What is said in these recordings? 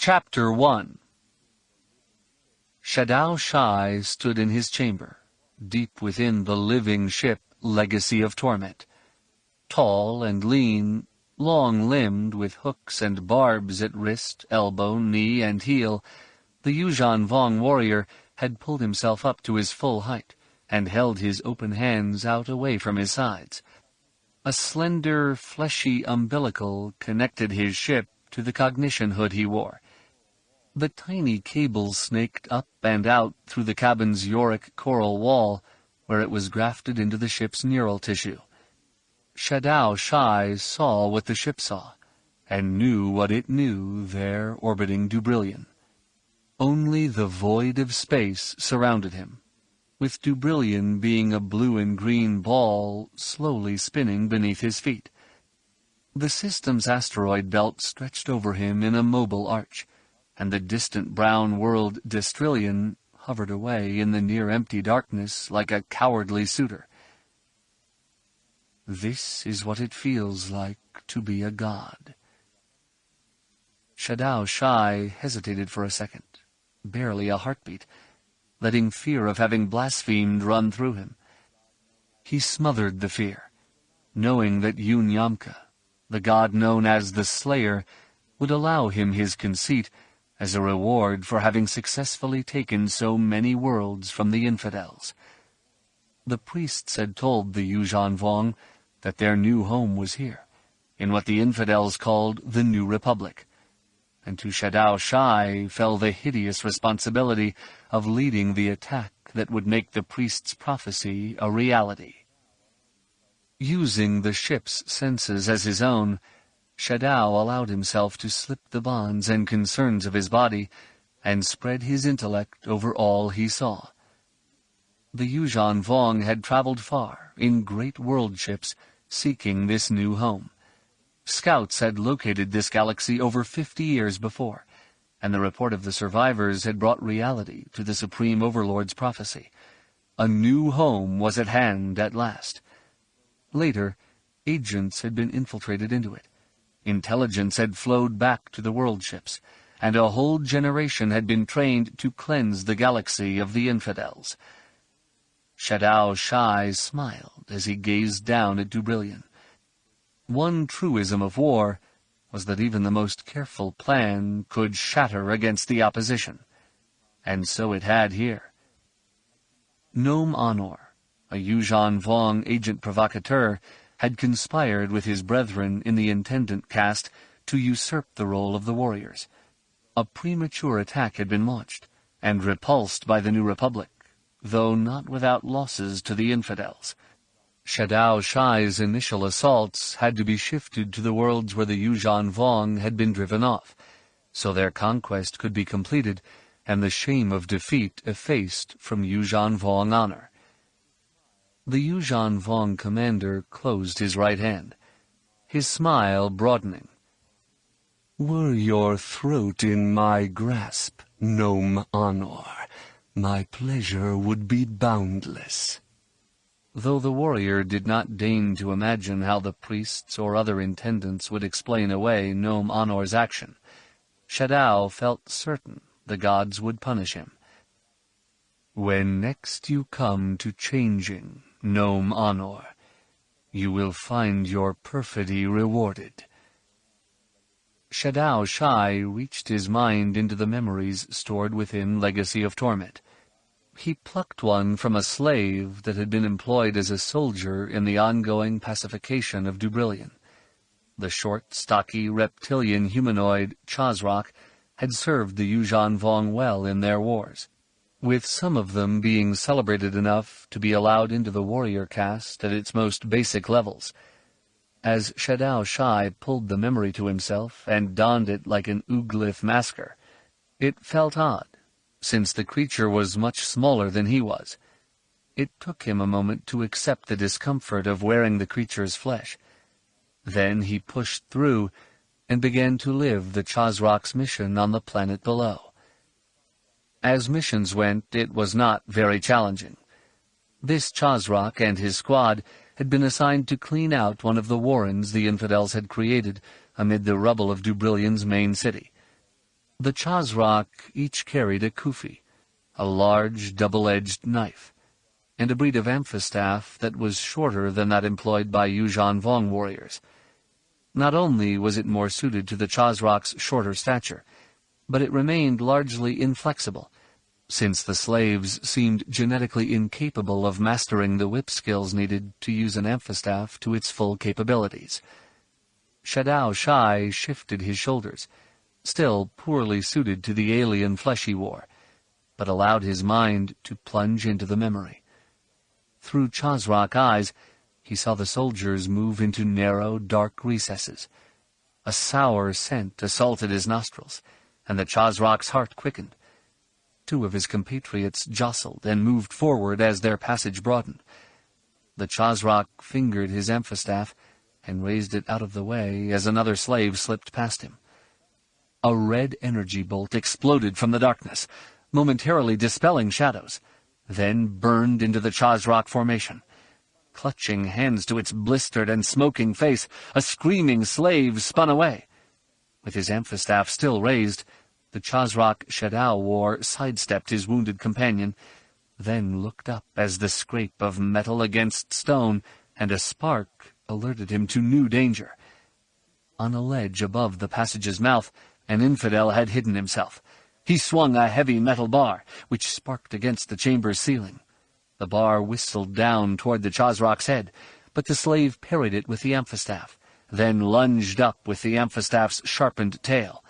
Chapter 1. Shadow Shai stood in his chamber, deep within the living ship Legacy of Torment. Tall and lean, long-limbed, with hooks and barbs at wrist, elbow, knee, and heel, the Yuuzhan Vong warrior had pulled himself up to his full height, and held his open hands out away from his sides. A slender, fleshy umbilical connected his ship to the cognition hood he wore. The tiny cable snaked up and out through the cabin's Yorick coral wall, where it was grafted into the ship's neural tissue. Shadow Shai saw what the ship saw, and knew what it knew there orbiting Dubrillion. Only the void of space surrounded him, with Dubrillion being a blue and green ball slowly spinning beneath his feet. The system's asteroid belt stretched over him in a mobile arch, and the distant brown world Destrillion hovered away in the near-empty darkness like a cowardly suitor. This is what it feels like to be a god. Shadow Shai hesitated for a second, barely a heartbeat, letting fear of having blasphemed run through him. He smothered the fear, knowing that Yun Yamka, the god known as the Slayer, would allow him his conceit as a reward for having successfully taken so many worlds from the infidels. The priests had told the Yuuzhan Vong that their new home was here, in what the infidels called the New Republic, and to Shadow Shai fell the hideous responsibility of leading the attack that would make the priest's prophecy a reality. Using the ship's senses as his own, Shadow allowed himself to slip the bonds and concerns of his body, and spread his intellect over all he saw. The Yuuzhan Vong had traveled far, in great world ships, seeking this new home. Scouts had located this galaxy over 50 years before, and the report of the survivors had brought reality to the Supreme Overlord's prophecy. A new home was at hand at last. Later, agents had been infiltrated into it. Intelligence had flowed back to the world ships, and a whole generation had been trained to cleanse the galaxy of the infidels. Shadow Shai smiled as he gazed down at Dubrillion. One truism of war was that even the most careful plan could shatter against the opposition, and so it had here. Nome Honor, a Yuuzhan Vong agent provocateur, had conspired with his brethren in the Intendant caste to usurp the role of the warriors. A premature attack had been launched, and repulsed by the New Republic, though not without losses to the infidels. Shadow Shai's initial assaults had to be shifted to the worlds where the Yuuzhan Vong had been driven off, so their conquest could be completed, and the shame of defeat effaced from Yuuzhan Vong honor. The Yuuzhan Vong commander closed his right hand, his smile broadening. "Were your throat in my grasp, Nome Honor, my pleasure would be boundless." Though the warrior did not deign to imagine how the priests or other intendants would explain away Nome Honor's action, Shadow felt certain the gods would punish him. "When next you come to changing, Nome Honor, you will find your perfidy rewarded." Shadow Shai reached his mind into the memories stored within Legacy of Torment. He plucked one from a slave that had been employed as a soldier in the ongoing pacification of Dubrillion. The short, stocky, reptilian humanoid, Chazrak, had served the Yuuzhan Vong well in their wars, with some of them being celebrated enough to be allowed into the warrior caste at its most basic levels. As Shadow Shai pulled the memory to himself and donned it like an Uglith masker, it felt odd, since the creature was much smaller than he was. It took him a moment to accept the discomfort of wearing the creature's flesh. Then he pushed through and began to live the Chazrak's mission on the planet below. As missions went, it was not very challenging. This Chazrak and his squad had been assigned to clean out one of the warrens the infidels had created amid the rubble of Dubrillion's main city. The Chazrak each carried a kufi, a large double-edged knife, and a breed of amphistaff that was shorter than that employed by Yuuzhan Vong warriors. Not only was it more suited to the Chazrak's shorter stature, but it remained largely inflexible, since the slaves seemed genetically incapable of mastering the whip skills needed to use an amphistaff to its full capabilities. Shadao Shai shifted his shoulders, still poorly suited to the alien flesh he wore, but allowed his mind to plunge into the memory. Through Chazrak eyes, he saw the soldiers move into narrow, dark recesses. A sour scent assaulted his nostrils, and the Chazrak's heart quickened. Two of his compatriots jostled and moved forward as their passage broadened. The Chazrak fingered his amphistaff and raised it out of the way as another slave slipped past him. A red energy bolt exploded from the darkness, momentarily dispelling shadows, then burned into the Chazrak formation. Clutching hands to its blistered and smoking face, a screaming slave spun away. With his amphistaff still raised, the Chazrak Shadao wore sidestepped his wounded companion, then looked up as the scrape of metal against stone and a spark alerted him to new danger. On a ledge above the passage's mouth, an infidel had hidden himself. He swung a heavy metal bar, which sparked against the chamber's ceiling. The bar whistled down toward the Chazrak's head, but the slave parried it with the amphistaff, then lunged up with the amphistaff's sharpened tail.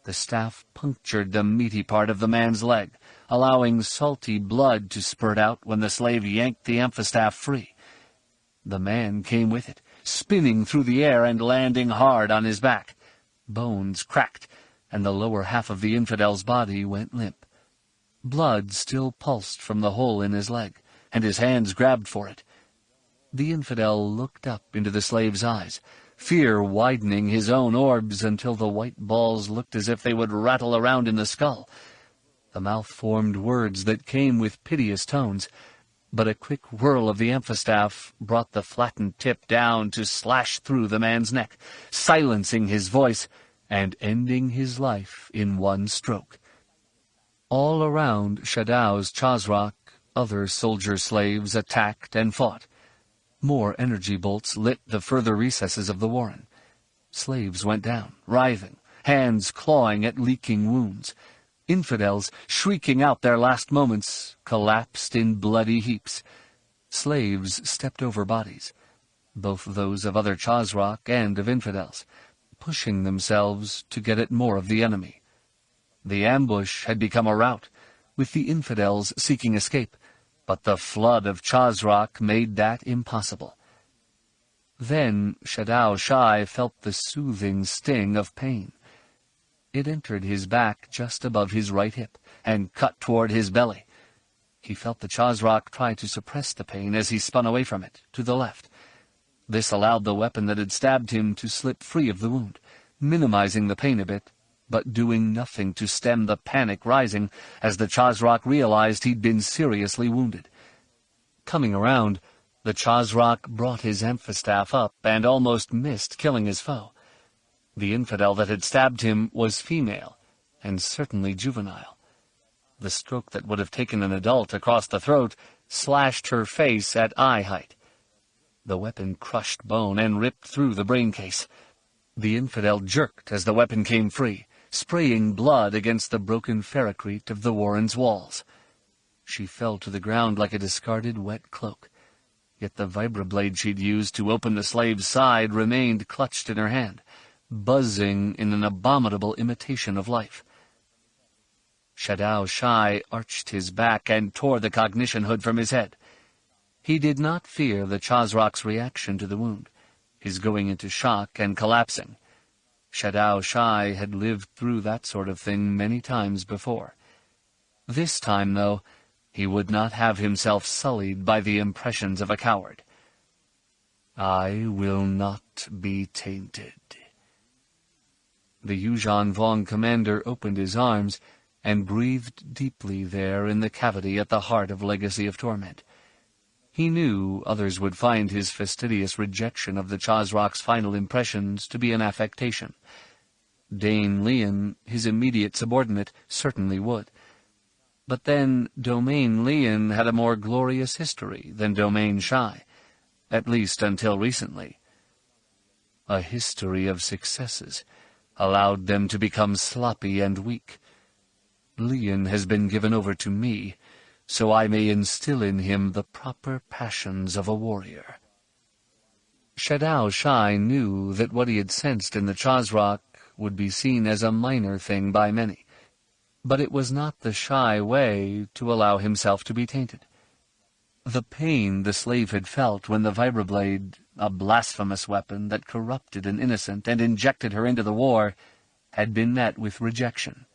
The staff punctured the meaty part of the man's leg, allowing salty blood to spurt out when the slave yanked the amphistaff free. The man came with it, spinning through the air and landing hard on his back. Bones cracked, and the lower half of the infidel's body went limp. Blood still pulsed from the hole in his leg, and his hands grabbed for it. The infidel looked up into the slave's eyes, fear widening his own orbs until the white balls looked as if they would rattle around in the skull. The mouth formed words that came with piteous tones, but a quick whirl of the amphistaff brought the flattened tip down to slash through the man's neck, silencing his voice and ending his life in one stroke. All around Shadao's Chazrak, other soldier-slaves attacked and fought. More energy bolts lit the further recesses of the warren. Slaves went down, writhing, hands clawing at leaking wounds. Infidels, shrieking out their last moments, collapsed in bloody heaps. Slaves stepped over bodies, both those of other Chazrak and of infidels, pushing themselves to get at more of the enemy. The ambush had become a rout, with the infidels seeking escape, but the flood of Chazrak made that impossible. Then Shadao Shai felt the soothing sting of pain. It entered his back just above his right hip and cut toward his belly. He felt the Chazrak try to suppress the pain as he spun away from it, to the left. This allowed the weapon that had stabbed him to slip free of the wound, minimizing the pain a bit, but doing nothing to stem the panic rising as the Chazrak realized he'd been seriously wounded. Coming around, the Chazrak brought his amphistaff up and almost missed killing his foe. The infidel that had stabbed him was female, and certainly juvenile. The stroke that would have taken an adult across the throat slashed her face at eye height. The weapon crushed bone and ripped through the brain case. The infidel jerked as the weapon came free, spraying blood against the broken ferrocrete of the warren's walls. She fell to the ground like a discarded wet cloak, yet the vibroblade she'd used to open the slave's side remained clutched in her hand, buzzing in an abominable imitation of life. Shadao Shai arched his back and tore the cognition hood from his head. He did not fear the Chazrak's reaction to the wound, his going into shock and collapsing. Shadao Shai had lived through that sort of thing many times before. This time, though, he would not have himself sullied by the impressions of a coward. "I will not be tainted." The Yuuzhan Vong commander opened his arms and breathed deeply there in the cavity at the heart of Legacy of Torment. He knew others would find his fastidious rejection of the Chazrak's final impressions to be an affectation. Dane Leon, his immediate subordinate, certainly would. But then Domain Leon had a more glorious history than Domain Shy, at least until recently. A history of successes allowed them to become sloppy and weak. Leon has been given over to me, so I may instill in him the proper passions of a warrior. Shadow Shy knew that what he had sensed in the Chazrak would be seen as a minor thing by many, but it was not the Shy way to allow himself to be tainted. The pain the slave had felt when the vibroblade, a blasphemous weapon that corrupted an innocent and injected her into the war, had been met with rejection.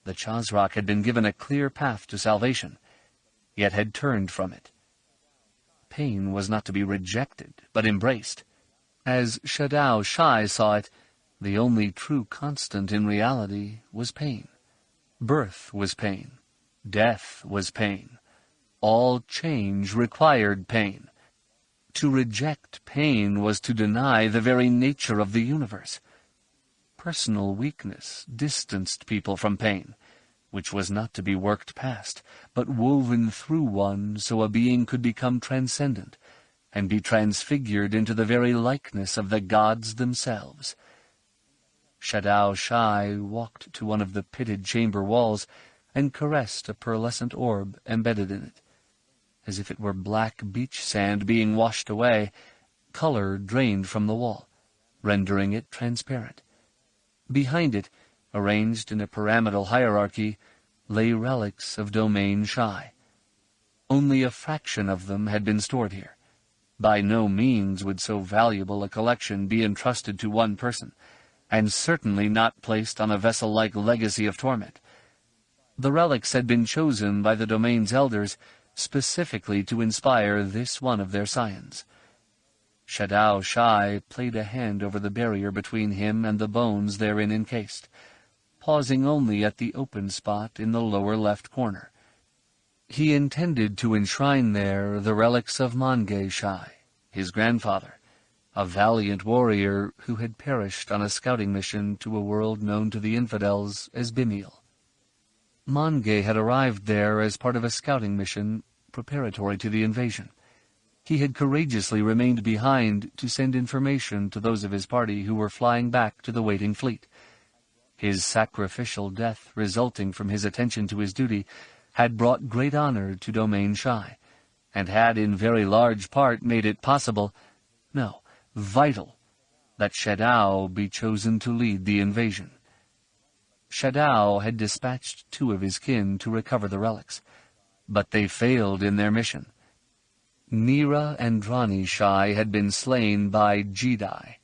The Chazrak had been given a clear path to salvation, yet had turned from it. Pain was not to be rejected, but embraced. As Shadow Shy saw it, the only true constant in reality was pain. Birth was pain. Death was pain. All change required pain. To reject pain was to deny the very nature of the universe. Personal weakness distanced people from pain, which was not to be worked past, but woven through one so a being could become transcendent, and be transfigured into the very likeness of the gods themselves. Shadow Shy walked to one of the pitted chamber walls and caressed a pearlescent orb embedded in it. As if it were black beach sand being washed away, color drained from the wall, rendering it transparent. Behind it, arranged in a pyramidal hierarchy, lay relics of Domain Shy. Only a fraction of them had been stored here. By no means would so valuable a collection be entrusted to one person, and certainly not placed on a vessel like Legacy of Torment. The relics had been chosen by the Domain's elders specifically to inspire this one of their scions. Shadow Shy played a hand over the barrier between him and the bones therein encased, pausing only at the open spot in the lower left corner. He intended to enshrine there the relics of Mange Shy, his grandfather, a valiant warrior who had perished on a scouting mission to a world known to the infidels as Bimiel. Mange had arrived there as part of a scouting mission preparatory to the invasion. He had courageously remained behind to send information to those of his party who were flying back to the waiting fleet. His sacrificial death, resulting from his attention to his duty, had brought great honor to Domain Shy, and had in very large part made it possible, no, vital, that Shadow be chosen to lead the invasion. Shadow had dispatched 2 of his kin to recover the relics, but they failed in their mission. Nira and Drani Shy had been slain by Jedi,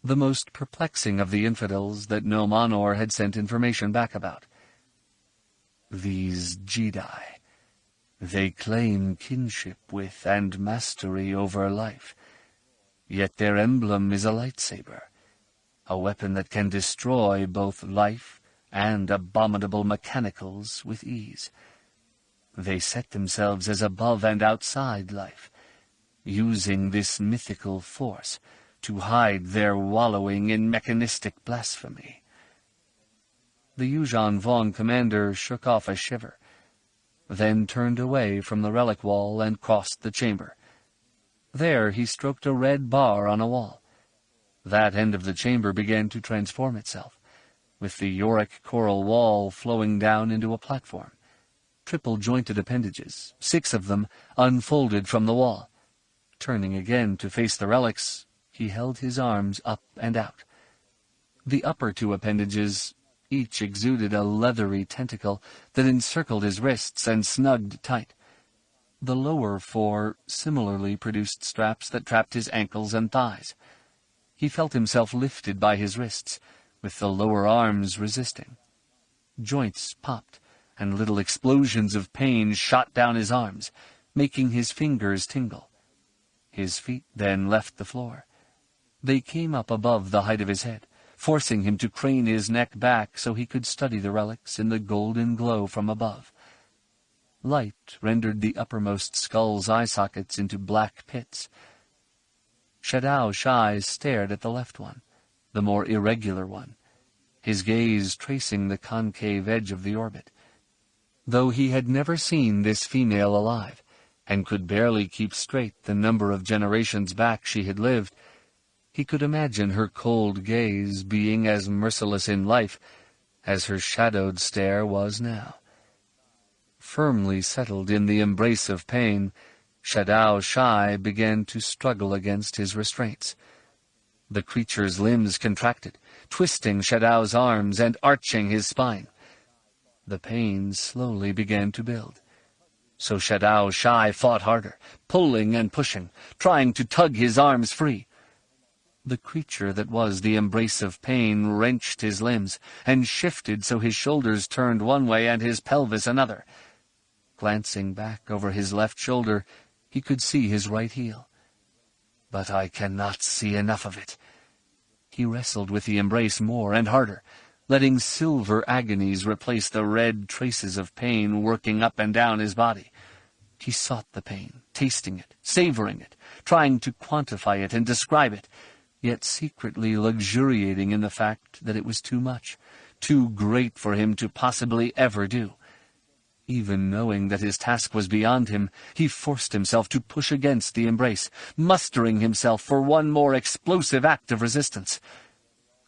the most perplexing of the infidels that no Manor had sent information back about. These Jedi, they claim kinship with and mastery over life, yet their emblem is a lightsaber, a weapon that can destroy both life and abominable mechanicals with ease. They set themselves as above and outside life, using this mythical force to hide their wallowing in mechanistic blasphemy. The Yuuzhan Vong commander shook off a shiver, then turned away from the relic wall and crossed the chamber. There he stroked a red bar on a wall. That end of the chamber began to transform itself, with the Yorick coral wall flowing down into a platform. Triple-jointed appendages, 6 of them, unfolded from the wall. Turning again to face the relics, he held his arms up and out. The upper 2 appendages each exuded a leathery tentacle that encircled his wrists and snugged tight. The lower 4 similarly produced straps that trapped his ankles and thighs. He felt himself lifted by his wrists, with the lower arms resisting. Joints popped, and little explosions of pain shot down his arms, making his fingers tingle. His feet then left the floor. They came up above the height of his head, forcing him to crane his neck back so he could study the relics in the golden glow from above. Light rendered the uppermost skull's eye sockets into black pits. Shadow Shy stared at the left one, the more irregular one, his gaze tracing the concave edge of the orbit. Though he had never seen this female alive, and could barely keep straight the number of generations back she had lived, he could imagine her cold gaze being as merciless in life as her shadowed stare was now. Firmly settled in the embrace of pain, Shadow Shai began to struggle against his restraints. The creature's limbs contracted, twisting Shadow's arms and arching his spine. The pain slowly began to build. So Shadow Shai fought harder, pulling and pushing, trying to tug his arms free. The creature that was the embrace of pain wrenched his limbs and shifted so his shoulders turned one way and his pelvis another. Glancing back over his left shoulder, he could see his right heel. But I cannot see enough of it. He wrestled with the embrace more and harder, letting silver agonies replace the red traces of pain working up and down his body. He sought the pain, tasting it, savoring it, trying to quantify it and describe it, yet secretly luxuriating in the fact that it was too much, too great for him to possibly ever do. Even knowing that his task was beyond him, he forced himself to push against the embrace, mustering himself for one more explosive act of resistance.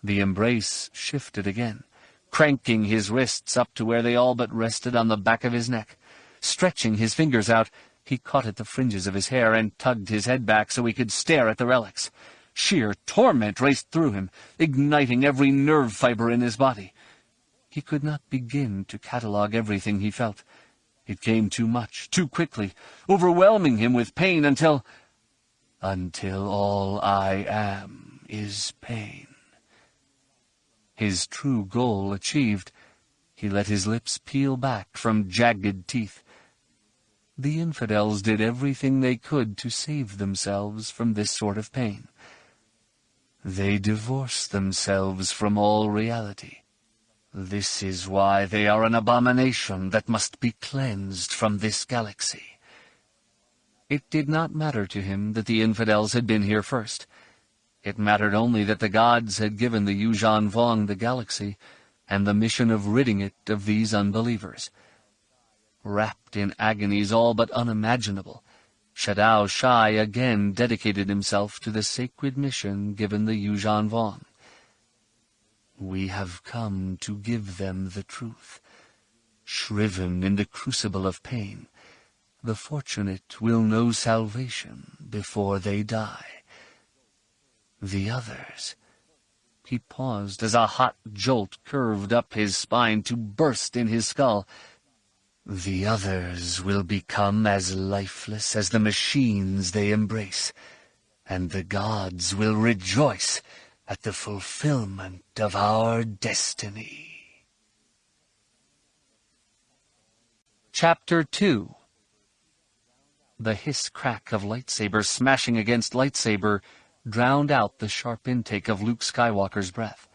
The embrace shifted again, cranking his wrists up to where they all but rested on the back of his neck. Stretching his fingers out, he caught at the fringes of his hair and tugged his head back so he could stare at the relics. Sheer torment raced through him, igniting every nerve fiber in his body. He could not begin to catalogue everything he felt. It came too much, too quickly, overwhelming him with pain until all I am is pain. His true goal achieved, he let his lips peel back from jagged teeth. The infidels did everything they could to save themselves from this sort of pain. They divorced themselves from all reality. This is why they are an abomination that must be cleansed from this galaxy. It did not matter to him that the infidels had been here first. It mattered only that the gods had given the Yuuzhan Vong the galaxy, and the mission of ridding it of these unbelievers. Wrapped in agonies all but unimaginable, Shadow Shai again dedicated himself to the sacred mission given the Yuuzhan Vong. We have come to give them the truth. Shriven in the crucible of pain, the fortunate will know salvation before they die. The others... He paused as a hot jolt curved up his spine to burst in his skull. The others will become as lifeless as the machines they embrace, and the gods will rejoice at the fulfillment of our destiny. Chapter 2. The hiss-crack of lightsaber smashing against lightsaber drowned out the sharp intake of Luke Skywalker's breath.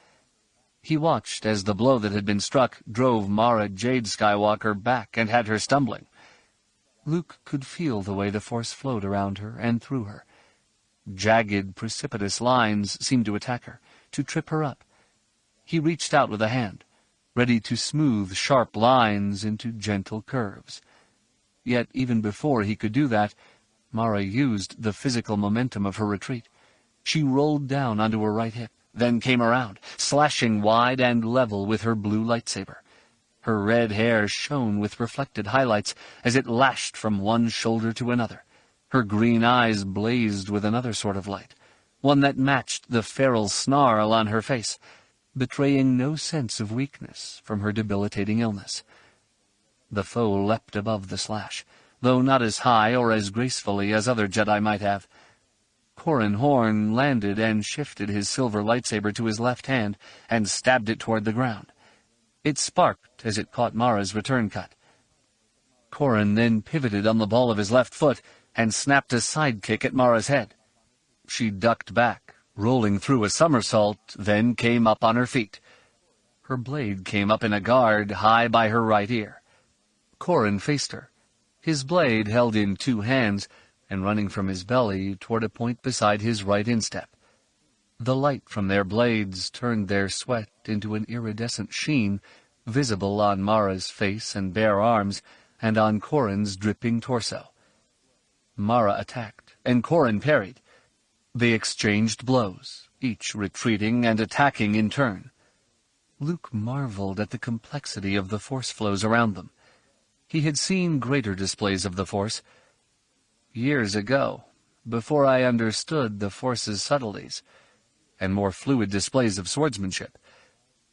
He watched as the blow that had been struck drove Mara Jade Skywalker back and had her stumbling. Luke could feel the way the Force flowed around her and through her. Jagged, precipitous lines seemed to attack her, to trip her up. He reached out with a hand, ready to smooth sharp lines into gentle curves. Yet even before he could do that, Mara used the physical momentum of her retreat. She rolled down onto her right hip, then came around, slashing wide and level with her blue lightsaber. Her red hair shone with reflected highlights as it lashed from one shoulder to another. Her green eyes blazed with another sort of light, one that matched the feral snarl on her face, betraying no sense of weakness from her debilitating illness. The foe leapt above the slash, though not as high or as gracefully as other Jedi might have. Corran Horn landed and shifted his silver lightsaber to his left hand and stabbed it toward the ground. It sparked as it caught Mara's return cut. Corran then pivoted on the ball of his left foot and snapped a side kick at Mara's head. She ducked back, rolling through a somersault, then came up on her feet. Her blade came up in a guard high by her right ear. Corran faced her, his blade held in two hands and running from his belly toward a point beside his right instep. The light from their blades turned their sweat into an iridescent sheen, visible on Mara's face and bare arms, and on Corrin's dripping torso. Mara attacked, and Corrin parried. They exchanged blows, each retreating and attacking in turn. Luke marveled at the complexity of the force flows around them. He had seen greater displays of the Force years ago, before I understood the Force's subtleties, and more fluid displays of swordsmanship.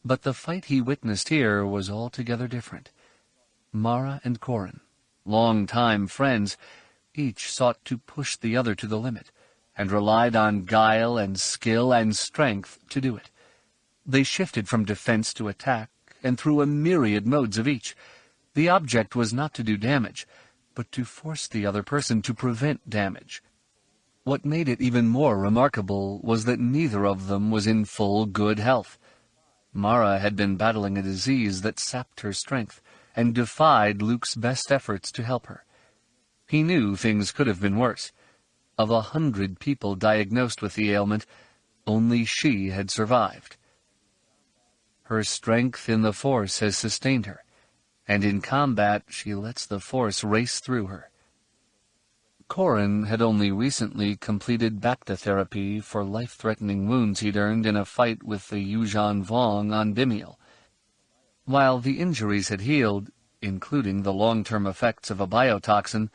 But the fight he witnessed here was altogether different. Mara and Corrin, long-time friends, each sought to push the other to the limit, and relied on guile and skill and strength to do it. They shifted from defense to attack, and through a myriad modes of each. The object was not to do damage, but to force the other person to prevent damage. What made it even more remarkable was that neither of them was in full good health. Mara had been battling a disease that sapped her strength, and defied Luke's best efforts to help her. He knew things could have been worse. Of 100 people diagnosed with the ailment, only she had survived. Her strength in the Force has sustained her, and in combat she lets the Force race through her. Corrin had only recently completed Bacta therapy for life-threatening wounds he'd earned in a fight with the Yuuzhan Vong on Bimial. While the injuries had healed, including the long-term effects of a biotoxin,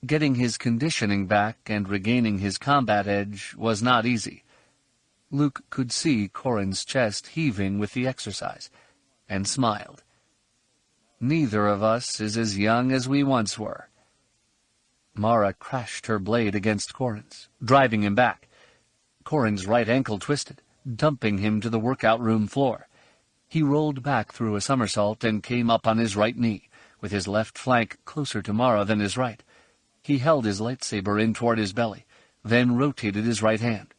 getting his conditioning back and regaining his combat edge was not easy. Luke could see Corrin's chest heaving with the exercise, and smiled. Neither of us is as young as we once were. Mara crashed her blade against Corrin's, driving him back. Corrin's right ankle twisted, dumping him to the workout room floor. He rolled back through a somersault and came up on his right knee, with his left flank closer to Mara than his right. He held his lightsaber in toward his belly, then rotated his right hand.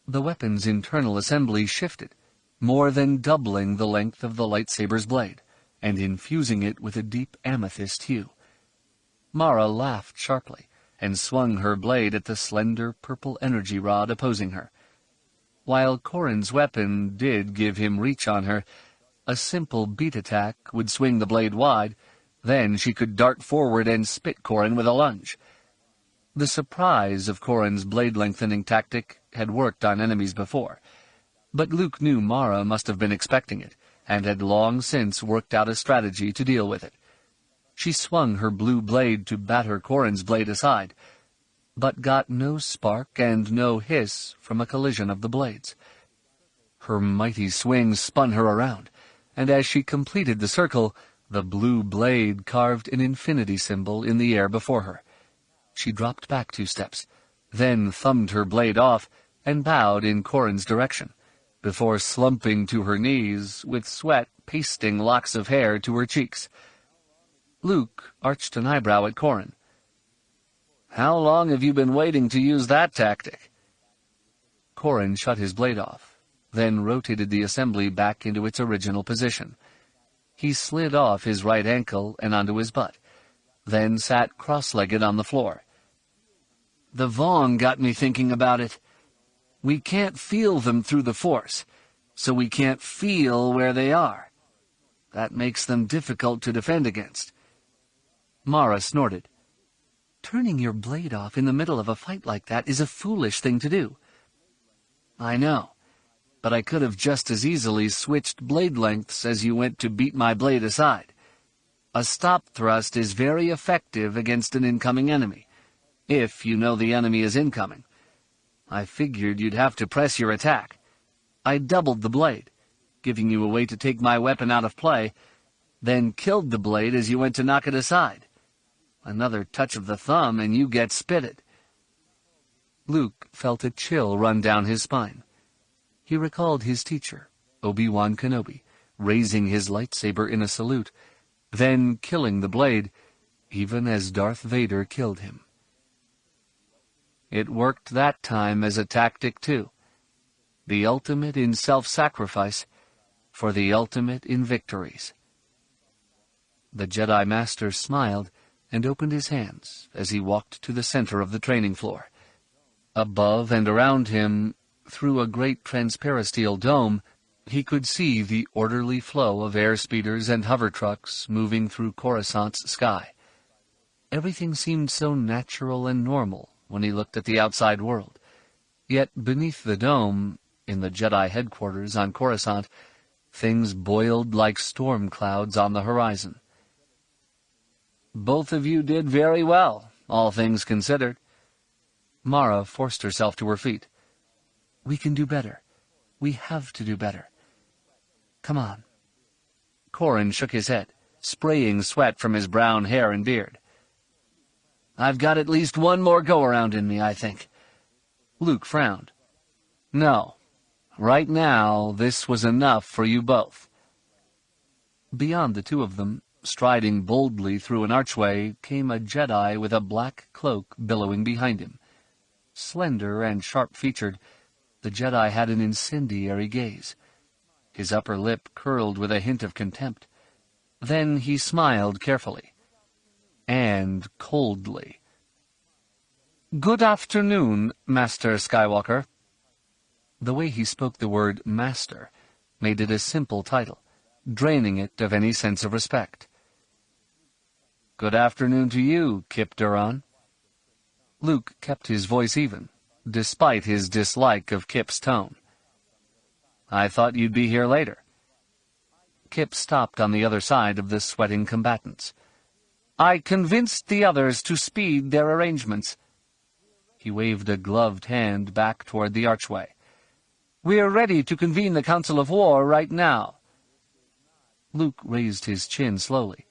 The weapon's internal assembly shifted, more than doubling the length of the lightsaber's blade, and infusing it with a deep amethyst hue. Mara laughed sharply, and swung her blade at the slender purple energy rod opposing her. While Corrin's weapon did give him reach on her, a simple beat attack would swing the blade wide, then she could dart forward and spit Corrin with a lunge. The surprise of Corrin's blade-lengthening tactic had worked on enemies before, but Luke knew Mara must have been expecting it, and had long since worked out a strategy to deal with it. She swung her blue blade to batter Corrin's blade aside, but got no spark and no hiss from a collision of the blades. Her mighty swing spun her around, and as she completed the circle, the blue blade carved an infinity symbol in the air before her. She dropped back 2 steps, then thumbed her blade off and bowed in Corrin's direction, before slumping to her knees, with sweat pasting locks of hair to her cheeks. Luke arched an eyebrow at Corrin. "How long have you been waiting to use that tactic?" Corrin shut his blade off, then rotated the assembly back into its original position. He slid off his right ankle and onto his butt, then sat cross-legged on the floor. "The Vong got me thinking about it. We can't feel them through the Force, so we can't feel where they are. That makes them difficult to defend against." Mara snorted. "Turning your blade off in the middle of a fight like that is a foolish thing to do." "I know, but I could have just as easily switched blade lengths as you went to beat my blade aside. A stop thrust is very effective against an incoming enemy, if you know the enemy is incoming. I figured you'd have to press your attack. I doubled the blade, giving you a way to take my weapon out of play, then killed the blade as you went to knock it aside. Another touch of the thumb and you get spitted." Luke felt a chill run down his spine. He recalled his teacher, Obi-Wan Kenobi, raising his lightsaber in a salute, then killing the blade, even as Darth Vader killed him. It worked that time as a tactic, too. The ultimate in self-sacrifice for the ultimate in victories. The Jedi Master smiled and opened his hands as he walked to the center of the training floor. Above and around him, through a great transparisteel dome, He could see the orderly flow of airspeeders and hover trucks moving through Coruscant's sky. Everything seemed so natural and normal when he looked at the outside world. Yet beneath the dome, in the Jedi headquarters on Coruscant, things boiled like storm clouds on the horizon. "Both of you did very well, all things considered." Mara forced herself to her feet. "We can do better. We have to do better. Come on." Corran shook his head, spraying sweat from his brown hair and beard. "I've got at least one more go-around in me, I think." Luke frowned. "No. Right now, this was enough for you both." Beyond the two of them, striding boldly through an archway, came a Jedi with a black cloak billowing behind him. Slender and sharp-featured, the Jedi had an incendiary gaze. His upper lip curled with a hint of contempt. Then he smiled carefully. And coldly. "Good afternoon, Master Skywalker." The way he spoke the word Master made it a simple title, draining it of any sense of respect. "Good afternoon to you, Kip Duran." Luke kept his voice even, despite his dislike of Kip's tone. "I thought you'd be here later." Kip stopped on the other side of the sweating combatants. "I convinced the others to speed their arrangements." He waved a gloved hand back toward the archway. "We're ready to convene the Council of War right now." Luke raised his chin slowly.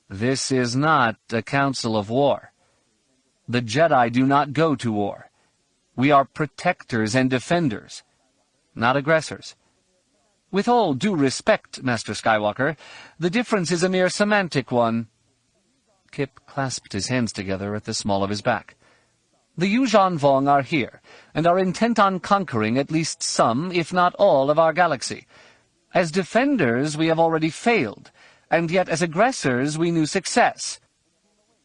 "This is not a Council of War. The Jedi do not go to war. We are protectors and defenders, not aggressors. With all due respect, Master Skywalker, the difference is a mere semantic one." Kip clasped his hands together at the small of his back. "The Yuuzhan Vong are here, and are intent on conquering at least some, if not all, of our galaxy. As defenders, we have already failed, and yet as aggressors we knew success.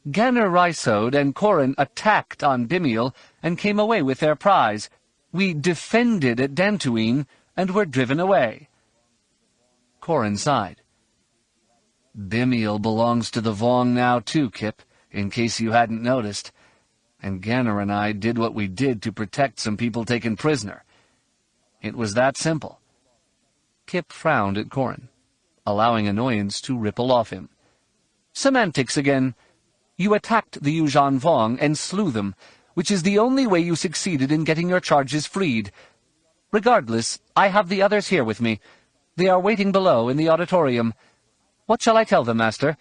Ganner Rysode and Corran attacked on Bimial and came away with their prize. We defended at Dantooine and were driven away." Corran sighed. "Bimial belongs to the Vong now too, Kip, in case you hadn't noticed. And Ganner and I did what we did to protect some people taken prisoner. It was that simple." Kip frowned at Corran, allowing annoyance to ripple off him. "Semantics again. You attacked the Yuuzhan Vong and slew them, which is the only way you succeeded in getting your charges freed. Regardless, I have the others here with me. They are waiting below in the auditorium. What shall I tell them, Master?"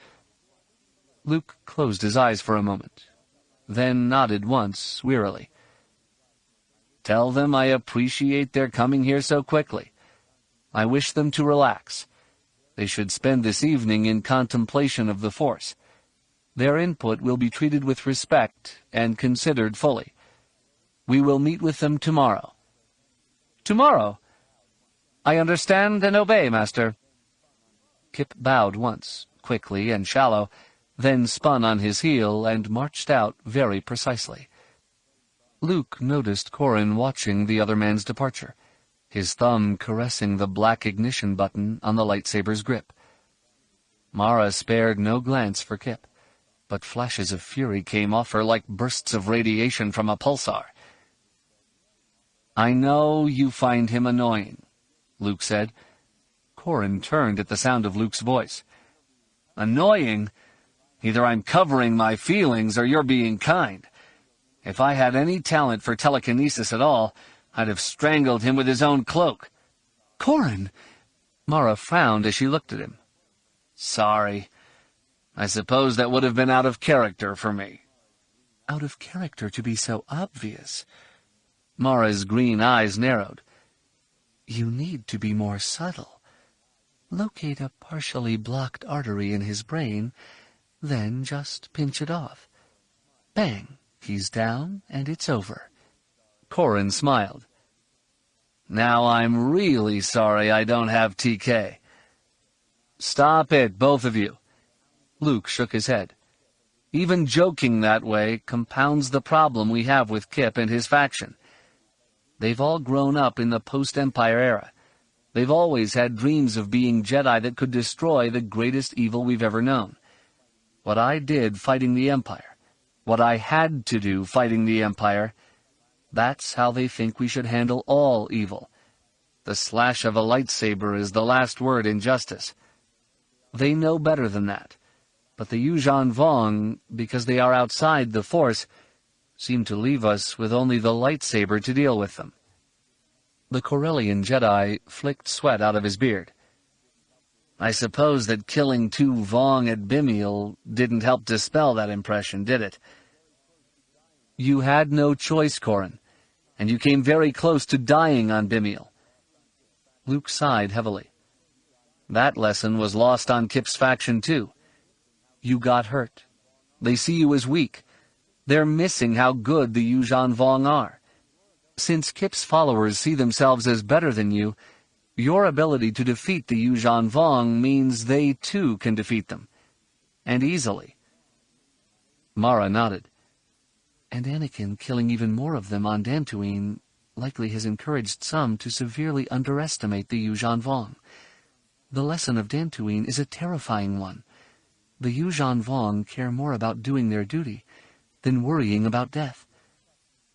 Luke closed his eyes for a moment, then nodded once, wearily. "Tell them I appreciate their coming here so quickly. I wish them to relax. They should spend this evening in contemplation of the Force. Their input will be treated with respect and considered fully. We will meet with them tomorrow." "Tomorrow? I understand and obey, Master." Kip bowed once, quickly and shallow, then spun on his heel and marched out very precisely. Luke noticed Corran watching the other man's departure, his thumb caressing the black ignition button on the lightsaber's grip. Mara spared no glance for Kip, but flashes of fury came off her like bursts of radiation from a pulsar. "I know you find him annoying," Luke said. Corran turned at the sound of Luke's voice. "Annoying? Either I'm covering my feelings or you're being kind. If I had any talent for telekinesis at all, I'd have strangled him with his own cloak." "Corran!" Mara frowned as she looked at him. "Sorry. I suppose that would have been out of character for me." "Out of character to be so obvious." Mara's green eyes narrowed. "You need to be more subtle. Locate a partially blocked artery in his brain, then just pinch it off. Bang, he's down, and it's over." Corran smiled. "Now I'm really sorry I don't have TK." "Stop it, both of you." Luke shook his head. "Even joking that way compounds the problem we have with Kip and his faction. They've all grown up in the post-Empire era. They've always had dreams of being Jedi that could destroy the greatest evil we've ever known. What I did fighting the Empire, what I had to do fighting the Empire, that's how they think we should handle all evil. The slash of a lightsaber is the last word in justice. They know better than that, but the Yuuzhan Vong, because they are outside the Force, seem to leave us with only the lightsaber to deal with them. The Corellian Jedi flicked sweat out of his beard. I suppose that killing 2 Vong at Bimiel didn't help dispel that impression, did it? You had no choice, Corran, and you came very close to dying on Bimiel. Luke sighed heavily. That lesson was lost on Kip's faction, too. You got hurt. They see you as weak. They're missing how good the Yuuzhan Vong are. Since Kip's followers see themselves as better than you, your ability to defeat the Yuuzhan Vong means they, too, can defeat them. And easily. Mara nodded. And Anakin killing even more of them on Dantooine likely has encouraged some to severely underestimate the Yuuzhan Vong. The lesson of Dantooine is a terrifying one. The Yuuzhan Vong care more about doing their duty than worrying about death.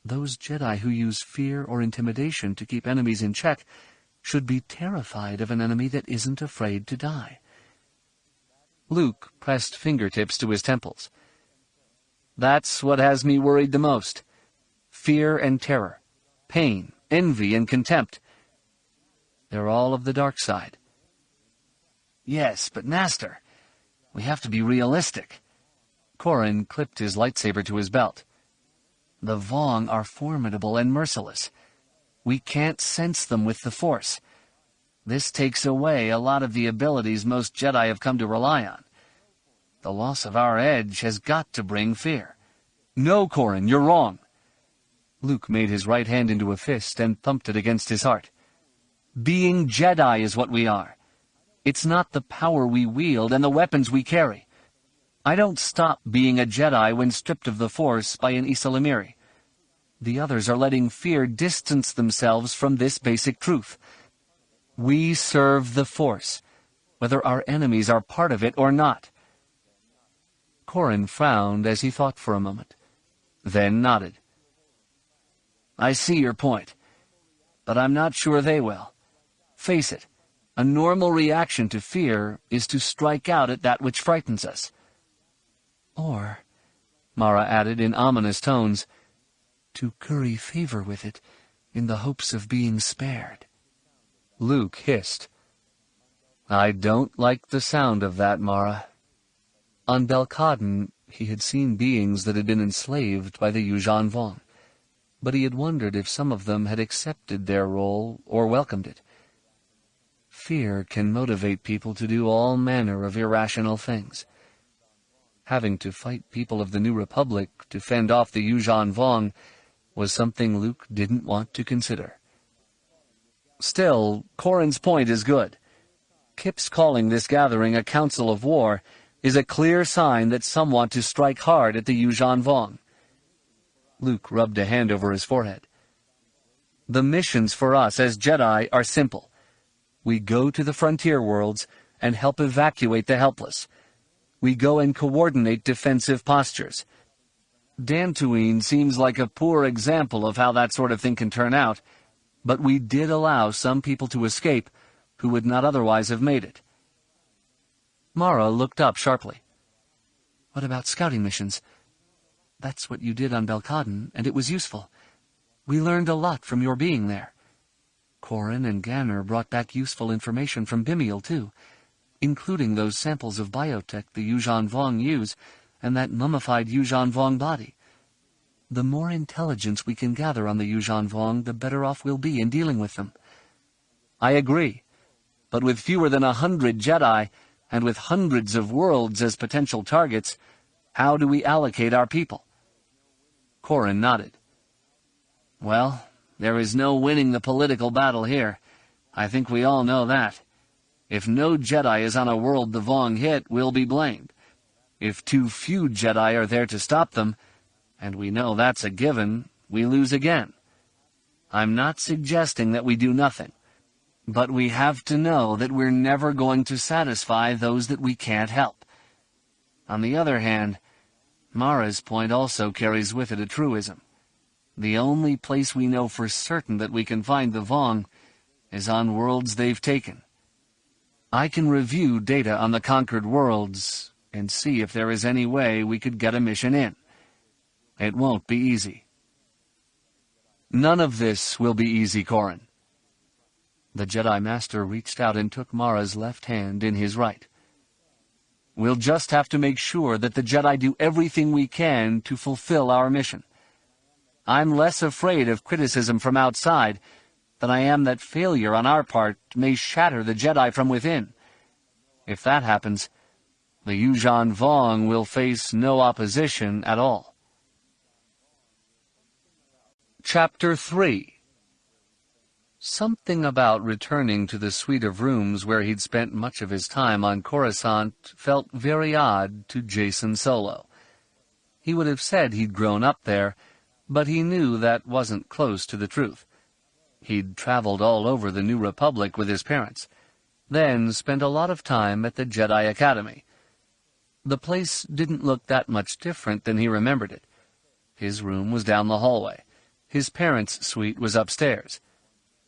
Those Jedi who use fear or intimidation to keep enemies in check should be terrified of an enemy that isn't afraid to die. Luke pressed fingertips to his temples. That's what has me worried the most. Fear and terror, pain, envy and contempt. They're all of the dark side. Yes, but Master, we have to be realistic. Corran clipped his lightsaber to his belt. The Vong are formidable and merciless. We can't sense them with the Force. This takes away a lot of the abilities most Jedi have come to rely on. The loss of our edge has got to bring fear. No, Corran, you're wrong. Luke made his right hand into a fist and thumped it against his heart. Being Jedi is what we are. It's not the power we wield and the weapons we carry. I don't stop being a Jedi when stripped of the Force by an Issa Lamiri. The others are letting fear distance themselves from this basic truth. We serve the Force, whether our enemies are part of it or not. Corran frowned as he thought for a moment, then nodded. I see your point, but I'm not sure they will. Face it, a normal reaction to fear is to strike out at that which frightens us. Or, Mara added in ominous tones, to curry favor with it in the hopes of being spared. Luke hissed. I don't like the sound of that, Mara. On Belkadon, he had seen beings that had been enslaved by the Yuuzhan Vong, but he had wondered if some of them had accepted their role or welcomed it. Fear can motivate people to do all manner of irrational things. Having to fight people of the New Republic to fend off the Yuuzhan Vong was something Luke didn't want to consider. Still, Corran's point is good. Kip's calling this gathering a council of war is a clear sign that some want to strike hard at the Yuuzhan Vong. Luke rubbed a hand over his forehead. The missions for us as Jedi are simple. We go to the frontier worlds and help evacuate the helpless. We go and coordinate defensive postures. Dantooine seems like a poor example of how that sort of thing can turn out, but we did allow some people to escape who would not otherwise have made it. Mara looked up sharply. What about scouting missions? That's what you did on Belkadon, and it was useful. We learned a lot from your being there. Corran and Ganner brought back useful information from Bimiel, too, including those samples of biotech the Yuuzhan Vong use and that mummified Yuuzhan Vong body. The more intelligence we can gather on the Yuuzhan Vong, the better off we'll be in dealing with them. I agree, but with fewer than 100 Jedi, and with hundreds of worlds as potential targets, how do we allocate our people? Corran nodded. Well, there is no winning the political battle here. I think we all know that. If no Jedi is on a world the Vong hit, we'll be blamed. If too few Jedi are there to stop them, and we know that's a given, we lose again. I'm not suggesting that we do nothing. But we have to know that we're never going to satisfy those that we can't help. On the other hand, Mara's point also carries with it a truism. The only place we know for certain that we can find the Vong is on worlds they've taken. I can review data on the conquered worlds and see if there is any way we could get a mission in. It won't be easy. None of this will be easy, Corran. The Jedi Master reached out and took Mara's left hand in his right. We'll just have to make sure that the Jedi do everything we can to fulfill our mission. I'm less afraid of criticism from outside than I am that failure on our part may shatter the Jedi from within. If that happens, the Yuuzhan Vong will face no opposition at all. Chapter 3. Something about returning to the suite of rooms where he'd spent much of his time on Coruscant felt very odd to Jacen Solo. He would have said he'd grown up there, but he knew that wasn't close to the truth. He'd traveled all over the New Republic with his parents, then spent a lot of time at the Jedi Academy. The place didn't look that much different than he remembered it. His room was down the hallway. His parents' suite was upstairs.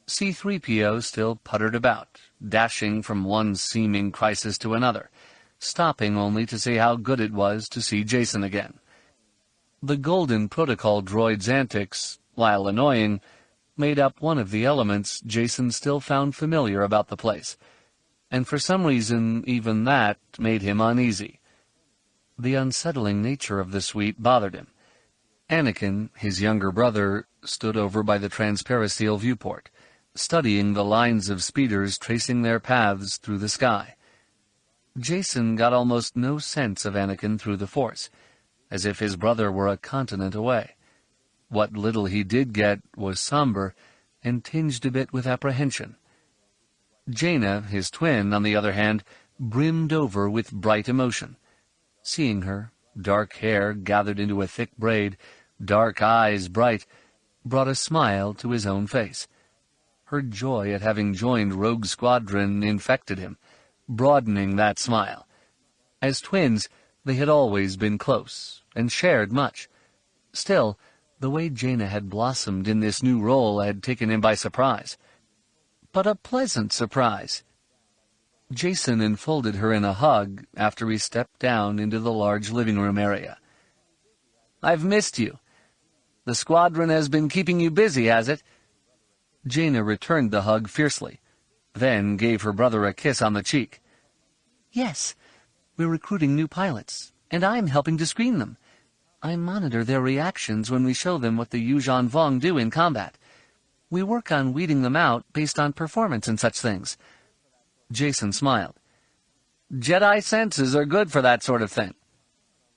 C-3PO still puttered about, dashing from one seeming crisis to another, stopping only to say how good it was to see Jacen again. The Golden Protocol droid's antics, while annoying, made up one of the elements Jacen still found familiar about the place, and for some reason even that made him uneasy. The unsettling nature of the suite bothered him. Anakin, his younger brother, stood over by the transparisteel viewport, studying the lines of speeders tracing their paths through the sky. Jacen got almost no sense of Anakin through the Force, as if his brother were a continent away. What little he did get was somber and tinged a bit with apprehension. Jaina, his twin, on the other hand, brimmed over with bright emotion. Seeing her, dark hair gathered into a thick braid, dark eyes bright, brought a smile to his own face. Her joy at having joined Rogue Squadron infected him, broadening that smile. As twins, they had always been close, and shared much. Still, the way Jaina had blossomed in this new role had taken him by surprise. But a pleasant surprise. Jacen enfolded her in a hug after he stepped down into the large living room area. "I've missed you. The squadron has been keeping you busy, has it?" Jaina returned the hug fiercely, then gave her brother a kiss on the cheek. "Yes, we're recruiting new pilots, and I'm helping to screen them. I monitor their reactions when we show them what the Yuuzhan Vong do in combat. We work on weeding them out based on performance and such things." Jacen smiled. "Jedi senses are good for that sort of thing."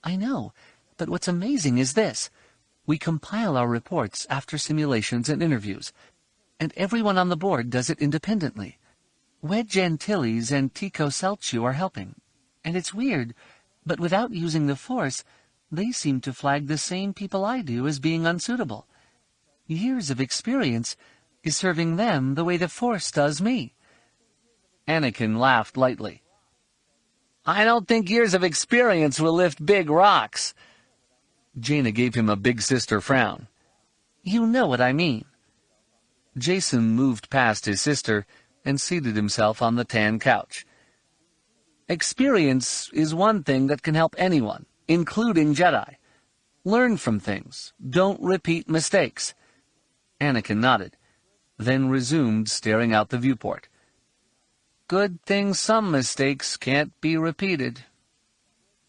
"I know, but what's amazing is this. We compile our reports after simulations and interviews, and everyone on the board does it independently. Wedge Antilles and Tico Selchu are helping, and it's weird, but without using the Force, they seem to flag the same people I do as being unsuitable. Years of experience is serving them the way the Force does me." Anakin laughed lightly. "I don't think years of experience will lift big rocks." Jaina gave him a big sister frown. "You know what I mean." Jacen moved past his sister and seated himself on the tan couch. "Experience is one thing that can help anyone, including Jedi. Learn from things. Don't repeat mistakes." Anakin nodded, then resumed staring out the viewport. "Good thing some mistakes can't be repeated."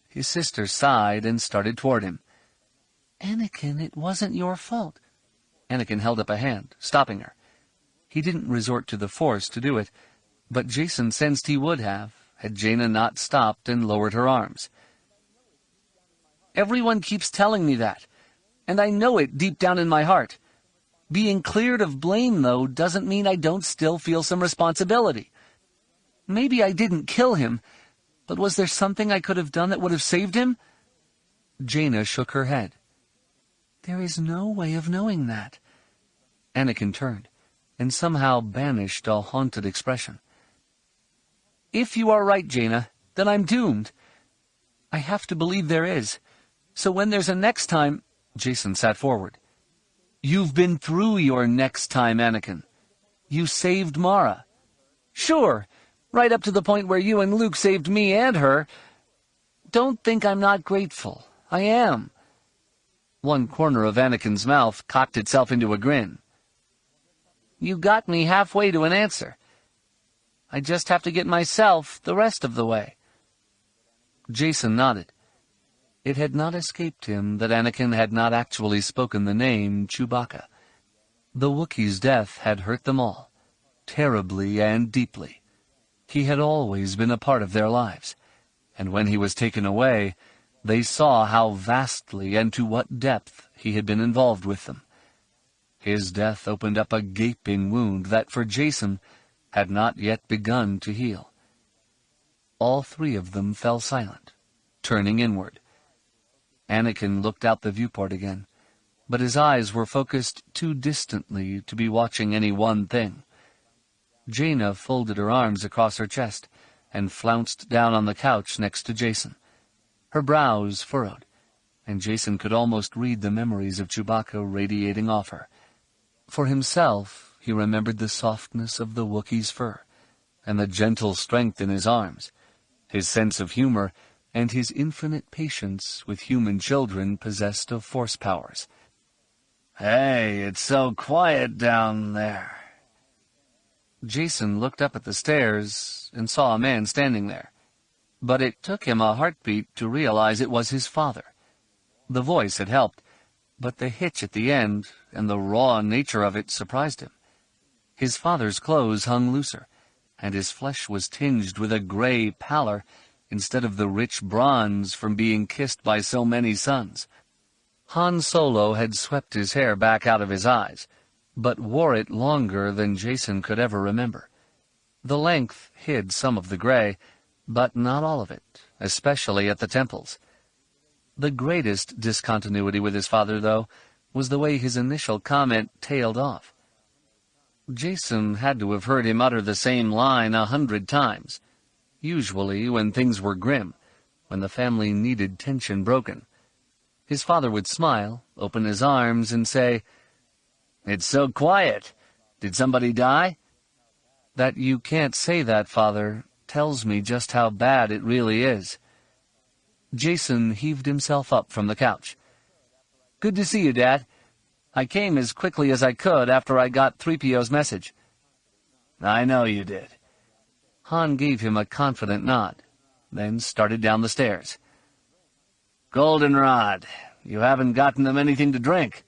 His sister sighed and started toward him. "Anakin, it wasn't your fault." Anakin held up a hand, stopping her. He didn't resort to the Force to do it, but Jacen sensed he would have, had Jaina not stopped and lowered her arms. "Everyone keeps telling me that, and I know it deep down in my heart. Being cleared of blame, though, doesn't mean I don't still feel some responsibility. Maybe I didn't kill him, but was there something I could have done that would have saved him?" Jaina shook her head. "There is no way of knowing that." Anakin turned. and somehow banished a haunted expression. "If you are right, Jaina, then I'm doomed. I have to believe there is. So when there's a next time—" Jacen sat forward. "You've been through your next time, Anakin. You saved Mara. Sure, right up to the point where you and Luke saved me and her. Don't think I'm not grateful. I am." One corner of Anakin's mouth cocked itself into a grin. "You got me halfway to an answer. I just have to get myself the rest of the way." Jacen nodded. It had not escaped him that Anakin had not actually spoken the name Chewbacca. The Wookiee's death had hurt them all, terribly and deeply. He had always been a part of their lives, and when he was taken away, they saw how vastly and to what depth he had been involved with them. His death opened up a gaping wound that, for Jacen, had not yet begun to heal. All three of them fell silent, turning inward. Anakin looked out the viewport again, but his eyes were focused too distantly to be watching any one thing. Jaina folded her arms across her chest and flounced down on the couch next to Jacen. Her brows furrowed, and Jacen could almost read the memories of Chewbacca radiating off her. For himself, he remembered the softness of the Wookiee's fur, and the gentle strength in his arms, his sense of humor, and his infinite patience with human children possessed of force powers. "Hey, it's so quiet down there." Jacen looked up at the stairs and saw a man standing there, but it took him a heartbeat to realize it was his father. The voice had helped, but the hitch at the end and the raw nature of it surprised him. His father's clothes hung looser, and his flesh was tinged with a gray pallor instead of the rich bronze from being kissed by so many suns. Han Solo had swept his hair back out of his eyes, but wore it longer than Jacen could ever remember. The length hid some of the gray, but not all of it, especially at the temples. The greatest discontinuity with his father, though, was the way his initial comment tailed off. Jacen had to have heard him utter the same line 100 times, usually when things were grim, when the family needed tension broken. His father would smile, open his arms, and say, "It's so quiet. Did somebody die?" That you can't say that, Father, tells me just how bad it really is. Jacen heaved himself up from the couch. "Good to see you, Dad. I came as quickly as I could after I got 3PO's message." "I know you did." Han gave him a confident nod, then started down the stairs. "Goldenrod, you haven't gotten them anything to drink."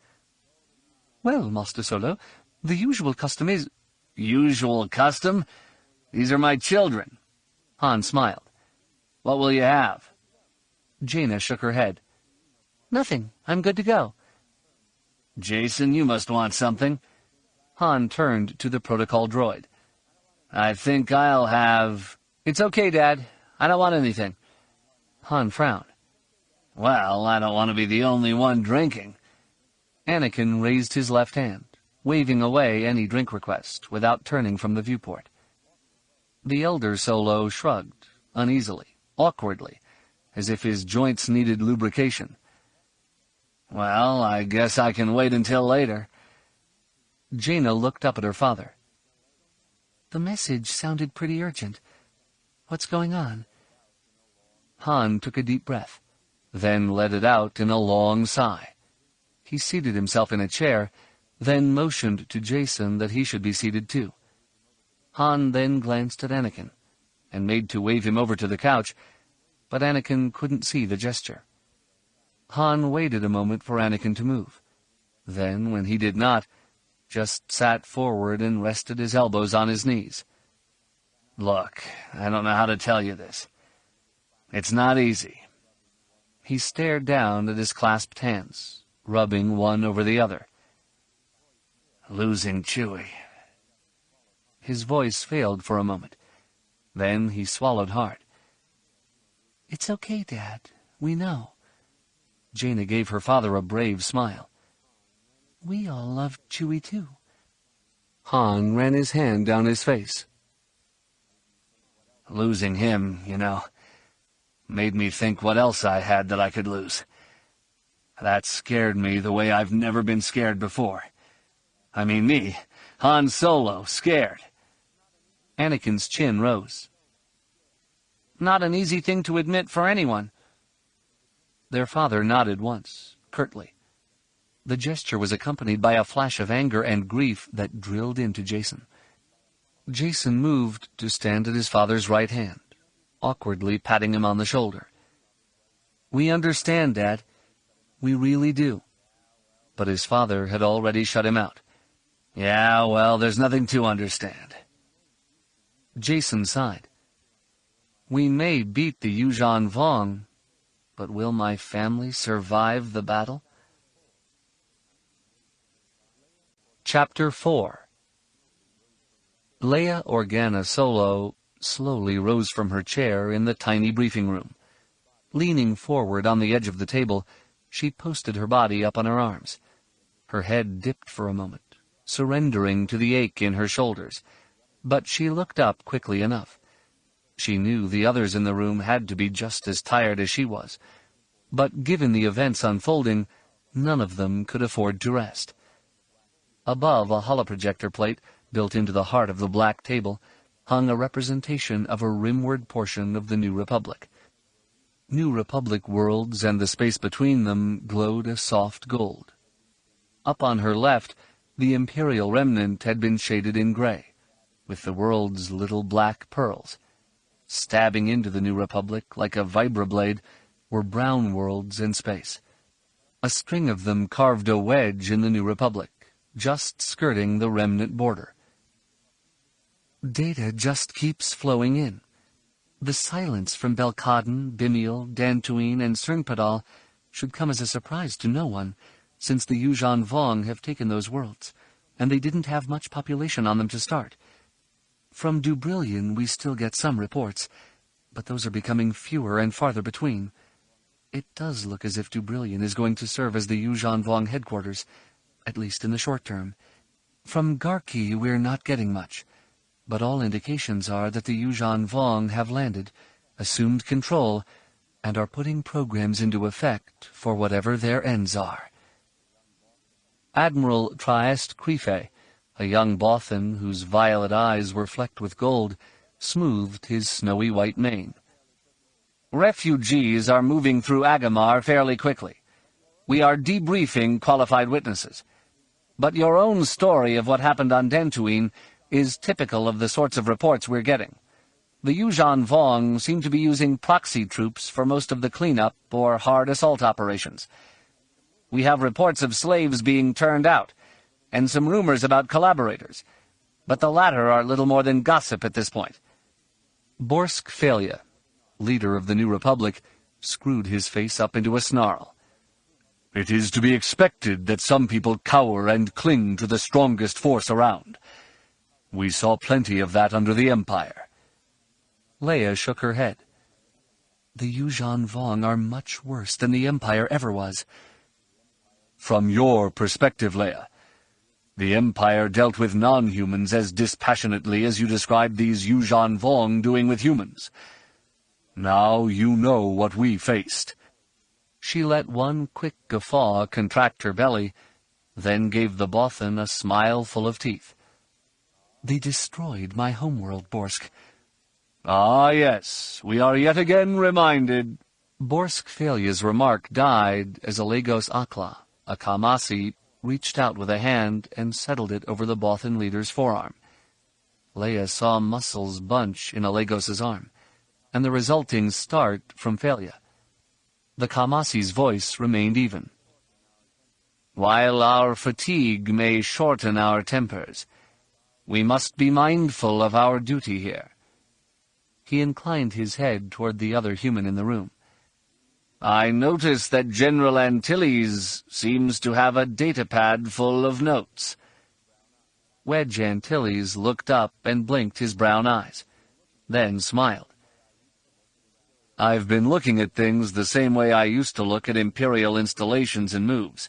"Well, Master Solo, the usual custom is—" "Usual custom? These are my children." Han smiled. "What will you have?" Jaina shook her head. "Nothing. I'm good to go." "Jacen, you must want something." Han turned to the protocol droid. "I think I'll have—" "It's okay, Dad. I don't want anything." Han frowned. "Well, I don't want to be the only one drinking." Anakin raised his left hand, waving away any drink request without turning from the viewport. The elder Solo shrugged, uneasily, awkwardly, as if his joints needed lubrication. "Well, I guess I can wait until later." Jaina looked up at her father. "The message sounded pretty urgent. What's going on?" Han took a deep breath, then let it out in a long sigh. He seated himself in a chair, then motioned to Jacen that he should be seated too. Han then glanced at Anakin, and made to wave him over to the couch, but Anakin couldn't see the gesture. Han waited a moment for Anakin to move. Then, when he did not, just sat forward and rested his elbows on his knees. "Look, I don't know how to tell you this. It's not easy." He stared down at his clasped hands, rubbing one over the other. "Losing Chewie." His voice failed for a moment. Then he swallowed hard. "It's okay, Dad. We know." Jaina gave her father a brave smile. "We all loved Chewie, too." Han ran his hand down his face. Losing him, made me think what else I had that I could lose. That scared me the way I've never been scared before. I mean me, Han Solo, scared. Anakin's chin rose. Not an easy thing to admit for anyone. Their father nodded once, curtly. The gesture was accompanied by a flash of anger and grief that drilled into Jason. Jason moved to stand at his father's right hand, awkwardly patting him on the shoulder. We understand, Dad. We really do. But his father had already shut him out. Yeah, well, there's nothing to understand. Jason sighed. We may beat the Yuuzhan Vong, but will my family survive the battle? Chapter 4. Leia Organa Solo slowly rose from her chair in the tiny briefing room. Leaning forward on the edge of the table, she posted her body up on her arms. Her head dipped for a moment, surrendering to the ache in her shoulders, but she looked up quickly enough. She knew the others in the room had to be just as tired as she was, but given the events unfolding, none of them could afford to rest. Above a holoprojector plate, built into the heart of the black table, hung a representation of a rimward portion of the New Republic. New Republic worlds and the space between them glowed a soft gold. Up on her left, the Imperial Remnant had been shaded in gray, with the world's little black pearls. Stabbing into the New Republic like a vibroblade were brown worlds in space. A string of them carved a wedge in the New Republic, just skirting the Remnant border. Data just keeps flowing in. The silence from Belkadon, Bimiel, Dantooine, and Cernpadal should come as a surprise to no one, since the Yuuzhan Vong have taken those worlds, and they didn't have much population on them to start. From Dubrillion we still get some reports, but those are becoming fewer and farther between. It does look as if Dubrillion is going to serve as the Yuuzhan Vong headquarters, at least in the short term. From Garki we're not getting much, but all indications are that the Yuuzhan Vong have landed, assumed control, and are putting programs into effect for whatever their ends are. Admiral Trieste Crefe, a young Bothan whose violet eyes were flecked with gold, smoothed his snowy white mane. Refugees are moving through Agamar fairly quickly. We are debriefing qualified witnesses. But your own story of what happened on Dantooine is typical of the sorts of reports we're getting. The Yuuzhan Vong seem to be using proxy troops for most of the cleanup or hard assault operations. We have reports of slaves being turned out, and some rumors about collaborators, but the latter are little more than gossip at this point. Borsk Felia, leader of the New Republic, screwed his face up into a snarl. It is to be expected that some people cower and cling to the strongest force around. We saw plenty of that under the Empire. Leia shook her head. The Yuuzhan Vong are much worse than the Empire ever was. From your perspective, Leia, the Empire dealt with non-humans as dispassionately as you described these Yuuzhan Vong doing with humans. Now you know what we faced. She let one quick guffaw contract her belly, then gave the Bothan a smile full of teeth. They destroyed my homeworld, Borsk. Ah, yes, we are yet again reminded. Borsk Felia's remark died as Alagos Akla, a Kamasi, reached out with a hand and settled it over the Bothan leader's forearm. Leia saw muscles bunch in Alagos's arm, and the resulting start from Felia. The Kamasi's voice remained even. While our fatigue may shorten our tempers, we must be mindful of our duty here. He inclined his head toward the other human in the room. I notice that General Antilles seems to have a datapad full of notes. Wedge Antilles looked up and blinked his brown eyes, then smiled. I've been looking at things the same way I used to look at Imperial installations and moves,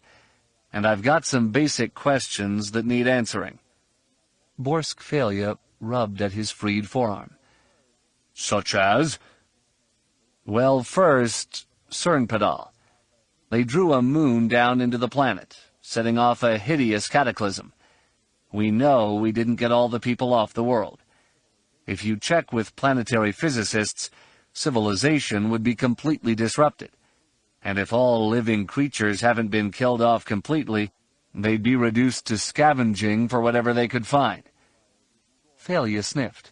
and I've got some basic questions that need answering. Borsk Pellaeon rubbed at his freed forearm. Such as? Well, first, Cernpadal. They drew a moon down into the planet, setting off a hideous cataclysm. We know we didn't get all the people off the world. If you check with planetary physicists, civilization would be completely disrupted. And if all living creatures haven't been killed off completely, they'd be reduced to scavenging for whatever they could find. Pellaeon sniffed.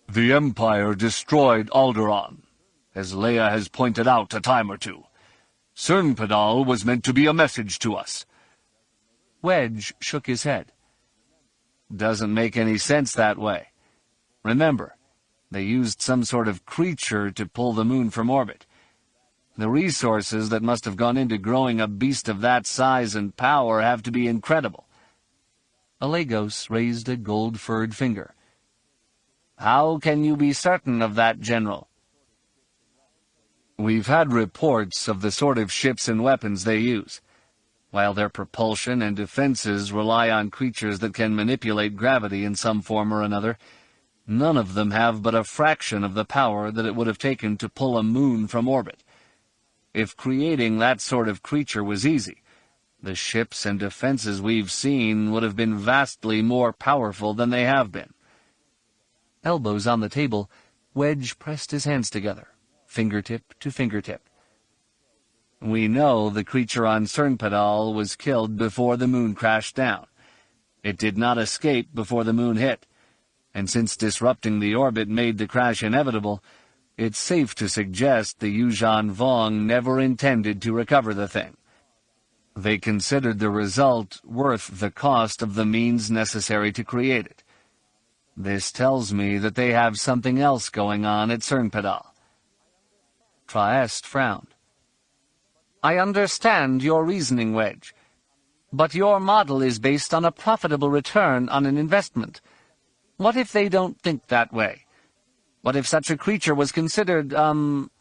The Empire destroyed Alderaan, as Leia has pointed out a time or two. Cernpadal was meant to be a message to us. Wedge shook his head. Doesn't make any sense that way. Remember, they used some sort of creature to pull the moon from orbit. The resources that must have gone into growing a beast of that size and power have to be incredible. Alagos raised a gold-furred finger. How can you be certain of that, General? We've had reports of the sort of ships and weapons they use. While their propulsion and defenses rely on creatures that can manipulate gravity in some form or another, none of them have but a fraction of the power that it would have taken to pull a moon from orbit. If creating that sort of creature was easy, the ships and defenses we've seen would have been vastly more powerful than they have been. Elbows on the table, Wedge pressed his hands together, fingertip to fingertip. We know the creature on Cernpadal was killed before the moon crashed down. It did not escape before the moon hit, and since disrupting the orbit made the crash inevitable, it's safe to suggest the Yuuzhan Vong never intended to recover the thing. They considered the result worth the cost of the means necessary to create it. This tells me that they have something else going on at Cernpadal. Trieste frowned. I understand your reasoning, Wedge, but your model is based on a profitable return on an investment. What if they don't think that way? What if such a creature was considered,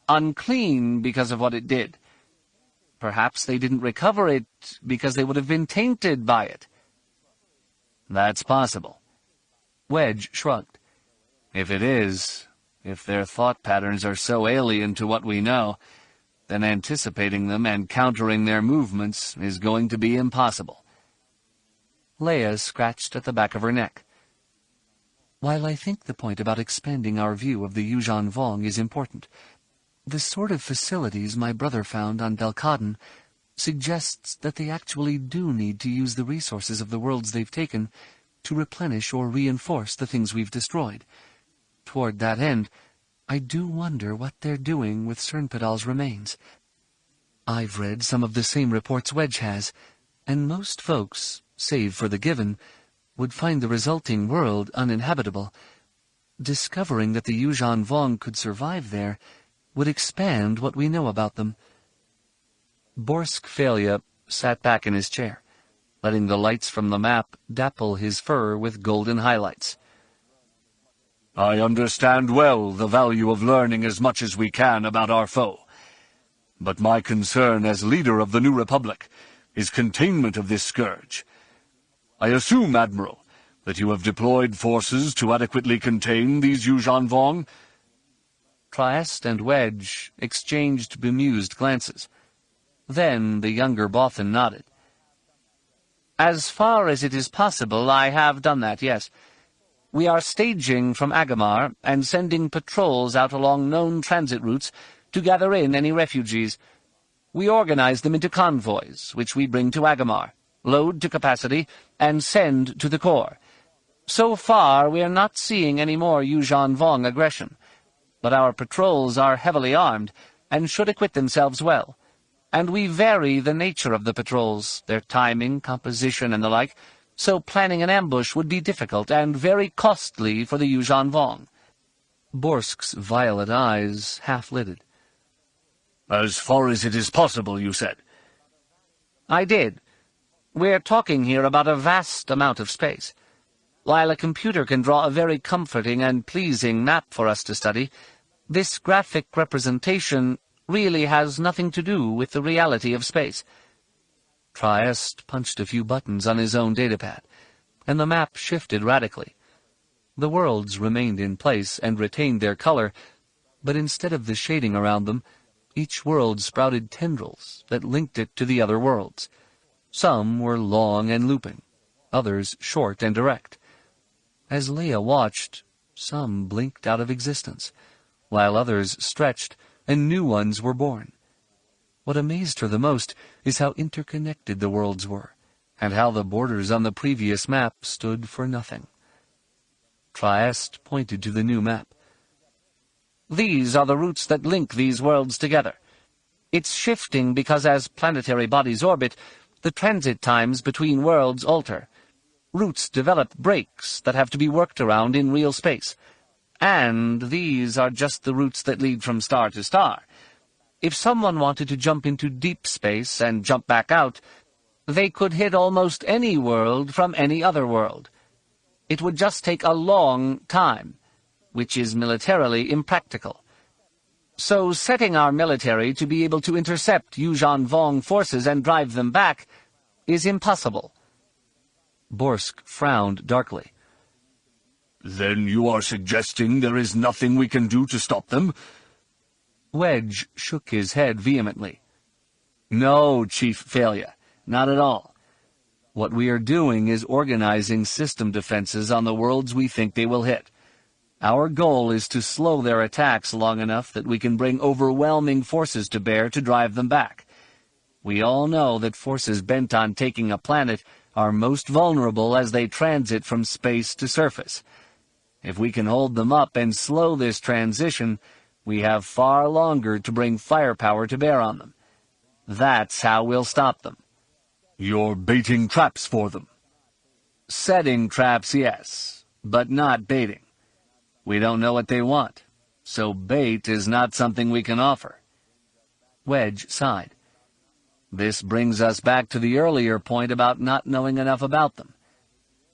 unclean because of what it did? Perhaps they didn't recover it because they would have been tainted by it. That's possible. Wedge shrugged. If it is, if their thought patterns are so alien to what we know, then anticipating them and countering their movements is going to be impossible. Leia scratched at the back of her neck. While I think the point about expanding our view of the Yuuzhan Vong is important, the sort of facilities my brother found on Delkaden suggests that they actually do need to use the resources of the worlds they've taken to replenish or reinforce the things we've destroyed. Toward that end, I do wonder what they're doing with Cernpadal's remains. I've read some of the same reports Wedge has, and most folks, save for the Given, would find the resulting world uninhabitable. Discovering that the Yuuzhan Vong could survive there would expand what we know about them. Borsk Pellaeon sat back in his chair, letting the lights from the map dapple his fur with golden highlights. I understand well the value of learning as much as we can about our foe. But my concern as leader of the New Republic is containment of this scourge. I assume, Admiral, that you have deployed forces to adequately contain these Yuuzhan Vong? Trieste and Wedge exchanged bemused glances. Then the younger Bothan nodded. As far as it is possible, I have done that, yes. We are staging from Agamar and sending patrols out along known transit routes to gather in any refugees. We organize them into convoys, which we bring to Agamar, load to capacity, and send to the core. So far, we are not seeing any more Yuuzhan Vong aggression, but our patrols are heavily armed and should equip themselves well, and we vary the nature of the patrols, their timing, composition, and the like, so planning an ambush would be difficult and very costly for the Yuuzhan Vong. Borsk's violet eyes half-lidded. As far as it is possible, you said? I did. We're talking here about a vast amount of space. While a computer can draw a very comforting and pleasing map for us to study, this graphic representation really has nothing to do with the reality of space. Trieste punched a few buttons on his own datapad. and the map shifted radically. The worlds remained in place and retained their color, but instead of the shading around them, each world sprouted tendrils that linked it to the other worlds. Some were long and looping, others short and direct. As Leia watched, some blinked out of existence, while others stretched and new ones were born. What amazed her the most is how interconnected the worlds were, and how the borders on the previous map stood for nothing. Trieste pointed to the new map. "These are the routes that link these worlds together. It's shifting because as planetary bodies orbit, the transit times between worlds alter. Routes develop breaks that have to be worked around in real space. And these are just the routes that lead from star to star. If someone wanted to jump into deep space and jump back out, they could hit almost any world from any other world. It would just take a long time, which is militarily impractical. So setting our military to be able to intercept Yuuzhan Vong forces and drive them back is impossible." Borsk frowned darkly. "Then you are suggesting there is nothing we can do to stop them?" Wedge shook his head vehemently. "No, Chief Failure, not at all. What we are doing is organizing system defenses on the worlds we think they will hit. Our goal is to slow their attacks long enough that we can bring overwhelming forces to bear to drive them back. We all know that forces bent on taking a planet are most vulnerable as they transit from space to surface. If we can hold them up and slow this transition, we have far longer to bring firepower to bear on them. That's how we'll stop them." "You're baiting traps for them." "Setting traps, yes, but not baiting. We don't know what they want, so bait is not something we can offer." Wedge sighed. "This brings us back to the earlier point about not knowing enough about them.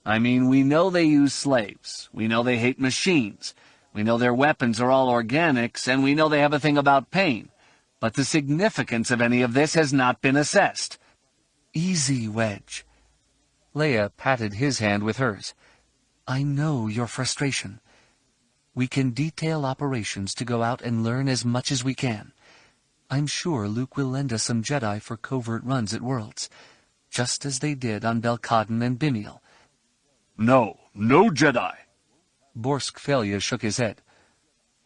I mean, we know they use slaves, we know they hate machines, we know their weapons are all organics, and we know they have a thing about pain, but the significance of any of this has not been assessed." "Easy, Wedge." Leia patted his hand with hers. "I know your frustration. We can detail operations to go out and learn as much as we can. I'm sure Luke will lend us some Jedi for covert runs at Worlds, just as they did on Belkadon and Bimiel." "No Jedi." Borsk Failure shook his head.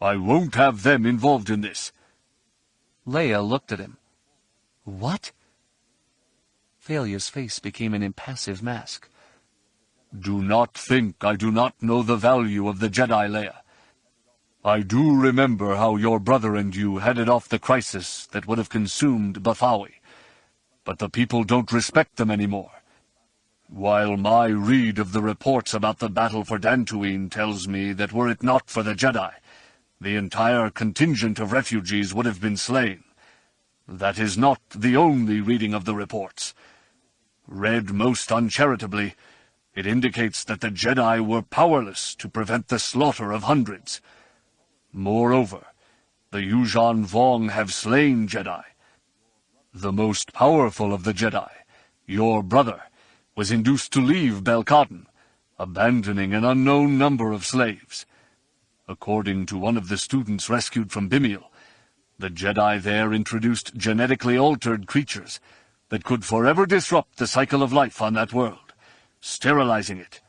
"I won't have them involved in this." Leia looked at him. "What?" Failure's face became an impassive mask. "Do not think I do not know the value of the Jedi, Leia. I do remember how your brother and you headed off the crisis that would have consumed Bathawi, but the people don't respect them anymore. While my read of the reports about the battle for Dantooine tells me that were it not for the Jedi, the entire contingent of refugees would have been slain. That is not the only reading of the reports. Read most uncharitably, it indicates that the Jedi were powerless to prevent the slaughter of hundreds. Moreover, the Yuuzhan Vong have slain Jedi. The most powerful of the Jedi, your brother, was induced to leave Belkadon, abandoning an unknown number of slaves. According to one of the students rescued from Bimiel, the Jedi there introduced genetically altered creatures that could forever disrupt the cycle of life on that world, sterilizing it.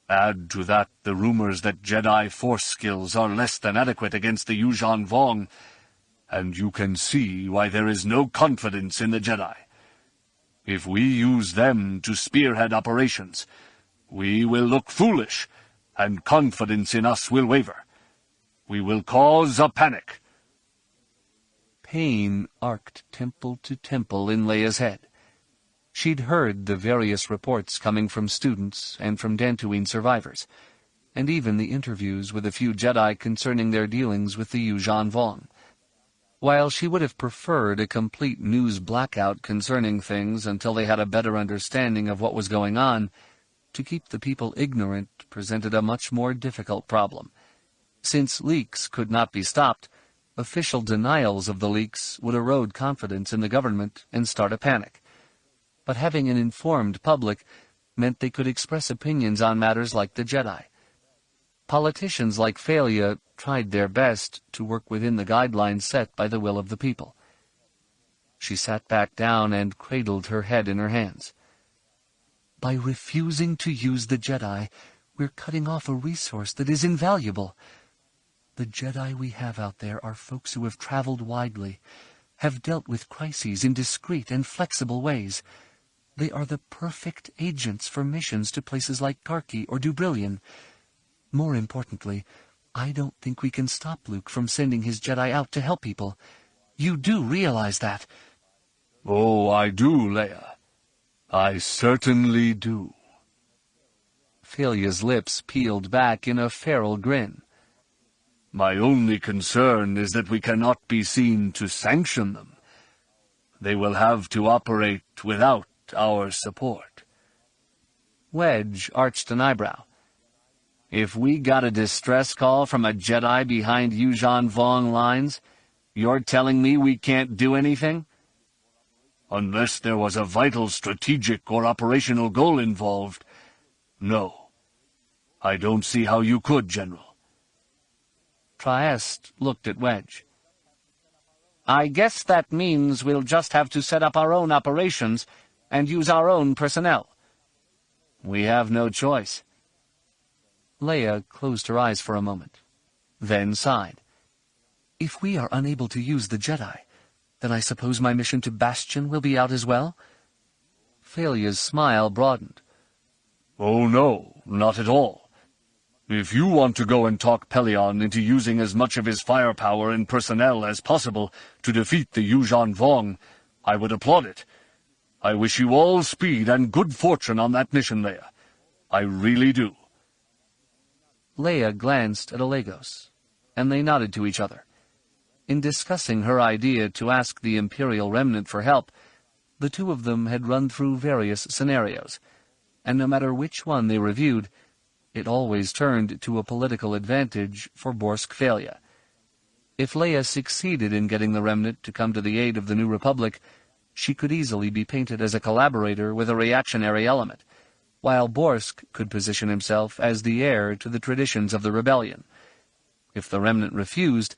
Add to that the rumors that Jedi force skills are less than adequate against the Yuuzhan Vong, and you can see why there is no confidence in the Jedi. If we use them to spearhead operations, we will look foolish, and confidence in us will waver. We will cause a panic." Pain arced temple to temple in Leia's head. She'd heard the various reports coming from students and from Dantooine survivors, and even the interviews with a few Jedi concerning their dealings with the Yuuzhan Vong. While she would have preferred a complete news blackout concerning things until they had a better understanding of what was going on, to keep the people ignorant presented a much more difficult problem. Since leaks could not be stopped, official denials of the leaks would erode confidence in the government and start a panic. But having an informed public meant they could express opinions on matters like the Jedi. Politicians like Pellaeon tried their best to work within the guidelines set by the will of the people. She sat back down and cradled her head in her hands. By refusing to use the Jedi, we're cutting off a resource that is invaluable. The Jedi we have out there are folks who have traveled widely, have dealt with crises in discreet and flexible ways. They are the perfect agents for missions to places like Garki or Dubrilion. More importantly, I don't think we can stop Luke from sending his Jedi out to help people. You do realize that? Oh, I do, Leia. I certainly do. Pellaeon's lips peeled back in a feral grin. My only concern is that we cannot be seen to sanction them. They will have to operate without our support. Wedge arched an eyebrow. If we got a distress call from a Jedi behind Yuuzhan Vong lines, you're telling me we can't do anything? Unless there was a vital strategic or operational goal involved, no. I don't see how you could, General. Trieste looked at Wedge. I guess that means we'll just have to set up our own operations and use our own personnel. We have no choice. Leia closed her eyes for a moment, then sighed. If we are unable to use the Jedi, then I suppose my mission to Bastion will be out as well? Pellaeon's smile broadened. Oh no, not at all. If you want to go and talk Pellaeon into using as much of his firepower and personnel as possible to defeat the Yuuzhan Vong, I would applaud it. I wish you all speed and good fortune on that mission, Leia. I really do. Leia glanced at Alegos, and they nodded to each other. In discussing her idea to ask the Imperial Remnant for help, the two of them had run through various scenarios, and no matter which one they reviewed, it always turned to a political advantage for Borsk Pellaeon. If Leia succeeded in getting the Remnant to come to the aid of the New Republic, she could easily be painted as a collaborator with a reactionary element, while Borsk could position himself as the heir to the traditions of the rebellion. If the Remnant refused,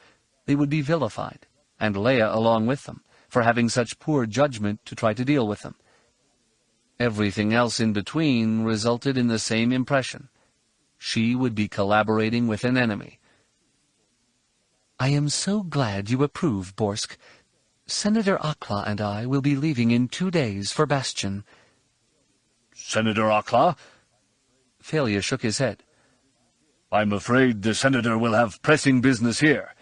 they would be vilified, and Leia along with them, for having such poor judgment to try to deal with them. Everything else in between resulted in the same impression. She would be collaborating with an enemy. I am so glad you approve, Borsk. Senator Akla and I will be leaving in 2 days for Bastion. Senator Akla? Pellaeon shook his head. I'm afraid the Senator will have pressing business here,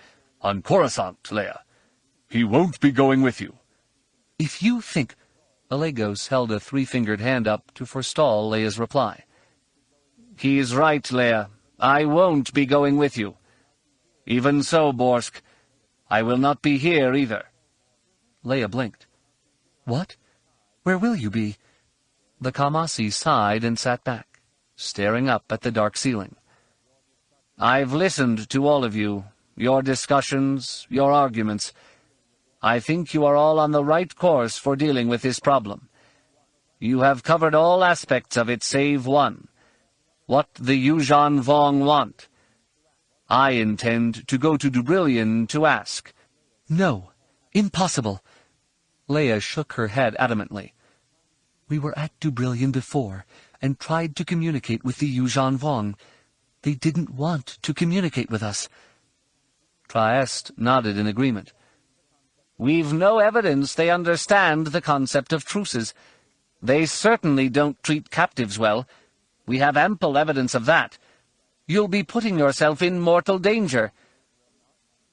on Coruscant, Leia. He won't be going with you. If you think... Alegos held a 3-fingered hand up to forestall Leia's reply. He's right, Leia. I won't be going with you. Even so, Borsk, I will not be here either. Leia blinked. What? Where will you be? The Kamasi sighed and sat back, staring up at the dark ceiling. I've listened to all of you, your discussions, your arguments. I think you are all on the right course for dealing with this problem. You have covered all aspects of it save one. What the Yuuzhan Vong want. I intend to go to Dubrilion to ask. No, impossible. Leia shook her head adamantly. We were at Dubrilion before, and tried to communicate with the Yuuzhan Vong. They didn't want to communicate with us. Trieste nodded in agreement. We've no evidence they understand the concept of truces. They certainly don't treat captives well. We have ample evidence of that. You'll be putting yourself in mortal danger.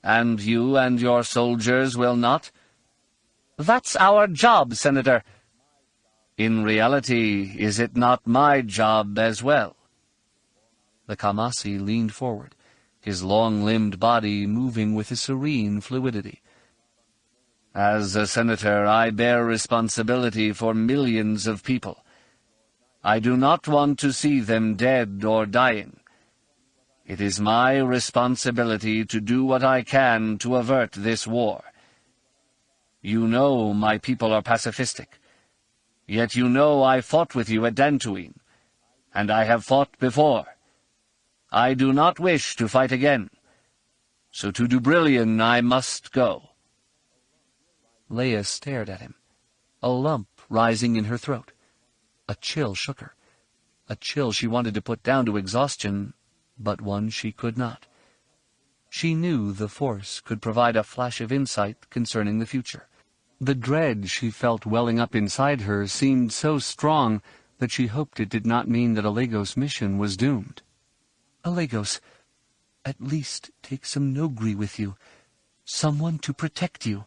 And you and your soldiers will not? That's our job, Senator. In reality, is it not my job as well? The Kamasi leaned forward, his long-limbed body moving with a serene fluidity. As a senator, I bear responsibility for millions of people. I do not want to see them dead or dying. It is my responsibility to do what I can to avert this war. You know my people are pacifistic. Yet you know I fought with you at Dantooine. and I have fought before. I do not wish to fight again, so to Dubrillion I must go." Leia stared at him, a lump rising in her throat. A chill shook her, a chill she wanted to put down to exhaustion, but one she could not. She knew the Force could provide a flash of insight concerning the future. The dread she felt welling up inside her seemed so strong that she hoped it did not mean that Alegos' mission was doomed. "Alegos, at least take some Nogri with you, someone to protect you."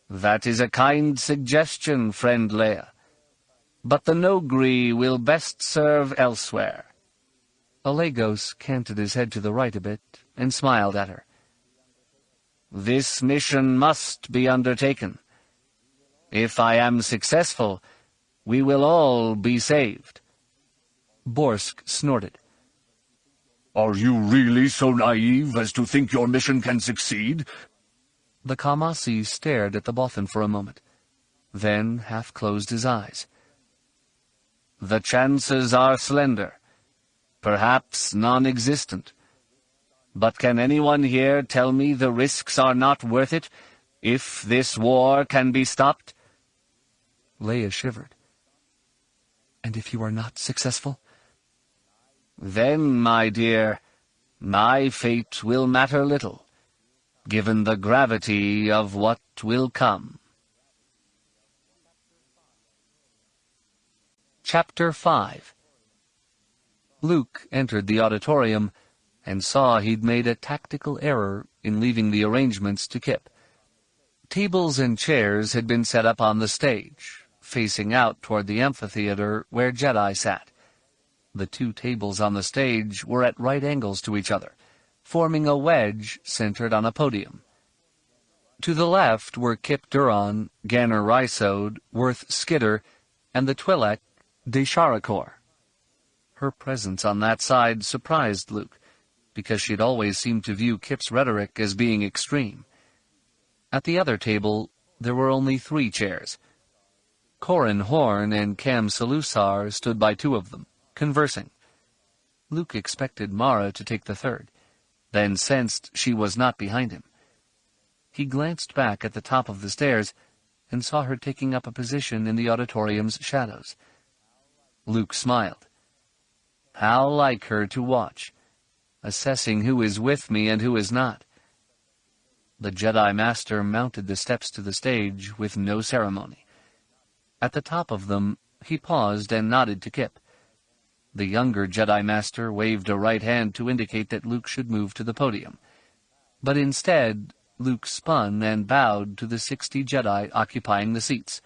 "That is a kind suggestion, friend Leia. But the Nogri will best serve elsewhere." Alegos canted his head to the right a bit and smiled at her. "This mission must be undertaken. If I am successful, we will all be saved." Borsk snorted. "Are you really so naive as to think your mission can succeed?" The Kamasi stared at the Bothan for a moment, then half closed his eyes. "The chances are slender, perhaps non-existent. But can anyone here tell me the risks are not worth it, if this war can be stopped?" Leia shivered. "And if you are not successful?" "Then, my dear, my fate will matter little, given the gravity of what will come." Chapter 5. Luke entered the auditorium and saw he'd made a tactical error in leaving the arrangements to Kip. Tables and chairs had been set up on the stage, facing out toward the amphitheater where Jedi sat. The two tables on the stage were at right angles to each other, forming a wedge centered on a podium. To the left were Kip Duron, Ganner Rysode, Worth Skidder, and the Twi'lek, Desharakor. Her presence on that side surprised Luke, because she'd always seemed to view Kip's rhetoric as being extreme. At the other table, there were only 3 chairs. Corran Horn and Cam Salusar stood by 2 of them, conversing. Luke expected Mara to take the third, then sensed she was not behind him. He glanced back at the top of the stairs and saw her taking up a position in the auditorium's shadows. Luke smiled. How like her to watch, assessing who is with me and who is not. The Jedi Master mounted the steps to the stage with no ceremony. At the top of them, he paused and nodded to Kip. The younger Jedi Master waved a right hand to indicate that Luke should move to the podium. But instead, Luke spun and bowed to the 60 Jedi occupying the seats.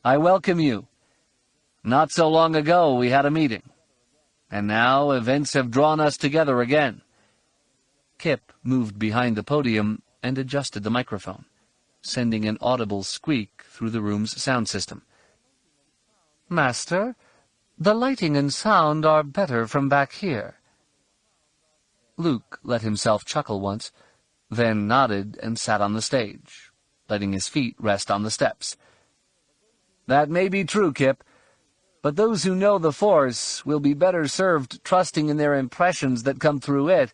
"I welcome you. Not so long ago we had a meeting, and now events have drawn us together again." Kip moved behind the podium and adjusted the microphone, sending an audible squeak through the room's sound system. "Master, the lighting and sound are better from back here." Luke let himself chuckle once, then nodded and sat on the stage, letting his feet rest on the steps. "That may be true, Kip, but those who know the Force will be better served trusting in their impressions that come through it,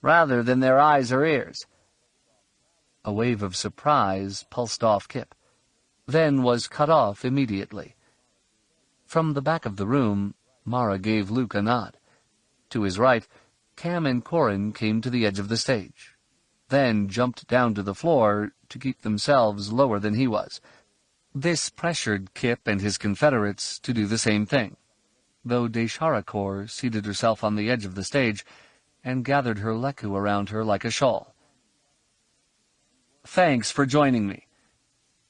rather than their eyes or ears." A wave of surprise pulsed off Kip, then was cut off immediately. From the back of the room, Mara gave Luke a nod. To his right, Cam and Corran came to the edge of the stage, then jumped down to the floor to keep themselves lower than he was. This pressured Kip and his Confederates to do the same thing, though Desharakor seated herself on the edge of the stage and gathered her Leku around her like a shawl. "Thanks for joining me.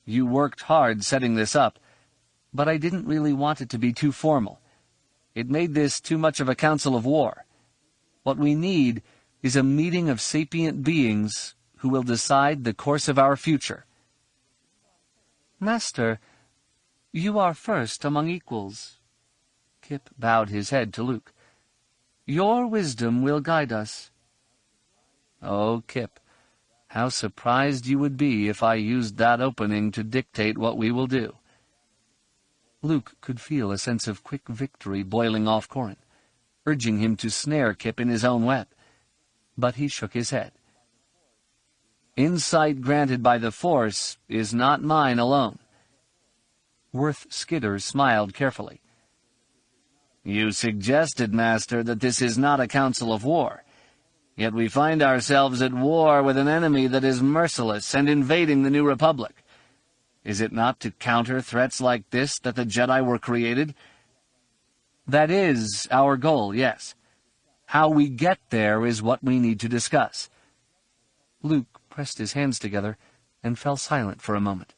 You worked hard setting this up, but I didn't really want it to be too formal. It made this too much of a council of war. What we need is a meeting of sapient beings who will decide the course of our future." "Master, you are first among equals." Kip bowed his head to Luke. "Your wisdom will guide us." "Oh, Kip, how surprised you would be if I used that opening to dictate what we will do." Luke could feel a sense of quick victory boiling off Corrin, urging him to snare Kip in his own web. But he shook his head. Insight granted by the Force is not mine alone. Worth Skidder smiled carefully. You suggested, Master, that this is not a council of war. Yet we find ourselves at war with an enemy that is merciless and invading the New Republic. Is it not to counter threats like this that the Jedi were created? That is our goal, yes. How we get there is what we need to discuss. Luke pressed his hands together and fell silent for a moment.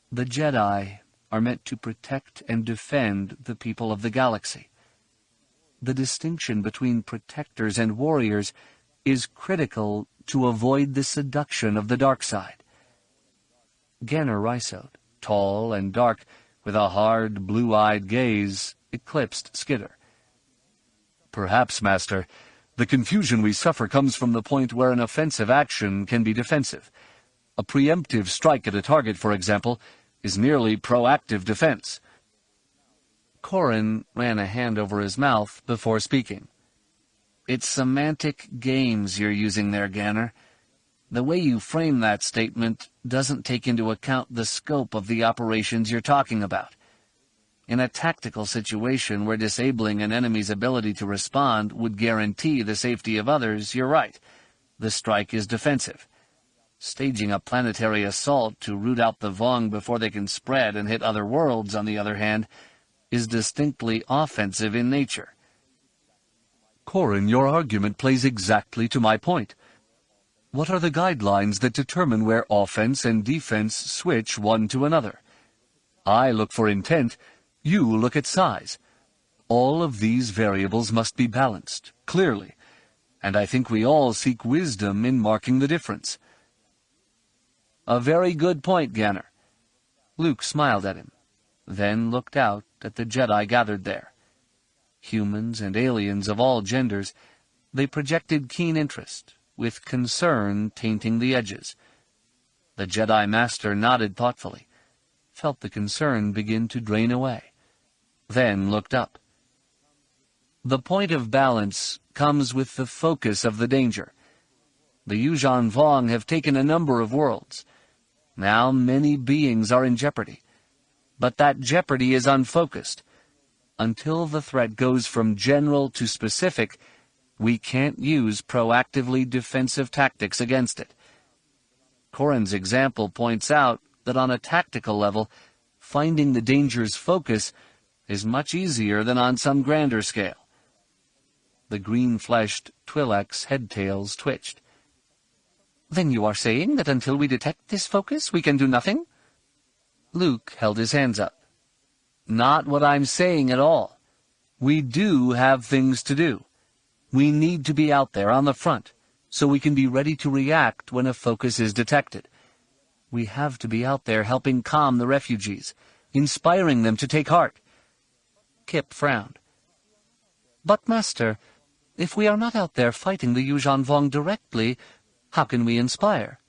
The Jedi are meant to protect and defend the people of the galaxy. The distinction between protectors and warriors is critical to avoid the seduction of the dark side. Ganner Rysode, tall and dark, with a hard, blue-eyed gaze, eclipsed Skidder. Perhaps, Master, the confusion we suffer comes from the point where an offensive action can be defensive. A preemptive strike at a target, for example, is merely proactive defense. Corrin ran a hand over his mouth before speaking. It's semantic games you're using there, Ganner. The way you frame that statement doesn't take into account the scope of the operations you're talking about. In a tactical situation where disabling an enemy's ability to respond would guarantee the safety of others, you're right. The strike is defensive. Staging a planetary assault to root out the Vong before they can spread and hit other worlds, on the other hand, is distinctly offensive in nature. Corrin, your argument plays exactly to my point. What are the guidelines that determine where offense and defense switch one to another? I look for intent, you look at size. All of these variables must be balanced, clearly, and I think we all seek wisdom in marking the difference. A very good point, Ganner. Luke smiled at him, then looked out at the Jedi gathered there. Humans and aliens of all genders, they projected keen interest, with concern tainting the edges. The Jedi Master nodded thoughtfully, felt the concern begin to drain away, then looked up. The point of balance comes with the focus of the danger. The Yuuzhan Vong have taken a number of worlds. Now many beings are in jeopardy. But that jeopardy is unfocused. Until the threat goes from general to specific, we can't use proactively defensive tactics against it. Corrin's example points out that on a tactical level, finding the danger's focus is much easier than on some grander scale. The green-fleshed Twi'lek's head-tails twitched. Then you are saying that until we detect this focus, we can do nothing? Luke held his hands up. Not what I'm saying at all. We do have things to do. We need to be out there on the front, so we can be ready to react when a focus is detected. We have to be out there helping calm the refugees, inspiring them to take heart. Kip frowned. But, Master, if we are not out there fighting the Yuuzhan Vong directly, how can we inspire?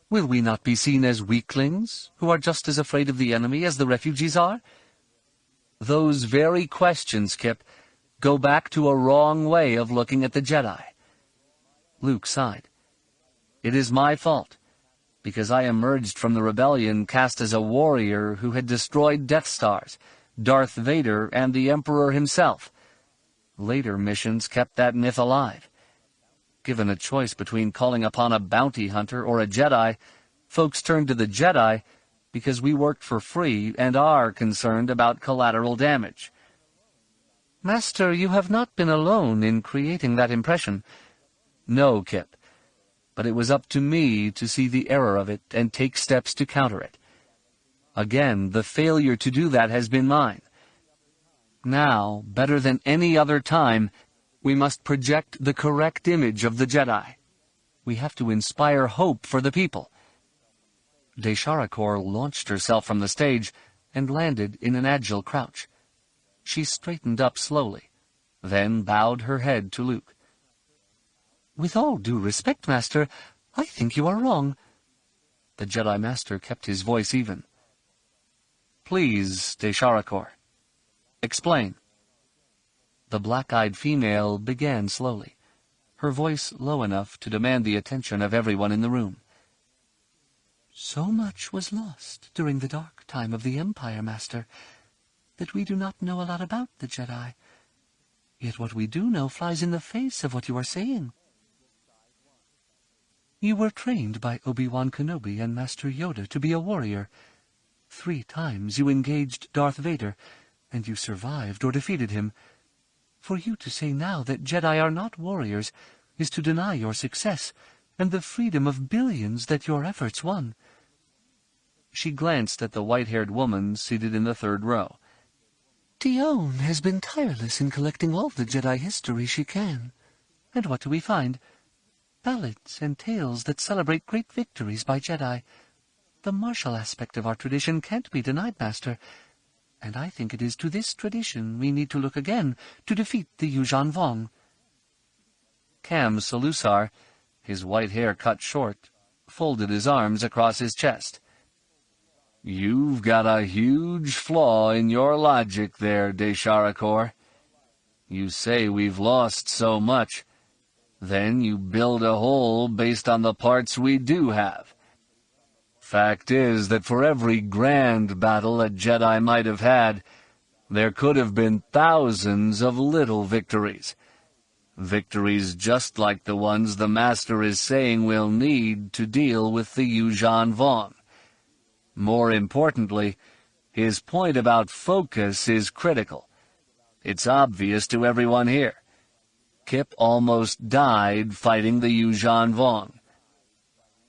Will we not be seen as weaklings, who are just as afraid of the enemy as the refugees are? Those very questions, Kip, go back to a wrong way of looking at the Jedi. Luke sighed. It is my fault, because I emerged from the rebellion cast as a warrior who had destroyed Death Stars, Darth Vader, and the Emperor himself. Later missions kept that myth alive. Given a choice between calling upon a bounty hunter or a Jedi, folks turned to the Jedi because we worked for free and are concerned about collateral damage. Master, you have not been alone in creating that impression. No, Kip, but it was up to me to see the error of it and take steps to counter it. Again, the failure to do that has been mine. Now, better than any other time, we must project the correct image of the Jedi. We have to inspire hope for the people. Desharakor launched herself from the stage and landed in an agile crouch. She straightened up slowly, then bowed her head to Luke. With all due respect, Master, I think you are wrong. The Jedi Master kept his voice even. Please, Desharakor. Explain. The black-eyed female began slowly, her voice low enough to demand the attention of everyone in the room. So much was lost during the dark time of the Empire, Master, that we do not know a lot about the Jedi. Yet what we do know flies in the face of what you are saying. You were trained by Obi-Wan Kenobi and Master Yoda to be a warrior. 3 times you engaged Darth Vader, and you survived or defeated him. For you to say now that Jedi are not warriors is to deny your success and the freedom of billions that your efforts won. She glanced at the white-haired woman seated in the 3rd row. Tion has been tireless in collecting all the Jedi history she can. And what do we find? Ballads and tales that celebrate great victories by Jedi. The martial aspect of our tradition can't be denied, Master, and I think it is to this tradition we need to look again to defeat the Yuuzhan Vong. Cam Salusar, his white hair cut short, folded his arms across his chest. You've got a huge flaw in your logic there, Desharakor. You say we've lost so much. Then you build a hole based on the parts we do have. Fact is that for every grand battle a Jedi might have had, there could have been thousands of little victories. Victories just like the ones the Master is saying we'll need to deal with the Yuuzhan Vong. More importantly, his point about focus is critical. It's obvious to everyone here. Kip almost died fighting the Yuuzhan Vong.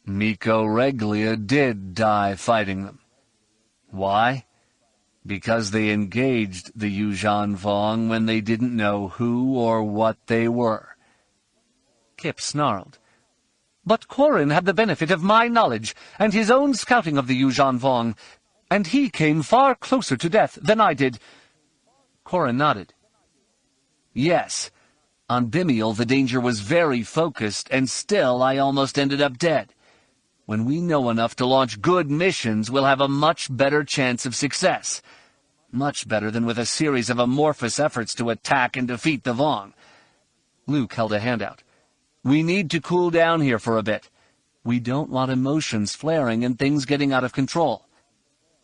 Miko Reglia did die fighting them. Why? Because they engaged the Yuuzhan Vong when they didn't know who or what they were. Kip snarled. But Quarren had the benefit of my knowledge and his own scouting of the Yuuzhan Vong, and he came far closer to death than I did. Quarren nodded. Yes, on Bimial the danger was very focused, and still I almost ended up dead. When we know enough to launch good missions, we'll have a much better chance of success. Much better than with a series of amorphous efforts to attack and defeat the Vong. Luke held a hand out. We need to cool down here for a bit. We don't want emotions flaring and things getting out of control.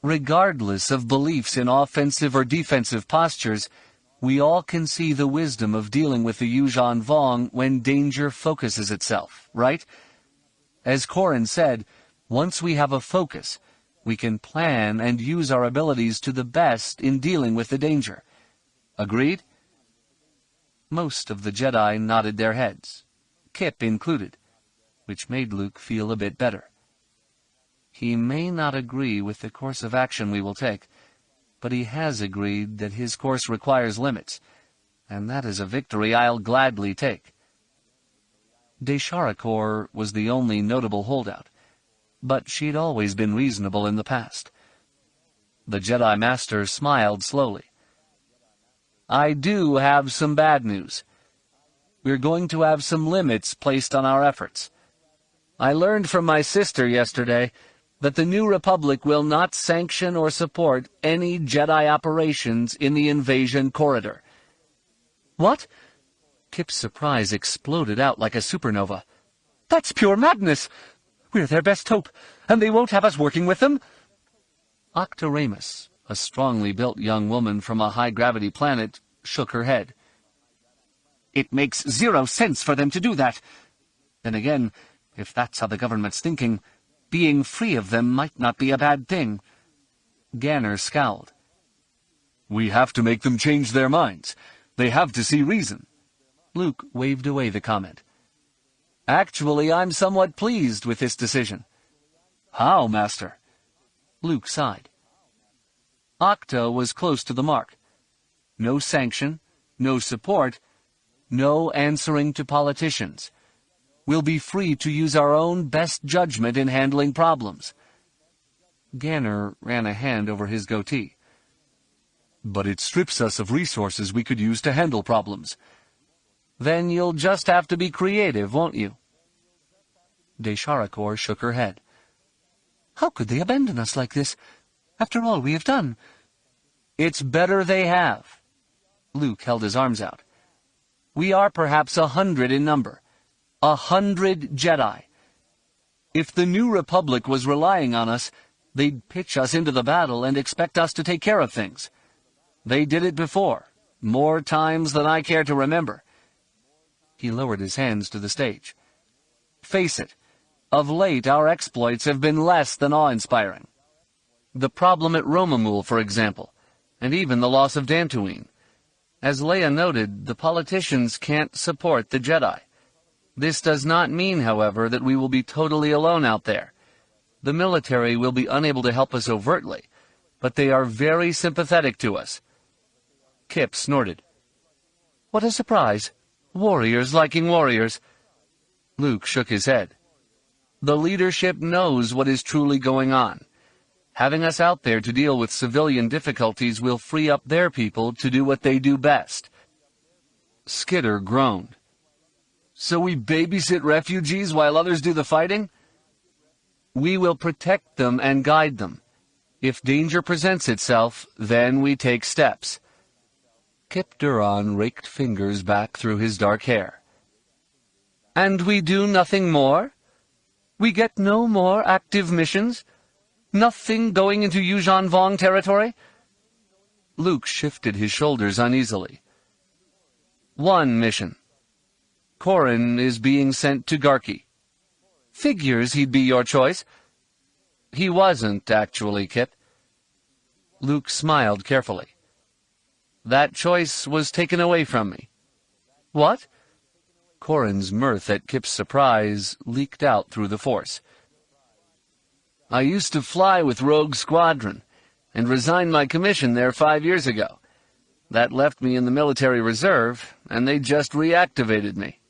Regardless of beliefs in offensive or defensive postures, we all can see the wisdom of dealing with the Yuuzhan Vong when danger focuses itself, right? As Quarren said, once we have a focus, we can plan and use our abilities to the best in dealing with the danger. Agreed? Most of the Jedi nodded their heads, Kip included, which made Luke feel a bit better. He may not agree with the course of action we will take, but he has agreed that his course requires limits, and that is a victory I'll gladly take. Desharakor was the only notable holdout, but she'd always been reasonable in the past. The Jedi Master smiled slowly. I do have some bad news. We're going to have some limits placed on our efforts. I learned from my sister yesterday that the New Republic will not sanction or support any Jedi operations in the invasion corridor. What? Kip's surprise exploded out like a supernova. That's pure madness! We're their best hope, and they won't have us working with them? Octoramus, a strongly built young woman from a high-gravity planet, shook her head. It makes 0 sense for them to do that. Then again, if that's how the government's thinking, being free of them might not be a bad thing. Ganner scowled. We have to make them change their minds. They have to see reason. Luke waved away the comment. Actually, I'm somewhat pleased with this decision. How, Master? Luke sighed. Octo was close to the mark. No sanction, no support, no answering to politicians. We'll be free to use our own best judgment in handling problems. Ganner ran a hand over his goatee. But it strips us of resources we could use to handle problems. Then you'll just have to be creative, won't you? Desharakor shook her head. How could they abandon us like this? After all we have done. It's better they have. Luke held his arms out. We are perhaps 100 in number. 100 Jedi. If the New Republic was relying on us, they'd pitch us into the battle and expect us to take care of things. They did it before, more times than I care to remember. He lowered his hands to the stage. Face it, of late our exploits have been less than awe-inspiring. The problem at Romamul, for example, and even the loss of Dantooine. As Leia noted, the politicians can't support the Jedi. This does not mean, however, that we will be totally alone out there. The military will be unable to help us overtly, but they are very sympathetic to us. Kip snorted. What a surprise. Warriors liking warriors. Luke shook his head. The leadership knows what is truly going on. Having us out there to deal with civilian difficulties will free up their people to do what they do best. Skitter groaned. So we babysit refugees while others do the fighting? We will protect them and guide them. If danger presents itself, then we take steps. Kip Duran raked fingers back through his dark hair. And we do nothing more? We get no more active missions? Nothing going into Yuuzhan Vong territory? Luke shifted his shoulders uneasily. One mission. Corran is being sent to Garki. Figures he'd be your choice. He wasn't, actually, Kip. Luke smiled carefully. That choice was taken away from me. What? Corran's mirth at Kip's surprise leaked out through the Force. I used to fly with Rogue Squadron, and resigned my commission there 5 years ago. That left me in the military reserve, and they just reactivated me.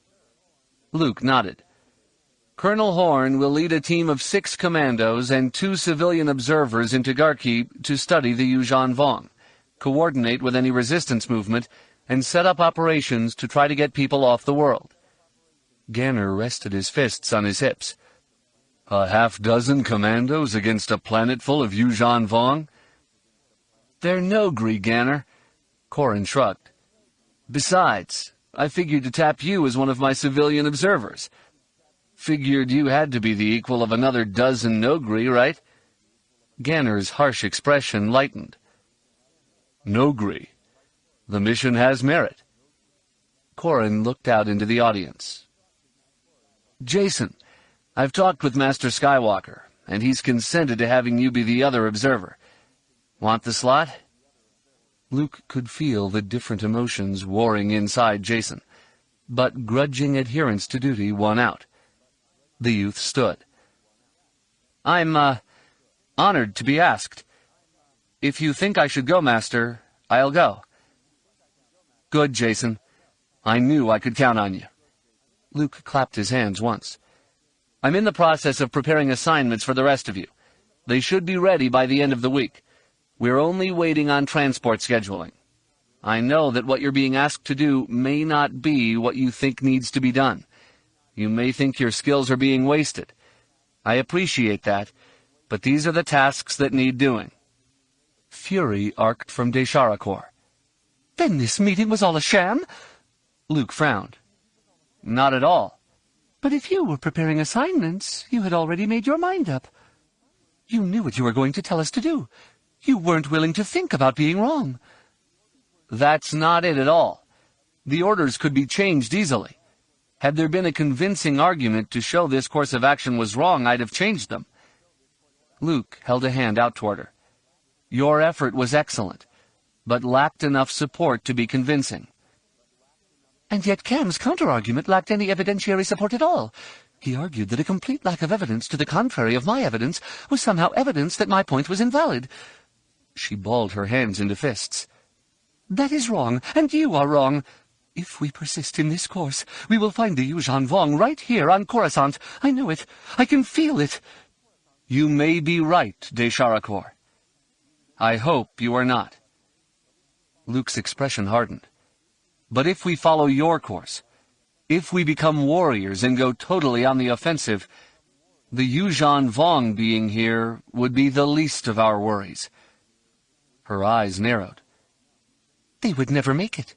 Luke nodded. Colonel Horn will lead a team of 6 commandos and 2 civilian observers into Garki to study the Yuuzhan Vong, coordinate with any resistance movement, and set up operations to try to get people off the world. Ganner rested his fists on his hips. A half-dozen commandos against a planet full of Yuuzhan Vong? They're Nogri, Ganner. Corran shrugged. Besides, I figured to tap you as one of my civilian observers. Figured you had to be the equal of another dozen Nogri, right? Ganner's harsh expression lightened. Nogri. The mission has merit. Corran looked out into the audience. Jason, I've talked with Master Skywalker, and he's consented to having you be the other observer. Want the slot? Luke could feel the different emotions warring inside Jason, but grudging adherence to duty won out. The youth stood. I'm, honored to be asked. If you think I should go, Master, I'll go. Good, Jason. I knew I could count on you. Luke clapped his hands once. I'm in the process of preparing assignments for the rest of you. They should be ready by the end of the week. We're only waiting on transport scheduling. I know that what you're being asked to do may not be what you think needs to be done. You may think your skills are being wasted. I appreciate that, but these are the tasks that need doing. Fury arced from Desharakor. Then this meeting was all a sham? Luke frowned. Not at all. But if you were preparing assignments, you had already made your mind up. You knew what you were going to tell us to do. You weren't willing to think about being wrong. That's not it at all. The orders could be changed easily. Had there been a convincing argument to show this course of action was wrong, I'd have changed them. Luke held a hand out toward her. Your effort was excellent, but lacked enough support to be convincing. And yet Cam's counter-argument lacked any evidentiary support at all. He argued that a complete lack of evidence to the contrary of my evidence was somehow evidence that my point was invalid. She balled her hands into fists. That is wrong, and you are wrong. If we persist in this course, we will find the Yuuzhan Vong right here on Coruscant. I know it. I can feel it. You may be right, Desharakor. I hope you are not. Luke's expression hardened. But if we follow your course, if we become warriors and go totally on the offensive, The Yuuzhan Vong being here would be the least of our worries. Her eyes narrowed. They would never make it.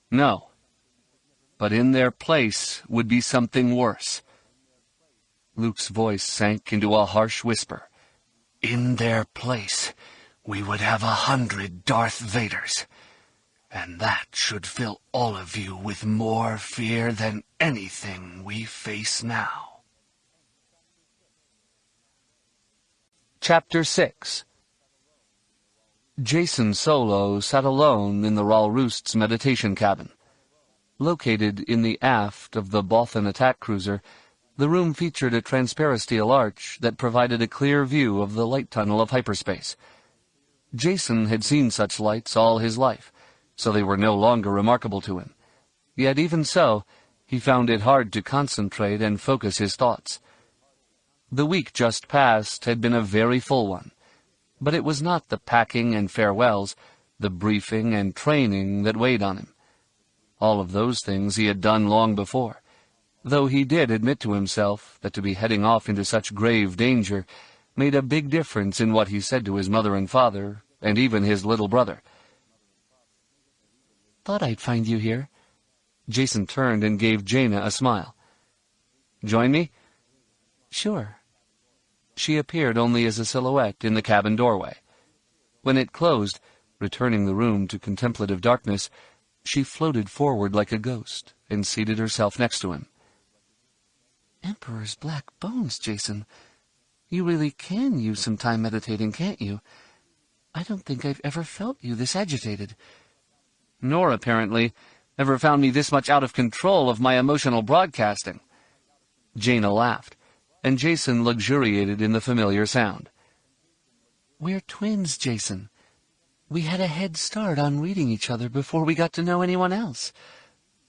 No. But in their place would be something worse. Luke's voice sank into a harsh whisper. In their place, we would have 100 Darth Vaders. And that should fill all of you with more fear than anything we face now. Chapter 6. Jacen Solo sat alone in the Ral Roost's meditation cabin. Located in the aft of the Bothan attack cruiser, the room featured a transparisteel arch that provided a clear view of the light tunnel of hyperspace. Jacen had seen such lights all his life, so they were no longer remarkable to him. Yet even so, he found it hard to concentrate and focus his thoughts. The week just past had been a very full one, but it was not the packing and farewells, the briefing and training that weighed on him. All of those things he had done long before, though he did admit to himself that to be heading off into such grave danger made a big difference in what he said to his mother and father, and even his little brother. Thought I'd find you here. Jacen turned and gave Jaina a smile. Join me? Sure. She appeared only as a silhouette in the cabin doorway. When it closed, returning the room to contemplative darkness, she floated forward like a ghost and seated herself next to him. Emperor's black bones, Jacen. You really can use some time meditating, can't you? I don't think I've ever felt you this agitated. Nor, apparently, ever found me this much out of control of my emotional broadcasting. Jaina laughed, and Jacen luxuriated in the familiar sound. We're twins, Jacen. We had a head start on reading each other before we got to know anyone else.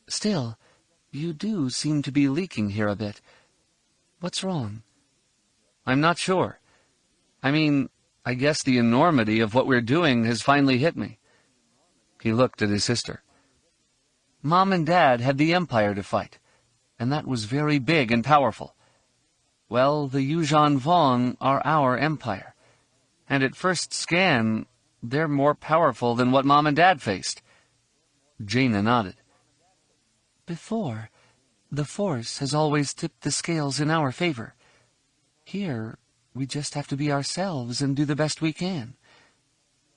Still, you do seem to be leaking here a bit. What's wrong? I'm not sure. I guess the enormity of what we're doing has finally hit me. He looked at his sister. Mom and Dad had the Empire to fight, and that was very big and powerful. Well, the Yuuzhan Vong are our Empire, and at first scan, they're more powerful than what Mom and Dad faced. Jaina nodded. Before, the Force has always tipped the scales in our favor. Here, we just have to be ourselves and do the best we can.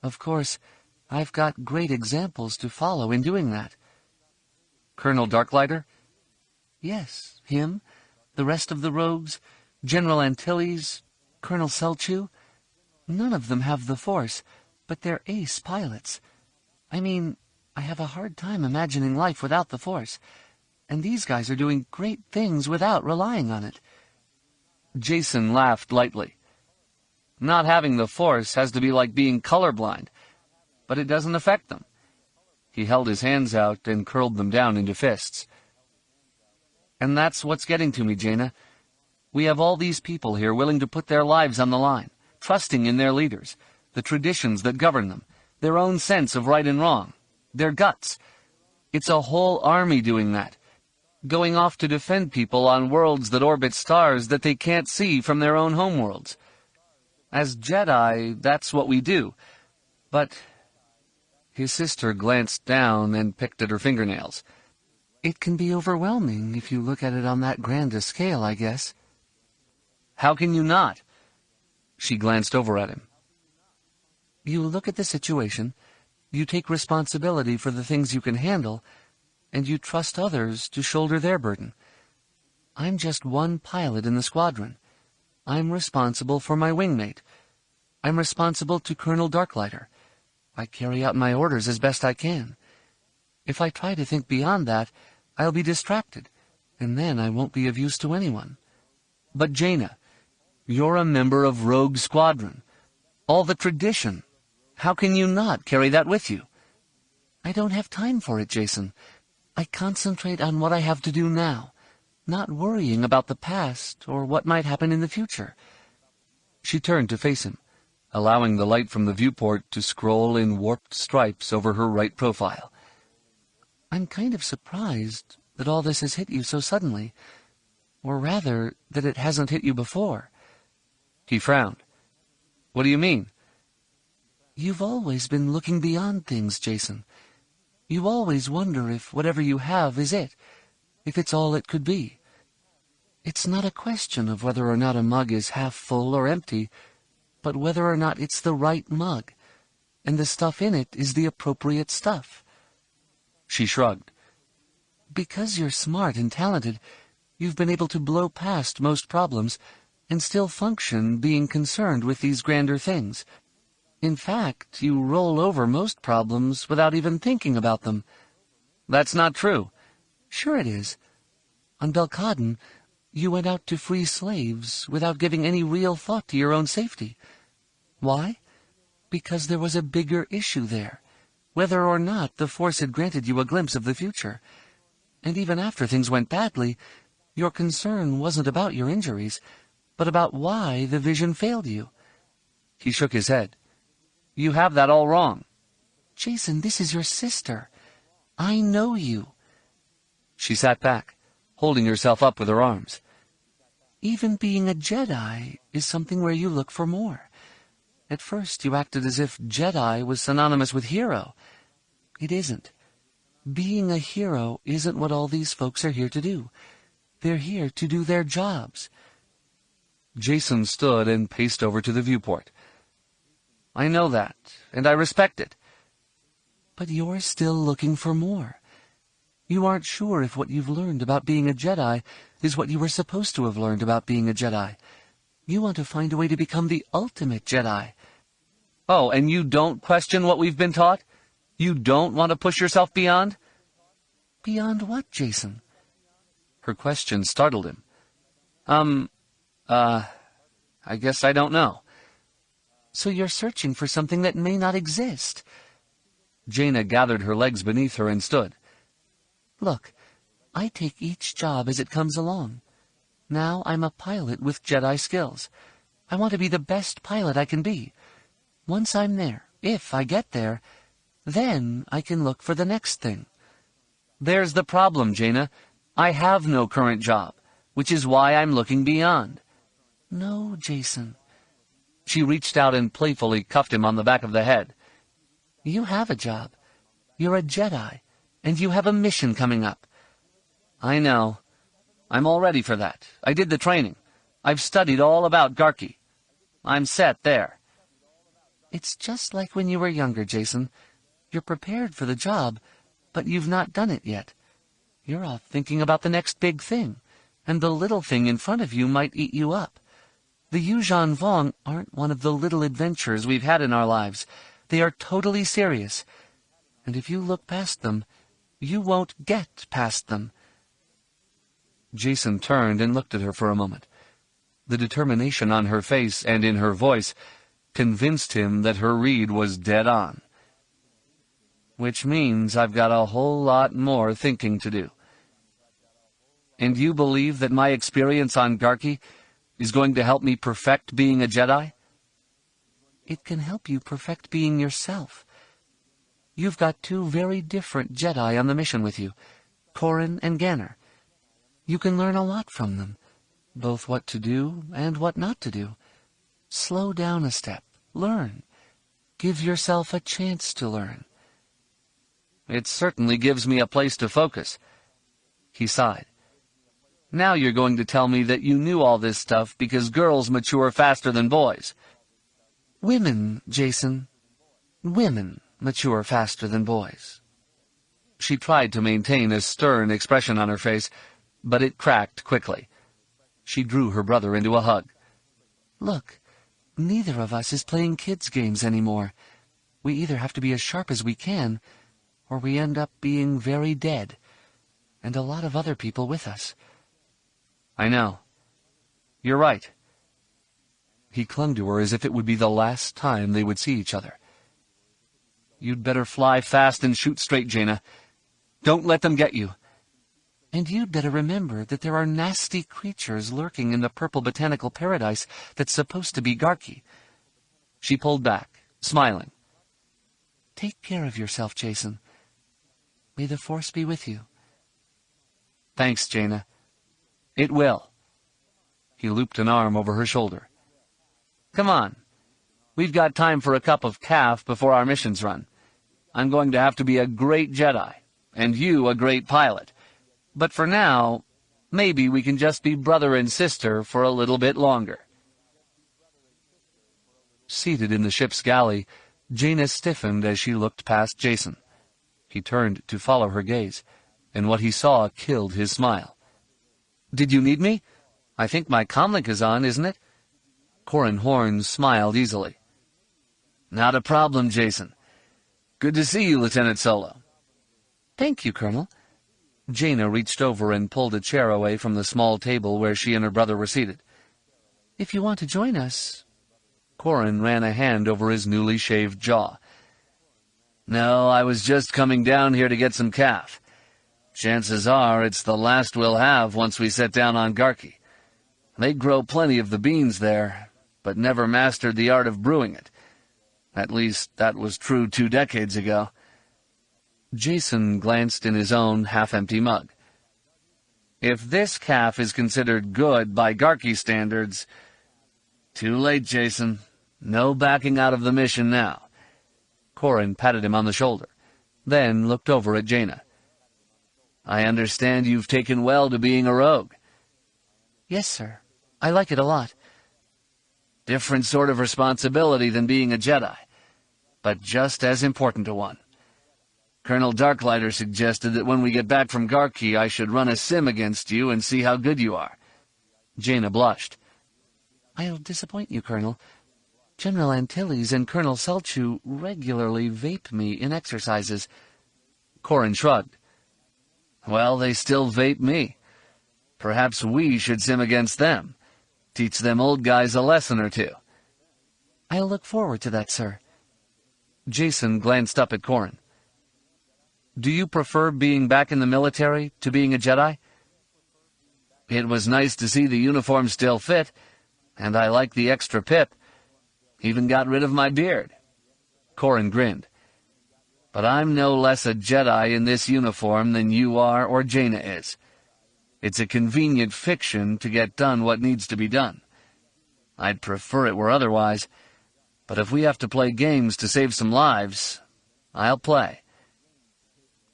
Of course, I've got great examples to follow in doing that. Colonel Darklighter? Yes, him, the rest of the rogues, General Antilles, Colonel Selchu. None of them have the Force, but they're ace pilots. I have a hard time imagining life without the Force, and these guys are doing great things without relying on it. Jacen laughed lightly. Not having the Force has to be like being colorblind, but it doesn't affect them. He held his hands out and curled them down into fists. And that's what's getting to me, Jaina. We have all these people here willing to put their lives on the line, trusting in their leaders, the traditions that govern them, their own sense of right and wrong, their guts. It's a whole army doing that, going off to defend people on worlds that orbit stars that they can't see from their own homeworlds. As Jedi, that's what we do. But... His sister glanced down and picked at her fingernails. It can be overwhelming if you look at it on that grand a scale, I guess. How can you not? She glanced over at him. You look at the situation, you take responsibility for the things you can handle, and you trust others to shoulder their burden. I'm just one pilot in the squadron. I'm responsible for my wingmate. I'm responsible to Colonel Darklighter. I carry out my orders as best I can. If I try to think beyond that, I'll be distracted, and then I won't be of use to anyone. But Jaina, you're a member of Rogue Squadron. All the tradition. How can you not carry that with you? I don't have time for it, Jacen. I concentrate on what I have to do now, not worrying about the past or what might happen in the future. She turned to face him, allowing the light from the viewport to scroll in warped stripes over her right profile. I'm kind of surprised that all this has hit you so suddenly. Or rather, that it hasn't hit you before. He frowned. What do you mean? You've always been looking beyond things, Jason. You always wonder if whatever you have is it, if it's all it could be. It's not a question of whether or not a mug is half full or empty, but whether or not it's the right mug, and the stuff in it is the appropriate stuff. She shrugged. Because you're smart and talented, you've been able to blow past most problems and still function being concerned with these grander things. In fact, you roll over most problems without even thinking about them. That's not true. Sure it is. On Belkadon, you went out to free slaves without giving any real thought to your own safety. Why? Because there was a bigger issue there, whether or not the Force had granted you a glimpse of the future. And even after things went badly, your concern wasn't about your injuries, but about why the vision failed you. He shook his head. You have that all wrong. Jason, this is your sister. I know you. She sat back, holding herself up with her arms. Even being a Jedi is something where you look for more. At first you acted as if Jedi was synonymous with hero. It isn't. Being a hero isn't what all these folks are here to do. They're here to do their jobs. Jason stood and paced over to the viewport. I know that, and I respect it. But you're still looking for more. You aren't sure if what you've learned about being a Jedi is what you were supposed to have learned about being a Jedi. You want to find a way to become the ultimate Jedi. Oh, and you don't question what we've been taught? You don't want to push yourself beyond? Beyond what, Jason? Her question startled him. I guess I don't know. So you're searching for something that may not exist. Jaina gathered her legs beneath her and stood. Look, I take each job as it comes along. Now I'm a pilot with Jedi skills. I want to be the best pilot I can be. Once I'm there, if I get there, then I can look for the next thing. There's the problem, Jaina. I have no current job, which is why I'm looking beyond. No, Jason. She reached out and playfully cuffed him on the back of the head. You have a job. You're a Jedi, and you have a mission coming up. I know. I'm all ready for that. I did the training. I've studied all about Garki. I'm set there. It's just like when you were younger, Jason. You're prepared for the job, but you've not done it yet. You're off thinking about the next big thing, and the little thing in front of you might eat you up. The Yuuzhan Vong aren't one of the little adventures we've had in our lives. They are totally serious. And if you look past them, you won't get past them. Jason turned and looked at her for a moment. The determination on her face and in her voice convinced him that her read was dead on. Which means I've got a whole lot more thinking to do. And you believe that my experience on Garki is going to help me perfect being a Jedi? It can help you perfect being yourself. You've got two very different Jedi on the mission with you, Corran and Ganner. You can learn a lot from them, both what to do and what not to do. Slow down a step, learn. Give yourself a chance to learn. It certainly gives me a place to focus. He sighed. Now you're going to tell me that you knew all this stuff because girls mature faster than boys. Women, Jason. Women mature faster than boys. She tried to maintain a stern expression on her face, but it cracked quickly. She drew her brother into a hug. Look, neither of us is playing kids' games anymore. We either have to be as sharp as we can, or we end up being very dead, and a lot of other people with us. I know. You're right. He clung to her as if it would be the last time they would see each other. You'd better fly fast and shoot straight, Jaina. Don't let them get you. And you'd better remember that there are nasty creatures lurking in the purple botanical paradise that's supposed to be Garki. She pulled back, smiling. Take care of yourself, Jason. May the Force be with you. Thanks, Jaina. It will. He looped an arm over her shoulder. "Come on. We've got time for a cup of caf before our missions run. I'm going to have to be a great Jedi, and you a great pilot. But for now, maybe we can just be brother and sister for a little bit longer." Seated in the ship's galley, Jaina stiffened as she looked past Jacen. He turned to follow her gaze, and what he saw killed his smile. "Did you need me? I think my comlink is on, isn't it?" Corran Horn smiled easily. "Not a problem, Jacen. Good to see you, Lieutenant Solo." "Thank you, Colonel." Jaina reached over and pulled a chair away from the small table where she and her brother were seated. "If you want to join us—" Corran ran a hand over his newly shaved jaw. "No, I was just coming down here to get some caf. Chances are it's the last we'll have once we set down on Garki. They grow plenty of the beans there, but never mastered the art of brewing it. At least that was true 2 decades ago." Jacen glanced in his own half-empty mug. "If this caf is considered good by Garki standards—" "Too late, Jacen. No backing out of the mission now." Corran patted him on the shoulder, then looked over at Jaina. "I understand you've taken well to being a rogue." "Yes, sir. I like it a lot." "Different sort of responsibility than being a Jedi, but just as important a one. Colonel Darklighter suggested that when we get back from Garki I should run a sim against you and see how good you are." Jaina blushed. "I'll disappoint you, Colonel. General Antilles and Colonel Selchu regularly vape me in exercises." Corran shrugged. "Well, they still vape me. Perhaps we should sim against them. Teach them old guys a lesson or two." "I'll look forward to that, sir." Jacen glanced up at Corran. "Do you prefer being back in the military to being a Jedi?" "It was nice to see the uniform still fit, and I like the extra pip. Even got rid of my beard." Corran grinned. "But I'm no less a Jedi in this uniform than you are or Jaina is. It's a convenient fiction to get done what needs to be done. I'd prefer it were otherwise, but if we have to play games to save some lives, I'll play."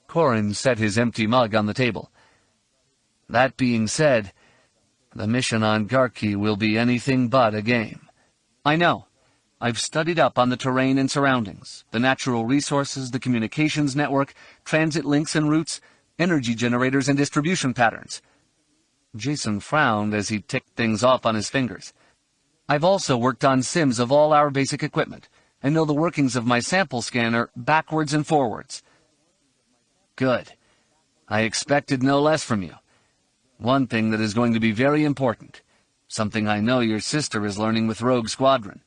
Corran set his empty mug on the table. "That being said, the mission on Garki will be anything but a game." "I know. I've studied up on the terrain and surroundings, the natural resources, the communications network, transit links and routes, energy generators and distribution patterns." Jacen frowned as he ticked things off on his fingers. "I've also worked on sims of all our basic equipment, and know the workings of my sample scanner backwards and forwards." "Good. I expected no less from you. One thing that is going to be very important, something I know your sister is learning with Rogue Squadron.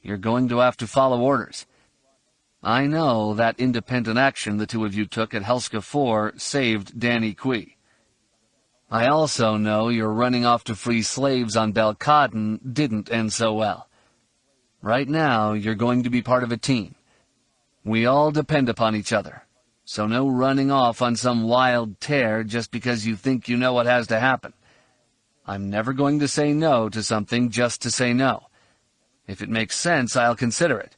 You're going to have to follow orders. I know that independent action the two of you took at Helska 4 saved Danny Kui. I also know your running off to free slaves on Belkaden didn't end so well. Right now, you're going to be part of a team. We all depend upon each other, so no running off on some wild tear just because you think you know what has to happen. I'm never going to say no to something just to say no. If it makes sense, I'll consider it.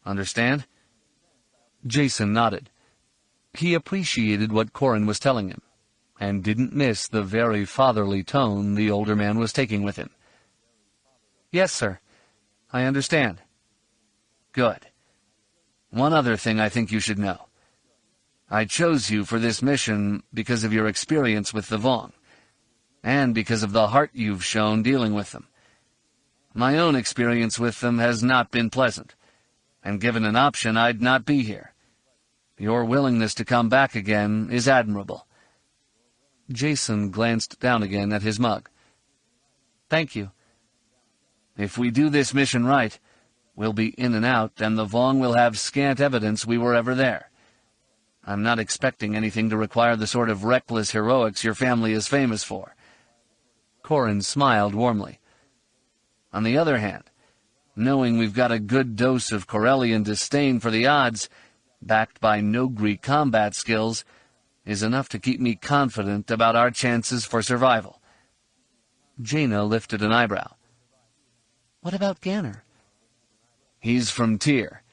Understand?" Jacen nodded. He appreciated what Corran was telling him, and didn't miss the very fatherly tone the older man was taking with him. "Yes, sir. I understand." "Good. One other thing I think you should know. I chose you for this mission because of your experience with the Vong, and because of the heart you've shown dealing with them. My own experience with them has not been pleasant, and given an option, I'd not be here. Your willingness to come back again is admirable." Jacen glanced down again at his mug. "Thank you." "If we do this mission right, we'll be in and out, and the Vong will have scant evidence we were ever there. I'm not expecting anything to require the sort of reckless heroics your family is famous for." Corran smiled warmly. "On the other hand, knowing we've got a good dose of Corellian disdain for the odds, backed by no-Greek combat skills, is enough to keep me confident about our chances for survival." Jaina lifted an eyebrow. What about Ganner? He's from Tyr.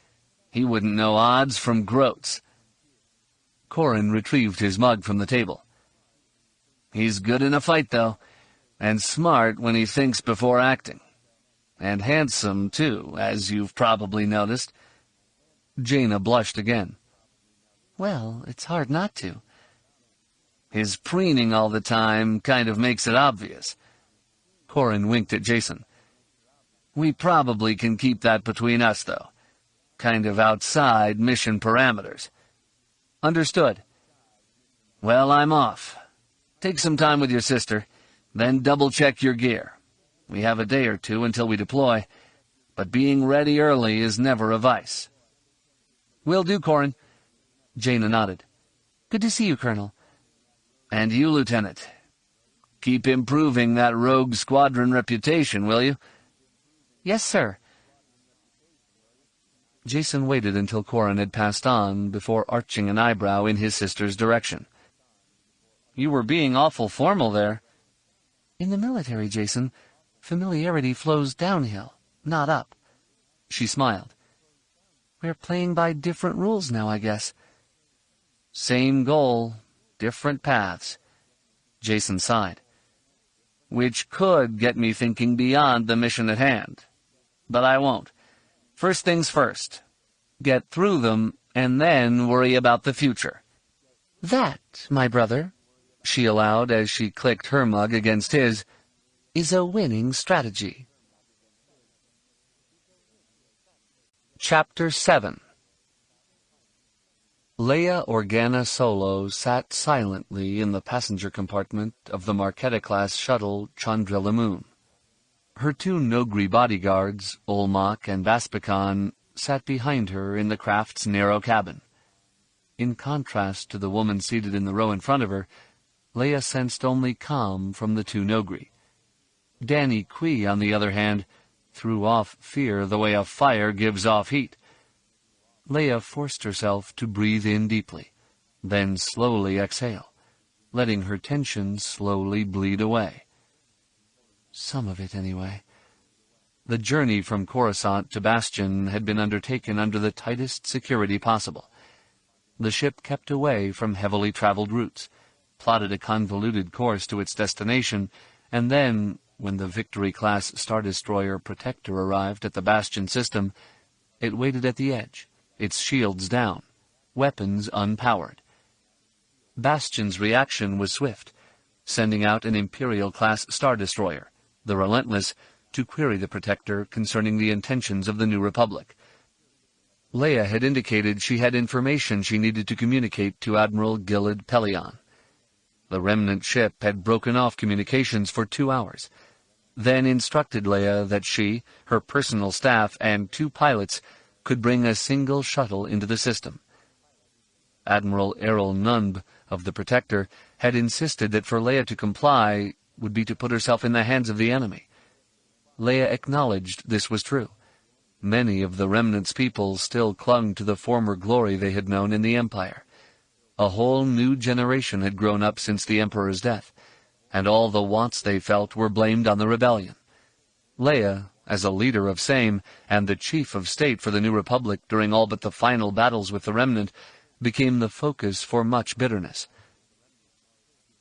He wouldn't know odds from groats. Corrin retrieved his mug from the table. He's good in a fight, though, and smart when he thinks before acting. And handsome, too, as you've probably noticed. Jaina blushed again. Well, it's hard not to. His preening all the time kind of makes it obvious. Corrin winked at Jason. We probably can keep that between us, though. Kind of outside mission parameters. Understood. Well, I'm off. Take some time with your sister, then double-check your gear. We have a day or two until we deploy, but being ready early is never a vice. Will do, Corrin. Jaina nodded. Good to see you, Colonel. And you, Lieutenant. Keep improving that rogue squadron reputation, will you? Yes, sir. Jason waited until Corrin had passed on before arching an eyebrow in his sister's direction. You were being awful formal there. In the military, Jason, familiarity flows downhill, not up. She smiled. We're playing by different rules now, I guess. Same goal, different paths. Jason sighed. Which could get me thinking beyond the mission at hand. But I won't. First things first. Get through them, and then worry about the future. That, my brother, she allowed as she clicked her mug against his, is a winning strategy. Chapter 7. Leia Organa Solo sat silently in the passenger compartment of the Marquetta-class shuttle Chandrilamoon. Her two Nogri bodyguards, Olmec and Vaspicon, sat behind her in the craft's narrow cabin. In contrast to the woman seated in the row in front of her, Leia sensed only calm from the two Nogri. Danny Kui, on the other hand, threw off fear the way a fire gives off heat. Leia forced herself to breathe in deeply, then slowly exhale, letting her tension slowly bleed away. Some of it, anyway. The journey from Coruscant to Bastion had been undertaken under the tightest security possible. The ship kept away from heavily traveled routes, plotted a convoluted course to its destination, and then, when the Victory-class Star Destroyer Protector arrived at the Bastion system, it waited at the edge, its shields down, weapons unpowered. Bastion's reaction was swift, sending out an Imperial-class Star Destroyer, the Relentless, to query the Protector concerning the intentions of the New Republic. Leia had indicated she had information she needed to communicate to Admiral Pellaeon. The Remnant ship had broken off communications for 2 hours, then instructed Leia that she, her personal staff, and 2 pilots could bring a single shuttle into the system. Admiral Errol Nunb of the Protector had insisted that for Leia to comply would be to put herself in the hands of the enemy. Leia acknowledged this was true. Many of the Remnant's people still clung to the former glory they had known in the Empire. A whole new generation had grown up since the Emperor's death, and all the wants they felt were blamed on the rebellion. Leia, as a leader of Same and the chief of state for the New Republic during all but the final battles with the Remnant, became the focus for much bitterness.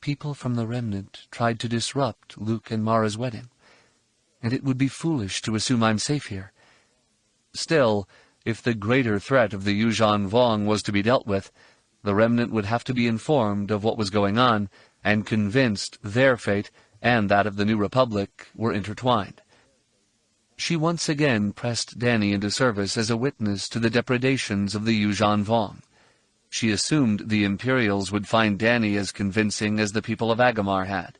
People from the Remnant tried to disrupt Luke and Mara's wedding, and it would be foolish to assume I'm safe here. Still, if the greater threat of the Yuuzhan Vong was to be dealt with, the Remnant would have to be informed of what was going on and convinced their fate and that of the New Republic were intertwined. She once again pressed Danny into service as a witness to the depredations of the Yuuzhan Vong. She assumed the Imperials would find Danny as convincing as the people of Agamar had.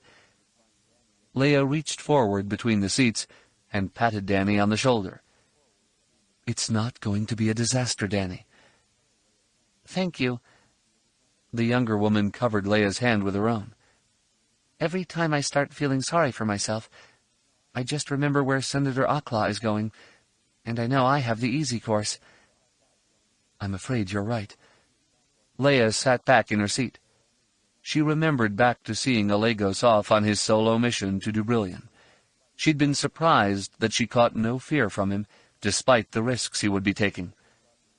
Leia reached forward between the seats and patted Danny on the shoulder. "It's not going to be a disaster, Danny." "Thank you." The younger woman covered Leia's hand with her own. "Every time I start feeling sorry for myself, I just remember where Senator Aklaw is going, and I know I have the easy course." "I'm afraid you're right." Leia sat back in her seat. She remembered back to seeing Alegos off on his solo mission to Dubrillion, She'd been surprised that she caught no fear from him, despite the risks he would be taking.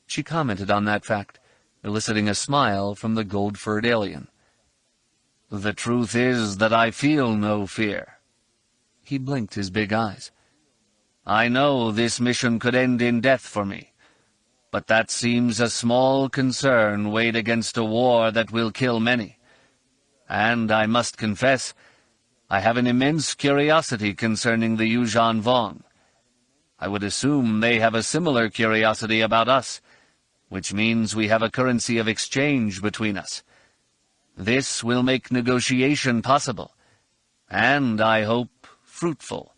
She commented on that fact, eliciting a smile from the gold-furred alien. "The truth is that I feel no fear." He blinked his big eyes. "I know this mission could end in death for me, but that seems a small concern weighed against a war that will kill many. And I must confess, I have an immense curiosity concerning the Yuuzhan Vong. I would assume they have a similar curiosity about us, which means we have a currency of exchange between us. This will make negotiation possible, and, I hope, fruitful."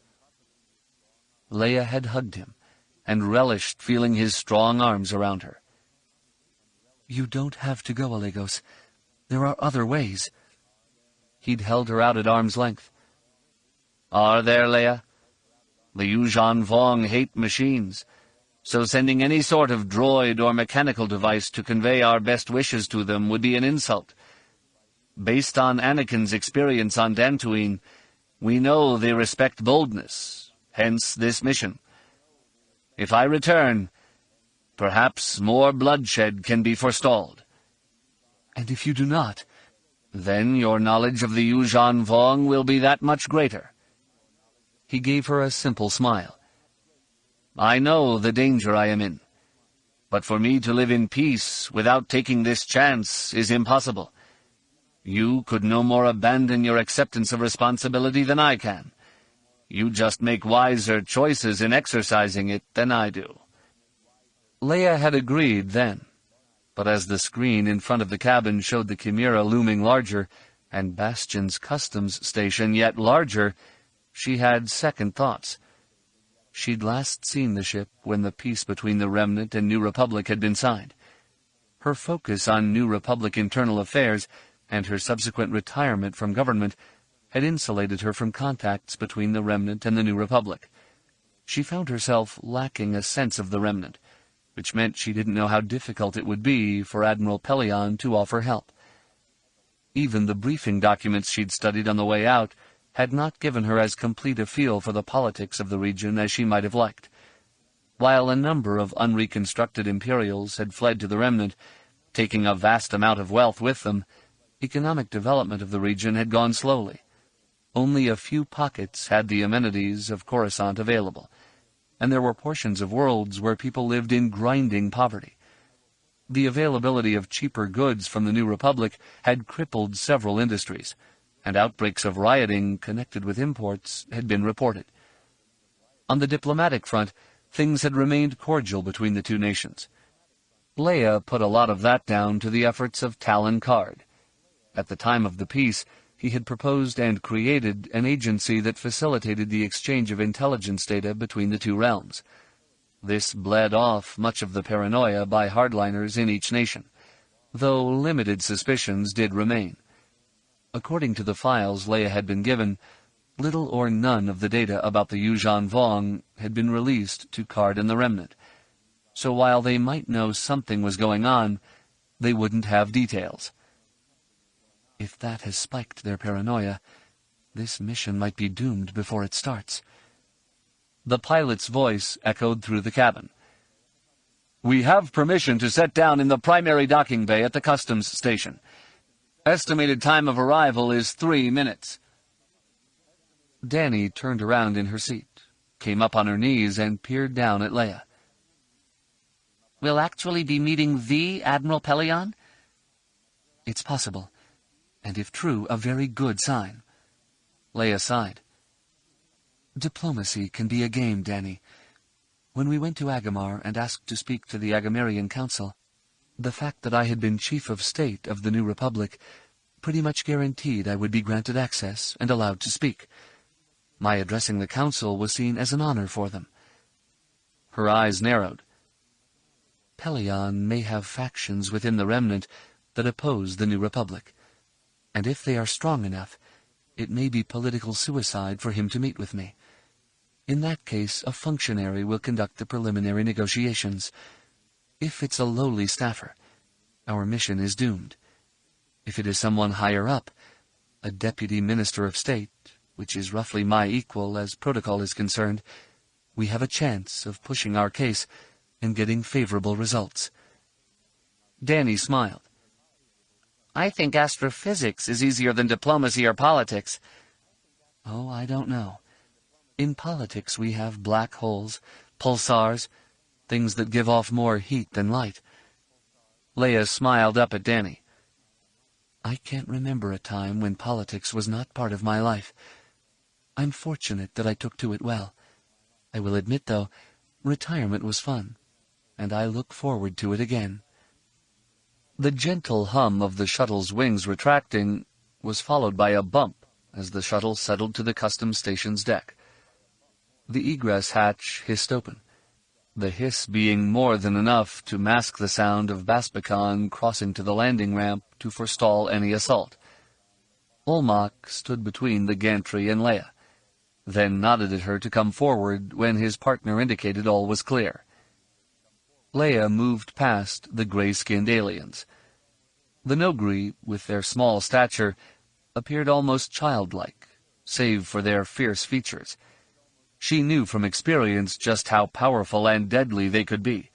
Leia had hugged him, and relished feeling his strong arms around her. "You don't have to go, Alegos. There are other ways." He'd held her out at arm's length. "Are there, Leia? The Yuuzhan Vong hate machines, so sending any sort of droid or mechanical device to convey our best wishes to them would be an insult. Based on Anakin's experience on Dantooine, we know they respect boldness, hence this mission. If I return, perhaps more bloodshed can be forestalled." "And if you do not?" "Then your knowledge of the Yuuzhan Vong will be that much greater." He gave her a simple smile. "I know the danger I am in, but for me to live in peace without taking this chance is impossible. You could no more abandon your acceptance of responsibility than I can. You just make wiser choices in exercising it than I do." Leia had agreed then, but as the screen in front of the cabin showed the Chimera looming larger, and Bastion's customs station yet larger, she had second thoughts. She'd last seen the ship when the peace between the Remnant and New Republic had been signed. Her focus on New Republic internal affairs and her subsequent retirement from government had insulated her from contacts between the Remnant and the New Republic. She found herself lacking a sense of the Remnant, which meant she didn't know how difficult it would be for Admiral Pellaeon to offer help. Even the briefing documents she'd studied on the way out had not given her as complete a feel for the politics of the region as she might have liked. While a number of unreconstructed Imperials had fled to the Remnant, taking a vast amount of wealth with them, economic development of the region had gone slowly. Only a few pockets had the amenities of Coruscant available, and there were portions of worlds where people lived in grinding poverty. The availability of cheaper goods from the New Republic had crippled several industries, and outbreaks of rioting connected with imports had been reported. On the diplomatic front, things had remained cordial between the two nations. Leia put a lot of that down to the efforts of Talon Karrde. At the time of the peace, he had proposed and created an agency that facilitated the exchange of intelligence data between the two realms. This bled off much of the paranoia by hardliners in each nation, though limited suspicions did remain. According to the files Leia had been given, little or none of the data about the Yuuzhan Vong had been released to Karrde and the Remnant, so while they might know something was going on, they wouldn't have details. If that has spiked their paranoia, this mission might be doomed before it starts. The pilot's voice echoed through the cabin. "We have permission to set down in the primary docking bay at the customs station. Estimated time of arrival is 3 minutes. Dani turned around in her seat, came up on her knees, and peered down at Leia. "We'll actually be meeting the Admiral Pellaeon?" "It's possible, and if true, a very good sign." Leia sighed. "Diplomacy can be a game, Dani. When we went to Agamar and asked to speak to the Agamarian Council, the fact that I had been Chief of State of the New Republic pretty much guaranteed I would be granted access and allowed to speak. My addressing the Council was seen as an honor for them." Her eyes narrowed. "Pellaeon may have factions within the Remnant that oppose the New Republic, and if they are strong enough, it may be political suicide for him to meet with me. In that case, a functionary will conduct the preliminary negotiations. If it's a lowly staffer, our mission is doomed. If it is someone higher up, a deputy minister of state, which is roughly my equal as protocol is concerned, we have a chance of pushing our case and getting favorable results. Danny smiled. I think astrophysics is easier than diplomacy or politics. Oh, I don't know. In politics we have black holes, pulsars, things that give off more heat than light. Leia smiled up at Danny. I can't remember a time when politics was not part of my life. I'm fortunate that I took to it well. I will admit, though, retirement was fun, and I look forward to it again. The gentle hum of the shuttle's wings retracting was followed by a bump as the shuttle settled to the customs station's deck. The egress hatch hissed open, the hiss being more than enough to mask the sound of Bastion crossing to the landing ramp to forestall any assault. Olmec stood between the gantry and Leia, then nodded at her to come forward when his partner indicated all was clear. Leia moved past the gray-skinned aliens. The Nogri, with their small stature, appeared almost childlike, save for their fierce features. She knew from experience just how powerful and deadly they could be,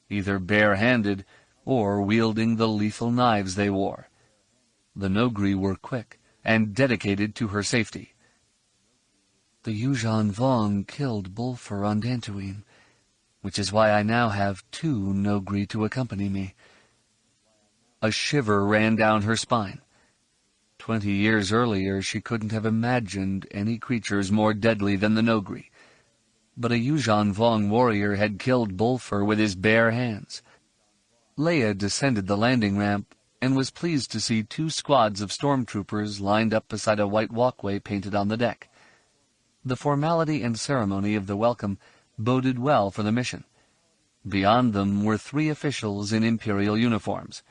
either bare-handed or wielding the lethal knives they wore. The Nogri were quick and dedicated to her safety. The Yuuzhan Vong killed Bulfur on Dantooine, which is why I now have 2 Nogri to accompany me. A shiver ran down her spine. 20 years earlier she couldn't have imagined any creatures more deadly than the Nogri. But a Yuuzhan Vong warrior had killed Bulfur with his bare hands. Leia descended the landing ramp and was pleased to see 2 squads of stormtroopers lined up beside a white walkway painted on the deck. The formality and ceremony of the welcome boded well for the mission. Beyond them were 3 officials in Imperial uniforms,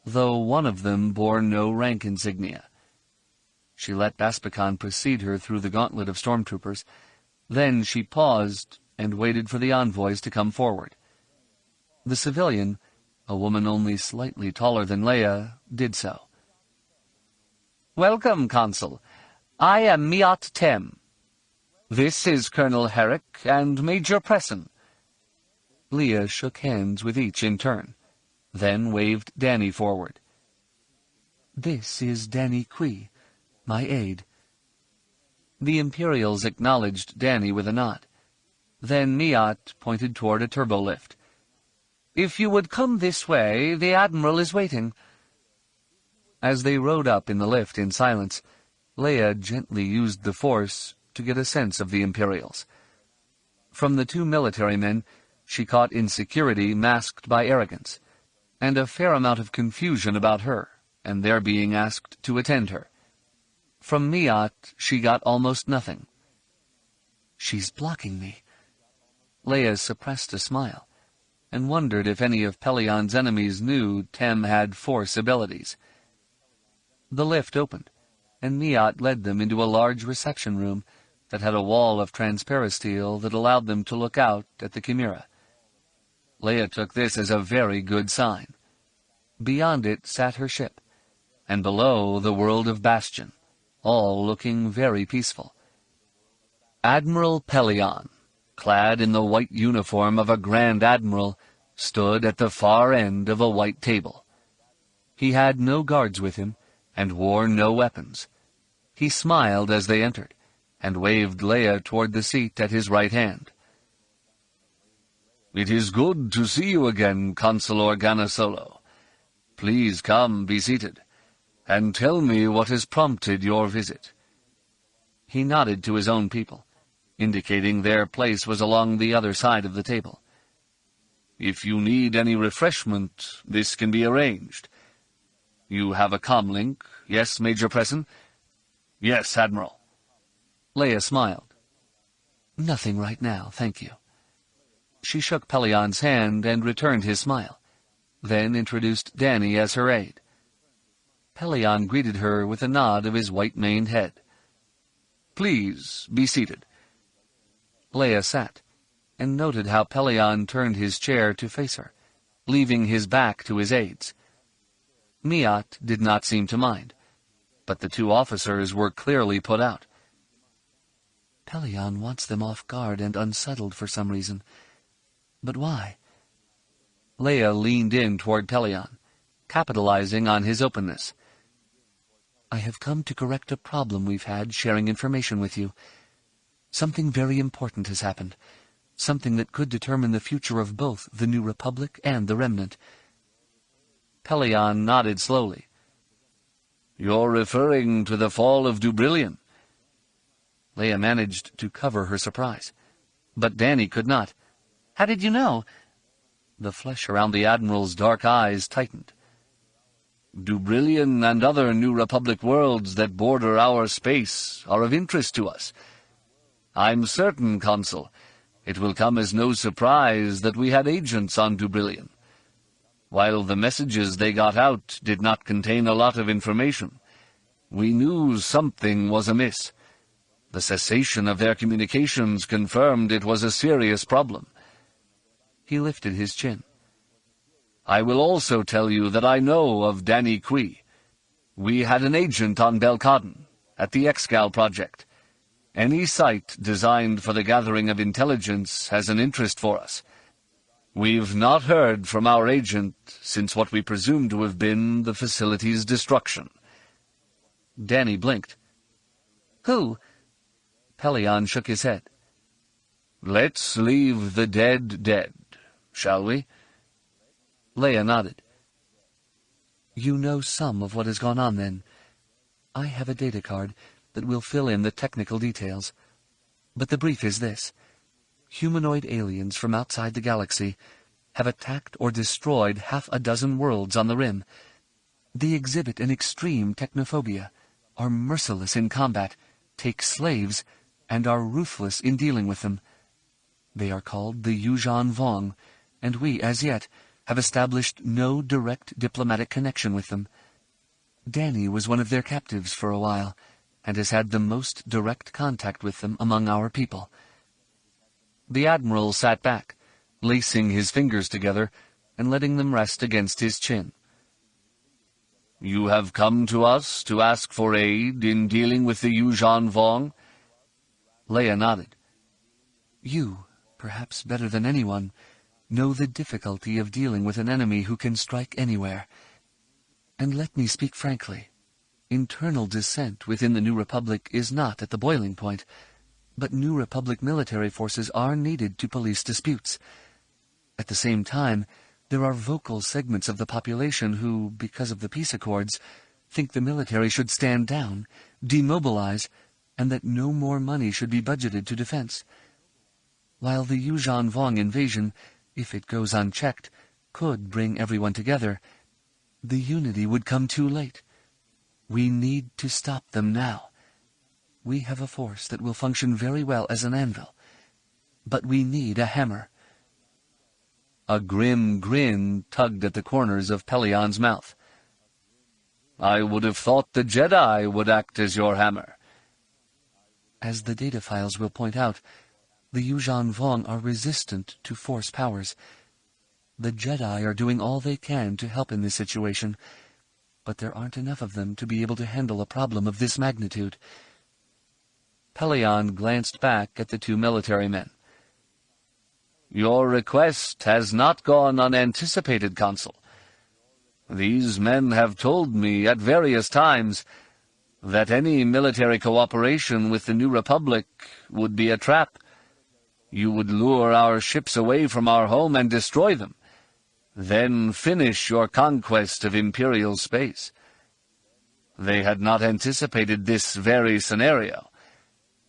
though one of them bore no rank insignia. She let Bastion precede her through the gauntlet of stormtroopers. Then she paused and waited for the envoys to come forward. The civilian, a woman only slightly taller than Leia, did so. Welcome, Consul. I am Miat Tem. This is Colonel Herrick and Major Presson. Leia shook hands with each in turn, then waved Danny forward. This is Danny Kui, my aide. The Imperials acknowledged Danny with a nod. Then Miat pointed toward a turbolift. If you would come this way, the Admiral is waiting. As they rode up in the lift in silence, Leia gently used the Force to get a sense of the Imperials. From the 2 military men, she caught insecurity masked by arrogance, and a fair amount of confusion about her and their being asked to attend her. From Miat, she got almost nothing. She's blocking me. Leia suppressed a smile, and wondered if any of Pellaeon's enemies knew Tem had Force abilities. The lift opened, and Miat led them into a large reception room that had a wall of transparisteel that allowed them to look out at the Chimera. Leia took this as a very good sign. Beyond it sat her ship, and below the world of Bastion, all looking very peaceful. Admiral Pellaeon, clad in the white uniform of a Grand Admiral, stood at the far end of a white table. He had no guards with him, and wore no weapons. He smiled as they entered, and waved Leia toward the seat at his right hand. "It is good to see you again, Consul Organa Solo. Please come, be seated, and tell me what has prompted your visit." He nodded to his own people, indicating their place was along the other side of the table. "If you need any refreshment, this can be arranged. You have a comlink, yes, Major Presson?" "Yes, Admiral." Leia smiled. Nothing right now, thank you. She shook Pellaeon's hand and returned his smile, then introduced Danny as her aide. Pellaeon greeted her with a nod of his white-maned head. "Please, be seated." Leia sat, and noted how Pellaeon turned his chair to face her, leaving his back to his aides. Miat did not seem to mind, but the 2 officers were clearly put out. Pellaeon wants them off guard and unsettled for some reason. But why? Leia leaned in toward Pellaeon, capitalizing on his openness. I have come to correct a problem we've had sharing information with you. Something very important has happened. Something that could determine the future of both the New Republic and the Remnant. Pellaeon nodded slowly. You're referring to the fall of Dubrilion? Leia managed to cover her surprise. But Danny could not. How did you know? The flesh around the Admiral's dark eyes tightened. Dubrilion and other New Republic worlds that border our space are of interest to us. I'm certain, Consul, it will come as no surprise that we had agents on Dubrilion. While the messages they got out did not contain a lot of information, we knew something was amiss. The cessation of their communications confirmed it was a serious problem. He lifted his chin. I will also tell you that I know of Danny Kui. We had an agent on Belkaden, at the Excal project. Any site designed for the gathering of intelligence has an interest for us. We've not heard from our agent since what we presume to have been the facility's destruction. Danny blinked. Who? Pellaeon shook his head. Let's leave the dead dead, shall we? Leia nodded. You know some of what has gone on, then. I have a data card that will fill in the technical details. But the brief is this. Humanoid aliens from outside the galaxy have attacked or destroyed 6 worlds on the Rim. They exhibit an extreme technophobia, are merciless in combat, take slaves, and are ruthless in dealing with them. They are called the Yuuzhan Vong, and we, as yet, have established no direct diplomatic connection with them. Danny was one of their captives for a while, and has had the most direct contact with them among our people. The Admiral sat back, lacing his fingers together and letting them rest against his chin. You have come to us to ask for aid in dealing with the Yuuzhan Vong? Leia nodded. You, perhaps better than anyone, know the difficulty of dealing with an enemy who can strike anywhere. And let me speak frankly. Internal dissent within the New Republic is not at the boiling point, but New Republic military forces are needed to police disputes. At the same time, there are vocal segments of the population who, because of the peace accords, think the military should stand down, demobilize, and that no more money should be budgeted to defense. While the Yuuzhan Vong invasion, if it goes unchecked, could bring everyone together, the unity would come too late. We need to stop them now. We have a force that will function very well as an anvil, but we need a hammer. A grim grin tugged at the corners of Pellaeon's mouth. I would have thought the Jedi would act as your hammer. As the data files will point out, the Yuuzhan Vong are resistant to force powers. The Jedi are doing all they can to help in this situation, but there aren't enough of them to be able to handle a problem of this magnitude. Pellaeon glanced back at the 2 military men. Your request has not gone unanticipated, Consul. These men have told me at various times that any military cooperation with the New Republic would be a trap. You would lure our ships away from our home and destroy them, then finish your conquest of Imperial space. They had not anticipated this very scenario,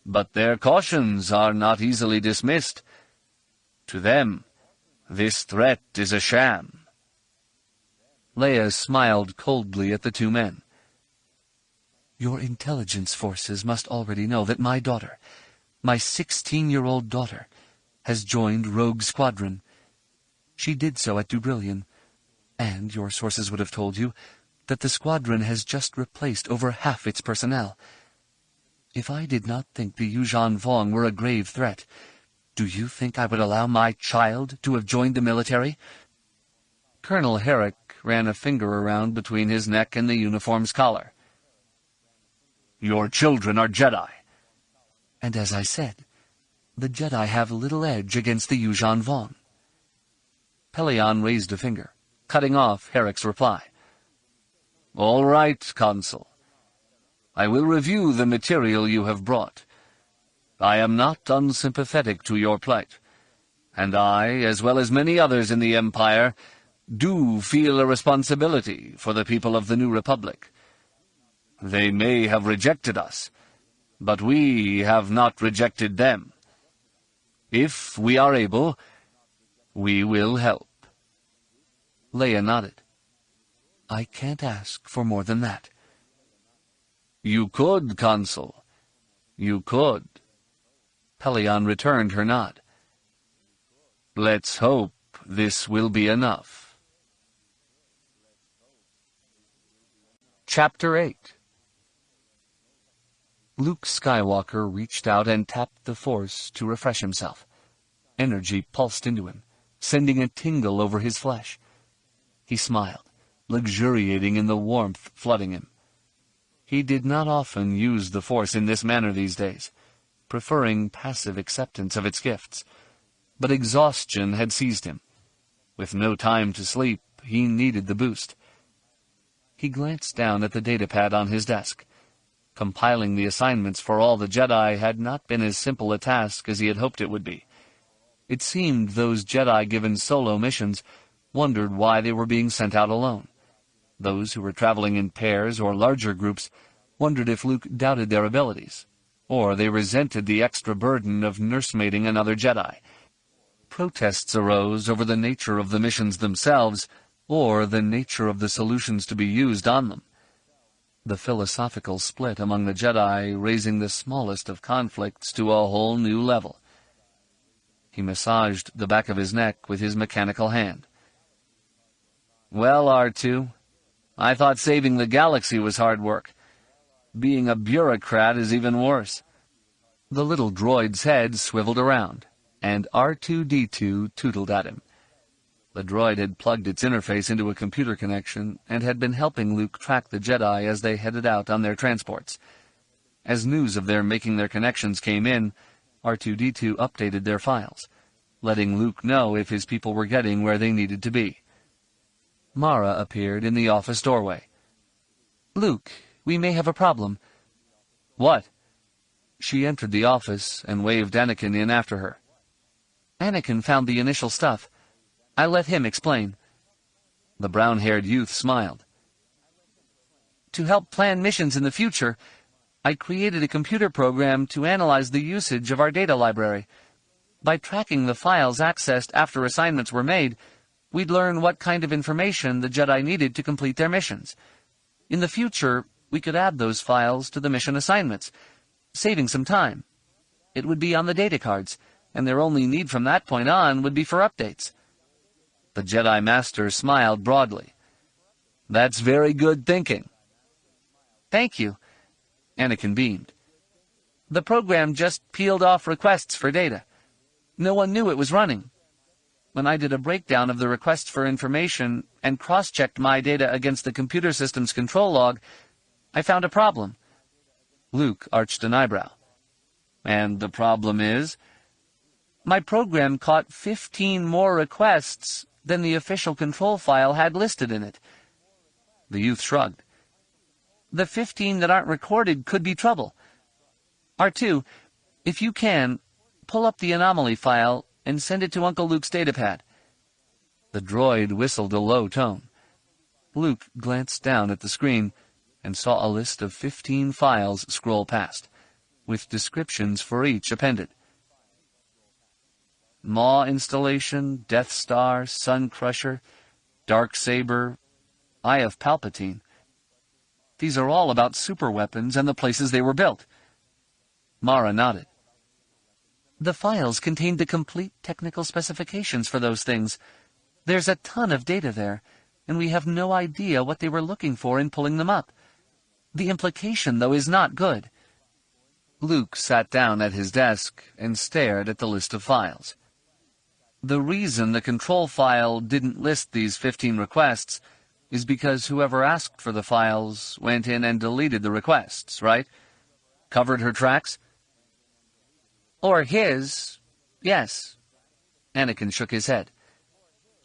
but their cautions are not easily dismissed. To them, this threat is a sham. Leia smiled coldly at the 2 men. Your intelligence forces must already know that my daughter, my 16-year-old daughter, has joined Rogue Squadron. She did so at Dubrilion, and your sources would have told you that the squadron has just replaced over half its personnel. If I did not think the Yuuzhan Vong were a grave threat, do you think I would allow my child to have joined the military? Colonel Herrick ran a finger around between his neck and the uniform's collar. Your children are Jedi. And as I said, the Jedi have little edge against the Yuuzhan Vong. Pellaeon raised a finger, cutting off Herrick's reply. All right, Consul. I will review the material you have brought. I am not unsympathetic to your plight, and I, as well as many others in the Empire, do feel a responsibility for the people of the New Republic. They may have rejected us, but we have not rejected them. If we are able, we will help. Leia nodded. I can't ask for more than that. You could, Consul. You could. Pellaeon returned her nod. Let's hope this will be enough. Chapter 8. Luke Skywalker reached out and tapped the Force to refresh himself. Energy pulsed into him, sending a tingle over his flesh. He smiled, luxuriating in the warmth flooding him. He did not often use the Force in this manner these days, preferring passive acceptance of its gifts. But exhaustion had seized him. With no time to sleep, he needed the boost. He glanced down at the datapad on his desk. Compiling the assignments for all the Jedi had not been as simple a task as he had hoped it would be. It seemed those Jedi given solo missions wondered why they were being sent out alone. Those who were traveling in pairs or larger groups wondered if Luke doubted their abilities, or they resented the extra burden of nursemaiding another Jedi. Protests arose over the nature of the missions themselves, or the nature of the solutions to be used on them. The philosophical split among the Jedi raising the smallest of conflicts to a whole new level. He massaged the back of his neck with his mechanical hand. Well, R2, I thought saving the galaxy was hard work. Being a bureaucrat is even worse. The little droid's head swiveled around, and R2-D2 tootled at him. The droid had plugged its interface into a computer connection and had been helping Luke track the Jedi as they headed out on their transports. As news of their making their connections came in, R2-D2 updated their files, letting Luke know if his people were getting where they needed to be. Mara appeared in the office doorway. Luke, we may have a problem. What? She entered the office and waved Anakin in after her. Anakin found the initial stuff. I let him explain. The brown-haired youth smiled. To help plan missions in the future, I created a computer program to analyze the usage of our data library. By tracking the files accessed after assignments were made, we'd learn what kind of information the Jedi needed to complete their missions. In the future, we could add those files to the mission assignments, saving some time. It would be on the data cards, and their only need from that point on would be for updates. The Jedi Master smiled broadly. That's very good thinking. Thank you. Anakin beamed. The program just peeled off requests for data. No one knew it was running. When I did a breakdown of the requests for information and cross-checked my data against the computer system's control log, I found a problem. Luke arched an eyebrow. And the problem is? My program caught 15 more requests than the official control file had listed in it. The youth shrugged. The 15 that aren't recorded could be trouble. R2, if you can, pull up the anomaly file and send it to Uncle Luke's datapad. The droid whistled a low tone. Luke glanced down at the screen and saw a list of 15 files scroll past, with descriptions for each appended. Maw installation, Death Star, Sun Crusher, Dark Saber, Eye of Palpatine. These are all about superweapons and the places they were built. Mara nodded. The files contained the complete technical specifications for those things. There's a ton of data there, and we have no idea what they were looking for in pulling them up. The implication, though, is not good. Luke sat down at his desk and stared at the list of files. The reason the control file didn't list these 15 requests is because whoever asked for the files went in and deleted the requests, right? Covered her tracks? Or his. Yes. Anakin shook his head.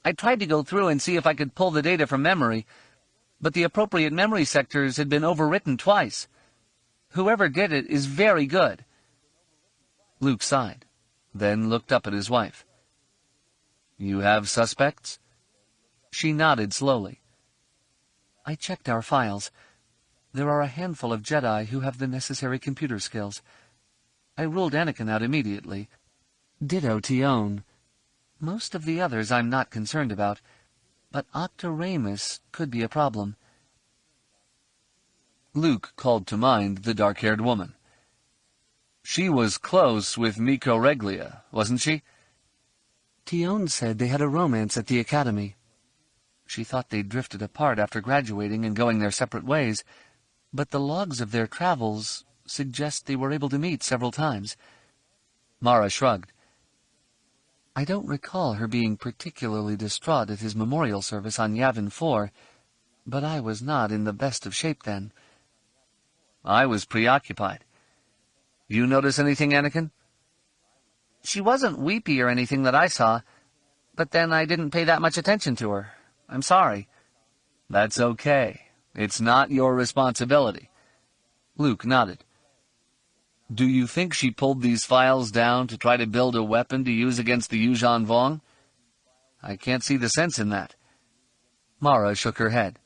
I tried to go through and see if I could pull the data from memory, but the appropriate memory sectors had been overwritten twice. Whoever did it is very good. Luke sighed, then looked up at his wife. You have suspects? She nodded slowly. I checked our files. There are a handful of Jedi who have the necessary computer skills. I ruled Anakin out immediately. Ditto Tion. Most of the others I'm not concerned about, but Octoramus could be a problem. Luke called to mind the dark-haired woman. She was close with Miko Reglia, wasn't she? Tion said they had a romance at the academy. She thought they'd drifted apart after graduating and going their separate ways, but the logs of their travels suggest they were able to meet several times. Mara shrugged. I don't recall her being particularly distraught at his memorial service on Yavin 4, but I was not in the best of shape then. I was preoccupied. You notice anything, Anakin? She wasn't weepy or anything that I saw, but then I didn't pay that much attention to her. I'm sorry. That's okay. It's not your responsibility. Luke nodded. Do you think she pulled these files down to try to build a weapon to use against the Yuuzhan Vong? I can't see the sense in that. Mara shook her head.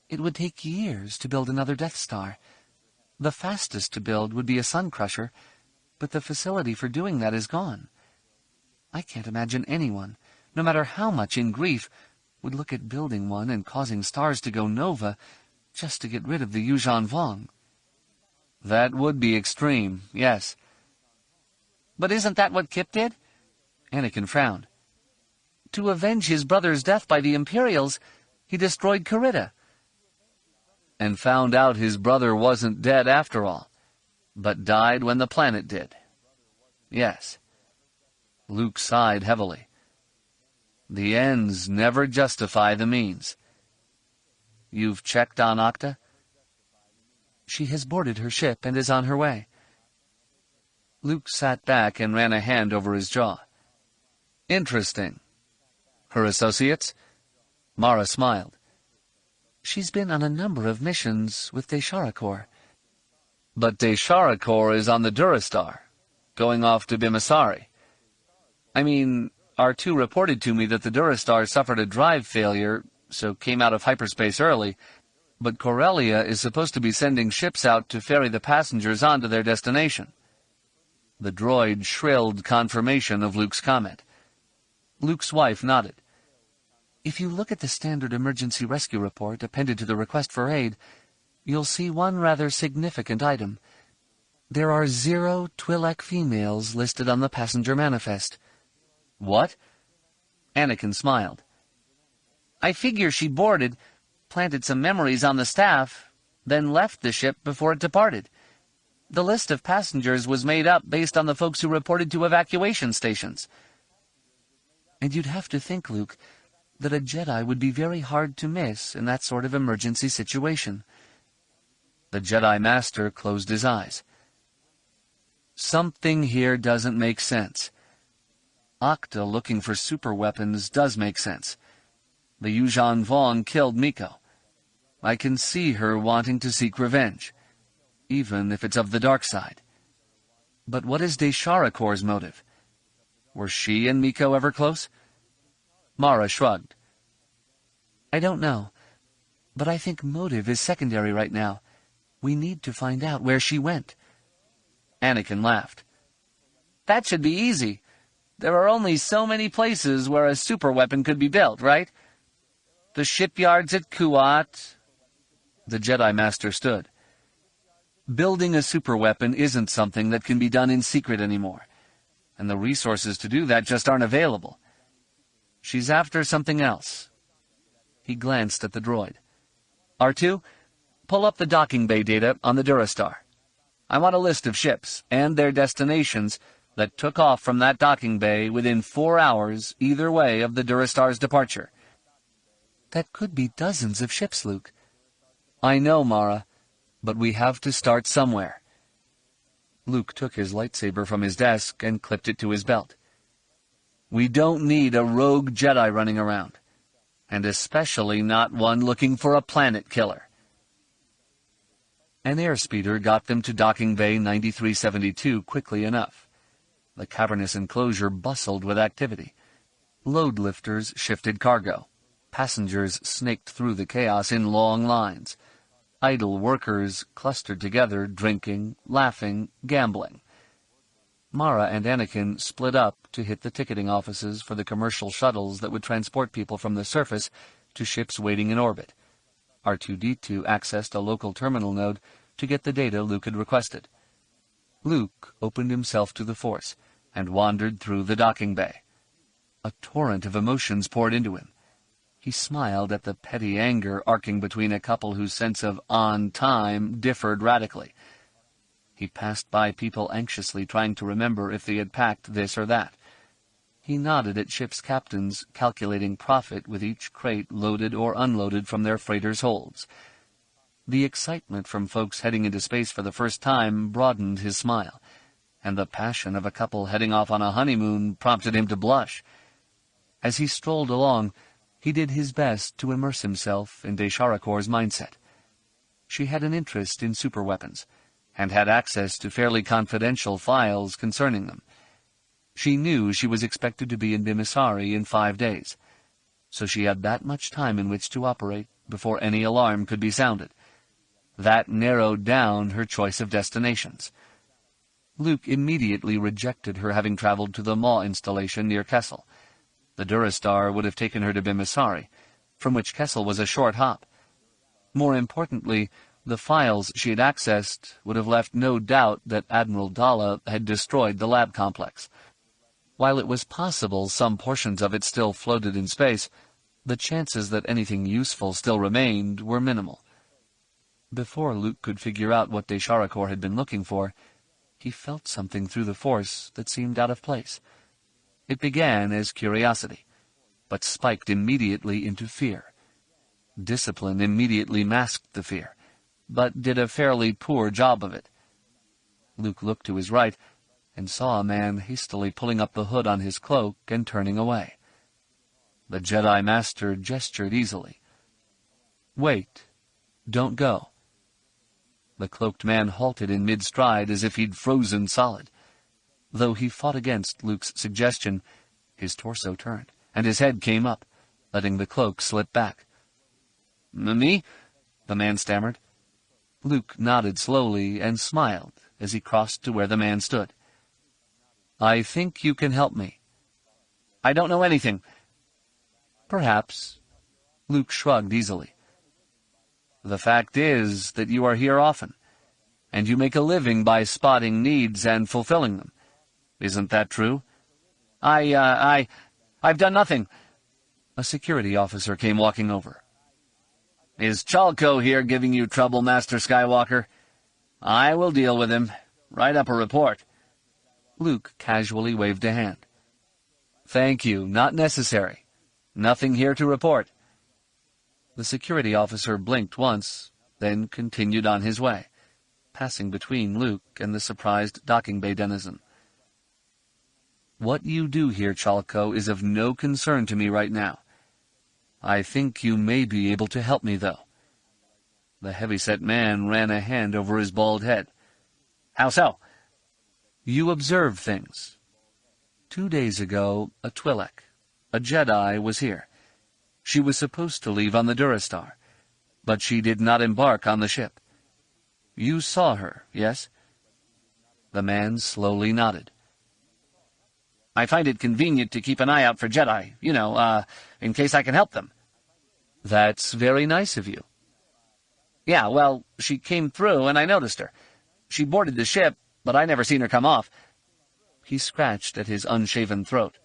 It would take years to build another Death Star. The fastest to build would be a Sun Crusher, but the facility for doing that is gone. I can't imagine anyone, no matter how much in grief, would look at building one and causing stars to go nova just to get rid of the Yuuzhan Vong. That would be extreme, yes. But isn't that what Kip did? Anakin frowned. To avenge his brother's death by the Imperials, he destroyed Kurita. And found out his brother wasn't dead after all, but died when the planet did. Yes. Luke sighed heavily. The ends never justify the means. You've checked on Octa? She has boarded her ship and is on her way. Luke sat back and ran a hand over his jaw. Interesting. Her associates? Mara smiled. She's been on a number of missions with Deshara Corps. But Deshara Corps is on the Durastar, going off to Bimasari. I mean, R2 reported to me that the Durastar suffered a drive failure, so came out of hyperspace early, but Corellia is supposed to be sending ships out to ferry the passengers on to their destination. The droid shrilled confirmation of Luke's comment. Luke's wife nodded. If you look at the standard emergency rescue report appended to the request for aid, you'll see one rather significant item. There are 0 Twi'lek females listed on the passenger manifest. What? Anakin smiled. I figure she boarded, planted some memories on the staff, then left the ship before it departed. The list of passengers was made up based on the folks who reported to evacuation stations. And you'd have to think, Luke, that a Jedi would be very hard to miss in that sort of emergency situation. The Jedi Master closed his eyes. Something here doesn't make sense. Octa looking for superweapons does make sense. The Yuuzhan Vong killed Miko. I can see her wanting to seek revenge, even if it's of the dark side. But what is Deshara Corps' motive? Were she and Miko ever close? Mara shrugged. I don't know, but I think motive is secondary right now. We need to find out where she went. Anakin laughed. That should be easy. There are only so many places where a superweapon could be built, right? The shipyards at Kuat. The Jedi Master stood. Building a superweapon isn't something that can be done in secret anymore, and the resources to do that just aren't available. She's after something else. He glanced at the droid. R2, pull up the docking bay data on the Durastar. I want a list of ships and their destinations that took off from that docking bay within 4 hours either way of the Durastar's departure. That could be dozens of ships, Luke. I know, Mara, but we have to start somewhere. Luke took his lightsaber from his desk and clipped it to his belt. "We don't need a rogue Jedi running around, and especially not one looking for a planet killer." An airspeeder got them to docking bay 9372 quickly enough. The cavernous enclosure bustled with activity. Load lifters shifted cargo. Passengers snaked through the chaos in long lines. Idle workers clustered together, drinking, laughing, gambling. Mara and Anakin split up to hit the ticketing offices for the commercial shuttles that would transport people from the surface to ships waiting in orbit. R2-D2 accessed a local terminal node to get the data Luke had requested. Luke opened himself to the Force and wandered through the docking bay. A torrent of emotions poured into him. He smiled at the petty anger arcing between a couple whose sense of on time differed radically. He passed by people anxiously trying to remember if they had packed this or that. He nodded at ship's captains calculating profit with each crate loaded or unloaded from their freighters' holds. The excitement from folks heading into space for the first time broadened his smile, and the passion of a couple heading off on a honeymoon prompted him to blush. As he strolled along, he did his best to immerse himself in Desharakor's mindset. She had an interest in superweapons, and had access to fairly confidential files concerning them. She knew she was expected to be in Bimisari in 5 days, so she had that much time in which to operate before any alarm could be sounded. That narrowed down her choice of destinations. Luke immediately rejected her having traveled to the Maw installation near Kessel. The Durastar would have taken her to Bimisari, from which Kessel was a short hop. More importantly, the files she had accessed would have left no doubt that Admiral Dalla had destroyed the lab complex. While it was possible some portions of it still floated in space, the chances that anything useful still remained were minimal. Before Luke could figure out what Desharakor had been looking for, he felt something through the Force that seemed out of place. It began as curiosity, but spiked immediately into fear. Discipline immediately masked the fear, but did a fairly poor job of it. Luke looked to his right and saw a man hastily pulling up the hood on his cloak and turning away. The Jedi Master gestured easily. "Wait. Don't go." The cloaked man halted in mid-stride as if he'd frozen solid. Though he fought against Luke's suggestion, his torso turned, and his head came up, letting the cloak slip back. "Me?" the man stammered. Luke nodded slowly and smiled as he crossed to where the man stood. "I think you can help me." "I don't know anything." "Perhaps." Luke shrugged easily. "The fact is that you are here often, and you make a living by spotting needs and fulfilling them. Isn't that true?" I've done nothing." A security officer came walking over. "Is Chalco here giving you trouble, Master Skywalker? I will deal with him. Write up a report." Luke casually waved a hand. "Thank you, not necessary. Nothing here to report." The security officer blinked once, then continued on his way, passing between Luke and the surprised docking bay denizen. "What you do here, Chalco, is of no concern to me right now. I think you may be able to help me, though." The heavy-set man ran a hand over his bald head. "How so?" "You observe things. 2 days ago, a Twi'lek, a Jedi, was here. She was supposed to leave on the Durastar, but she did not embark on the ship. You saw her, yes?" The man slowly nodded. "I find it convenient to keep an eye out for Jedi, in case I can help them." "That's very nice of you." "Yeah, well, she came through and I noticed her. She boarded the ship, but I never seen her come off." He scratched at his unshaven throat.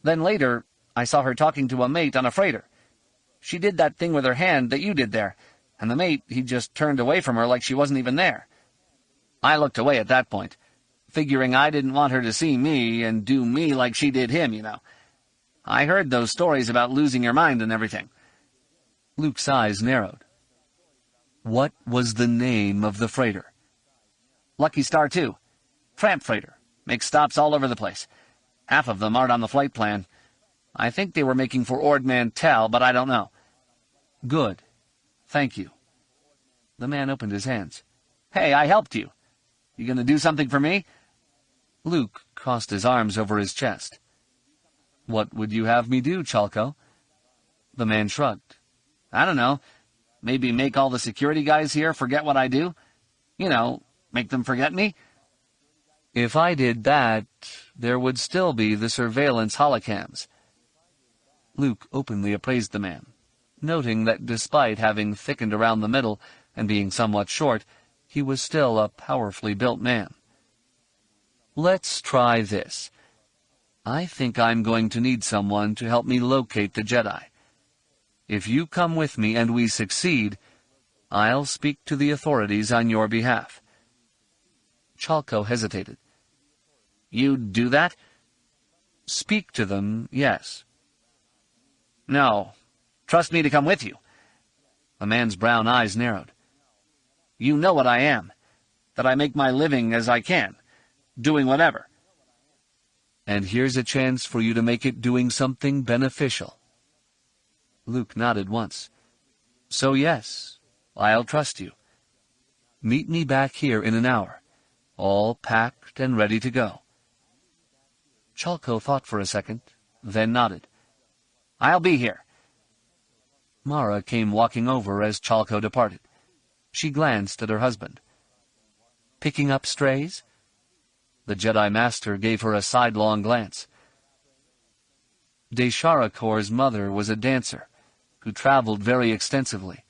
"Then later, I saw her talking to a mate on a freighter. She did that thing with her hand that you did there, and the mate, he just turned away from her like she wasn't even there. I looked away at that point, figuring I didn't want her to see me and do me like she did him, I heard those stories about losing your mind and everything." Luke's eyes narrowed. "What was the name of the freighter?" "Lucky Star 2. Tramp freighter. Makes stops all over the place. Half of them aren't on the flight plan. I think they were making for Ord Mantell, but I don't know. Good. Thank you. The man opened his hands. Hey, I helped you. You gonna do something for me? Luke crossed his arms over his chest. What would you have me do, Chalco? The man shrugged. I don't know. Maybe make all the security guys here forget what I do? You know, make them forget me? If I did that, there would still be the surveillance holocams. Luke openly appraised the man, noting that despite having thickened around the middle and being somewhat short, he was still a powerfully built man. Let's try this. I think I'm going to need someone to help me locate the Jedi. If you come with me and we succeed, I'll speak to the authorities on your behalf. Chalco hesitated. You'd do that? Speak to them, yes. No. Trust me to come with you. The man's brown eyes narrowed. You know what I am. That I make my living as I can. Doing whatever. And here's a chance for you to make it doing something beneficial. Luke nodded once. So yes, I'll trust you. Meet me back here in an hour, all packed and ready to go. Chalco thought for a second, then nodded. I'll be here. Mara came walking over as Chalco departed. She glanced at her husband. Picking up strays? The Jedi Master gave her a sidelong glance. Desharakor's mother was a dancer, who traveled very extensively.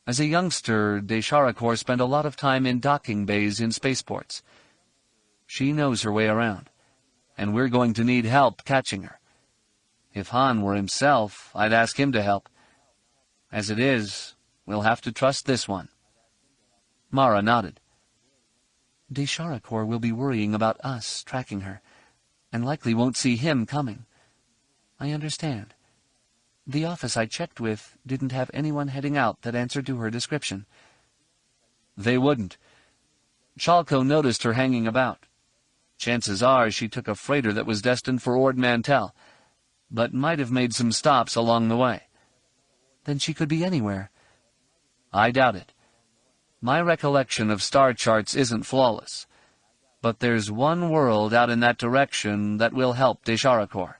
As a youngster, Desharakor spent a lot of time in docking bays in spaceports. She knows her way around, and we're going to need help catching her. If Han were himself, I'd ask him to help. As it is, we'll have to trust this one. Mara nodded. Desharakor will be worrying about us tracking her, and likely won't see him coming. I understand. The office I checked with didn't have anyone heading out that answered to her description. They wouldn't. Chalco noticed her hanging about. Chances are she took a freighter that was destined for Ord Mantell, but might have made some stops along the way. Then she could be anywhere. I doubt it. My recollection of star charts isn't flawless, but there's one world out in that direction that will help Desharakor.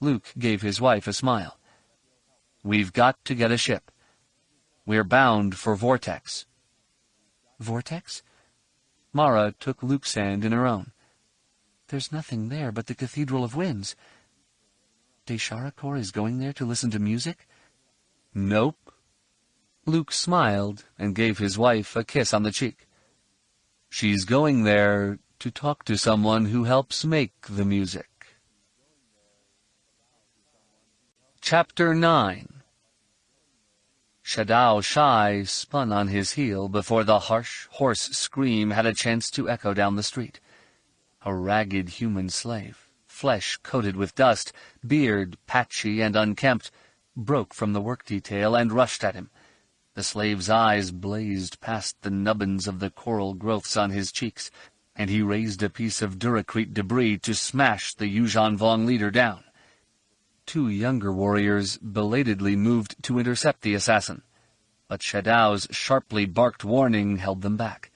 Luke gave his wife a smile. We've got to get a ship. We're bound for Vortex. Vortex? Mara took Luke's hand in her own. There's nothing there but the Cathedral of Winds. Desharakor is going there to listen to music? Nope. Luke smiled and gave his wife a kiss on the cheek. She's going there to talk to someone who helps make the music. Chapter 9. Shadow Shai spun on his heel before the harsh, hoarse scream had a chance to echo down the street. A ragged human slave, flesh coated with dust, beard patchy and unkempt, broke from the work detail and rushed at him. The slave's eyes blazed past the nubbins of the coral growths on his cheeks, and he raised a piece of Duracrete debris to smash the Yuuzhan Vong leader down. Two younger warriors belatedly moved to intercept the assassin, but Shadow's sharply barked warning held them back.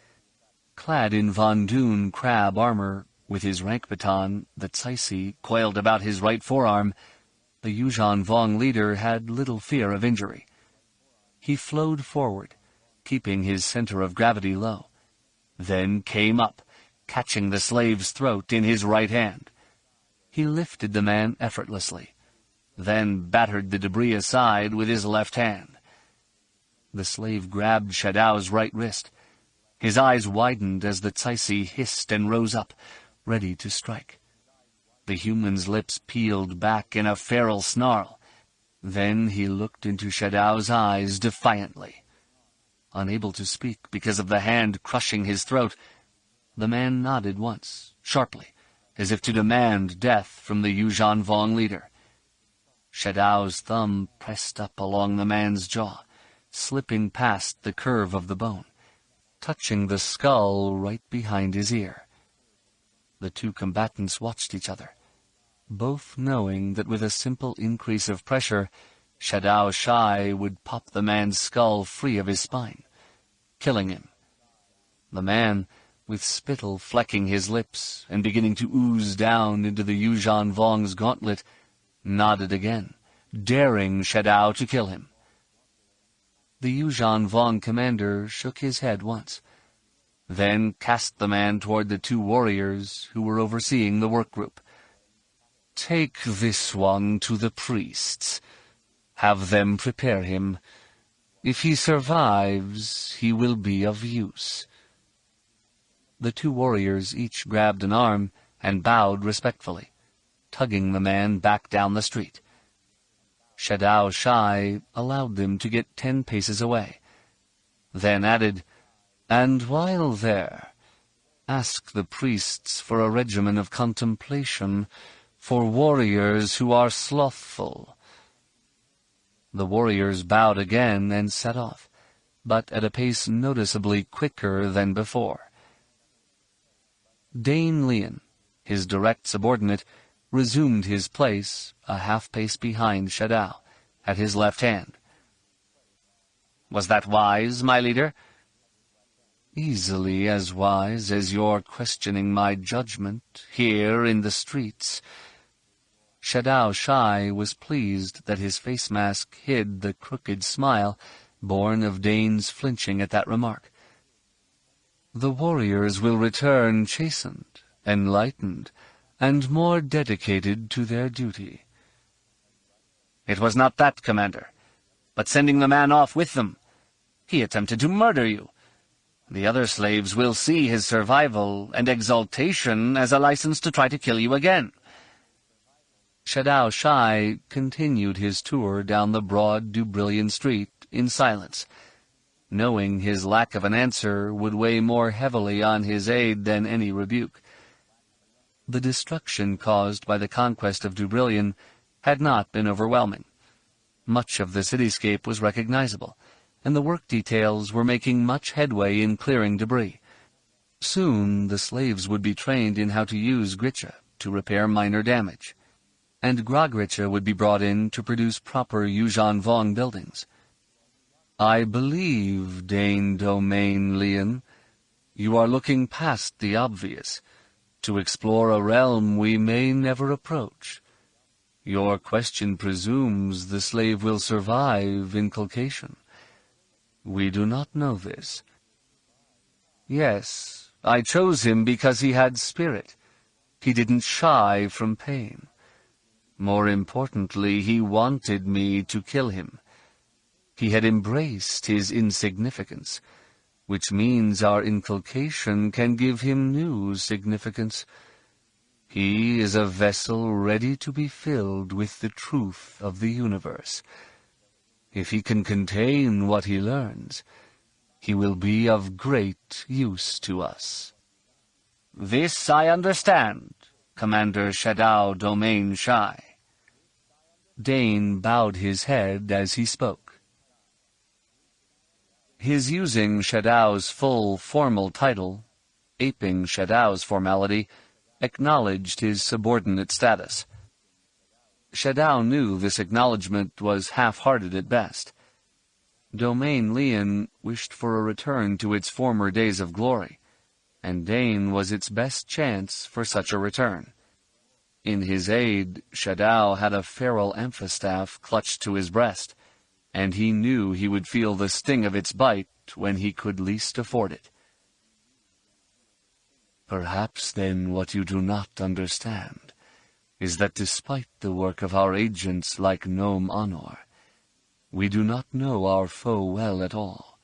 Clad in Von Dune crab armor, with his rank baton, the Tsaisi, coiled about his right forearm, the Yuuzhan Vong leader had little fear of injury. He flowed forward, keeping his center of gravity low, then came up, catching the slave's throat in his right hand. He lifted the man effortlessly, then battered the debris aside with his left hand. The slave grabbed Shadow's right wrist. His eyes widened as the Tsaisi hissed and rose up, ready to strike. The human's lips peeled back in a feral snarl. Then he looked into Shadow's eyes defiantly. Unable to speak because of the hand crushing his throat, the man nodded once, sharply, as if to demand death from the Yuuzhan Vong leader. Shadow's thumb pressed up along the man's jaw, slipping past the curve of the bone, touching the skull right behind his ear. The two combatants watched each other, both knowing that with a simple increase of pressure, Shadow Shai would pop the man's skull free of his spine, killing him. The man, with spittle flecking his lips and beginning to ooze down into the Yuuzhan Vong's gauntlet, nodded again, daring Shadow to kill him. The Yuuzhan Vong commander shook his head once, then cast the man toward the two warriors who were overseeing the work group. "Take this one to the priests. Have them prepare him. If he survives, he will be of use." The two warriors each grabbed an arm and bowed respectfully, tugging the man back down the street. Shadow Shai allowed them to get 10 paces away, then added, "And while there, ask the priests for a regimen of contemplation for warriors who are slothful." The warriors bowed again and set off, but at a pace noticeably quicker than before. Dane Leon, his direct subordinate, resumed his place a half-pace behind Shadow, at his left hand. "Was that wise, my leader?" "Easily as wise as your questioning my judgment here in the streets." Shadow Shai was pleased that his face mask hid the crooked smile born of Dane's flinching at that remark. "The warriors will return chastened, enlightened, and more dedicated to their duty." "It was not that, Commander, but sending the man off with them. He attempted to murder you. The other slaves will see his survival and exaltation as a license to try to kill you again." Shadow Shai continued his tour down the broad Dubrillion street in silence, knowing his lack of an answer would weigh more heavily on his aide than any rebuke. The destruction caused by the conquest of Dubrillion had not been overwhelming. Much of the cityscape was recognizable, and the work details were making much headway in clearing debris. Soon the slaves would be trained in how to use Gritcha to repair minor damage, and Grogritcha would be brought in to produce proper Yuuzhan Vong buildings. "I believe, Dane Domain Leon, you are looking past the obvious, to explore a realm we may never approach. Your question presumes the slave will survive inculcation. We do not know this. Yes, I chose him because he had spirit. He didn't shy from pain. More importantly, he wanted me to kill him. He had embraced his insignificance, which means our inculcation can give him new significance. He is a vessel ready to be filled with the truth of the universe. If he can contain what he learns, he will be of great use to us." "This I understand, Commander Shadow Domain Shai." Dane bowed his head as he spoke. His using Shadow's full formal title, aping Shadow's formality, acknowledged his subordinate status. Shadow knew this acknowledgment was half-hearted at best. Domain Leon wished for a return to its former days of glory, and Dane was its best chance for such a return. In his aid, Shadow had a feral amphistaff clutched to his breast, and he knew he would feel the sting of its bite when he could least afford it. "Perhaps, then, what you do not understand is that despite the work of our agents like Gnome Honor, we do not know our foe well at all.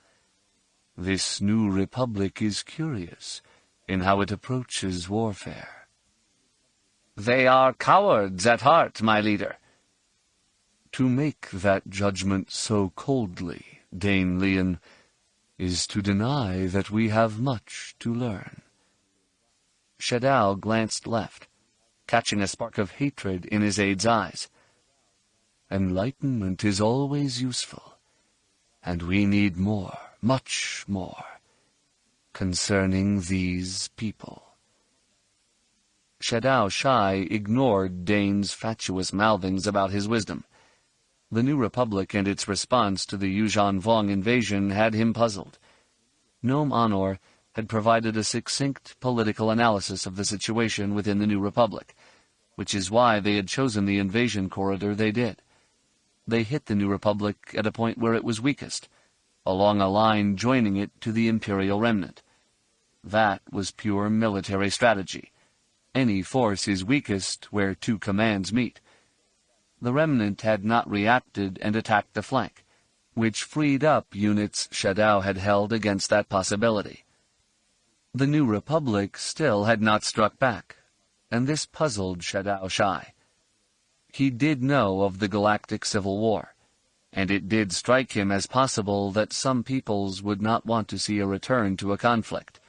This new republic is curious in how it approaches warfare." "They are cowards at heart, my leader." "To make that judgment so coldly, Dane Leon, is to deny that we have much to learn." Shadow glanced left, catching a spark of hatred in his aide's eyes. "Enlightenment is always useful, and we need more, much more, concerning these people." Shadao Shai ignored Dane's fatuous mouthings about his wisdom. The New Republic and its response to the Yuuzhan Vong invasion had him puzzled. Nome Anor had provided a succinct political analysis of the situation within the New Republic, which is why they had chosen the invasion corridor they did. They hit the New Republic at a point where it was weakest, along a line joining it to the Imperial Remnant. That was pure military strategy. Any force is weakest where two commands meet. The Remnant had not reacted and attacked the flank, which freed up units Shadao had held against that possibility. The New Republic still had not struck back, and this puzzled Shadao Shai. He did know of the Galactic Civil War, and it did strike him as possible that some peoples would not want to see a return to a conflict.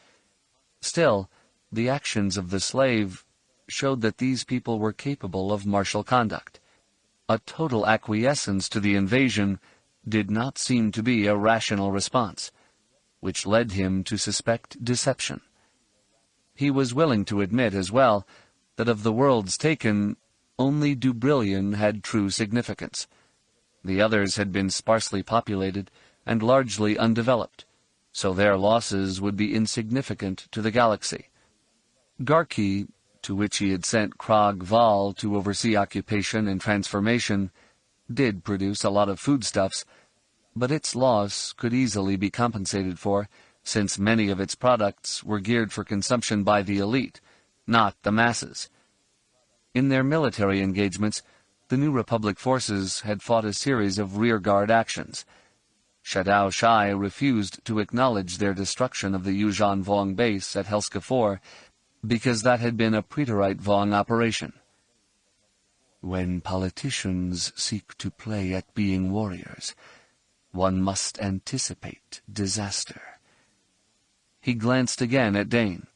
Still, the actions of the slave showed that these people were capable of martial conduct. A total acquiescence to the invasion did not seem to be a rational response, which led him to suspect deception. He was willing to admit as well that of the worlds taken, only Dubrillion had true significance. The others had been sparsely populated and largely undeveloped, so their losses would be insignificant to the galaxy. Garki, to which he had sent Krog Val to oversee occupation and transformation, did produce a lot of foodstuffs, but its loss could easily be compensated for, since many of its products were geared for consumption by the elite, not the masses. In their military engagements, the New Republic forces had fought a series of rearguard actions. Shadao Shai refused to acknowledge their destruction of the Yuuzhan Vong base at Helska 4, because that had been a Preterite Vong operation. When politicians seek to play at being warriors, one must anticipate disaster. He glanced again at Dane.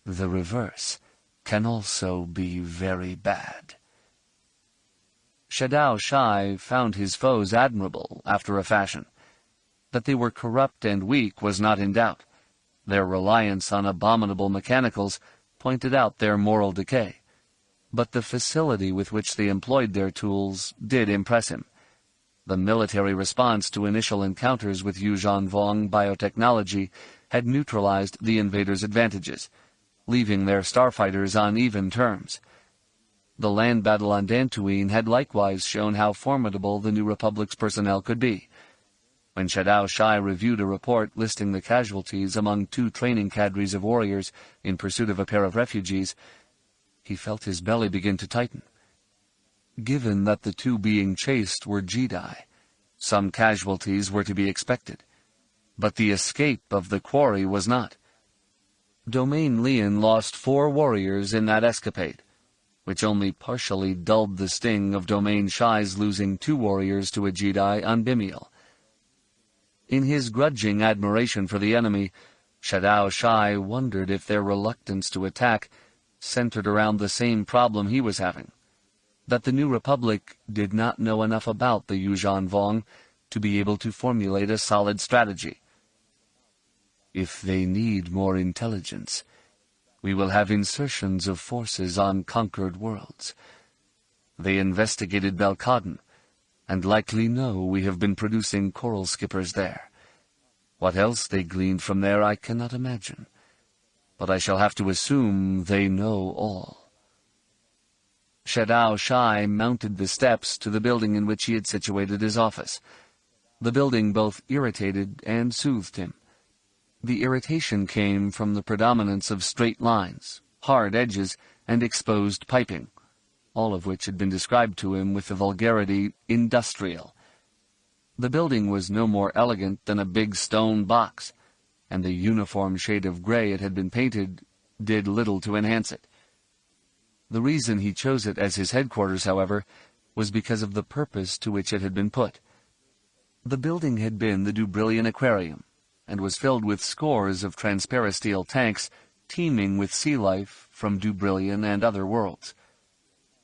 The reverse can also be very bad. Shadao Shai found his foes admirable after a fashion. That they were corrupt and weak was not in doubt. Their reliance on abominable mechanicals pointed out their moral decay. But the facility with which they employed their tools did impress him. The military response to initial encounters with Yuuzhan Vong biotechnology had neutralized the invaders' advantages, leaving their starfighters on even terms. The land battle on Dantooine had likewise shown how formidable the New Republic's personnel could be. When Shadao Shai reviewed a report listing the casualties among 2 training cadres of warriors in pursuit of a pair of refugees, he felt his belly begin to tighten. Given that the 2 being chased were Jedi, some casualties were to be expected, but the escape of the quarry was not. Domain Leon lost 4 warriors in that escapade, which only partially dulled the sting of Domain Shai's losing 2 warriors to a Jedi on Bimiel. In his grudging admiration for the enemy, Shadao Shai wondered if their reluctance to attack centered around the same problem he was having, that the New Republic did not know enough about the Yuuzhan Vong to be able to formulate a solid strategy. If they need more intelligence, we will have insertions of forces on conquered worlds. They investigated Belkadon, and likely know we have been producing coral skippers there. What else they gleaned from there I cannot imagine, but I shall have to assume they know all. Shadao Shai mounted the steps to the building in which he had situated his office. The building both irritated and soothed him. The irritation came from the predominance of straight lines, hard edges, and exposed piping, all of which had been described to him with the vulgarity industrial. The building was no more elegant than a big stone box, and the uniform shade of gray it had been painted did little to enhance it. The reason he chose it as his headquarters, however, was because of the purpose to which it had been put. The building had been the Dubrillion Aquarium, and was filled with scores of transparasteel tanks teeming with sea life from Dubrillion and other worlds.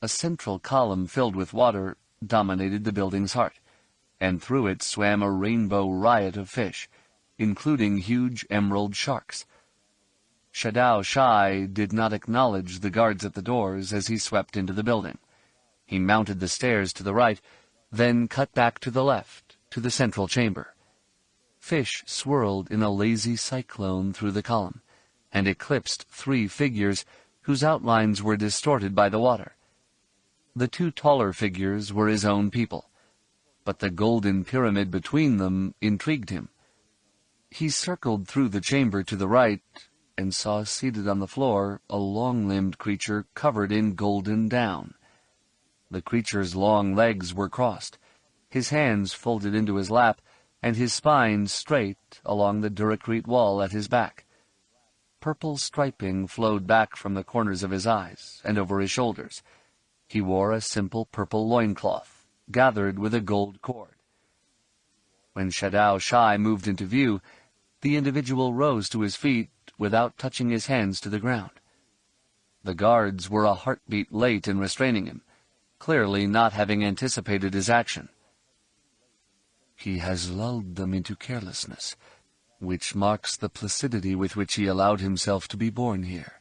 A central column filled with water dominated the building's heart, and through it swam a rainbow riot of fish, including huge emerald sharks. Shadao Shai did not acknowledge the guards at the doors as he swept into the building. He mounted the stairs to the right, then cut back to the left, to the central chamber. Fish swirled in a lazy cyclone through the column, and eclipsed 3 figures whose outlines were distorted by the water. The 2 taller figures were his own people, but the golden pyramid between them intrigued him. He circled through the chamber to the right, and saw seated on the floor a long-limbed creature covered in golden down. The creature's long legs were crossed, his hands folded into his lap, and his spine straight along the duracrete wall at his back. Purple striping flowed back from the corners of his eyes and over his shoulders. He wore a simple purple loincloth, gathered with a gold cord. When Shadao Shai moved into view, the individual rose to his feet without touching his hands to the ground. The guards were a heartbeat late in restraining him, clearly not having anticipated his action. He has lulled them into carelessness, which marks the placidity with which he allowed himself to be born here.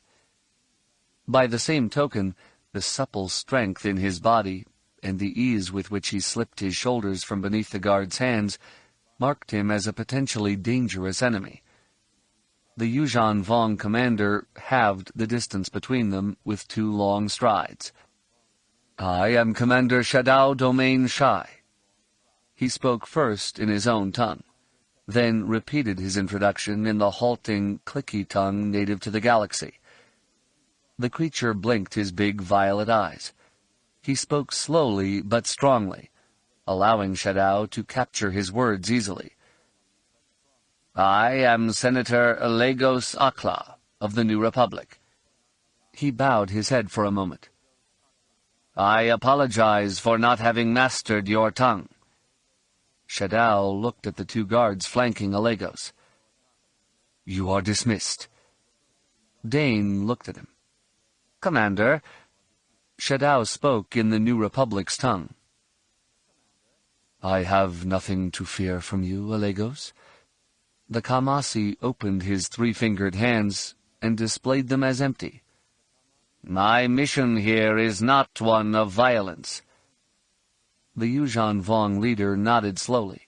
By the same token, the supple strength in his body, and the ease with which he slipped his shoulders from beneath the guard's hands, marked him as a potentially dangerous enemy. The Yuuzhan Vong commander halved the distance between them with 2 long strides. "I am Commander Shadao Domain Shai." He spoke first in his own tongue, then repeated his introduction in the halting, clicky tongue native to the galaxy. The creature blinked his big violet eyes. He spoke slowly but strongly, allowing Shadao to capture his words easily. "I am Senator Lagos Akla of the New Republic." He bowed his head for a moment. "I apologize for not having mastered your tongue." Shadao looked at the 2 guards flanking Lagos. "You are dismissed." Dane looked at him. "Commander," Shadao spoke in the New Republic's tongue. "I have nothing to fear from you, Lagos." The Kamasi opened his 3-fingered hands and displayed them as empty. "My mission here is not one of violence." The Yuuzhan Vong leader nodded slowly.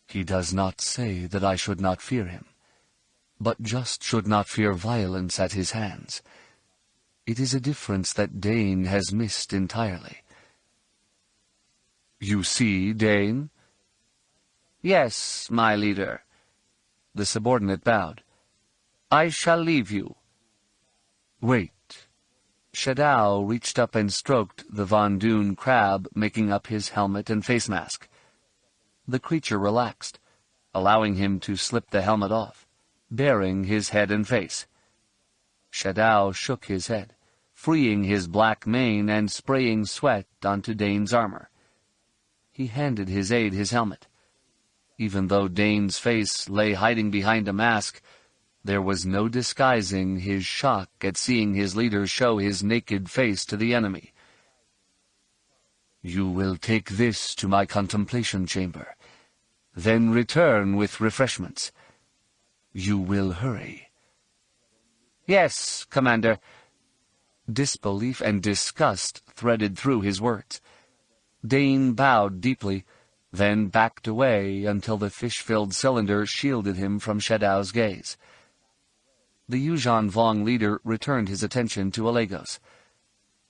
"He does not say that I should not fear him, but just should not fear violence at his hands. It is a difference that Dane has missed entirely." "You see, Dane?" "Yes, my leader." The subordinate bowed. "I shall leave you." "Wait." Shadao reached up and stroked the Von Dune crab making up his helmet and face mask. The creature relaxed, allowing him to slip the helmet off, baring his head and face. Shadao shook his head, freeing his black mane and spraying sweat onto Dane's armor. He handed his aide his helmet. Even though Dane's face lay hiding behind a mask, there was no disguising his shock at seeing his leader show his naked face to the enemy. "You will take this to my contemplation chamber, then return with refreshments. You will hurry." "Yes, Commander." Disbelief and disgust threaded through his words. Dane bowed deeply, then backed away until the fish-filled cylinder shielded him from Shadao's gaze. The Yuuzhan Vong leader returned his attention to Lagos.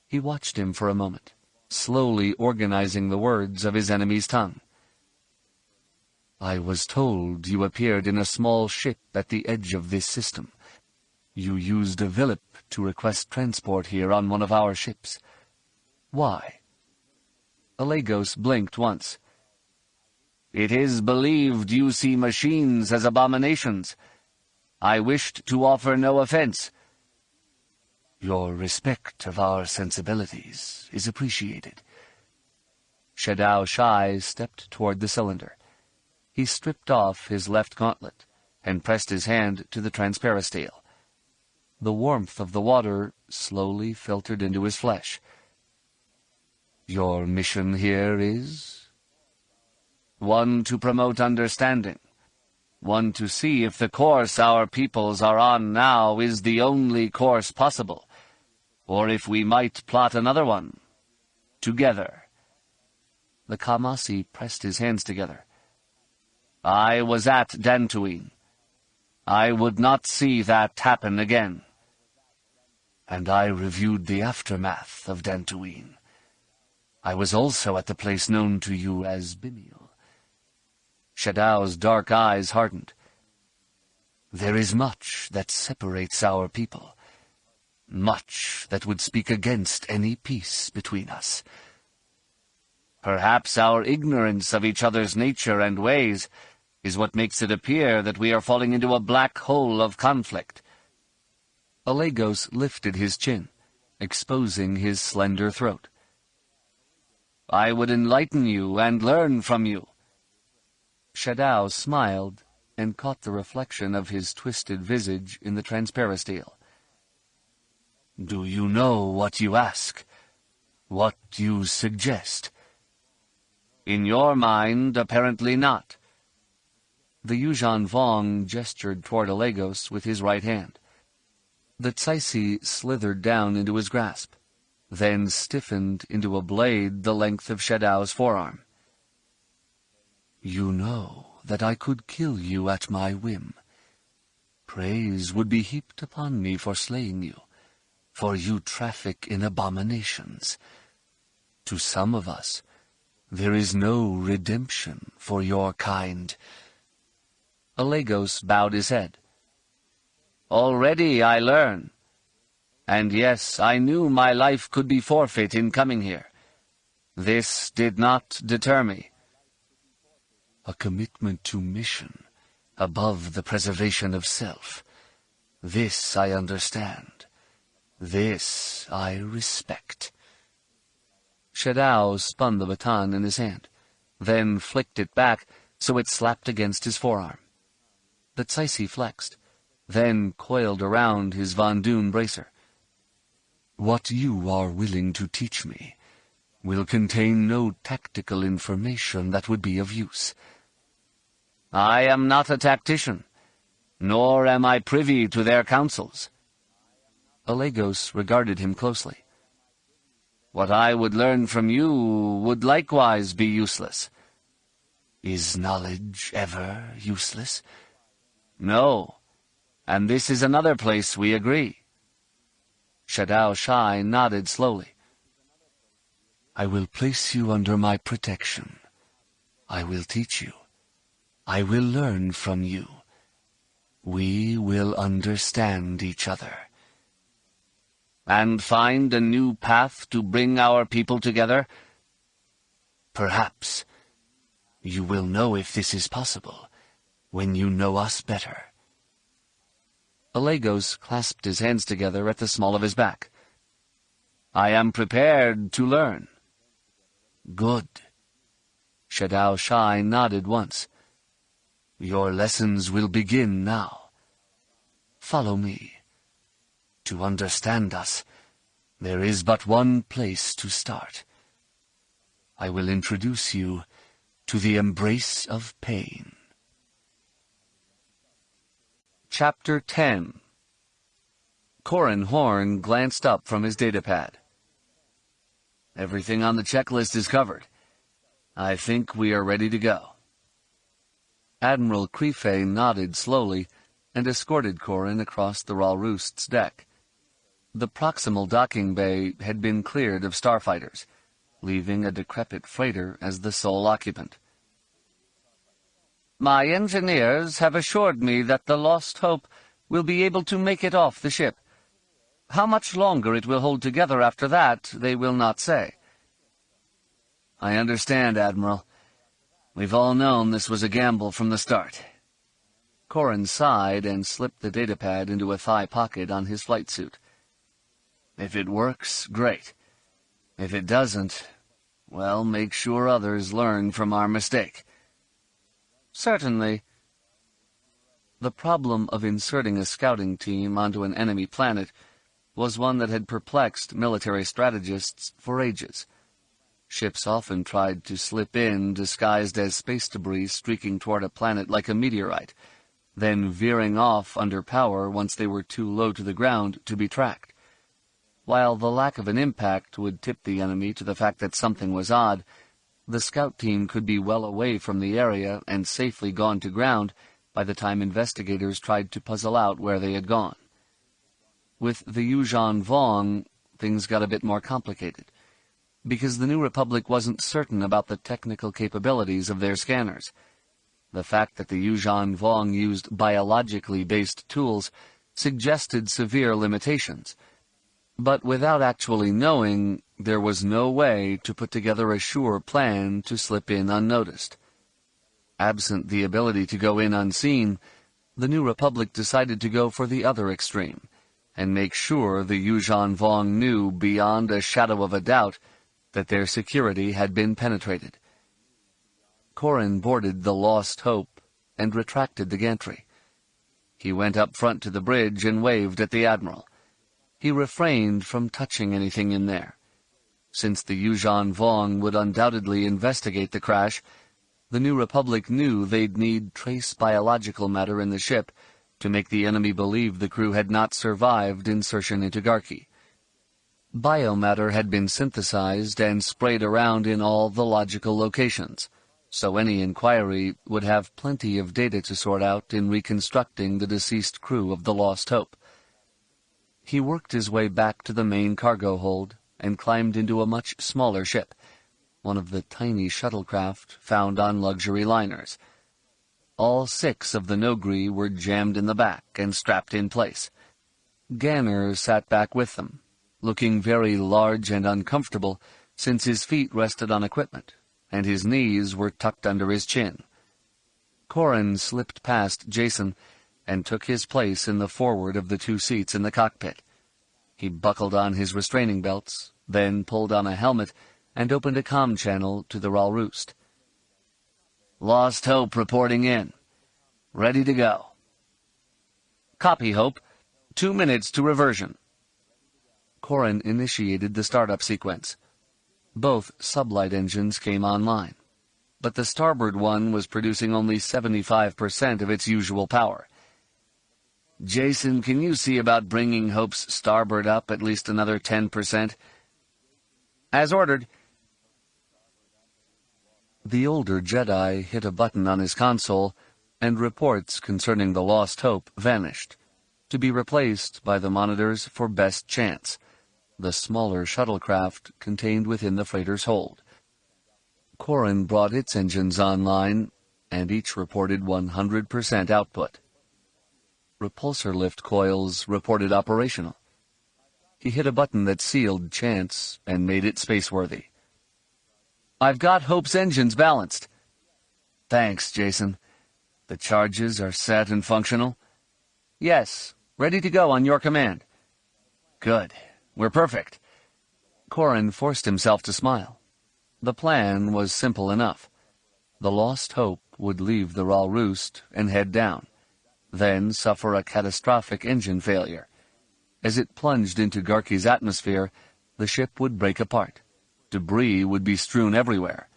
He watched him for a moment, slowly organizing the words of his enemy's tongue. "I was told you appeared in a small ship at the edge of this system. You used a Villip to request transport here on one of our ships. Why?" Lagos blinked once. "It is believed you see machines as abominations. I wished to offer no offense." "Your respect of our sensibilities is appreciated." Shadao Shai stepped toward the cylinder. He stripped off his left gauntlet and pressed his hand to the transparasteel. The warmth of the water slowly filtered into his flesh. "Your mission here is?" "One to promote understanding. one to see if the course our peoples are on now is the only course possible, or if we might plot another one, together." The Kamasi pressed his hands together. "I was at Dantooine. I would not see that happen again." "And I reviewed the aftermath of Dantooine. I was also at the place known to you as Bimiel." Shadao's dark eyes hardened. "There is much that separates our people, much that would speak against any peace between us. Perhaps our ignorance of each other's nature and ways is what makes it appear that we are falling into a black hole of conflict." Alegos lifted his chin, exposing his slender throat. "I would enlighten you and learn from you." Shadao smiled and caught the reflection of his twisted visage in the transparisteel. "Do you know what you ask? What you suggest?" "In your mind, apparently not." The Yuuzhan Vong gestured toward Alegos with his right hand. The Tsaisi slithered down into his grasp, then stiffened into a blade the length of Shadao's forearm. "You know that I could kill you at my whim. Praise would be heaped upon me for slaying you, for you traffic in abominations. To some of us, there is no redemption for your kind." Alegos bowed his head. "Already I learn. And yes, I knew my life could be forfeit in coming here. This did not deter me." "A commitment to mission, above the preservation of self. This I understand. This I respect." Shadao spun the baton in his hand, then flicked it back so it slapped against his forearm. The Tsaisi flexed, then coiled around his Von Dune bracer. "What you are willing to teach me will contain no tactical information that would be of use." "I am not a tactician, nor am I privy to their counsels." Alegos regarded him closely. "What I would learn from you would likewise be useless." "Is knowledge ever useless?" "No, and this is another place we agree." Shadao Shai nodded slowly. "I will place you under my protection. I will teach you. I will learn from you. We will understand each other." "And find a new path to bring our people together?" "Perhaps. You will know if this is possible when you know us better." Alegos clasped his hands together at the small of his back. "I am prepared to learn." "Good." Shadao Shai nodded once. "Your lessons will begin now. Follow me. To understand us, there is but one place to start. I will introduce you to the embrace of pain." Chapter 10. Corran Horn glanced up from his datapad. "Everything on the checklist is covered. I think we are ready to go." Admiral Crefe nodded slowly and escorted Corran across the Ralroost's deck. The proximal docking bay had been cleared of starfighters, leaving a decrepit freighter as the sole occupant. "My engineers have assured me that the Lost Hope will be able to make it off the ship. How much longer it will hold together after that, they will not say." "I understand, Admiral. We've all known this was a gamble from the start." Corran sighed and slipped the datapad into a thigh pocket on his flight suit. "If it works, great. If it doesn't, well, make sure others learn from our mistake." "Certainly." The problem of inserting a scouting team onto an enemy planet was one that had perplexed military strategists for ages. Ships often tried to slip in disguised as space debris streaking toward a planet like a meteorite, then veering off under power once they were too low to the ground to be tracked. While the lack of an impact would tip the enemy to the fact that something was odd, the scout team could be well away from the area and safely gone to ground by the time investigators tried to puzzle out where they had gone. With the Yuuzhan Vong, things got a bit more complicated, because the New Republic wasn't certain about the technical capabilities of their scanners. The fact that the Yuuzhan Vong used biologically based tools suggested severe limitations, but without actually knowing, there was no way to put together a sure plan to slip in unnoticed. Absent the ability to go in unseen, the New Republic decided to go for the other extreme, and make sure the Yuuzhan Vong knew beyond a shadow of a doubt that their security had been penetrated. Corrin boarded the Lost Hope and retracted the gantry. He went up front to the bridge and waved at the Admiral. He refrained from touching anything in there. Since the Yuuzhan Vong would undoubtedly investigate the crash, the New Republic knew they'd need trace biological matter in the ship to make the enemy believe the crew had not survived insertion into Garki. Biomatter had been synthesized and sprayed around in all the logical locations, so any inquiry would have plenty of data to sort out in reconstructing the deceased crew of the Lost Hope. He worked his way back to the main cargo hold and climbed into a much smaller ship, one of the tiny shuttlecraft found on luxury liners. All 6 of the Nogri were jammed in the back and strapped in place. Ganner sat back with them, looking very large and uncomfortable since his feet rested on equipment, and his knees were tucked under his chin. Corrin slipped past Jason and took his place in the forward of the 2 seats in the cockpit. He buckled on his restraining belts, then pulled on a helmet and opened a comm channel to the Ral Roost. "Lost Hope reporting in. Ready to go." "Copy, Hope. 2 minutes to reversion." Corrin initiated the startup sequence. Both sublight engines came online, but the starboard one was producing only 75% of its usual power. "Jason, can you see about bringing Hope's starboard up at least another 10%? "As ordered." The older Jedi hit a button on his console, and reports concerning the Lost Hope vanished, to be replaced by the monitors for Best Chance, the smaller shuttlecraft contained within the freighter's hold. Corrin brought its engines online, and each reported 100% output. Repulsor lift coils reported operational. He hit a button that sealed Chance and made it spaceworthy. "I've got Hope's engines balanced." "Thanks, Jason. The charges are set and functional?" "Yes, ready to go on your command." "Good. We're perfect." Corrin forced himself to smile. The plan was simple enough. The Lost Hope would leave the Ral Roost and head down, then suffer a catastrophic engine failure. As it plunged into Garki's atmosphere, the ship would break apart. Debris would be strewn everywhere,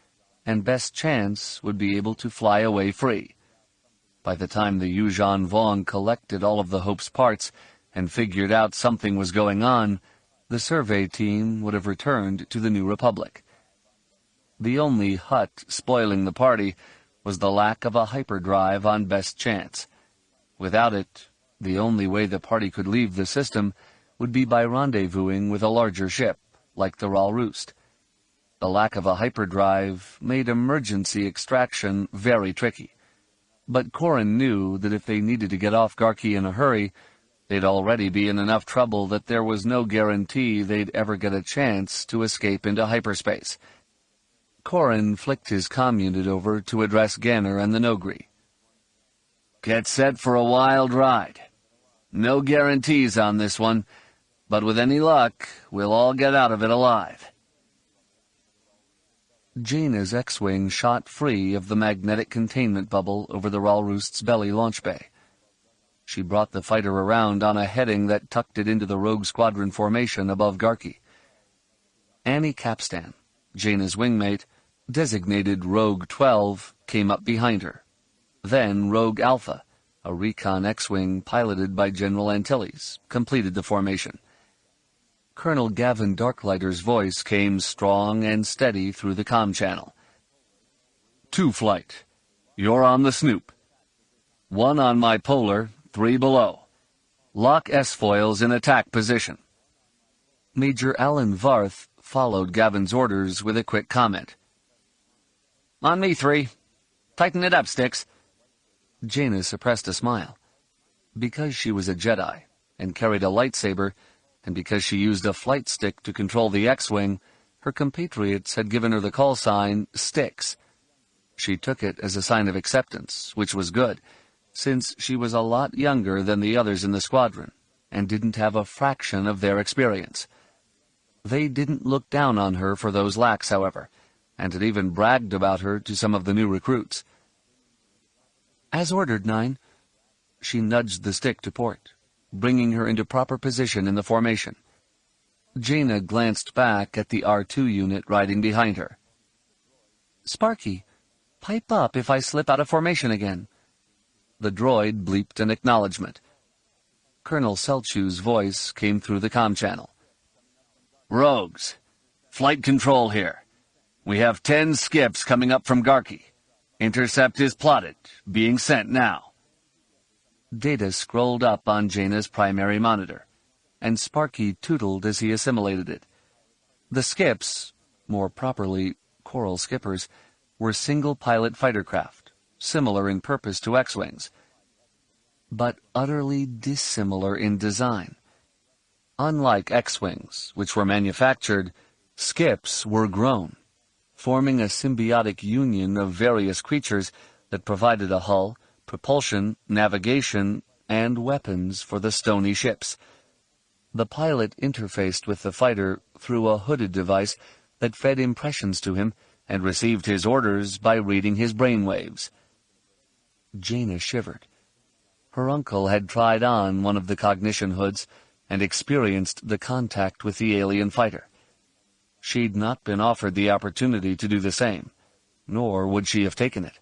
and Best Chance would be able to fly away free. By the time the Yuuzhan Vong collected all of the Hope's parts and figured out something was going on, the survey team would have returned to the New Republic. The only hut spoiling the party was the lack of a hyperdrive on Best Chance. Without it, the only way the party could leave the system would be by rendezvousing with a larger ship, like the Ral Roost. The lack of a hyperdrive made emergency extraction very tricky, but Corrin knew that if they needed to get off Garki in a hurry, they'd already be in enough trouble that there was no guarantee they'd ever get a chance to escape into hyperspace. Corrin flicked his comm unit over to address Ganner and the Nogri. "Get set for a wild ride. No guarantees on this one, but with any luck, we'll all get out of it alive." Jaina's X-Wing shot free of the magnetic containment bubble over the Ral Roost's belly launch bay. She brought the fighter around on a heading that tucked it into the Rogue Squadron formation above Garki. Annie Capstan, Jaina's wingmate, designated Rogue 12, came up behind her. Then Rogue Alpha, A recon X-Wing piloted by General Antilles completed the formation. Colonel Gavin Darklighter's voice came strong and steady through the comm channel. 2 flight. You're on the Snoop. 1 on my polar, 3 below. Lock S-foils in attack position. Major Alan Varth followed Gavin's orders with a quick comment. On me, 3. Tighten it up, Sticks. Jaina suppressed a smile. Because she was a Jedi and carried a lightsaber, and because she used a flight stick to control the X-Wing, her compatriots had given her the call sign Sticks. She took it as a sign of acceptance, which was good, since she was a lot younger than the others in the squadron, and didn't have a fraction of their experience. They didn't look down on her for those lacks, however, and had even bragged about her to some of the new recruits. As ordered, 9. She nudged the stick to port, bringing her into proper position in the formation. Jaina glanced back at the R2 unit riding behind her. Sparky, pipe up if I slip out of formation again. The droid bleeped an acknowledgement. Colonel Selchu's voice came through the comm channel. Rogues, flight control here. We have 10 skips coming up from Garki. Intercept is plotted, being sent now. Data scrolled up on Jaina's primary monitor, and Sparky tootled as he assimilated it. The skips, more properly, Coral Skippers, were single-pilot fighter craft, similar in purpose to X-Wings, but utterly dissimilar in design. Unlike X-Wings, which were manufactured, skips were grown, forming a symbiotic union of various creatures that provided a hull, propulsion, navigation, and weapons for the stony ships. The pilot interfaced with the fighter through a hooded device that fed impressions to him and received his orders by reading his brainwaves. Jaina shivered. Her uncle had tried on one of the cognition hoods and experienced the contact with the alien fighter. She'd not been offered the opportunity to do the same, nor would she have taken it.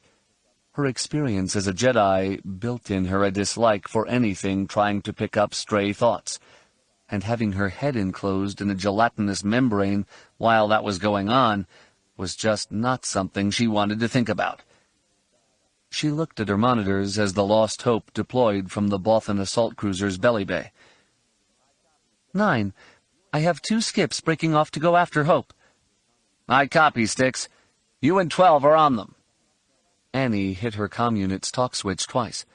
Her experience as a Jedi built in her a dislike for anything trying to pick up stray thoughts, and having her head enclosed in a gelatinous membrane while that was going on was just not something she wanted to think about. She looked at her monitors as the Lost Hope deployed from the Bothan assault cruiser's belly bay. 9. I have 2 skips breaking off to go after Hope. I copy, Sticks. You and 12 are on them. Annie hit her comm unit's talk switch twice,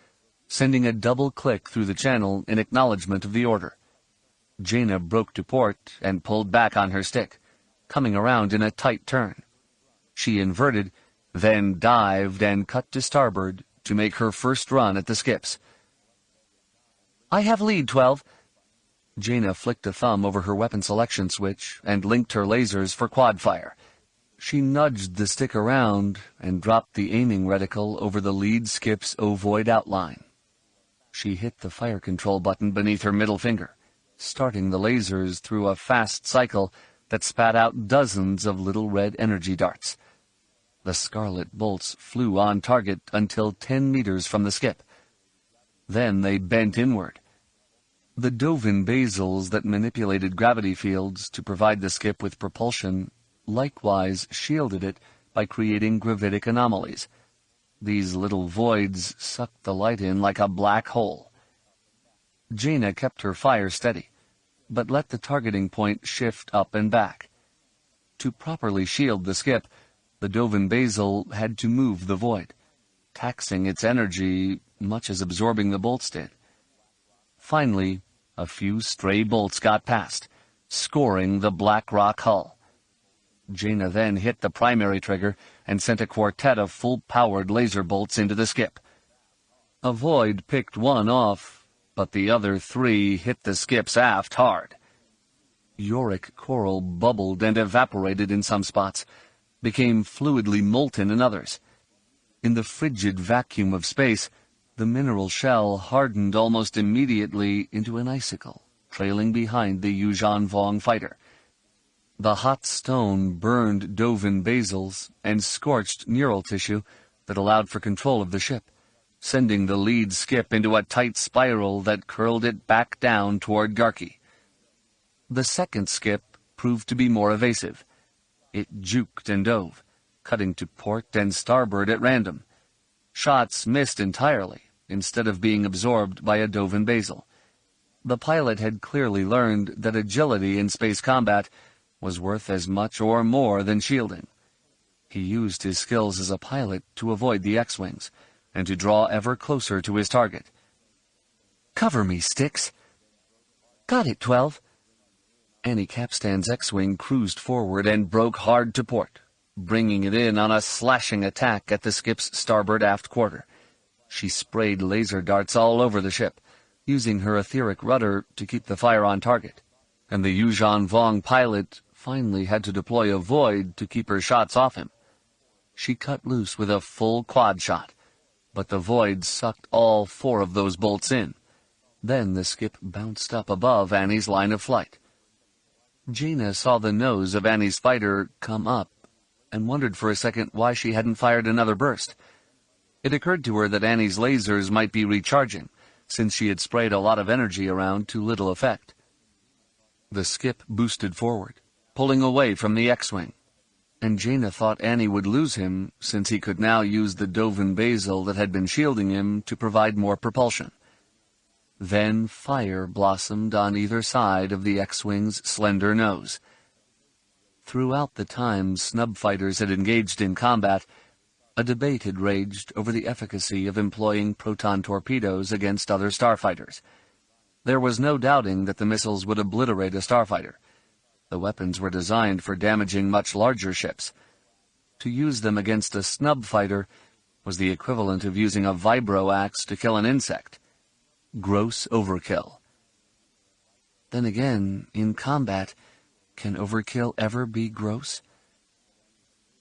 sending a double click through the channel in acknowledgement of the order. Jaina broke to port and pulled back on her stick, coming around in a tight turn. She inverted, then dived and cut to starboard to make her first run at the skips. I have lead, 12. Jaina flicked a thumb over her weapon selection switch and linked her lasers for quad fire. She nudged the stick around and dropped the aiming reticle over the lead skip's ovoid outline. She hit the fire control button beneath her middle finger, starting the lasers through a fast cycle that spat out dozens of little red energy darts. The scarlet bolts flew on target until 10 meters from the skip. Then they bent inward. The Dovin basils that manipulated gravity fields to provide the skip with propulsion likewise shielded it by creating gravitic anomalies. These little voids sucked the light in like a black hole. Jaina kept her fire steady, but let the targeting point shift up and back. To properly shield the skip, the Dovin basil had to move the void, taxing its energy much as absorbing the bolts did. Finally, a few stray bolts got past, scoring the black rock hull. Jaina then hit the primary trigger and sent a quartet of full-powered laser bolts into the skip. A void picked one off, but the other 3 hit the skip's aft hard. Yorick coral bubbled and evaporated in some spots, became fluidly molten in others. In the frigid vacuum of space, the mineral shell hardened almost immediately into an icicle, trailing behind the Yuuzhan Vong fighter. The hot stone burned Dovin basils and scorched neural tissue that allowed for control of the ship, sending the lead skip into a tight spiral that curled it back down toward Garki. The second skip proved to be more evasive. It juked and dove, cutting to port and starboard at random. Shots missed entirely, instead of being absorbed by a Dovin Basil. The pilot had clearly learned that agility in space combat was worth as much or more than shielding. He used his skills as a pilot to avoid the X-Wings, and to draw ever closer to his target. "Cover me, Sticks." "Got it, 12." Annie Capstan's X-Wing cruised forward and broke hard to port, bringing it in on a slashing attack at the skip's starboard aft quarter. She sprayed laser darts all over the ship, using her etheric rudder to keep the fire on target, and the Yuuzhan Vong pilot finally had to deploy a void to keep her shots off him. She cut loose with a full quad shot, but the void sucked all 4 of those bolts in. Then the skip bounced up above Annie's line of flight. Jaina saw the nose of Annie's fighter come up, and wondered for a second why she hadn't fired another burst. It occurred to her that Annie's lasers might be recharging, since she had sprayed a lot of energy around to little effect. The skip boosted forward, pulling away from the X-Wing, and Jaina thought Annie would lose him, since he could now use the Dovin Basil that had been shielding him to provide more propulsion. Then fire blossomed on either side of the X-Wing's slender nose. Throughout the time snub fighters had engaged in combat, a debate had raged over the efficacy of employing proton torpedoes against other starfighters. There was no doubting that the missiles would obliterate a starfighter. The weapons were designed for damaging much larger ships. To use them against a snub fighter was the equivalent of using a vibro axe to kill an insect. Gross overkill. Then again, in combat, can overkill ever be gross?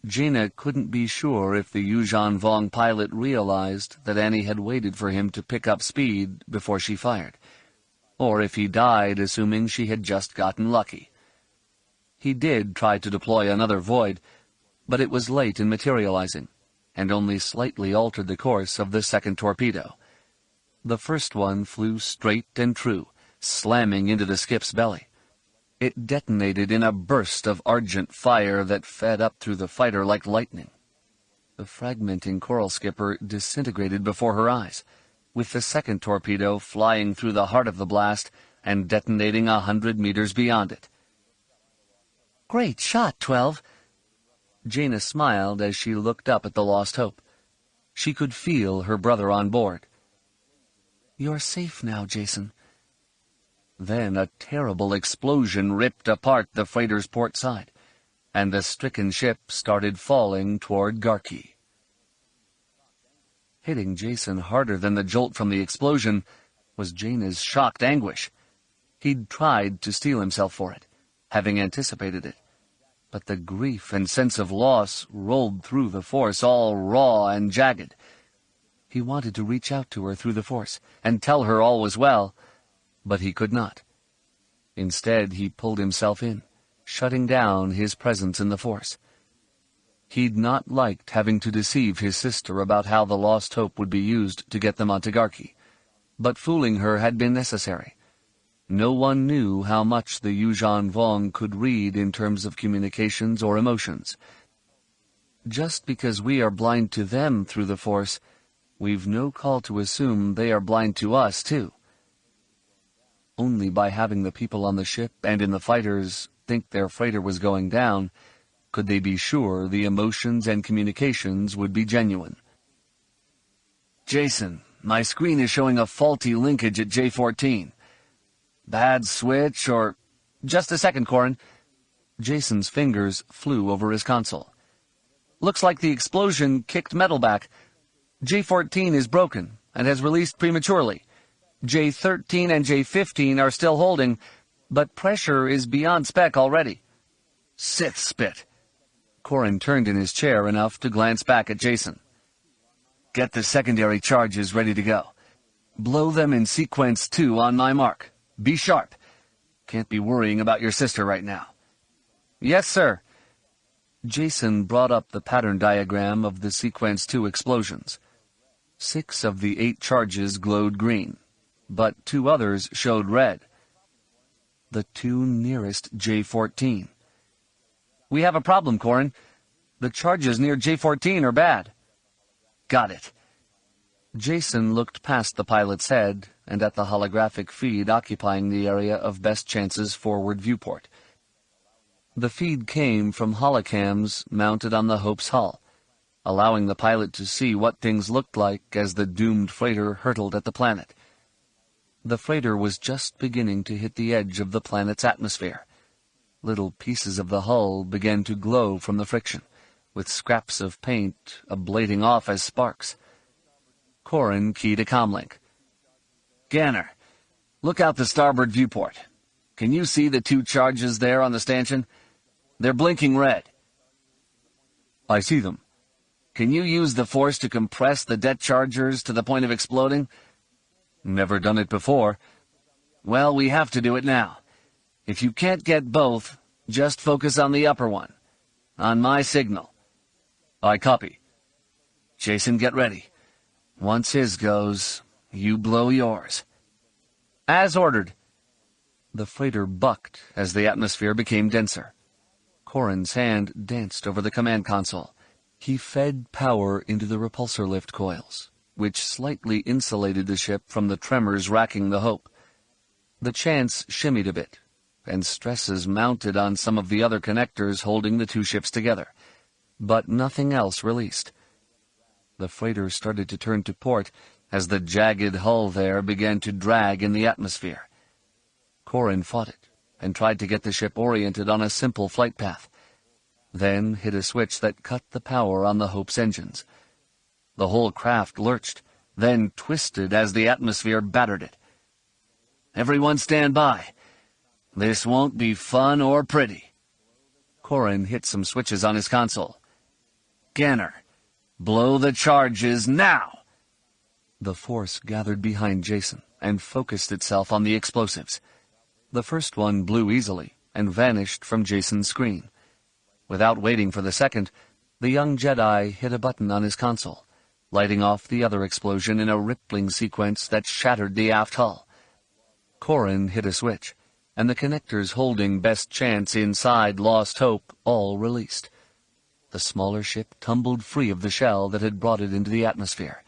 Jaina couldn't be sure if the Yuuzhan Vong pilot realized that Annie had waited for him to pick up speed before she fired, or if he died assuming she had just gotten lucky. He did try to deploy another void, but it was late in materializing, and only slightly altered the course of the second torpedo. The first one flew straight and true, slamming into the skip's belly. It detonated in a burst of argent fire that fed up through the fighter like lightning. The fragmenting coral skipper disintegrated before her eyes, with the second torpedo flying through the heart of the blast and detonating 100 meters beyond it. "Great shot, 12." Jaina smiled as she looked up at the Lost Hope. She could feel her brother on board. "You're safe now, Jason." Then a terrible explosion ripped apart the freighter's port side, and the stricken ship started falling toward Garki. Hitting Jason harder than the jolt from the explosion was Jaina's shocked anguish. He'd tried to steel himself for it, having anticipated it, but the grief and sense of loss rolled through the Force all raw and jagged. He wanted to reach out to her through the Force and tell her all was well, but he could not. Instead, he pulled himself in, shutting down his presence in the Force. He'd not liked having to deceive his sister about how the Lost Hope would be used to get them onto Garki, but fooling her had been necessary. No one knew how much the Yuuzhan Vong could read in terms of communications or emotions. Just because we are blind to them through the Force, we've no call to assume they are blind to us, too. Only by having the people on the ship and in the fighters think their freighter was going down could they be sure the emotions and communications would be genuine. "Jason, my screen is showing a faulty linkage at J14. Bad switch or—" "Just a second, Corin." Jason's fingers flew over his console. "Looks like the explosion kicked metal back. J14 is broken and has released prematurely. J13 and J15 are still holding, but pressure is beyond spec already." "Sith spit." Corin turned in his chair enough to glance back at Jason. "Get the secondary charges ready to go. Blow them in sequence 2 on my mark. Be sharp. Can't be worrying about your sister right now." "Yes, sir." Jason brought up the pattern diagram of the sequence 2 explosions. 6 of the 8 charges glowed green, but 2 others showed red. The 2 nearest J-14. We have a problem, Corrin. The charges near J-14 are bad. Got it. Jason looked past the pilot's head and at the holographic feed occupying the area of Best Chance's forward viewport. The feed came from holocams mounted on the Hope's hull, allowing the pilot to see what things looked like as the doomed freighter hurtled at the planet. The freighter was just beginning to hit the edge of the planet's atmosphere. Little pieces of the hull began to glow from the friction, with scraps of paint ablating off as sparks. Corrin keyed a comlink. Ganner, look out the starboard viewport. Can you see the 2 charges there on the stanchion? They're blinking red. I see them. Can you use the force to compress the det chargers to the point of exploding? Never done it before. Well, we have to do it now. If you can't get both, just focus on the upper one. On my signal. I copy. Jason, get ready. Once his goes, you blow yours. As ordered. The freighter bucked as the atmosphere became denser. Corrin's hand danced over the command console. He fed power into the repulsor lift coils, which slightly insulated the ship from the tremors racking the Hope. The Chance shimmied a bit, and stresses mounted on some of the other connectors holding the 2 ships together, but nothing else released. The freighter started to turn to port as the jagged hull there began to drag in the atmosphere. Corrin fought it and tried to get the ship oriented on a simple flight path, then hit a switch that cut the power on the Hope's engines. The whole craft lurched, then twisted as the atmosphere battered it. Everyone stand by. This won't be fun or pretty. Corrin hit some switches on his console. Ganner, blow the charges now! The force gathered behind Jason and focused itself on the explosives. The first one blew easily and vanished from Jason's screen. Without waiting for the second, the young Jedi hit a button on his console, lighting off the other explosion in a rippling sequence that shattered the aft hull. Corrin hit a switch, and the connectors holding Best Chance inside Lost Hope all released. The smaller ship tumbled free of the shell that had brought it into the atmosphere.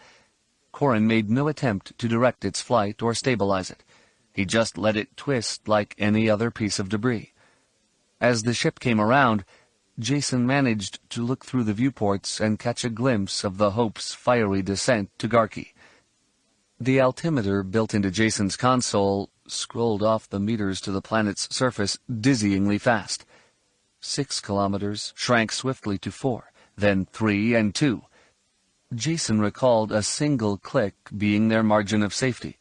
Corrin made no attempt to direct its flight or stabilize it. He just let it twist like any other piece of debris. As the ship came around, Jason managed to look through the viewports and catch a glimpse of the Hope's fiery descent to Garki. The altimeter built into Jason's console scrolled off the meters to the planet's surface dizzyingly fast. 6 kilometers shrank swiftly to 4, then 3 and 2. Jason recalled a single click being their margin of safety,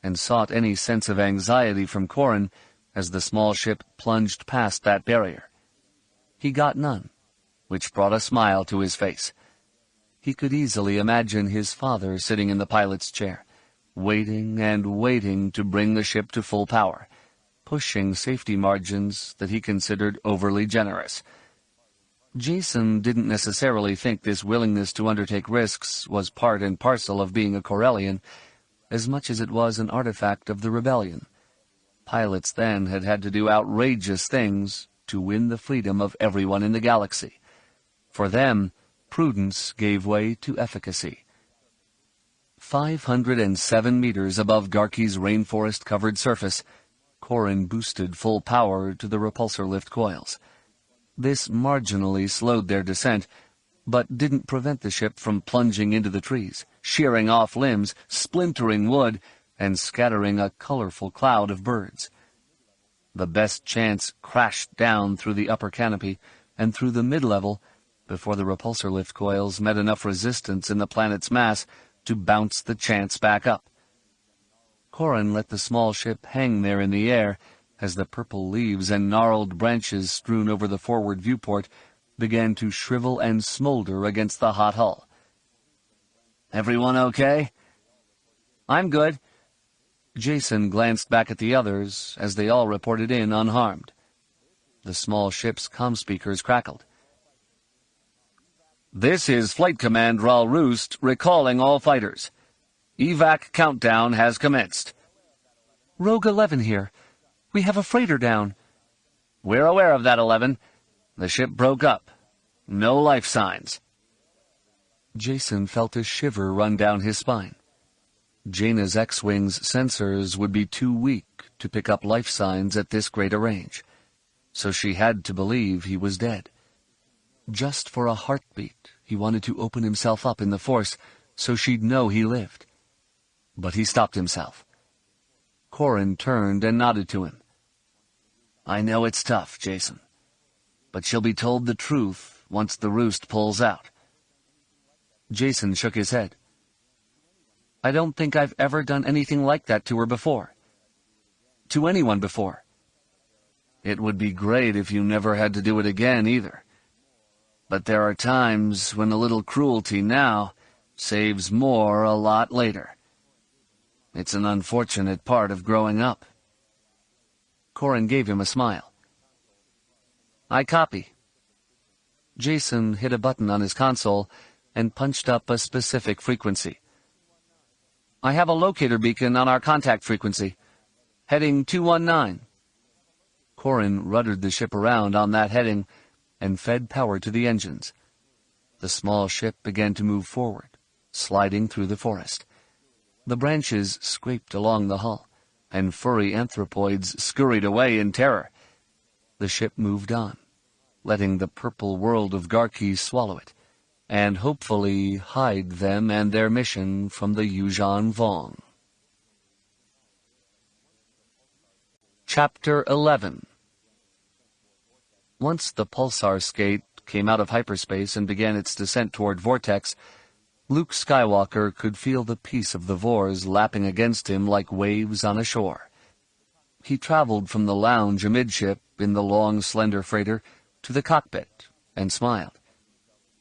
and sought any sense of anxiety from Corrin as the small ship plunged past that barrier. He got none, which brought a smile to his face. He could easily imagine his father sitting in the pilot's chair, waiting and waiting to bring the ship to full power, pushing safety margins that he considered overly generous. Jason didn't necessarily think this willingness to undertake risks was part and parcel of being a Corellian, as much as it was an artifact of the rebellion. Pilots then had had to do outrageous things to win the freedom of everyone in the galaxy. For them, prudence gave way to efficacy. 507 meters above Garki's rainforest-covered surface, Corrin boosted full power to the repulsor lift coils. This marginally slowed their descent, but didn't prevent the ship from plunging into the trees, shearing off limbs, splintering wood, and scattering a colorful cloud of birds. The Best Chance crashed down through the upper canopy and through the mid-level before the repulsor lift coils met enough resistance in the planet's mass to bounce the Chance back up. Corrin let the small ship hang there in the air as the purple leaves and gnarled branches strewn over the forward viewport began to shrivel and smolder against the hot hull. "Everyone okay?" "I'm good." Jason glanced back at the others as they all reported in unharmed. The small ship's comm speakers crackled. This is Flight Command Ral Roost recalling all fighters. Evac countdown has commenced. Rogue 11 here. We have a freighter down. We're aware of that, 11. The ship broke up. No life signs. Jason felt a shiver run down his spine. Jaina's X-Wing's sensors would be too weak to pick up life signs at this great a range, so she had to believe he was dead. Just for a heartbeat, he wanted to open himself up in the Force so she'd know he lived. But he stopped himself. Corrin turned and nodded to him. "I know it's tough, Jason, but she'll be told the truth once the Roost pulls out." Jason shook his head. "I don't think I've ever done anything like that to her before. To anyone before." "It would be great if you never had to do it again, either. But there are times when a little cruelty now saves more a lot later. It's an unfortunate part of growing up." Corrin gave him a smile. "I copy." Jason hit a button on his console and punched up a specific frequency. "I have a locator beacon on our contact frequency. Heading 219. Corrin ruddered the ship around on that heading and fed power to the engines. The small ship began to move forward, sliding through the forest. The branches scraped along the hull, and furry anthropoids scurried away in terror. The ship moved on, letting the purple world of Garki swallow it, and hopefully hide them and their mission from the Yuuzhan Vong. Chapter 11. Once the pulsar skate came out of hyperspace and began its descent toward Vortex, Luke Skywalker could feel the peace of the Vors lapping against him like waves on a shore. He traveled from the lounge amidship in the long, slender freighter to the cockpit and smiled.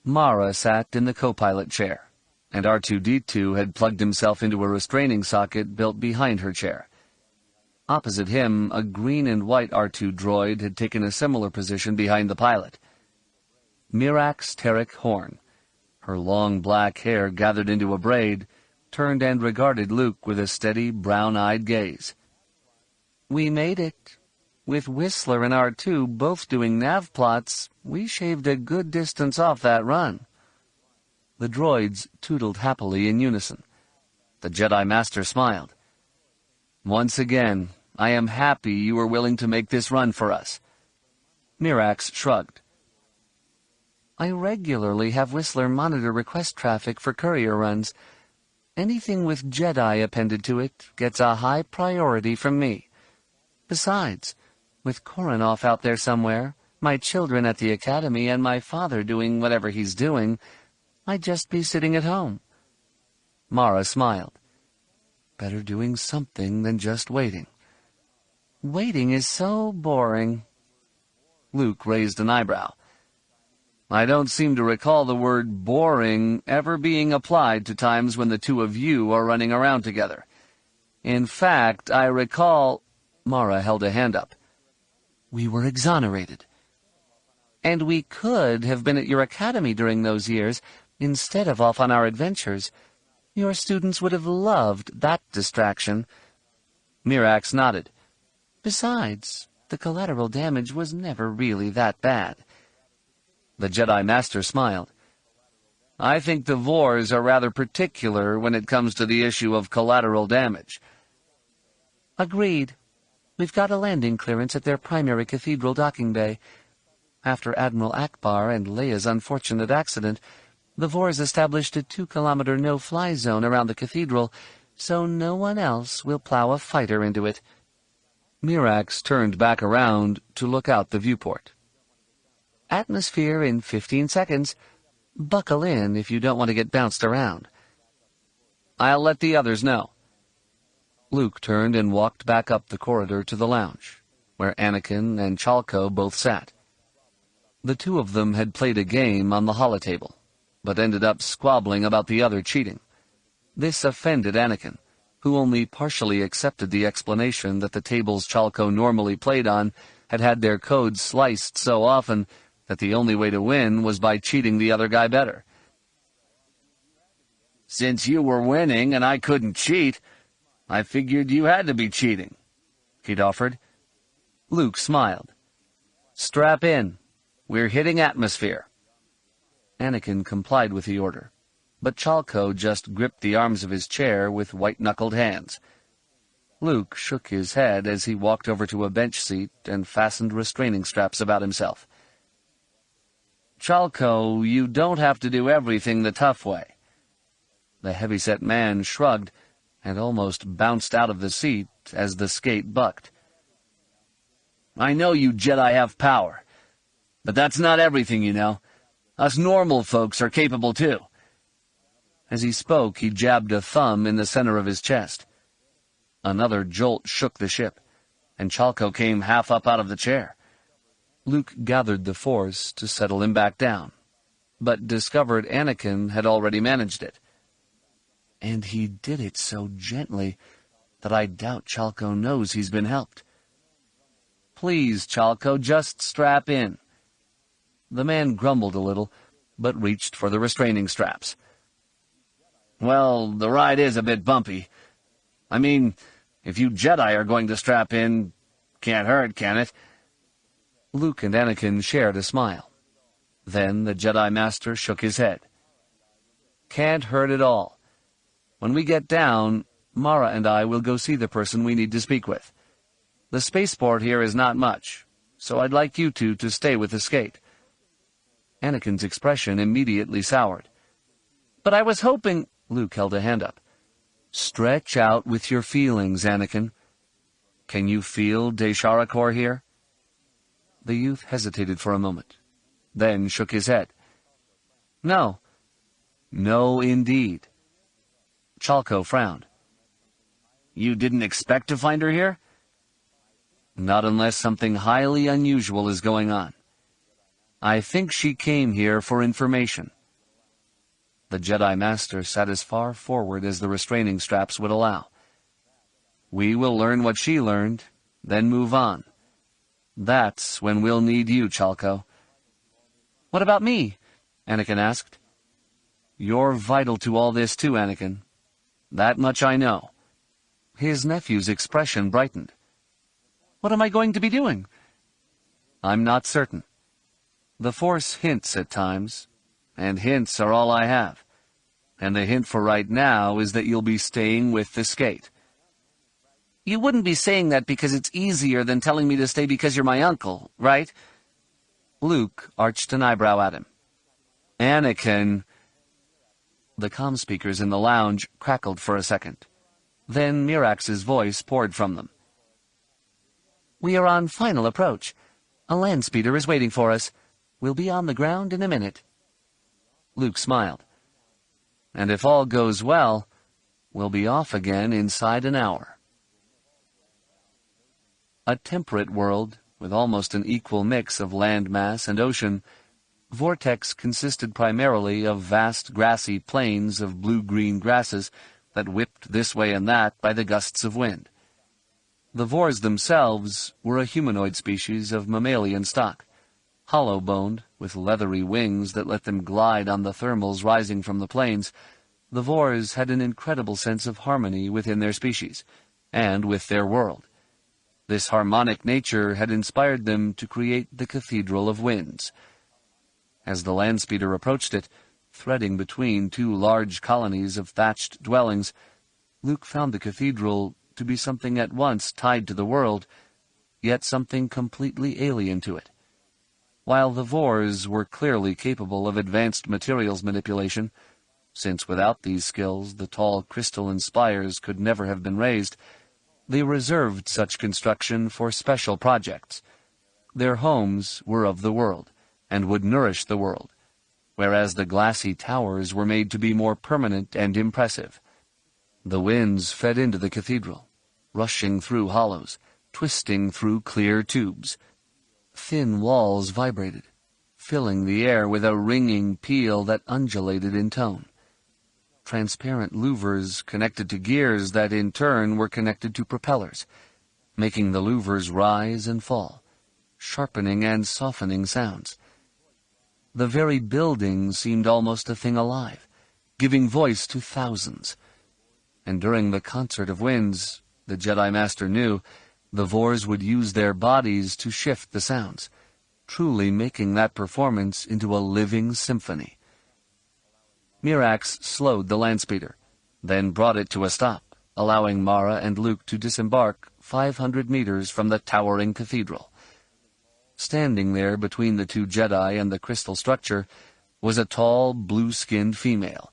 Mara sat in the co-pilot chair, and R2-D2 had plugged himself into a restraining socket built behind her chair. Opposite him, a green and white R2 droid had taken a similar position behind the pilot. Mirax Terek Horn, her long black hair gathered into a braid, turned and regarded Luke with a steady, brown-eyed gaze. "We made it. With Whistler and R2 both doing nav plots, we shaved a good distance off that run." The droids tootled happily in unison. The Jedi Master smiled. "Once again, I am happy you were willing to make this run for us." Mirax shrugged. "I regularly have Whistler monitor request traffic for courier runs. Anything with Jedi appended to it gets a high priority from me. Besides, with Corrin off out there somewhere, my children at the academy, and my father doing whatever he's doing, I'd just be sitting at home." Mara smiled. "Better doing something than just waiting." "Waiting is so boring." Luke raised an eyebrow. "I don't seem to recall the word boring ever being applied to times when the two of you are running around together. In fact, I recall—" Mara held a hand up. "We were exonerated." "And we could have been at your academy during those years, instead of off on our adventures. Your students would have loved that distraction." Mirax nodded. "Besides, the collateral damage was never really that bad." The Jedi Master smiled. "I think the Vors are rather particular when it comes to the issue of collateral damage." "Agreed. We've got a landing clearance at their primary cathedral docking bay. After Admiral Akbar and Leia's unfortunate accident, the Vors established a 2-kilometer no-fly zone around the cathedral, so no one else will plow a fighter into it." Mirax turned back around to look out the viewport. "Atmosphere in 15 seconds. Buckle in if you don't want to get bounced around." "I'll let the others know." Luke turned and walked back up the corridor to the lounge, where Anakin and Chalco both sat. The two of them had played a game on the holotable, but ended up squabbling about the other cheating. This offended Anakin, who only partially accepted the explanation that the tables Chalco normally played on had had their codes sliced so often that the only way to win was by cheating the other guy better. "Since you were winning and I couldn't cheat, I figured you had to be cheating," he'd offered. Luke smiled. "Strap in. We're hitting atmosphere." Anakin complied with the order, but Chalco just gripped the arms of his chair with white-knuckled hands. Luke shook his head as he walked over to a bench seat and fastened restraining straps about himself. "Chalco, you don't have to do everything the tough way." The heavyset man shrugged and almost bounced out of the seat as the skate bucked. "I know you Jedi have power, but that's not everything, you know. Us normal folks are capable too." As he spoke, he jabbed a thumb in the center of his chest. Another jolt shook the ship, and Chalco came half up out of the chair. Luke gathered the force to settle him back down, but discovered Anakin had already managed it. And he did it so gently that I doubt Chalco knows he's been helped. "Please, Chalco, just strap in." The man grumbled a little, but reached for the restraining straps. "Well, the ride is a bit bumpy. I mean, if you Jedi are going to strap in, can't hurt, can it?" Luke and Anakin shared a smile. Then the Jedi Master shook his head. "Can't hurt at all. When we get down, Mara and I will go see the person we need to speak with. The spaceport here is not much, so I'd like you two to stay with the skate." Anakin's expression immediately soured. "But I was hoping—" Luke held a hand up. "Stretch out with your feelings, Anakin. Can you feel Desharakor here?" The youth hesitated for a moment, then shook his head. "No." "No, indeed." Chalco frowned. "You didn't expect to find her here?" "Not unless something highly unusual is going on. I think she came here for information." The Jedi Master sat as far forward as the restraining straps would allow. "We will learn what she learned, then move on. That's when we'll need you, Chalco." "What about me?" Anakin asked. "You're vital to all this too, Anakin. That much I know." His nephew's expression brightened. "What am I going to be doing?" "I'm not certain. The Force hints at times, and hints are all I have. And the hint for right now is that you'll be staying with the skate." "You wouldn't be saying that because it's easier than telling me to stay because you're my uncle, right?" Luke arched an eyebrow at him. "Anakin—" The comm speakers in the lounge crackled for a second. Then Mirax's voice poured from them. "We are on final approach. A land speeder is waiting for us. We'll be on the ground in a minute." Luke smiled. "And if all goes well, we'll be off again inside an hour." A temperate world, with almost an equal mix of land mass and ocean, Vortex consisted primarily of vast grassy plains of blue-green grasses that whipped this way and that by the gusts of wind. The Vors themselves were a humanoid species of mammalian stock, hollow-boned, with leathery wings that let them glide on the thermals rising from the plains. The Vors had an incredible sense of harmony within their species, and with their world. This harmonic nature had inspired them to create the Cathedral of Winds. As the landspeeder approached it, threading between two large colonies of thatched dwellings, Luke found the cathedral to be something at once tied to the world, yet something completely alien to it. While the Vors were clearly capable of advanced materials manipulation, since without these skills the tall crystalline spires could never have been raised, they reserved such construction for special projects. Their homes were of the world, and would nourish the world, whereas the glassy towers were made to be more permanent and impressive. The winds fed into the cathedral, rushing through hollows, twisting through clear tubes. Thin walls vibrated, filling the air with a ringing peal that undulated in tone. Transparent louvers connected to gears that in turn were connected to propellers, making the louvers rise and fall, sharpening and softening sounds. The very building seemed almost a thing alive, giving voice to thousands. And during the Concert of Winds, the Jedi Master knew, the Vors would use their bodies to shift the sounds, truly making that performance into a living symphony. Mirax slowed the landspeeder, then brought it to a stop, allowing Mara and Luke to disembark 500 meters from the towering cathedral. Standing there between the two Jedi and the crystal structure was a tall, blue-skinned female.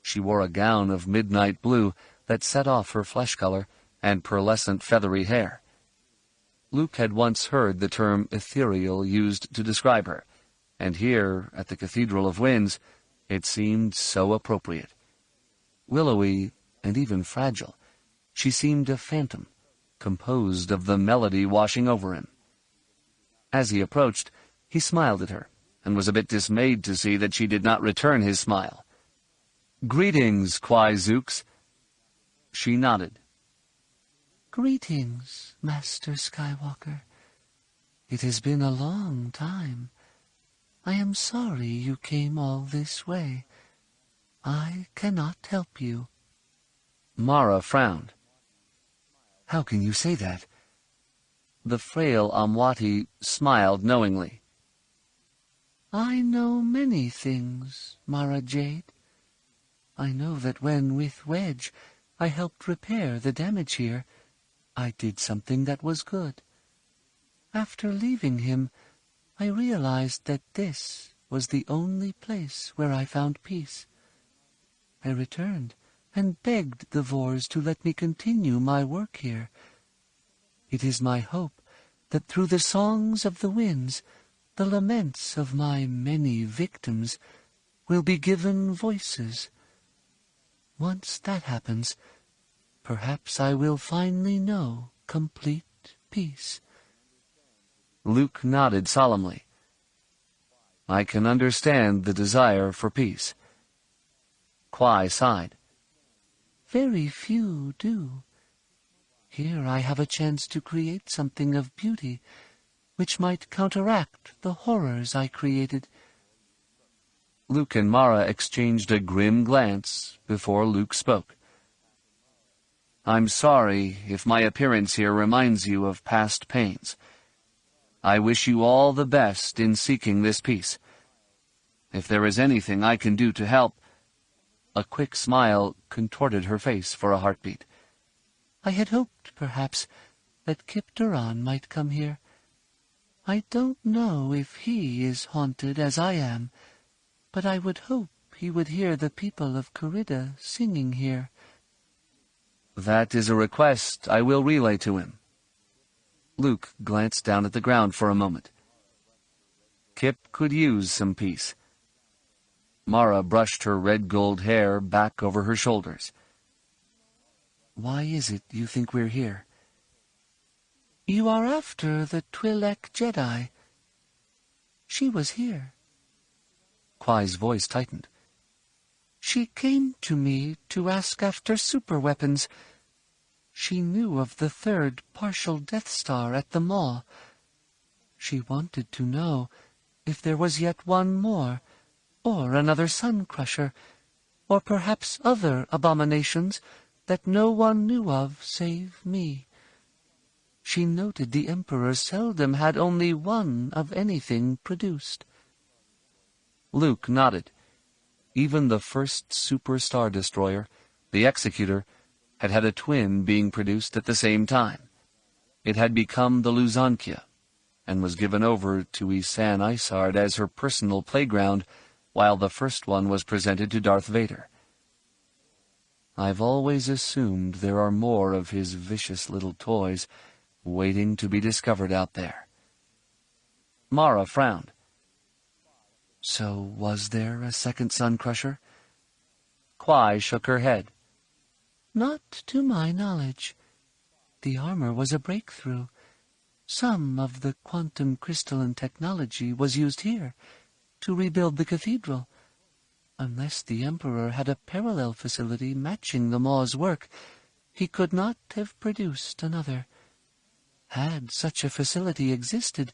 She wore a gown of midnight blue that set off her flesh color and pearlescent feathery hair. Luke had once heard the term ethereal used to describe her, and here, at the Cathedral of Winds, it seemed so appropriate. Willowy and even fragile, she seemed a phantom, composed of the melody washing over him. As he approached, he smiled at her, and was a bit dismayed to see that she did not return his smile. "Greetings, Kwai Zooks." She nodded. "Greetings, Master Skywalker. It has been a long time. I am sorry you came all this way. I cannot help you." Mara frowned. "How can you say that?" The frail Amwati smiled knowingly. "I know many things, Mara Jade. I know that when with Wedge I helped repair the damage here, I did something that was good. After leaving him, I realized that this was the only place where I found peace. I returned and begged the Vors to let me continue my work here. It is my hope that through the songs of the winds, the laments of my many victims will be given voices. Once that happens, perhaps I will finally know complete peace." Luke nodded solemnly. "I can understand the desire for peace." Kwai sighed. "Very few do. Here I have a chance to create something of beauty, which might counteract the horrors I created." Luke and Mara exchanged a grim glance before Luke spoke. "I'm sorry if my appearance here reminds you of past pains. I wish you all the best in seeking this peace. If there is anything I can do to help—" A quick smile contorted her face for a heartbeat. "I had hoped, perhaps, that Kip Duran might come here. I don't know if he is haunted as I am, but I would hope he would hear the people of Corrida singing here." "That is a request I will relay to him." Luke glanced down at the ground for a moment. Kip could use some peace. Mara brushed her red-gold hair back over her shoulders. "Why is it you think we're here?" "You are after the Twi'lek Jedi. She was here." Kwai's voice tightened. "She came to me to ask after superweapons. She knew of the third partial Death Star at the Maw. She wanted to know if there was yet one more, or another Sun Crusher, or perhaps other abominations that no one knew of save me. She noted the Emperor seldom had only one of anything produced." Luke nodded. Even the first Super Star Destroyer, the Executor, had had a twin being produced at the same time. It had become the Luzankia, and was given over to Isan Isard as her personal playground, while the first one was presented to Darth Vader. "I've always assumed there are more of his vicious little toys waiting to be discovered out there." Mara frowned. "So was there a second Sun Crusher?" Kwai shook her head. "Not to my knowledge. The armor was a breakthrough. Some of the quantum crystalline technology was used here to rebuild the cathedral. Unless the Emperor had a parallel facility matching the Maw's work, he could not have produced another. Had such a facility existed,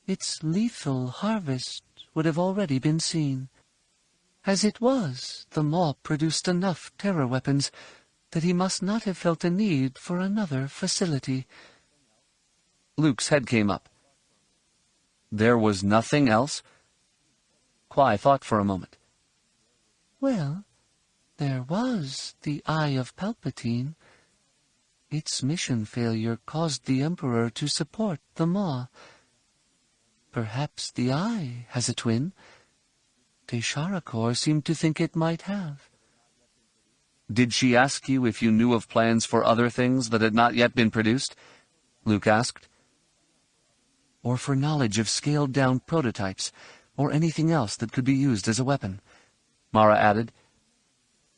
its lethal harvest would have already been seen. As it was, the Maw produced enough terror weapons that he must not have felt a need for another facility. Luke's head came up. There was nothing else? Quai thought for a moment. Well, there was the Eye of Palpatine. Its mission failure caused the Emperor to support the Maw. Perhaps the Eye has a twin. Desharakor seemed to think it might have. Did she ask you if you knew of plans for other things that had not yet been produced? Luke asked. Or for knowledge of scaled-down prototypes, or anything else that could be used as a weapon, Mara added.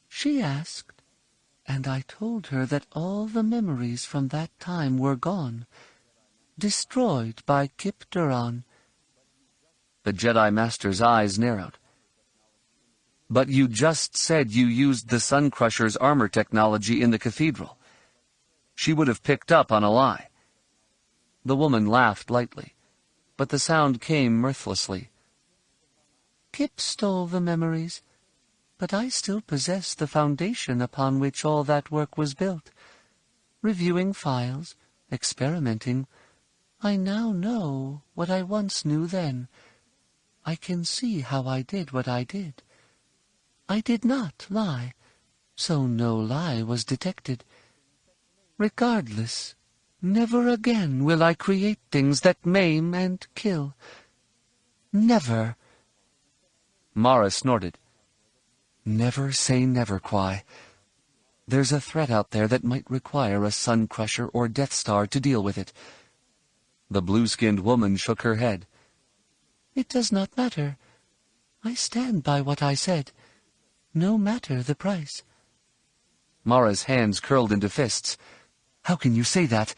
She asked, and I told her that all the memories from that time were gone, destroyed by Kip Duran. The Jedi Master's eyes narrowed. But you just said you used the Sun Crusher's armor technology in the cathedral. She would have picked up on a lie. The woman laughed lightly, but the sound came mirthlessly. Kip stole the memories, but I still possess the foundation upon which all that work was built. Reviewing files, experimenting, I now know what I once knew then. I can see how I did what I did. I did not lie, so no lie was detected. Regardless, never again will I create things that maim and kill. Never. Mara snorted. Never say never, Quai. There's a threat out there that might require a Sun Crusher or Death Star to deal with it. The blue-skinned woman shook her head. It does not matter. I stand by what I said, no matter the price. Mara's hands curled into fists. How can you say that?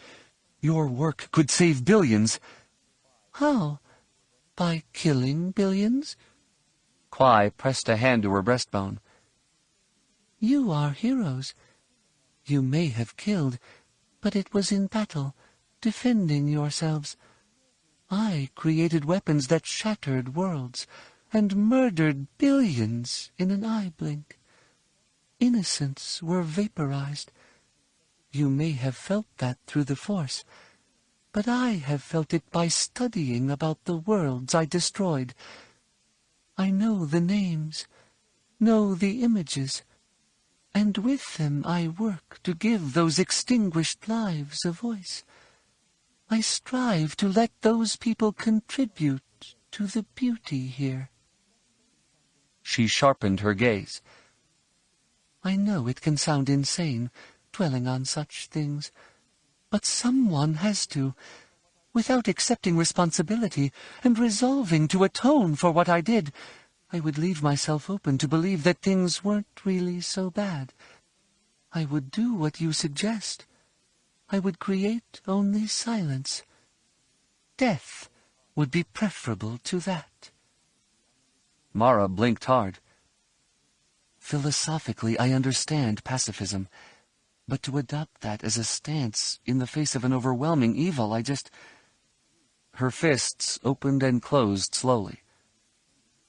Your work could save billions. How? By killing billions? Quai pressed a hand to her breastbone. You are heroes. You may have killed, but it was in battle, defending yourselves. I created weapons that shattered worlds and murdered billions in an eye blink. Innocents were vaporized. You may have felt that through the Force, but I have felt it by studying about the worlds I destroyed. I know the names, know the images, and with them I work to give those extinguished lives a voice. I strive to let those people contribute to the beauty here. She sharpened her gaze. I know it can sound insane, dwelling on such things, but someone has to, without accepting responsibility and resolving to atone for what I did. I would leave myself open to believe that things weren't really so bad. I would do what you suggest. I would create only silence. Death would be preferable to that. Mara blinked hard. Philosophically, I understand pacifism, but to adopt that as a stance in the face of an overwhelming evil, I just... Her fists opened and closed slowly.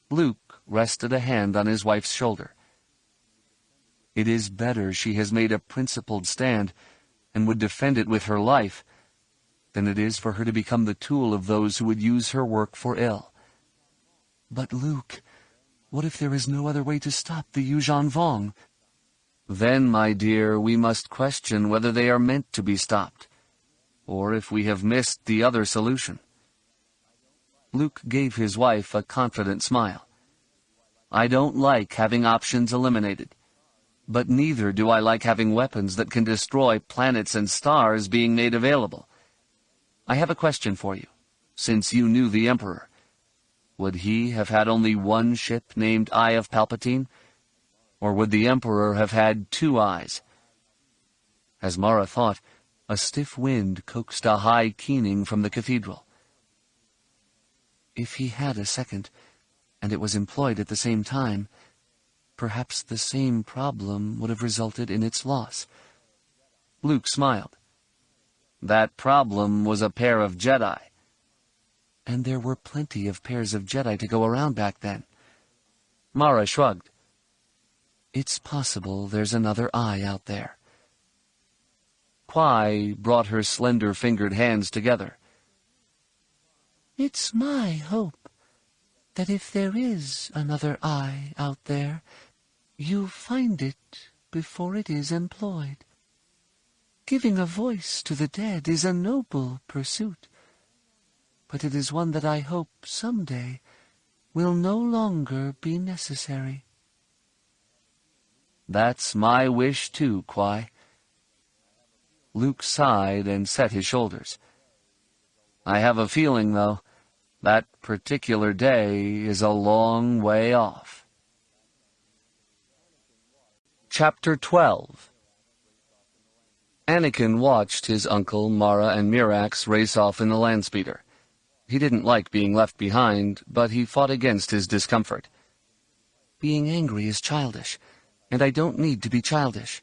Luke rested a hand on his wife's shoulder. It is better she has made a principled stand and would defend it with her life than it is for her to become the tool of those who would use her work for ill. But Luke, what if there is no other way to stop the Yuuzhan Vong? Then, my dear, we must question whether they are meant to be stopped, or if we have missed the other solution. Luke gave his wife a confident smile. I don't like having options eliminated, but neither do I like having weapons that can destroy planets and stars being made available. I have a question for you, since you knew the Emperor. Would he have had only one ship named Eye of Palpatine, or would the Emperor have had 2 eyes? As Mara thought, a stiff wind coaxed a high keening from the cathedral. If he had a second, and it was employed at the same time, perhaps the same problem would have resulted in its loss. Luke smiled. That problem was a pair of Jedi. And there were plenty of pairs of Jedi to go around back then. Mara shrugged. It's possible there's another eye out there. Kwai brought her slender-fingered hands together. It's my hope that if there is another eye out there, you find it before it is employed. Giving a voice to the dead is a noble pursuit, but it is one that I hope someday will no longer be necessary. That's my wish too, Kwai. Luke sighed and set his shoulders. I have a feeling, though, that particular day is a long way off. Chapter 12. Anakin watched his uncle, Mara, and Mirax race off in the landspeeder. He didn't like being left behind, but he fought against his discomfort. Being angry is childish, and I don't need to be childish.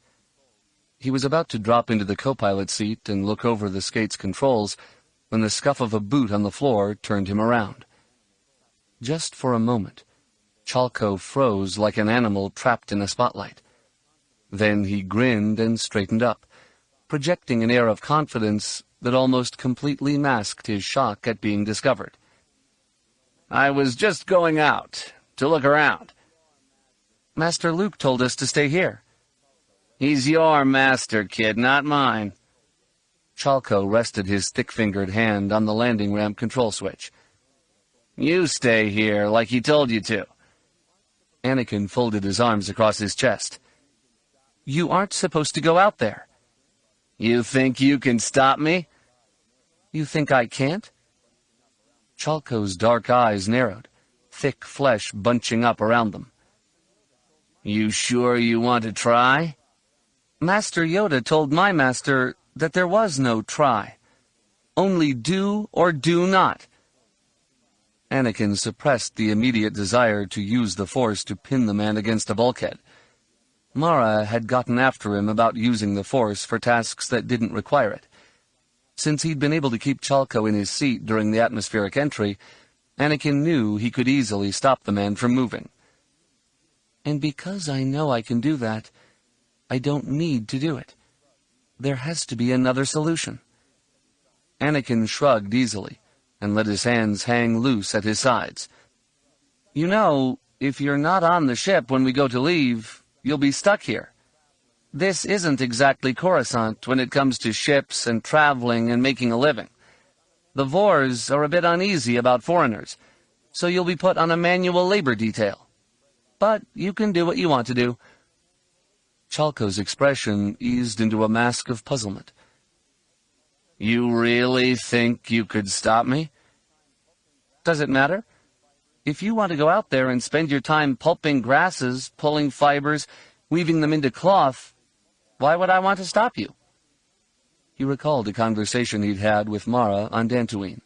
He was about to drop into the co-pilot seat and look over the skate's controls when the scuff of a boot on the floor turned him around. Just for a moment, Chalco froze like an animal trapped in a spotlight. Then he grinned and straightened up, projecting an air of confidence that almost completely masked his shock at being discovered. I was just going out to look around. Master Luke told us to stay here. He's your master, kid, not mine. Chalco rested his thick-fingered hand on the landing ramp control switch. You stay here like he told you to. Anakin folded his arms across his chest. You aren't supposed to go out there. You think you can stop me? You think I can't? Chalco's dark eyes narrowed, thick flesh bunching up around them. You sure you want to try? Master Yoda told my master that there was no try. Only do or do not. Anakin suppressed the immediate desire to use the Force to pin the man against a bulkhead. Mara had gotten after him about using the Force for tasks that didn't require it. Since he'd been able to keep Chalco in his seat during the atmospheric entry, Anakin knew he could easily stop the man from moving. And because I know I can do that, I don't need to do it. There has to be another solution. Anakin shrugged easily and let his hands hang loose at his sides. You know, if you're not on the ship when we go to leave, you'll be stuck here. This isn't exactly Coruscant when it comes to ships and traveling and making a living. The Vors are a bit uneasy about foreigners, so you'll be put on a manual labor detail. But you can do what you want to do. Chalco's expression eased into a mask of puzzlement. You really think you could stop me? Does it matter? If you want to go out there and spend your time pulping grasses, pulling fibers, weaving them into cloth, why would I want to stop you? He recalled a conversation he'd had with Mara on Dantooine.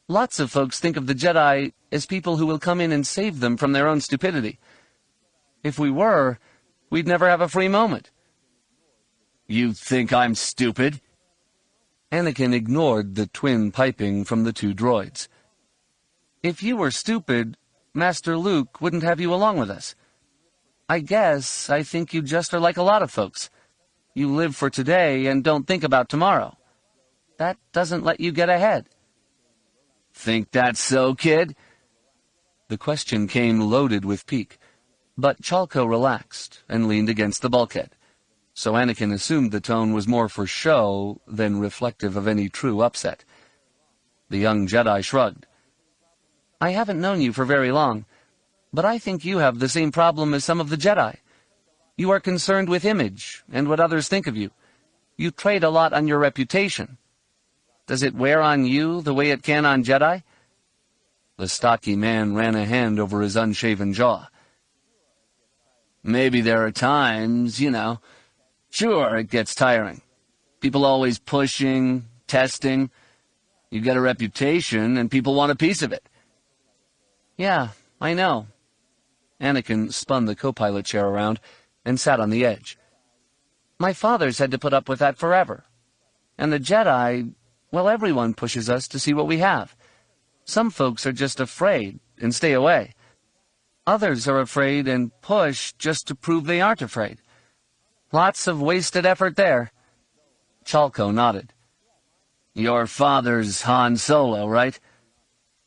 Lots of folks think of the Jedi as people who will come in and save them from their own stupidity. If we were, we'd never have a free moment. You think I'm stupid? Anakin ignored the twin piping from the two droids. If you were stupid, Master Luke wouldn't have you along with us. I guess I think you just are like a lot of folks. You live for today and don't think about tomorrow. That doesn't let you get ahead. Think that's so, kid? The question came loaded with pique, but Chalco relaxed and leaned against the bulkhead, so Anakin assumed the tone was more for show than reflective of any true upset. The young Jedi shrugged. I haven't known you for very long, but I think you have the same problem as some of the Jedi. You are concerned with image and what others think of you. You trade a lot on your reputation. Does it wear on you the way it can on Jedi? The stocky man ran a hand over his unshaven jaw. Maybe there are times, you know. Sure, it gets tiring. People always pushing, testing. You get a reputation, and people want a piece of it. Yeah, I know. Anakin spun the co-pilot chair around and sat on the edge. My father's had to put up with that forever. And the Jedi, well, everyone pushes us to see what we have. Some folks are just afraid and stay away. Others are afraid and push just to prove they aren't afraid. Lots of wasted effort there. Chalco nodded. Your father's Han Solo, right?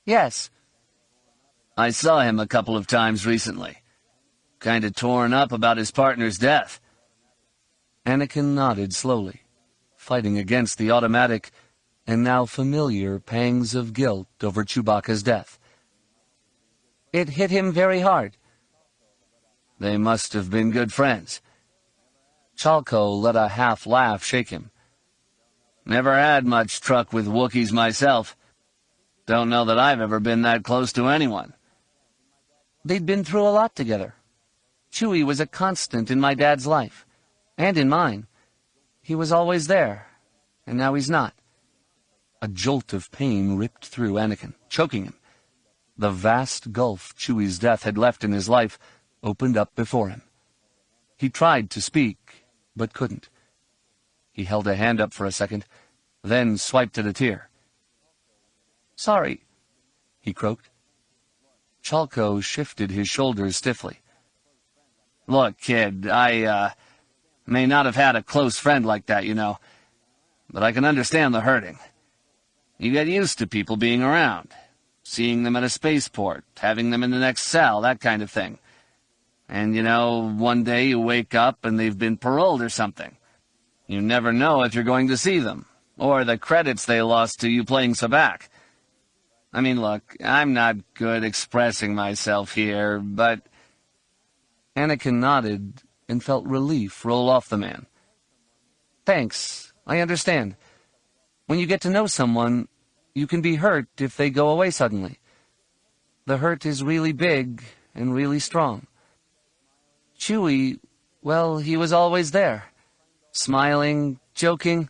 Yes. I saw him a couple of times recently. Kinda torn up about his partner's death. Anakin nodded slowly, fighting against the automatic and now familiar pangs of guilt over Chewbacca's death. It hit him very hard. They must have been good friends. Chalco let a half laugh shake him. Never had much truck with Wookiees myself. Don't know that I've ever been that close to anyone. They'd been through a lot together. Chewie was a constant in my dad's life, and in mine. He was always there, and now he's not. A jolt of pain ripped through Anakin, choking him. The vast gulf Chewie's death had left in his life opened up before him. He tried to speak, but couldn't. He held a hand up for a second, then swiped at a tear. "Sorry," he croaked. Chalco shifted his shoulders stiffly. Look, kid, I, may not have had a close friend like that, you know, but I can understand the hurting. You get used to people being around, seeing them at a spaceport, having them in the next cell, that kind of thing. And, you know, one day you wake up and they've been paroled or something. You never know if you're going to see them, or the credits they lost to you playing sabacc. I mean, look, I'm not good expressing myself here, but... Anakin nodded and felt relief roll off the man. "Thanks, I understand. When you get to know someone, you can be hurt if they go away suddenly. The hurt is really big and really strong. Chewie, well, he was always there. Smiling, joking,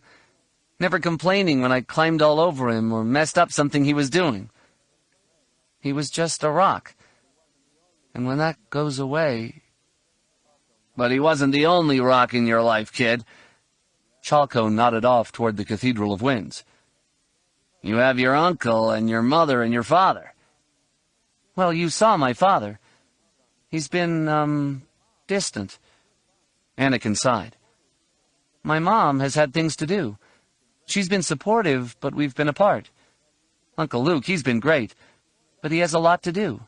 never complaining when I climbed all over him or messed up something he was doing. He was just a rock. And when that goes away... But he wasn't the only rock in your life, kid." Chalco nodded off toward the Cathedral of Winds. "You have your uncle and your mother and your father." "Well, you saw my father. He's been, distant." Anakin sighed. "My mom has had things to do. She's been supportive, but we've been apart. Uncle Luke, he's been great, but he has a lot to do.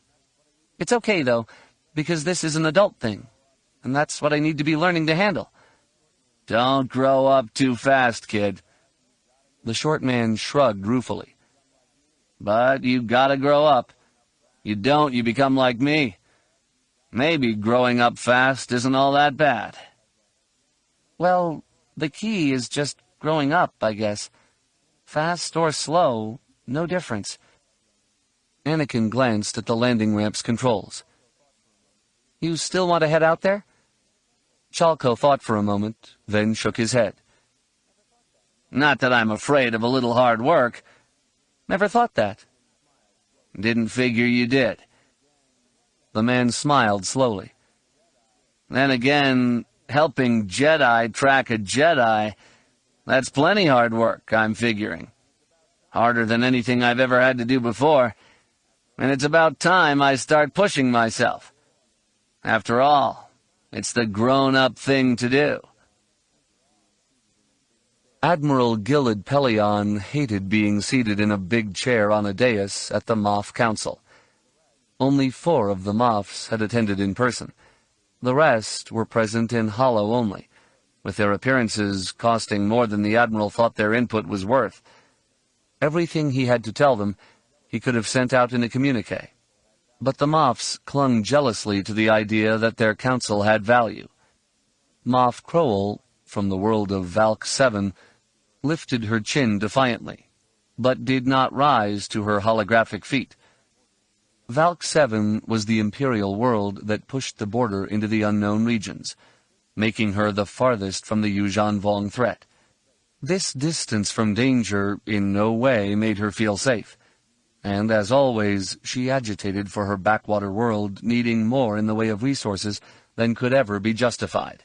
It's okay, though, because this is an adult thing, and that's what I need to be learning to handle." "Don't grow up too fast, kid." The short man shrugged ruefully. "But you gotta grow up. You don't, you become like me. Maybe growing up fast isn't all that bad." "Well, the key is just growing up, I guess. Fast or slow, no difference." Anakin glanced at the landing ramp's controls. "You still want to head out there?" Chalco thought for a moment, then shook his head. "Not that I'm afraid of a little hard work." "Never thought that." "Didn't figure you did." The man smiled slowly. "Then again, helping Jedi track a Jedi, that's plenty hard work, I'm figuring. Harder than anything I've ever had to do before, and it's about time I start pushing myself. After all, it's the grown-up thing to do." Admiral Pellaeon hated being seated in a big chair on a dais at the Moff Council. Only 4 of the Moffs had attended in person. The rest were present in holo only, with their appearances costing more than the Admiral thought their input was worth. Everything he had to tell them he could have sent out in a communique. But the Moffs clung jealously to the idea that their counsel had value. Moff Crowell, from the world of Valk 7, lifted her chin defiantly, but did not rise to her holographic feat. Valk 7 was the Imperial world that pushed the border into the unknown regions, making her the farthest from the Yuuzhan Vong threat. This distance from danger in no way made her feel safe, and as always she agitated for her backwater world needing more in the way of resources than could ever be justified.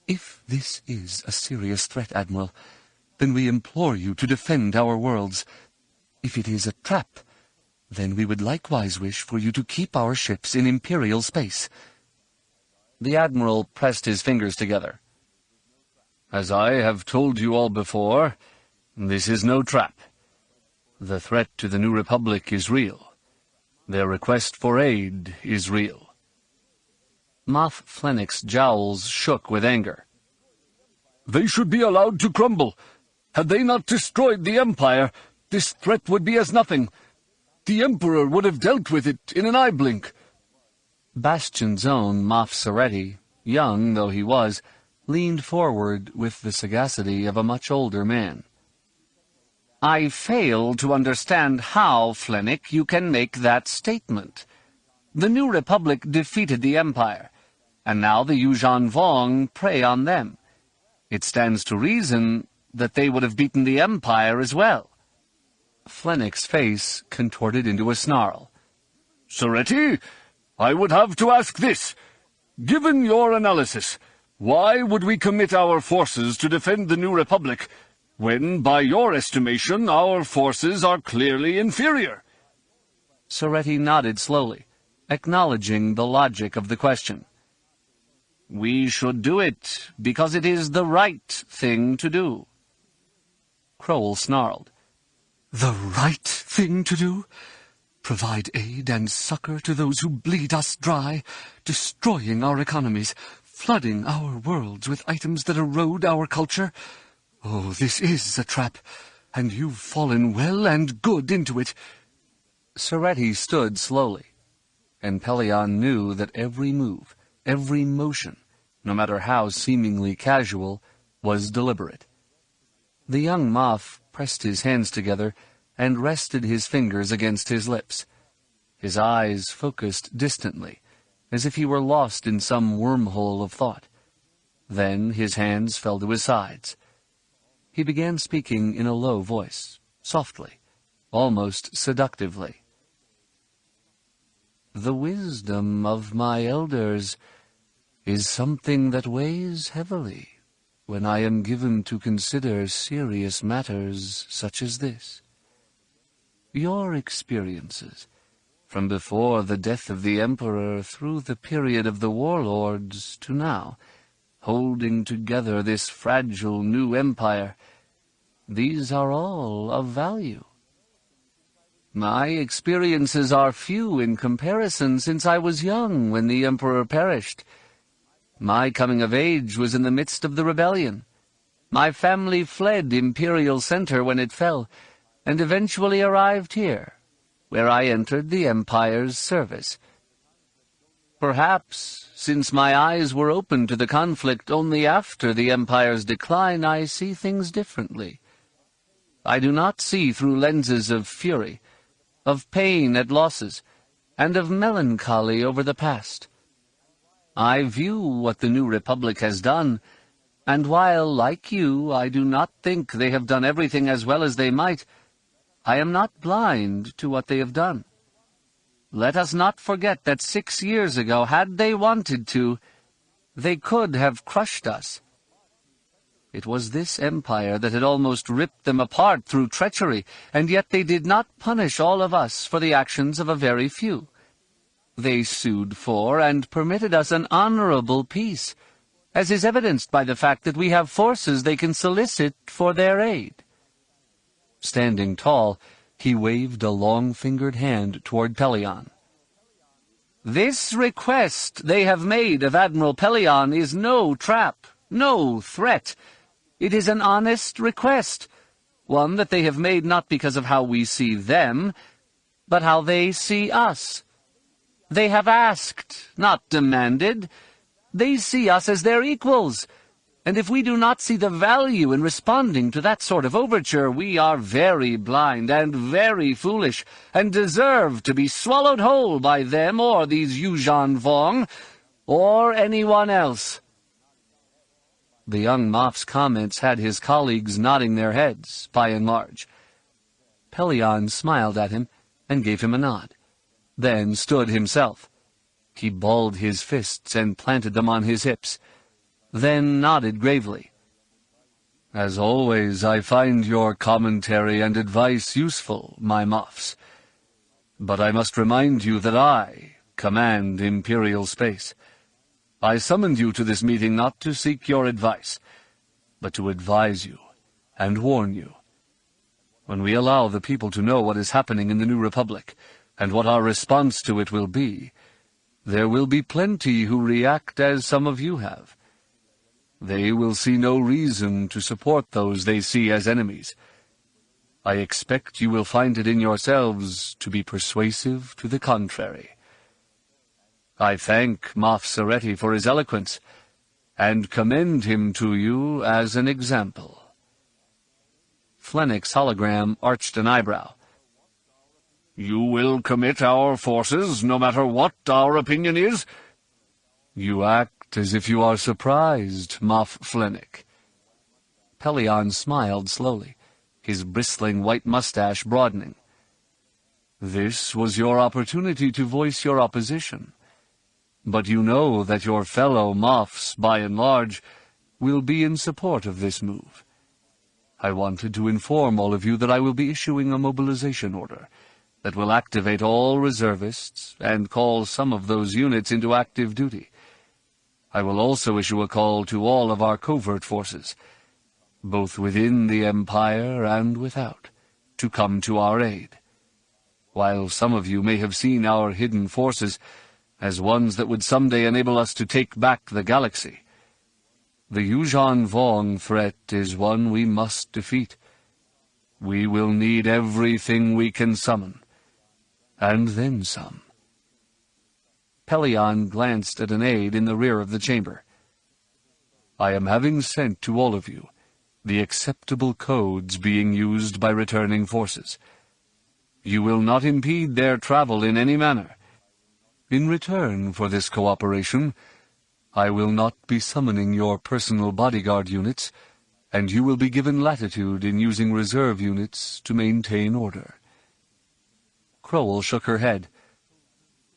"If this is a serious threat, Admiral, then we implore you to defend our worlds. If it is a trap, then we would likewise wish for you to keep our ships in Imperial space." The Admiral pressed his fingers together. "As I have told you all before, this is no trap. The threat to the New Republic is real. Their request for aid is real." Moff Flennick's jowls shook with anger. "They should be allowed to crumble. Had they not destroyed the Empire, this threat would be as nothing. The Emperor would have dealt with it in an eye blink." Bastion's own Moff Soretti, young though he was, leaned forward with the sagacity of a much older man. "I fail to understand how, Flennick, you can make that statement. The New Republic defeated the Empire, and now the Yuuzhan Vong prey on them. It stands to reason that they would have beaten the Empire as well." Flennick's face contorted into a snarl. "Soretti, I would have to ask this. Given your analysis, why would we commit our forces to defend the New Republic, when, by your estimation, our forces are clearly inferior?" Soretti nodded slowly, acknowledging the logic of the question. "We should do it because it is the right thing to do." Crowell snarled. "The right thing to do? Provide aid and succor to those who bleed us dry, destroying our economies, flooding our worlds with items that erode our culture? Oh, this is a trap, and you've fallen well and good into it." Soretti stood slowly, and Pellaeon knew that every move, every motion, no matter how seemingly casual, was deliberate. The young Moff pressed his hands together and rested his fingers against his lips. His eyes focused distantly, as if he were lost in some wormhole of thought. Then his hands fell to his sides. He began speaking in a low voice, softly, almost seductively. "The wisdom of my elders is something that weighs heavily when I am given to consider serious matters such as this. Your experiences, from before the death of the Emperor through the period of the warlords to now, holding together this fragile new empire, these are all of value. My experiences are few in comparison, since I was young when the Emperor perished. My coming of age was in the midst of the rebellion. My family fled Imperial Center when it fell, and eventually arrived here, where I entered the Empire's service. Perhaps, since my eyes were opened to the conflict only after the Empire's decline, I see things differently. I do not see through lenses of fury, of pain at losses, and of melancholy over the past. I view what the New Republic has done, and while, like you, I do not think they have done everything as well as they might, I am not blind to what they have done. Let us not forget that 6 years ago, had they wanted to, they could have crushed us. It was this empire that had almost ripped them apart through treachery, and yet they did not punish all of us for the actions of a very few. They sued for and permitted us an honorable peace, as is evidenced by the fact that we have forces they can solicit for their aid." Standing tall, he waved a long-fingered hand toward Pellaeon. "This request they have made of Admiral Pellaeon is no trap, no threat. It is an honest request, one that they have made not because of how we see them, but how they see us. They have asked, not demanded. They see us as their equals, and if we do not see the value in responding to that sort of overture, we are very blind and very foolish, and deserve to be swallowed whole by them or these Yuuzhan Vong, or anyone else." The young Moff's comments had his colleagues nodding their heads, by and large. Pellaeon smiled at him and gave him a nod, then stood himself. He balled his fists and planted them on his hips, then nodded gravely. As always, I find your commentary and advice useful, my Moffs. But I must remind you that I command Imperial space. I summoned you to this meeting not to seek your advice, but to advise you and warn you. When we allow the people to know what is happening in the New Republic, and what our response to it will be, there will be plenty who react as some of you have. They will see no reason to support those they see as enemies. I expect you will find it in yourselves to be persuasive to the contrary. I thank Moff Soretti for his eloquence, and commend him to you as an example. Flennick's hologram arched an eyebrow. You will commit our forces, no matter what our opinion is? You act as if you are surprised, Moff Flennick. Pellaeon smiled slowly, his bristling white mustache broadening. This was your opportunity to voice your opposition. But you know that your fellow Moffs, by and large, will be in support of this move. I wanted to inform all of you that I will be issuing a mobilization order that will activate all reservists and call some of those units into active duty. I will also issue a call to all of our covert forces, both within the Empire and without, to come to our aid. While some of you may have seen our hidden forces as ones that would someday enable us to take back the galaxy, the Yuuzhan Vong threat is one we must defeat. We will need everything we can summon, and then some. Pellaeon glanced at an aide in the rear of the chamber. I am having sent to all of you the acceptable codes being used by returning forces. You will not impede their travel in any manner. In return for this cooperation, I will not be summoning your personal bodyguard units, and you will be given latitude in using reserve units to maintain order. Crowell shook her head.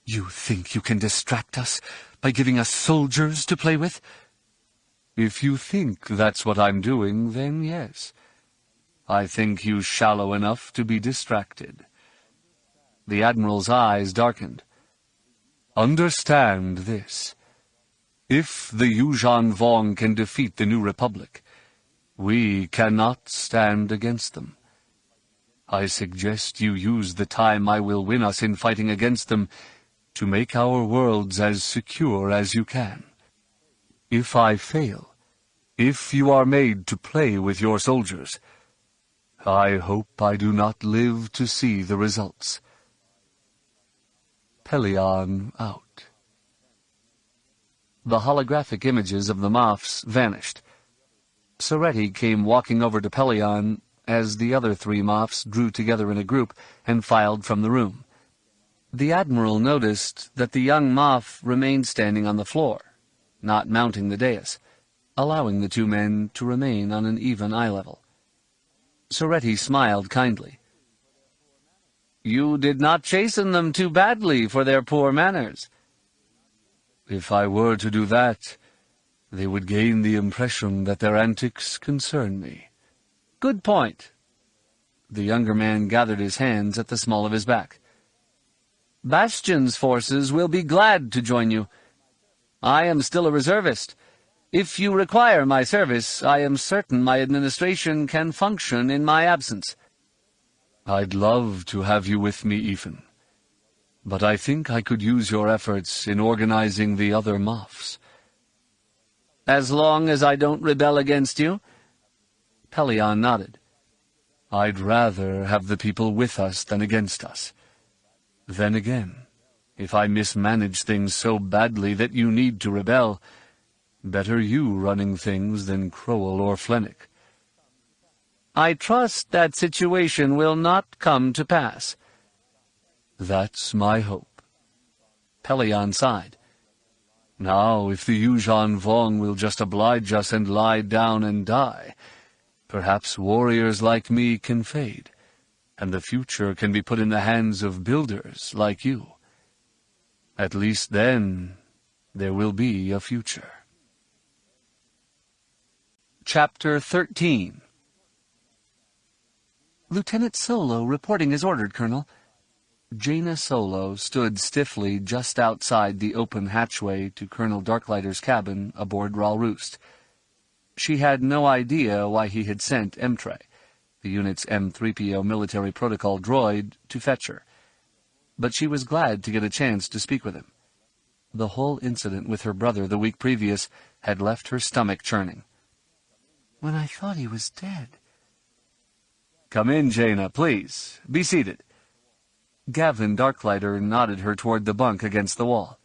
You think you can distract us by giving us soldiers to play with? If you think that's what I'm doing, then yes. I think you shallow enough to be distracted. The Admiral's eyes darkened. Understand this. If the Yuuzhan Vong can defeat the New Republic, we cannot stand against them. I suggest you use the time I will win us in fighting against them to make our worlds as secure as you can. If I fail, if you are made to play with your soldiers, I hope I do not live to see the results. Pellaeon out. The holographic images of the Moffs vanished. Soretti came walking over to Pellaeon as the other three Moffs drew together in a group and filed from the room. The Admiral noticed that the young Moff remained standing on the floor, not mounting the dais, allowing the two men to remain on an even eye level. Soretti smiled kindly. You did not chasten them too badly for their poor manners. If I were to do that, they would gain the impression that their antics concern me. Good point. The younger man gathered his hands at the small of his back. Bastion's forces will be glad to join you. I am still a reservist. If you require my service, I am certain my administration can function in my absence. I'd love to have you with me, Ethan. But I think I could use your efforts in organizing the other Moffs. As long as I don't rebel against you? Pellaeon nodded. I'd rather have the people with us than against us. Then again, if I mismanage things so badly that you need to rebel, better you running things than Crowell or Flennick. I trust that situation will not come to pass. That's my hope. Pellaeon sighed. Now, if the Yuuzhan Vong will just oblige us and lie down and die, perhaps warriors like me can fade, and the future can be put in the hands of builders like you. At least then, there will be a future. Chapter 13. Lieutenant Solo reporting as ordered, Colonel. Jaina Solo stood stiffly just outside the open hatchway to Colonel Darklighter's cabin aboard Ral Roost. She had no idea why he had sent Emtre, the unit's M3PO military protocol droid, to fetch her. But she was glad to get a chance to speak with him. The whole incident with her brother the week previous had left her stomach churning. When I thought he was dead. "Come in, Jaina, please. Be seated." Gavin Darklighter nodded her toward the bunk against the wall.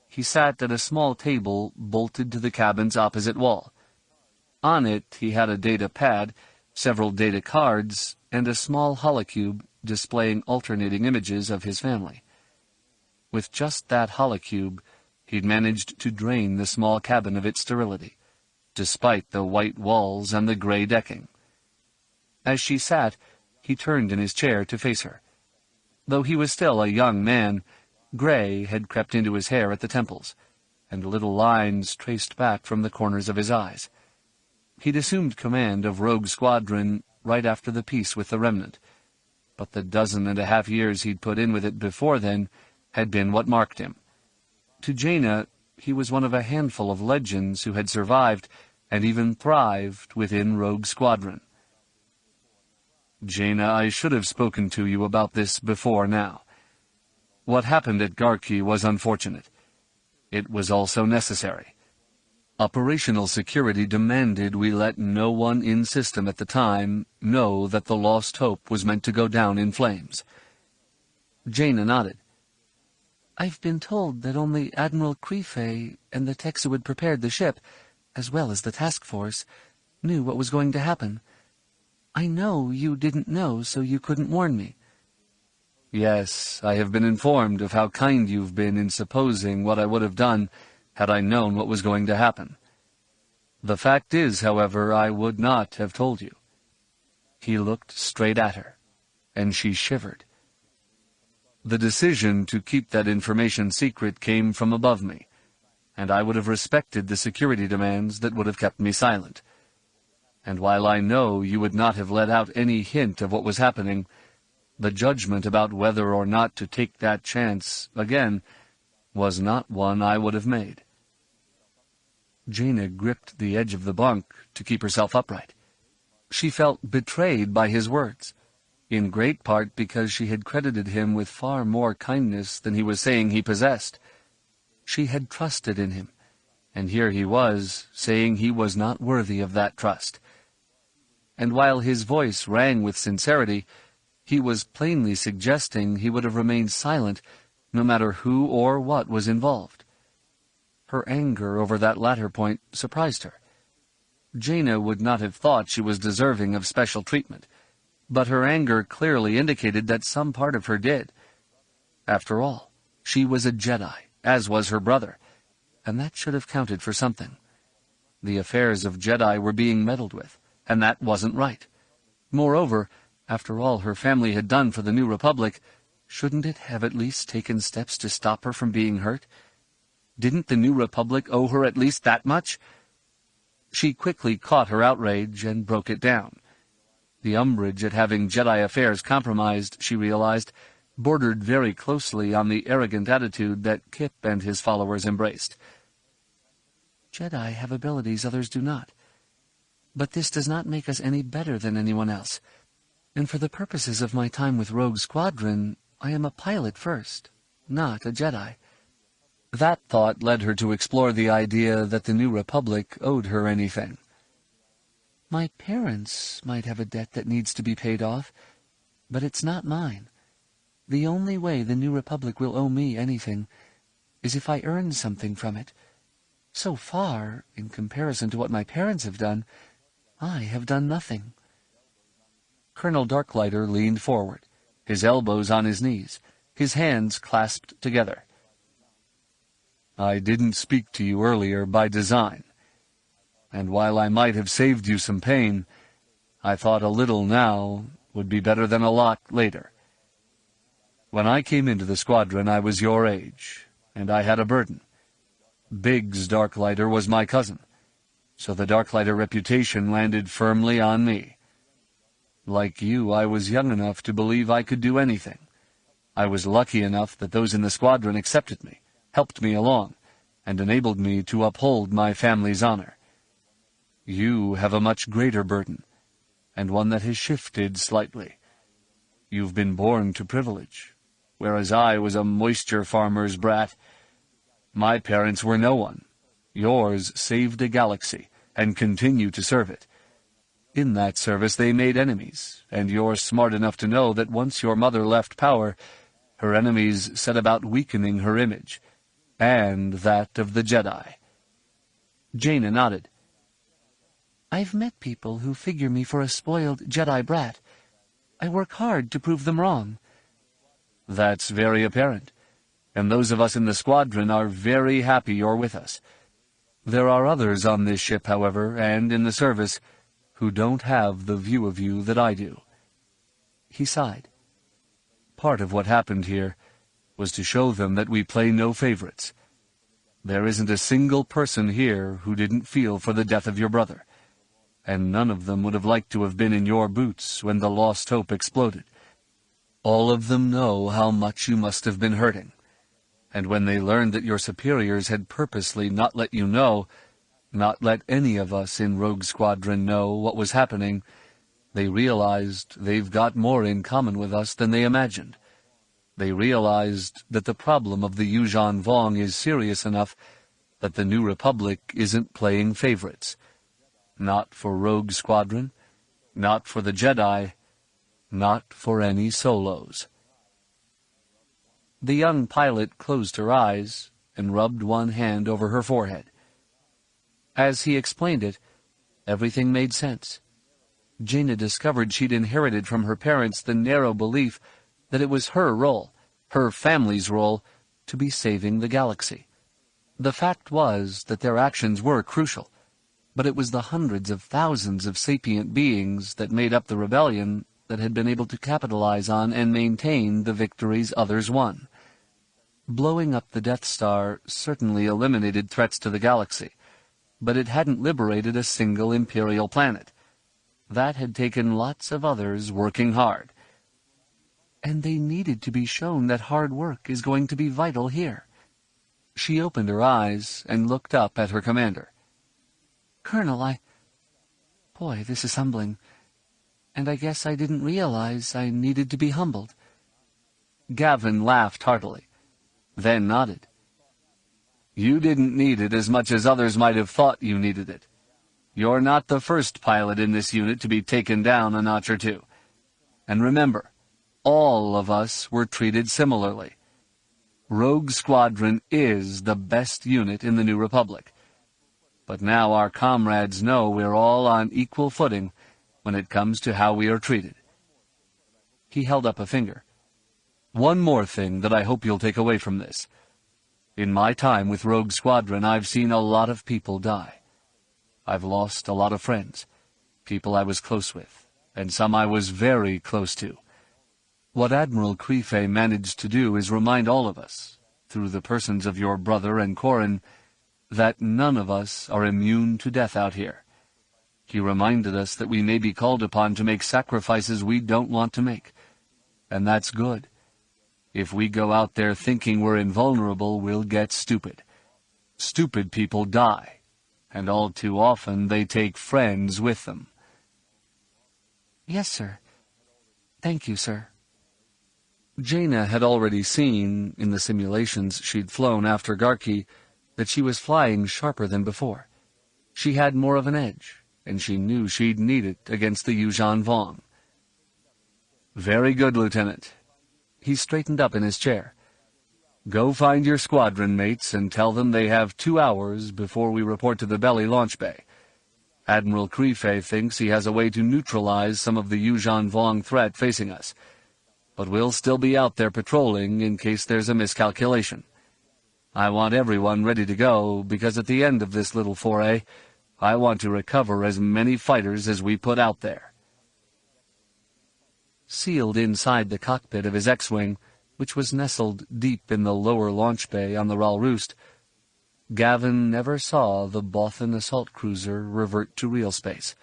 He sat at a small table bolted to the cabin's opposite wall. On it he had a data pad, several data cards, and a small holocube displaying alternating images of his family. With just that holocube, he'd managed to drain the small cabin of its sterility, despite the white walls and the gray decking. As she sat, he turned in his chair to face her. Though he was still a young man, gray had crept into his hair at the temples, and little lines traced back from the corners of his eyes. He'd assumed command of Rogue Squadron right after the peace with the Remnant, but the 12.5 years he'd put in with it before then had been what marked him. To Jaina, he was one of a handful of legends who had survived and even thrived within Rogue Squadron. "Jaina, I should have spoken to you about this before now. What happened at Garki was unfortunate. It was also necessary. Operational security demanded we let no one in system at the time know that the Lost Hope was meant to go down in flames." Jaina nodded. "I've been told that only Admiral Pellaeon and the techs who had prepared the ship, as well as the task force, knew what was going to happen. I know you didn't know, so you couldn't warn me." "Yes, I have been informed of how kind you've been in supposing what I would have done had I known what was going to happen. The fact is, however, I would not have told you." He looked straight at her, and she shivered. "The decision to keep that information secret came from above me, and I would have respected the security demands that would have kept me silent. And while I know you would not have let out any hint of what was happening, the judgment about whether or not to take that chance, again, was not one I would have made." Jaina gripped the edge of the bunk to keep herself upright. She felt betrayed by his words, in great part because she had credited him with far more kindness than he was saying he possessed. She had trusted in him, and here he was, saying he was not worthy of that trust. And while his voice rang with sincerity, he was plainly suggesting he would have remained silent no matter who or what was involved. Her anger over that latter point surprised her. Jaina would not have thought she was deserving of special treatment, but her anger clearly indicated that some part of her did. After all, she was a Jedi, as was her brother, and that should have counted for something. The affairs of Jedi were being meddled with, and that wasn't right. Moreover, after all her family had done for the New Republic, shouldn't it have at least taken steps to stop her from being hurt? Didn't the New Republic owe her at least that much? She quickly caught her outrage and broke it down. The umbrage at having Jedi affairs compromised, she realized, bordered very closely on the arrogant attitude that Kip and his followers embraced. "Jedi have abilities others do not. But this does not make us any better than anyone else. And for the purposes of my time with Rogue Squadron, I am a pilot first, not a Jedi." That thought led her to explore the idea that the New Republic owed her anything. "My parents might have a debt that needs to be paid off, but it's not mine. The only way the New Republic will owe me anything is if I earn something from it. So far, in comparison to what my parents have done, I have done nothing." Colonel Darklighter leaned forward, his elbows on his knees, his hands clasped together. "I didn't speak to you earlier by design, and while I might have saved you some pain, I thought a little now would be better than a lot later. When I came into the squadron, I was your age, and I had a burden. Biggs Darklighter was my cousin. so the Darklighter reputation landed firmly on me. Like you, I was young enough to believe I could do anything. I was lucky enough that those in the squadron accepted me, helped me along, and enabled me to uphold my family's honor. You have a much greater burden, and one that has shifted slightly. You've been born to privilege, whereas I was a moisture farmer's brat. My parents were no one. Yours saved a galaxy, and continue to serve it. In that service they made enemies, and you're smart enough to know that once your mother left power, her enemies set about weakening her image, and that of the Jedi. Jaina nodded. I've met people who figure me for a spoiled Jedi brat. I work hard to prove them wrong. That's very apparent, and those of us in the squadron are very happy you're with us. There are others on this ship, however, and in the service, who don't have the view of you that I do. He sighed. Part of what happened here was to show them that we play no favorites. There isn't a single person here who didn't feel for the death of your brother, and none of them would have liked to have been in your boots when the Lost Hope exploded. All of them know how much you must have been hurting, and when they learned that your superiors had purposely not let you know, not let any of us in Rogue Squadron know what was happening, they realized they've got more in common with us than they imagined. They realized that the problem of the Yuuzhan Vong is serious enough that the New Republic isn't playing favorites. Not for Rogue Squadron, not for the Jedi, not for any solos. The young pilot closed her eyes and rubbed one hand over her forehead. As he explained it, everything made sense. Jaina discovered she'd inherited from her parents the narrow belief that it was her role, her family's role, to be saving the galaxy. The fact was that their actions were crucial, but it was the hundreds of thousands of sapient beings that made up the rebellion that had been able to capitalize on and maintain the victories others won. Blowing up the Death Star certainly eliminated threats to the galaxy, but it hadn't liberated a single Imperial planet. That had taken lots of others working hard. And they needed to be shown that hard work is going to be vital here. She opened her eyes and looked up at her commander. Colonel, Boy, this is humbling. And I guess I didn't realize I needed to be humbled. Gavin laughed heartily, then nodded. You didn't need it as much as others might have thought you needed it. You're not the first pilot in this unit to be taken down a notch or two. And remember, all of us were treated similarly. Rogue Squadron is the best unit in the New Republic. But now our comrades know we're all on equal footing when it comes to how we are treated. He held up a finger. One more thing that I hope you'll take away from this. In my time with Rogue Squadron, I've seen a lot of people die. I've lost a lot of friends, people I was close with, and some I was very close to. What Admiral Pellaeon managed to do is remind all of us, through the persons of your brother and Corrin, that none of us are immune to death out here. He reminded us that we may be called upon to make sacrifices we don't want to make, and that's good. If we go out there thinking we're invulnerable, we'll get stupid. Stupid people die, and all too often they take friends with them. Yes, sir. Thank you, sir. Jaina had already seen, in the simulations she'd flown after Garki, that she was flying sharper than before. She had more of an edge, and she knew she'd need it against the Yuuzhan Vong. Very good, Lieutenant. He straightened up in his chair. Go find your squadron mates and tell them they have 2 hours before we report to the Belly launch bay. Admiral Pellaeon thinks he has a way to neutralize some of the Yuuzhan Vong threat facing us, but we'll still be out there patrolling in case there's a miscalculation. I want everyone ready to go, because at the end of this little foray, I want to recover as many fighters as we put out there. Sealed inside the cockpit of his X-Wing, which was nestled deep in the lower launch bay on the Ral Roost, Gavin never saw the Bothan assault cruiser revert to real space.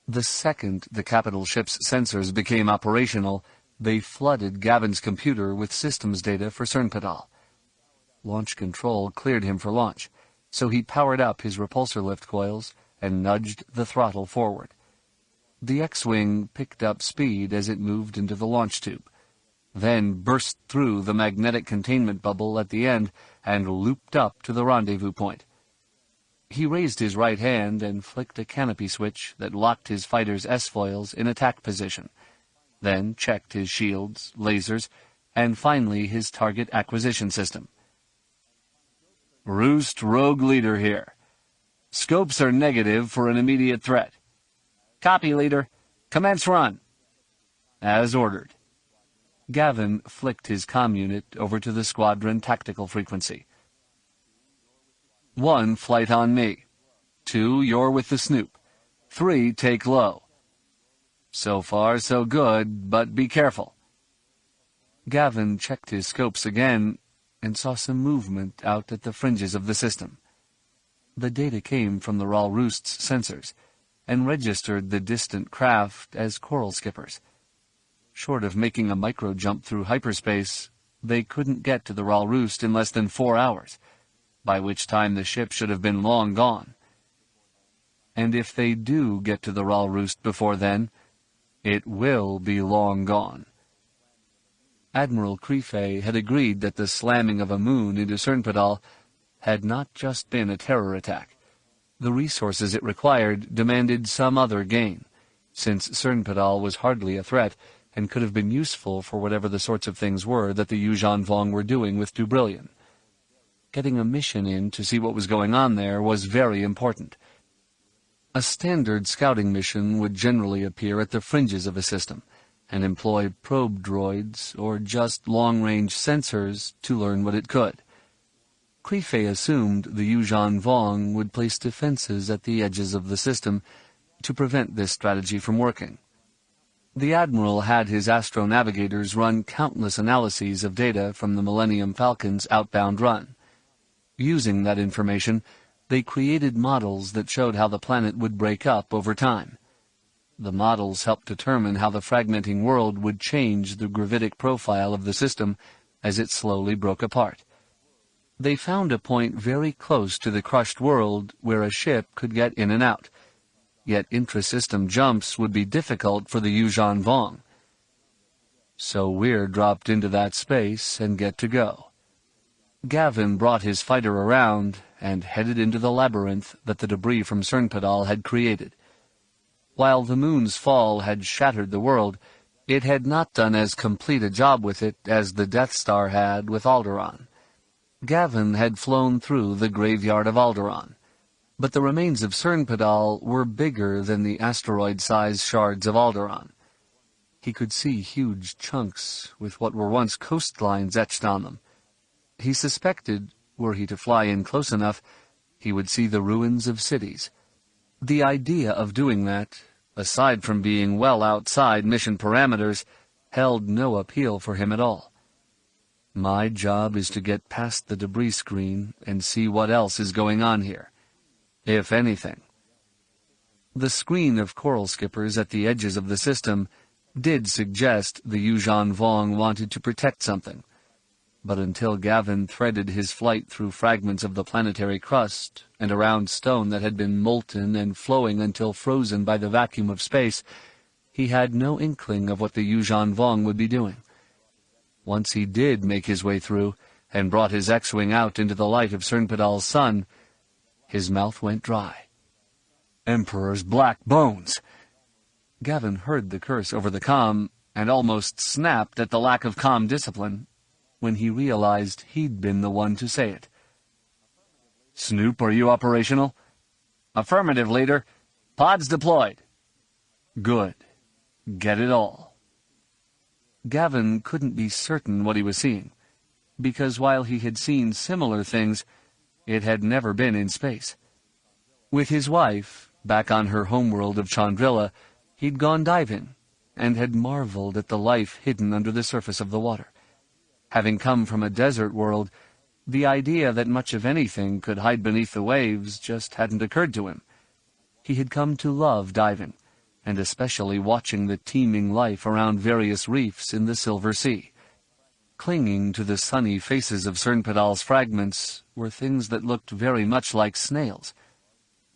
The second the capital ship's sensors became operational, they flooded Gavin's computer with systems data for Cernpadal. Launch control cleared him for launch, so he powered up his repulsor lift coils and nudged the throttle forward. The X-Wing picked up speed as it moved into the launch tube, then burst through the magnetic containment bubble at the end and looped up to the rendezvous point. He raised his right hand and flicked a canopy switch that locked his fighter's S-foils in attack position, then checked his shields, lasers, and finally his target acquisition system. Roost Rogue Leader here. Scopes are negative for an immediate threat. Copy, Leader. Commence run. As ordered. Gavin flicked his comm unit over to the squadron tactical frequency. 1, flight on me. 2, you're with the Snoop. 3, take low. So far, so good, but be careful. Gavin checked his scopes again and saw some movement out at the fringes of the system. The data came from the Raal Roost's sensors and registered the distant craft as coral skippers. Short of making a micro-jump through hyperspace, they couldn't get to the Raal Roost in less than 4 hours, by which time the ship should have been long gone. And if they do get to the Raal Roost before then, it will be long gone. Admiral Creefey had agreed that the slamming of a moon into Cernpadal had not just been a terror attack. The resources it required demanded some other gain, since Cernpadal was hardly a threat and could have been useful for whatever the sorts of things were that the Yuuzhan Vong were doing with Dubrillion. Getting a mission in to see what was going on there was very important. A standard scouting mission would generally appear at the fringes of a system, and employ probe droids or just long-range sensors to learn what it could. Creefey assumed the Yuuzhan Vong would place defenses at the edges of the system to prevent this strategy from working. The Admiral had his astro-navigators run countless analyses of data from the Millennium Falcon's outbound run. Using that information, they created models that showed how the planet would break up over time. The models helped determine how the fragmenting world would change the gravitic profile of the system as it slowly broke apart. They found a point very close to the crushed world where a ship could get in and out, yet intra-system jumps would be difficult for the Yuuzhan Vong. So Weir dropped into that space and get to go. Gavin brought his fighter around and headed into the labyrinth that the debris from Cernpadal had created. While the moon's fall had shattered the world, it had not done as complete a job with it as the Death Star had with Alderaan. Gavin had flown through the graveyard of Alderaan, but the remains of Cernpadal were bigger than the asteroid-sized shards of Alderaan. He could see huge chunks with what were once coastlines etched on them. He suspected, were he to fly in close enough, he would see the ruins of cities. The idea of doing that, aside from being well outside mission parameters, held no appeal for him at all. My job is to get past the debris screen and see what else is going on here, if anything. The screen of coral skippers at the edges of the system did suggest the Yuuzhan Vong wanted to protect something, but until Gavin threaded his flight through fragments of the planetary crust and around stone that had been molten and flowing until frozen by the vacuum of space, he had no inkling of what the Yuuzhan Vong would be doing. Once he did make his way through and brought his X-Wing out into the light of Cernpadal's sun, his mouth went dry. Emperor's black bones! Gavin heard the curse over the comm and almost snapped at the lack of comm discipline when he realized he'd been the one to say it. Snoop, are you operational? Affirmative, Leader. Pods deployed. Good. Get it all. Gavin couldn't be certain what he was seeing, because while he had seen similar things, it had never been in space. With his wife, back on her homeworld of Chandrila, he'd gone diving, and had marveled at the life hidden under the surface of the water. Having come from a desert world, The idea that much of anything could hide beneath the waves just hadn't occurred to him. He had come to love diving, and especially watching the teeming life around various reefs in the Silver Sea. Clinging to the sunny faces of Cernpadal's fragments were things that looked very much like snails,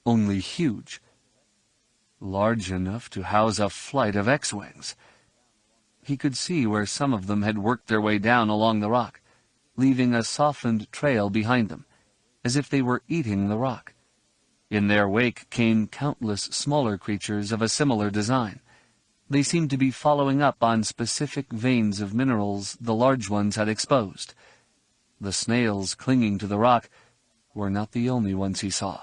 only huge, large enough to house a flight of X-Wings. He could see where some of them had worked their way down along the rock, leaving a softened trail behind them, as if they were eating the rock. In their wake came countless smaller creatures of a similar design. They seemed to be following up on specific veins of minerals the large ones had exposed. The snails clinging to the rock were not the only ones he saw.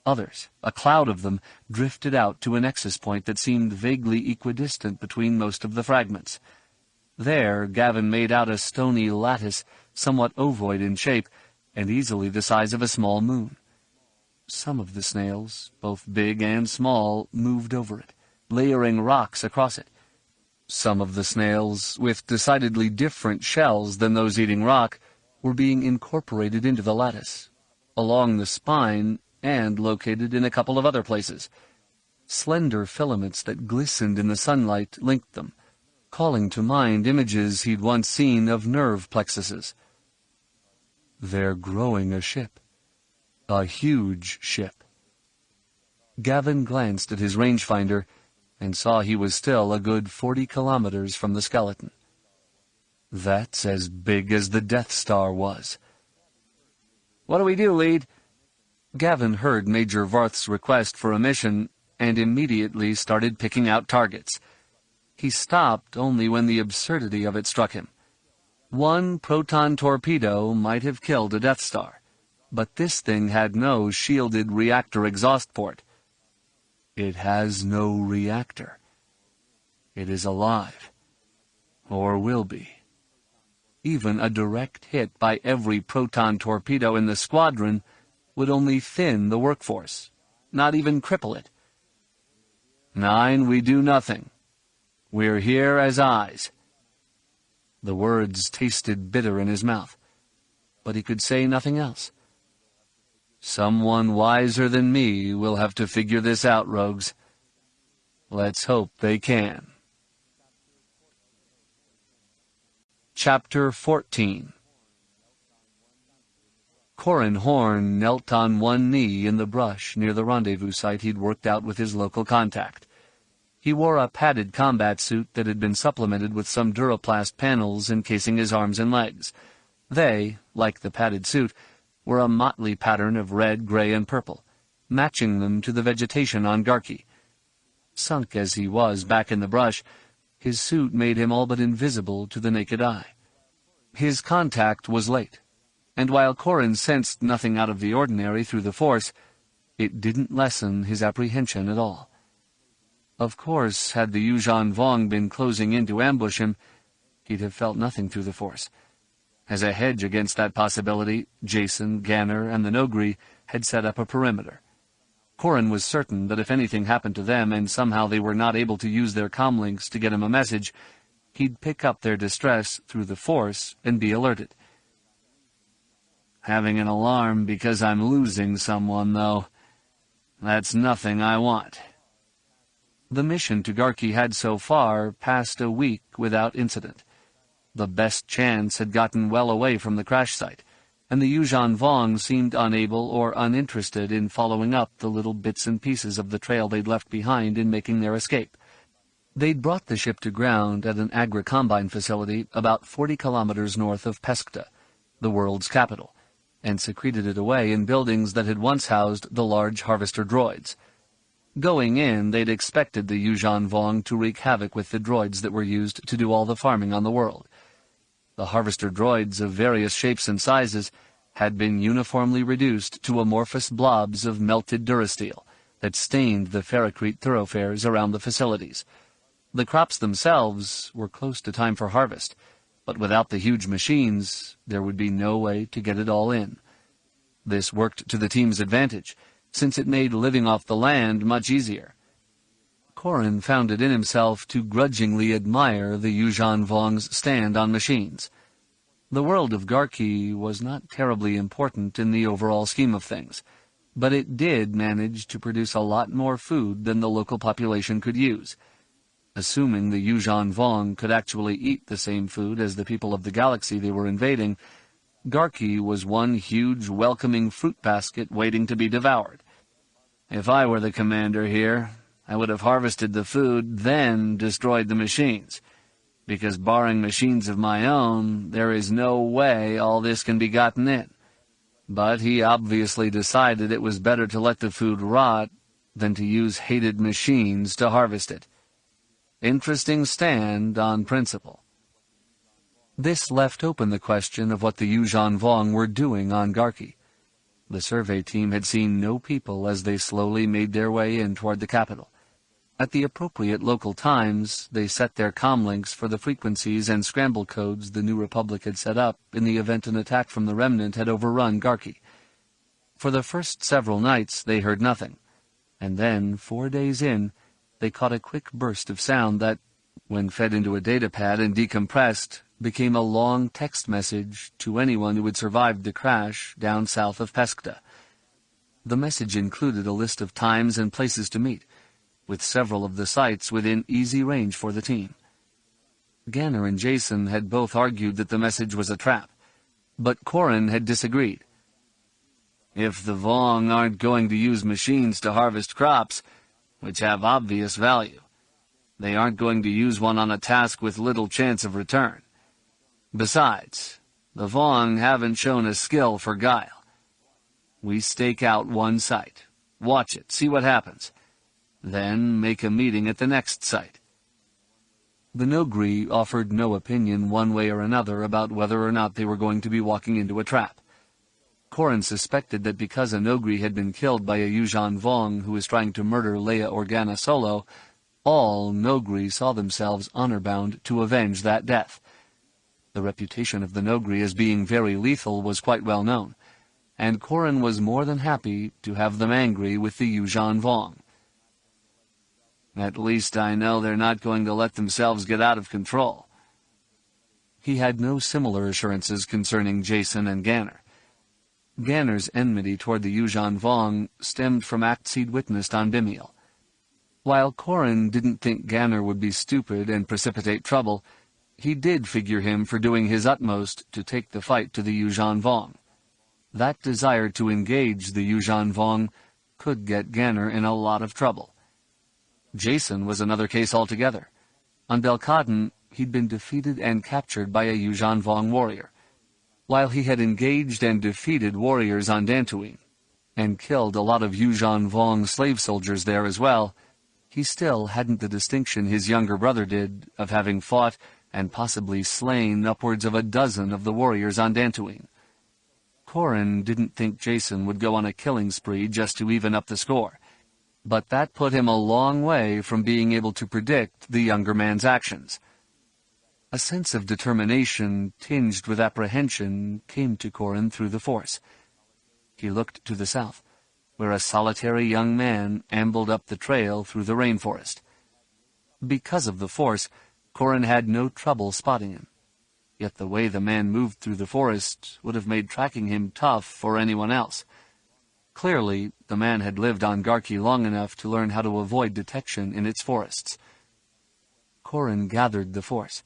Others, a cloud of them, drifted out to a nexus point that seemed vaguely equidistant between most of the fragments. There, Gavin made out a stony lattice, somewhat ovoid in shape, and easily the size of a small moon. Some of the snails, both big and small, moved over it, layering rocks across it. Some of the snails, with decidedly different shells than those eating rock, were being incorporated into the lattice, along the spine, and located in a couple of other places. Slender filaments that glistened in the sunlight linked them, calling to mind images he'd once seen of nerve plexuses. They're growing a ship. A huge ship. Gavin glanced at his rangefinder and saw he was still a good 40 kilometers from the skeleton. That's as big as the Death Star was. "What do we do, Lead?" Gavin heard Major Varth's request for a mission and immediately started picking out targets. He stopped only when the absurdity of it struck him. One proton torpedo might have killed a Death Star, but this thing had no shielded reactor exhaust port. It has no reactor. It is alive, or will be. Even a direct hit by every proton torpedo in the squadron would only thin the workforce, not even cripple it. 9, we do nothing. We're here as eyes. The words tasted bitter in his mouth, but he could say nothing else. Someone wiser than me will have to figure this out, rogues. Let's hope they can. Chapter 14. Corran Horn knelt on one knee in the brush near the rendezvous site he'd worked out with his local contact. He wore a padded combat suit that had been supplemented with some duraplast panels encasing his arms and legs. They, like the padded suit, were a motley pattern of red, gray, and purple, matching them to the vegetation on Garki. Sunk as he was back in the brush, his suit made him all but invisible to the naked eye. His contact was late, and while Corran sensed nothing out of the ordinary through the Force, it didn't lessen his apprehension at all. Of course, had the Yuuzhan Vong been closing in to ambush him, he'd have felt nothing through the Force. As a hedge against that possibility, Jason, Ganner, and the Nogri had set up a perimeter. Corran was certain that if anything happened to them and somehow they were not able to use their comlinks to get him a message, he'd pick up their distress through the Force and be alerted. Having an alarm because I'm losing someone, though, that's nothing I want. The mission to Garki had so far passed a week without incident. The best chance had gotten well away from the crash site, and the Yuuzhan Vong seemed unable or uninterested in following up the little bits and pieces of the trail they'd left behind in making their escape. They'd brought the ship to ground at an agri-combine facility about 40 kilometers north of Peskta, the world's capital, and secreted it away in buildings that had once housed the large harvester droids. Going in, they'd expected the Yuuzhan Vong to wreak havoc with the droids that were used to do all the farming on the world. The harvester droids of various shapes and sizes had been uniformly reduced to amorphous blobs of melted durasteel that stained the ferrocrete thoroughfares around the facilities. The crops themselves were close to time for harvest, but without the huge machines, there would be no way to get it all in. This worked to the team's advantage, since it made living off the land much easier. Corran found it in himself to grudgingly admire the Yuuzhan Vong's stand on machines. The world of Garki was not terribly important in the overall scheme of things, but it did manage to produce a lot more food than the local population could use. Assuming the Yuuzhan Vong could actually eat the same food as the people of the galaxy they were invading, Garki was one huge welcoming fruit basket waiting to be devoured. If I were the commander here, I would have harvested the food, then destroyed the machines, because barring machines of my own, there is no way all this can be gotten in. But he obviously decided it was better to let the food rot than to use hated machines to harvest it. Interesting stand on principle. This left open the question of what the Yuuzhan Vong were doing on Garki. The survey team had seen no people as they slowly made their way in toward the capital. At the appropriate local times, they set their comlinks for the frequencies and scramble codes the New Republic had set up in the event an attack from the Remnant had overrun Garki. For the first several nights, they heard nothing, and then, 4 days in, they caught a quick burst of sound that, when fed into a datapad and decompressed, became a long text message to anyone who had survived the crash down south of Peskta. The message included a list of times and places to meet, with several of the sites within easy range for the team. Ganner and Jason had both argued that the message was a trap, but Corran had disagreed. If the Vong aren't going to use machines to harvest crops, which have obvious value, they aren't going to use one on a task with little chance of return. Besides, the Vong haven't shown a skill for guile. We stake out one site, watch it, see what happens, then make a meeting at the next site. The Nogri offered no opinion one way or another about whether or not they were going to be walking into a trap. Corran suspected that because a Nogri had been killed by a Yuuzhan Vong who was trying to murder Leia Organa solo, all Nogri saw themselves honor-bound to avenge that death. The reputation of the Nogri as being very lethal was quite well known, and Corran was more than happy to have them angry with the Yuuzhan Vong. At least I know they're not going to let themselves get out of control. He had no similar assurances concerning Jason and Ganner. Ganner's enmity toward the Yuuzhan Vong stemmed from acts he'd witnessed on Bimiel. While Corran didn't think Ganner would be stupid and precipitate trouble, he did figure him for doing his utmost to take the fight to the Yuuzhan Vong. That desire to engage the Yuuzhan Vong could get Ganner in a lot of trouble. Jason was another case altogether. On Belkaden, he'd been defeated and captured by a Yuuzhan Vong warrior. While he had engaged and defeated warriors on Dantooine, and killed a lot of Yuuzhan Vong slave soldiers there as well, he still hadn't the distinction his younger brother did of having fought and possibly slain upwards of a dozen of the warriors on Dantooine. Corran didn't think Jason would go on a killing spree just to even up the score, but that put him a long way from being able to predict the younger man's actions. A sense of determination tinged with apprehension came to Corran through the Force. He looked to the south, where a solitary young man ambled up the trail through the rainforest. Because of the Force, Corran had no trouble spotting him, yet the way the man moved through the forest would have made tracking him tough for anyone else. Clearly, the man had lived on Garki long enough to learn how to avoid detection in its forests. Corran gathered the Force,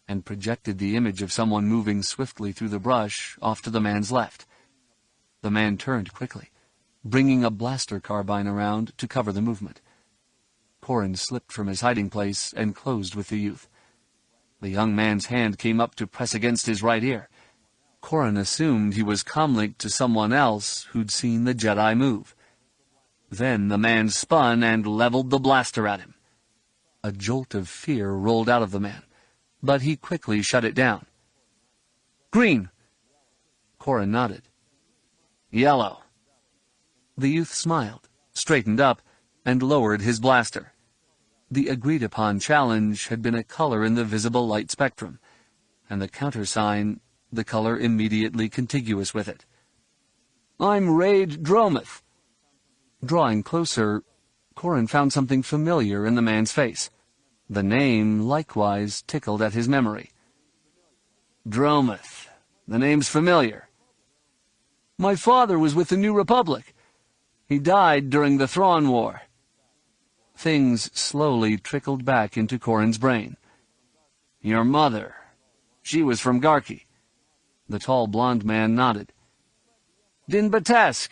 and projected the image of someone moving swiftly through the brush off to the man's left. The man turned quickly, bringing a blaster carbine around to cover the movement. Corran slipped from his hiding place and closed with the youth. The young man's hand came up to press against his right ear. Corran assumed he was comlinked to someone else who'd seen the Jedi move. Then the man spun and leveled the blaster at him. A jolt of fear rolled out of the man, but he quickly shut it down. "Green!" Corran nodded. "Yellow." The youth smiled, straightened up, and lowered his blaster. The agreed-upon challenge had been a color in the visible light spectrum, and the countersign, the color immediately contiguous with it. "I'm Raid Dromath." Drawing closer, Corran found something familiar in the man's face. The name likewise tickled at his memory. "Dromath. The name's familiar. My father was with the New Republic. He died during the Thrawn War. Things slowly trickled back into Corrin's brain. Your mother. She was from Garki. The tall blond man nodded. Din Batesk.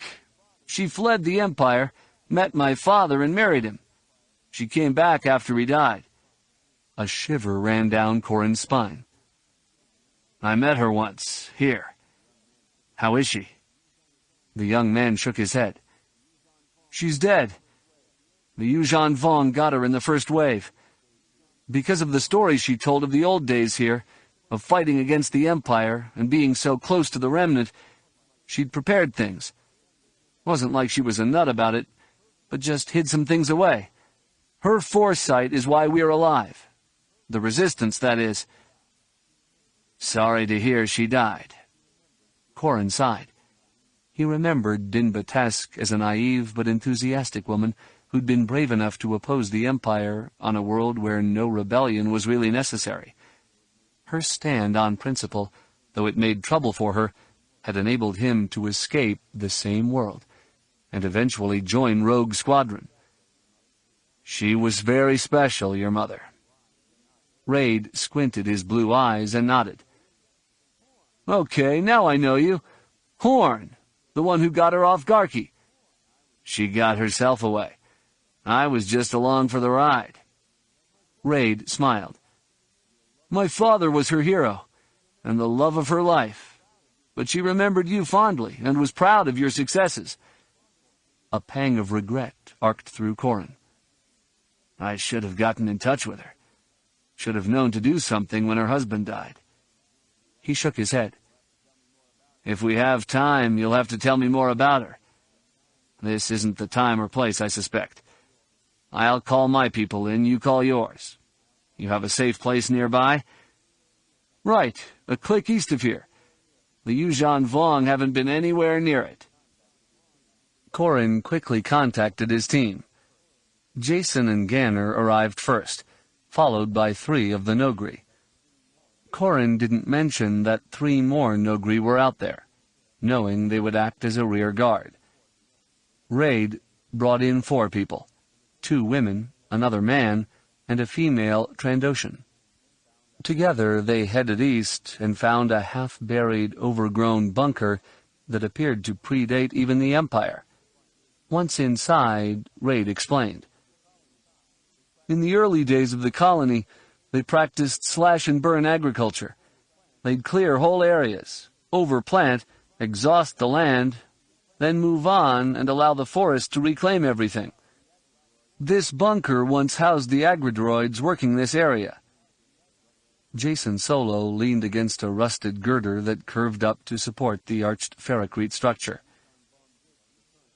She fled the Empire, met my father, and married him. She came back after he died. A shiver ran down Corrin's spine. I met her once, here. How is she? The young man shook his head. She's dead. The Yuuzhan Vong got her in the first wave. Because of the stories she told of the old days here, of fighting against the Empire and being so close to the Remnant, she'd prepared things. Wasn't like she was a nut about it, but just hid some things away. Her foresight is why we're alive. The Resistance, that is. Sorry to hear she died. Corrin sighed. He remembered Din Batesk as a naive but enthusiastic woman who'd been brave enough to oppose the Empire on a world where no rebellion was really necessary. Her stand on principle, though it made trouble for her, had enabled him to escape the same world, and eventually join Rogue Squadron. She was very special, your mother. Raid squinted his blue eyes and nodded. Okay, now I know you. Horn, the one who got her off Garki. She got herself away. I was just along for the ride. Raid smiled. My father was her hero, and the love of her life, but she remembered you fondly and was proud of your successes. A pang of regret arced through Corrin. I should have gotten in touch with her. Should have known to do something when her husband died. He shook his head. If we have time, you'll have to tell me more about her. This isn't the time or place, I suspect. I'll call my people in, you call yours. You have a safe place nearby? Right, a click east of here. The Yuuzhan Vong haven't been anywhere near it. Corrin quickly contacted his team. Jason and Ganner arrived first, followed by 3 of the Nogri. Corrin didn't mention that 3 more Nogri were out there, knowing they would act as a rear guard. Raid brought in 4 people, 2 women, another man, and a female Trandoshan. Together they headed east and found a half-buried, overgrown bunker that appeared to predate even the Empire. Once inside, Raid explained. In the early days of the colony, they practiced slash-and-burn agriculture. They'd clear whole areas, overplant, exhaust the land, then move on and allow the forest to reclaim everything. This bunker once housed the agridroids working this area. Jason Solo leaned against a rusted girder that curved up to support the arched ferrocrete structure.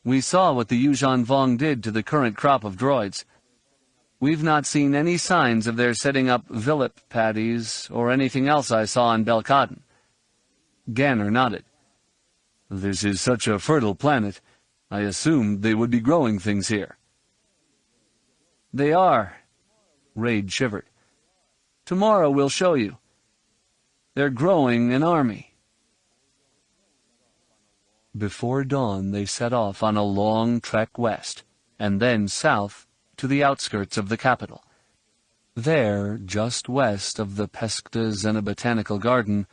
We saw what the Yuuzhan Vong did to the current crop of droids. We've not seen any signs of their setting up Villip paddies or anything else I saw on Belkaden. Ganner nodded. This is such a fertile planet. I assumed they would be growing things here. They are. Raid shivered. Tomorrow we'll show you. They're growing an army. Before dawn they set off on a long trek west, and then south to the outskirts of the capital. There, just west of the Peskta Xenobotanical Garden,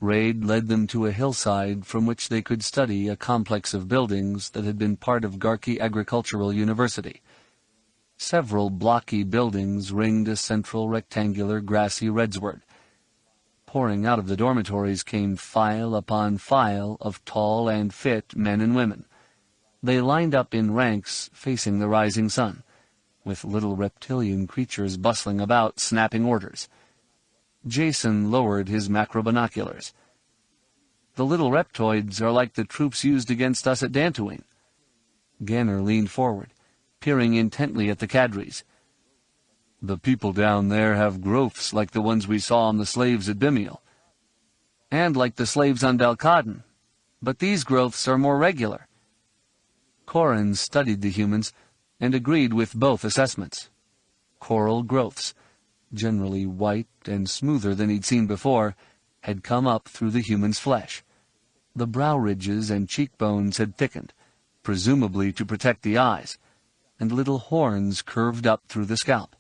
Raid led them to a hillside from which they could study a complex of buildings that had been part of Garki Agricultural University. Several blocky buildings ringed a central rectangular grassy redsward. Pouring out of the dormitories came file upon file of tall and fit men and women. They lined up in ranks facing the rising sun, with little reptilian creatures bustling about, snapping orders. Jason lowered his macro-binoculars. The little reptoids are like the troops used against us at Dantooine. Ganner leaned forward, peering intently at the cadres. The people down there have growths like the ones we saw on the slaves at Bimiel. And like the slaves on Belkaden, but these growths are more regular. Corrin studied the humans and agreed with both assessments. Coral growths, generally white and smoother than he'd seen before, had come up through the human's flesh. The brow ridges and cheekbones had thickened, presumably to protect the eyes, and little horns curved up through the scalp.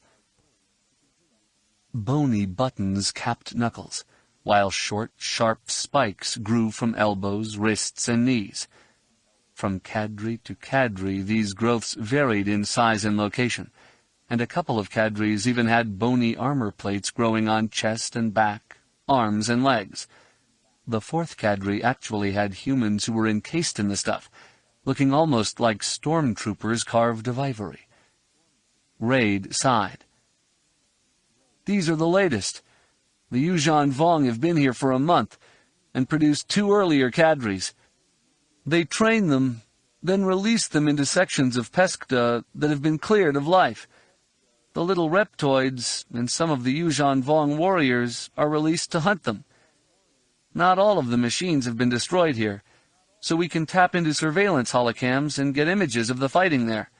Bony buttons capped knuckles, while short, sharp spikes grew from elbows, wrists, and knees. From cadre to cadre, these growths varied in size and location, and a couple of cadres even had bony armor plates growing on chest and back, arms and legs. The fourth cadre actually had humans who were encased in the stuff, looking almost like stormtroopers carved of ivory. Raid sighed. "These are the latest. The Yuuzhan Vong have been here for a month, and produced 2 earlier cadres. They train them, then release them into sections of Peskta that have been cleared of life. The little reptoids and some of the Yuuzhan Vong warriors are released to hunt them. Not all of the machines have been destroyed here, so we can tap into surveillance holocams and get images of the fighting there.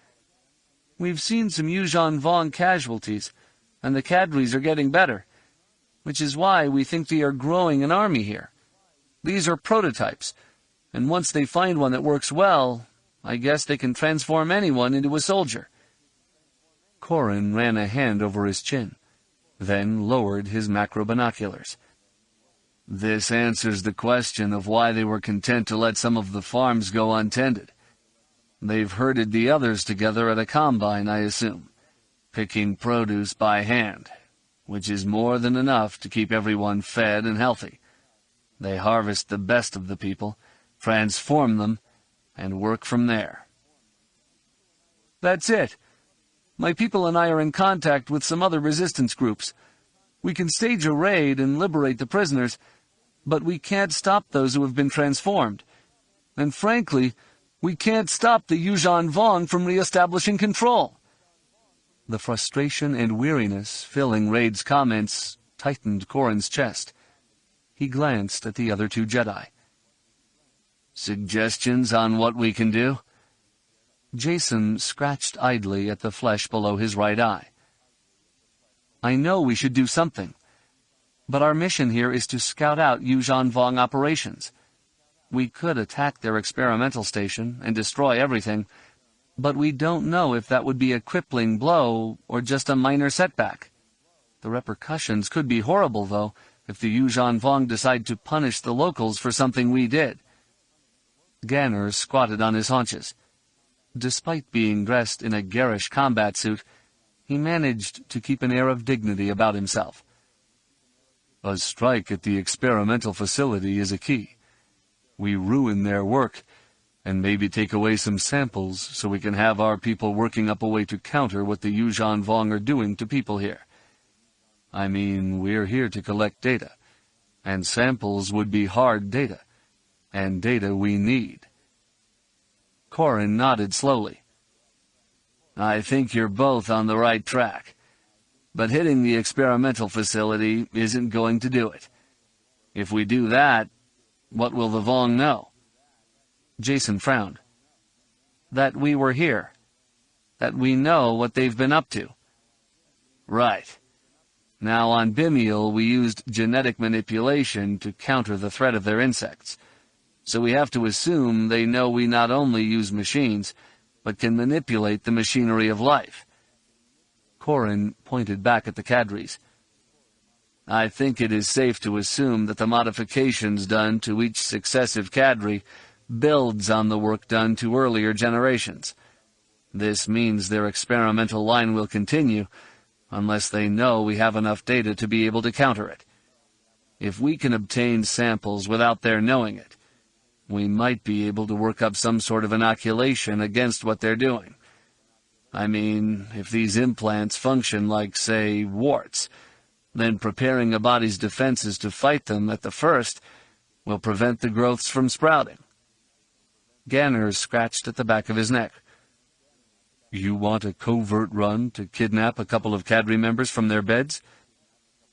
We've seen some Yuuzhan Vong casualties, and the cadres are getting better, which is why we think they are growing an army here. These are prototypes, and once they find one that works well, I guess they can transform anyone into a soldier." Corrin ran a hand over his chin, then lowered his macro binoculars. "This answers the question of why they were content to let some of the farms go untended. They've herded the others together at a combine, I assume, picking produce by hand, which is more than enough to keep everyone fed and healthy. They harvest the best of the people, transform them, and work from there." "That's it. My people and I are in contact with some other resistance groups. We can stage a raid and liberate the prisoners, but we can't stop those who have been transformed. And frankly, we can't stop the Yuuzhan Vong from re-establishing control." The frustration and weariness filling Raid's comments tightened Corrin's chest. He glanced at the other 2 Jedi. "Suggestions on what we can do?" Jason scratched idly at the flesh below his right eye. "I know we should do something, but our mission here is to scout out Yuuzhan Vong operations. We could attack their experimental station and destroy everything, but we don't know if that would be a crippling blow or just a minor setback. The repercussions could be horrible, though, if the Yuuzhan Vong decide to punish the locals for something we did." Ganner squatted on his haunches. Despite being dressed in a garish combat suit, he managed to keep an air of dignity about himself. "A strike at the experimental facility is a key. We ruin their work, and maybe take away some samples so we can have our people working up a way to counter what the Yuuzhan Vong are doing to people here. I mean, we're here to collect data, and samples would be hard data, and data we need." Corrin nodded slowly. "I think you're both on the right track, but hitting the experimental facility isn't going to do it. If we do that, what will the Vong know?" Jason frowned. "That we were here. That we know what they've been up to." "Right. Now on Bimial we used genetic manipulation to counter the threat of their insects. So we have to assume they know we not only use machines, but can manipulate the machinery of life." Corrin pointed back at the cadres. "I think it is safe to assume that the modifications done to each successive cadre builds on the work done to earlier generations. This means their experimental line will continue, unless they know we have enough data to be able to counter it. If we can obtain samples without their knowing it, we might be able to work up some sort of inoculation against what they're doing. I mean, if these implants function like, say, warts, then preparing a body's defenses to fight them at the first will prevent the growths from sprouting." Ganner scratched at the back of his neck. "You want a covert run to kidnap a couple of cadre members from their beds?"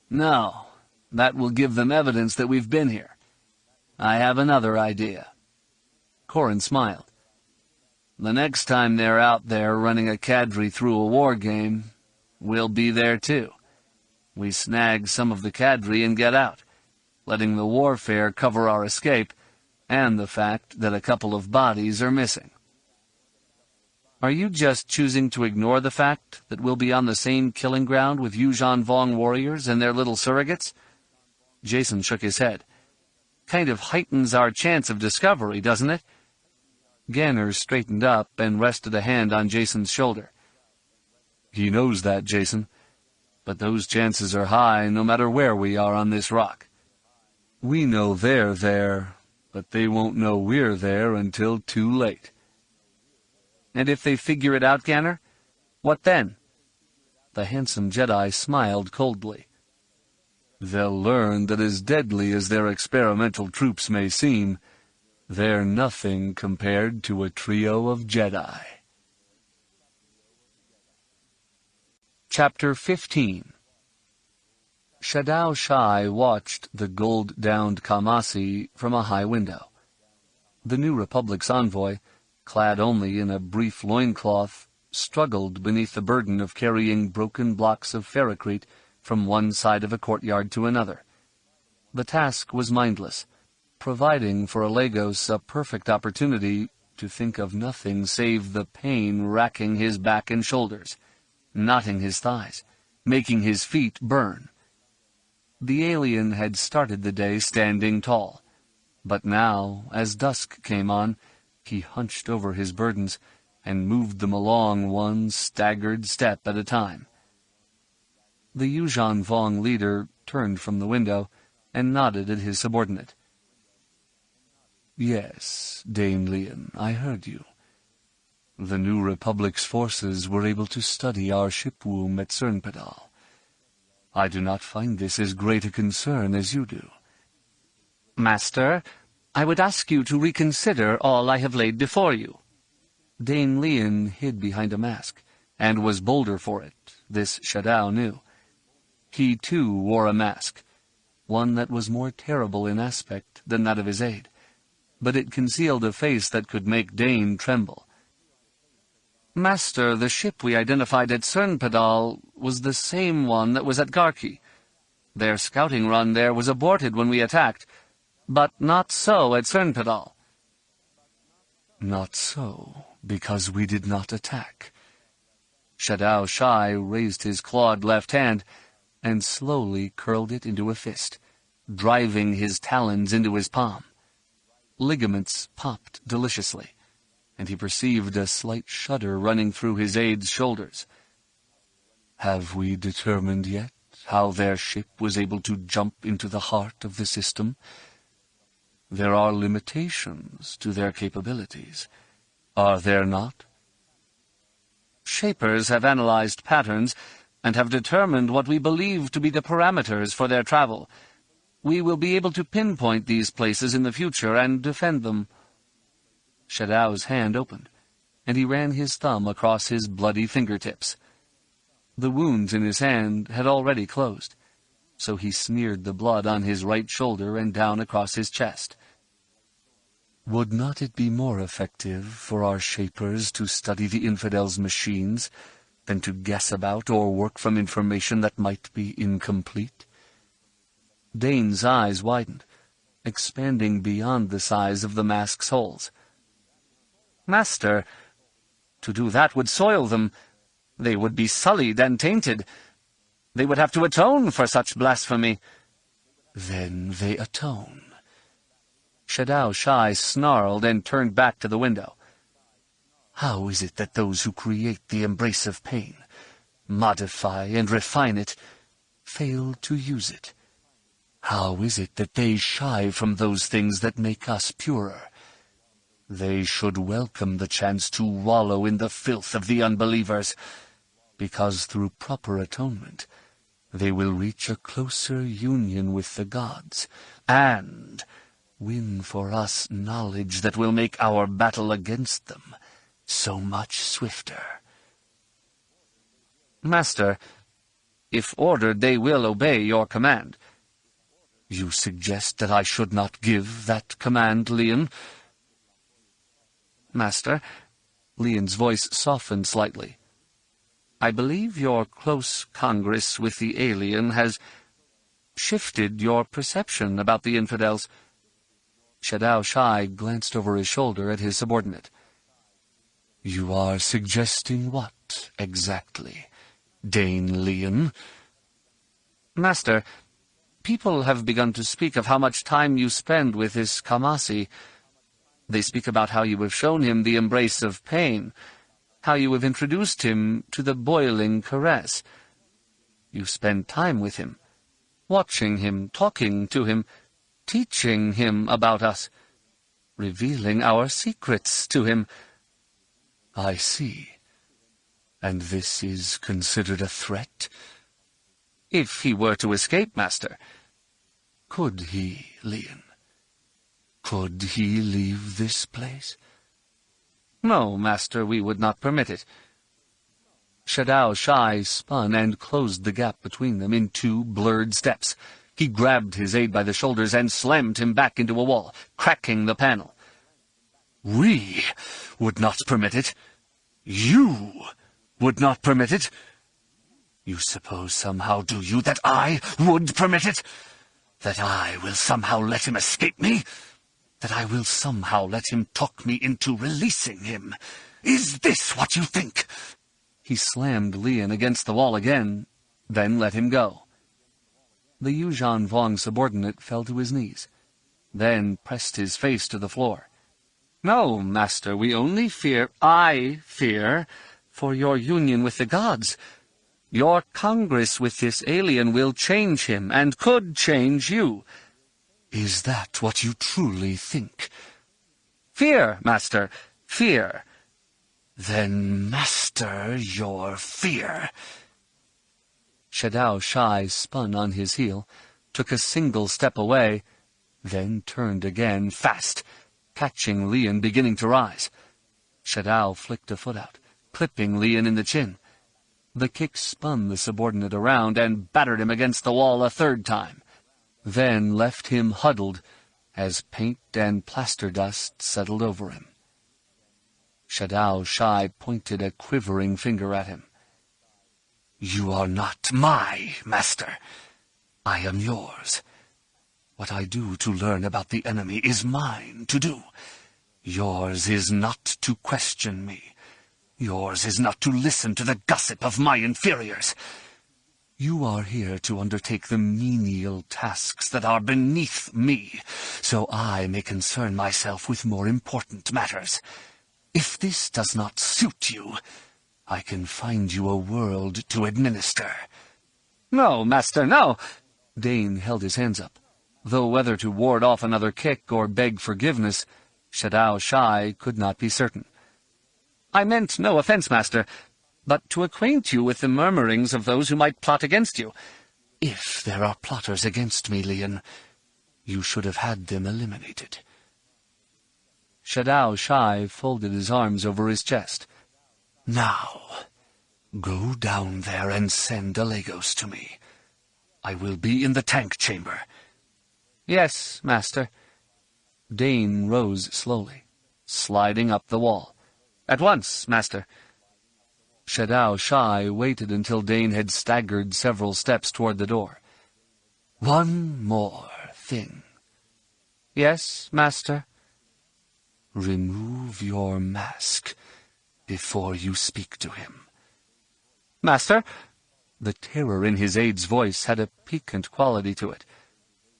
"No. That will give them evidence that we've been here. I have another idea." Corrin smiled. "The next time they're out there running a cadre through a war game, we'll be there too. We snag some of the cadre and get out. letting the warfare cover our escape, and the fact that a couple of bodies are missing. Are you just choosing to ignore the fact that we'll be on the same killing ground with Yuuzhan Vong warriors and their little surrogates? Jason shook his head. Kind of heightens our chance of discovery, doesn't it? Ganner straightened up and rested a hand on Jason's shoulder. He knows that, Jason. But those chances are high no matter where we are on this rock. We know they're there, but they won't know we're there until too late. And if they figure it out, Ganner, what then? The handsome Jedi smiled coldly. They'll learn that as deadly as their experimental troops may seem, they're nothing compared to a trio of Jedi. Chapter 15. Shadao Shai watched the gold-downed Kamasi from a high window. The New Republic's envoy, clad only in a brief loincloth, struggled beneath the burden of carrying broken blocks of ferrocrete from one side of a courtyard to another. The task was mindless, providing for Alegos a perfect opportunity to think of nothing save the pain racking his back and shoulders, knotting his thighs, making his feet burn. The alien had started the day standing tall, but now, as dusk came on, he hunched over his burdens and moved them along one staggered step at a time. The Yuuzhan Vong leader turned from the window and nodded at his subordinate. Yes, Dane Leon, I heard you. The New Republic's forces were able to study our shipwoom at Cernpedal. I do not find this as great a concern as you do. Master, I would ask you to reconsider all I have laid before you. Dane Leon hid behind a mask, and was bolder for it, this Shadao knew. He, too, wore a mask, one that was more terrible in aspect than that of his aide, but it concealed a face that could make Dane tremble. Master, the ship we identified at Cernpedal was the same one that was at Garki. Their scouting run there was aborted when we attacked, but not so at Cernpedal. Not so, because we did not attack. Shadao Shai raised his clawed left hand and slowly curled it into a fist, driving his talons into his palm. Ligaments popped deliciously, and he perceived a slight shudder running through his aide's shoulders. Have we determined yet how their ship was able to jump into the heart of the system? There are limitations to their capabilities, are there not? Shapers have analyzed patterns and have determined what we believe to be the parameters for their travel. We will be able to pinpoint these places in the future and defend them. Shadao's hand opened, and he ran his thumb across his bloody fingertips. The wounds in his hand had already closed, so he smeared the blood on his right shoulder and down across his chest. Would not it be more effective for our shapers to study the infidels' machines than to guess about or work from information that might be incomplete? Dane's eyes widened, expanding beyond the size of the mask's holes. Master, to do that would soil them. They would be sullied and tainted. They would have to atone for such blasphemy. Then they atone. Shadao Shai snarled and turned back to the window. How is it that those who create the embrace of pain, modify and refine it, fail to use it? How is it that they shy from those things that make us purer? They should welcome the chance to wallow in the filth of the unbelievers, because through proper atonement they will reach a closer union with the gods, and win for us knowledge that will make our battle against them so much swifter. Master, if ordered, they will obey your command. You suggest that I should not give that command, Leon? Master, Leon's voice softened slightly. I believe your close congress with the alien has... shifted your perception about the infidels. Shadow Shai glanced over his shoulder at his subordinate. You are suggesting what, exactly, Dane Leon? Master, people have begun to speak of how much time you spend with this Kamasi. They speak about how you have shown him the embrace of pain, how you have introduced him to the boiling caress. You spend time with him, watching him, talking to him, teaching him about us, revealing our secrets to him. I see. And this is considered a threat? If he were to escape, Master. Could he, Leon? Could he leave this place? No, Master, we would not permit it. Shadow Shai spun and closed the gap between them in 2 blurred steps. He grabbed his aide by the shoulders and slammed him back into a wall, cracking the panel. We would not permit it. You would not permit it. You suppose somehow, do you, that I would permit it? That I will somehow let him escape me? That I will somehow let him talk me into releasing him? Is this what you think? He slammed Leon against the wall again, then let him go. The Yuuzhan Vong subordinate fell to his knees, then pressed his face to the floor. No, Master, we only fear, I fear, for your union with the gods. Your congress with this alien will change him, and could change you. Is that what you truly think? Fear, Master, fear. Then master your fear. Shadow Shai spun on his heel, took a single step away, then turned again, fast, catching Leon beginning to rise. Shadow flicked a foot out, clipping Leon in the chin. The kick spun the subordinate around and battered him against the wall a 3rd time, then left him huddled as paint and plaster dust settled over him. Shadow Shai pointed a quivering finger at him. You are not my master. I am yours. What I do to learn about the enemy is mine to do. Yours is not to question me. Yours is not to listen to the gossip of my inferiors. You are here to undertake the menial tasks that are beneath me, so I may concern myself with more important matters. If this does not suit you, I can find you a world to administer. No, Master, no! Dane held his hands up, though whether to ward off another kick or beg forgiveness, Shadow Shai could not be certain. I meant no offense, Master, but to acquaint you with the murmurings of those who might plot against you. If there are plotters against me, Leon, you should have had them eliminated. Shadow Shai folded his arms over his chest. Now, go down there and send Alagos to me. I will be in the tank chamber. Yes, Master. Dane rose slowly, sliding up the wall. At once, Master. Shadow Shai waited until Dane had staggered several steps toward the door. One more thing. Yes, Master. Remove your mask before you speak to him. Master? The terror in his aide's voice had a piquant quality to it.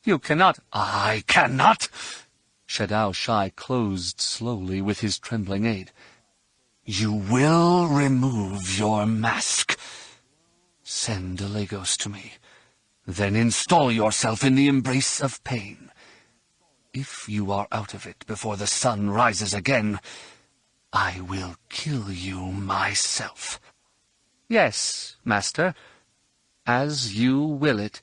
You cannot— I cannot! Shadow Shai closed slowly with his trembling aide. You will remove your mask. Send Alagos to me. Then install yourself in the embrace of pain. If you are out of it before the sun rises again, I will kill you myself. Yes, Master, as you will it.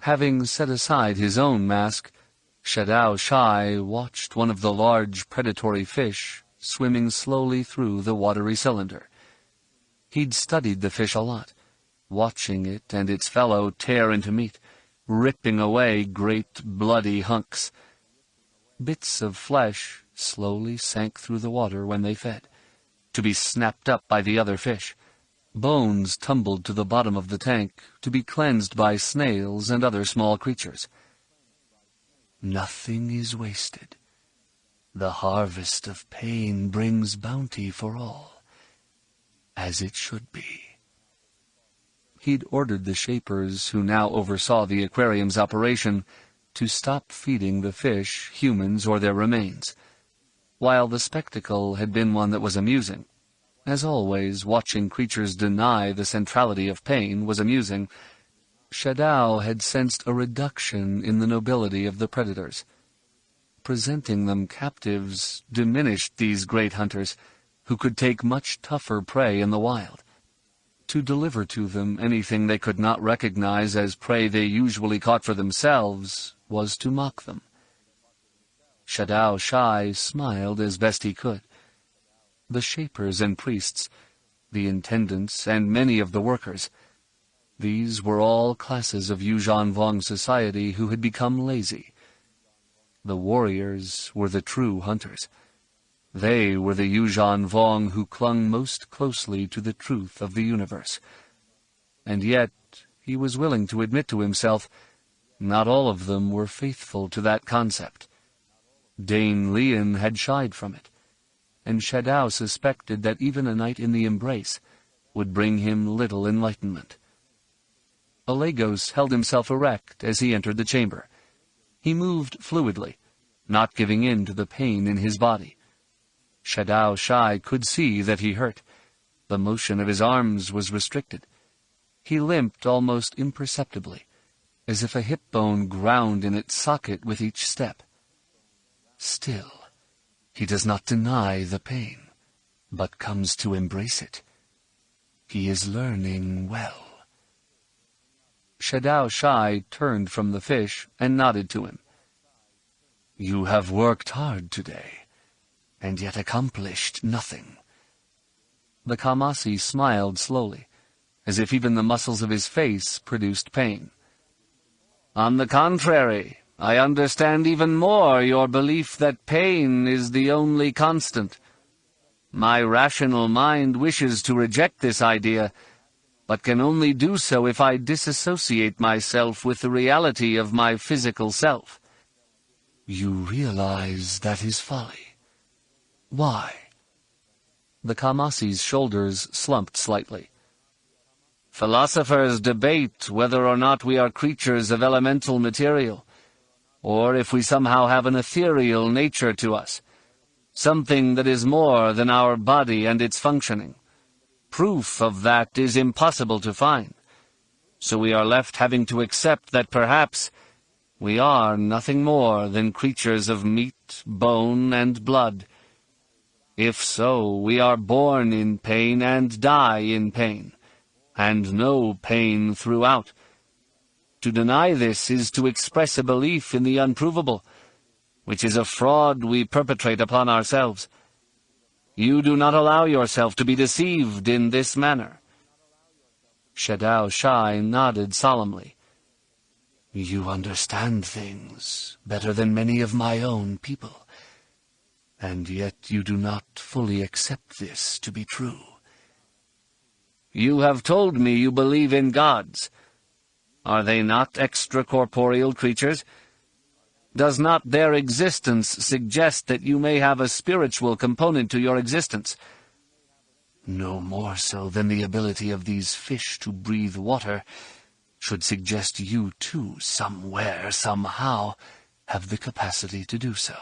Having set aside his own mask, Shadow Shai watched one of the large predatory fish swimming slowly through the watery cylinder. He'd studied the fish a lot, watching it and its fellow tear into meat, ripping away great bloody hunks. Bits of flesh slowly sank through the water when they fed, to be snapped up by the other fish. Bones tumbled to the bottom of the tank to be cleansed by snails and other small creatures. Nothing is wasted. The harvest of pain brings bounty for all, as it should be. He'd ordered the Shapers, who now oversaw the aquarium's operation, to stop feeding the fish, humans, or their remains. While the spectacle had been one that was amusing, as always, watching creatures deny the centrality of pain was amusing, Shadow had sensed a reduction in the nobility of the predators. Presenting them captives diminished these great hunters, who could take much tougher prey in the wild. To deliver to them anything they could not recognize as prey they usually caught for themselves was to mock them. Shadow Shai smiled as best he could. The Shapers and priests, the intendants, and many of the workers, these were all classes of Yuuzhan Vong society who had become lazy. The warriors were the true hunters. They were the Yuuzhan Vong who clung most closely to the truth of the universe. And yet, he was willing to admit to himself, not all of them were faithful to that concept. Dane Leon had shied from it, and Shadow suspected that even a night in the embrace would bring him little enlightenment. Alegos held himself erect as he entered the chamber. He moved fluidly, not giving in to the pain in his body. Shadow Shai could see that he hurt. The motion of his arms was restricted. He limped almost imperceptibly, as if a hip bone ground in its socket with each step. Still, he does not deny the pain, but comes to embrace it. He is learning well. Shadow Shai turned from the fish and nodded to him. You have worked hard today, and yet accomplished nothing. The Kamasi smiled slowly, as if even the muscles of his face produced pain. On the contrary, I understand even more your belief that pain is the only constant. My rational mind wishes to reject this idea, but can only do so if I disassociate myself with the reality of my physical self. You realize that is folly. Why? The Kamasi's shoulders slumped slightly. Philosophers debate whether or not we are creatures of elemental material, or if we somehow have an ethereal nature to us, something that is more than our body and its functioning. Proof of that is impossible to find, so we are left having to accept that perhaps we are nothing more than creatures of meat, bone, and blood. If so, we are born in pain and die in pain, and know pain throughout. To deny this is to express a belief in the unprovable, which is a fraud we perpetrate upon ourselves. You do not allow yourself to be deceived in this manner. Shadow Shai nodded solemnly. You understand things better than many of my own people, and yet you do not fully accept this to be true. You have told me you believe in gods. Are they not extracorporeal creatures? Does not their existence suggest that you may have a spiritual component to your existence? No more so than the ability of these fish to breathe water should suggest you too, somewhere, somehow, have the capacity to do so.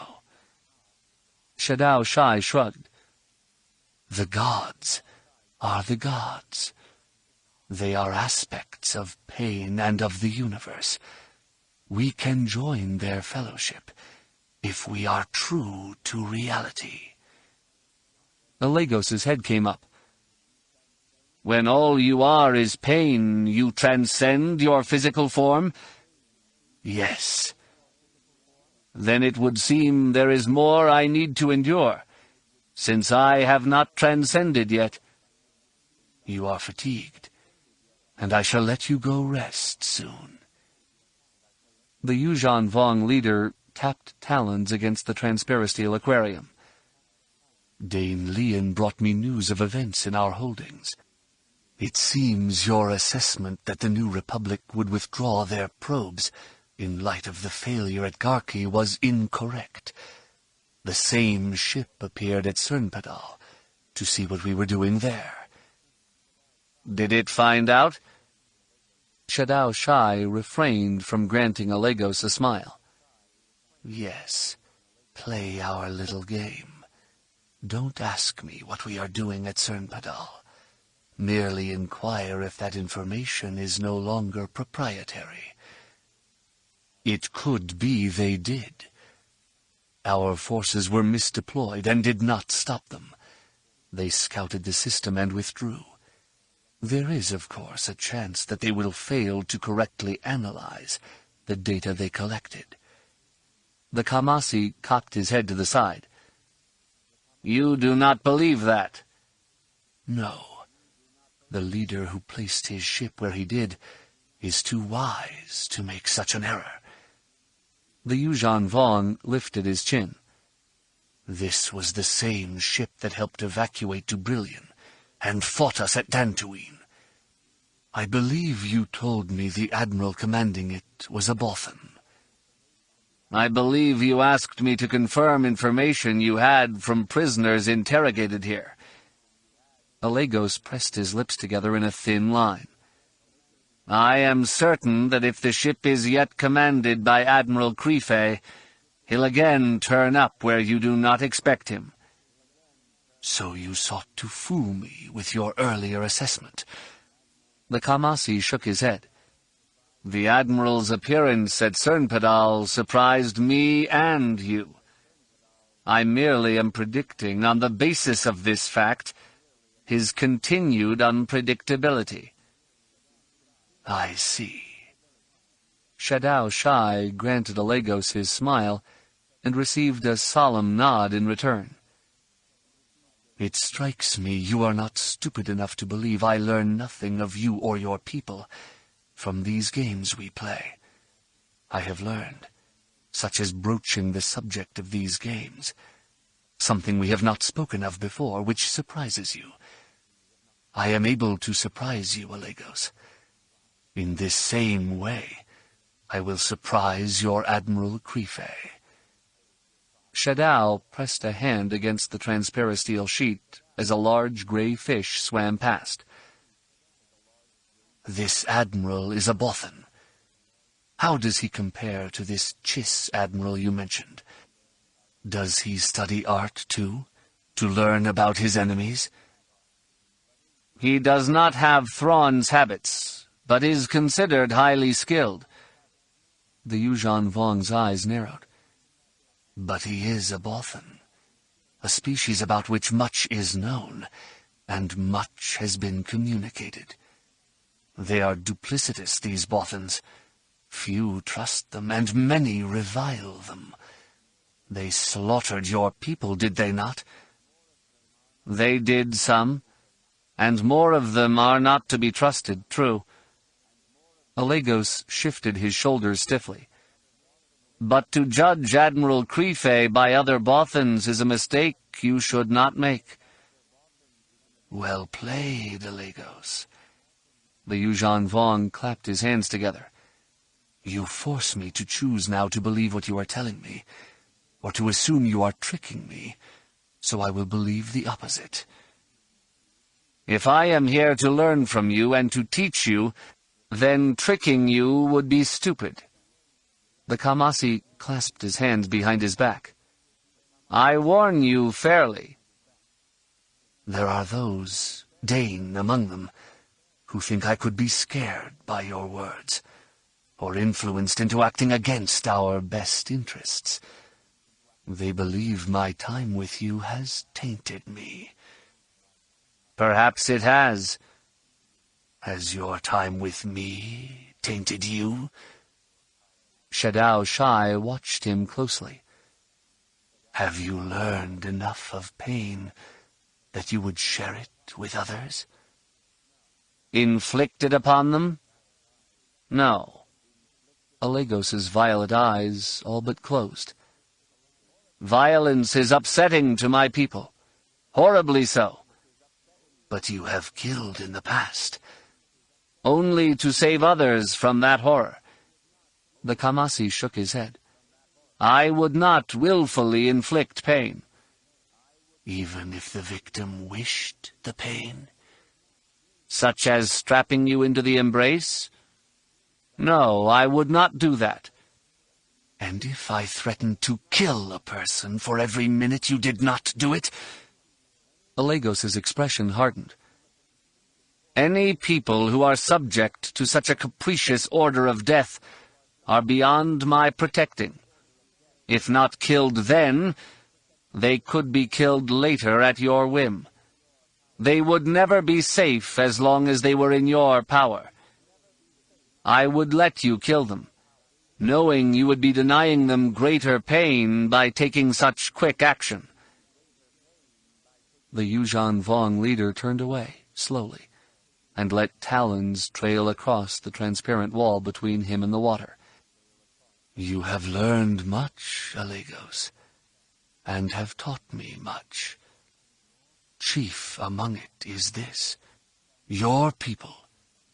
Shadow Shai shrugged. The gods are the gods. They are aspects of pain and of the universe. We can join their fellowship if we are true to reality. Alegos's head came up. When all you are is pain, you transcend your physical form? Yes. Then it would seem there is more I need to endure, since I have not transcended yet. You are fatigued, and I shall let you go rest soon. The Yuuzhan Vong leader tapped talons against the transparisteel aquarium. Dane Leon brought me news of events in our holdings. It seems your assessment that the New Republic would withdraw their probes in light of the failure at Garki was incorrect. The same ship appeared at Cernpadal to see what we were doing there. Did it find out? Shadow Shai refrained from granting Alegos a smile. Yes, play our little game. Don't ask me what we are doing at Cernpadal. Merely inquire if that information is no longer proprietary. It could be they did. Our forces were misdeployed and did not stop them. They scouted the system and withdrew. There is, of course, a chance that they will fail to correctly analyze the data they collected. The Kamasi cocked his head to the side. You do not believe that? No. The leader who placed his ship where he did is too wise to make such an error. The Yuuzhan Vong lifted his chin. This was the same ship that helped evacuate Dubrilion and fought us at Dantooine. I believe you told me the admiral commanding it was a Bothan. I believe you asked me to confirm information you had from prisoners interrogated here. Alegos pressed his lips together in a thin line. I am certain that if the ship is yet commanded by Admiral Creefey, he'll again turn up where you do not expect him. So you sought to fool me with your earlier assessment. The Kamasi shook his head. The Admiral's appearance at Cernpadal surprised me and you. I merely am predicting, on the basis of this fact, his continued unpredictability. I see. Shadow Shai granted Alegos his smile and received a solemn nod in return. It strikes me you are not stupid enough to believe I learn nothing of you or your people from these games we play. I have learned, such as broaching the subject of these games, something we have not spoken of before, which surprises you. I am able to surprise you, Alegos. In this same way, I will surprise your Admiral Creefey. Shadow pressed a hand against the transparasteel sheet as a large gray fish swam past. This admiral is a Bothan. How does he compare to this Chiss admiral you mentioned? Does he study art, too, to learn about his enemies? He does not have Thrawn's habits, but is considered highly skilled. The Yuuzhan Vong's eyes narrowed. But he is a Bothan, a species about which much is known, and much has been communicated. They are duplicitous, these Bothans. Few trust them, and many revile them. They slaughtered your people, did they not? They did some, and more of them are not to be trusted, true. Alegos shifted his shoulders stiffly. But to judge Admiral Creefey by other Bothans is a mistake you should not make. Well played, Alegos. The Yuuzhan Vong clapped his hands together. You force me to choose now to believe what you are telling me, or to assume you are tricking me, so I will believe the opposite. If I am here to learn from you and to teach you, then tricking you would be stupid. The Kamasi clasped his hands behind his back. I warn you fairly. There are those, Dane among them, who think I could be scared by your words, or influenced into acting against our best interests. They believe my time with you has tainted me. Perhaps it has. Has your time with me tainted you? Shadow Shai watched him closely. Have you learned enough of pain that you would share it with others? Inflicted upon them? No. Alegos's violet eyes all but closed. Violence is upsetting to my people. Horribly so. But you have killed in the past. Only to save others from that horror. The Kamasi shook his head. I would not willfully inflict pain. Even if the victim wished the pain? Such as strapping you into the embrace? No, I would not do that. And if I threatened to kill a person for every minute you did not do it? Alegos's expression hardened. Any people who are subject to such a capricious order of death are beyond my protecting. If not killed then, they could be killed later at your whim. They would never be safe as long as they were in your power. I would let you kill them, knowing you would be denying them greater pain by taking such quick action. The Yuuzhan Vong leader turned away, slowly, and let talons trail across the transparent wall between him and the water. You have learned much, Alegos, and have taught me much. Chief among it is this: your people,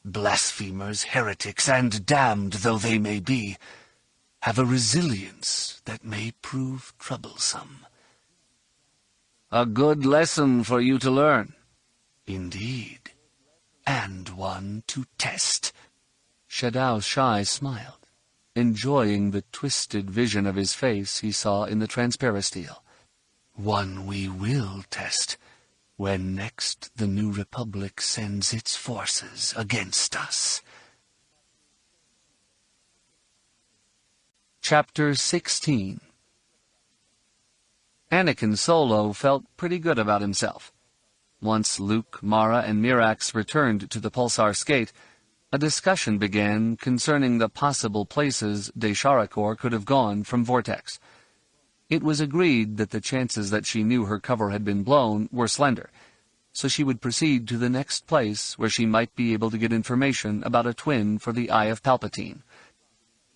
blasphemers, heretics, and damned though they may be, have a resilience that may prove troublesome. A good lesson for you to learn. Indeed, and one to test. Shadao Shai smiled, enjoying the twisted vision of his face he saw in the transparisteel. One we will test, when next the New Republic sends its forces against us. Chapter 16. Anakin Solo felt pretty good about himself. Once Luke, Mara, and Mirax returned to the Pulsar Skate, a discussion began concerning the possible places Desharakor could have gone from Vortex. It was agreed that the chances that she knew her cover had been blown were slender, so she would proceed to the next place where she might be able to get information about a twin for the Eye of Palpatine.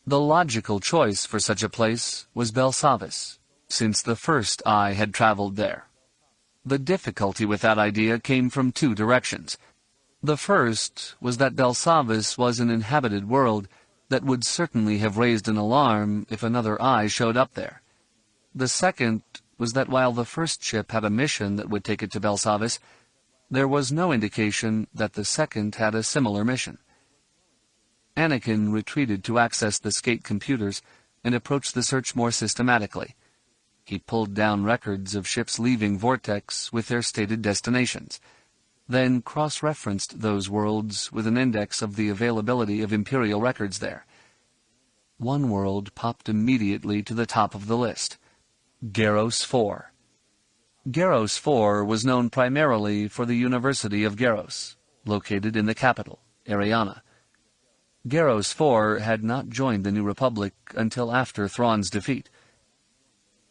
The logical choice for such a place was Belsavis, since the first Eye had traveled there. The difficulty with that idea came from two directions. The first was that Belsavis was an inhabited world that would certainly have raised an alarm if another Eye showed up there. The second was that while the first ship had a mission that would take it to Belsavis, there was no indication that the second had a similar mission. Anakin retreated to access the Skate computers and approached the search more systematically. He pulled down records of ships leaving Vortex with their stated destinations, then cross-referenced those worlds with an index of the availability of Imperial records there. One world popped immediately to the top of the list: Garros 4. Garros 4 was known primarily for the University of Garros, located in the capital, Ariana. Garros 4 had not joined the New Republic until after Thrawn's defeat.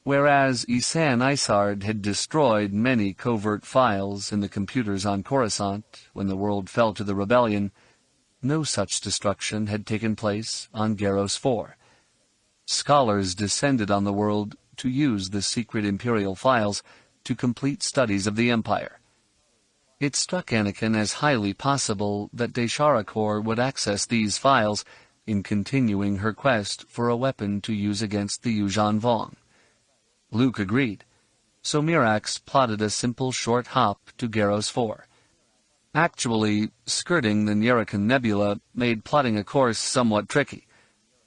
Whereas Isan Isard had destroyed many covert files in the computers on Coruscant when the world fell to the rebellion, no such destruction had taken place on Garros 4. Scholars descended on the world to use the secret Imperial files to complete studies of the Empire. It struck Anakin as highly possible that Desharakor would access these files in continuing her quest for a weapon to use against the Yuuzhan Vong. Luke agreed, so Mirax plotted a simple short hop to Garros 4. Actually, skirting the Nyerican Nebula made plotting a course somewhat tricky,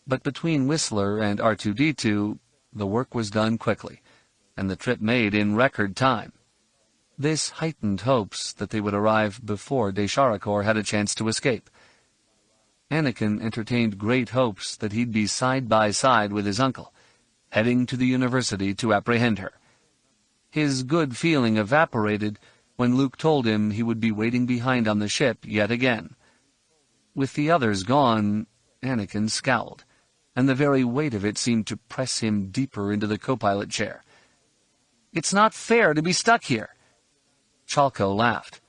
but between Whistler and R2-D2, the work was done quickly, and the trip made in record time. This heightened hopes that they would arrive before Desharakor had a chance to escape. Anakin entertained great hopes that he'd be side by side with his uncle, heading to the university to apprehend her. His good feeling evaporated when Luke told him he would be waiting behind on the ship yet again. With the others gone, Anakin scowled, and the very weight of it seemed to press him deeper into the co-pilot chair. "It's not fair to be stuck here." Chalco laughed.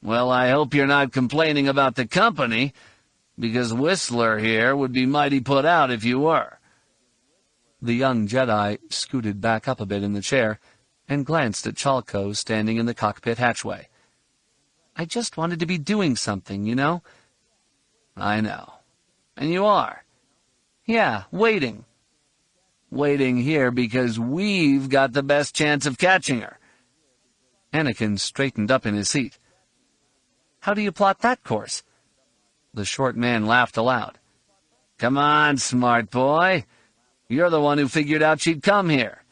"Well, I hope you're not complaining about the company, because Whistler here would be mighty put out if you were." The young Jedi scooted back up a bit in the chair and glanced at Chalco standing in the cockpit hatchway. I just wanted to be doing something, you know? I know. And you are. Yeah, waiting. Waiting here because we've got the best chance of catching her. Anakin straightened up in his seat. How do you plot that course? The short man laughed aloud. Come on, smart boy. You're the one who figured out she'd come here.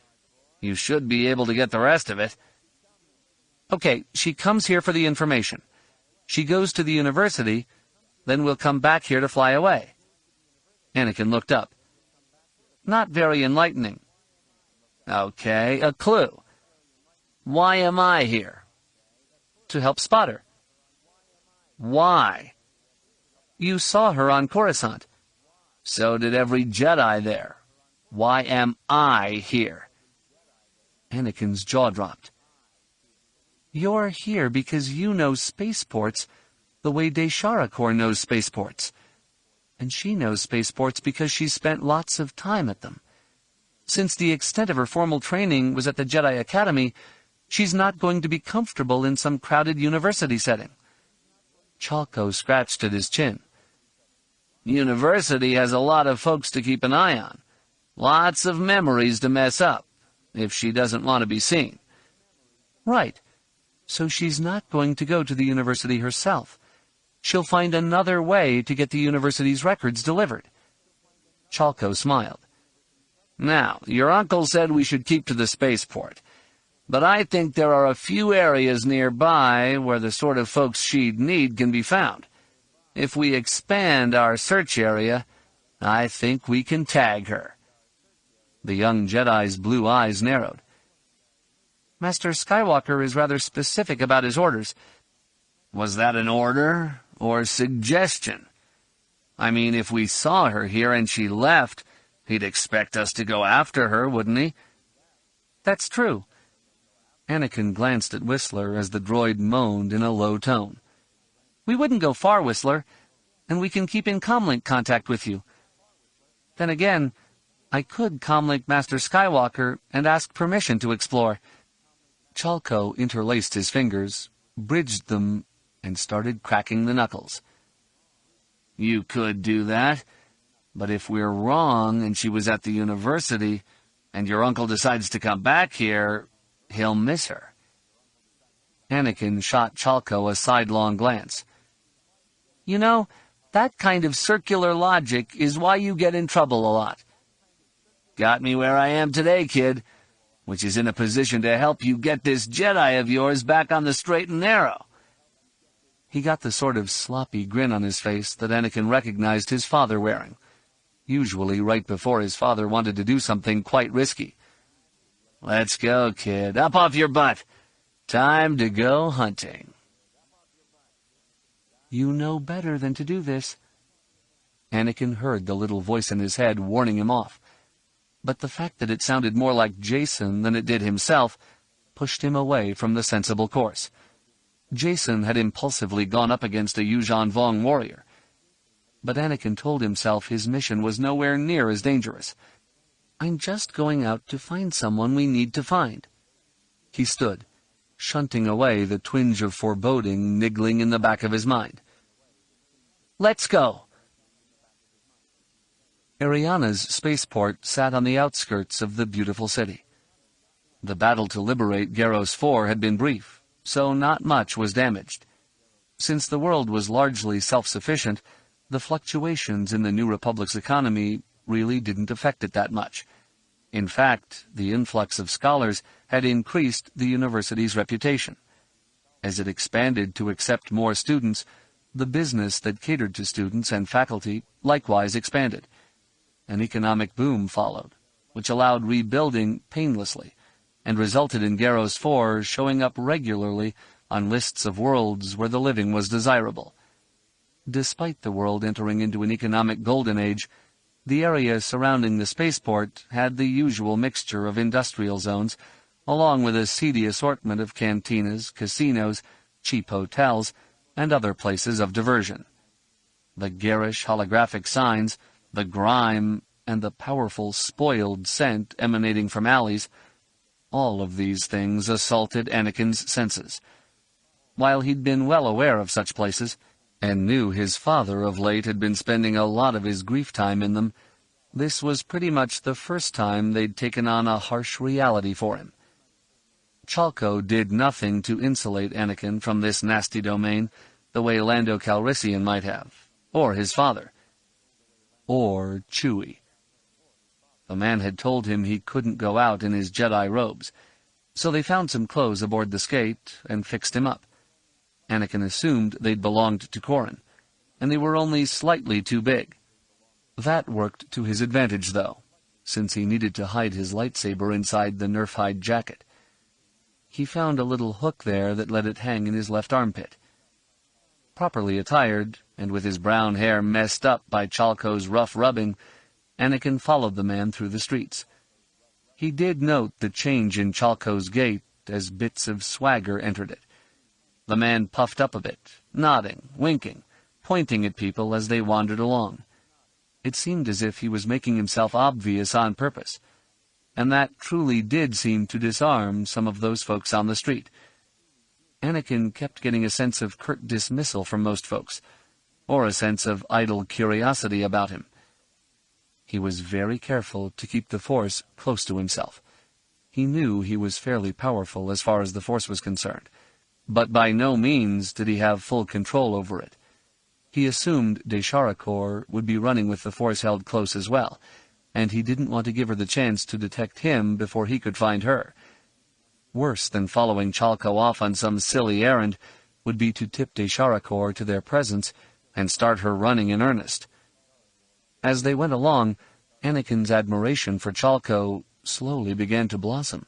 You should be able to get the rest of it. Okay, she comes here for the information. She goes to the university, then we'll come back here to fly away. Anakin looked up. Not very enlightening. Okay, a clue. Why am I here? To help spot her. Why? You saw her on Coruscant. So did every Jedi there. Why am I here? Anakin's jaw dropped. You're here because you know spaceports the way Deshara Corps knows spaceports. And she knows spaceports because she's spent lots of time at them. Since the extent of her formal training was at the Jedi Academy, she's not going to be comfortable in some crowded university setting. Chalco scratched at his chin. University has a lot of folks to keep an eye on. Lots of memories to mess up, if she doesn't want to be seen. Right. So she's not going to go to the university herself. She'll find another way to get the university's records delivered. Chalco smiled. Now, your uncle said we should keep to the spaceport, but I think there are a few areas nearby where the sort of folks she'd need can be found. If we expand our search area, I think we can tag her. The young Jedi's blue eyes narrowed. Master Skywalker is rather specific about his orders. Was that an order or suggestion? I mean, if we saw her here and she left, he'd expect us to go after her, wouldn't he? That's true. Anakin glanced at Whistler as the droid moaned in a low tone. We wouldn't go far, Whistler, and we can keep in comlink contact with you. Then again, I could comlink Master Skywalker and ask permission to explore. Chalco interlaced his fingers, bridged them, and started cracking the knuckles. You could do that, but if we're wrong and she was at the university, and your uncle decides to come back here, he'll miss her. Anakin shot Chalco a sidelong glance. You know, that kind of circular logic is why you get in trouble a lot. Got me where I am today, kid, which is in a position to help you get this Jedi of yours back on the straight and narrow. He got the sort of sloppy grin on his face that Anakin recognized his father wearing, usually right before his father wanted to do something quite risky. Let's go, kid. Up off your butt. Time to go hunting. You know better than to do this. Anakin heard the little voice in his head warning him off, but the fact that it sounded more like Jason than it did himself pushed him away from the sensible course. Jason had impulsively gone up against a Yuuzhan Vong warrior, but Anakin told himself his mission was nowhere near as dangerous. I'm just going out to find someone we need to find. He stood, shunting away the twinge of foreboding niggling in the back of his mind. Let's go. Ariana's spaceport sat on the outskirts of the beautiful city. The battle to liberate Garros 4 had been brief, so not much was damaged. Since the world was largely self-sufficient, the fluctuations in the New Republic's economy really didn't affect it that much. In fact, the influx of scholars had increased the university's reputation. As it expanded to accept more students, the business that catered to students and faculty likewise expanded. An economic boom followed, which allowed rebuilding painlessly, and resulted in Garros 4 showing up regularly on lists of worlds where the living was desirable. Despite the world entering into an economic golden age, the area surrounding the spaceport had the usual mixture of industrial zones, along with a seedy assortment of cantinas, casinos, cheap hotels, and other places of diversion. The garish holographic signs, the grime, and the powerful spoiled scent emanating from alleys, all of these things assaulted Anakin's senses. while he'd been well aware of such places, and knew his father of late had been spending a lot of his grief time in them, this was pretty much the first time they'd taken on a harsh reality for him. Chalco did nothing to insulate Anakin from this nasty domain, the way Lando Calrissian might have, or his father, or Chewie. The man had told him he couldn't go out in his Jedi robes, so they found some clothes aboard the skate and fixed him up. Anakin assumed they'd belonged to Corran, and they were only slightly too big. That worked to his advantage, though, since he needed to hide his lightsaber inside the nerf-hide jacket. He found a little hook there that let it hang in his left armpit. Properly attired, and with his brown hair messed up by Chalco's rough rubbing, Anakin followed the man through the streets. He did note the change in Chalco's gait as bits of swagger entered it. The man puffed up a bit, nodding, winking, pointing at people as they wandered along. It seemed as if he was making himself obvious on purpose, and that truly did seem to disarm some of those folks on the street. Anakin kept getting a sense of curt dismissal from most folks, or a sense of idle curiosity about him. He was very careful to keep the Force close to himself. He knew he was fairly powerful as far as the Force was concerned, but by no means did he have full control over it. He assumed Desharakor would be running with the Force held close as well, and he didn't want to give her the chance to detect him before he could find her. Worse than following Chalco off on some silly errand would be to tip Desharakor to their presence and start her running in earnest. As they went along, Anakin's admiration for Chalco slowly began to blossom.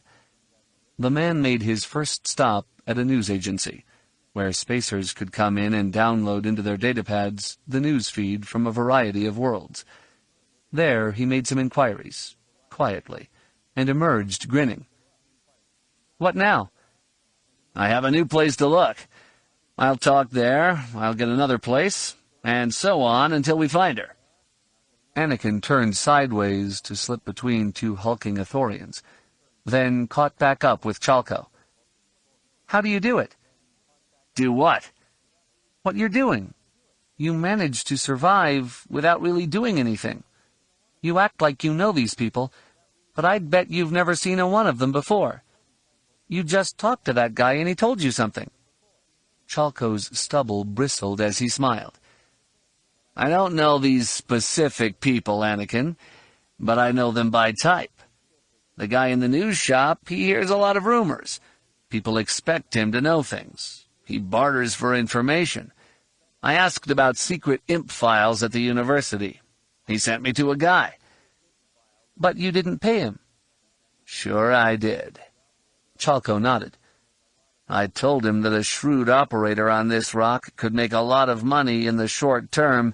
The man made his first stop at a news agency, where spacers could come in and download into their datapads the news feed from a variety of worlds. There he made some inquiries, quietly, and emerged grinning. "What now?" "I have a new place to look. I'll talk there, I'll get another place, and so on until we find her." Anakin turned sideways to slip between two hulking Ithorians, then caught back up with Chalco. "How do you do it?" "Do what?" "What you're doing. You managed to survive without really doing anything. You act like you know these people, but I'd bet you've never seen a one of them before. You just talked to that guy and he told you something." Chalco's stubble bristled as he smiled. "I don't know these specific people, Anakin, but I know them by type. The guy in the news shop, he hears a lot of rumors. People expect him to know things. He barters for information. I asked about secret imp files at the university. He sent me to a guy." "But you didn't pay him." "Sure I did." Chalco nodded. "I told him that a shrewd operator on this rock could make a lot of money in the short term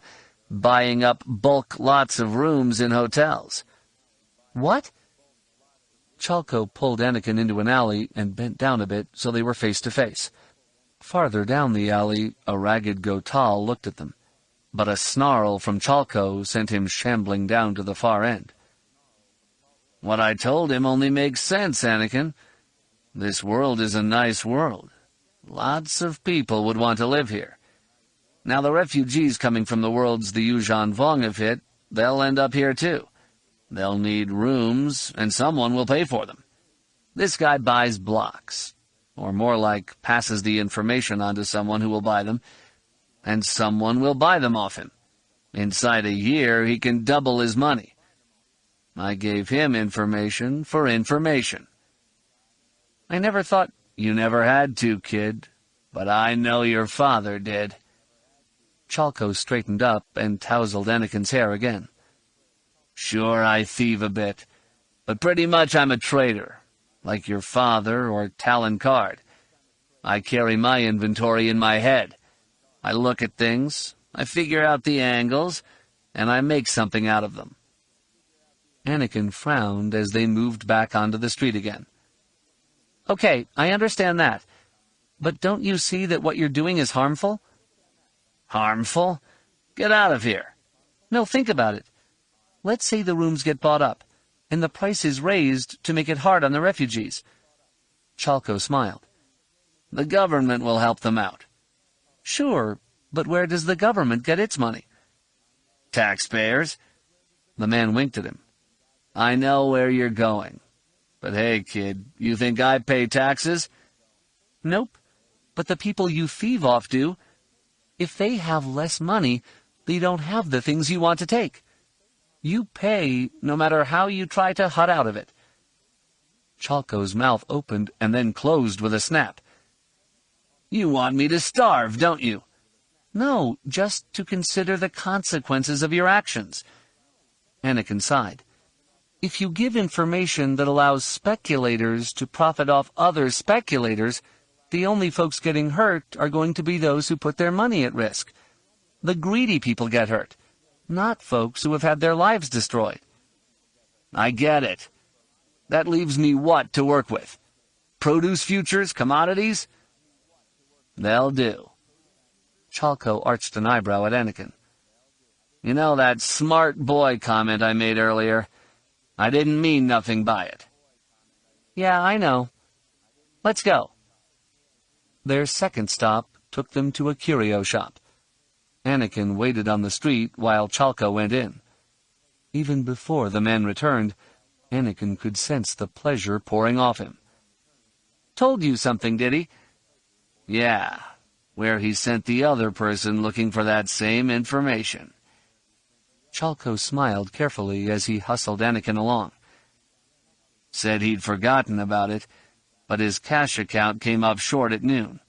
buying up bulk lots of rooms in hotels." "What?" Chalco pulled Anakin into an alley and bent down a bit so they were face to face. Farther down the alley, a ragged Gotal looked at them, but a snarl from Chalco sent him shambling down to the far end. "What I told him only makes sense, Anakin. This world is a nice world. Lots of people would want to live here. Now the refugees coming from the worlds the Yuuzhan Vong have hit, they'll end up here too. They'll need rooms, and someone will pay for them. This guy buys blocks, or more like passes the information on to someone who will buy them, and someone will buy them off him. Inside a year, he can double his money. I gave him information for information." "I never thought—" "You never had to, kid, but I know your father did." Chalco straightened up and tousled Anakin's hair again. "Sure, I thieve a bit, but pretty much I'm a traitor, like your father or Talon Card. I carry my inventory in my head. I look at things, I figure out the angles, and I make something out of them." Anakin frowned as they moved back onto the street again. "Okay, I understand that. But don't you see that what you're doing is harmful?" "Harmful? Get out of here." "No, think about it. Let's say the rooms get bought up, and the price is raised to make it hard on the refugees." Chalco smiled. The government will help them out. Sure, but where does the government get its money? Taxpayers. The man winked at him. I know where you're going. But hey, kid, you think I pay taxes? Nope, but the people you thieve off do. If they have less money, they don't have the things you want to take. You pay no matter how you try to hut out of it. Chalco's mouth opened and then closed with a snap. You want me to starve, don't you? No, just to consider the consequences of your actions. Anakin sighed. If you give information that allows speculators to profit off other speculators, the only folks getting hurt are going to be those who put their money at risk. The greedy people get hurt, not folks who have had their lives destroyed. I get it. That leaves me what to work with? Produce futures, commodities? They'll do. Chalco arched an eyebrow at Anakin. You know that smart boy comment I made earlier? I didn't mean nothing by it. Yeah, I know. Let's go. Their second stop took them to a curio shop. Anakin waited on the street while Chalco went in. Even before the men returned, Anakin could sense the pleasure pouring off him. Told you something, did he? Yeah, where he sent the other person looking for that same information. Chalco smiled carefully as he hustled Anakin along. Said he'd forgotten about it, but his cash account came up short at noon.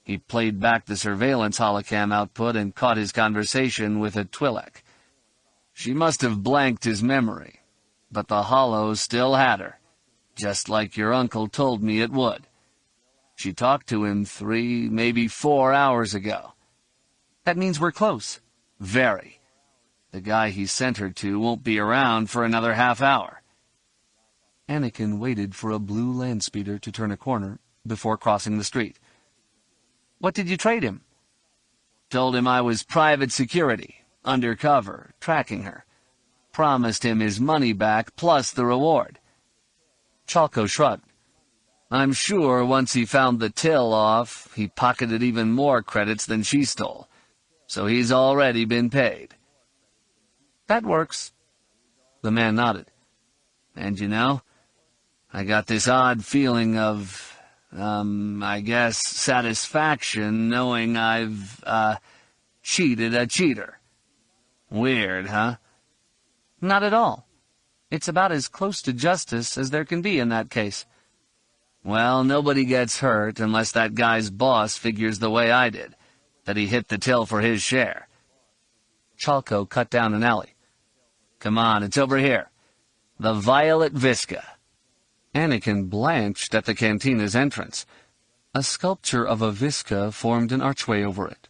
He played back the surveillance holocam output and caught his conversation with a Twi'lek. She must have blanked his memory, but the holo still had her, just like your uncle told me it would. She talked to him 3, maybe 4 hours ago. That means we're close. Very. The guy he sent her to won't be around for another half hour. Anakin waited for a blue landspeeder to turn a corner before crossing the street. What did you trade him? Told him I was private security, undercover, tracking her. Promised him his money back plus the reward. Chalco shrugged. I'm sure once he found the till off, he pocketed even more credits than she stole. So he's already been paid. That works. The man nodded. And you know, I got this odd feeling of, I guess, satisfaction knowing I've, cheated a cheater. Weird, huh? Not at all. It's about as close to justice as there can be in that case. Well, nobody gets hurt unless that guy's boss figures the way I did, that he hit the till for his share. Chalco cut down an alley. Come on, it's over here. The Violet Visca. Anakin blanched at the cantina's entrance. A sculpture of a Visca formed an archway over it.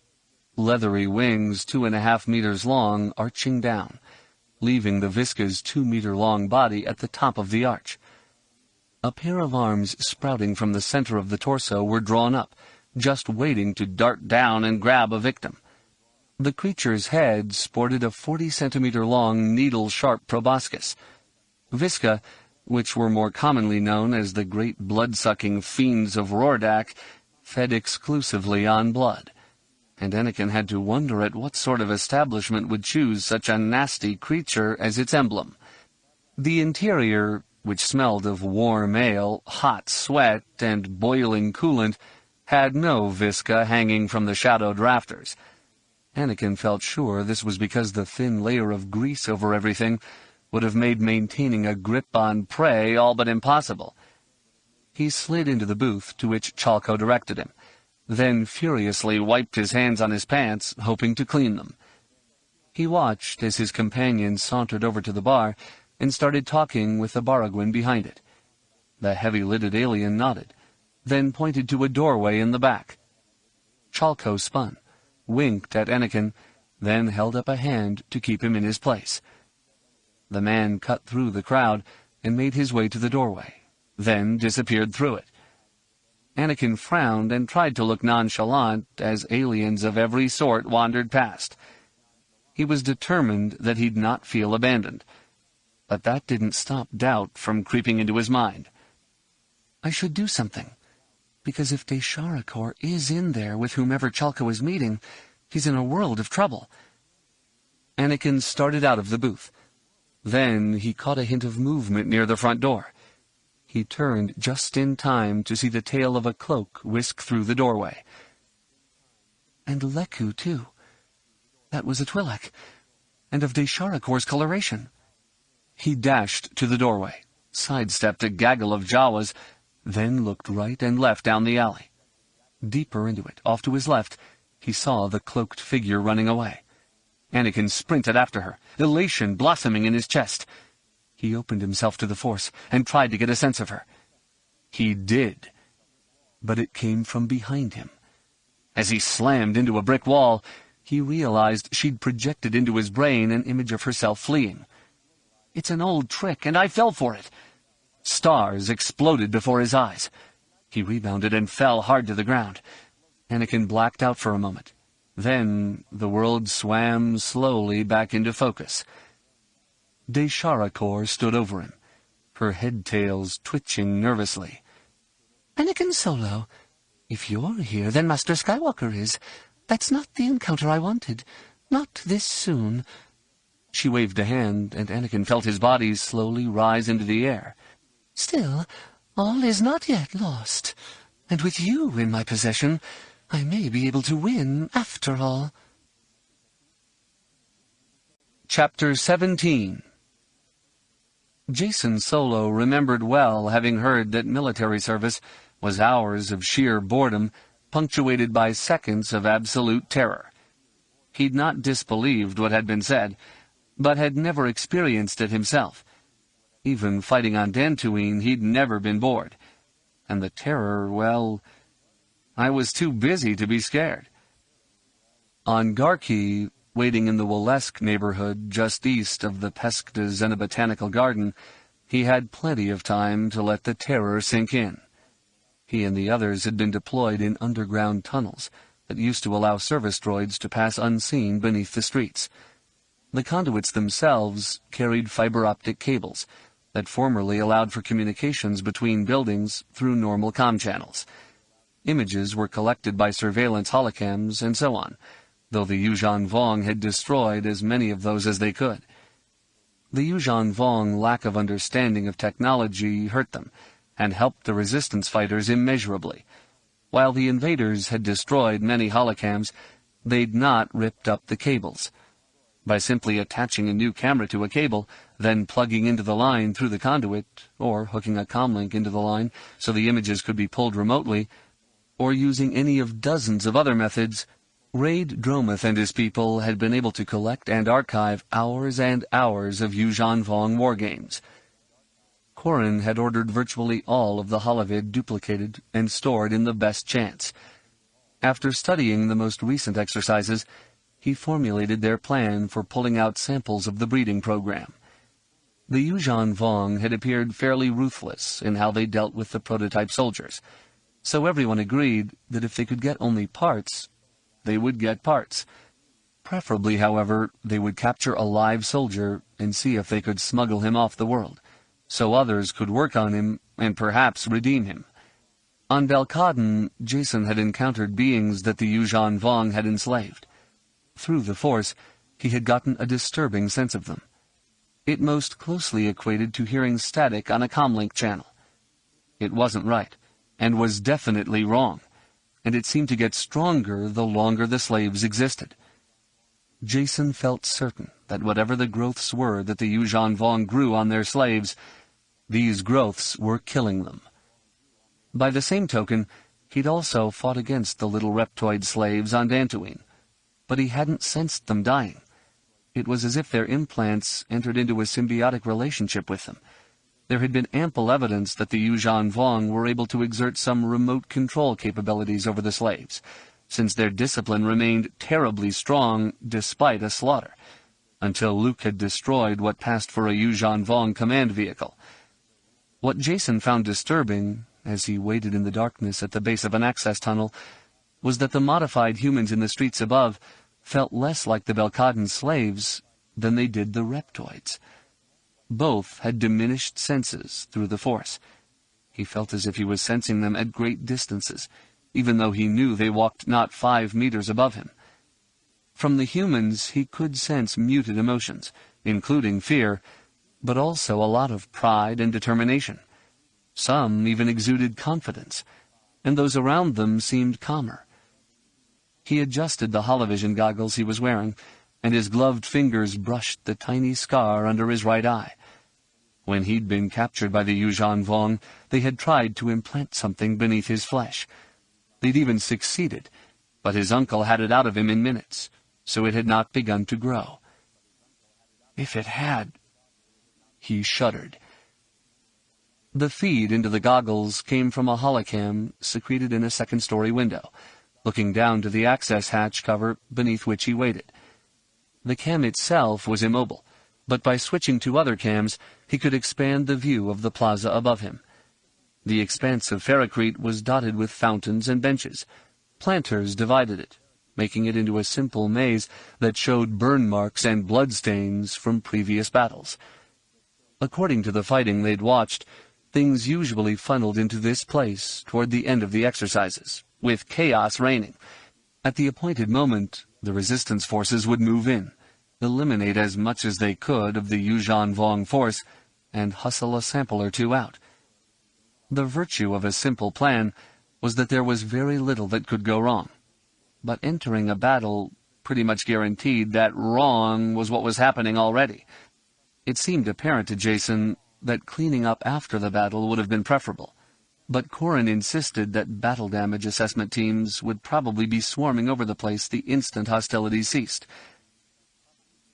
Leathery wings 2.5 meters long arching down, leaving the Visca's 2-meter-long body at the top of the arch. A pair of arms sprouting from the center of the torso were drawn up, just waiting to dart down and grab a victim. The creature's head sported a 40-centimeter-long needle-sharp proboscis. Visca, which were more commonly known as the great blood-sucking fiends of Rordak, fed exclusively on blood, and Anakin had to wonder at what sort of establishment would choose such a nasty creature as its emblem. The interior, which smelled of warm ale, hot sweat, and boiling coolant, had no Visca hanging from the shadowed rafters. Anakin felt sure this was because the thin layer of grease over everything would have made maintaining a grip on prey all but impossible. He slid into the booth to which Chalco directed him, then furiously wiped his hands on his pants, hoping to clean them. He watched as his companion sauntered over to the bar and started talking with the Baragwin behind it. The heavy-lidded alien nodded, then pointed to a doorway in the back. Chalco spun, winked at Anakin, then held up a hand to keep him in his place. The man cut through the crowd and made his way to the doorway, then disappeared through it. Anakin frowned and tried to look nonchalant as aliens of every sort wandered past. He was determined that he'd not feel abandoned, but that didn't stop doubt from creeping into his mind. I should do something. Because if Desharakor is in there with whomever Chalka was meeting, he's in a world of trouble. Anakin started out of the booth. Then he caught a hint of movement near the front door. He turned just in time to see the tail of a cloak whisk through the doorway. And Leku, too. That was a Twi'lek, and of Desharakor's coloration. He dashed to the doorway, sidestepped a gaggle of Jawas, then looked right and left down the alley. Deeper into it, off to his left, he saw the cloaked figure running away. Anakin sprinted after her, elation blossoming in his chest. He opened himself to the Force and tried to get a sense of her. He did, but it came from behind him. As he slammed into a brick wall, he realized she'd projected into his brain an image of herself fleeing. It's an old trick, and I fell for it. Stars exploded before his eyes. He rebounded and fell hard to the ground. Anakin blacked out for a moment. Then the world swam slowly back into focus. Desharakor stood over him, her head-tails twitching nervously. Anakin Solo, if you're here, then Master Skywalker is. That's not the encounter I wanted. Not this soon. She waved a hand, and Anakin felt his body slowly rise into the air. Still, all is not yet lost. And with you in my possession, I may be able to win after all. Chapter 17. Jacen Solo remembered well having heard that military service was hours of sheer boredom, punctuated by seconds of absolute terror. He'd not disbelieved what had been said, but had never experienced it himself. Even fighting on Dantooine, he'd never been bored. And the terror, well, I was too busy to be scared. On Garki, waiting in the Walesk neighborhood just east of the Peskta Zena Botanical Garden, he had plenty of time to let the terror sink in. He and the others had been deployed in underground tunnels that used to allow service droids to pass unseen beneath the streets. The conduits themselves carried fiber-optic cables that formerly allowed for communications between buildings through normal comm channels. Images were collected by surveillance holocams and so on, though the Yuuzhan Vong had destroyed as many of those as they could. The Yuuzhan Vong lack of understanding of technology hurt them, and helped the resistance fighters immeasurably. While the invaders had destroyed many holocams, they'd not ripped up the cables. By simply attaching a new camera to a cable, then plugging into the line through the conduit, or hooking a comlink into the line so the images could be pulled remotely, or using any of dozens of other methods, Raid Dromuth and his people had been able to collect and archive hours and hours of Yuuzhan Vong wargames. Corran had ordered virtually all of the holovid duplicated and stored in the best chance. After studying the most recent exercises, he formulated their plan for pulling out samples of the breeding program. The Yuuzhan Vong had appeared fairly ruthless in how they dealt with the prototype soldiers, so everyone agreed that if they could get only parts, they would get parts. Preferably, however, they would capture a live soldier and see if they could smuggle him off the world, so others could work on him and perhaps redeem him. On Belkaden, Jacen had encountered beings that the Yuuzhan Vong had enslaved. Through the Force, he had gotten a disturbing sense of them. It most closely equated to hearing static on a comlink channel. It wasn't right, and was definitely wrong, and it seemed to get stronger the longer the slaves existed. Jacen felt certain that whatever the growths were that the Yuuzhan Vong grew on their slaves, these growths were killing them. By the same token, he'd also fought against the little reptoid slaves on Dantooine, but he hadn't sensed them dying. It was as if their implants entered into a symbiotic relationship with them. There had been ample evidence that the Yuuzhan Vong were able to exert some remote control capabilities over the slaves, since their discipline remained terribly strong despite a slaughter, until Luke had destroyed what passed for a Yuuzhan Vong command vehicle. What Jacen found disturbing, as he waited in the darkness at the base of an access tunnel, was that the modified humans in the streets above felt less like the Belkaden slaves than they did the reptoids. Both had diminished senses through the Force. He felt as if he was sensing them at great distances, even though he knew they walked not 5 meters above him. From the humans he could sense muted emotions, including fear, but also a lot of pride and determination. Some even exuded confidence, and those around them seemed calmer. He adjusted the holovision goggles he was wearing, and his gloved fingers brushed the tiny scar under his right eye. When he'd been captured by the Yuuzhan Vong, they had tried to implant something beneath his flesh. They'd even succeeded, but his uncle had it out of him in minutes, so it had not begun to grow. If it had... He shuddered. The feed into the goggles came from a holocam secreted in a second-story window, looking down to the access hatch cover beneath which he waited. The cam itself was immobile, but by switching to other cams, he could expand the view of the plaza above him. The expanse of ferrocrete was dotted with fountains and benches. Planters divided it, making it into a simple maze that showed burn marks and bloodstains from previous battles. According to the fighting they'd watched, things usually funneled into this place toward the end of the exercises, with chaos reigning. At the appointed moment, the resistance forces would move in, eliminate as much as they could of the Yuuzhan Vong force, and hustle a sample or two out. The virtue of a simple plan was that there was very little that could go wrong, but entering a battle pretty much guaranteed that wrong was what was happening already. It seemed apparent to Jason that cleaning up after the battle would have been preferable, but Corrin insisted that battle damage assessment teams would probably be swarming over the place the instant hostilities ceased.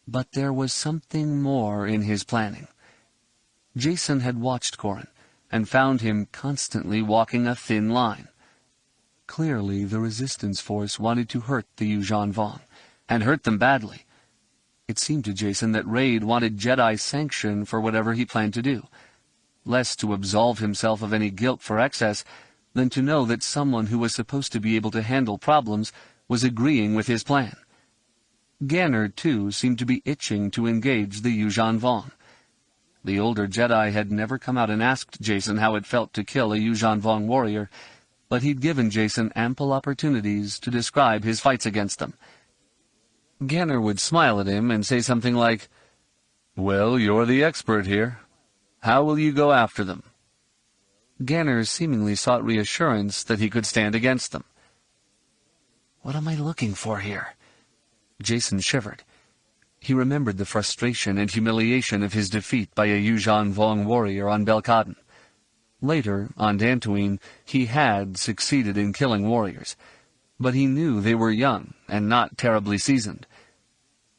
But there was something more in his planning. Jason had watched Corrin, and found him constantly walking a thin line. Clearly the resistance force wanted to hurt the Yuuzhan Vong, and hurt them badly. It seemed to Jason that Raid wanted Jedi sanction for whatever he planned to do, less to absolve himself of any guilt for excess than to know that someone who was supposed to be able to handle problems was agreeing with his plan. Ganner, too, seemed to be itching to engage the Yuuzhan Vong. The older Jedi had never come out and asked Jason how it felt to kill a Yuuzhan Vong warrior, but he'd given Jason ample opportunities to describe his fights against them. Ganner would smile at him and say something like, "Well, you're the expert here. How will you go after them?" Ganner seemingly sought reassurance that he could stand against them. "What am I looking for here?" Jason shivered. He remembered the frustration and humiliation of his defeat by a Yuuzhan Vong warrior on Belkaden. Later, on Dantooine, he had succeeded in killing warriors, but he knew they were young and not terribly seasoned.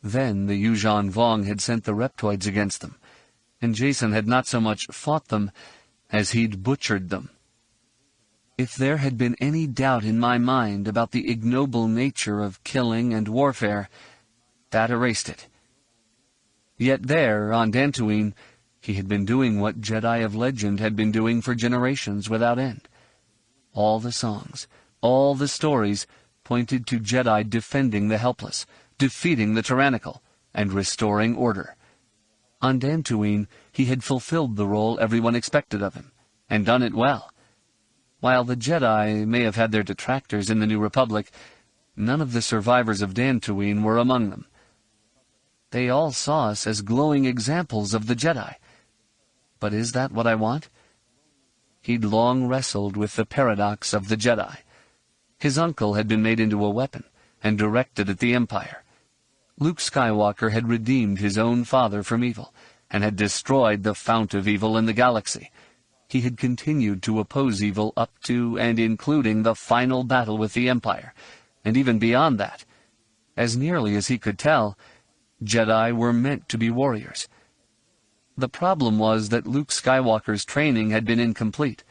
Then the Yuuzhan Vong had sent the reptoids against them, and Jason had not so much fought them as he'd butchered them. If there had been any doubt in my mind about the ignoble nature of killing and warfare, that erased it. Yet there, on Dantooine, he had been doing what Jedi of legend had been doing for generations without end. All the songs, all the stories pointed to Jedi defending the helpless, defeating the tyrannical, and restoring order. On Dantooine, he had fulfilled the role everyone expected of him, and done it well. While the Jedi may have had their detractors in the New Republic, none of the survivors of Dantooine were among them. They all saw us as glowing examples of the Jedi. But is that what I want? He'd long wrestled with the paradox of the Jedi. His uncle had been made into a weapon and directed at the Empire. Luke Skywalker had redeemed his own father from evil and had destroyed the fount of evil in the galaxy. He had continued to oppose evil up to and including the final battle with the Empire, and even beyond that. As nearly as he could tell, Jedi were meant to be warriors. The problem was that Luke Skywalker's training had been incomplete.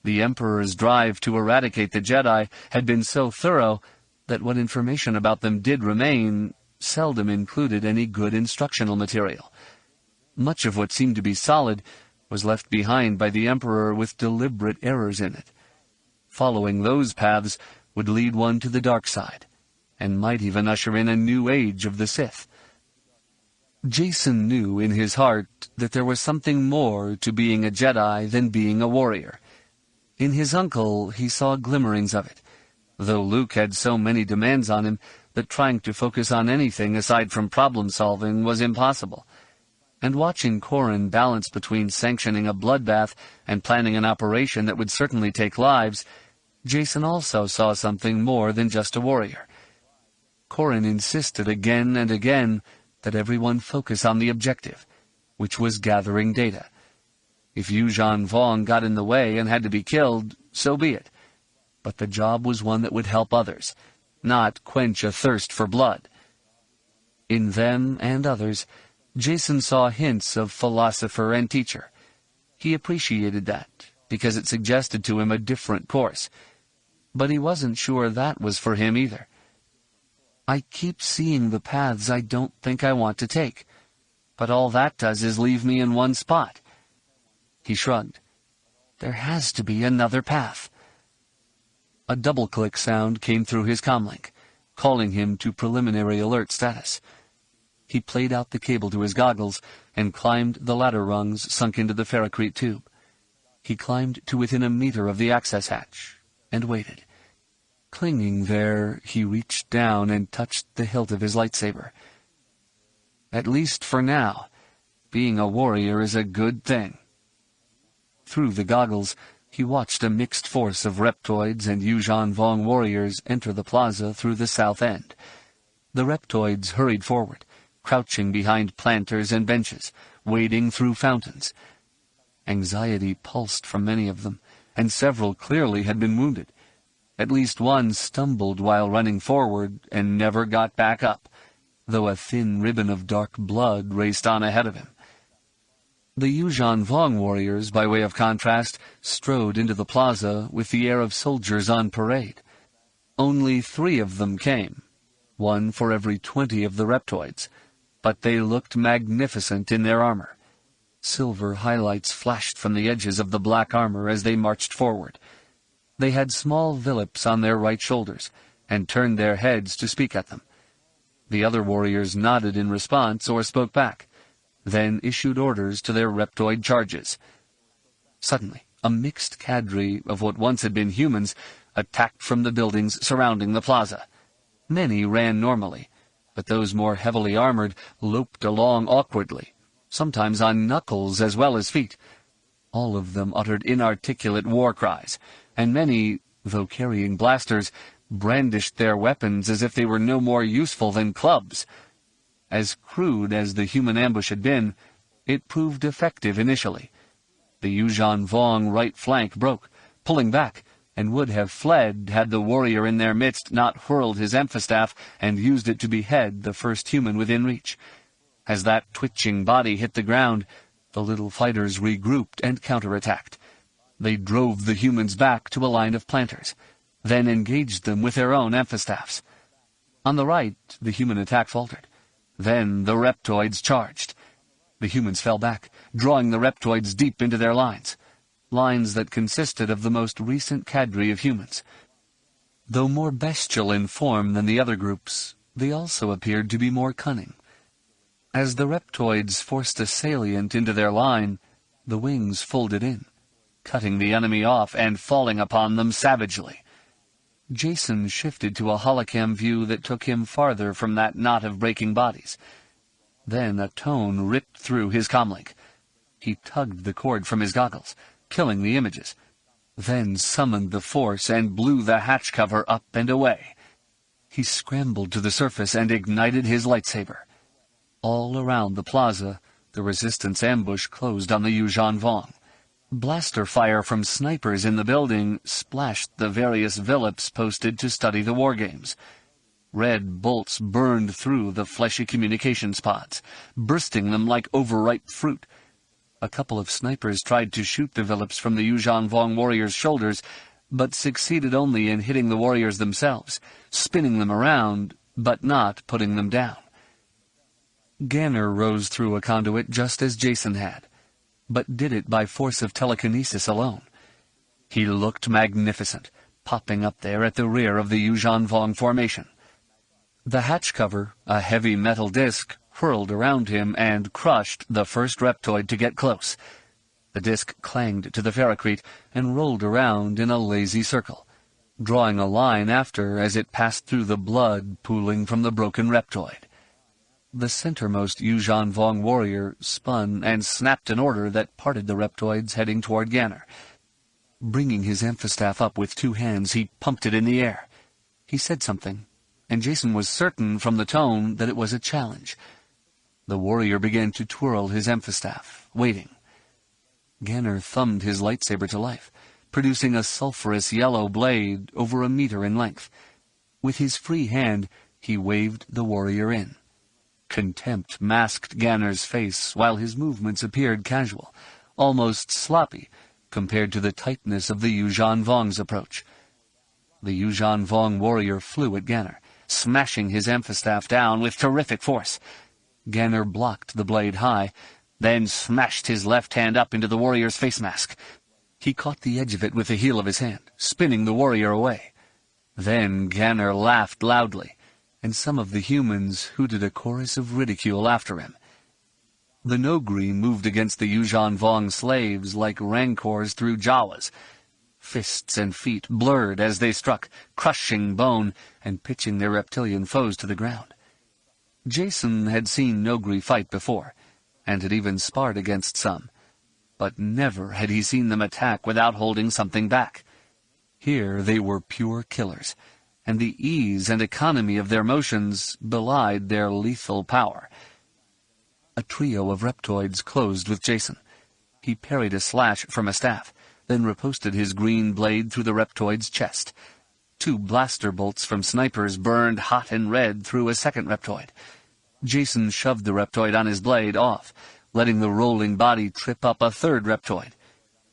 The Emperor's drive to eradicate the Jedi had been so thorough that what information about them did remain seldom included any good instructional material. Much of what seemed to be solid was left behind by the Emperor with deliberate errors in it. Following those paths would lead one to the dark side, and might even usher in a new age of the Sith. Jason knew in his heart that there was something more to being a Jedi than being a warrior. In his uncle, he saw glimmerings of it, though Luke had so many demands on him that trying to focus on anything aside from problem-solving was impossible. And watching Corran balance between sanctioning a bloodbath and planning an operation that would certainly take lives, Jacen also saw something more than just a warrior. Corran insisted again and again that everyone focus on the objective, which was gathering data. If Yuuzhan Vong got in the way and had to be killed, so be it. But the job was one that would help others, not quench a thirst for blood. In them and others, Jacen saw hints of philosopher and teacher. He appreciated that, because it suggested to him a different course. But he wasn't sure that was for him either. I keep seeing the paths I don't think I want to take, but all that does is leave me in one spot. He shrugged. There has to be another path. A double-click sound came through his comlink, calling him to preliminary alert status. He played out the cable to his goggles and climbed the ladder rungs sunk into the ferrocrete tube. He climbed to within a meter of the access hatch and waited. Clinging there, he reached down and touched the hilt of his lightsaber. At least for now, being a warrior is a good thing. Through the goggles, he watched a mixed force of reptoids and Yuuzhan Vong warriors enter the plaza through the south end. The reptoids hurried forward, crouching behind planters and benches, wading through fountains. Anxiety pulsed from many of them, and several clearly had been wounded. At least one stumbled while running forward and never got back up, though a thin ribbon of dark blood raced on ahead of him. The Yuuzhan Vong warriors, by way of contrast, strode into the plaza with the air of soldiers on parade. Only 3 of them came, 1 for every 20 of the reptoids, but they looked magnificent in their armor. Silver highlights flashed from the edges of the black armor as they marched forward. They had small villips on their right shoulders, and turned their heads to speak at them. The other warriors nodded in response or spoke back, then issued orders to their reptoid charges. Suddenly, a mixed cadre of what once had been humans attacked from the buildings surrounding the plaza. Many ran normally, but those more heavily armored loped along awkwardly, sometimes on knuckles as well as feet. All of them uttered inarticulate war cries, and many, though carrying blasters, brandished their weapons as if they were no more useful than clubs. As crude as the human ambush had been, it proved effective initially. The Yuuzhan Vong right flank broke, pulling back, and would have fled had the warrior in their midst not hurled his emphastaff and used it to behead the first human within reach. As that twitching body hit the ground, the little fighters regrouped and counterattacked. They drove the humans back to a line of planters, then engaged them with their own emphastaffs. On the right, the human attack faltered. Then the reptoids charged. The humans fell back, drawing the reptoids deep into their lines that consisted of the most recent cadre of humans. Though more bestial in form than the other groups, they also appeared to be more cunning. As the reptoids forced a salient into their line, the wings folded in, cutting the enemy off and falling upon them savagely. Jacen shifted to a holocam view that took him farther from that knot of breaking bodies. Then a tone ripped through his comlink. He tugged the cord from his goggles, killing the images, then summoned the force and blew the hatch cover up and away. He scrambled to the surface and ignited his lightsaber. All around the plaza, the resistance ambush closed on the Yuuzhan Vong. Blaster fire from snipers in the building splashed the various villips posted to study the wargames. Red bolts burned through the fleshy communications pods, bursting them like overripe fruit. A couple of snipers tried to shoot the villips from the Yuuzhan Vong warriors' shoulders, but succeeded only in hitting the warriors themselves, spinning them around, but not putting them down. Ganner rose through a conduit just as Jacen had, but did it by force of telekinesis alone. He looked magnificent, popping up there at the rear of the Yuuzhan Vong formation. The hatch cover, a heavy metal disc, whirled around him and crushed the first reptoid to get close. The disc clanged to the ferrocrete and rolled around in a lazy circle, drawing a line after as it passed through the blood pooling from the broken reptoid. The centermost Yuuzhan Vong warrior spun and snapped an order that parted the reptoids heading toward Ganner. Bringing his amphistaff up with 2 hands, he pumped it in the air. He said something, and Jason was certain from the tone that it was a challenge. The warrior began to twirl his amphistaff, waiting. Ganner thumbed his lightsaber to life, producing a sulphurous yellow blade over a meter in length. With his free hand, he waved the warrior in. Contempt masked Ganner's face while his movements appeared casual, almost sloppy, compared to the tightness of the Yuuzhan Vong's approach. The Yuuzhan Vong warrior flew at Ganner, smashing his amphistaff down with terrific force. Ganner blocked the blade high, then smashed his left hand up into the warrior's face mask. He caught the edge of it with the heel of his hand, spinning the warrior away. Then Ganner laughed loudly, and some of the humans hooted a chorus of ridicule after him. The Nogri moved against the Yuuzhan Vong slaves like rancors through Jawas. Fists and feet blurred as they struck, crushing bone and pitching their reptilian foes to the ground. Jason had seen Nogri fight before, and had even sparred against some, but never had he seen them attack without holding something back. Here they were pure killers, and the ease and economy of their motions belied their lethal power. A trio of reptoids closed with Jason. He parried a slash from a staff, then riposted his green blade through the reptoid's chest. 2 blaster bolts from snipers burned hot and red through a second reptoid. Jason shoved the reptoid on his blade off, letting the rolling body trip up a third reptoid.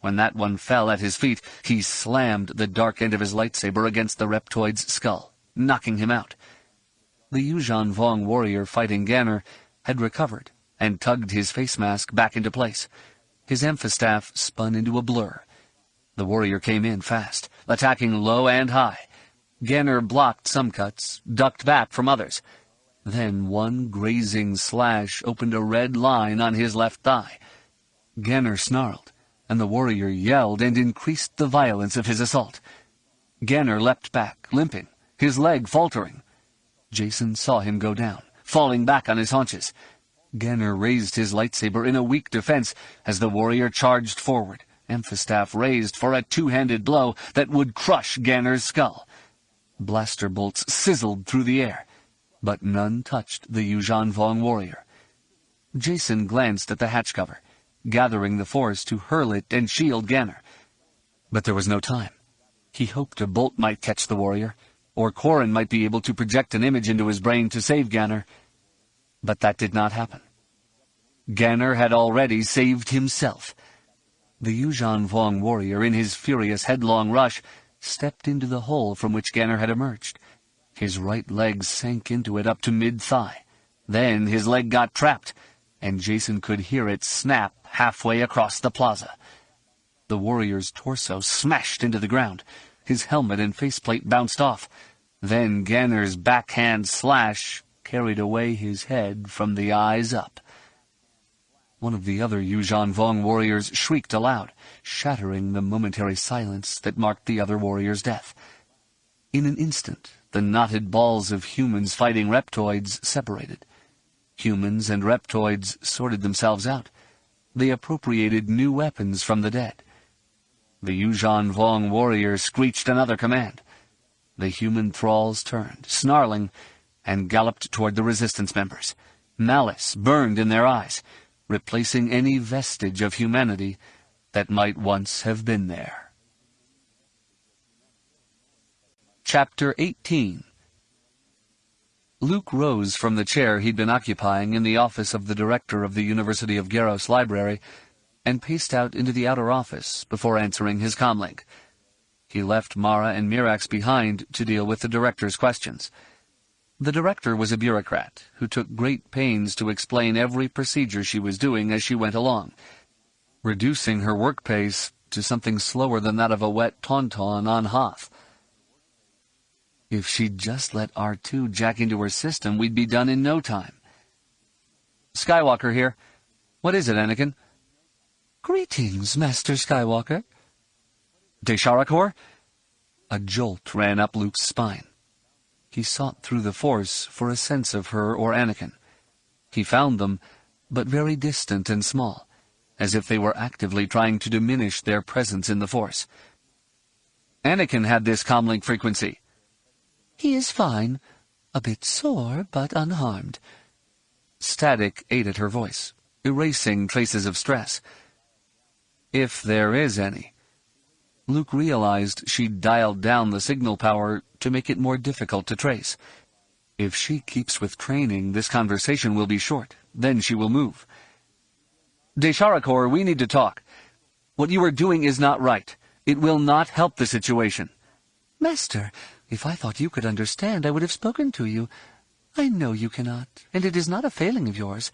When that one fell at his feet, he slammed the dark end of his lightsaber against the reptoid's skull, knocking him out. The Yuuzhan Vong warrior fighting Ganner had recovered and tugged his face mask back into place. His amphistaff spun into a blur. The warrior came in fast, attacking low and high. Ganner blocked some cuts, ducked back from others. Then one grazing slash opened a red line on his left thigh. Ganner snarled, and the warrior yelled and increased the violence of his assault. Ganner leapt back, limping, his leg faltering. Jason saw him go down, falling back on his haunches. Ganner raised his lightsaber in a weak defense as the warrior charged forward, amphistaff raised for a 2-handed blow that would crush Ganner's skull. Blaster bolts sizzled through the air, but none touched the Yuuzhan Vong warrior. Jason glanced at the hatch cover, gathering the force to hurl it and shield Ganner. But there was no time. He hoped a bolt might catch the warrior, or Corrin might be able to project an image into his brain to save Ganner. But that did not happen. Ganner had already saved himself. The Yuuzhan Vong warrior, in his furious headlong rush, stepped into the hole from which Ganner had emerged. His right leg sank into it up to mid-thigh. Then his leg got trapped, and Jason could hear it snap halfway across the plaza. The warrior's torso smashed into the ground. His helmet and faceplate bounced off. Then Ganner's backhand slash carried away his head from the eyes up. One of the other Yuuzhan Vong warriors shrieked aloud, shattering the momentary silence that marked the other warrior's death. In an instant, the knotted balls of humans fighting reptoids separated. Humans and reptoids sorted themselves out. They appropriated new weapons from the dead. The Yuuzhan Vong warrior screeched another command. The human thralls turned, snarling, and galloped toward the resistance members. Malice burned in their eyes, replacing any vestige of humanity that might once have been there. Chapter 18. Luke rose from the chair he'd been occupying in the office of the director of the University of Garros library and paced out into the outer office before answering his comlink. He left Mara and Mirax behind to deal with the director's questions. The director was a bureaucrat who took great pains to explain every procedure she was doing as she went along, reducing her work pace to something slower than that of a wet tauntaun on Hoth. If she'd just let R2 jack into her system, we'd be done in no time. Skywalker here. What is it, Anakin? Greetings, Master Skywalker. Desharakor? A jolt ran up Luke's spine. He sought through the Force for a sense of her or Anakin. He found them, but very distant and small, as if they were actively trying to diminish their presence in the Force. Anakin had this comlink frequency. He is fine. A bit sore, but unharmed. Static ate at her voice, erasing traces of stress. If there is any. Luke realized she'd dialed down the signal power to make it more difficult to trace. If she keeps with training, this conversation will be short. Then she will move. Desharakor, we need to talk. What you are doing is not right. It will not help the situation. Master, if I thought you could understand, I would have spoken to you. I know you cannot, and it is not a failing of yours.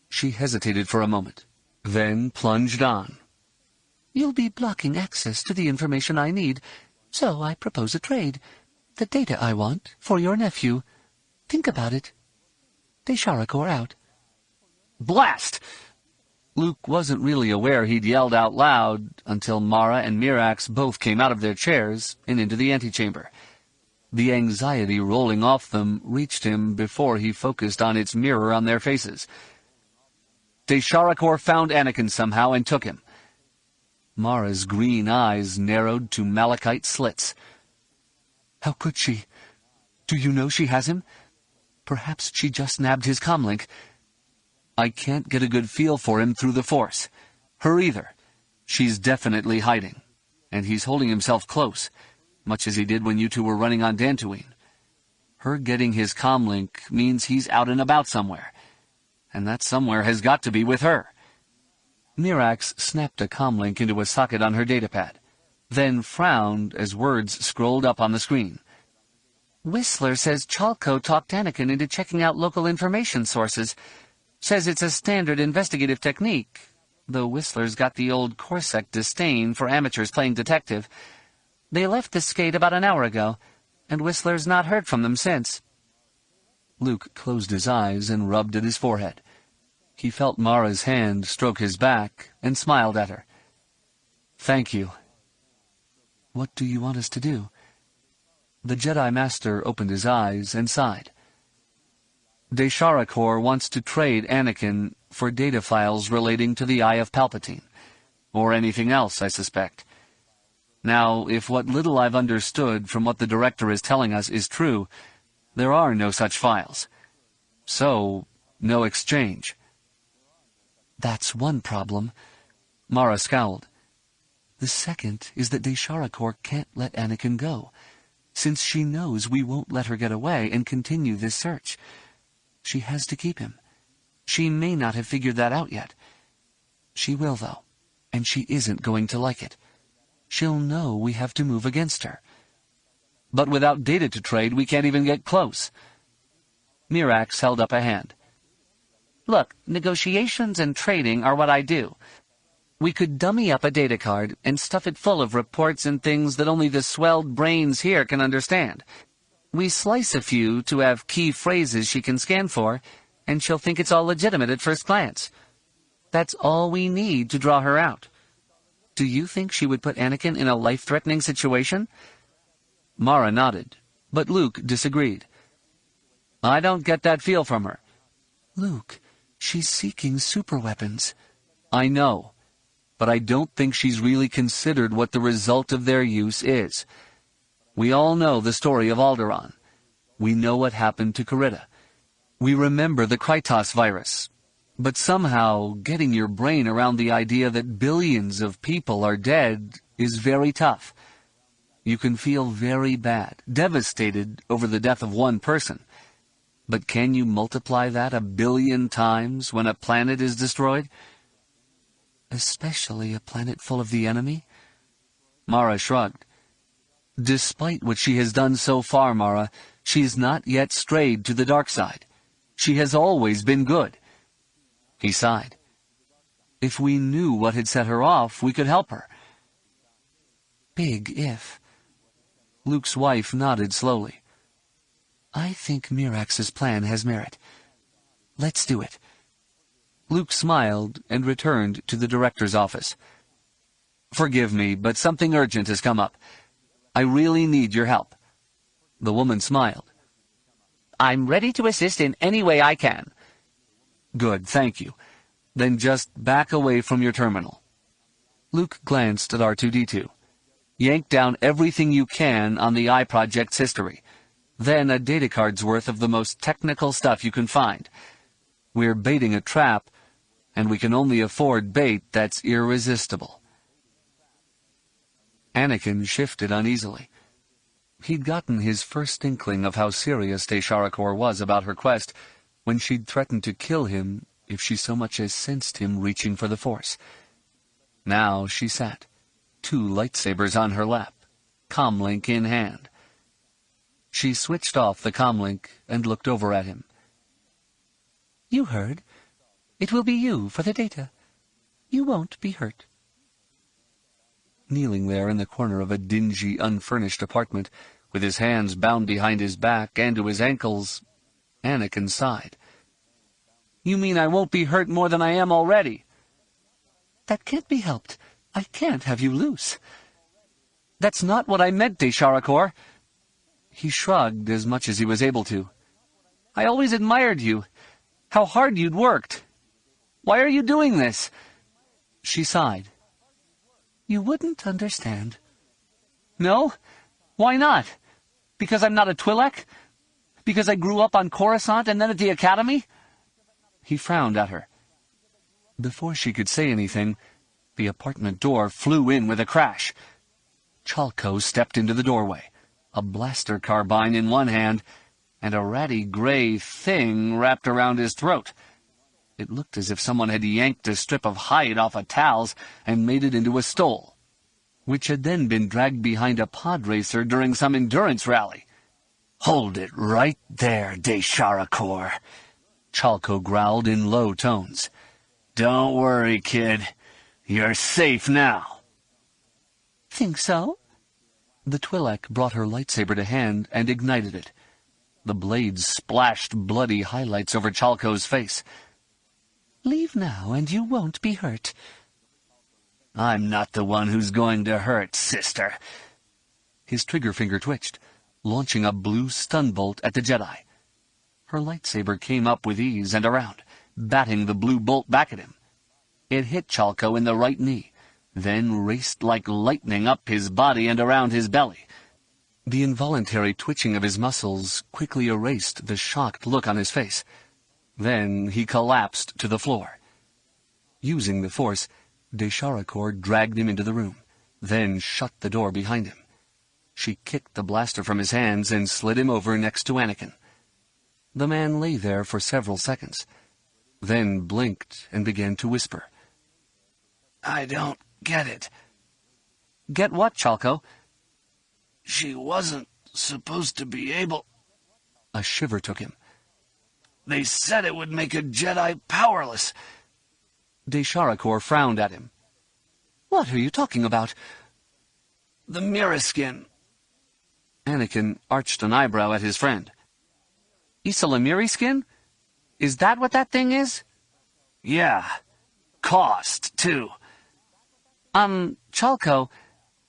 She hesitated for a moment, then plunged on. You'll be blocking access to the information I need, so I propose a trade. The data I want, for your nephew. Think about it. Desharakor out. Blast! Luke wasn't really aware he'd yelled out loud until Mara and Mirax both came out of their chairs and into the antechamber. The anxiety rolling off them reached him before he focused on its mirror on their faces. Desharakor found Anakin somehow and took him. Mara's green eyes narrowed to malachite slits. How could she? Do you know she has him? Perhaps she just nabbed his comlink. I can't get a good feel for him through the Force. Her either. She's definitely hiding. And he's holding himself close, much as he did when you two were running on Dantooine. Her getting his comlink means he's out and about somewhere. And that somewhere has got to be with her. Mirax snapped a comlink into a socket on her datapad, then frowned as words scrolled up on the screen. Whistler says Chalco talked Anakin into checking out local information sources. Says it's a standard investigative technique, though Whistler's got the old Corsac disdain for amateurs playing detective. They left the skate about an hour ago, and Whistler's not heard from them since. Luke closed his eyes and rubbed at his forehead. He felt Mara's hand stroke his back and smiled at her. Thank you. What do you want us to do? The Jedi Master opened his eyes and sighed. Desharakor wants to trade Anakin for data files relating to the Eye of Palpatine, or anything else, I suspect. Now, if what little I've understood from what the Director is telling us is true, there are no such files. So, no exchange. That's one problem. Mara scowled. The second is that Desharakor can't let Anakin go, since she knows we won't let her get away and continue this search. She has to keep him. She may not have figured that out yet. She will, though, and she isn't going to like it. She'll know we have to move against her. But without data to trade, we can't even get close. Mirax held up a hand. Look, negotiations and trading are what I do. We could dummy up a data card and stuff it full of reports and things that only the swelled brains here can understand. We slice a few to have key phrases she can scan for, and she'll think it's all legitimate at first glance. That's all we need to draw her out. Do you think she would put Anakin in a life-threatening situation? Mara nodded, but Luke disagreed. I don't get that feel from her. Luke, she's seeking superweapons. I know, but I don't think she's really considered what the result of their use is. We all know the story of Alderaan. We know what happened to Corita. We remember the Krytos virus. But somehow, getting your brain around the idea that billions of people are dead is very tough. You can feel very bad, devastated over the death of one person. But can you multiply that 1 billion times when a planet is destroyed? Especially a planet full of the enemy? Mara shrugged. Despite what she has done so far, Mara, she's not yet strayed to the dark side. She has always been good. He sighed. If we knew what had set her off, we could help her. Big if. Luke's wife nodded slowly. I think Mirax's plan has merit. Let's do it. Luke smiled and returned to the director's office. "Forgive me, but something urgent has come up. I really need your help." The woman smiled. "I'm ready to assist in any way I can." "Good, thank you. Then just back away from your terminal." Luke glanced at R2-D2. "Yank down everything you can on the I Project's history. Then a data card's worth of the most technical stuff you can find. We're baiting a trap, and we can only afford bait that's irresistible." Anakin shifted uneasily. He'd gotten his first inkling of how serious Desharakor was about her quest when she'd threatened to kill him if she so much as sensed him reaching for the Force. Now she sat, 2 lightsabers on her lap, comlink in hand. She switched off the comlink and looked over at him. "You heard. It will be you for the data. You won't be hurt." Kneeling there in the corner of a dingy, unfurnished apartment, with his hands bound behind his back and to his ankles, Anakin sighed. "You mean I won't be hurt more than I am already?" "That can't be helped. I can't have you loose." "That's not what I meant, Desharakor." He shrugged as much as he was able to. "I always admired you. How hard you'd worked. Why are you doing this?" She sighed. "You wouldn't understand." "No? Why not? Because I'm not a Twi'lek? Because I grew up on Coruscant and then at the Academy?" He frowned at her. Before she could say anything, the apartment door flew in with a crash. Chalco stepped into the doorway, a blaster carbine in one hand, and a ratty gray thing wrapped around his throat. It looked as if someone had yanked a strip of hide off of towels and made it into a stole, which had then been dragged behind a pod racer during some endurance rally. "Hold it right there, Desharakor," Chalco growled in low tones. "Don't worry, kid. You're safe now." "Think so?" The Twi'lek brought her lightsaber to hand and ignited it. The blades splashed bloody highlights over Chalco's face. "Leave now, and you won't be hurt." "I'm not the one who's going to hurt, sister." His trigger finger twitched, launching a blue stun bolt at the Jedi. Her lightsaber came up with ease and around, batting the blue bolt back at him. It hit Chalco in the right knee, then raced like lightning up his body and around his belly. The involuntary twitching of his muscles quickly erased the shocked look on his face. Then he collapsed to the floor. Using the Force, Desharakor dragged him into the room, then shut the door behind him. She kicked the blaster from his hands and slid him over next to Anakin. The man lay there for several seconds, then blinked and began to whisper. "I don't get it." "Get what, Chalco?" "She wasn't supposed to be able—" A shiver took him. "They said it would make a Jedi powerless." Desharakor frowned at him. "What are you talking about?" "The mirror skin." Anakin arched an eyebrow at his friend. Isalamiri skin? Is that what that thing is? "Yeah. Cost, too." Chalco,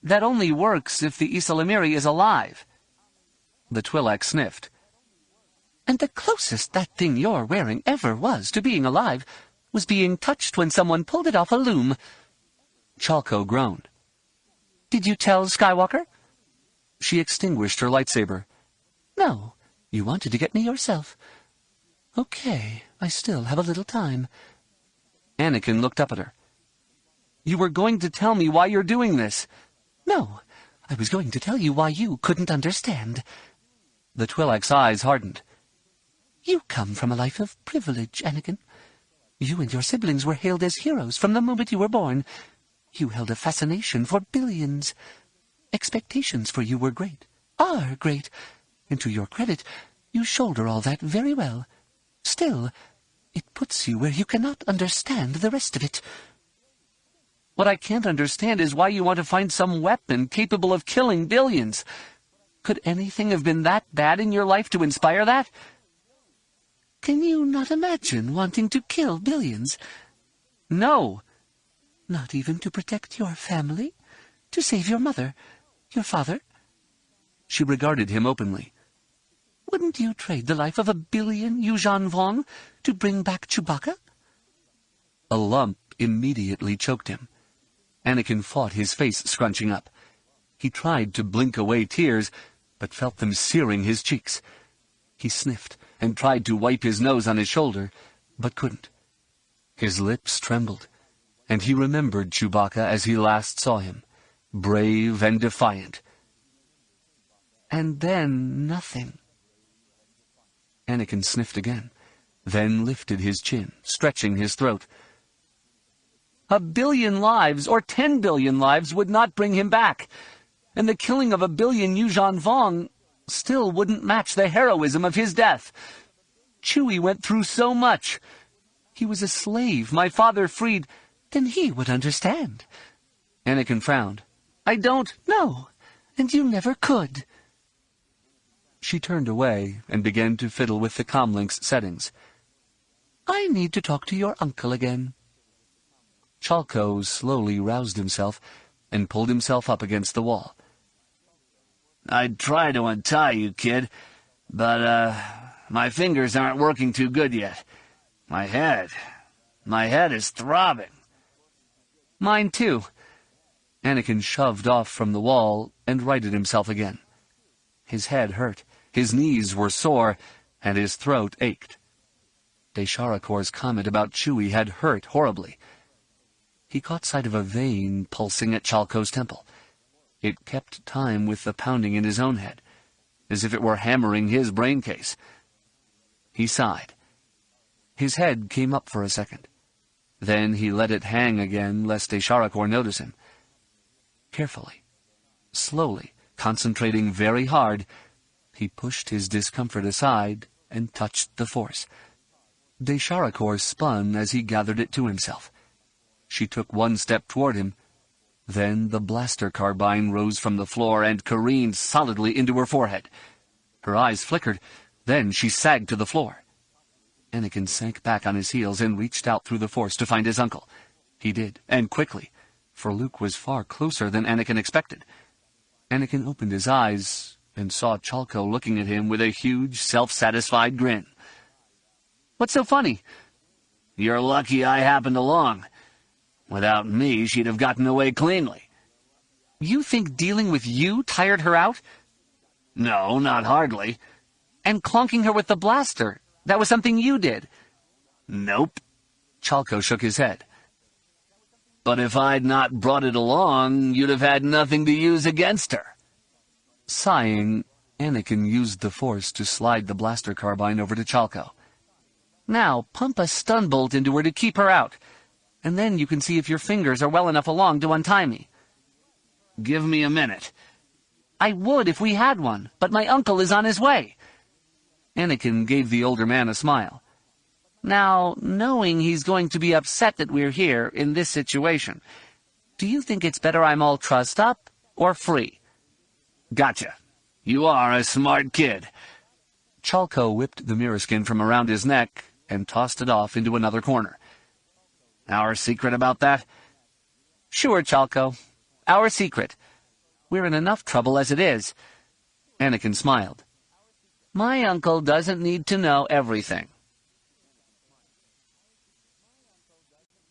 that only works if the Isalamiri is alive." The Twi'lek sniffed. "And the closest that thing you're wearing ever was to being alive was being touched when someone pulled it off a loom." Chalco groaned. "Did you tell Skywalker?" She extinguished her lightsaber. "No, you wanted to get me yourself." "Okay, I still have a little time." Anakin looked up at her. "You were going to tell me why you're doing this." "No, I was going to tell you why you couldn't understand." The Twi'lek's eyes hardened. "You come from a life of privilege, Anakin. You and your siblings were hailed as heroes from the moment you were born. You held a fascination for billions. Expectations for you were great, are great, and to your credit, you shoulder all that very well. Still, it puts you where you cannot understand the rest of it." "What I can't understand is why you want to find some weapon capable of killing billions. Could anything have been that bad in your life to inspire that?" Can you not imagine wanting to kill billions? No. Not even to protect your family? To save your mother? Your father? She regarded him openly. Wouldn't you trade the life of 1 billion Yuuzhan Vong to bring back Chewbacca? A lump immediately choked him. Anakin fought, his face scrunching up. He tried to blink away tears, but felt them searing his cheeks. He sniffed and tried to wipe his nose on his shoulder, but couldn't. His lips trembled, and he remembered Chewbacca as he last saw him, brave and defiant. And then nothing. Anakin sniffed again, then lifted his chin, stretching his throat. 1 billion lives, or 10 billion lives, would not bring him back, and the killing of 1 billion Yuuzhan Vong still wouldn't match the heroism of his death. Chewie went through so much. He was a slave my father freed. Then he would understand. Anakin frowned. I don't know, and you never could. She turned away and began to fiddle with the comlink's settings. I need to talk to your uncle again. Chalco slowly roused himself and pulled himself up against the wall. I'd try to untie you, kid, but, my fingers aren't working too good yet. My head is throbbing. Mine too. Anakin shoved off from the wall and righted himself again. His head hurt, his knees were sore, and his throat ached. Desharakor's comment about Chewie had hurt horribly. He caught sight of a vein pulsing at Chalco's temple. It kept time with the pounding in his own head, as if it were hammering his brain case. He sighed. His head came up for a second. Then he let it hang again, lest Desharakor notice him. Carefully, slowly, concentrating very hard, he pushed his discomfort aside and touched the Force. Desharakor spun as he gathered it to himself. She took one step toward him. Then the blaster carbine rose from the floor and careened solidly into her forehead. Her eyes flickered. Then she sagged to the floor. Anakin sank back on his heels and reached out through the Force to find his uncle. He did, and quickly, for Luke was far closer than Anakin expected. Anakin opened his eyes and saw Chalco looking at him with a huge, self-satisfied grin. What's so funny? You're lucky I happened along. Without me, she'd have gotten away cleanly. You think dealing with you tired her out? No, not hardly. And clonking her with the blaster, that was something you did? Nope. Chalco shook his head. But if I'd not brought it along, you'd have had nothing to use against her. Sighing, Anakin used the Force to slide the blaster carbine over to Chalco. Now, pump a stun bolt into her to keep her out, and then you can see if your fingers are well enough along to untie me. Give me a minute. I would if we had one, but my uncle is on his way. Anakin gave the older man a smile. Now, knowing he's going to be upset that we're here in this situation, do you think it's better I'm all trussed up or free? Gotcha. You are a smart kid. Chalco whipped the mirror skin from around his neck and tossed it off into another corner. Our secret about that? Sure, Chalco. Our secret. We're in enough trouble as it is. Anakin smiled. My uncle doesn't need to know everything.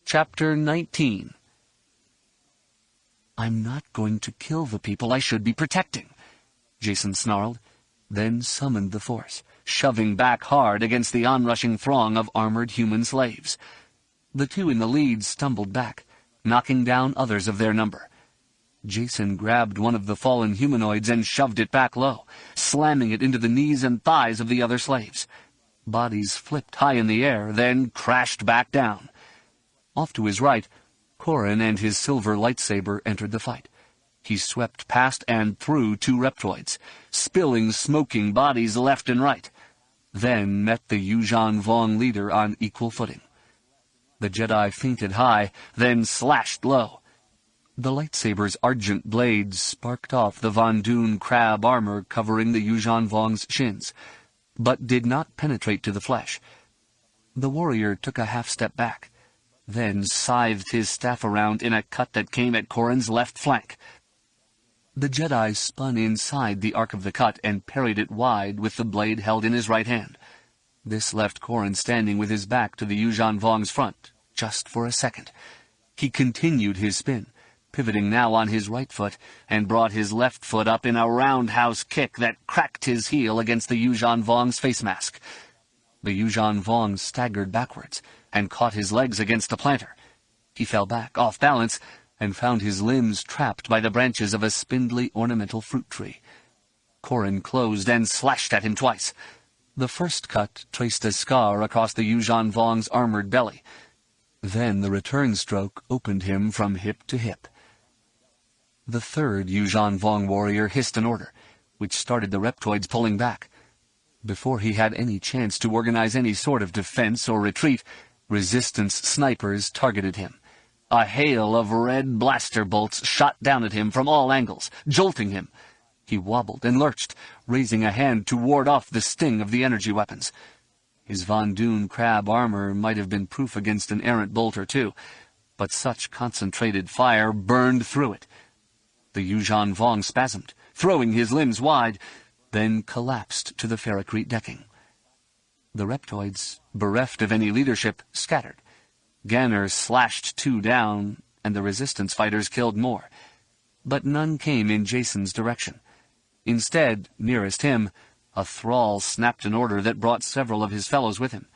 Chapter 19. I'm not going to kill the people I should be protecting, Jason snarled, then summoned the Force, shoving back hard against the onrushing throng of armored human slaves. The two in the lead stumbled back, knocking down others of their number. Jason grabbed one of the fallen humanoids and shoved it back low, slamming it into the knees and thighs of the other slaves. Bodies flipped high in the air, then crashed back down. Off to his right, Corran and his silver lightsaber entered the fight. He swept past and through two Reptoids, spilling smoking bodies left and right, then met the Yuuzhan Vong leader on equal footing. The Jedi feinted high, then slashed low. The lightsaber's argent blades sparked off the Von Dune crab armor covering the Yuuzhan Vong's shins, but did not penetrate to the flesh. The warrior took a half-step back, then scythed his staff around in a cut that came at Corrin's left flank. The Jedi spun inside the arc of the cut and parried it wide with the blade held in his right hand. This left Corrin standing with his back to the Yuuzhan Vong's front, just for a second. He continued his spin, pivoting now on his right foot, and brought his left foot up in a roundhouse kick that cracked his heel against the Yuuzhan Vong's face mask. The Yuuzhan Vong staggered backwards and caught his legs against the planter. He fell back, off balance, and found his limbs trapped by the branches of a spindly ornamental fruit tree. Corrin closed and slashed at him twice. The first cut traced a scar across the Yuuzhan Vong's armored belly. Then the return stroke opened him from hip to hip. The third Yuuzhan Vong warrior hissed an order, which started the reptoids pulling back. Before he had any chance to organize any sort of defense or retreat, Resistance snipers targeted him. A hail of red blaster bolts shot down at him from all angles, jolting him. He wobbled and lurched, raising a hand to ward off the sting of the energy weapons. His Von Dune crab armor might have been proof against an errant bolt or two, but such concentrated fire burned through it. The Yuuzhan Vong spasmed, throwing his limbs wide, then collapsed to the ferrocrete decking. The reptoids, bereft of any leadership, scattered. Ganner slashed 2 down, and the Resistance fighters killed more. But none came in Jason's direction. Instead, nearest him, a thrall snapped an order that brought several of his fellows with him.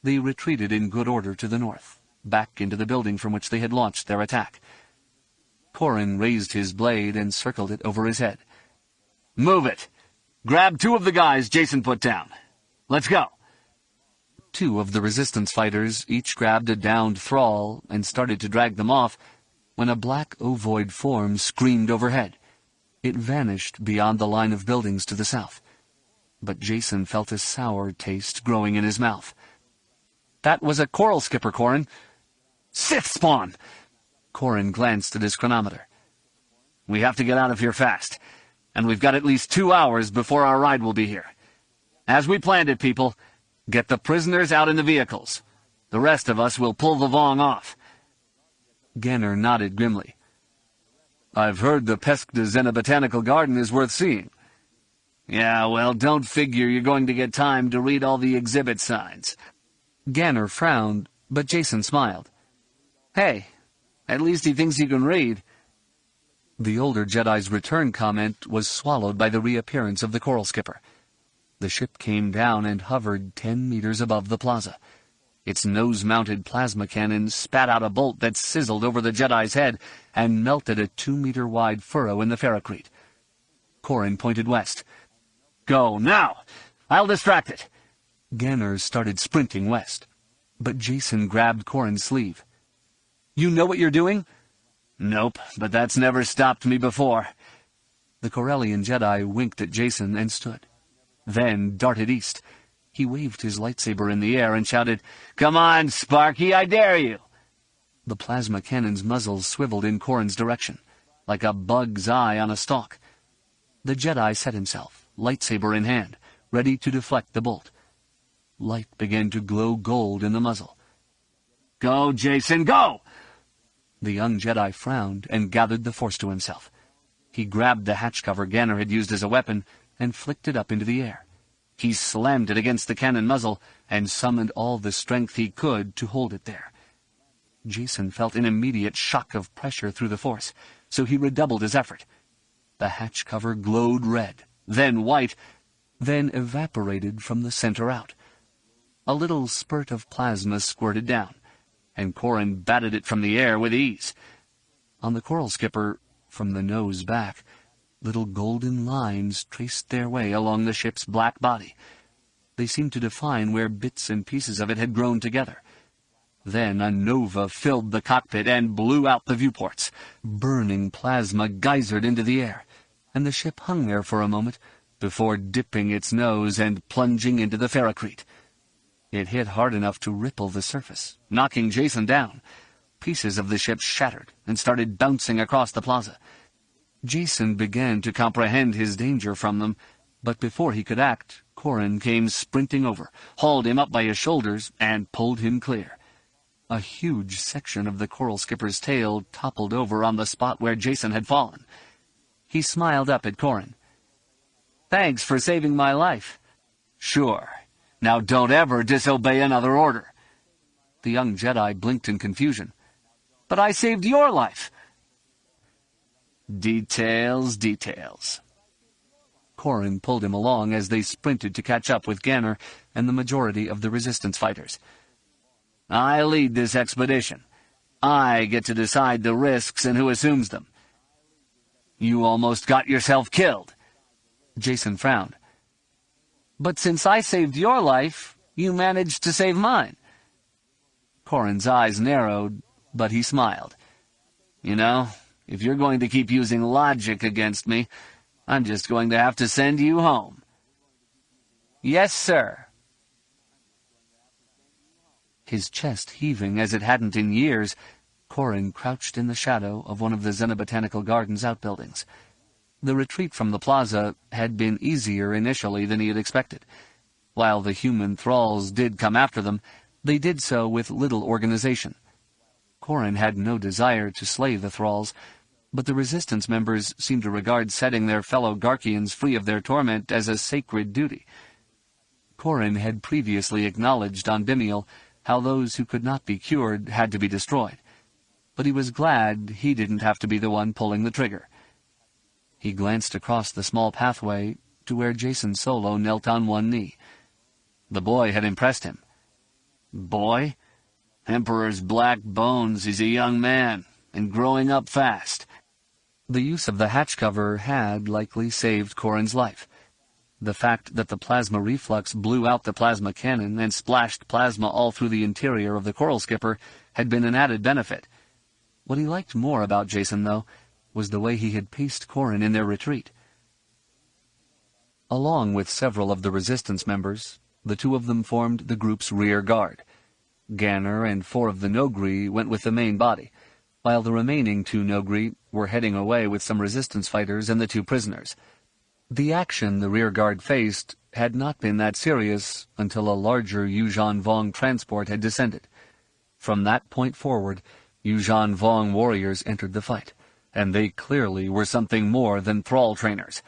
They retreated in good order to the north, back into the building from which they had launched their attack. Corrin raised his blade and circled it over his head. "Move it! Grab 2 of the guys Jason put down. Let's go!" 2 of the Resistance fighters each grabbed a downed thrall and started to drag them off when a black ovoid form screamed overhead. It vanished beyond the line of buildings to the south. But Jason felt a sour taste growing in his mouth. "That was a coral skipper, Corrin." "Sith spawn!" Corrin glanced at his chronometer. "We have to get out of here fast, and we've got at least 2 hours before our ride will be here. As we planned it, people, get the prisoners out in the vehicles. The rest of us will pull the Vong off." Ganner nodded grimly. "I've heard the Pesque de Zena Botanical Garden is worth seeing." "Yeah, well, don't figure you're going to get time to read all the exhibit signs." Ganner frowned, but Jason smiled. "Hey, at least he thinks you can read." The older Jedi's return comment was swallowed by the reappearance of the coral skipper. The ship came down and hovered 10 meters above the plaza. Its nose-mounted plasma cannon spat out a bolt that sizzled over the Jedi's head and melted a 2-meter-wide furrow in the ferrocrete. Corrin pointed west. "Go, now! I'll distract it!" Ganner started sprinting west, but Jason grabbed Corrin's sleeve. "You know what you're doing?" "Nope, but that's never stopped me before." The Corellian Jedi winked at Jason and stood, then darted east. He waved his lightsaber in the air and shouted, "Come on, Sparky, I dare you!" The plasma cannon's muzzle swiveled in Corrin's direction, like a bug's eye on a stalk. The Jedi set himself, lightsaber in hand, ready to deflect the bolt. Light began to glow gold in the muzzle. "Go, Jason, go!" The young Jedi frowned and gathered the force to himself. He grabbed the hatch cover Ganner had used as a weapon and flicked it up into the air. He slammed it against the cannon muzzle and summoned all the strength he could to hold it there. Jason felt an immediate shock of pressure through the force, so he redoubled his effort. The hatch cover glowed red, then white, then evaporated from the center out. A little spurt of plasma squirted down, and Corrin batted it from the air with ease. On the coral skipper, from the nose back, little golden lines traced their way along the ship's black body. They seemed to define where bits and pieces of it had grown together. Then a nova filled the cockpit and blew out the viewports. Burning plasma geysered into the air, and the ship hung there for a moment before dipping its nose and plunging into the ferrocrete. It hit hard enough to ripple the surface, knocking Jason down. Pieces of the ship shattered and started bouncing across the plaza. Jason began to comprehend his danger from them, but before he could act, Corrin came sprinting over, hauled him up by his shoulders, and pulled him clear. A huge section of the coral skipper's tail toppled over on the spot where Jason had fallen. He smiled up at Corrin. "Thanks for saving my life." "Sure. Now don't ever disobey another order." The young Jedi blinked in confusion. "But I saved your life." "Details, details." Corrin pulled him along as they sprinted to catch up with Ganner and the majority of the Resistance fighters. "I lead this expedition. I get to decide the risks and who assumes them." "You almost got yourself killed." Jason frowned. "But since I saved your life, you managed to save mine." Corrin's eyes narrowed, but he smiled. "You know, if you're going to keep using logic against me, I'm just going to have to send you home." "Yes, sir." His chest heaving as it hadn't in years, Corrin crouched in the shadow of one of the Xenobotanical Gardens outbuildings. The retreat from the plaza had been easier initially than he had expected. While the human thralls did come after them, they did so with little organization. Corrin had no desire to slay the thralls, but the Resistance members seemed to regard setting their fellow Garkians free of their torment as a sacred duty. Corrin had previously acknowledged on Bimial how those who could not be cured had to be destroyed, but he was glad he didn't have to be the one pulling the trigger. He glanced across the small pathway to where Jason Solo knelt on one knee. The boy had impressed him. "Boy? Emperor's black bones, he's a young man, and growing up fast." The use of the hatch cover had likely saved Corrin's life. The fact that the plasma reflux blew out the plasma cannon and splashed plasma all through the interior of the coral skipper had been an added benefit. What he liked more about Jason, though, was the way he had paced Corrin in their retreat. Along with several of the Resistance members, the two of them formed the group's rear guard. Ganner and 4 of the Nogri went with the main body, while the remaining 2 Nogri were heading away with some Resistance fighters and the 2 prisoners. The action the rear guard faced had not been that serious until a larger Yuuzhan Vong transport had descended. From that point forward, Yuuzhan Vong warriors entered the fight, and they clearly were something more than thrall trainers.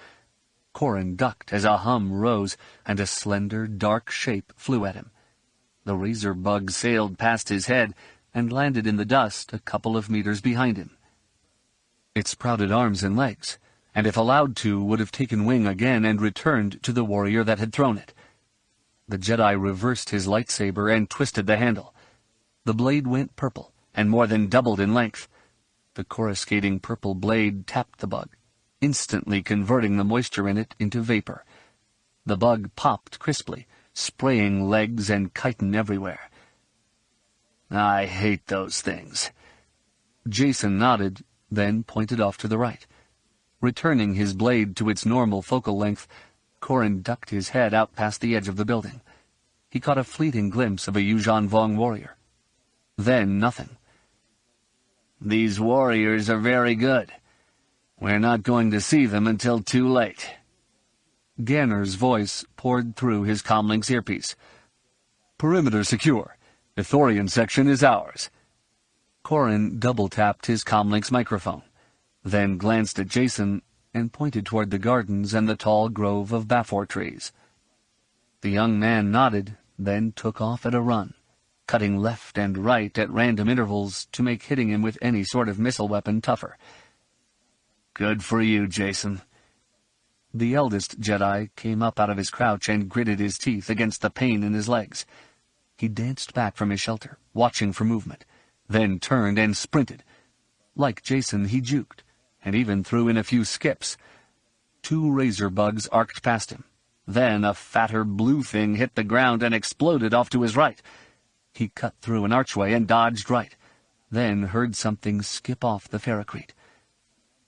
Corrin ducked as a hum rose, and a slender, dark shape flew at him. The razor bug sailed past his head and landed in the dust a couple of meters behind him. It sprouted arms and legs, and if allowed to, would have taken wing again and returned to the warrior that had thrown it. The Jedi reversed his lightsaber and twisted the handle. The blade went purple, and more than doubled in length. The coruscating purple blade tapped the bug, instantly converting the moisture in it into vapor. The bug popped crisply, spraying legs and chitin everywhere. "I hate those things." Jason nodded, then pointed off to the right. Returning his blade to its normal focal length, Corrin ducked his head out past the edge of the building. He caught a fleeting glimpse of a Yuuzhan Vong warrior. Then nothing. "These warriors are very good. We're not going to see them until too late." Ganner's voice poured through his comlink's earpiece. "Perimeter secure. Ithorian section is ours." Corrin double-tapped his comlink's microphone, then glanced at Jason and pointed toward the gardens and the tall grove of Bafor trees. The young man nodded, then took off at a run, cutting left and right at random intervals to make hitting him with any sort of missile weapon tougher. "Good for you, Jason." The eldest Jedi came up out of his crouch and gritted his teeth against the pain in his legs. He danced back from his shelter, watching for movement, then turned and sprinted. Like Jason, he juked, and even threw in a few skips. 2 razor bugs arced past him. Then a fatter blue thing hit the ground and exploded off to his right. He cut through an archway and dodged right, then heard something skip off the ferrocrete.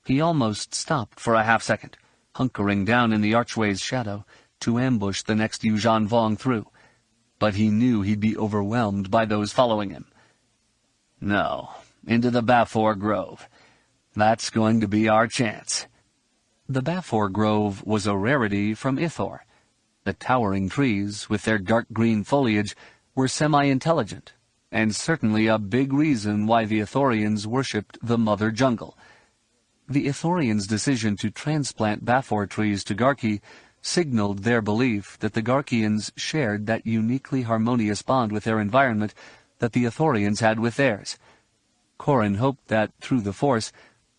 He almost stopped for a half-second, hunkering down in the archway's shadow to ambush the next Yuuzhan Vong through, but he knew he'd be overwhelmed by those following him. "No, into the Bafor Grove. That's going to be our chance." The Bafor Grove was a rarity from Ithor. The towering trees, with their dark green foliage, were semi-intelligent, and certainly a big reason why the Ithorians worshipped the Mother Jungle. The Ithorians' decision to transplant Bafor trees to Garki signaled their belief that the Garkians shared that uniquely harmonious bond with their environment that the Ithorians had with theirs. Corrin hoped that, through the Force,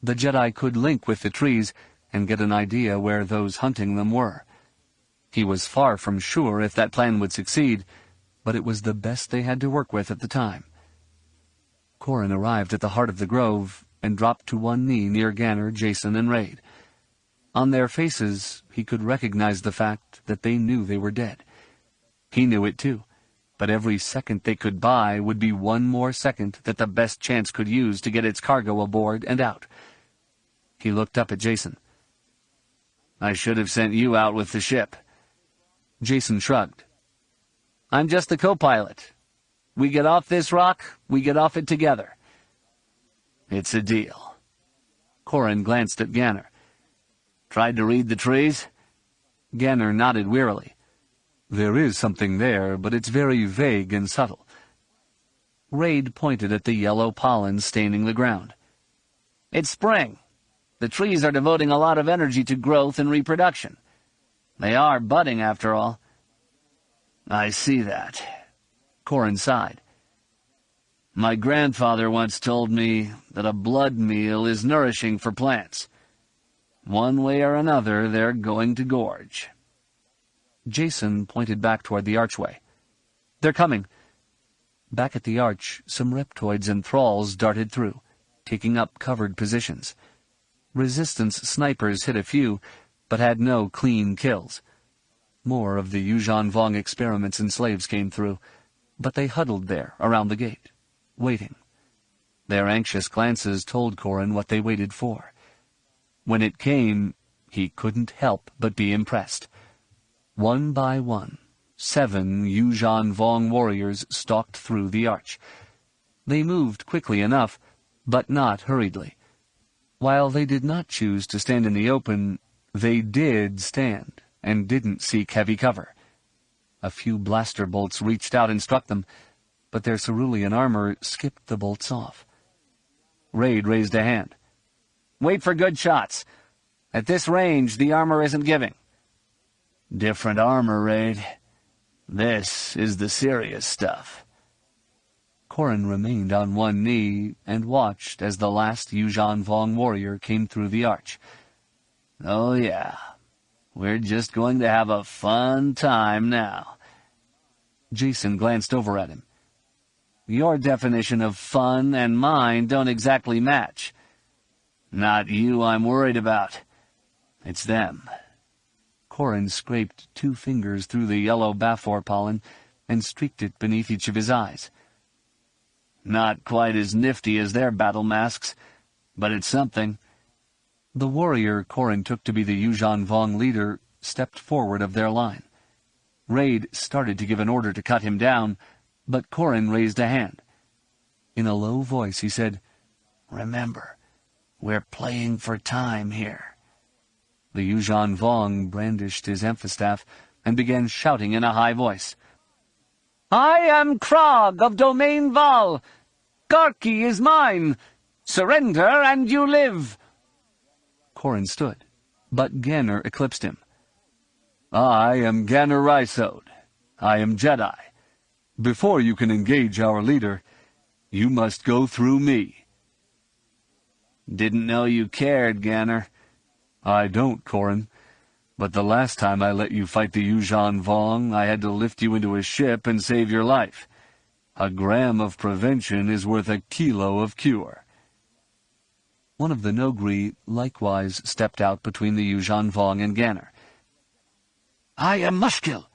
the Jedi could link with the trees and get an idea where those hunting them were. He was far from sure if that plan would succeed, but it was the best they had to work with at the time. Corrin arrived at the heart of the grove and dropped to one knee near Ganner, Jason, and Raid. On their faces, he could recognize the fact that they knew they were dead. He knew it too, but every second they could buy would be one more second that the best chance could use to get its cargo aboard and out. He looked up at Jason. "I should have sent you out with the ship." Jason shrugged. "I'm just the co-pilot. We get off this rock, we get off it together." "It's a deal." Corrin glanced at Ganner. "Tried to read the trees?" Ganner nodded wearily. "There is something there, but it's very vague and subtle." Raid pointed at the yellow pollen staining the ground. "It's spring. The trees are devoting a lot of energy to growth and reproduction. They are budding, after all." "I see that." Corrin sighed. "My grandfather once told me that a blood meal is nourishing for plants. One way or another, they're going to gorge." Jason pointed back toward the archway. "They're coming." Back at the arch, some reptoids and thralls darted through, taking up covered positions. Resistance snipers hit a few, but had no clean kills. More of the Yuuzhan Vong experiments and slaves came through, but they huddled there around the gate, waiting. Their anxious glances told Corrin what they waited for. When it came, he couldn't help but be impressed. One by one, 7 Yuuzhan Vong warriors stalked through the arch. They moved quickly enough, but not hurriedly. While they did not choose to stand in the open, they did stand, and didn't seek heavy cover. A few blaster bolts reached out and struck them, but their cerulean armor skipped the bolts off. Raid raised a hand. "Wait for good shots. At this range, the armor isn't giving." "Different armor, Raid. This is the serious stuff." Corrin remained on one knee and watched as the last Yuuzhan Vong warrior came through the arch. "Oh yeah, we're just going to have a fun time now." Jason glanced over at him. "Your definition of fun and mine don't exactly match." "Not you I'm worried about. It's them." Corrin scraped 2 fingers through the yellow Bafor pollen and streaked it beneath each of his eyes. "Not quite as nifty as their battle masks, but it's something." The warrior Corrin took to be the Yuuzhan Vong leader stepped forward of their line. Raid started to give an order to cut him down, but Corrin raised a hand. In a low voice he said, "Remember, we're playing for time here." The Yuuzhan Vong brandished his emphastaff and began shouting in a high voice. "I am Krog of Domain Val. Garki is mine. Surrender and you live." Corrin stood, but Ganner eclipsed him. "I am Ganner Rysode. I am Jedi. Before you can engage our leader, you must go through me." "Didn't know you cared, Ganner." "I don't, Corrin. But the last time I let you fight the Yuuzhan Vong, I had to lift you into a ship and save your life. A gram of prevention is worth a kilo of cure." One of the Nogri likewise stepped out between the Yuuzhan Vong and Ganner. "I am Mushkil,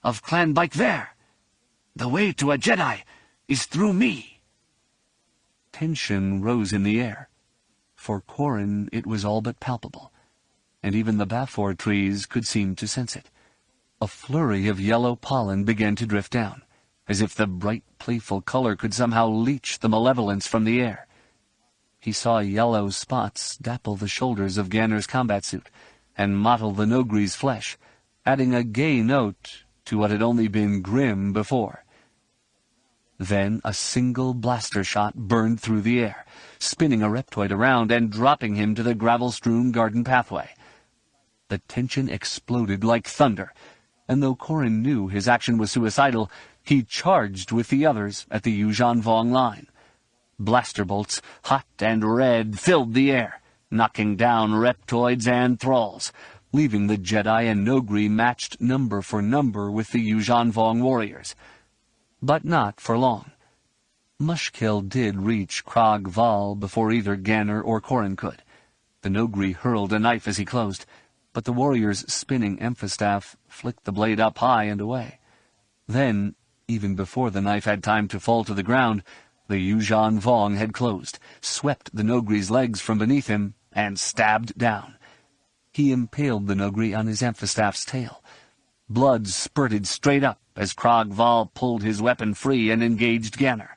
of Clan Baikver. The way to a Jedi is through me." Tension rose in the air. For Corrin it was all but palpable, and even the Bafor trees could seem to sense it. A flurry of yellow pollen began to drift down, as if the bright, playful color could somehow leach the malevolence from the air. He saw yellow spots dapple the shoulders of Ganner's combat suit and mottle the Nogri's flesh, adding a gay note to what had only been grim before. Then a single blaster shot burned through the air, spinning a reptoid around and dropping him to the gravel-strewn garden pathway. The tension exploded like thunder, and though Corrin knew his action was suicidal, he charged with the others at the Yuuzhan Vong line. Blaster bolts, hot and red, filled the air, knocking down reptoids and thralls, leaving the Jedi and Nogri matched number for number with the Yuuzhan Vong warriors. But not for long. Mushkill did reach Krog Val before either Ganner or Corrin could. The Nogri hurled a knife as he closed, but the warrior's spinning emphastaff flicked the blade up high and away. Then, even before the knife had time to fall to the ground, the Yuuzhan Vong had closed, swept the Nogri's legs from beneath him, and stabbed down. He impaled the Nogri on his emphastaff's tail. Blood spurted straight up as Krog Val pulled his weapon free and engaged Ganner.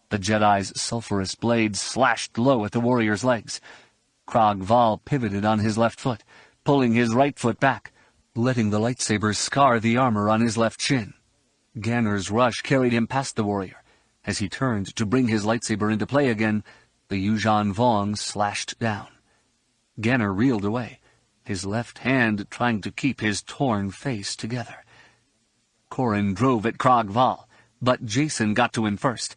The Jedi's sulphurous blade slashed low at the warrior's legs. Krog Val pivoted on his left foot, pulling his right foot back, letting the lightsaber scar the armor on his left shin. Ganner's rush carried him past the warrior. As he turned to bring his lightsaber into play again, the Yuuzhan Vong slashed down. Ganner reeled away, his left hand trying to keep his torn face together. Corrin drove at Krog Val, but Jacen got to him first.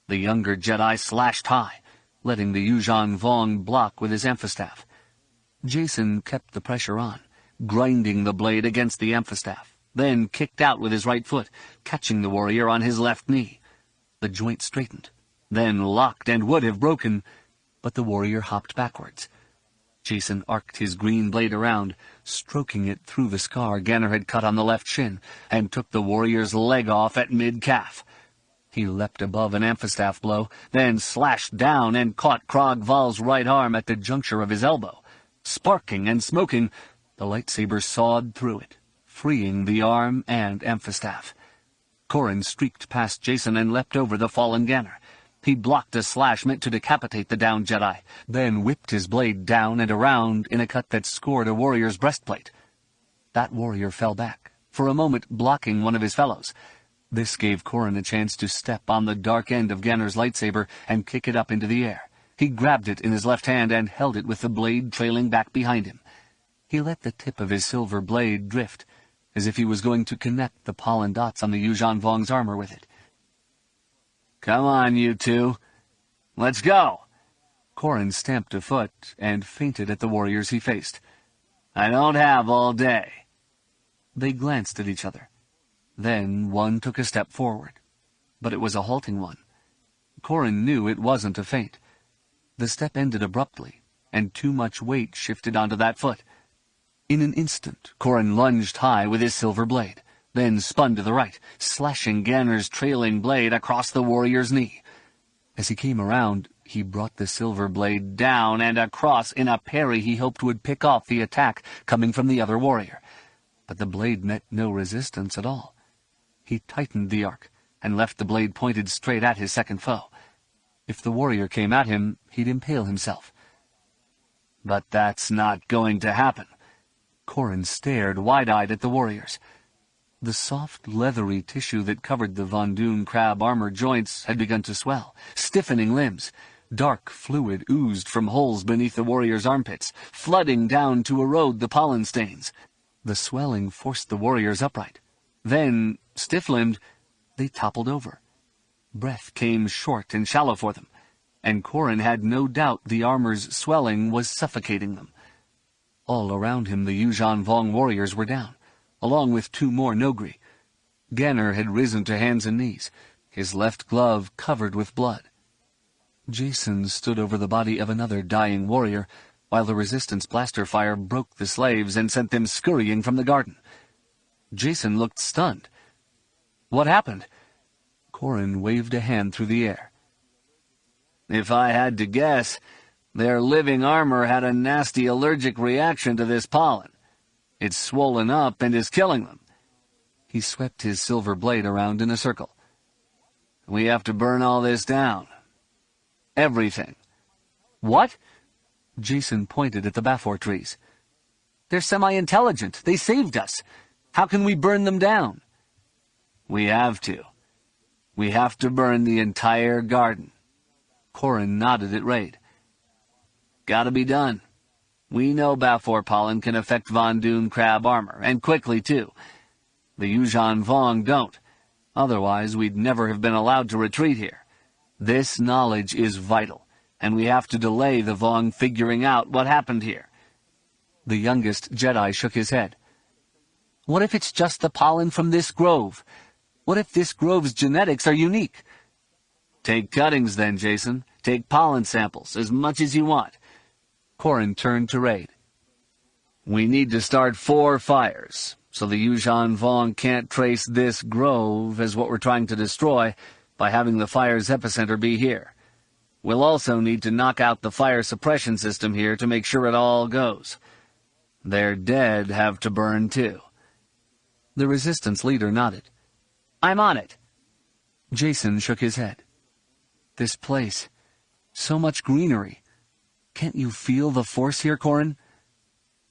The younger Jedi slashed high, letting the Yuuzhan Vong block with his emphastaff. Jacen kept the pressure on, grinding the blade against the emphastaff, then kicked out with his right foot, catching the warrior on his left knee. The joint straightened, then locked and would have broken, but the warrior hopped backwards. Jacen arced his green blade around, stroking it through the scar Ganner had cut on the left shin, and took the warrior's leg off at mid-calf. He leapt above an emphastaff blow, then slashed down and caught Krog Val's right arm at the juncture of his elbow. Sparking and smoking, the lightsaber sawed through it, freeing the arm and emphastaff. Corrin streaked past Jacen and leapt over the fallen Ganner. He blocked a slash meant to decapitate the downed Jedi, then whipped his blade down and around in a cut that scored a warrior's breastplate. That warrior fell back, for a moment blocking one of his fellows. This gave Corrin a chance to step on the dark end of Ganner's lightsaber and kick it up into the air. He grabbed it in his left hand and held it with the blade trailing back behind him. He let the tip of his silver blade drift, as if he was going to connect the pollen dots on the Yuuzhan Vong's armor with it. "Come on, you two. Let's go!" Corrin stamped a foot and feinted at the warriors he faced. "I don't have all day." They glanced at each other. Then one took a step forward, but it was a halting one. Corrin knew it wasn't a feint. The step ended abruptly, and too much weight shifted onto that foot. In an instant, Corrin lunged high with his silver blade, then spun to the right, slashing Ganner's trailing blade across the warrior's knee. As he came around, he brought the silver blade down and across in a parry he hoped would pick off the attack coming from the other warrior. But the blade met no resistance at all. He tightened the arc and left the blade pointed straight at his second foe. If the warrior came at him, he'd impale himself. But that's not going to happen. Corrin stared wide-eyed at the warriors. The soft, leathery tissue that covered the Von Dune crab armor joints had begun to swell, stiffening limbs. Dark fluid oozed from holes beneath the warrior's armpits, flooding down to erode the pollen stains. The swelling forced the warriors upright. Then, stiff-limbed, they toppled over. Breath came short and shallow for them, and Corrin had no doubt the armor's swelling was suffocating them. All around him the Yuuzhan Vong warriors were down, along with two more Nogri. Ganner had risen to hands and knees, his left glove covered with blood. Jacen stood over the body of another dying warrior, while the Resistance blaster fire broke the slaves and sent them scurrying from the garden. Jacen looked stunned. What happened? Corrin waved a hand through the air. "If I had to guess, their living armor had a nasty allergic reaction to this pollen. It's swollen up and is killing them." He swept his silver blade around in a circle. "We have to burn all this down. Everything." "What?" Jacen pointed at the Bafor trees. They're semi-intelligent. They saved us. How can we burn them down? We have to. We have to burn the entire garden. Corrin nodded at Raid. Gotta be done. We know Bafor pollen can affect Von Dune crab armor, and quickly, too. The Yuuzhan Vong don't. Otherwise, we'd never have been allowed to retreat here. This knowledge is vital, and we have to delay the Vong figuring out what happened here. The youngest Jedi shook his head. What if it's just the pollen from this grove? What if this grove's genetics are unique? Take cuttings then, Jason. Take pollen samples, as much as you want. Corrin turned to Raid. We need to start 4 fires, so the Yuuzhan Vong can't trace this grove as what we're trying to destroy by having the fire's epicenter be here. We'll also need to knock out the fire suppression system here to make sure it all goes. Their dead have to burn too. The Resistance leader nodded. I'm on it. Jason shook his head. This place, so much greenery. Can't you feel the force here, Corrin?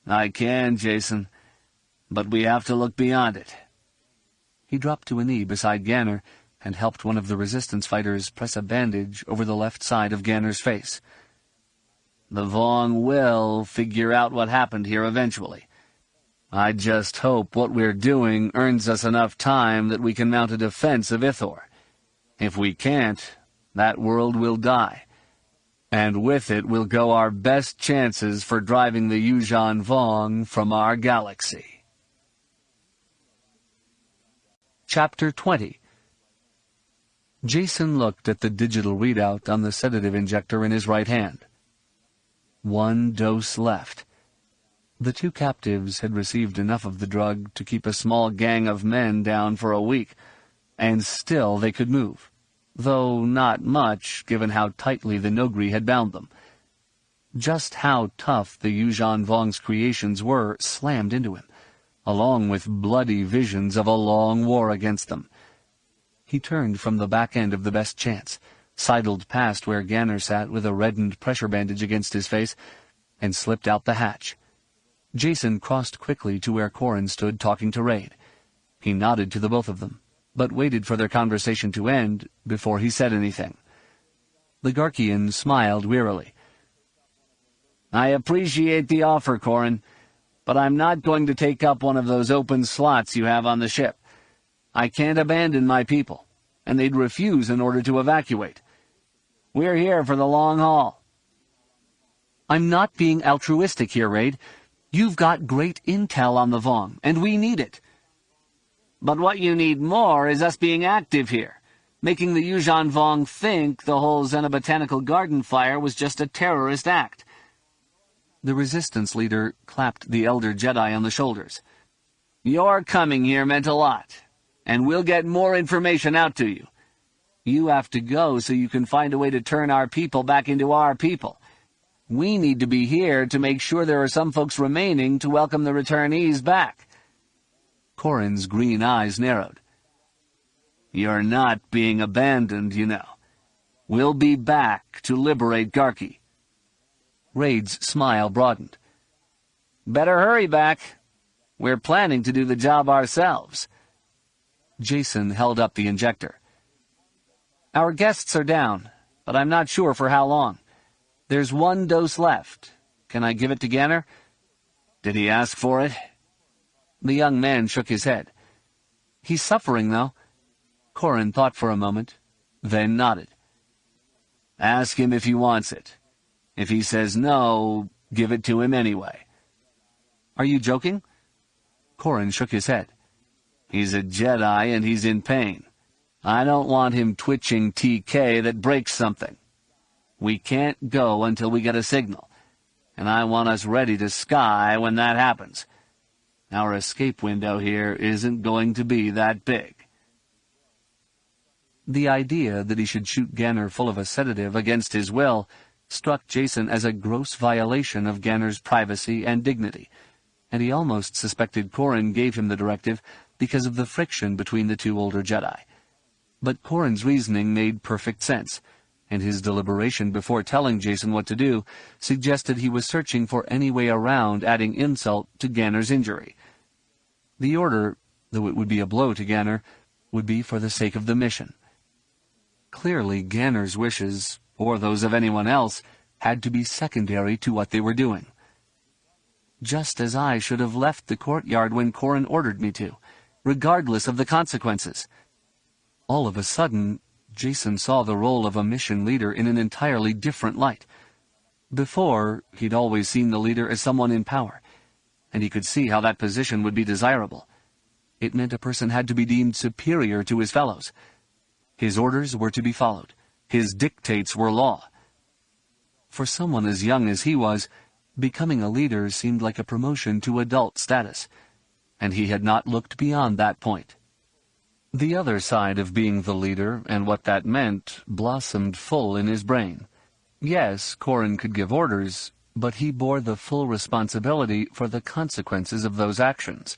I can, Jason, but we have to look beyond it. He dropped to a knee beside Ganner and helped one of the Resistance fighters press a bandage over the left side of Ganner's face. The Vong will figure out what happened here eventually. I just hope what we're doing earns us enough time that we can mount a defense of Ithor. If we can't, that world will die. And with it will go our best chances for driving the Yuuzhan Vong from our galaxy. Chapter 20. Jason looked at the digital readout on the sedative injector in his right hand. 1 dose left. The 2 captives had received enough of the drug to keep a small gang of men down for a week, and still they could move, though not much given how tightly the Nogri had bound them. Just how tough the Yuuzhan Vong's creations were slammed into him, along with bloody visions of a long war against them. He turned from the back end of the Best Chance, sidled past where Ganner sat with a reddened pressure bandage against his face, and slipped out the hatch. Jason crossed quickly to where Corrin stood talking to Raid. He nodded to the both of them, but waited for their conversation to end before he said anything. The Garkian smiled wearily. I appreciate the offer, Corrin, but I'm not going to take up one of those open slots you have on the ship. I can't abandon my people, and they'd refuse in order to evacuate. We're here for the long haul. I'm not being altruistic here, Raid. You've got great intel on the Vong, and we need it. But what you need more is us being active here, making the Yuuzhan Vong think the whole Xenobotanical Garden fire was just a terrorist act. The Resistance leader clapped the elder Jedi on the shoulders. Your coming here meant a lot, and we'll get more information out to you. You have to go so you can find a way to turn our people back into our people. We need to be here to make sure there are some folks remaining to welcome the returnees back. Corrin's green eyes narrowed. You're not being abandoned, you know. We'll be back to liberate Garki. Raid's smile broadened. Better hurry back. We're planning to do the job ourselves. Jason held up the injector. Our guests are down, but I'm not sure for how long. There's 1 dose left. Can I give it to Ganner? Did he ask for it? The young man shook his head. He's suffering, though. Corrin thought for a moment, then nodded. Ask him if he wants it. If he says no, give it to him anyway. Are you joking? Corrin shook his head. He's a Jedi and he's in pain. I don't want him twitching TK that breaks something. We can't go until we get a signal, and I want us ready to sky when that happens. Our escape window here isn't going to be that big. The idea that he should shoot Ganner full of a sedative against his will struck Jason as a gross violation of Ganner's privacy and dignity, and he almost suspected Corrin gave him the directive because of the friction between the 2 older Jedi. But Corrin's reasoning made perfect sense, and his deliberation before telling Jacen what to do suggested he was searching for any way around adding insult to Ganner's injury. The order, though it would be a blow to Ganner, would be for the sake of the mission. Clearly, Ganner's wishes, or those of anyone else, had to be secondary to what they were doing. Just as I should have left the courtyard when Corrin ordered me to, regardless of the consequences. All of a sudden, Jacen saw the role of a mission leader in an entirely different light. Before, he'd always seen the leader as someone in power, and he could see how that position would be desirable. It meant a person had to be deemed superior to his fellows. His orders were to be followed. His dictates were law. For someone as young as he was, becoming a leader seemed like a promotion to adult status, and he had not looked beyond that point. The other side of being the leader and what that meant blossomed full in his brain. Yes, Corrin could give orders, but he bore the full responsibility for the consequences of those actions.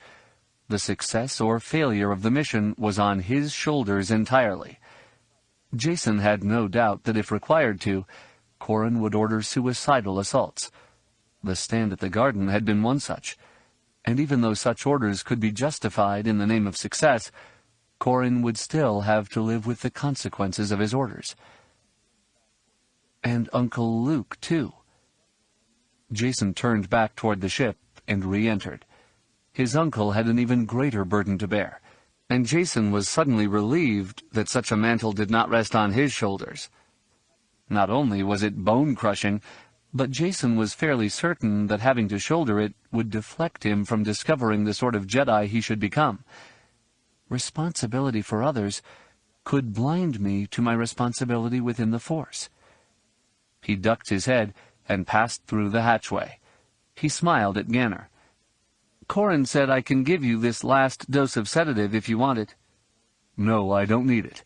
The success or failure of the mission was on his shoulders entirely. Jacen had no doubt that if required to, Corrin would order suicidal assaults. The stand at the garden had been one such, and even though such orders could be justified in the name of success, Corrin would still have to live with the consequences of his orders. And Uncle Luke, too. Jacen turned back toward the ship and re-entered. His uncle had an even greater burden to bear, and Jacen was suddenly relieved that such a mantle did not rest on his shoulders. Not only was it bone-crushing, but Jacen was fairly certain that having to shoulder it would deflect him from discovering the sort of Jedi he should become. Responsibility for others could blind me to my responsibility within the Force. He ducked his head and passed through the hatchway. He smiled at Ganner. "Corrin said I can give you this last dose of sedative if you want it." "No, I don't need it."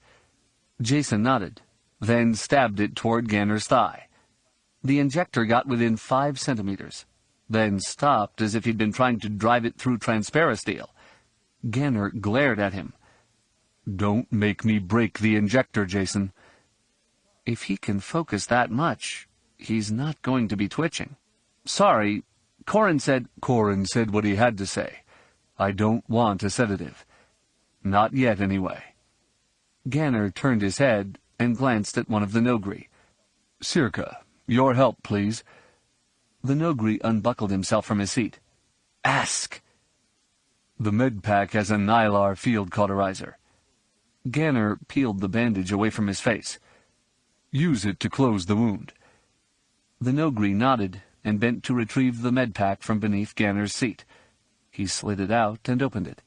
Jacen nodded, then stabbed it toward Ganner's thigh. The injector got within 5 centimeters, then stopped as if he'd been trying to drive it through transparasteel. Ganner glared at him. "Don't make me break the injector, Jacen." If he can focus that much, he's not going to be twitching. "Sorry, Corrin said—" "Corrin said what he had to say. I don't want a sedative. Not yet, anyway." Ganner turned his head and glanced at one of the Nogri. "Circa, your help, please." The Nogri unbuckled himself from his seat. "Ask." "The med pack has a Nylar field cauterizer." Ganner peeled the bandage away from his face. "Use it to close the wound." The Nogri nodded and bent to retrieve the med pack from beneath Ganner's seat. He slid it out and opened it.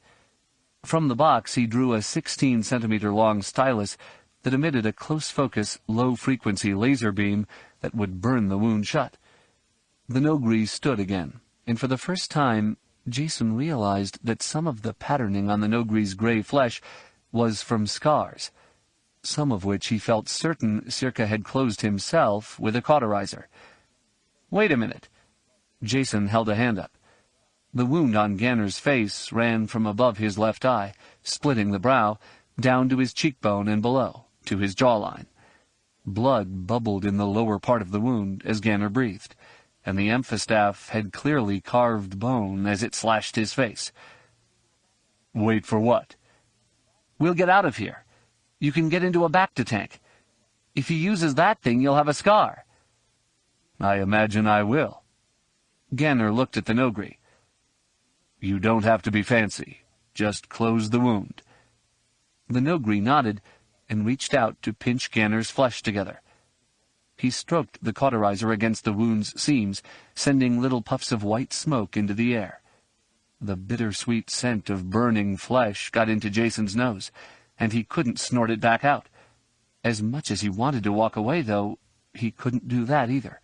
From the box he drew a 16-centimeter-long stylus that emitted a close-focus, low-frequency laser beam that would burn the wound shut. The Nogri stood again, and for the first time Jacen realized that some of the patterning on the Nogri's gray flesh was from scars, some of which he felt certain Circa had closed himself with a cauterizer. "Wait a minute." Jacen held a hand up. The wound on Ganner's face ran from above his left eye, splitting the brow, down to his cheekbone and below, to his jawline. Blood bubbled in the lower part of the wound as Ganner breathed, and the amphistaff had clearly carved bone as it slashed his face. "Wait for what?" "We'll get out of here. You can get into a Bacta tank. If he uses that thing, you'll have a scar." "I imagine I will." Ganner looked at the Nogri. "You don't have to be fancy. Just close the wound." The Nogri nodded and reached out to pinch Ganner's flesh together. He stroked the cauterizer against the wound's seams, sending little puffs of white smoke into the air. The bittersweet scent of burning flesh got into Jacen's nose, and he couldn't snort it back out. As much as he wanted to walk away, though, he couldn't do that either.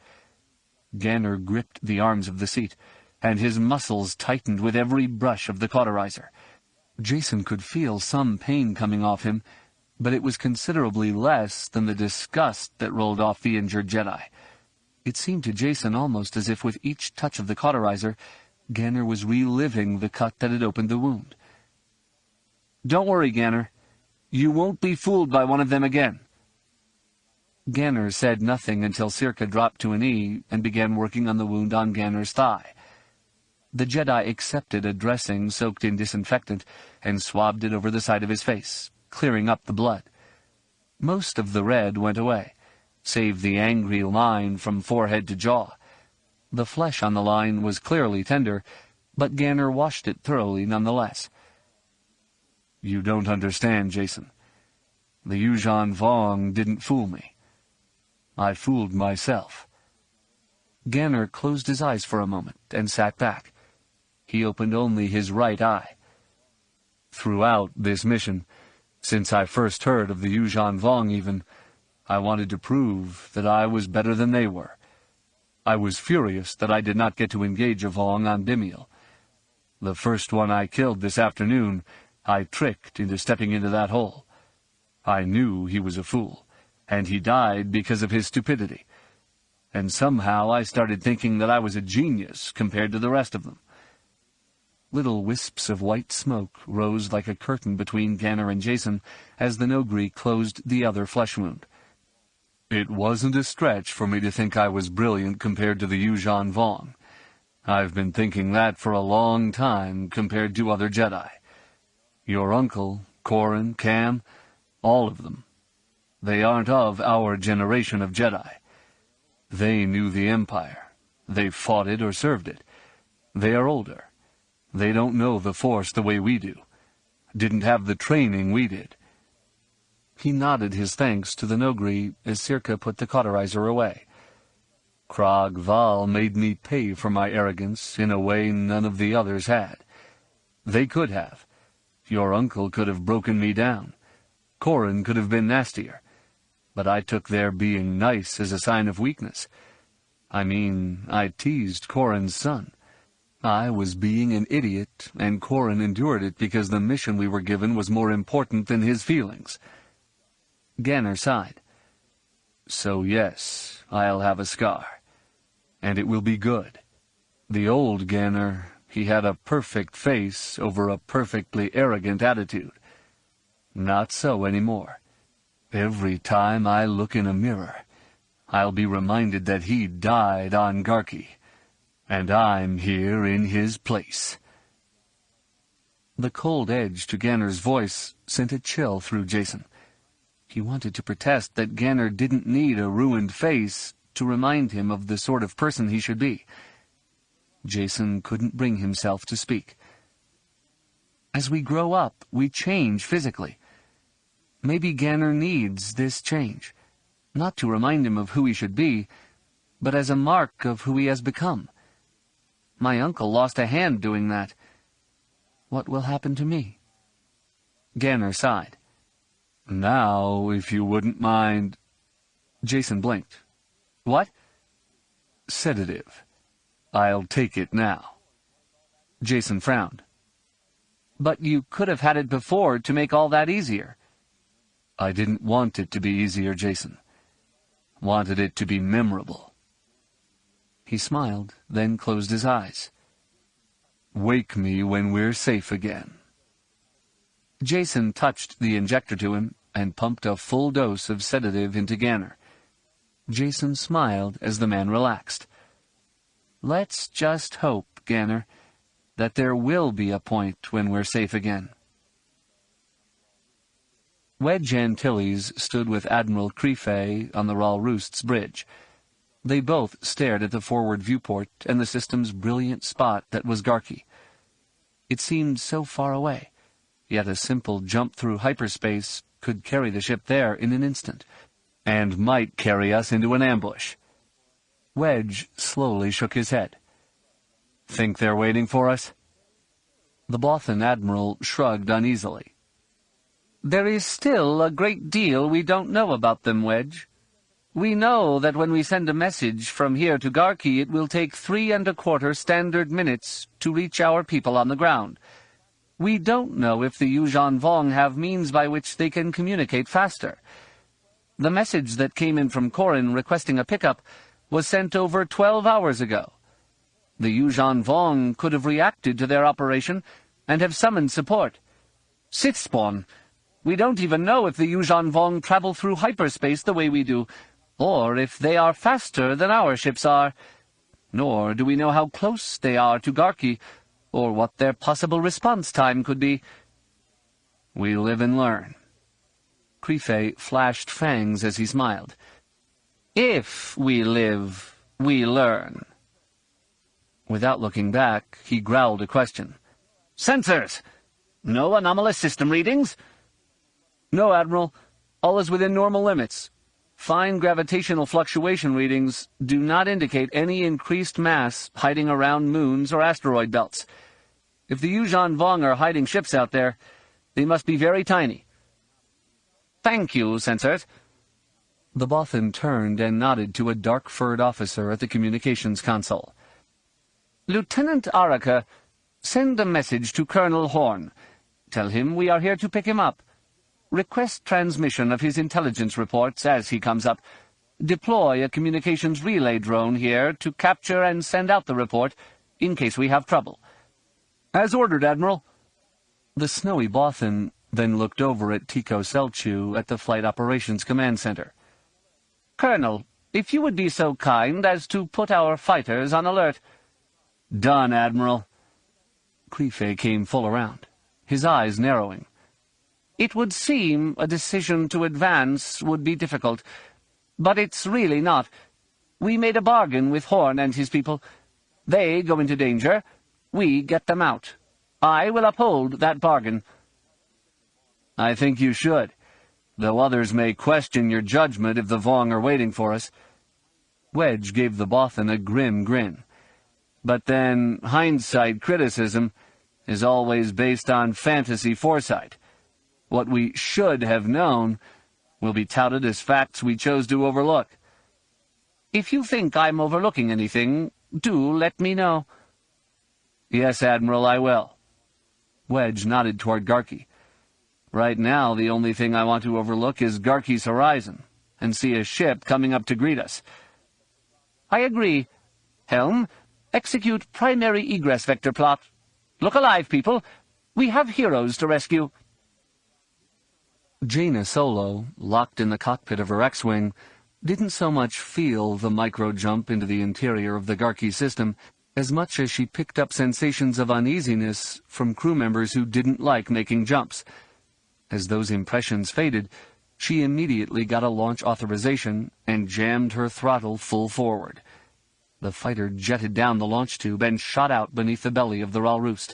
Ganner gripped the arms of the seat, and his muscles tightened with every brush of the cauterizer. Jacen could feel some pain coming off him, but it was considerably less than the disgust that rolled off the injured Jedi. It seemed to Jacen almost as if with each touch of the cauterizer, Ganner was reliving the cut that had opened the wound. "Don't worry, Ganner. You won't be fooled by one of them again." Ganner said nothing until Circa dropped to a knee and began working on the wound on Ganner's thigh. The Jedi accepted a dressing soaked in disinfectant and swabbed it over the side of his face, clearing up the blood. Most of the red went away, save the angry line from forehead to jaw. The flesh on the line was clearly tender, but Ganner washed it thoroughly nonetheless. "You don't understand, Jason. The Yuuzhan Vong didn't fool me. I fooled myself." Ganner closed his eyes for a moment and sat back. He opened only his right eye. "Throughout this mission, since I first heard of the Yuuzhan Vong even, I wanted to prove that I was better than they were. I was furious that I did not get to engage a Vong on Dimiel. The first one I killed this afternoon, I tricked into stepping into that hole. I knew he was a fool, and he died because of his stupidity. And somehow I started thinking that I was a genius compared to the rest of them." Little wisps of white smoke rose like a curtain between Ganner and Jason as the Nogri closed the other flesh wound. "It wasn't a stretch for me to think I was brilliant compared to the Yuuzhan Vong. I've been thinking that for a long time compared to other Jedi. Your uncle, Corran, Cam, all of them. They aren't of our generation of Jedi. They knew the Empire. They fought it or served it. They are older. They don't know the Force the way we do. Didn't have the training we did." He nodded his thanks to the Nogri as Circa put the cauterizer away. "Krog Val made me pay for my arrogance in a way none of the others had. They could have. Your uncle could have broken me down. Corran could have been nastier. But I took their being nice as a sign of weakness. I mean, I teased Corran's son. I was being an idiot, and Corran endured it because the mission we were given was more important than his feelings." Ganner sighed. "So yes, I'll have a scar. And it will be good. The old Ganner, he had a perfect face over a perfectly arrogant attitude. Not so anymore. Every time I look in a mirror, I'll be reminded that he died on Garki, and I'm here in his place." The cold edge to Ganner's voice sent a chill through Jason. He wanted to protest that Ganner didn't need a ruined face to remind him of the sort of person he should be. Jason couldn't bring himself to speak. "As we grow up, we change physically. Maybe Ganner needs this change, not to remind him of who he should be, but as a mark of who he has become. My uncle lost a hand doing that. What will happen to me?" Ganner sighed. "Now, if you wouldn't mind—" Jason blinked. "What?" "Sedative. I'll take it now." Jason frowned. "But you could have had it before to make all that easier." "I didn't want it to be easier, Jason. Wanted it to be memorable." He smiled, then closed his eyes. "Wake me when we're safe again." Jason touched the injector to him and pumped a full dose of sedative into Ganner. Jason smiled as the man relaxed. "Let's just hope, Ganner, that there will be a point when we're safe again." Wedge Antilles stood with Admiral Creefay on the Ral Roost's bridge. They both stared at the forward viewport and the system's brilliant spot that was Garki. It seemed so far away, yet a simple jump through hyperspace could carry the ship there in an instant, and might carry us into an ambush. Wedge slowly shook his head. "Think they're waiting for us?" The Bothan Admiral shrugged uneasily. "There is still a great deal we don't know about them, Wedge. We know that when we send a message from here to Garki, it will take 3¼ standard minutes to reach our people on the ground. We don't know if the Yuuzhan Vong have means by which they can communicate faster. The message that came in from Corran requesting a pickup was sent over 12 hours ago. The Yuuzhan Vong could have reacted to their operation and have summoned support. Sith spawn. We don't even know if the Yuuzhan Vong travel through hyperspace the way we do, or if they are faster than our ships are. Nor do we know how close they are to Garki, or what their possible response time could be. We live and learn. Krife flashed fangs as he smiled. If we live, we learn. Without looking back, he growled a question. Sensors! No anomalous system readings? No, Admiral. All is within normal limits. Fine gravitational fluctuation readings do not indicate any increased mass hiding around moons or asteroid belts. If the Yuuzhan Vong are hiding ships out there, they must be very tiny. Thank you, Sensors. The Bothan turned and nodded to a dark-furred officer at the communications console. Lieutenant Araka, send a message to Colonel Horn. Tell him we are here to pick him up. Request transmission of his intelligence reports as he comes up. Deploy a communications relay drone here to capture and send out the report in case we have trouble. As ordered, Admiral. The snowy Bothan then looked over at Tico Selchu at the Flight Operations Command Center. Colonel, if you would be so kind as to put our fighters on alert. Done, Admiral. Krife came full around, his eyes narrowing. It would seem a decision to advance would be difficult, but it's really not. We made a bargain with Horn and his people. They go into danger, we get them out. I will uphold that bargain. I think you should, though others may question your judgment if the Vong are waiting for us. Wedge gave the Bothan a grim grin. But then, hindsight criticism is always based on fantasy foresight. What we should have known will be touted as facts we chose to overlook. If you think I'm overlooking anything, do let me know. Yes, Admiral, I will. Wedge nodded toward Garki. Right now, the only thing I want to overlook is Garki's horizon, and see a ship coming up to greet us. I agree. Helm, execute primary egress vector plot. Look alive, people. We have heroes to rescue. Jaina Solo, locked in the cockpit of her X-Wing, didn't so much feel the micro-jump into the interior of the Garki system as much as she picked up sensations of uneasiness from crew members who didn't like making jumps. As those impressions faded, she immediately got a launch authorization and jammed her throttle full forward. The fighter jetted down the launch tube and shot out beneath the belly of the Ralroost,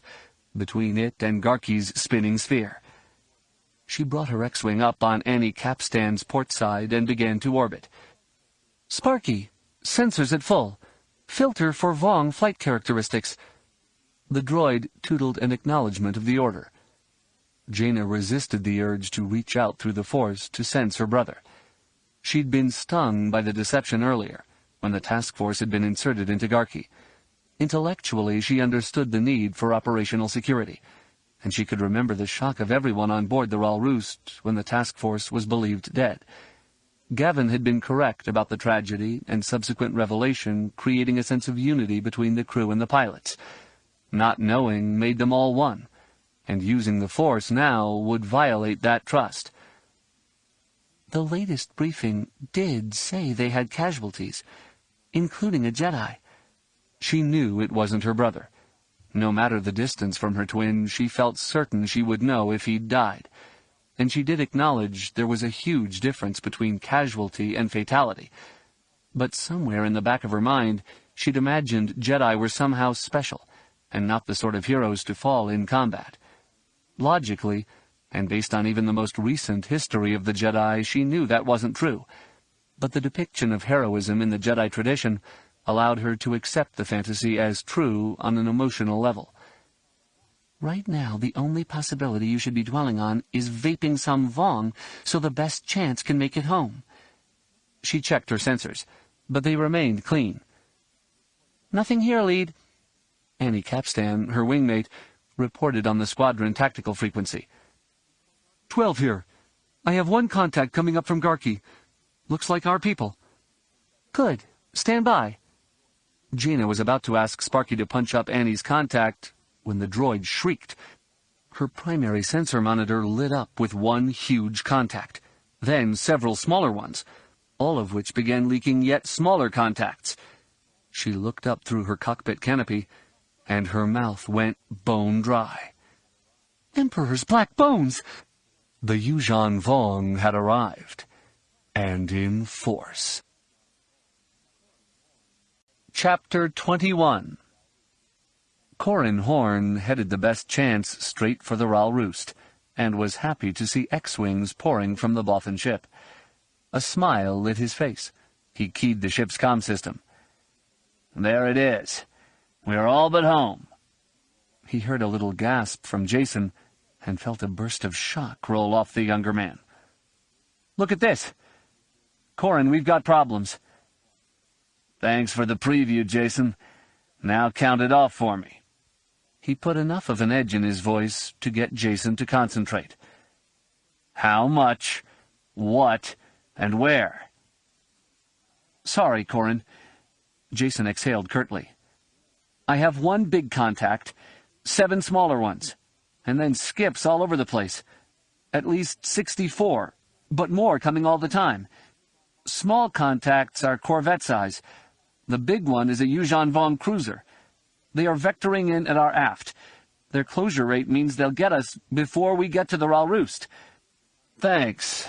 between it and Garki's spinning sphere. She brought her X-Wing up on Annie Capstan's port side and began to orbit. Sparky, sensors at full. Filter for Vong flight characteristics. The droid tootled an acknowledgement of the order. Jaina resisted the urge to reach out through the Force to sense her brother. She'd been stung by the deception earlier, when the task force had been inserted into Garki. Intellectually, she understood the need for operational security, and she could remember the shock of everyone on board the Ralroost when the task force was believed dead. Gavin had been correct about the tragedy and subsequent revelation creating a sense of unity between the crew and the pilots. Not knowing made them all one, and using the Force now would violate that trust. The latest briefing did say they had casualties, including a Jedi. She knew it wasn't her brother. No matter the distance from her twin, she felt certain she would know if he'd died. And she did acknowledge there was a huge difference between casualty and fatality. But somewhere in the back of her mind, she'd imagined Jedi were somehow special, and not the sort of heroes to fall in combat. Logically, and based on even the most recent history of the Jedi, she knew that wasn't true. But the depiction of heroism in the Jedi tradition allowed her to accept the fantasy as true on an emotional level. Right now, the only possibility you should be dwelling on is vaping some Vong so the best chance can make it home. She checked her sensors, but they remained clean. Nothing here, Lead. Annie Capstan, her wingmate, reported on the squadron tactical frequency. 12 here. I have one contact coming up from Garki. Looks like our people. Good. Stand by. Jaina was about to ask Sparky to punch up Annie's contact when the droid shrieked. Her primary sensor monitor lit up with one huge contact, then several smaller ones. all of which began leaking yet smaller contacts. She looked up through her cockpit canopy, and her mouth went bone dry. Emperor's black bones! The Yuuzhan Vong had arrived, and in force. Chapter 21. Corran Horn headed the best chance straight for the Ral Roost, and was happy to see X-wings pouring from the Bothan ship. A smile lit his face. He keyed the ship's comm system. "There it is. We're all but home." He heard a little gasp from Jason, and felt a burst of shock roll off the younger man. "Look at this. Corran, we've got problems." "Thanks for the preview, Jason. Now count it off for me." He put enough of an edge in his voice to get Jason to concentrate. "How much, what, and where?" "Sorry, Corran." Jason exhaled curtly. "I have one big contact, 7 smaller ones, and then skips all over the place. At least 64, but more coming all the time. Small contacts are corvette size. The big one is a Yuuzhan Vong cruiser. They are vectoring in at our aft. Their closure rate means they'll get us before we get to the Ral Roost." "Thanks,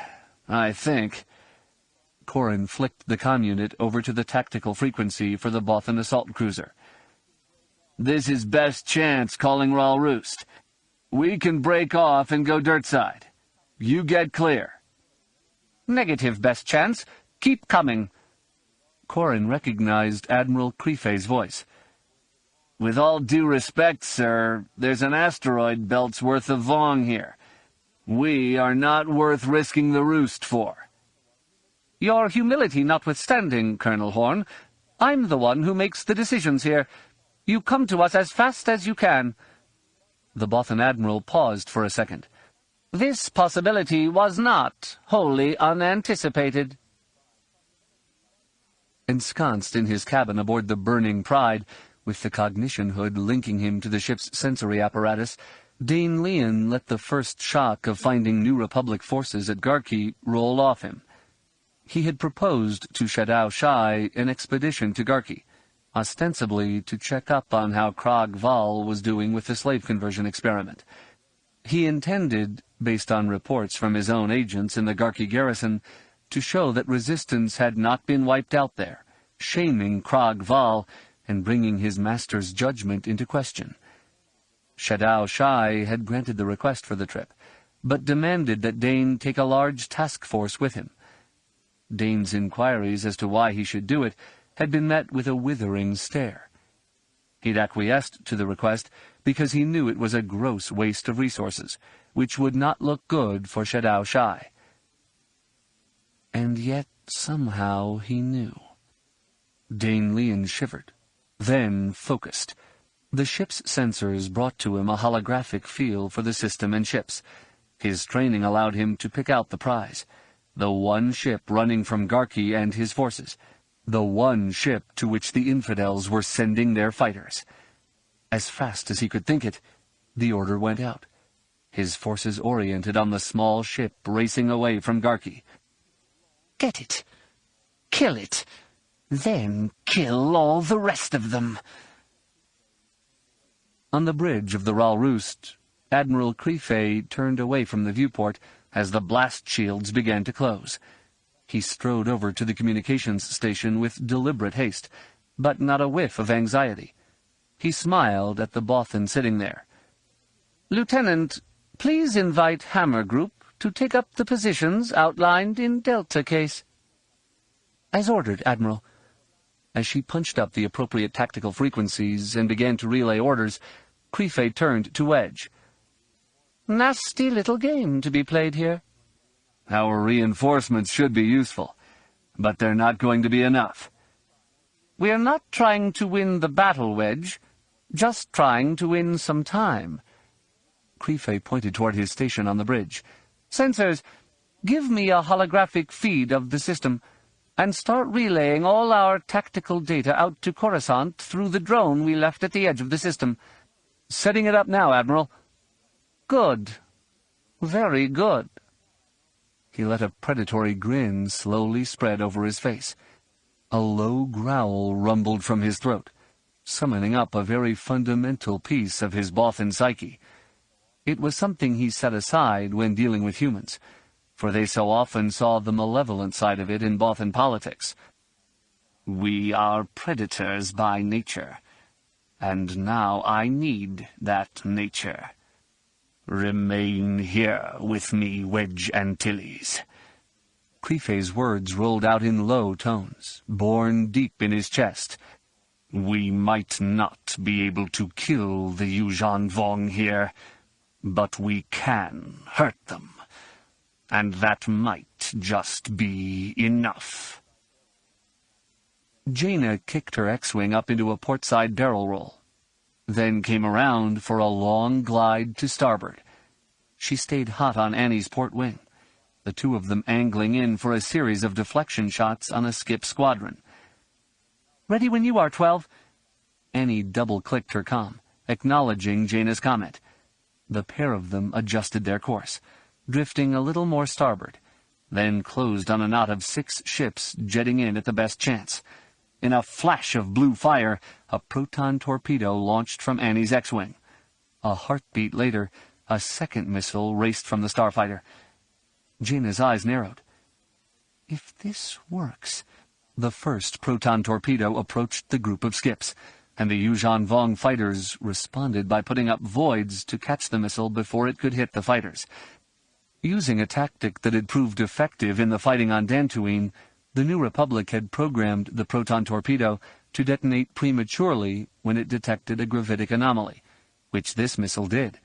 I think." Corran flicked the comm unit over to the tactical frequency for the Bothan assault cruiser. "This is best chance calling Ral Roost. We can break off and go dirt side. You get clear." "Negative, best chance. Keep coming." Corran recognized Admiral Pellaeon's voice. "With all due respect, sir, there's an asteroid belt's worth of Vong here. We are not worth risking the roost for." "Your humility notwithstanding, Colonel Horn, I'm the one who makes the decisions here. You come to us as fast as you can." The Bothan Admiral paused for a second. "This possibility was not wholly unanticipated." Ensconced in his cabin aboard the burning Pride, with the cognition hood linking him to the ship's sensory apparatus, Dane Leon let the first shock of finding New Republic forces at Garki roll off him. He had proposed to Shadao Shai an expedition to Garki, ostensibly to check up on how Krog Val was doing with the slave conversion experiment. He intended, based on reports from his own agents in the Garki garrison, to show that resistance had not been wiped out there, shaming Krog Val and bringing his master's judgment into question. Shadao Shai had granted the request for the trip, but demanded that Dane take a large task force with him. Dane's inquiries as to why he should do it had been met with a withering stare. He'd acquiesced to the request because he knew it was a gross waste of resources, which would not look good for Shadao Shai. And yet somehow he knew. Dane Leon shivered, then focused. The ship's sensors brought to him a holographic feel for the system and ships. His training allowed him to pick out the prize, the one ship running from Garki and his forces, the one ship to which the infidels were sending their fighters. As fast as he could think it, the order went out. His forces oriented on the small ship racing away from Garki. "Get it. Kill it. Then kill all the rest of them." On the bridge of the Ral Roost, Admiral Pellaeon turned away from the viewport as the blast shields began to close. He strode over to the communications station with deliberate haste, but not a whiff of anxiety. He smiled at the Bothan sitting there. "Lieutenant, please invite Hammer Group to take up the positions outlined in Delta Case." "As ordered, Admiral." As she punched up the appropriate tactical frequencies and began to relay orders, Pellaeon turned to Wedge. "Nasty little game to be played here." "Our reinforcements should be useful, but they're not going to be enough." "We're not trying to win the battle, Wedge. Just trying to win some time." Pellaeon pointed toward his station on the bridge. "Sensors, give me a holographic feed of the system, and start relaying all our tactical data out to Coruscant through the drone we left at the edge of the system." "Setting it up now, Admiral." "Good. Very good." He let a predatory grin slowly spread over his face. A low growl rumbled from his throat, summoning up a very fundamental piece of his Bothan psyche. It was something he set aside when dealing with humans, for they so often saw the malevolent side of it in Bothan politics. "We are predators by nature, and now I need that nature. Remain here with me, Wedge Antilles." Crefe's words rolled out in low tones, borne deep in his chest. "We might not be able to kill the Yuuzhan Vong here, but we can hurt them. And that might just be enough." Jaina kicked her X-Wing up into a portside barrel roll, then came around for a long glide to starboard. She stayed hot on Annie's port wing, the two of them angling in for a series of deflection shots on a skip squadron. "Ready when you are, 12. Annie double-clicked her comm, acknowledging Jaina's comment. The pair of them adjusted their course, drifting a little more starboard, then closed on a knot of 6 ships jetting in at the best chance. In a flash of blue fire, a proton torpedo launched from Annie's X-Wing. A heartbeat later, a second missile raced from the starfighter. Jaina's eyes narrowed. If this works... The first proton torpedo approached the group of skips, and the Yuuzhan Vong fighters responded by putting up voids to catch the missile before it could hit the fighters. Using a tactic that had proved effective in the fighting on Dantooine, the New Republic had programmed the proton torpedo to detonate prematurely when it detected a gravitic anomaly, which this missile did.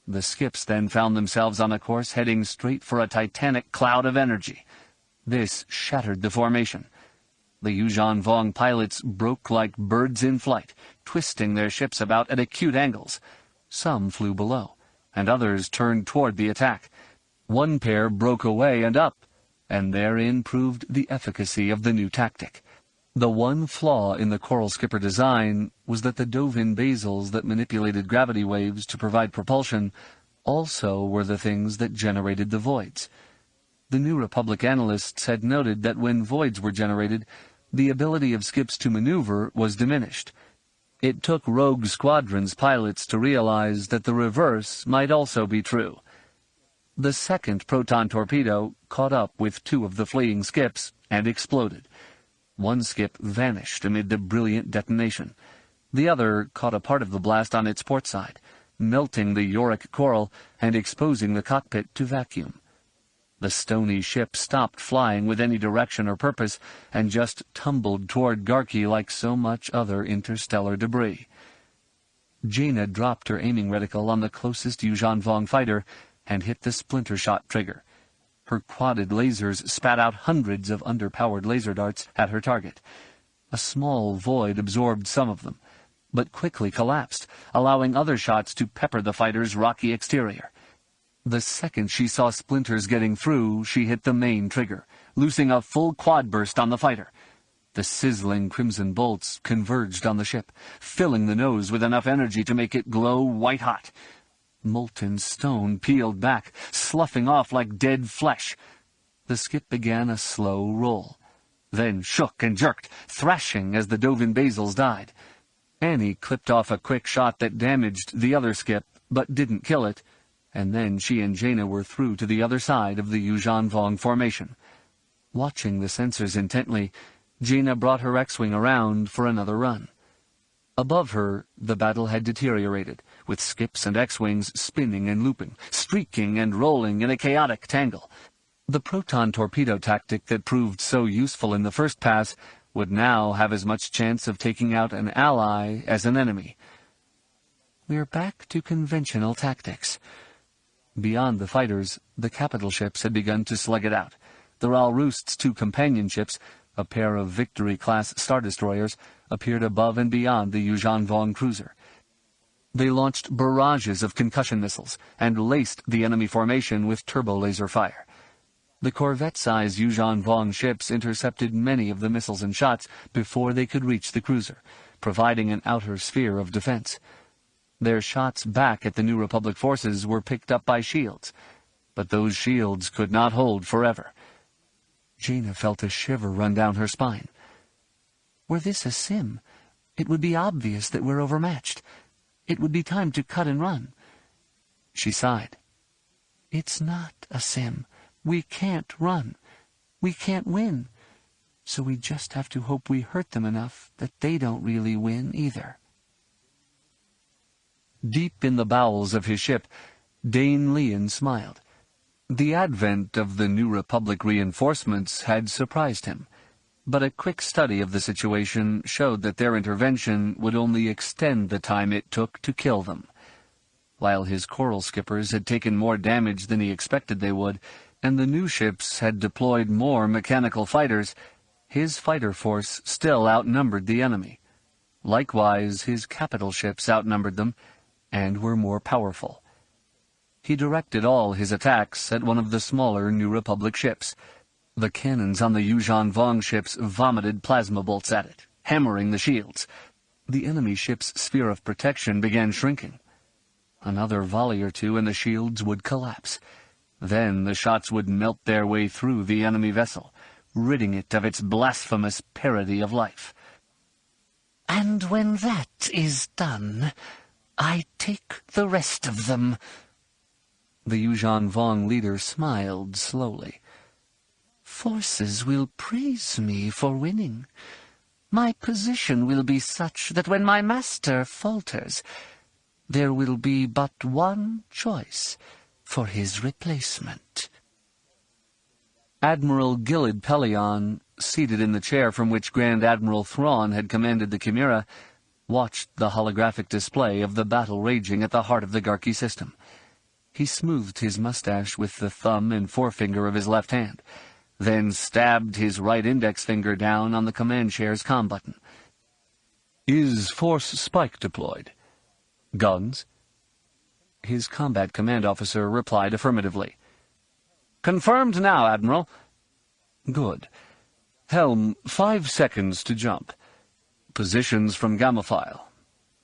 The skips then found themselves on a course heading straight for a titanic cloud of energy. This shattered the formation. The Yuuzhan Vong pilots broke like birds in flight, twisting their ships about at acute angles. Some flew below, and others turned toward the attack. One pair broke away and up, and therein proved the efficacy of the new tactic. The one flaw in the Coral Skipper design was that the Dovin basils that manipulated gravity waves to provide propulsion also were the things that generated the voids. The New Republic analysts had noted that when voids were generated, the ability of skips to maneuver was diminished. It took Rogue Squadron's pilots to realize that the reverse might also be true. The second proton torpedo caught up with 2 of the fleeing skips and exploded. One skip vanished amid the brilliant detonation. The other caught a part of the blast on its port side, melting the Yorick coral and exposing the cockpit to vacuum. The stony ship stopped flying with any direction or purpose and just tumbled toward Garki like so much other interstellar debris. Jaina dropped her aiming reticle on the closest Yuuzhan Vong fighter and hit the splinter shot trigger. Her quadded lasers spat out hundreds of underpowered laser darts at her target. A small void absorbed some of them, but quickly collapsed, allowing other shots to pepper the fighter's rocky exterior. The second she saw splinters getting through, she hit the main trigger, loosing a full quad burst on the fighter. The sizzling crimson bolts converged on the ship, filling the nose with enough energy to make it glow white-hot. Molten stone peeled back, sloughing off like dead flesh. The skip began a slow roll, then shook and jerked, thrashing as the Dovin basils died. Annie clipped off a quick shot that damaged the other skip, but didn't kill it, and then she and Jaina were through to the other side of the Yuuzhan Vong formation. Watching the sensors intently, Jaina brought her X-Wing around for another run. Above her, the battle had deteriorated, with skips and X-Wings spinning and looping, streaking and rolling in a chaotic tangle. The proton torpedo tactic that proved so useful in the first pass would now have as much chance of taking out an ally as an enemy. We're back to conventional tactics. Beyond the fighters, the capital ships had begun to slug it out. The Ral Roost's 2 companion ships, a pair of Victory-class Star Destroyers, appeared above and beyond the Yuuzhan Vong cruiser. They launched barrages of concussion missiles and laced the enemy formation with turbo-laser fire. The Corvette-sized Yuuzhan Vong ships intercepted many of the missiles and shots before they could reach the cruiser, providing an outer sphere of defense. Their shots back at the New Republic forces were picked up by shields. But those shields could not hold forever. Jaina felt a shiver run down her spine. Were this a sim, it would be obvious that we're overmatched. It would be time to cut and run. She sighed. It's not a sim. We can't run. We can't win. So we just have to hope we hurt them enough that they don't really win either. Deep in the bowels of his ship, Dane Leon smiled. The advent of the New Republic reinforcements had surprised him, but a quick study of the situation showed that their intervention would only extend the time it took to kill them. While his coral skippers had taken more damage than he expected they would, and the new ships had deployed more mechanical fighters, his fighter force still outnumbered the enemy. Likewise, his capital ships outnumbered them, and were more powerful. He directed all his attacks at one of the smaller New Republic ships. The cannons on the Yuuzhan Vong ships vomited plasma bolts at it, hammering the shields. The enemy ship's sphere of protection began shrinking. Another volley or two and the shields would collapse. Then the shots would melt their way through the enemy vessel, ridding it of its blasphemous parody of life. And when that is done, I take the rest of them. The Yuuzhan Vong leader smiled slowly. Forces will praise me for winning. My position will be such that when my master falters, there will be but one choice for his replacement. Admiral Pellaeon, seated in the chair from which Grand Admiral Thrawn had commanded the Chimera, watched the holographic display of the battle raging at the heart of the Garki system. He smoothed his mustache with the thumb and forefinger of his left hand, then stabbed his right index finger down on the command chair's comm button. "Is Force Spike deployed? Guns?" His combat command officer replied affirmatively. "Confirmed now, Admiral." "Good. Helm, 5 seconds to jump. Positions from Gamma File.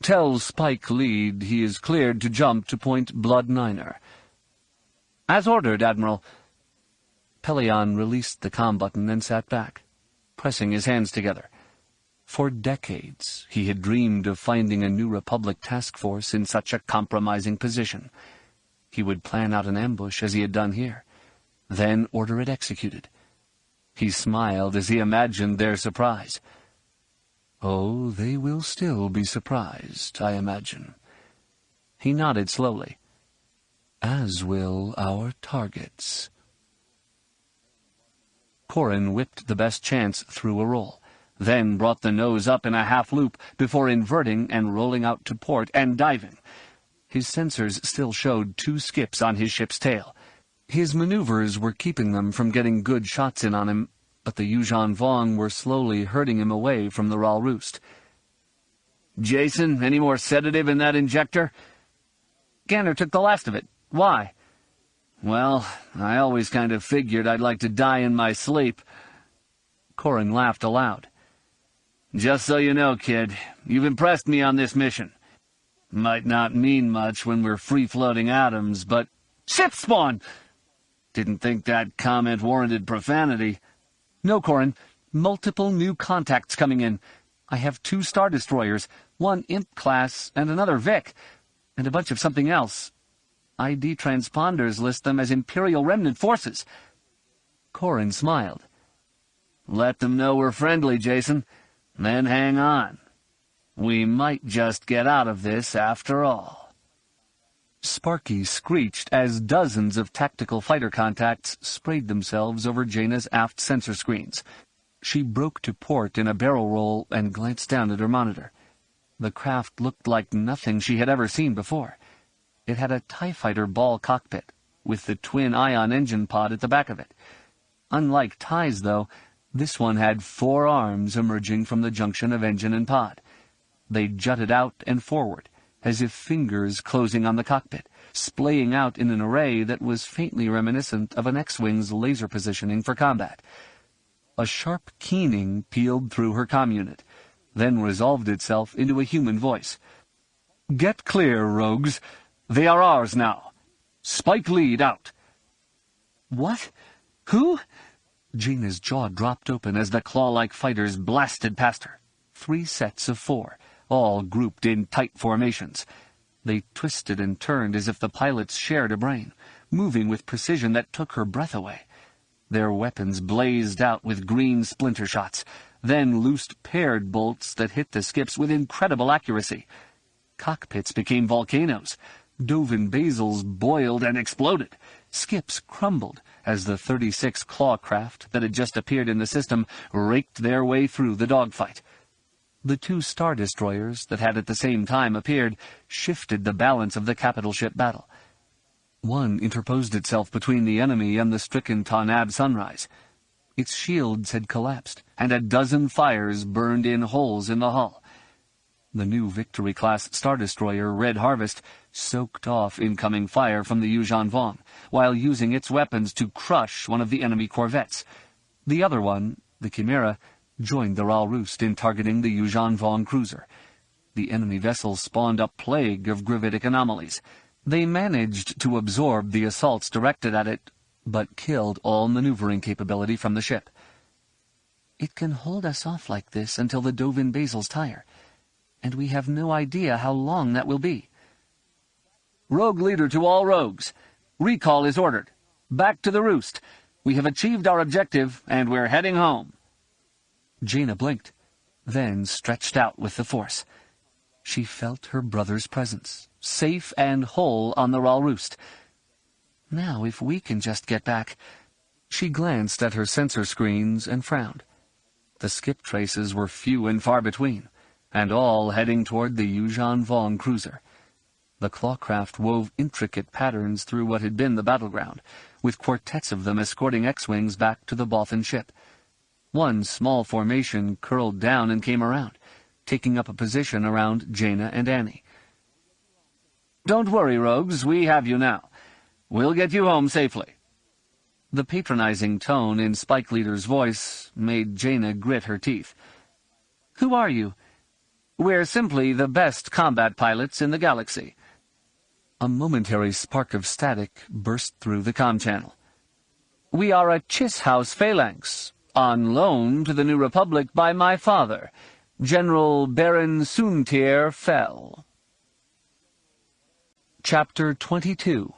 Tell Spike Lead he is cleared to jump to point Blood Niner." "As ordered, Admiral." Pellaeon released the comm button and sat back, pressing his hands together. For decades he had dreamed of finding a New Republic task force in such a compromising position. He would plan out an ambush as he had done here, then order it executed. He smiled as he imagined their surprise. "Oh, they will still be surprised, I imagine." He nodded slowly. "As will our targets." Corrin whipped the best chance through a roll, then brought the nose up in a half-loop before inverting and rolling out to port and diving. His sensors still showed 2 skips on his ship's tail. His maneuvers were keeping them from getting good shots in on him, but the Yuuzhan Vong were slowly herding him away from the Ral Roost. "Jason, any more sedative in that injector?" "Ganner took the last of it. Why?" "Well, I always kind of figured I'd like to die in my sleep." Corrin laughed aloud. "Just so you know, kid, you've impressed me on this mission. Might not mean much when we're free-floating atoms, but— Ship spawn! Didn't think that comment warranted profanity." "No, Corrin. Multiple new contacts coming in. I have 2 Star Destroyers, 1 Imp class and another Vic, and a bunch of something else. ID transponders list them as Imperial Remnant forces." Corrin smiled. "Let them know we're friendly, Jason. Then hang on. We might just get out of this after all." Sparky screeched as dozens of tactical fighter contacts sprayed themselves over Jaina's aft sensor screens. She broke to port in a barrel roll and glanced down at her monitor. The craft looked like nothing she had ever seen before. It had a TIE fighter ball cockpit, with the twin ion engine pod at the back of it. Unlike TIEs, though, this one had 4 arms emerging from the junction of engine and pod. They jutted out and forward, as if fingers closing on the cockpit, splaying out in an array that was faintly reminiscent of an X-Wing's laser positioning for combat. A sharp keening peeled through her comm unit, then resolved itself into a human voice. "Get clear, rogues. They are ours now. Spike Lead out. What? Who? Jaina's jaw dropped open as the claw-like fighters blasted past her. 3 sets of 4, all grouped in tight formations. They twisted and turned as if the pilots shared a brain, moving with precision that took her breath away. Their weapons blazed out with green splinter shots, then loosed paired bolts that hit the skips with incredible accuracy. Cockpits became volcanoes. Dovin basils boiled and exploded. Skips crumbled as the 36 claw craft that had just appeared in the system raked their way through the dogfight. The 2 Star Destroyers that had at the same time appeared shifted the balance of the capital ship battle. One interposed itself between the enemy and the stricken Tanab Sunrise. Its shields had collapsed, and a dozen fires burned in holes in the hull. The new Victory-class Star Destroyer Red Harvest soaked off incoming fire from the Yuuzhan Vong, while using its weapons to crush one of the enemy corvettes. The other one, the Chimera, joined the Ral Roost in targeting the Yuuzhan Vong cruiser. The enemy vessels spawned a plague of gravitic anomalies. They managed to absorb the assaults directed at it, but killed all maneuvering capability from the ship. It can hold us off like this until the Dovin basils tire, and we have no idea how long that will be. Rogue leader to all rogues. Recall is ordered. Back to the roost. We have achieved our objective, and we're heading home. Jaina blinked, then stretched out with the Force. She felt her brother's presence, safe and whole on the Ral Roost. Now, if we can just get back... She glanced at her sensor screens and frowned. The skip traces were few and far between, and all heading toward the Yuuzhan Vong cruiser. The clawcraft wove intricate patterns through what had been the battleground, with quartets of them escorting X-Wings back to the Bothan ship. One small formation curled down and came around, taking up a position around Jaina and Annie. Don't worry, rogues, we have you now. We'll get you home safely. The patronizing tone in Spike Leader's voice made Jaina grit her teeth. Who are you? We're simply the best combat pilots in the galaxy. A momentary spark of static burst through the comm channel. We are a Chiss House phalanx, on loan to the New Republic by my father, General Baron Soontir Fel. Chapter 22.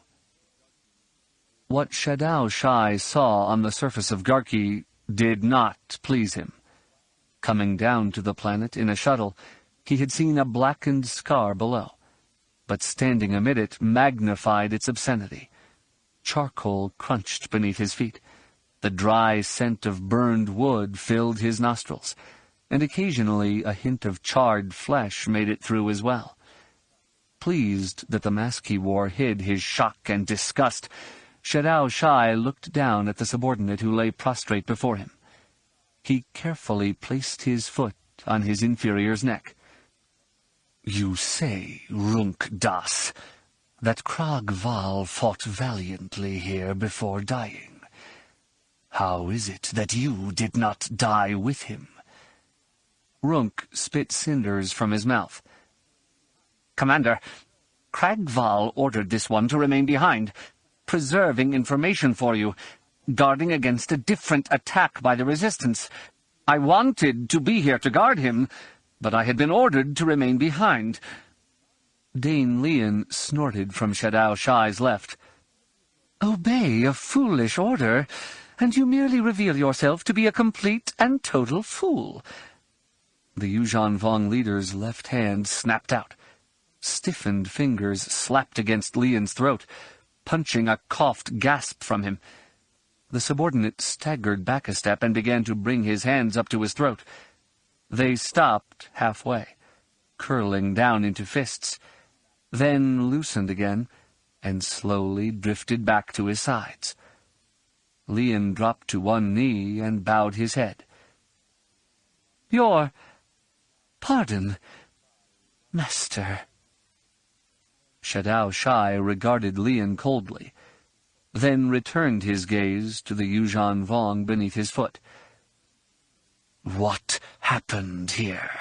What Shadao Shai saw on the surface of Garki did not please him. Coming down to the planet in a shuttle, he had seen a blackened scar below, but standing amid it magnified its obscenity. Charcoal crunched beneath his feet. The dry scent of burned wood filled his nostrils, and occasionally a hint of charred flesh made it through as well. Pleased that the mask he wore hid his shock and disgust, Shadao Shai looked down at the subordinate who lay prostrate before him. He carefully placed his foot on his inferior's neck. You say, Runk Das, that Krag Val fought valiantly here before dying. How is it that you did not die with him? Runk spit cinders from his mouth. Commander, Krag Val ordered this one to remain behind, preserving information for you, guarding against a different attack by the Resistance. I wanted to be here to guard him, but I had been ordered to remain behind. Dane Leon snorted from Shadao Shai's left. Obey a foolish order, and you merely reveal yourself to be a complete and total fool. The Yuuzhan Vong leader's left hand snapped out. Stiffened fingers slapped against Leon's throat, punching a coughed gasp from him. The subordinate staggered back a step and began to bring his hands up to his throat. They stopped halfway, curling down into fists, then loosened again, and slowly drifted back to his sides. Leon dropped to one knee and bowed his head. Your pardon, Master. Shadao Shai regarded Leon coldly, then returned his gaze to the Yuuzhan Vong beneath his foot. What happened here?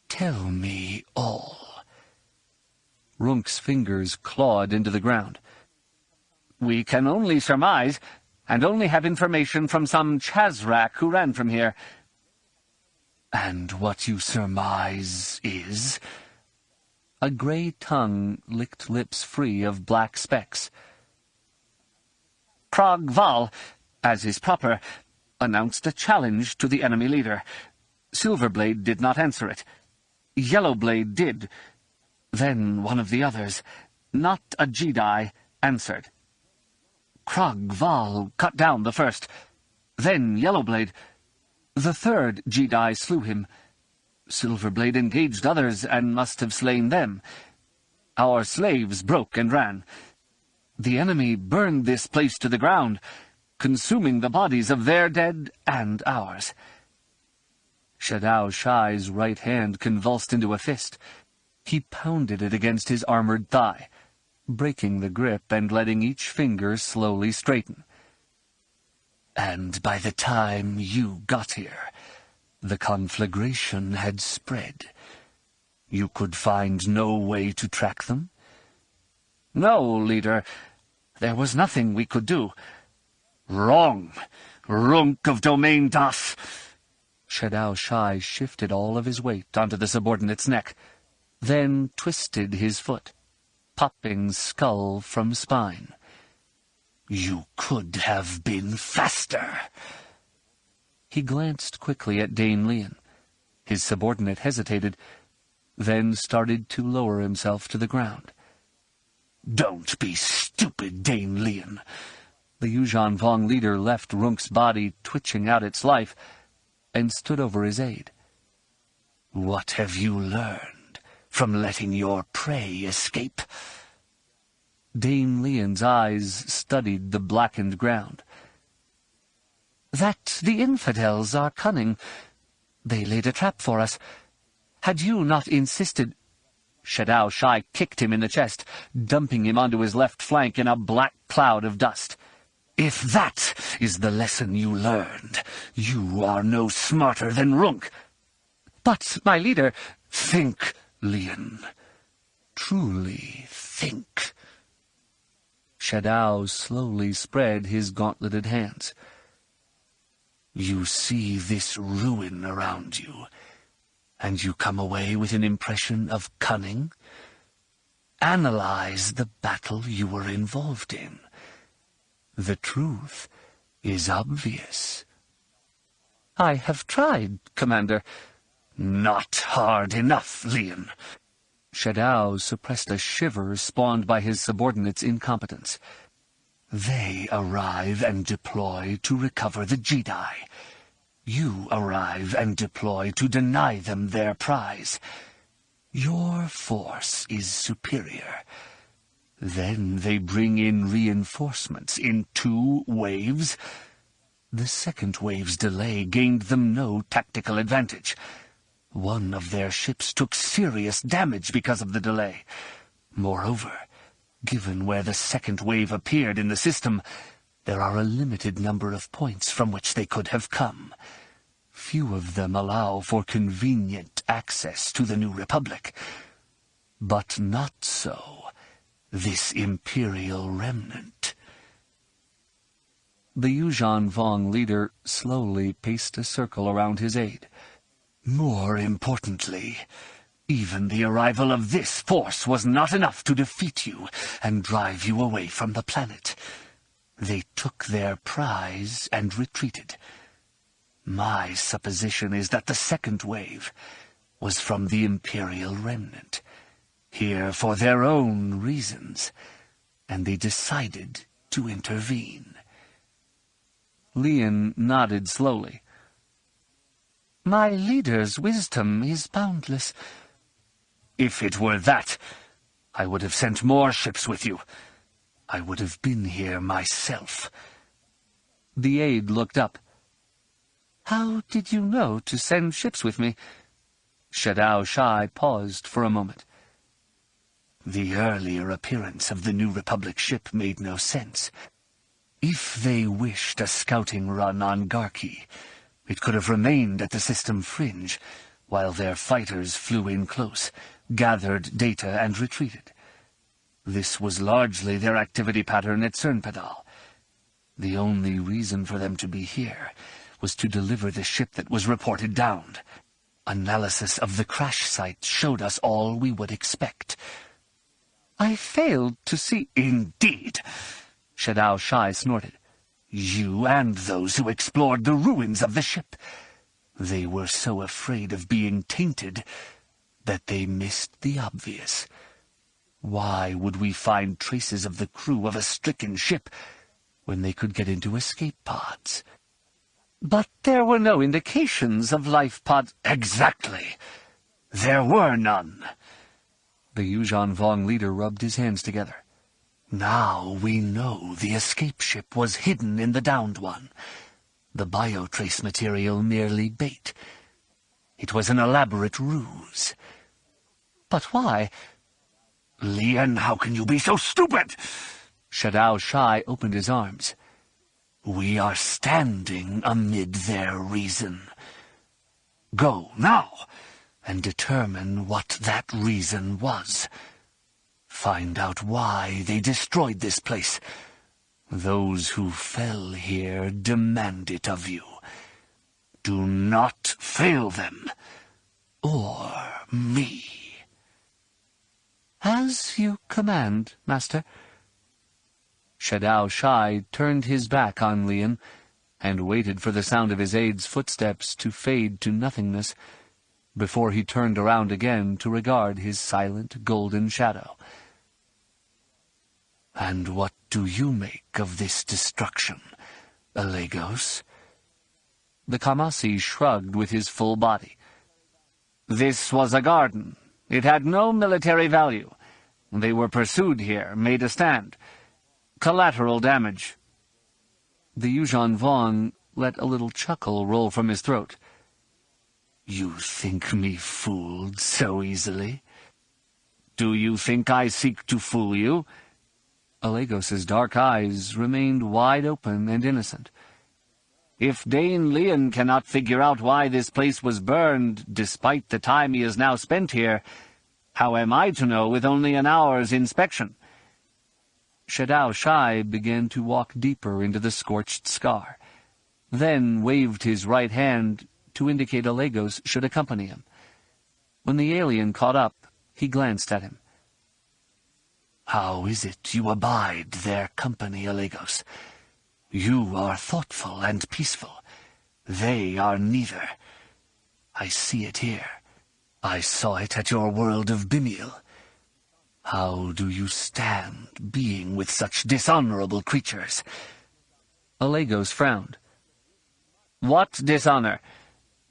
Tell me all. Runk's fingers clawed into the ground. We can only surmise, and only have information from some Chazrak who ran from here. And what you surmise is? A grey tongue licked lips free of black specks. Krog Val, as is proper, announced a challenge to the enemy leader. Silverblade did not answer it. Yellowblade did. Then one of the others, not a Jedi, answered. Krog Val cut down the first. Then Yellowblade. The third Jedi slew him. Silverblade engaged others and must have slain them. Our slaves broke and ran. The enemy burned this place to the ground, consuming the bodies of their dead and ours. Shadow Shai's right hand convulsed into a fist. He pounded it against his armored thigh, breaking the grip and letting each finger slowly straighten. And by the time you got here, the conflagration had spread. You could find no way to track them? No, leader. There was nothing we could do. Wrong! Runk of Domain Das! Shadow Shai shifted all of his weight onto the subordinate's neck, then twisted his foot, popping skull from spine. You could have been faster. He glanced quickly at Dane Leon. His subordinate hesitated, then started to lower himself to the ground. Don't be stupid, Dane Leon. The Yuuzhan Vong leader left Runk's body twitching out its life and stood over his aide. What have you learned from letting your prey escape? Dane Leon's eyes studied the blackened ground. That the infidels are cunning. They laid a trap for us. Had you not insisted— Shadow Shai kicked him in the chest, dumping him onto his left flank in a black cloud of dust. If that is the lesson you learned, you are no smarter than Runk. But, my leader— Think, Leon. Truly think. Shadow slowly spread his gauntleted hands. You see this ruin around you, and you come away with an impression of cunning? Analyze the battle you were involved in. The truth is obvious. I have tried, Commander. Not hard enough, Leon. Shadow suppressed a shiver spawned by his subordinate's incompetence. They arrive and deploy to recover the Jedi. You arrive and deploy to deny them their prize. Your force is superior. Then they bring in reinforcements in 2 waves. The second wave's delay gained them no tactical advantage. One of their ships took serious damage because of the delay. Moreover, given where the second wave appeared in the system, there are a limited number of points from which they could have come. Few of them allow for convenient access to the New Republic. But not so this Imperial Remnant. The Yuuzhan Vong leader slowly paced a circle around his aide. More importantly, even the arrival of this force was not enough to defeat you and drive you away from the planet. They took their prize and retreated. My supposition is that the second wave was from the Imperial Remnant, here for their own reasons, and they decided to intervene. Leon nodded slowly. My leader's wisdom is boundless. If it were that, I would have sent more ships with you. I would have been here myself. The aide looked up. How did you know to send ships with me? Shadow Shai paused for a moment. The earlier appearance of the New Republic ship made no sense. If they wished a scouting run on Garki, it could have remained at the system fringe, while their fighters flew in close, gathered data and retreated. This was largely their activity pattern at Cernpadal. The only reason for them to be here was to deliver the ship that was reported downed. Analysis of the crash site showed us all we would expect. I failed to see— Indeed, Shadao Shai snorted. You and those who explored the ruins of the ship. They were so afraid of being tainted that they missed the obvious. Why would we find traces of the crew of a stricken ship when they could get into escape pods? But there were no indications of life pods. Exactly. There were none. The Yuuzhan Vong leader rubbed his hands together. Now we know the escape ship was hidden in the downed one. The biotrace material merely bait. It was an elaborate ruse. But why? Leon, how can you be so stupid? Shadao Shai opened his arms. We are standing amid their reason. Go now and determine what that reason was. Find out why they destroyed this place. Those who fell here demand it of you. Do not fail them, or me. As you command, Master. Shadao Shai turned his back on Leon and waited for the sound of his aide's footsteps to fade to nothingness before he turned around again to regard his silent golden shadow. And what do you make of this destruction, Alegos? The Kamasi shrugged with his full body. This was a garden. It had no military value. They were pursued here, made a stand. Collateral damage. The Yuuzhan Vong let a little chuckle roll from his throat. You think me fooled so easily? Do you think I seek to fool you? Alegos's dark eyes remained wide open and innocent. If Dane Leon cannot figure out why this place was burned, despite the time he has now spent here, how am I to know with only an hour's inspection? Shadao Shai began to walk deeper into the scorched scar, then waved his right hand to indicate Alegos should accompany him. When the alien caught up, he glanced at him. How is it you abide their company, Alegos? You are thoughtful and peaceful. They are neither. I see it here. I saw it at your world of Bimiel. How do you stand being with such dishonorable creatures? Alegos frowned. What dishonor?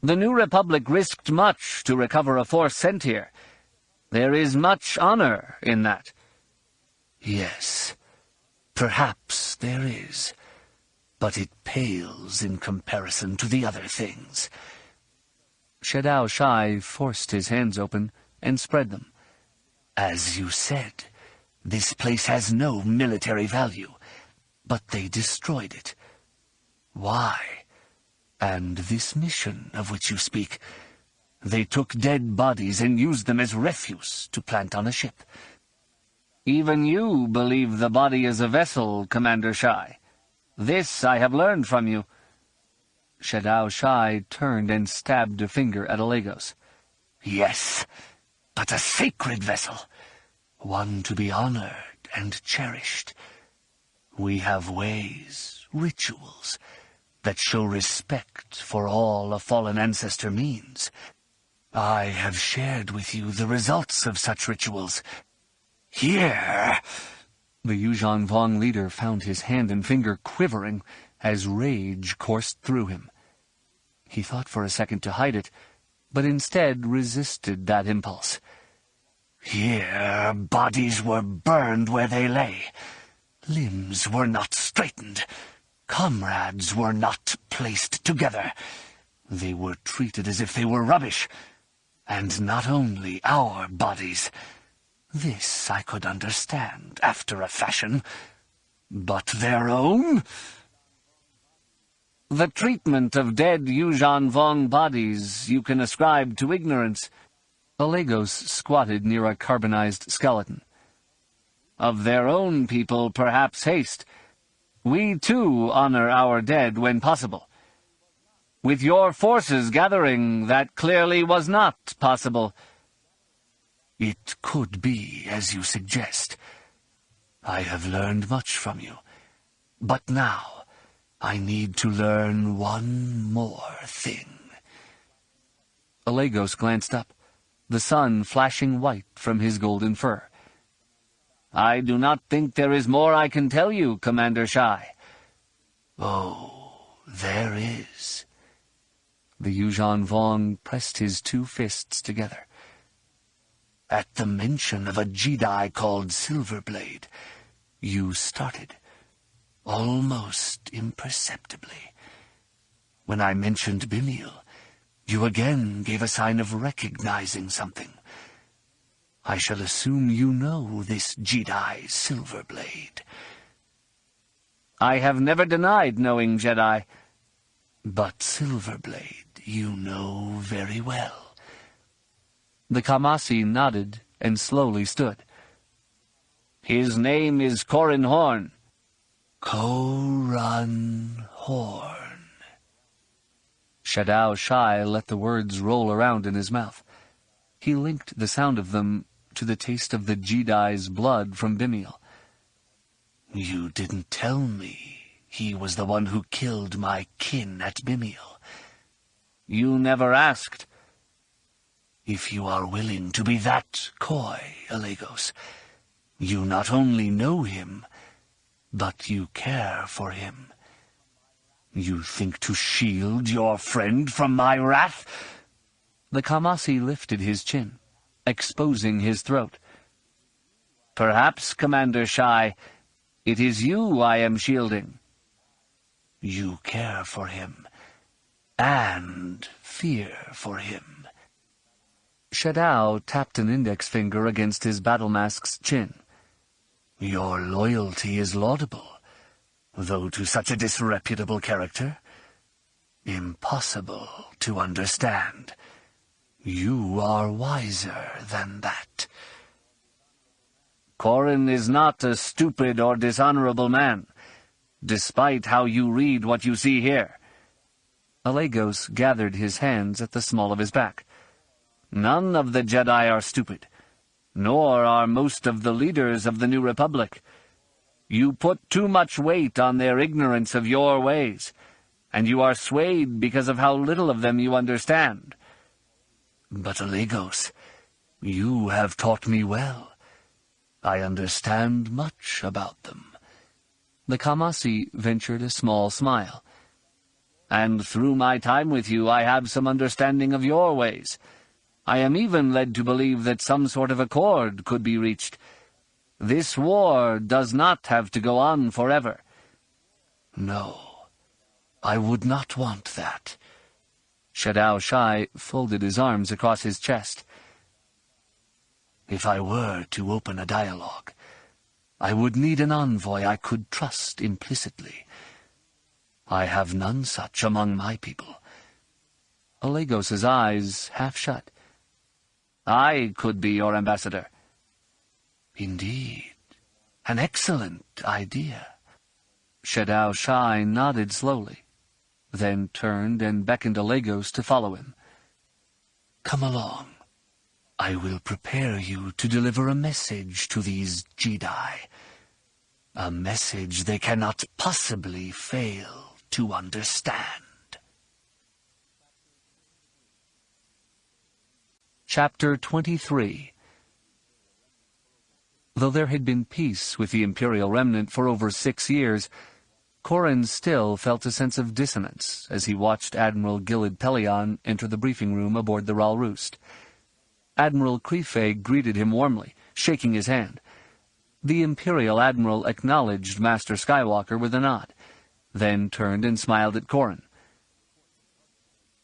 The New Republic risked much to recover a force sent here. There is much honor in that. Yes, perhaps there is, but it pales in comparison to the other things. Shadao Shai forced his hands open and spread them. As you said, this place has no military value, but they destroyed it. Why? And this mission of which you speak, they took dead bodies and used them as refuse to plant on a ship. Even you believe the body is a vessel, Commander Shai. This I have learned from you. Shadao Shai turned and stabbed a finger at Alegos. Yes, but a sacred vessel, one to be honored and cherished. We have ways, rituals, that show respect for all a fallen ancestor means. I have shared with you the results of such rituals. Here! The Yuuzhan Vong leader found his hand and finger quivering as rage coursed through him. He thought for a second to hide it, but instead resisted that impulse. Here, bodies were burned where they lay. Limbs were not straightened. Comrades were not placed together. They were treated as if they were rubbish. And not only our bodies. This I could understand, after a fashion. But their own? The treatment of dead Yuuzhan Vong bodies you can ascribe to ignorance. Alegos squatted near a carbonized skeleton. of their own people perhaps haste. We too honor our dead when possible. With your forces gathering, that clearly was not possible. It could be as you suggest. I have learned much from you. But now, I need to learn one more thing. Alegos glanced up, the sun flashing white from his golden fur. I do not think there is more I can tell you, Commander Shai. Oh, there is. The Yuuzhan Vong pressed his two fists together. At the mention of a Jedi called Silverblade, you started, almost imperceptibly. When I mentioned Bimiel, you again gave a sign of recognizing something. I shall assume you know this Jedi Silverblade. I have never denied knowing Jedi. But Silverblade you know very well. The Kamasi nodded and slowly stood. His name is Corran Horn. Corran Horn. Shadao Shai let the words roll around in his mouth. He linked the sound of them to the taste of the Jedi's blood from Bimiel. You didn't tell me he was the one who killed my kin at Bimiel. You never asked. If you are willing to be that coy, Alegos, you not only know him, but you care for him. You think to shield your friend from my wrath? The Kamasi lifted his chin, exposing his throat. Perhaps, Commander Shai, it is you I am shielding. You care for him, and fear for him. Shadao tapped an index finger against his battle mask's chin. Your loyalty is laudable, though to such a disreputable character, impossible to understand. You are wiser than that. Corran is not a stupid or dishonorable man, despite how you read what you see here. Alegos gathered his hands at the small of his back. None of the Jedi are stupid, nor are most of the leaders of the New Republic. You put too much weight on their ignorance of your ways, and you are swayed because of how little of them you understand. But Alegos, you have taught me well. I understand much about them. The Kamasi ventured a small smile. And through my time with you I have some understanding of your ways. I am even led to believe that some sort of accord could be reached. This war does not have to go on forever. No, I would not want that. Shadao Shai folded his arms across his chest. If I were to open a dialogue, I would need an envoy I could trust implicitly. I have none such among my people. Alegos's eyes half shut. I could be your ambassador. Indeed, an excellent idea. Shadao Shai nodded slowly, then turned and beckoned Alegos to follow him. Come along. I will prepare you to deliver a message to these Jedi. A message they cannot possibly fail to understand. Chapter 23. Though there had been peace with the Imperial Remnant for over 6 years, Corran still felt a sense of dissonance as he watched Admiral Pellaeon enter the briefing room aboard the Ral Roost. Admiral Krefe greeted him warmly, shaking his hand. The Imperial Admiral acknowledged Master Skywalker with a nod, then turned and smiled at Corran.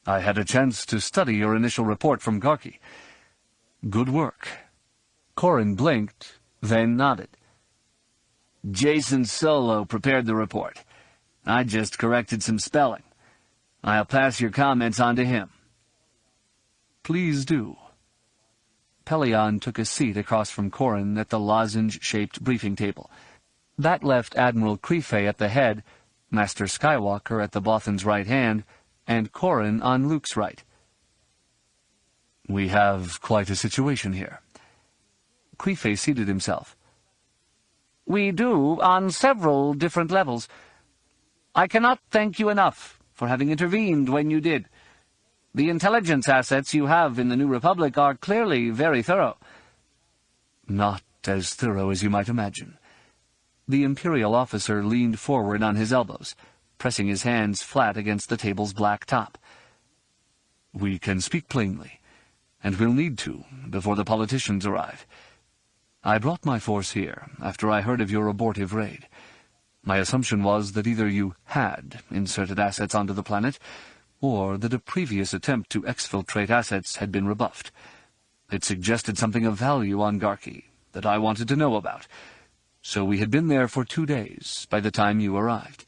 I had a chance to study your initial report from Garki. Good work. Corran blinked, then nodded. Jason Solo prepared the report. I just corrected some spelling. I'll pass your comments on to him. Please do. Pellaeon took a seat across from Corrin at the lozenge-shaped briefing table. That left Admiral Pellaeon at the head, Master Skywalker at the Bothan's right hand, and Corrin on Luke's right. "We have quite a situation here." Pellaeon seated himself. "We do, on several different levels. I cannot thank you enough for having intervened when you did. The intelligence assets you have in the New Republic are clearly very thorough." "Not as thorough as you might imagine." The Imperial officer leaned forward on his elbows, pressing his hands flat against the table's black top. "We can speak plainly, and we'll need to before the politicians arrive. I brought my force here after I heard of your abortive raid. My assumption was that either you had inserted assets onto the planet, or that a previous attempt to exfiltrate assets had been rebuffed. It suggested something of value on Garki that I wanted to know about, so we had been there for 2 days by the time you arrived."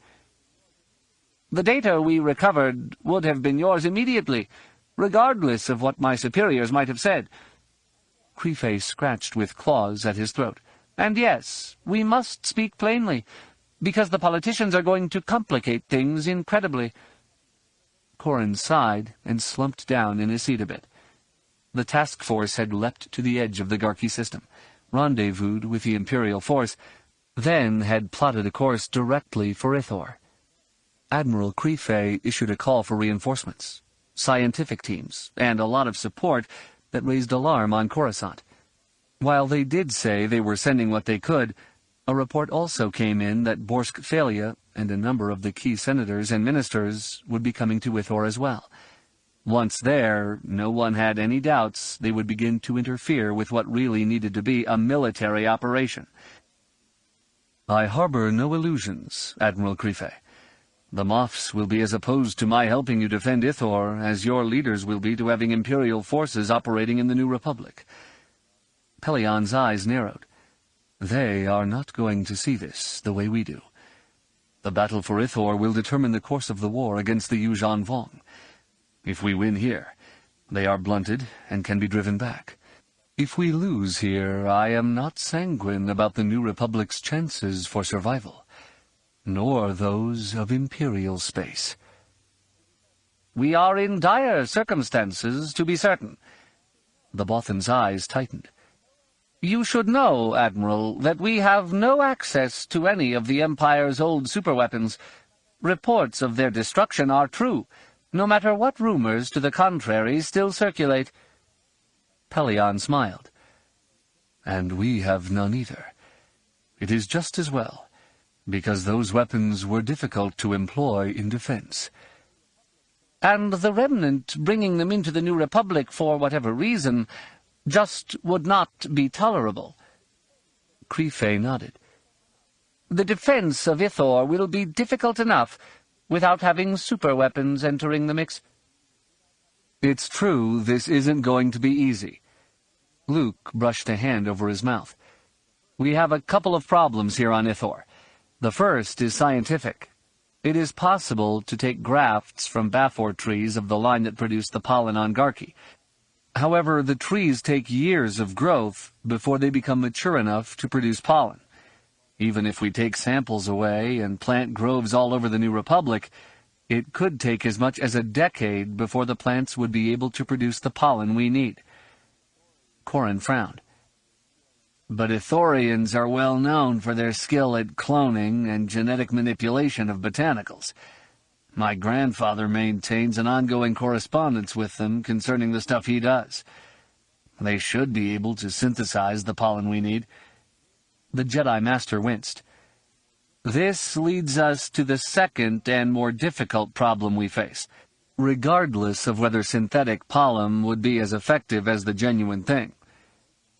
"The data we recovered would have been yours immediately, regardless of what my superiors might have said." Pellaeon scratched with claws at his throat. "And yes, we must speak plainly, because the politicians are going to complicate things incredibly." Corrin sighed and slumped down in his seat a bit. The task force had leapt to the edge of the Garki system, rendezvoused with the Imperial force, then had plotted a course directly for Ithor. Admiral Pellaeon issued a call for reinforcements, scientific teams, and a lot of support that raised alarm on Coruscant. While they did say they were sending what they could, a report also came in that Borsk Thalia and a number of the key senators and ministers would be coming to Ithor as well. Once there, no one had any doubts they would begin to interfere with what really needed to be a military operation. "I harbor no illusions, Admiral Pellaeon. The Moffs will be as opposed to my helping you defend Ithor as your leaders will be to having Imperial forces operating in the New Republic." Pellaeon's eyes narrowed. "They are not going to see this the way we do. The battle for Ithor will determine the course of the war against the Yuuzhan Vong. If we win here, they are blunted and can be driven back. If we lose here, I am not sanguine about the New Republic's chances for survival, nor those of Imperial space." "We are in dire circumstances, to be certain." The Bothan's eyes tightened. "You should know, Admiral, that we have no access to any of the Empire's old superweapons. Reports of their destruction are true, no matter what rumors to the contrary still circulate." Pellaeon smiled. "And we have none either. It is just as well, because those weapons were difficult to employ in defense." "And the Remnant bringing them into the New Republic for whatever reason just would not be tolerable." Pellaeon nodded. "The defense of Ithor will be difficult enough without having superweapons entering the mix." "It's true this isn't going to be easy." Luke brushed a hand over his mouth. "We have a couple of problems here on Ithor. The first is scientific. It is possible to take grafts from Bafor trees of the line that produced the pollen on Garki. However, the trees take years of growth before they become mature enough to produce pollen. Even if we take samples away and plant groves all over the New Republic, it could take as much as a decade before the plants would be able to produce the pollen we need." Corrin frowned. "But Ithorians are well known for their skill at cloning and genetic manipulation of botanicals. My grandfather maintains an ongoing correspondence with them concerning the stuff he does. They should be able to synthesize the pollen we need." The Jedi Master winced. "This leads us to the second and more difficult problem we face, regardless of whether synthetic pollen would be as effective as the genuine thing.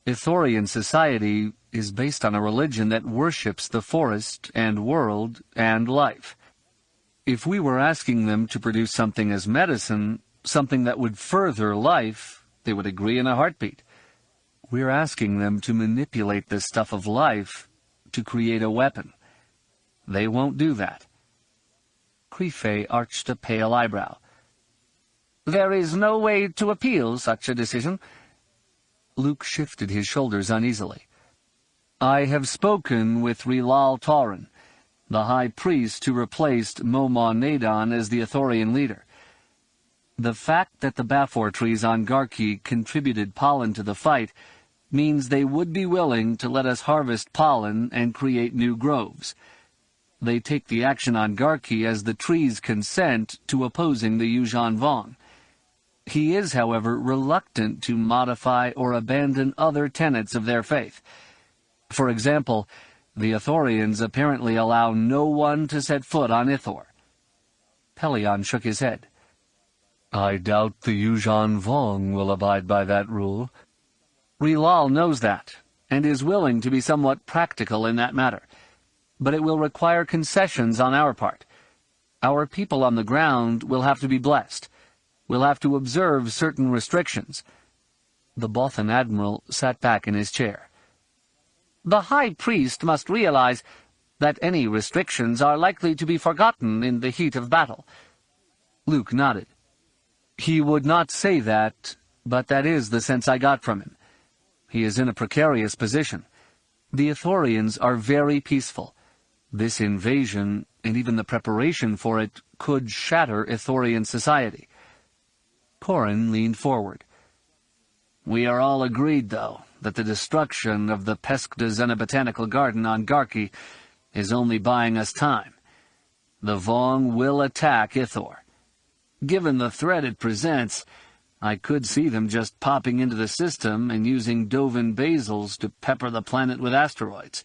Ithorian society is based on a religion that worships the forest and world and life. If we were asking them to produce something as medicine, something that would further life, they would agree in a heartbeat. We're asking them to manipulate this stuff of life to create a weapon. They won't do that." Pellaeon arched a pale eyebrow. "There is no way to appeal such a decision." Luke shifted his shoulders uneasily. "I have spoken with Relal Tauren, the High Priest who replaced Momon Nadon as the Ithorian leader. The fact that the Bafor trees on Garki contributed pollen to the fight means they would be willing to let us harvest pollen and create new groves. They take the action on Garki as the trees' consent to opposing the Yuuzhan Vong. He is, however, reluctant to modify or abandon other tenets of their faith. For example, the Ithorians apparently allow no one to set foot on Ithor." Pellaeon shook his head. "I doubt the Yuuzhan Vong will abide by that rule." "Relal knows that, and is willing to be somewhat practical in that matter. But it will require concessions on our part. Our people on the ground will have to be blessed. We'll have to observe certain restrictions." The Bothan Admiral sat back in his chair. "The High Priest must realize that any restrictions are likely to be forgotten in the heat of battle." Luke nodded. "He would not say that, but that is the sense I got from him. He is in a precarious position. The Ithorians are very peaceful. This invasion, and even the preparation for it, could shatter Ithorian society." Corrin leaned forward. "We are all agreed, though, that the destruction of the Peskda Xenobotanical Garden on Garki is only buying us time. The Vong will attack Ithor. Given the threat it presents, I could see them just popping into the system and using Dovin basils to pepper the planet with asteroids.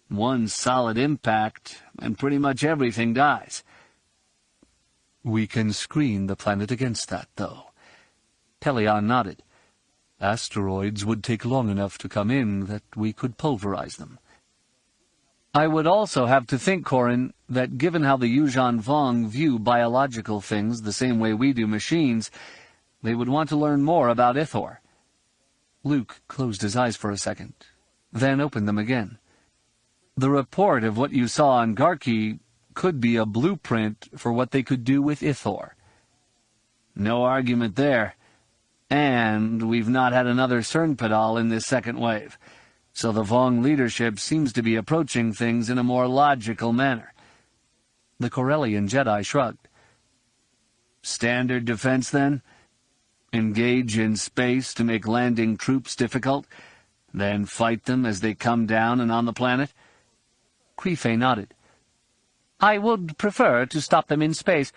One solid impact, and pretty much everything dies." "We can screen the planet against that, though." Pellaeon nodded. "Asteroids would take long enough to come in that we could pulverize them." "I would also have to think, Corrin, that given how the Yuuzhan Vong view biological things the same way we do machines, they would want to learn more about Ithor." Luke closed his eyes for a second, then opened them again. "The report of what you saw on Garki could be a blueprint for what they could do with Ithor." "No argument there. And we've not had another Cernpadal in this second wave, so the Vong leadership seems to be approaching things in a more logical manner." The Corellian Jedi shrugged. "Standard defense, then? Engage in space to make landing troops difficult, then fight them as they come down and on the planet?" Krife nodded. "I would prefer to stop them in space,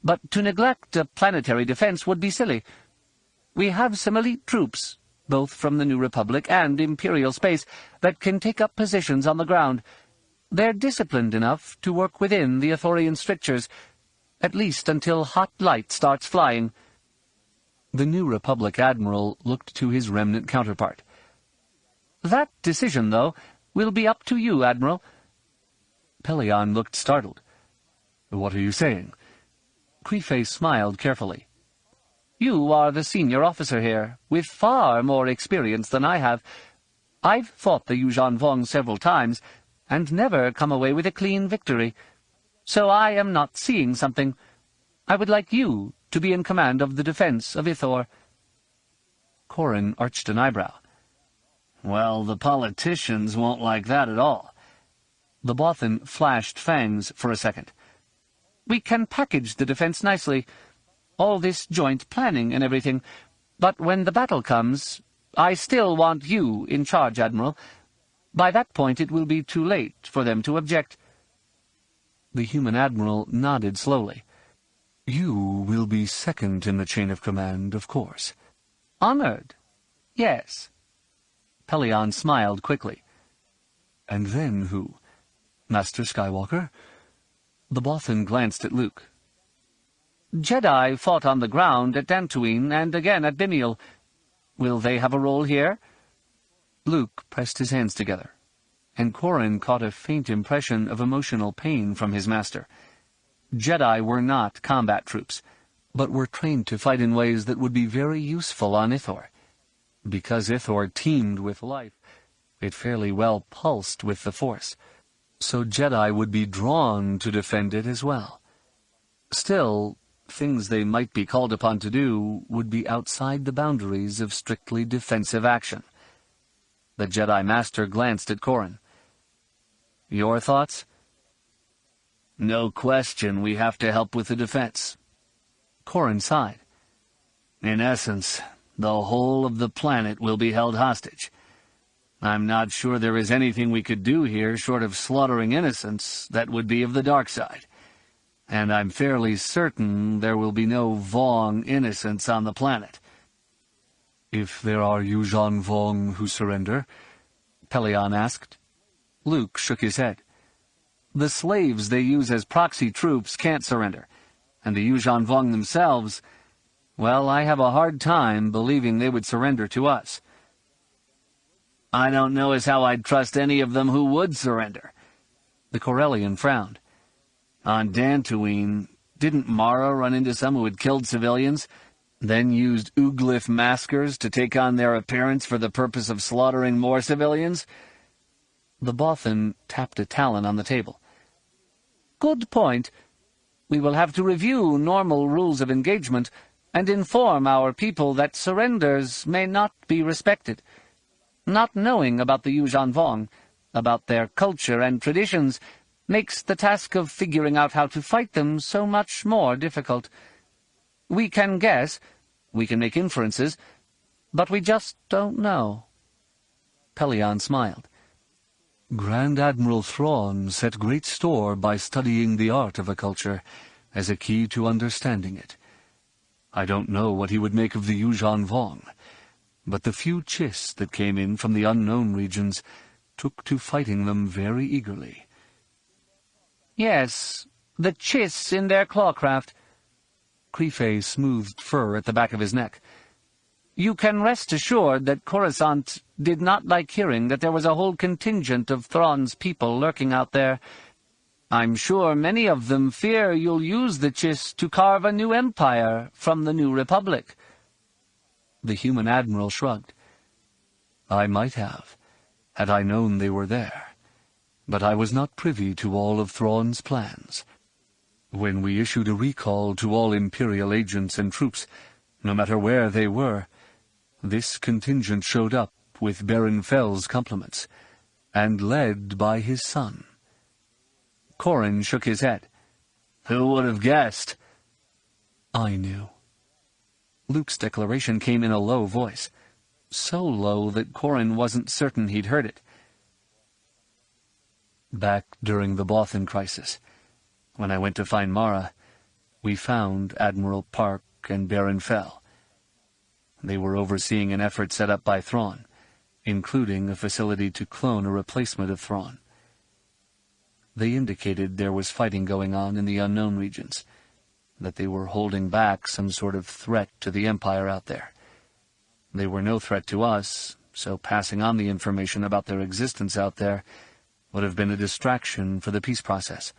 but to neglect a planetary defense would be silly. We have some elite troops, both from the New Republic and Imperial space, that can take up positions on the ground. They're disciplined enough to work within the Ithorian strictures, at least until hot light starts flying." The New Republic Admiral looked to his Remnant counterpart. "That decision, though, will be up to you, Admiral." Pellaeon looked startled. "What are you saying?" Krife smiled carefully. "You are the senior officer here, with far more experience than I have. I've fought the Yuuzhan Vong several times, and never come away with a clean victory. So I am not seeing something. I would like you to be in command of the defense of Ithor." Corrin arched an eyebrow. "Well, the politicians won't like that at all." The Bothan flashed fangs for a second. "We can package the defense nicely. All this joint planning and everything. But when the battle comes, I still want you in charge, Admiral. By that point it will be too late for them to object." The human admiral nodded slowly. "You will be second in the chain of command, of course." "Honored. Yes." Pellaeon smiled quickly. "And then who? Master Skywalker?" The Bothan glanced at Luke. "Jedi fought on the ground at Dantooine and again at Bimiel. Will they have a role here?" Luke pressed his hands together, and Corrin caught a faint impression of emotional pain from his master. Jedi were not combat troops, but were trained to fight in ways that would be very useful on Ithor. Because Ithor teemed with life, it fairly well pulsed with the Force, so Jedi would be drawn to defend it as well. Still, things they might be called upon to do would be outside the boundaries of strictly defensive action. The Jedi Master glanced at Corrin. Your thoughts? No question we have to help with the defense. Corrin sighed. In essence, the whole of the planet will be held hostage. I'm not sure there is anything we could do here short of slaughtering innocents that would be of the dark side. And I'm fairly certain there will be no Vong innocents on the planet. If there are Yuuzhan Vong who surrender? Pellaeon asked. Luke shook his head. The slaves they use as proxy troops can't surrender, and the Yuuzhan Vong themselves, well, I have a hard time believing they would surrender to us. I don't know as how I'd trust any of them who would surrender. The Corellian frowned. On Dantooine, didn't Mara run into some who had killed civilians, then used Ooglyph maskers to take on their appearance for the purpose of slaughtering more civilians? The Bothan tapped a talon on the table. Good point. We will have to review normal rules of engagement and inform our people that surrenders may not be respected. Not knowing about the Yuuzhan Vong, about their culture and traditions, makes the task of figuring out how to fight them so much more difficult. We can guess, we can make inferences, but we just don't know. Pellaeon smiled. Grand Admiral Thrawn set great store by studying the art of a culture as a key to understanding it. I don't know what he would make of the Yuuzhan Vong, but the few Chiss that came in from the unknown regions took to fighting them very eagerly. Yes, the Chiss in their clawcraft. Crefay smoothed fur at the back of his neck. You can rest assured that Coruscant did not like hearing that there was a whole contingent of Thrawn's people lurking out there. I'm sure many of them fear you'll use the Chiss to carve a new empire from the New Republic. The human admiral shrugged. I might have, had I known they were there, but I was not privy to all of Thrawn's plans. When we issued a recall to all Imperial agents and troops, no matter where they were, this contingent showed up with Baron Fell's compliments, and led by his son. Corrin shook his head. Who would have guessed? I knew. Luke's declaration came in a low voice, so low that Corrin wasn't certain he'd heard it. Back during the Bothan crisis, when I went to find Mara, we found Admiral Park and Baron Fell. They were overseeing an effort set up by Thrawn, including a facility to clone a replacement of Thrawn. They indicated there was fighting going on in the unknown regions, that they were holding back some sort of threat to the Empire out there. They were no threat to us, so passing on the information about their existence out there would have been a distraction for the peace process.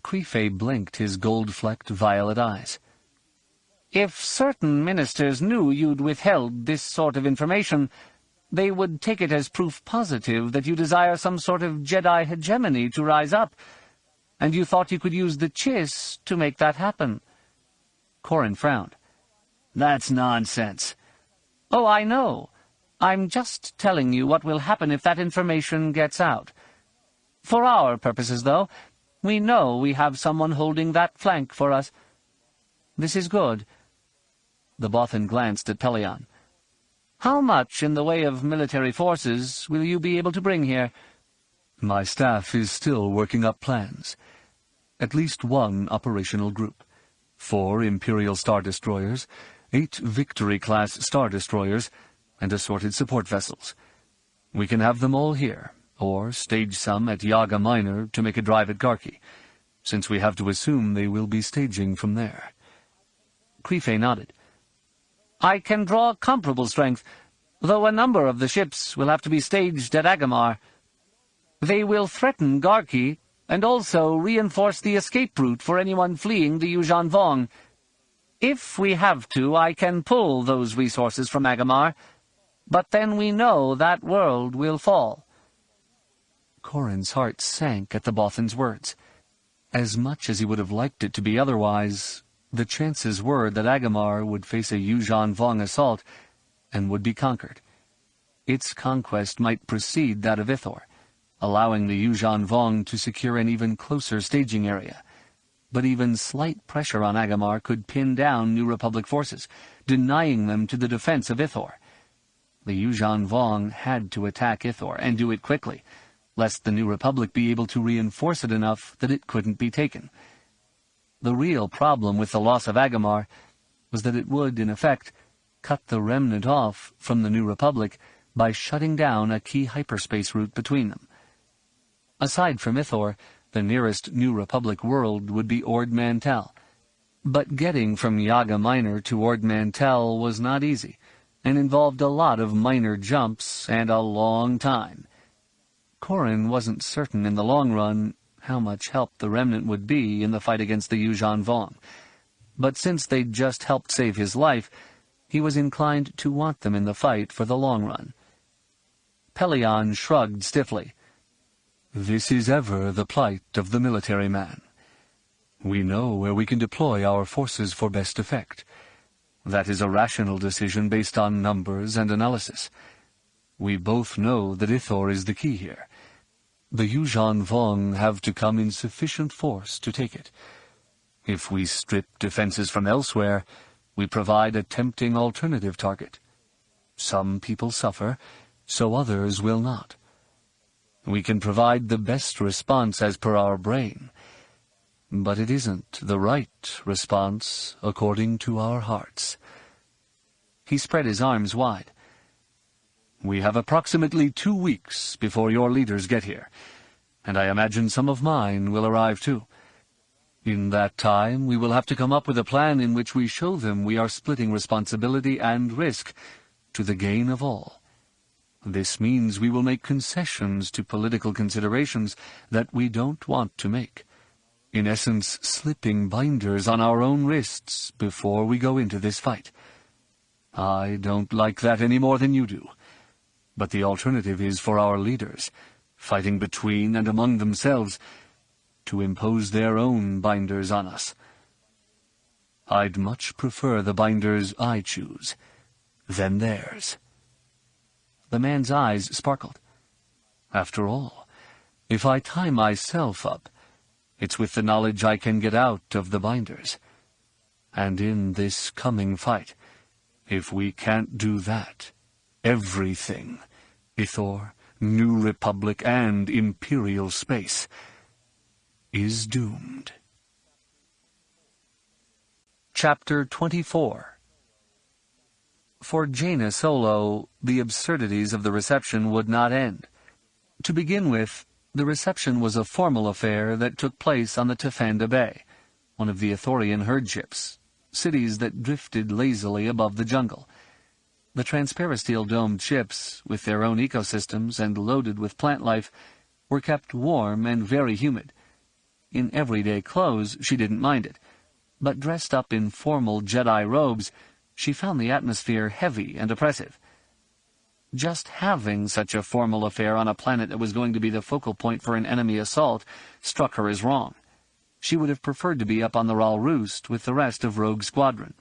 Crefay blinked his gold-flecked violet eyes. If certain ministers knew you'd withheld this sort of information, they would take it as proof positive that you desire some sort of Jedi hegemony to rise up, and you thought you could use the Chiss to make that happen. Corrin frowned. That's nonsense. Oh, I know. I'm just telling you what will happen if that information gets out. For our purposes, though, we know we have someone holding that flank for us. This is good. The Bothan glanced at Pellaeon. How much in the way of military forces will you be able to bring here? My staff is still working up plans. At least one operational group. 4 Imperial Star Destroyers, 8 Victory-class Star Destroyers, and assorted support vessels. We can have them all here, or stage some at Yaga Minor to make a drive at Garki, since we have to assume they will be staging from there. Crefay nodded. I can draw comparable strength, though a number of the ships will have to be staged at Agamar. They will threaten Garki, and also reinforce the escape route for anyone fleeing the Yuuzhan Vong. If we have to, I can pull those resources from Agamar, but then we know that world will fall. Corrin's heart sank at the Bothan's words. As much as he would have liked it to be otherwise, the chances were that Agamar would face a Yuuzhan Vong assault and would be conquered. Its conquest might precede that of Ithor, allowing the Yuuzhan Vong to secure an even closer staging area. But even slight pressure on Agamar could pin down New Republic forces, denying them to the defense of Ithor. The Yuuzhan Vong had to attack Ithor, and do it quickly, lest the New Republic be able to reinforce it enough that it couldn't be taken. The real problem with the loss of Agamar was that it would, in effect, cut the Remnant off from the New Republic by shutting down a key hyperspace route between them. Aside from Ithor, the nearest New Republic world would be Ord Mantell. But getting from Yaga Minor to Ord Mantell was not easy, and involved a lot of minor jumps and a long time. Corran wasn't certain in the long run how much help the Remnant would be in the fight against the Yuuzhan Vong, but since they'd just helped save his life, he was inclined to want them in the fight for the long run. Pellaeon shrugged stiffly. This is ever the plight of the military man. We know where we can deploy our forces for best effect. That is a rational decision based on numbers and analysis. We both know that Ithor is the key here. The Yuuzhan Vong have to come in sufficient force to take it. If we strip defenses from elsewhere, we provide a tempting alternative target. Some people suffer, so others will not. We can provide the best response as per our brain, but it isn't the right response according to our hearts. He spread his arms wide. We have approximately 2 weeks before your leaders get here, and I imagine some of mine will arrive too. In that time, we will have to come up with a plan in which we show them we are splitting responsibility and risk to the gain of all. This means we will make concessions to political considerations that we don't want to make. In essence, slipping binders on our own wrists before we go into this fight. I don't like that any more than you do. But the alternative is for our leaders, fighting between and among themselves, to impose their own binders on us. I'd much prefer the binders I choose than theirs. The man's eyes sparkled. After all, if I tie myself up, it's with the knowledge I can get out of the binders. And in this coming fight, if we can't do that, everything, Ithor, New Republic, and Imperial space, is doomed. Chapter 24. For Jaina Solo, the absurdities of the reception would not end. To begin with, the reception was a formal affair that took place on the Tefanda Bay, one of the Ithorian herd ships, cities that drifted lazily above the jungle. The transparasteel-domed ships, with their own ecosystems and loaded with plant life, were kept warm and very humid. In everyday clothes, she didn't mind it, but dressed up in formal Jedi robes, she found the atmosphere heavy and oppressive. Just having such a formal affair on a planet that was going to be the focal point for an enemy assault struck her as wrong. She would have preferred to be up on the Ral Roost with the rest of Rogue Squadron.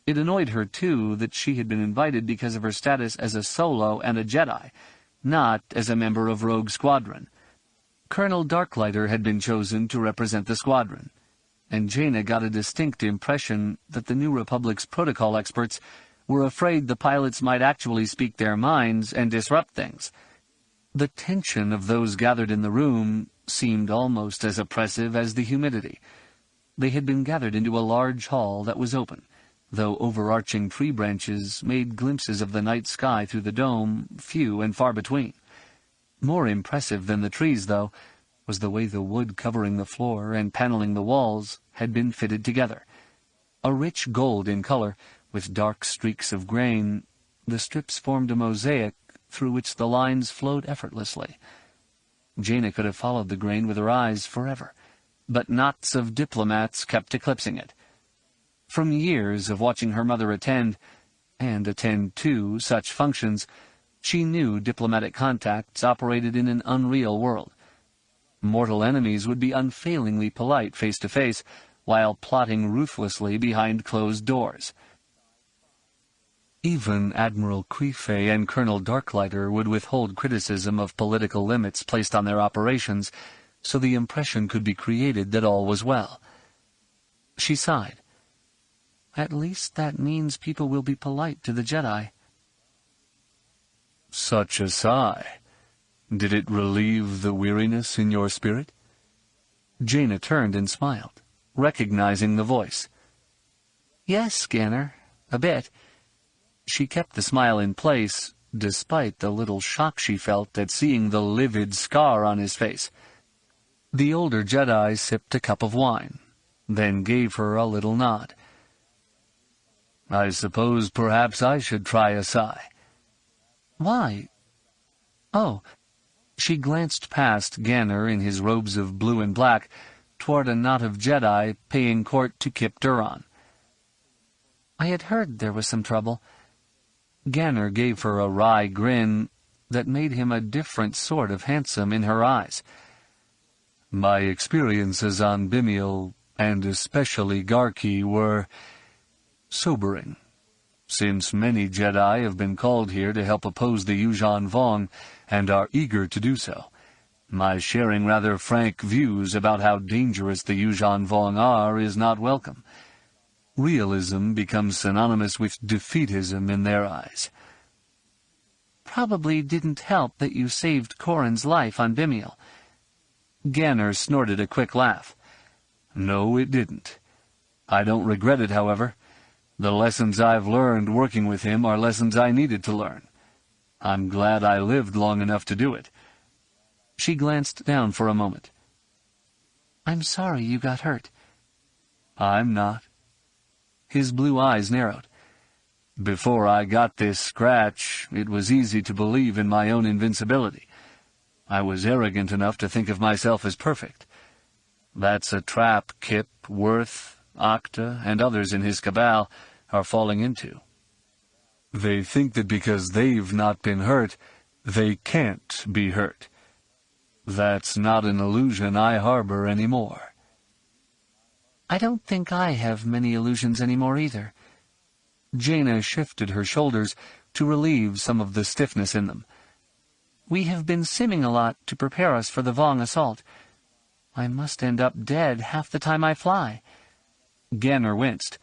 It annoyed her, too, that she had been invited because of her status as a Solo and a Jedi, not as a member of Rogue Squadron. Colonel Darklighter had been chosen to represent the squadron, and Jaina got a distinct impression that the New Republic's protocol experts were afraid the pilots might actually speak their minds and disrupt things. The tension of those gathered in the room seemed almost as oppressive as the humidity. They had been gathered into a large hall that was open, though overarching tree branches made glimpses of the night sky through the dome few and far between. More impressive than the trees, though, was the way the wood covering the floor and paneling the walls had been fitted together. A rich gold in color, with dark streaks of grain, the strips formed a mosaic through which the lines flowed effortlessly. Jaina could have followed the grain with her eyes forever, but knots of diplomats kept eclipsing it. From years of watching her mother attend to, such functions, she knew diplomatic contacts operated in an unreal world. Mortal enemies would be unfailingly polite face-to-face, while plotting ruthlessly behind closed doors. Even Admiral Pellaeon and Colonel Darklighter would withhold criticism of political limits placed on their operations, so the impression could be created that all was well. She sighed. At least that means people will be polite to the Jedi. Such a sigh. Did it relieve the weariness in your spirit? Jaina turned and smiled, recognizing the voice. Yes, Scanner, a bit. She kept the smile in place, despite the little shock she felt at seeing the livid scar on his face. The older Jedi sipped a cup of wine, then gave her a little nod. I suppose perhaps I should try a sigh. Why? Oh. She glanced past Ganner in his robes of blue and black toward a knot of Jedi paying court to Kip Duran. I had heard there was some trouble. Ganner gave her a wry grin that made him a different sort of handsome in her eyes. My experiences on Bimial, and especially Garki, were sobering. Since many Jedi have been called here to help oppose the Yuuzhan Vong, and are eager to do so, my sharing rather frank views about how dangerous the Yuuzhan Vong are is not welcome. Realism becomes synonymous with defeatism in their eyes. Probably didn't help that you saved Corrin's life on Bimial. Ganner snorted a quick laugh. No, it didn't. I don't regret it, however. The lessons I've learned working with him are lessons I needed to learn. I'm glad I lived long enough to do it. She glanced down for a moment. I'm sorry you got hurt. I'm not. His blue eyes narrowed. Before I got this scratch, it was easy to believe in my own invincibility. I was arrogant enough to think of myself as perfect. That's a trap Kip, Worth, Octa, and others in his cabal are falling into. They think that because they've not been hurt, they can't be hurt. That's not an illusion I harbor anymore. I don't think I have many illusions anymore either. Jaina shifted her shoulders to relieve some of the stiffness in them. We have been simming a lot to prepare us for the Vong assault. I must end up dead half the time I fly. Ganner winced.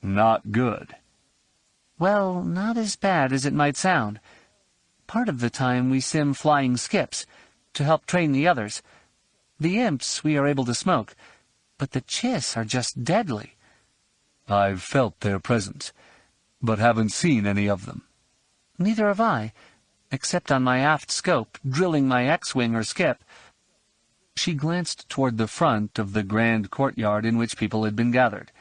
Not good. Well, not as bad as it might sound. Part of the time we sim flying skips, to help train the others. The imps we are able to smoke, but the Chiss are just deadly. I've felt their presence, but haven't seen any of them. Neither have I, except on my aft scope, drilling my X-wing or skip. She glanced toward the front of the grand courtyard in which people had been gathered.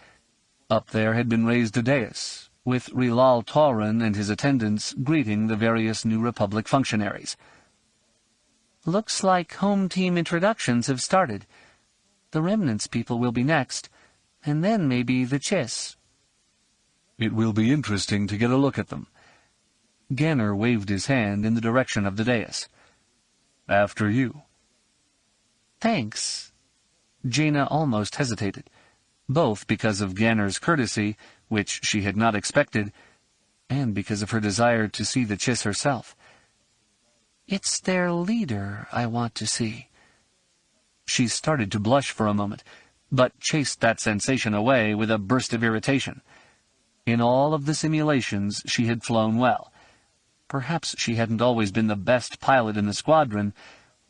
Up there had been raised a dais, with Rilal Tauren and his attendants greeting the various New Republic functionaries. Looks like home team introductions have started. The Remnant's people will be next, and then maybe the Chiss. It will be interesting to get a look at them. Ganner waved his hand in the direction of the dais. After you. Thanks. Jaina almost hesitated, both because of Ganner's courtesy, which she had not expected, and because of her desire to see the Chiss herself. It's their leader I want to see. She started to blush for a moment, but chased that sensation away with a burst of irritation. In all of the simulations she had flown well. Perhaps she hadn't always been the best pilot in the squadron,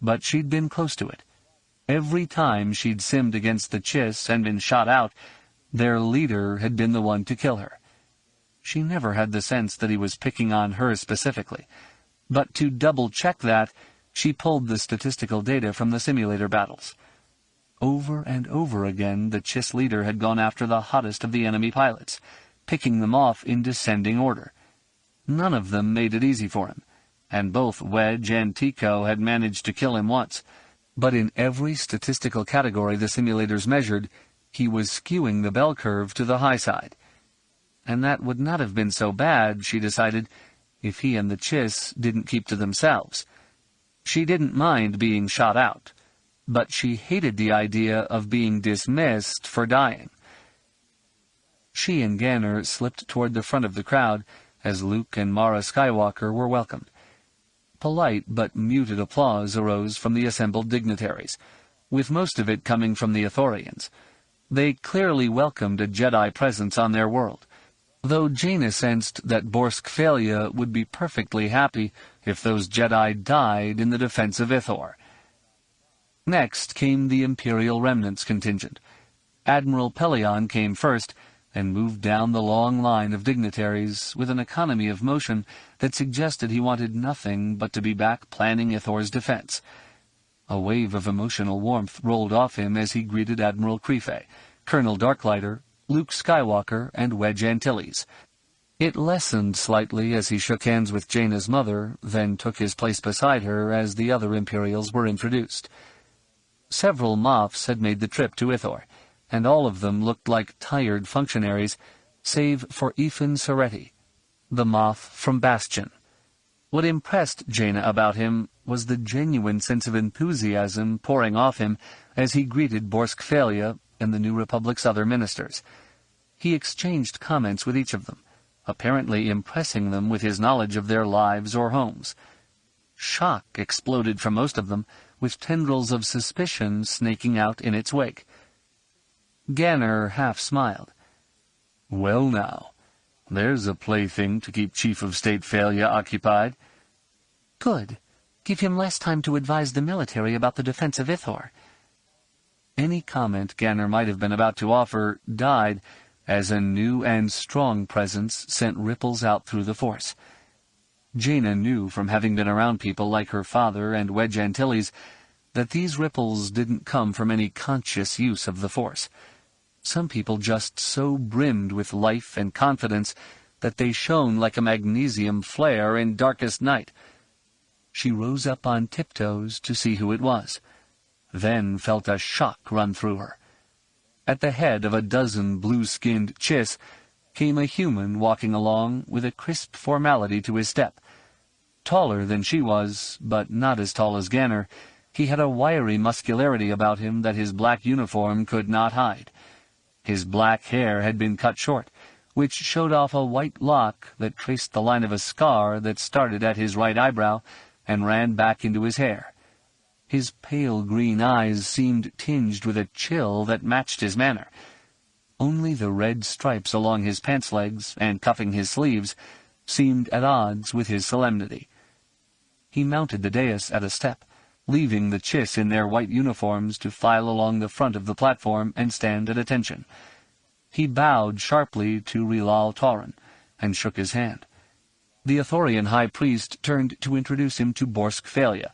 but she'd been close to it. Every time she'd simmed against the Chiss and been shot out, their leader had been the one to kill her. She never had the sense that he was picking on her specifically, but to double-check that, she pulled the statistical data from the simulator battles. Over and over again, the Chiss leader had gone after the hottest of the enemy pilots, picking them off in descending order. None of them made it easy for him, and both Wedge and Tico had managed to kill him once. But in every statistical category the simulators measured, he was skewing the bell curve to the high side. And that would not have been so bad, she decided, if he and the Chiss didn't keep to themselves. She didn't mind being shot out. but she hated the idea of being dismissed for dying. She and Ganner slipped toward the front of the crowd as Luke and Mara Skywalker were welcomed. Polite but muted applause arose from the assembled dignitaries, with most of it coming from the Ithorians. They clearly welcomed a Jedi presence on their world, though Jaina sensed that Borsk-Phalia would be perfectly happy if those Jedi died in the defense of Ithor. Next came the Imperial Remnant's contingent. Admiral Pellaeon came first, and moved down the long line of dignitaries with an economy of motion that suggested he wanted nothing but to be back planning Ithor's defense. A wave of emotional warmth rolled off him as he greeted Admiral Creefey, Colonel Darklighter, Luke Skywalker, and Wedge Antilles. It lessened slightly as he shook hands with Jaina's mother, then took his place beside her as the other Imperials were introduced. Several Moffs had made the trip to Ithor, and all of them looked like tired functionaries, save for Ethan Soretti, the Moff from Bastion. What impressed Jaina about him was the genuine sense of enthusiasm pouring off him as he greeted Borsk-Phalia and the New Republic's other ministers. He exchanged comments with each of them, apparently impressing them with his knowledge of their lives or homes. Shock exploded from most of them, with tendrils of suspicion snaking out in its wake. Ganner half smiled. "Well now, there's a plaything to keep Chief of State Phalia occupied." "Good. Give him less time to advise the military about the defense of Ithor." Any comment Ganner might have been about to offer died as a new and strong presence sent ripples out through the Force. Jaina knew from having been around people like her father and Wedge Antilles that these ripples didn't come from any conscious use of the Force. Some people just so brimmed with life and confidence that they shone like a magnesium flare in darkest night. She rose up on tiptoes to see who it was, then felt a shock run through her. At the head of a dozen blue-skinned Chiss came a human walking along with a crisp formality to his step. Taller than she was, but not as tall as Ganner, he had a wiry muscularity about him that his black uniform could not hide. His black hair had been cut short, which showed off a white lock that traced the line of a scar that started at his right eyebrow and ran back into his hair. His pale green eyes seemed tinged with a chill that matched his manner. Only the red stripes along his pants legs and cuffing his sleeves seemed at odds with his solemnity. He mounted the dais at a step, leaving the Chiss in their white uniforms to file along the front of the platform and stand at attention. He bowed sharply to Rilal Tauren, and shook his hand. The Ithorian High Priest turned to introduce him to Borsk-Phalia,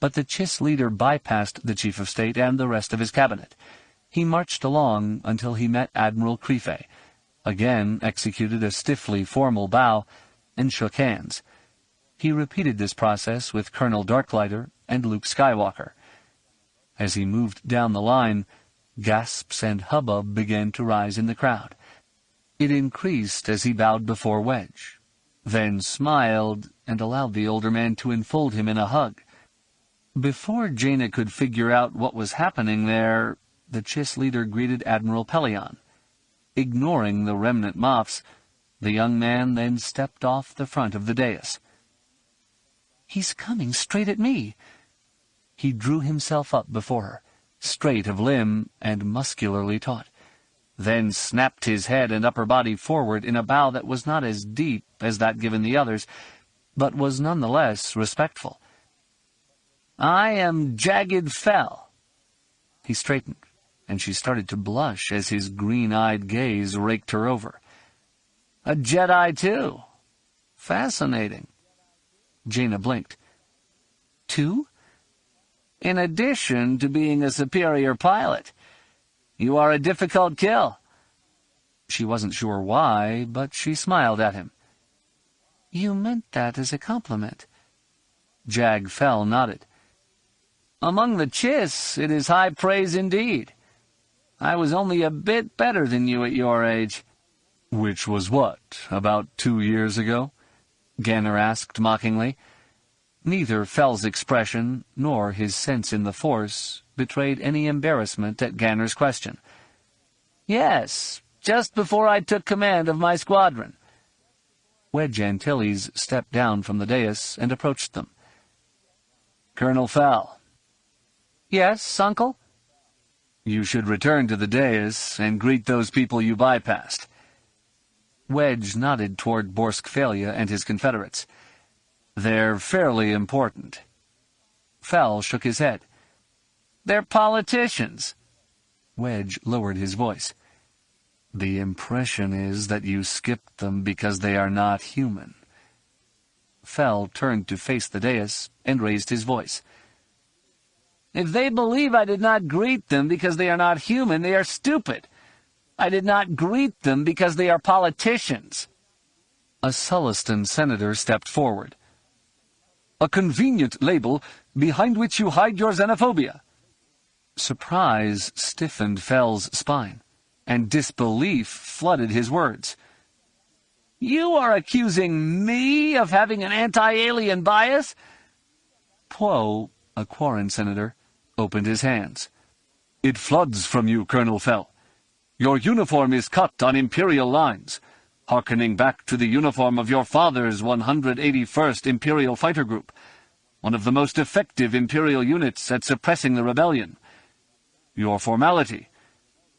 but the Chiss leader bypassed the Chief of State and the rest of his cabinet. He marched along until he met Admiral Creefey, again executed a stiffly formal bow, and shook hands. He repeated this process with Colonel Darklighter and Luke Skywalker. As he moved down the line, gasps and hubbub began to rise in the crowd. It increased as he bowed before Wedge, then smiled and allowed the older man to enfold him in a hug. Before Jaina could figure out what was happening there, the Chiss leader greeted Admiral Pellaeon. Ignoring the Remnant Moffs, the young man then stepped off the front of the dais. "He's coming straight at me." He drew himself up before her, straight of limb and muscularly taut, then snapped his head and upper body forward in a bow that was not as deep as that given the others, but was nonetheless respectful. "I am Jagged Fel." He straightened, and she started to blush as his green-eyed gaze raked her over. "A Jedi, too. Fascinating." Jaina blinked. "Two?" "In addition to being a superior pilot, you are a difficult kill." She wasn't sure why, but she smiled at him. "You meant that as a compliment." Jag Fel nodded. "Among the Chiss, it is high praise indeed. I was only a bit better than you at your age." "Which was what, about 2 years ago?" Ganner asked mockingly. Neither Fel's expression nor his sense in the Force betrayed any embarrassment at Ganner's question. Yes, just before I took command of my squadron. Wedge Antilles stepped down from the dais and approached them. Colonel Fel. Yes, Uncle? You should return to the dais and greet those people you bypassed. Wedge nodded toward Borsk-Phalia and his Confederates. They're fairly important. Fel shook his head. They're politicians. Wedge lowered his voice. The impression is that you skipped them because they are not human. Fel turned to face the dais and raised his voice. If they believe I did not greet them because they are not human, they are stupid. I did not greet them because they are politicians. A Sullustan senator stepped forward. A convenient label behind which you hide your xenophobia. Surprise stiffened Fel's spine, and disbelief flooded his words. You are accusing me of having an anti-alien bias? Poe, a Quarren senator, opened his hands. It floods from you, Colonel Fel. Your uniform is cut on Imperial lines, hearkening back to the uniform of your father's 181st Imperial Fighter Group, one of the most effective Imperial units at suppressing the rebellion. Your formality.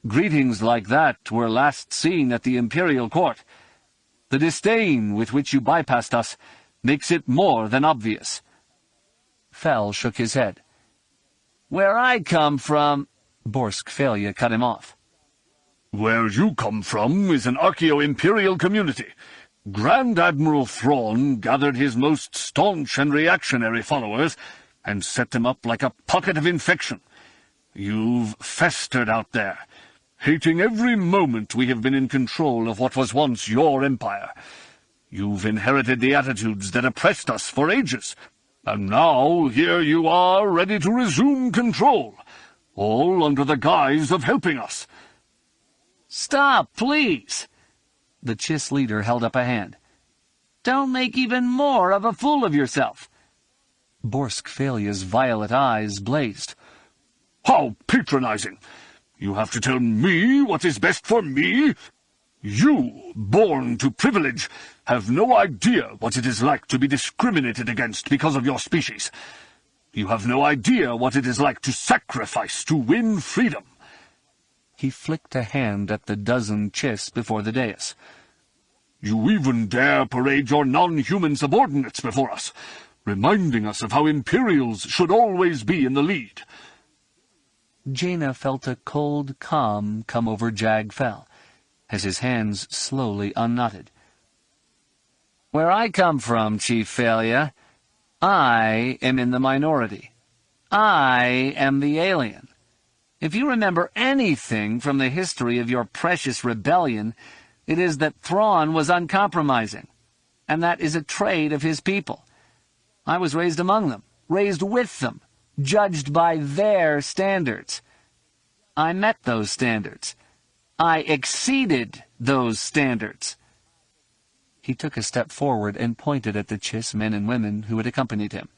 Greetings like that were last seen at the Imperial Court. The disdain with which you bypassed us makes it more than obvious. Fel shook his head. Where I come from... Borsk-Phalia cut him off. Where you come from is an archaeo-imperial community. Grand Admiral Thrawn gathered his most staunch and reactionary followers and set them up like a pocket of infection. You've festered out there, hating every moment we have been in control of what was once your empire. You've inherited the attitudes that oppressed us for ages, and now here you are ready to resume control, all under the guise of helping us. Stop, please! The Chiss leader held up a hand. Don't make even more of a fool of yourself. Borsk-Phalia's violet eyes blazed. How patronizing! You have to tell me what is best for me? You, born to privilege, have no idea what it is like to be discriminated against because of your species. You have no idea what it is like to sacrifice to win freedom. He flicked a hand at the dozen Chiss before the dais. You even dare parade your non-human subordinates before us, reminding us of how Imperials should always be in the lead. Jaina felt a cold calm come over Jag Fel, as his hands slowly unknotted. Where I come from, Chief Phalia, I am in the minority. I am the alien. If you remember anything from the history of your precious rebellion, it is that Thrawn was uncompromising, and that is a trait of his people. I was raised among them, raised with them, judged by their standards. I met those standards. I exceeded those standards. He took a step forward and pointed at the Chiss men and women who had accompanied him.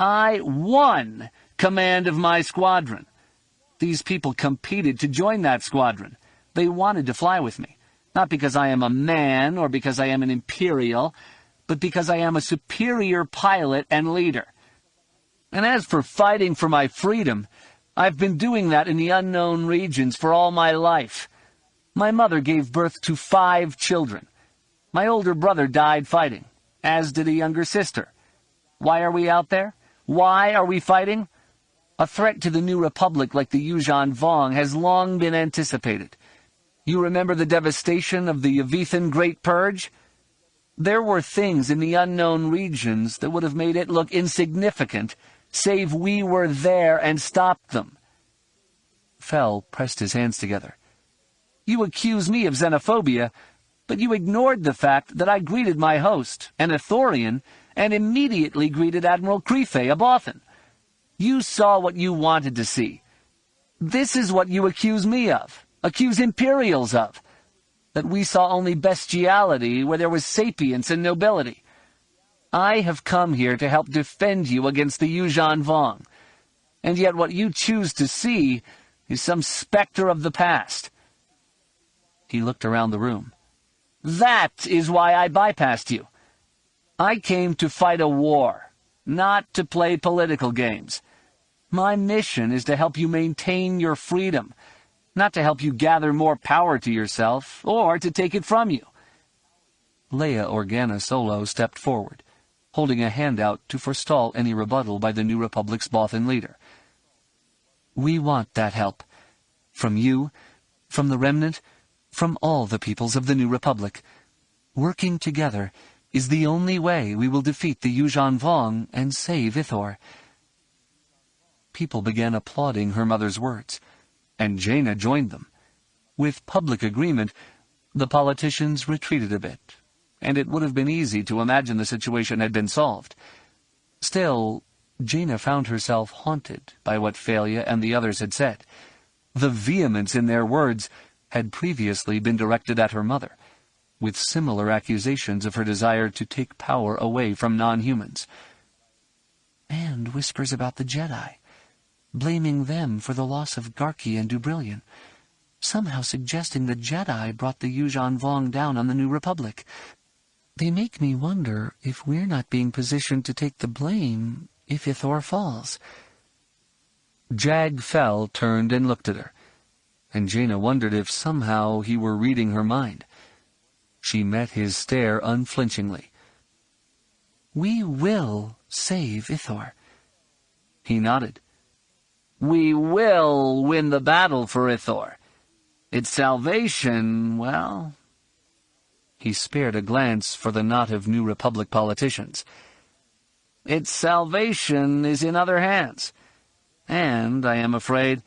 I won command of my squadron. These people competed to join that squadron. They wanted to fly with me, not because I am a man or because I am an Imperial, but because I am a superior pilot and leader. And as for fighting for my freedom, I've been doing that in the unknown regions for all my life. My mother gave birth to 5 children. My older brother died fighting, as did a younger sister. Why are we out there? Why are we fighting? A threat to the new republic like the Yuuzhan Vong has long been anticipated. You remember the devastation of the Yavithan Great Purge? There were things in the unknown regions that would have made it look insignificant, save we were there and stopped them. Fel pressed his hands together. You accuse me of xenophobia, but you ignored the fact that I greeted my host, an Ithorian, and immediately greeted Admiral Crefe, a Bothan. You saw what you wanted to see. This is what you accuse me of, accuse Imperials of, that we saw only bestiality where there was sapience and nobility. I have come here to help defend you against the Yuuzhan Vong. And yet what you choose to see is some specter of the past." He looked around the room. "That is why I bypassed you. I came to fight a war, not to play political games. My mission is to help you maintain your freedom, not to help you gather more power to yourself, or to take it from you." Leia Organa Solo stepped forward, holding a hand out to forestall any rebuttal by the New Republic's Bothan leader. "We want that help. From you, from the Remnant, from all the peoples of the New Republic. Working together is the only way we will defeat the Yuuzhan Vong and save Ithor." People began applauding her mother's words, and Jaina joined them. With public agreement, the politicians retreated a bit, and it would have been easy to imagine the situation had been solved. Still, Jaina found herself haunted by what Pellaeon and the others had said. The vehemence in their words had previously been directed at her mother, with similar accusations of her desire to take power away from non-humans. And whispers about the Jedi, blaming them for the loss of Garki and Dubrillion, somehow suggesting the Jedi brought the Yuuzhan Vong down on the New Republic. They make me wonder if we're not being positioned to take the blame if Ithor falls. Jag Fell turned and looked at her, and Jaina wondered if somehow he were reading her mind. She met his stare unflinchingly. "We will save Ithor." He nodded. "We will win the battle for Ithor. Its salvation, well..." He spared a glance for the knot of New Republic politicians. "Its salvation is in other hands, and, I am afraid,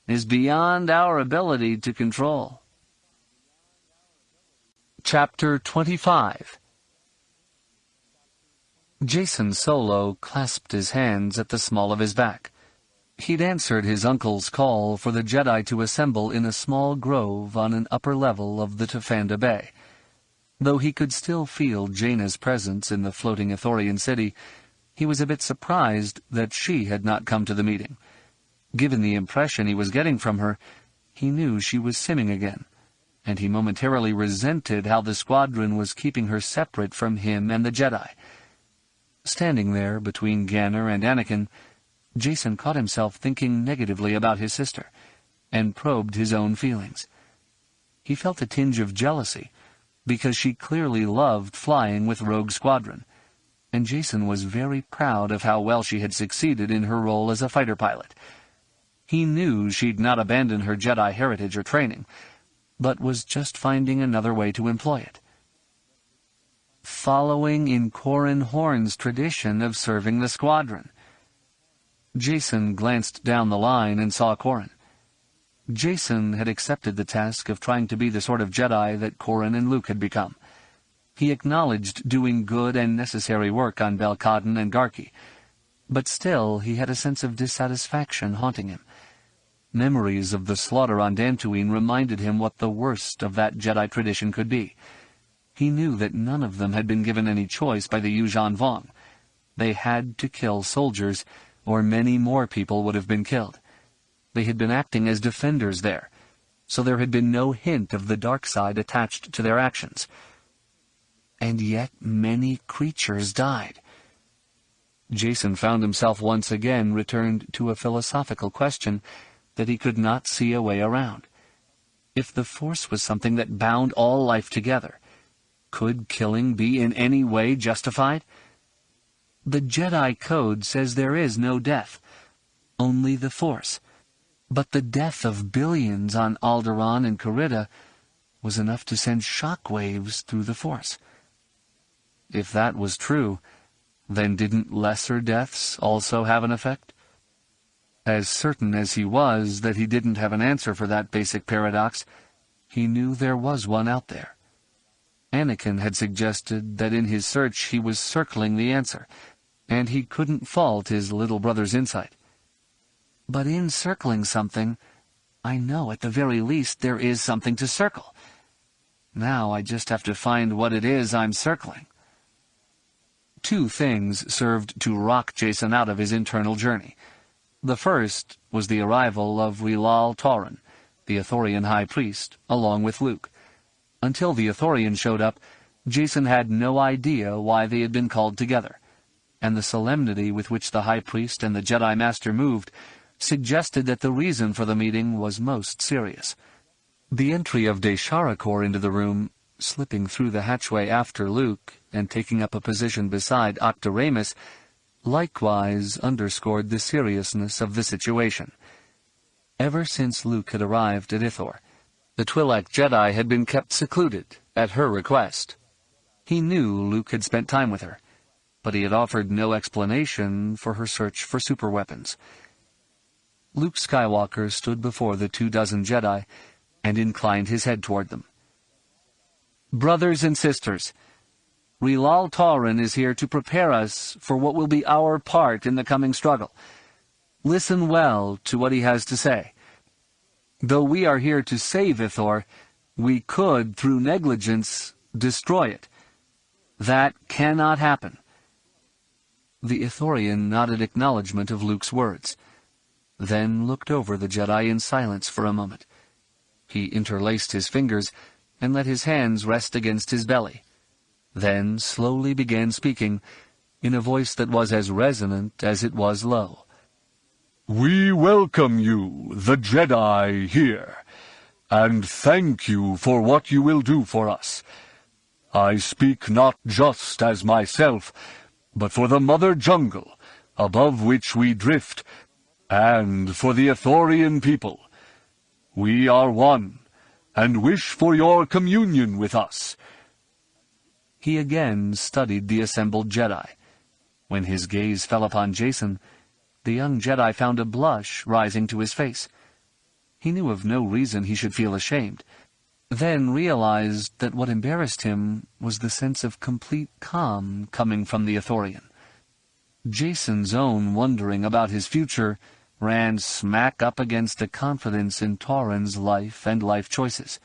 is beyond our ability to control." Chapter 25. Jacen Solo clasped his hands at the small of his back. He'd answered his uncle's call for the Jedi to assemble in a small grove on an upper level of the Tafanda Bay. Though he could still feel Jaina's presence in the floating Ithorian city, he was a bit surprised that she had not come to the meeting. Given the impression he was getting from her, he knew she was simming again, and he momentarily resented how the squadron was keeping her separate from him and the Jedi. Standing there between Ganner and Anakin, Jacen caught himself thinking negatively about his sister, and probed his own feelings. He felt a tinge of jealousy, because she clearly loved flying with Rogue Squadron, and Jacen was very proud of how well she had succeeded in her role as a fighter pilot. He knew she'd not abandoned her Jedi heritage or training, but was just finding another way to employ it. Following in Corran Horn's tradition of serving the squadron. Jacen glanced down the line and saw Corran. Jacen had accepted the task of trying to be the sort of Jedi that Corran and Luke had become. He acknowledged doing good and necessary work on Belkadon and Garki, but still he had a sense of dissatisfaction haunting him. Memories of the slaughter on Dantooine reminded him what the worst of that Jedi tradition could be. He knew that none of them had been given any choice by the Yuuzhan Vong. They had to kill soldiers, or many more people would have been killed. They had been acting as defenders there, so there had been no hint of the dark side attached to their actions. And yet many creatures died. Jacen found himself once again returned to a philosophical question that he could not see a way around. If the Force was something that bound all life together, could killing be in any way justified? The Jedi Code says there is no death, only the Force. But the death of billions on Alderaan and Corrida was enough to send shockwaves through the Force. If that was true, then didn't lesser deaths also have an effect? As certain as he was that he didn't have an answer for that basic paradox, he knew there was one out there. Anakin had suggested that in his search he was circling the answer, and he couldn't fault his little brother's insight. But in circling something, I know at the very least there is something to circle. Now I just have to find what it is I'm circling. Two things served to rock Jason out of his internal journey. The first was the arrival of Rilal Tauren, the Ithorian High Priest, along with Luke. Until the Ithorian showed up, Jason had no idea why they had been called together, and the solemnity with which the High Priest and the Jedi Master moved suggested that the reason for the meeting was most serious. The entry of Desharakor into the room, slipping through the hatchway after Luke and taking up a position beside Octoramus, likewise underscored the seriousness of the situation. Ever since Luke had arrived at Ithor, the Twi'lek Jedi had been kept secluded at her request. He knew Luke had spent time with her, but he had offered no explanation for her search for superweapons. Luke Skywalker stood before the 24 Jedi and inclined his head toward them. "Brothers and sisters, Rilal Tauren is here to prepare us for what will be our part in the coming struggle. Listen well to what he has to say. Though we are here to save Ithor, we could, through negligence, destroy it. That cannot happen." The Ithorian nodded acknowledgment of Luke's words, then looked over the Jedi in silence for a moment. He interlaced his fingers and let his hands rest against his belly, then slowly began speaking in a voice that was as resonant as it was low. "We welcome you, the Jedi, here, and thank you for what you will do for us. I speak not just as myself, but for the Mother Jungle, above which we drift, and for the Ithorian people. We are one, and wish for your communion with us." He again studied the assembled Jedi. When his gaze fell upon Jason, the young Jedi found a blush rising to his face. He knew of no reason he should feel ashamed, then realized that what embarrassed him was the sense of complete calm coming from the Ithorian. Jason's own wondering about his future ran smack up against the confidence in Tauren's life and life choices.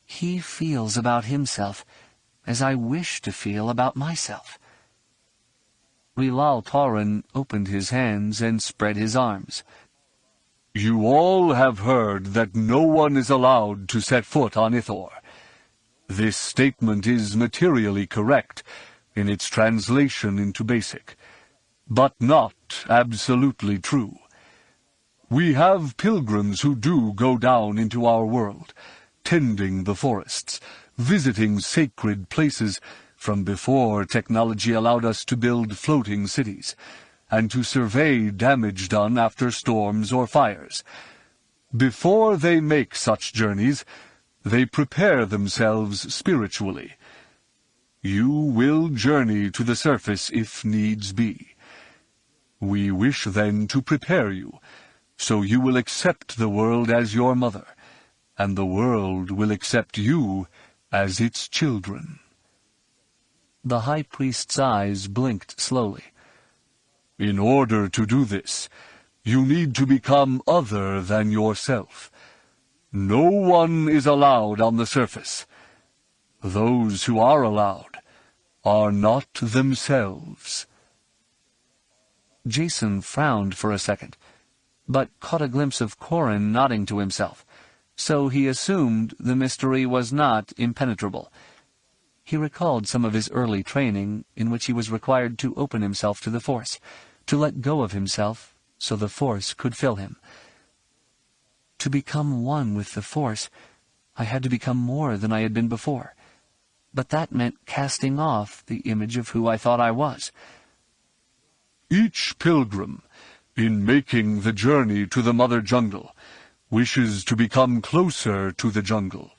He feels about himself as I wish to feel about myself. Rilal Tauren opened his hands and spread his arms. "You all have heard that no one is allowed to set foot on Ithor. This statement is materially correct in its translation into Basic, but not absolutely true. We have pilgrims who do go down into our world, tending the forests, visiting sacred places from before technology allowed us to build floating cities, and to survey damage done after storms or fires. Before they make such journeys, they prepare themselves spiritually. You will journey to the surface if needs be. We wish then to prepare you, so you will accept the world as your mother, and the world will accept you as its children." The High Priest's eyes blinked slowly. "In order to do this, you need to become other than yourself. No one is allowed on the surface. Those who are allowed are not themselves." Jason frowned for a second, but caught a glimpse of Corran nodding to himself, so he assumed the mystery was not impenetrable. He recalled some of his early training in which he was required to open himself to the Force, to let go of himself so the Force could fill him. To become one with the Force, I had to become more than I had been before, but that meant casting off the image of who I thought I was. "Each pilgrim, in making the journey to the Mother Jungle, wishes to become closer to the jungle.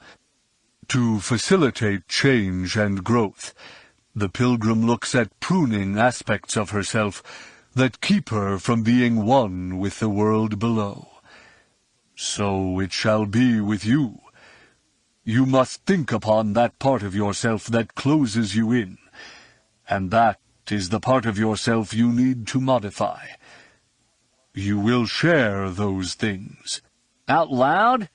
To facilitate change and growth, the pilgrim looks at pruning aspects of herself that keep her from being one with the world below. So it shall be with you. You must think upon that part of yourself that closes you in, and that is the part of yourself you need to modify. You will share those things." "Out loud?"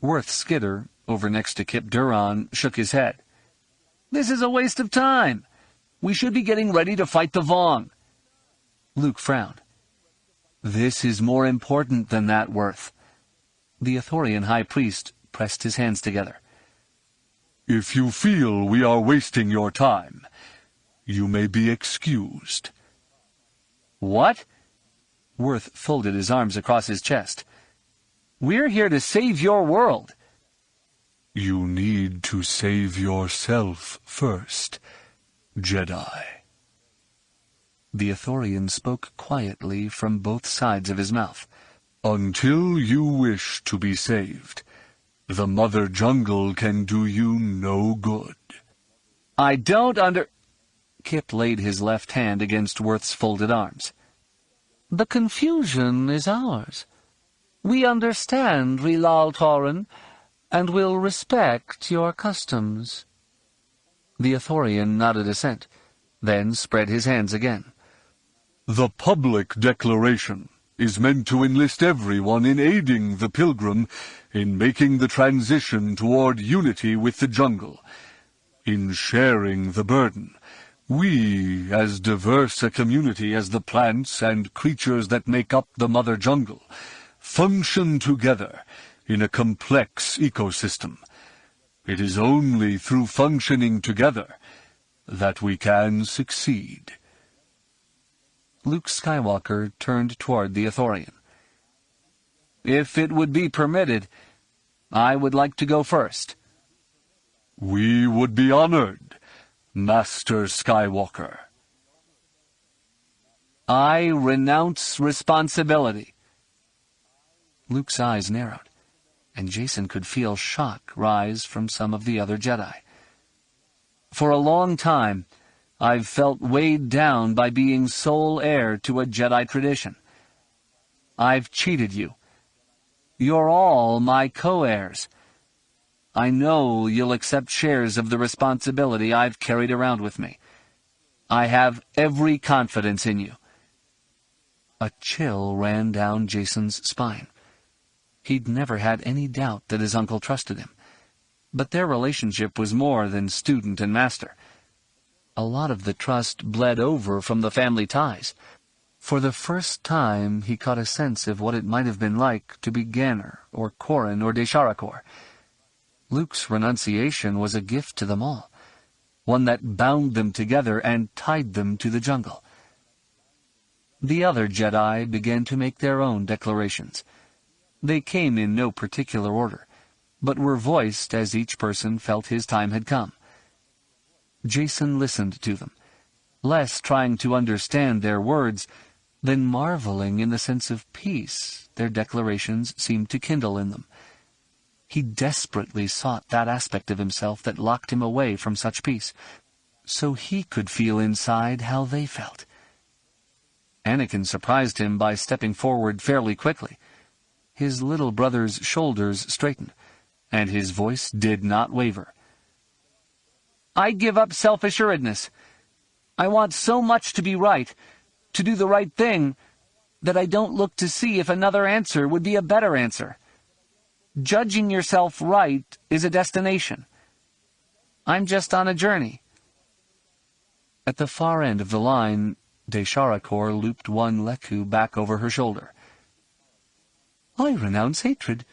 Worth Skidder, over next to Kip Duron, shook his head. "This is a waste of time. We should be getting ready to fight the Vong. Luke frowned. This is more important than that, Worth. The Ithorian High Priest pressed his hands together. If you feel we are wasting your time, you may be excused. What? Worth folded his arms across his chest. We're here to save your world. You need to save yourself first, Jedi. The Ithorian spoke quietly from both sides of his mouth. Until you wish to be saved, the Mother Jungle can do you no good. I don't Kip laid his left hand against Worth's folded arms. The confusion is ours. We understand Rilal Tauren, and will respect your customs. The Ithorian nodded assent, then spread his hands again. The public declaration is meant to enlist everyone in aiding the pilgrim in making the transition toward unity with the jungle, in sharing the burden. We, as diverse a community as the plants and creatures that make up the Mother Jungle, function together in a complex ecosystem. It is only through functioning together that we can succeed. Luke Skywalker turned toward the Ithorian. If it would be permitted, I would like to go first. We would be honored, Master Skywalker. I renounce responsibility. Luke's eyes narrowed, and Jason could feel shock rise from some of the other Jedi. For a long time, I've felt weighed down by being sole heir to a Jedi tradition. I've cheated you. You're all my co-heirs. I know you'll accept shares of the responsibility I've carried around with me. I have every confidence in you. A chill ran down Jason's spine. He'd never had any doubt that his uncle trusted him, but their relationship was more than student and master. A lot of the trust bled over from the family ties. For the first time he caught a sense of what it might have been like to be Ganner, or Corran, or Desharakor. Luke's renunciation was a gift to them all, one that bound them together and tied them to the jungle. The other Jedi began to make their own declarations. They came in no particular order, but were voiced as each person felt his time had come. Jason listened to them, less trying to understand their words than marveling in the sense of peace their declarations seemed to kindle in them. He desperately sought that aspect of himself that locked him away from such peace, so he could feel inside how they felt. Anakin surprised him by stepping forward fairly quickly. His little brother's shoulders straightened, and his voice did not waver. I give up self-assuredness. I want so much to be right, to do the right thing, that I don't look to see if another answer would be a better answer. Judging yourself right is a destination. I'm just on a journey. At the far end of the line, Desharakor looped one Leku back over her shoulder. I renounce hatred.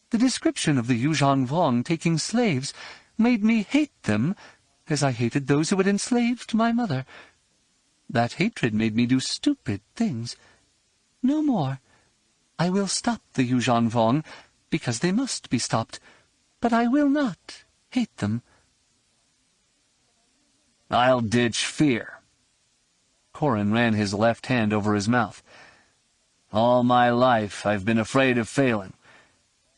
The description of the Yuuzhan Vong taking slaves made me hate them, as I hated those who had enslaved my mother. That hatred made me do stupid things. No more. I will stop the Yuuzhan Vong, because they must be stopped, but I will not hate them. I'll ditch fear. Corran ran his left hand over his mouth. All my life I've been afraid of failing.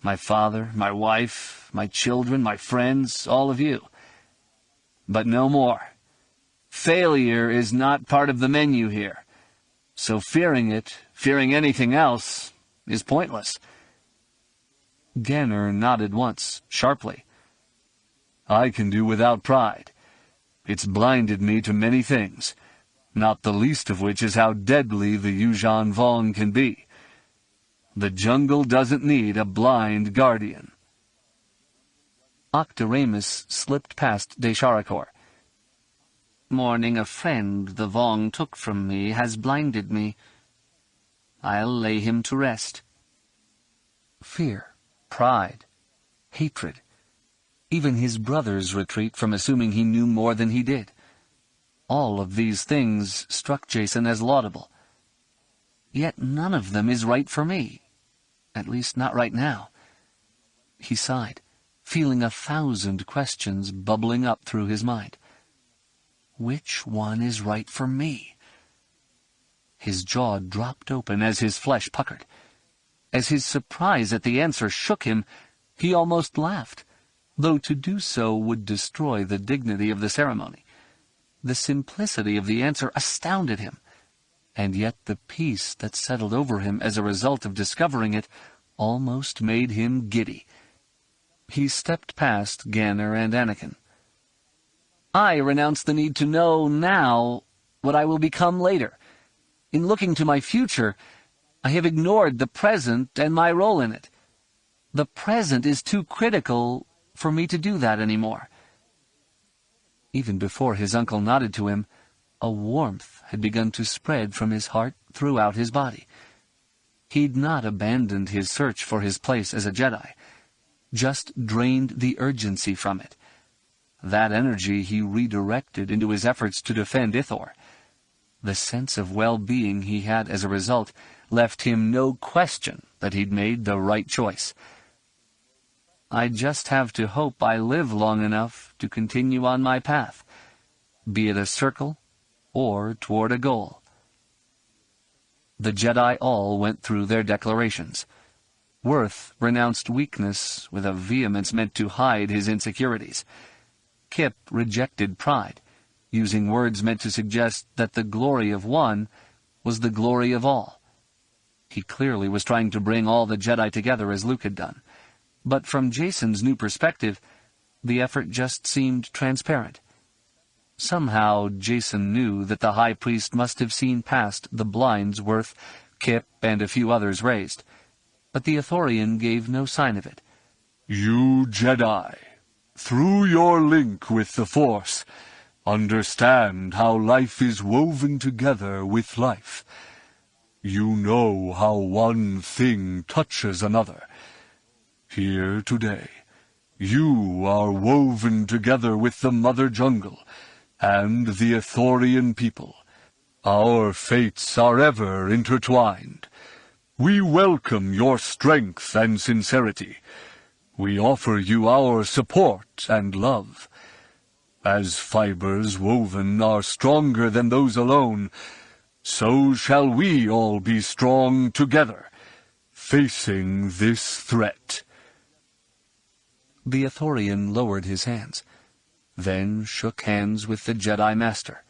My father, my wife, my children, my friends, all of you. But no more. Failure is not part of the menu here. So fearing it, fearing anything else, is pointless. Ganner nodded once, sharply. I can do without pride. It's blinded me to many things, not the least of which is how deadly the Yuuzhan Vong can be. The jungle doesn't need a blind guardian. Octaramus slipped past Desharakor. morning a friend the Vong took from me has blinded me. I'll lay him to rest. Fear, pride, hatred. Even his brother's retreat from assuming he knew more than he did. All of these things struck Jason as laudable. Yet none of them is right for me. At least not right now. He sighed, feeling 1,000 questions bubbling up through his mind. Which one is right for me? His jaw dropped open as his flesh puckered. As his surprise at the answer shook him, he almost laughed, though to do so would destroy the dignity of the ceremony. The simplicity of the answer astounded him, and yet the peace that settled over him as a result of discovering it almost made him giddy. He stepped past Ganner and Anakin. I renounce the need to know now what I will become later. In looking to my future, I have ignored the present and my role in it. The present is too critical for me to do that anymore. Even before his uncle nodded to him, a warmth had begun to spread from his heart throughout his body. He'd not abandoned his search for his place as a Jedi, just drained the urgency from it. That energy he redirected into his efforts to defend Ithor. The sense of well-being he had as a result left him no question that he'd made the right choice. I just have to hope I live long enough to continue on my path, be it a circle or toward a goal. The Jedi all went through their declarations. Worth renounced weakness with a vehemence meant to hide his insecurities. Kip rejected pride, using words meant to suggest that the glory of one was the glory of all. He clearly was trying to bring all the Jedi together as Luke had done. But from Jason's new perspective, the effort just seemed transparent. Somehow Jason knew that the High Priest must have seen past the blinds Worth, Kip, and a few others raised. But the Ithorian gave no sign of it. You Jedi, through your link with the Force, understand how life is woven together with life. You know how one thing touches another. Here today, you are woven together with the Mother Jungle and the Ithorian people. Our fates are ever intertwined. We welcome your strength and sincerity. We offer you our support and love. As fibers woven are stronger than those alone, so shall we all be strong together, facing this threat. The Ithorian lowered his hands, then shook hands with the Jedi Master.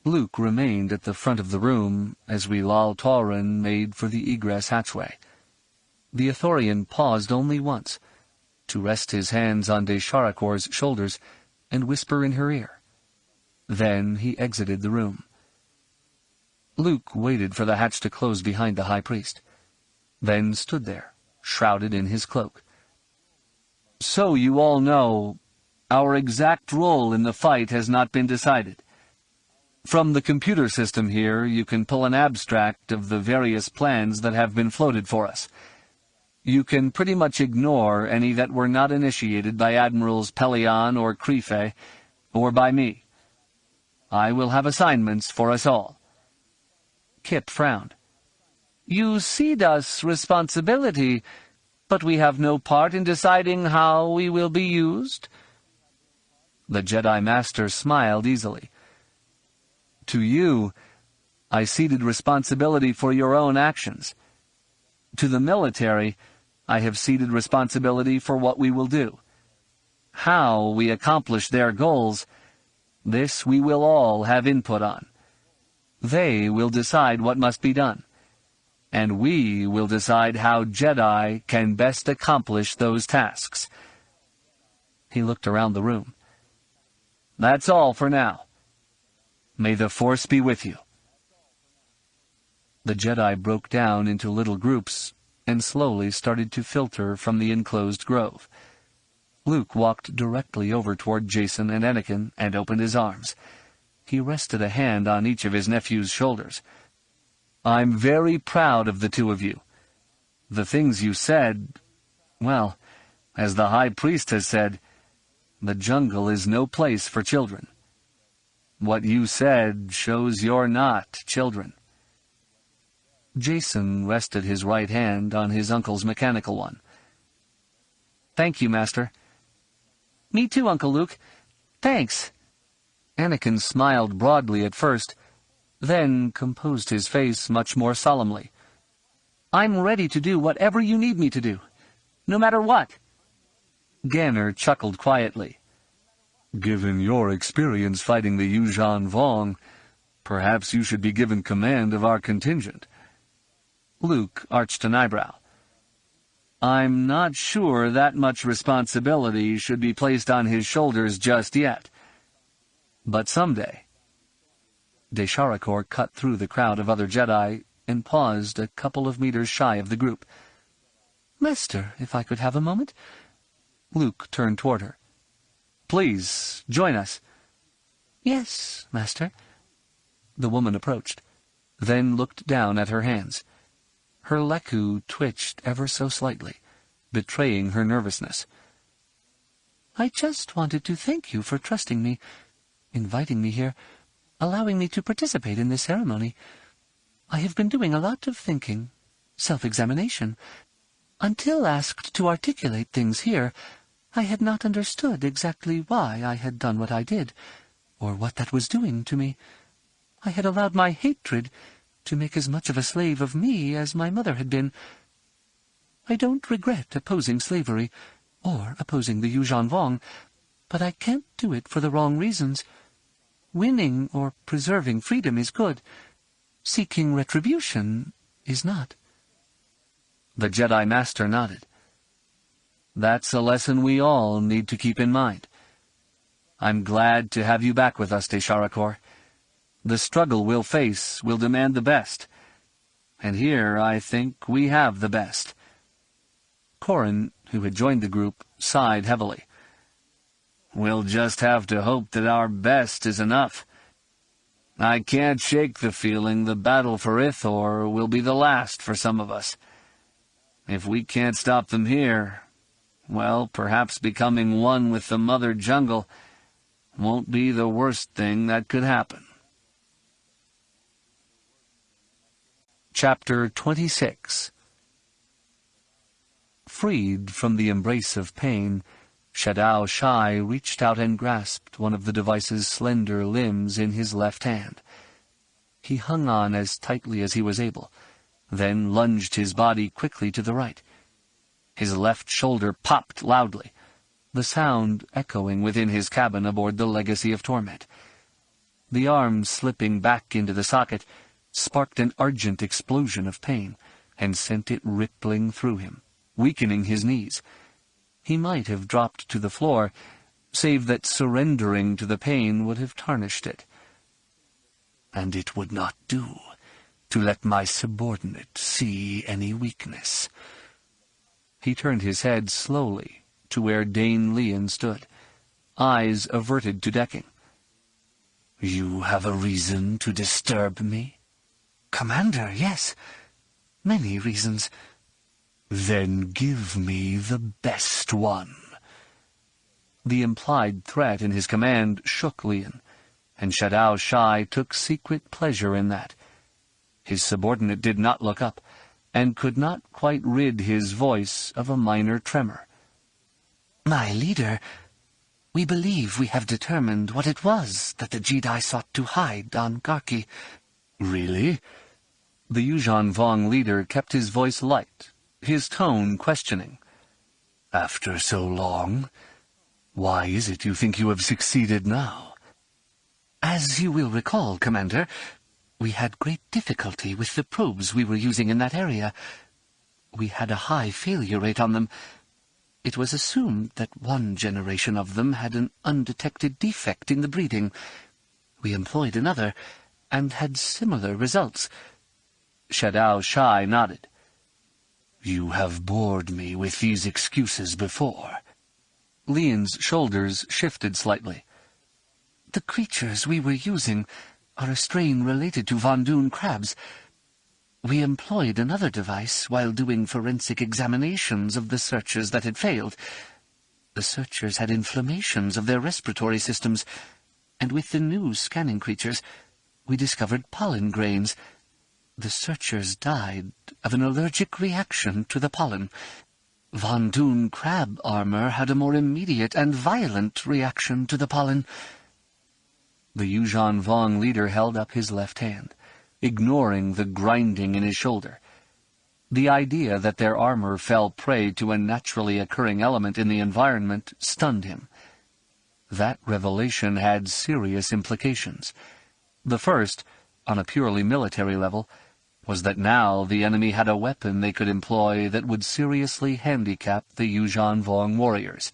Luke remained at the front of the room as Lal Tauren made for the egress hatchway. The Ithorian paused only once, to rest his hands on Desharakor's shoulders and whisper in her ear. Then he exited the room. Luke waited for the hatch to close behind the High Priest, then stood there, shrouded in his cloak. So you all know, our exact role in the fight has not been decided. From the computer system here, you can pull an abstract of the various plans that have been floated for us. You can pretty much ignore any that were not initiated by Admirals Pellaeon or Krife, or by me. I will have assignments for us all. Kip frowned. You cede us responsibility, but we have no part in deciding how we will be used? The Jedi Master smiled easily. To you, I ceded responsibility for your own actions. To the military, I have ceded responsibility for what we will do. How we accomplish their goals, this we will all have input on. They will decide what must be done, and we will decide how Jedi can best accomplish those tasks. He looked around the room. That's all for now. May the Force be with you. The Jedi broke down into little groups and slowly started to filter from the enclosed grove. Luke walked directly over toward Jason and Anakin and opened his arms. He rested a hand on each of his nephew's shoulders. "I'm very proud of the two of you. The things you said, well, as the High Priest has said, the jungle is no place for children. What you said shows you're not children." Jason rested his right hand on his uncle's mechanical one. "Thank you, Master." "Me too, Uncle Luke. Thanks." Anakin smiled broadly at first, then composed his face much more solemnly. "I'm ready to do whatever you need me to do, no matter what." Ganner chuckled quietly. "Given your experience fighting the Yuuzhan Vong, perhaps you should be given command of our contingent." Luke arched an eyebrow. "I'm not sure that much responsibility should be placed on his shoulders just yet. But someday." Desharakor cut through the crowd of other Jedi and paused a couple of meters shy of the group. "Master, if I could have a moment?" Luke turned toward her. "Please, join us." "Yes, Master." The woman approached, then looked down at her hands. Her leku twitched ever so slightly, betraying her nervousness. "I just wanted to thank you for trusting me, inviting me here, allowing me to participate in this ceremony. I have been doing a lot of thinking, self-examination. Until asked to articulate things here, I had not understood exactly why I had done what I did, or what that was doing to me. I had allowed my hatred to make as much of a slave of me as my mother had been. I don't regret opposing slavery, or opposing the Yuuzhan Vong, but I can't do it for the wrong reasons. Winning or preserving freedom is good. Seeking retribution is not." The Jedi Master nodded. "That's a lesson we all need to keep in mind. I'm glad to have you back with us, Desharakor. The struggle we'll face will demand the best, and here I think we have the best." Corrin, who had joined the group, sighed heavily. "We'll just have to hope that our best is enough. I can't shake the feeling the battle for Ithor will be the last for some of us. If we can't stop them here, well, perhaps becoming one with the Mother Jungle won't be the worst thing that could happen." Chapter 26. Freed from the embrace of pain, Shadao Shai reached out and grasped one of the device's slender limbs in his left hand. He hung on as tightly as he was able, then lunged his body quickly to the right. His left shoulder popped loudly, the sound echoing within his cabin aboard the Legacy of Torment. The arm slipping back into the socket sparked an argent explosion of pain, and sent it rippling through him, weakening his knees. He might have dropped to the floor, save that surrendering to the pain would have tarnished it. "And it would not do to let my subordinate see any weakness." He turned his head slowly to where Dane Leon stood, eyes averted to decking. "You have a reason to disturb me?" "Commander, yes. Many reasons." "Then give me the best one." The implied threat in his command shook Leon, and Shadao Shai took secret pleasure in that. His subordinate did not look up, and could not quite rid his voice of a minor tremor. "My leader, we believe we have determined what it was that the Jedi sought to hide on Garki." "Really?" The Yuuzhan Vong leader kept his voice light, his tone questioning. "After so long, why is it you think you have succeeded now?" "As you will recall, Commander, we had great difficulty with the probes we were using in that area. We had a high failure rate on them. It was assumed that one generation of them had an undetected defect in the breeding. We employed another, and had similar results." Shadao Shai nodded. "You have bored me with these excuses before." Leon's shoulders shifted slightly. The creatures we were using are a strain related to Von Dune crabs. We employed another device while doing forensic examinations of the searchers that had failed. The searchers had inflammations of their respiratory systems, and with the new scanning creatures, we discovered pollen grains. The searchers died of an allergic reaction to the pollen. Von Dune crab armor had a more immediate and violent reaction to the pollen. The Yuuzhan Vong leader held up his left hand, ignoring the grinding in his shoulder. The idea that their armor fell prey to a naturally occurring element in the environment stunned him. That revelation had serious implications. The first, on a purely military level, was that now the enemy had a weapon they could employ that would seriously handicap the Yuuzhan Vong warriors.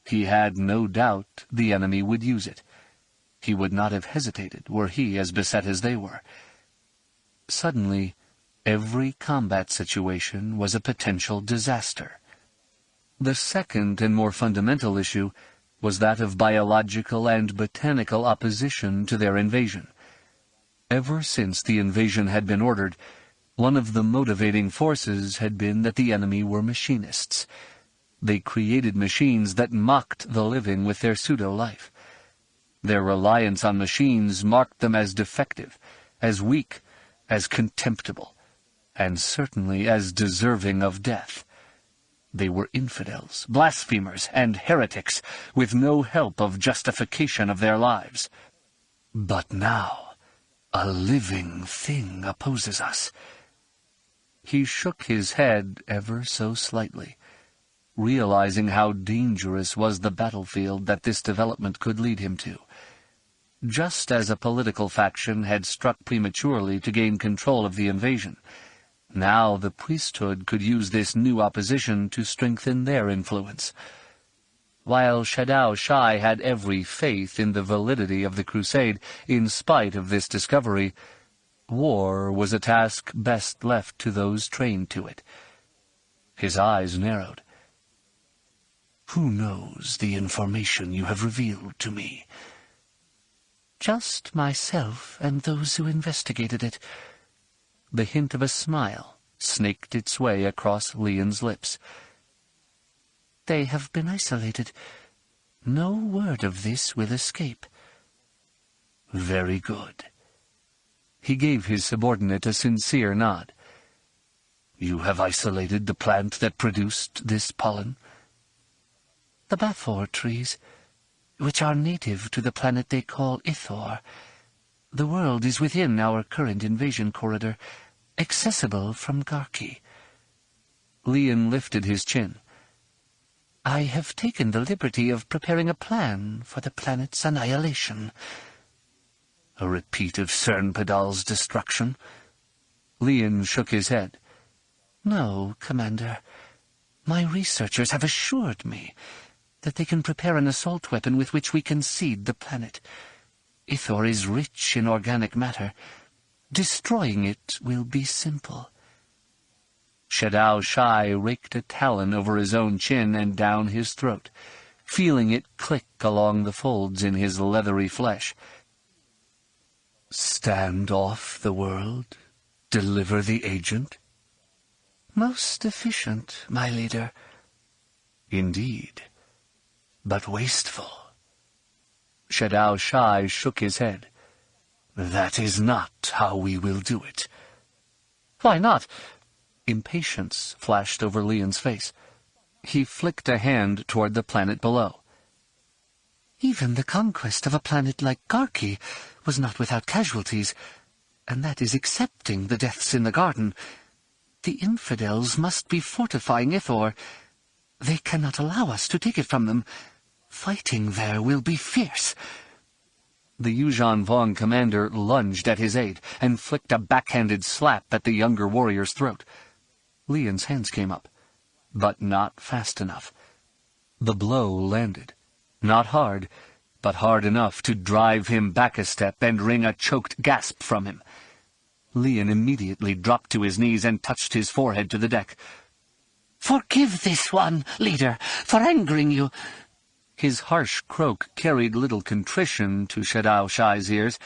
He had no doubt the enemy would use it. He would not have hesitated were he as beset as they were. Suddenly, every combat situation was a potential disaster. The second and more fundamental issue was that of biological and botanical opposition to their invasion. Ever since the invasion had been ordered, one of the motivating forces had been that the enemy were machinists. They created machines that mocked the living with their pseudo-life. Their reliance on machines marked them as defective, as weak, as contemptible, and certainly as deserving of death. They were infidels, blasphemers, and heretics, with no help of justification of their lives. But now, a living thing opposes us. He shook his head ever so slightly, realizing how dangerous was the battlefield that this development could lead him to. Just as a political faction had struck prematurely to gain control of the invasion, now the priesthood could use this new opposition to strengthen their influence. While Shadao Shai had every faith in the validity of the crusade, in spite of this discovery, war was a task best left to those trained to it. His eyes narrowed. "Who knows the information you have revealed to me?" "Just myself and those who investigated it." The hint of a smile snaked its way across Leon's lips. "They have been isolated. No word of this will escape." "Very good." He gave his subordinate a sincere nod. "You have isolated the plant that produced this pollen?" "The Bathor trees, which are native to the planet they call Ithor. The world is within our current invasion corridor, accessible from Garki." Leon lifted his chin. "I have taken the liberty of preparing a plan for the planet's annihilation." "A repeat of Cernpadal's destruction?" Leon shook his head. "No, Commander. My researchers have assured me that they can prepare an assault weapon with which we can seed the planet. Ithor is rich in organic matter. Destroying it will be simple." Shadao Shai raked a talon over his own chin and down his throat, feeling it click along the folds in his leathery flesh. "Stand off the world? Deliver the agent?" "Most efficient, my leader." "Indeed, but wasteful." Shadao Shai shook his head. "That is not how we will do it." "Why not?" Impatience flashed over Leon's face. He flicked a hand toward the planet below. "Even the conquest of a planet like Garki was not without casualties, and that is accepting the deaths in the garden. The infidels must be fortifying Ithor. They cannot allow us to take it from them. Fighting there will be fierce." The Yuuzhan Vong commander lunged at his aide and flicked a backhanded slap at the younger warrior's throat. Leon's hands came up, but not fast enough. The blow landed, not hard, but hard enough to drive him back a step and wring a choked gasp from him. Leon immediately dropped to his knees and touched his forehead to the deck. "Forgive this one, leader, for angering you." His harsh croak carried little contrition to Shadow Shai's ears,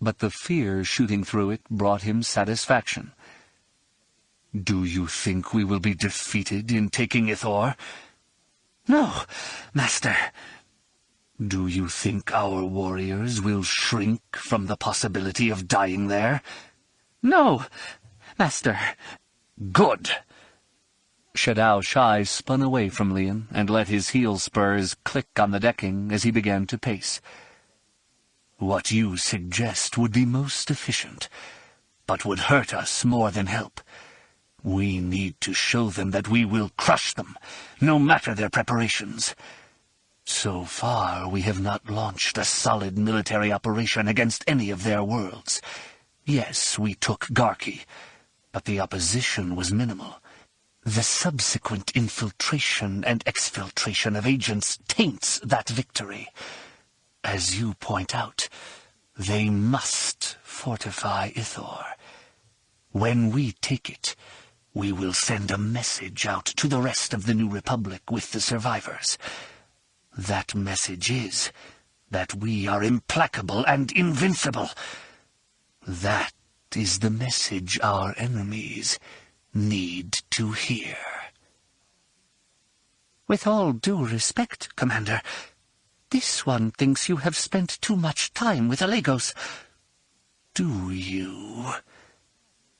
but the fear shooting through it brought him satisfaction. "Do you think we will be defeated in taking Ithor?" "No, Master." "Do you think our warriors will shrink from the possibility of dying there?" "No, Master." "Good." Shadow Shai spun away from Leon and let his heel spurs click on the decking as he began to pace. "What you suggest would be most efficient, but would hurt us more than help. We need to show them that we will crush them, no matter their preparations. So far, we have not launched a solid military operation against any of their worlds. Yes, we took Garki, but the opposition was minimal. The subsequent infiltration and exfiltration of agents taints that victory. As you point out, they must fortify Ithor. When we take it, we will send a message out to the rest of the New Republic with the survivors. That message is that we are implacable and invincible. That is the message our enemies need to hear." "With all due respect, Commander, this one thinks you have spent too much time with Alagos." "Do you?"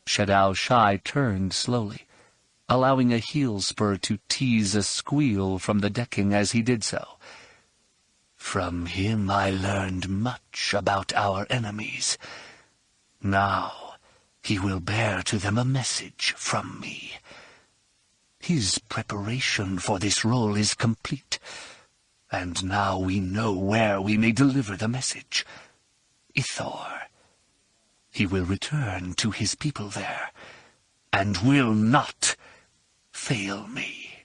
Shadow Shai turned slowly, allowing a heel spur to tease a squeal from the decking as he did so. "From him I learned much about our enemies. Now he will bear to them a message from me. His preparation for this role is complete, and now we know where we may deliver the message. Ithor. He will return to his people there, and will not fail me."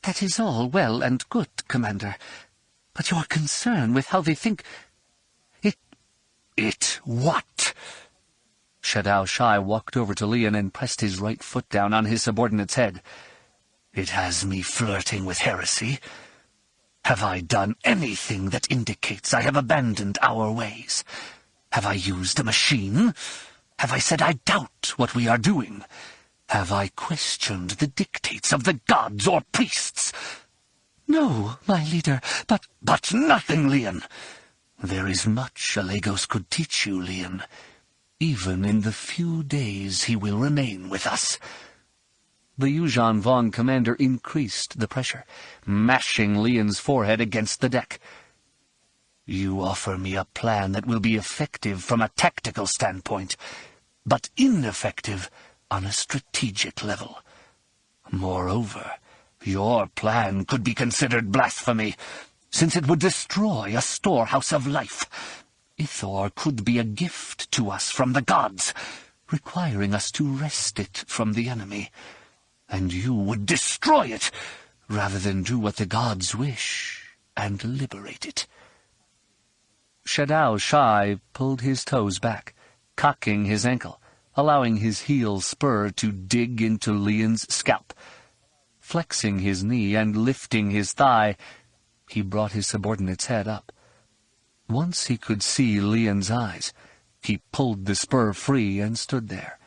"That is all well and good, Commander, but your concern with how they think—" It what?" Shadow Shai walked over to Leon and pressed his right foot down on his subordinate's head. "It has me flirting with heresy. Have I done anything that indicates I have abandoned our ways? Have I used a machine? Have I said I doubt what we are doing? Have I questioned the dictates of the gods or priests?" "No, my leader, but—" "But nothing, Leon. There is much Alagos could teach you, Leon, even in the few days he will remain with us." The Yuuzhan Vong commander increased the pressure, mashing Leon's forehead against the deck. "You offer me a plan that will be effective from a tactical standpoint, but ineffective on a strategic level. Moreover, your plan could be considered blasphemy, since it would destroy a storehouse of life. Ithor could be a gift to us from the gods, requiring us to wrest it from the enemy, and you would destroy it, rather than do what the gods wish and liberate it." Shadow Shai pulled his toes back, cocking his ankle, allowing his heel spur to dig into Leon's scalp. Flexing his knee and lifting his thigh, he brought his subordinate's head up. Once he could see Leon's eyes, he pulled the spur free and stood there.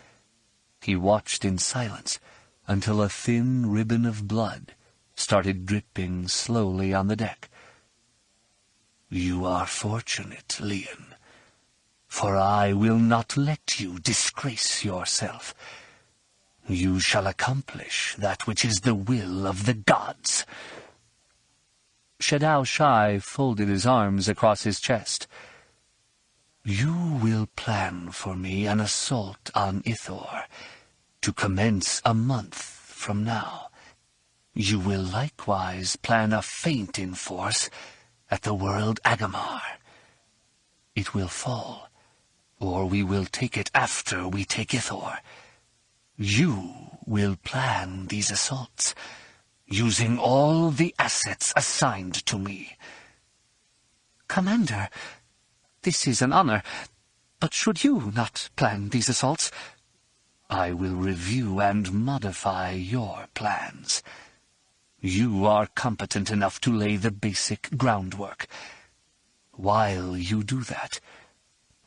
He watched in silence until a thin ribbon of blood started dripping slowly on the deck. "You are fortunate, Leon, for I will not let you disgrace yourself. You shall accomplish that which is the will of the gods." Shadow Shai folded his arms across his chest. "You will plan for me an assault on Ithor, to commence a month from now. You will likewise plan a feint in force at the world Agamar. It will fall, or we will take it after we take Ithor. You will plan these assaults, using all the assets assigned to me." "Commander, this is an honor, but should you not plan these assaults?" "I will review and modify your plans. You are competent enough to lay the basic groundwork. While you do that,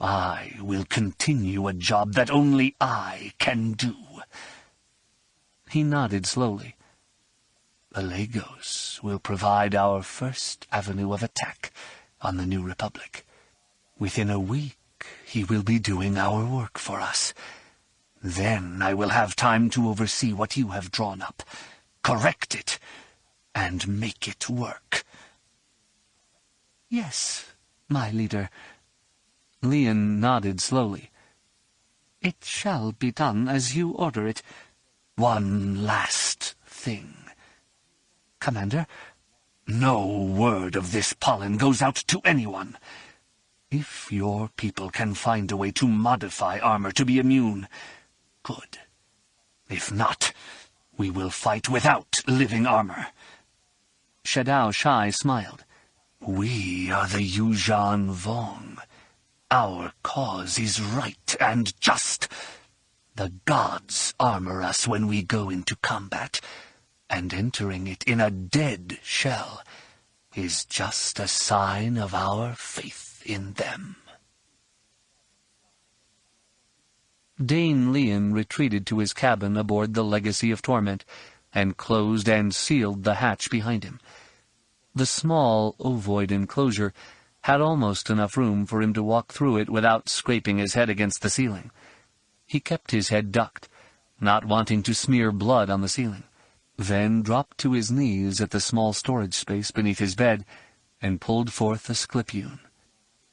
I will continue a job that only I can do." He nodded slowly. "Pellaeon will provide our first avenue of attack on the New Republic. Within a week, he will be doing our work for us. Then I will have time to oversee what you have drawn up, correct it, and make it work." "Yes, my leader." Leon nodded slowly. "It shall be done as you order it." "One last thing. Commander?" "No word of this pollen goes out to anyone. If your people can find a way to modify armor to be immune, good. If not, we will fight without living armor." Shadao Shai smiled. "We are the Yuuzhan Vong. Our cause is right and just. The gods armor us when we go into combat, and entering it in a dead shell is just a sign of our faith in them." Dane Leon retreated to his cabin aboard the Legacy of Torment, and closed and sealed the hatch behind him. The small, ovoid enclosure had almost enough room for him to walk through it without scraping his head against the ceiling. He kept his head ducked, not wanting to smear blood on the ceiling, then dropped to his knees at the small storage space beneath his bed and pulled forth a Sclipune.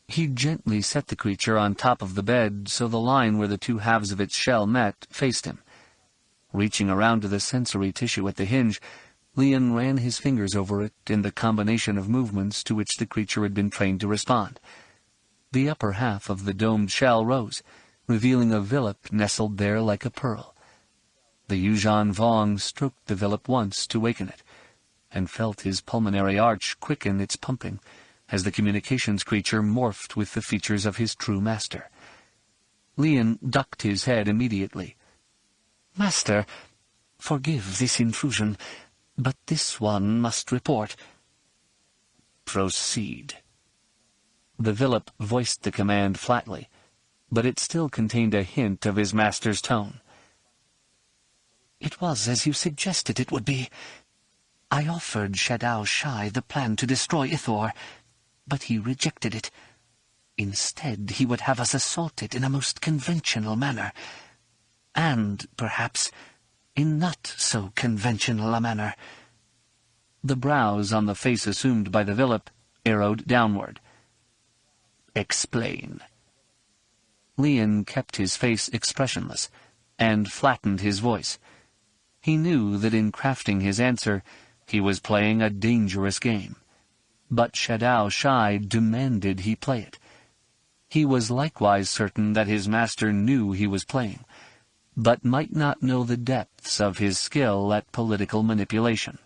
He gently set the creature on top of the bed so the line where the two halves of its shell met faced him. Reaching around to the sensory tissue at the hinge, Leon ran his fingers over it in the combination of movements to which the creature had been trained to respond. The upper half of the domed shell rose, revealing a villip nestled there like a pearl. The Yuuzhan Vong stroked the villip once to waken it, and felt his pulmonary arch quicken its pumping as the communications creature morphed with the features of his true master. Leon ducked his head immediately. "Master, forgive this intrusion, but this one must report." "Proceed." The villip voiced the command flatly, but it still contained a hint of his master's tone. "It was as you suggested it would be. I offered Shadao Shai the plan to destroy Ithor, but he rejected it. Instead, he would have us assaulted in a most conventional manner, and, perhaps, in not so conventional a manner." The brows on the face assumed by the villip arrowed downward. "Explain." Leon kept his face expressionless, and flattened his voice. He knew that in crafting his answer, he was playing a dangerous game. But Shadao Shai demanded he play it. He was likewise certain that his master knew he was playing, but might not know the depths of his skill at political manipulation.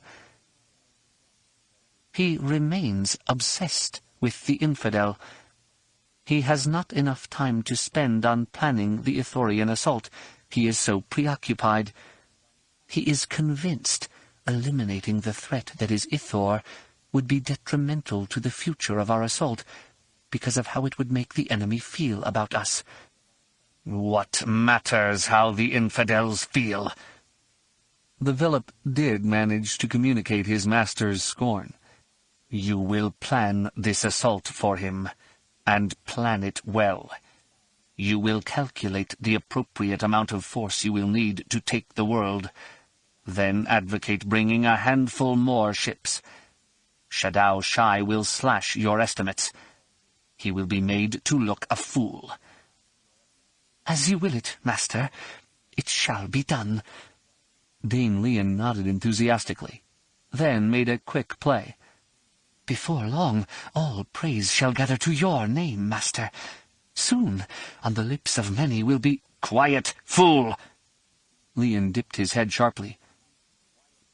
"He remains obsessed with the infidel. He has not enough time to spend on planning the Ithorian assault. He is so preoccupied. He is convinced eliminating the threat that is Ithor would be detrimental to the future of our assault, because of how it would make the enemy feel about us." "What matters how the infidels feel?" The villip did manage to communicate his master's scorn. "You will plan this assault for him, and plan it well. You will calculate the appropriate amount of force you will need to take the world, then advocate bringing a handful more ships. Shadao Shai will slash your estimates. He will be made to look a fool." "As you will it, master. It shall be done." Dane Leon nodded enthusiastically, then made a quick play. "Before long, all praise shall gather to your name, master. Soon, on the lips of many will be—" "Quiet, fool!" Leon dipped his head sharply.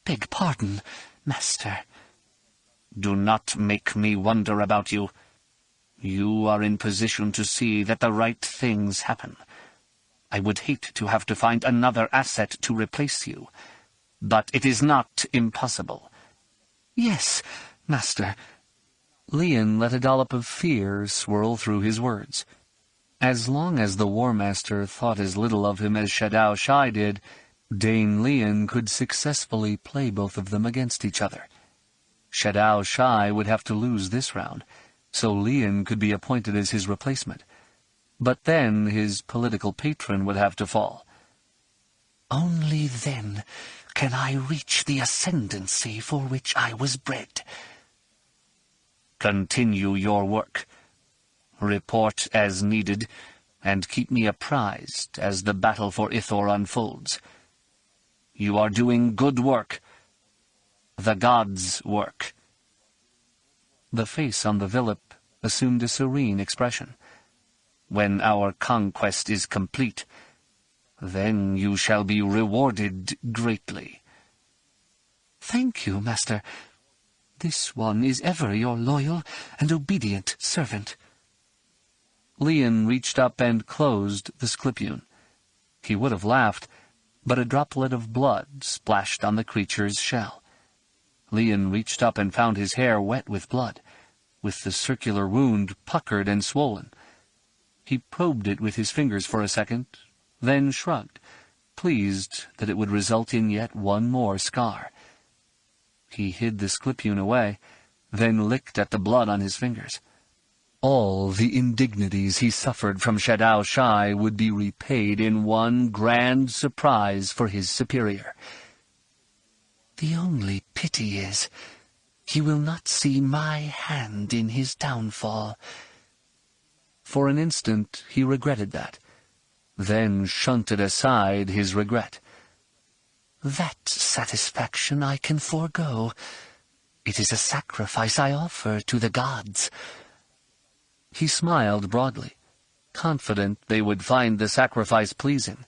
"Beg pardon, master." "Do not make me wonder about you. You are in position to see that the right things happen. I would hate to have to find another asset to replace you, but it is not impossible. Yes, Master. Leon let a dollop of fear swirl through his words. As long as the War Master thought as little of him as Shadow Shai did, Dane Leon could successfully play both of them against each other. Shadow Shai would have to lose this round, so Leon could be appointed as his replacement. But then his political patron would have to fall. Only then can I reach the ascendancy for which I was bred. Continue your work. Report as needed, and keep me apprised as the battle for Ithor unfolds. You are doing good work. The gods' work. The face on the Villip assumed a serene expression. When our conquest is complete, then you shall be rewarded greatly. Thank you, Master. This one is ever your loyal and obedient servant. Leon reached up and closed the Sclipune. He would have laughed, but a droplet of blood splashed on the creature's shell. Leon reached up and found his hair wet with blood, with the circular wound puckered and swollen. He probed it with his fingers for a second, then shrugged, pleased that it would result in yet one more scar. He hid the Sclipune away, then licked at the blood on his fingers. All the indignities he suffered from Shadow Shai would be repaid in one grand surprise for his superior. The only pity is, he will not see my hand in his downfall. For an instant he regretted that, then shunted aside his regret. That satisfaction I can forego. It is a sacrifice I offer to the gods. He smiled broadly, confident they would find the sacrifice pleasing.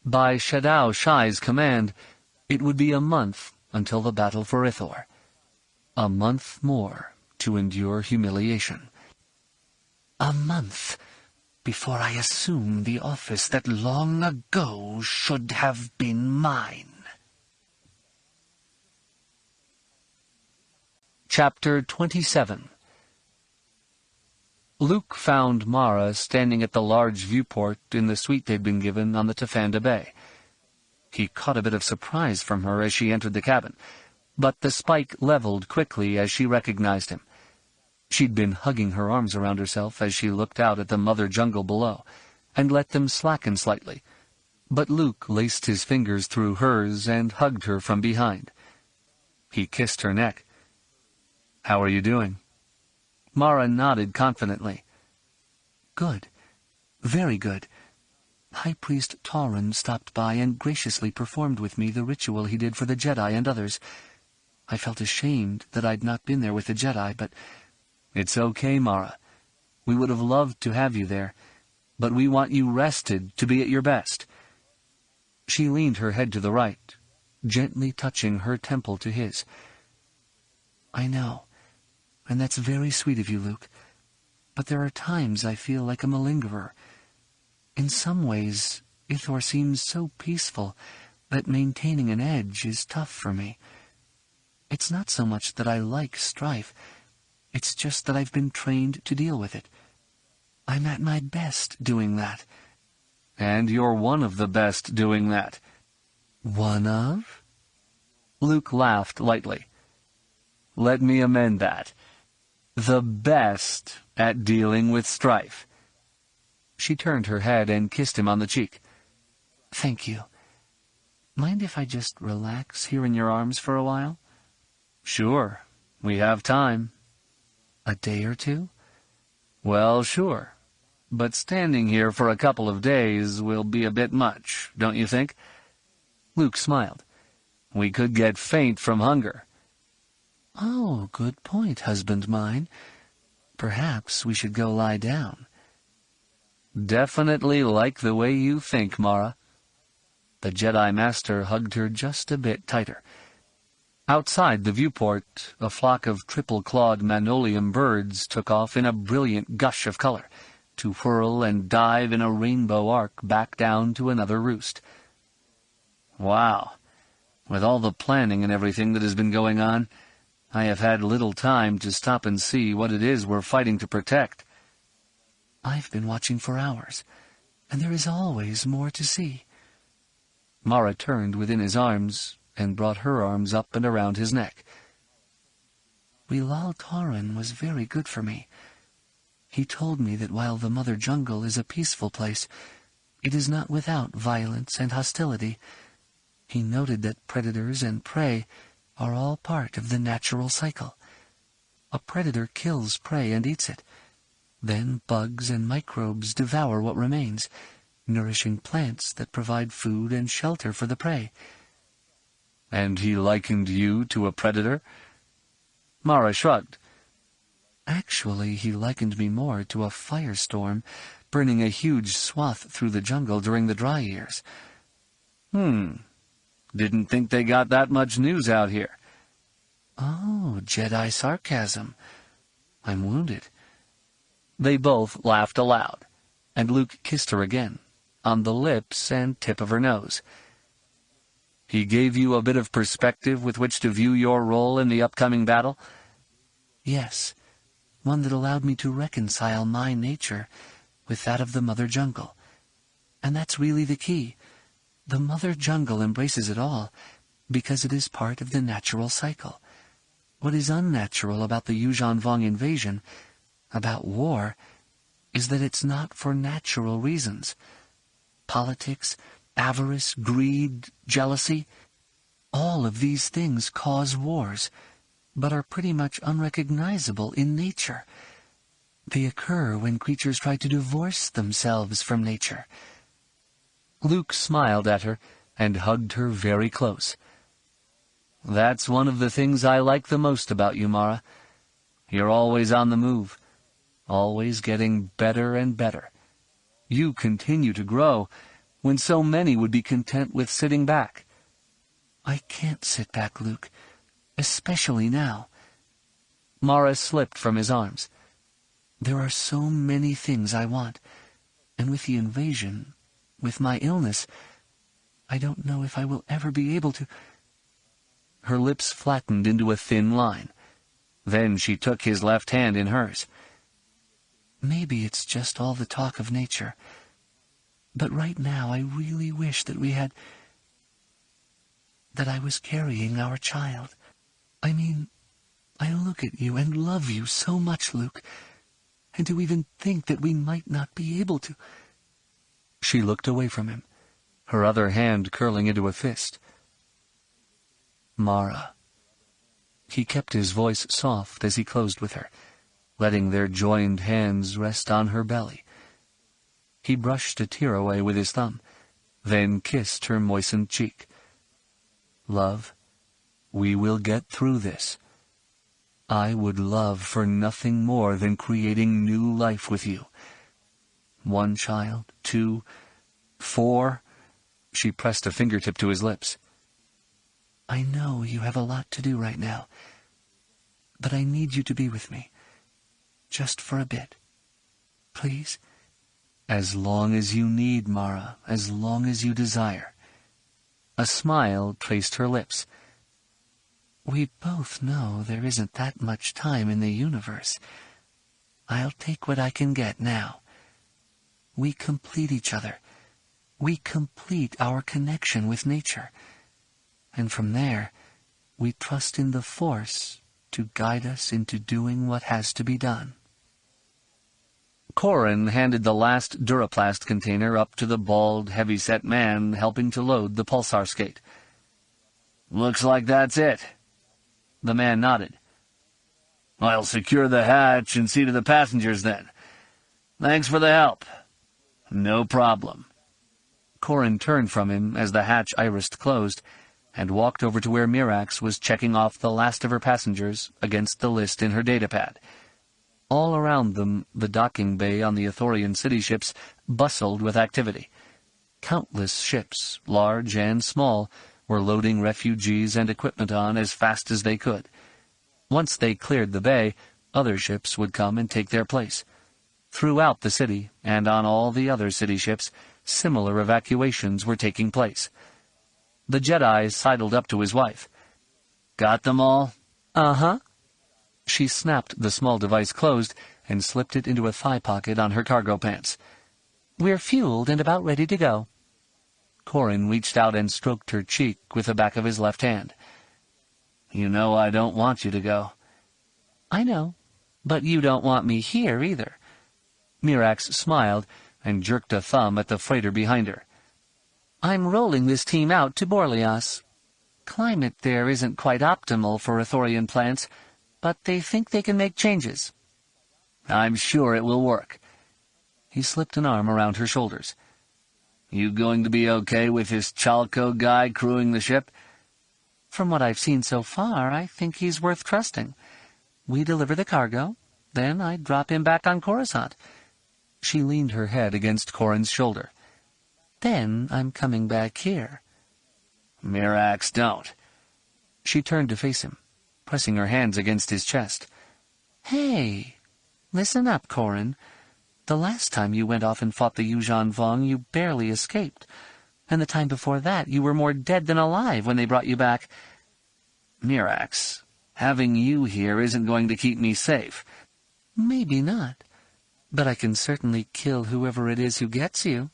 By Shadow Shai's command, it would be a month until the battle for Ithor. A month more to endure humiliation. A month before I assume the office that long ago should have been mine. Chapter 27. Luke found Mara standing at the large viewport in the suite they'd been given on the Tafanda Bay. He caught a bit of surprise from her as she entered the cabin, but the spike leveled quickly as she recognized him. She'd been hugging her arms around herself as she looked out at the mother jungle below, and let them slacken slightly. But Luke laced his fingers through hers and hugged her from behind. He kissed her neck. "How are you doing?" Mara nodded confidently. Good. Very good. High Priest Tauren stopped by and graciously performed with me the ritual he did for the Jedi and others. I felt ashamed that I'd not been there with the Jedi, but... It's okay, Mara. We would have loved to have you there, but we want you rested to be at your best. She leaned her head to the right, gently touching her temple to his. I know, and that's very sweet of you, Luke. But there are times I feel like a malingerer. In some ways, Ithor seems so peaceful that maintaining an edge is tough for me. It's not so much that I like strife. It's just that I've been trained to deal with it. I'm at my best doing that. And you're one of the best doing that. One of? Luke laughed lightly. Let me amend that. The best at dealing with strife. She turned her head and kissed him on the cheek. Thank you. Mind if I just relax here in your arms for a while? Sure. We have time. A day or two? Well, sure. But standing here for a couple of days will be a bit much, don't you think? Luke smiled. We could get faint from hunger. Oh, good point, husband mine. Perhaps we should go lie down. Definitely like the way you think, Mara. The Jedi Master hugged her just a bit tighter. Outside the viewport, a flock of triple-clawed manolium birds took off in a brilliant gush of color, to whirl and dive in a rainbow arc back down to another roost. Wow. With all the planning and everything that has been going on, I have had little time to stop and see what it is we're fighting to protect. I've been watching for hours, and there is always more to see. Mara turned within his arms and brought her arms up and around his neck. Wilal Tauren was very good for me. He told me that while the Mother Jungle is a peaceful place, it is not without violence and hostility. He noted that predators and prey are all part of the natural cycle. A predator kills prey and eats it. Then bugs and microbes devour what remains, nourishing plants that provide food and shelter for the prey. And he likened you to a predator? Mara shrugged. Actually, he likened me more to a firestorm, burning a huge swath through the jungle during the dry years. Didn't think they got that much news out here. Oh, Jedi sarcasm. I'm wounded. They both laughed aloud, and Luke kissed her again, on the lips and tip of her nose. He gave you a bit of perspective with which to view your role in the upcoming battle? Yes, one that allowed me to reconcile my nature with that of the Mother Jungle. And that's really the key. The Mother Jungle embraces it all, because it is part of the natural cycle. What is unnatural about the Yuuzhan Vong invasion, about war, is that it's not for natural reasons. Politics, avarice, greed, jealousy, all of these things cause wars, but are pretty much unrecognizable in nature. They occur when creatures try to divorce themselves from nature. Luke smiled at her and hugged her very close. That's one of the things I like the most about you, Mara. You're always on the move, always getting better and better. You continue to grow when so many would be content with sitting back. I can't sit back, Luke, especially now. Mara slipped from his arms. There are so many things I want, and with the invasion, with my illness, I don't know if I will ever be able to... Her lips flattened into a thin line. Then she took his left hand in hers. Maybe it's just all the talk of nature, but right now I really wish that I was carrying our child. I mean, I look at you and love you so much, Luke, and to even think that we might not be able to... She looked away from him, her other hand curling into a fist. Mara. He kept his voice soft as he closed with her, letting their joined hands rest on her belly. He brushed a tear away with his thumb, then kissed her moistened cheek. Love, we will get through this. I would love for nothing more than creating new life with you. 1 child, 2, 4... She pressed a fingertip to his lips. I know you have a lot to do right now, but I need you to be with me, just for a bit. Please? As long as you need, Mara, as long as you desire. A smile traced her lips. We both know there isn't that much time in the universe. I'll take what I can get now. We complete each other. We complete our connection with nature. And from there, we trust in the Force to guide us into doing what has to be done. Corrin handed the last Duraplast container up to the bald, heavy-set man helping to load the pulsar skate. Looks like that's it. The man nodded. I'll secure the hatch and see to the passengers then. Thanks for the help. No problem. Corrin turned from him as the hatch irised closed, and walked over to where Mirax was checking off the last of her passengers against the list in her datapad. All around them, the docking bay on the Ithorian city ships bustled with activity. Countless ships, large and small, were loading refugees and equipment on as fast as they could. Once they cleared the bay, other ships would come and take their place. Throughout the city, and on all the other city ships, similar evacuations were taking place. The Jedi sidled up to his wife. Got them all? Uh-huh. She snapped the small device closed and slipped it into a thigh pocket on her cargo pants. "We're fueled and about ready to go." Corrin reached out and stroked her cheek with the back of his left hand. "You know I don't want you to go." "I know, but you don't want me here either." Mirax smiled and jerked a thumb at the freighter behind her. "I'm rolling this team out to Borlias. Climate there isn't quite optimal for Ithorian plants, but they think they can make changes." "I'm sure it will work." He slipped an arm around her shoulders. "You going to be okay with this Chalco guy crewing the ship?" "From what I've seen so far, I think he's worth trusting. We deliver the cargo, then I drop him back on Coruscant." She leaned her head against Corrin's shoulder. "Then I'm coming back here." "Mirax, don't." She turned to face him, pressing her hands against his chest. "Hey, listen up, Corrin. The last time you went off and fought the Yuuzhan Vong, you barely escaped. And the time before that, you were more dead than alive when they brought you back." "Mirax, having you here isn't going to keep me safe." "Maybe not, but I can certainly kill whoever it is who gets you."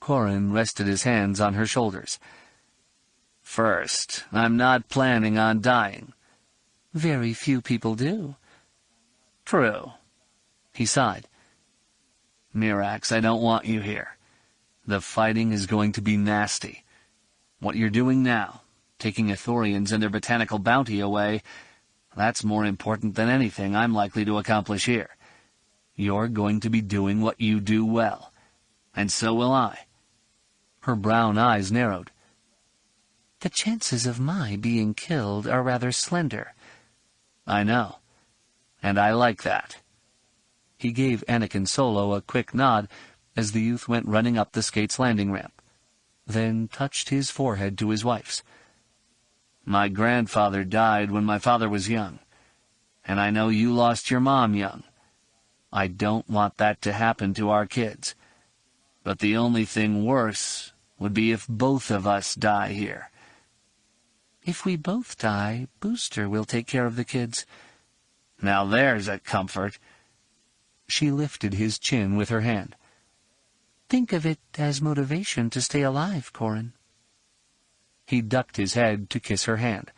Corrin rested his hands on her shoulders. "First, I'm not planning on dying." "Very few people do." "True." He sighed. "Mirax, I don't want you here. The fighting is going to be nasty. What you're doing now, taking Ithorians and their botanical bounty away, that's more important than anything I'm likely to accomplish here. You're going to be doing what you do well, and so will I." Her brown eyes narrowed. "The chances of my being killed are rather slender." "I know, and I like that." He gave Anakin Solo a quick nod as the youth went running up the skate's landing ramp, then touched his forehead to his wife's. "My grandfather died when my father was young, and I know you lost your mom young. I don't want that to happen to our kids. But the only thing worse would be if both of us die here." "If we both die, Booster will take care of the kids." "Now there's a comfort." She lifted his chin with her hand. "Think of it as motivation to stay alive, Corrin." He ducked his head to kiss her hand,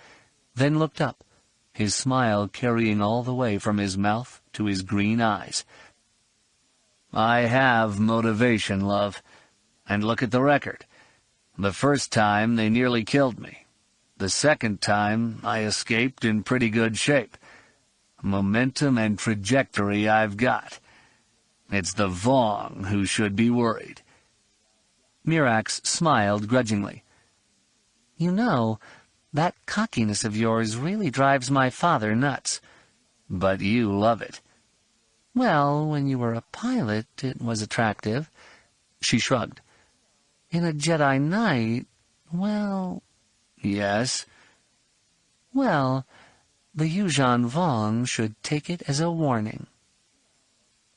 then looked up, his smile carrying all the way from his mouth to his green eyes. "I have motivation, love. And look at the record. The first time they nearly killed me. The second time I escaped in pretty good shape. Momentum and trajectory I've got. It's the Vong who should be worried." Mirax smiled grudgingly. "You know, that cockiness of yours really drives my father nuts." "But you love it." "Well, when you were a pilot, it was attractive." She shrugged. "In a Jedi Knight, well—" "Yes?" "Well, the Yuuzhan Vong should take it as a warning."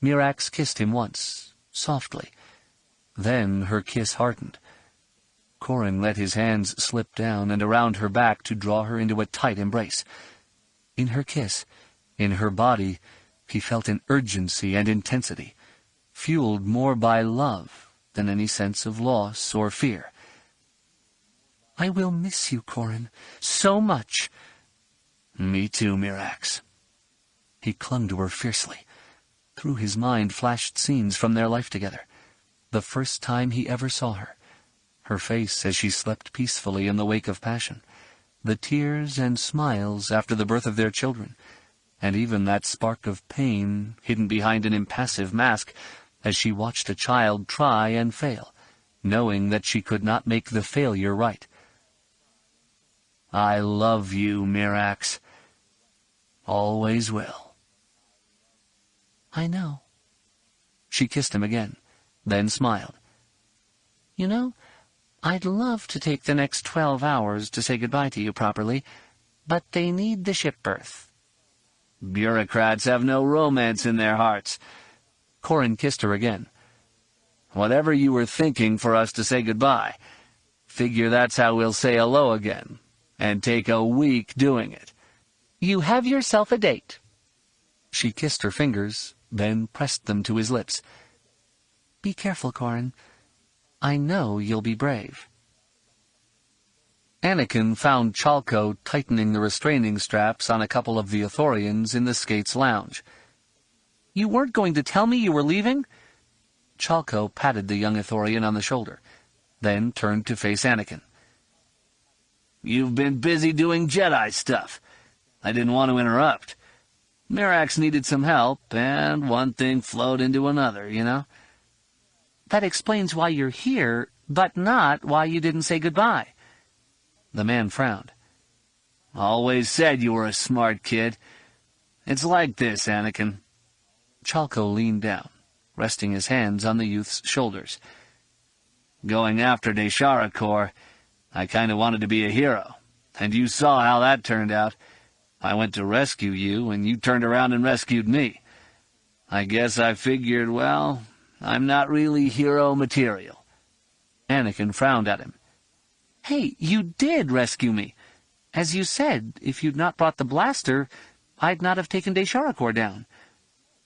Mirax kissed him once, softly. Then her kiss hardened. Corrin let his hands slip down and around her back to draw her into a tight embrace. In her kiss, in her body, he felt an urgency and intensity, fueled more by love than any sense of loss or fear. "I will miss you, Corrin, so much." "Me too, Mirax." He clung to her fiercely. Through his mind flashed scenes from their life together. The first time he ever saw her. Her face as she slept peacefully in the wake of passion. The tears and smiles after the birth of their children. And even that spark of pain hidden behind an impassive mask as she watched a child try and fail, knowing that she could not make the failure right. "I love you, Mirax. Always will." "I know." She kissed him again, then smiled. "You know, I'd love to take the next 12 hours to say goodbye to you properly, but they need the ship berth." "Bureaucrats have no romance in their hearts." Corrin kissed her again. "Whatever you were thinking for us to say goodbye, figure that's how we'll say hello again, and take a week doing it." You have yourself a date. She kissed her fingers, then pressed them to his lips. Be careful, Corrin. I know you'll be brave. Anakin found Chalco tightening the restraining straps on a couple of the Ithorians in the Skates lounge. You weren't going to tell me you were leaving? Chalco patted the young Ithorian on the shoulder, then turned to face Anakin. You've been busy doing Jedi stuff. I didn't want to interrupt. Mirax needed some help, and one thing flowed into another, you know? That explains why you're here, but not why you didn't say goodbye. The man frowned. Always said you were a smart kid. It's like this, Anakin. Chalco leaned down, resting his hands on the youth's shoulders. Going after Deshara Corps, I kind of wanted to be a hero, and you saw how that turned out. I went to rescue you, and you turned around and rescued me. I guess I figured, well, I'm not really hero material. Anakin frowned at him. Hey, you did rescue me. As you said, if you'd not brought the blaster, I'd not have taken Deshara Corps down.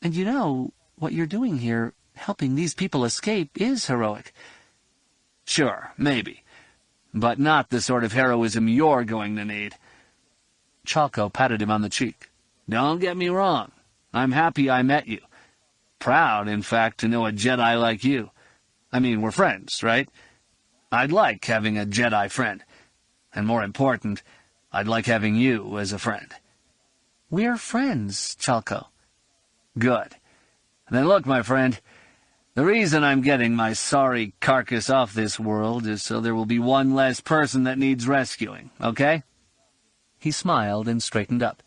And you know, what you're doing here, helping these people escape, is heroic. Sure, maybe. But not the sort of heroism you're going to need. Chalco patted him on the cheek. Don't get me wrong. I'm happy I met you. Proud, in fact, to know a Jedi like you. I mean, we're friends, right? I'd like having a Jedi friend. And more important, I'd like having you as a friend. We're friends, Chalco. Good. Then look, my friend, the reason I'm getting my sorry carcass off this world is so there will be one less person that needs rescuing, okay? He smiled and straightened up.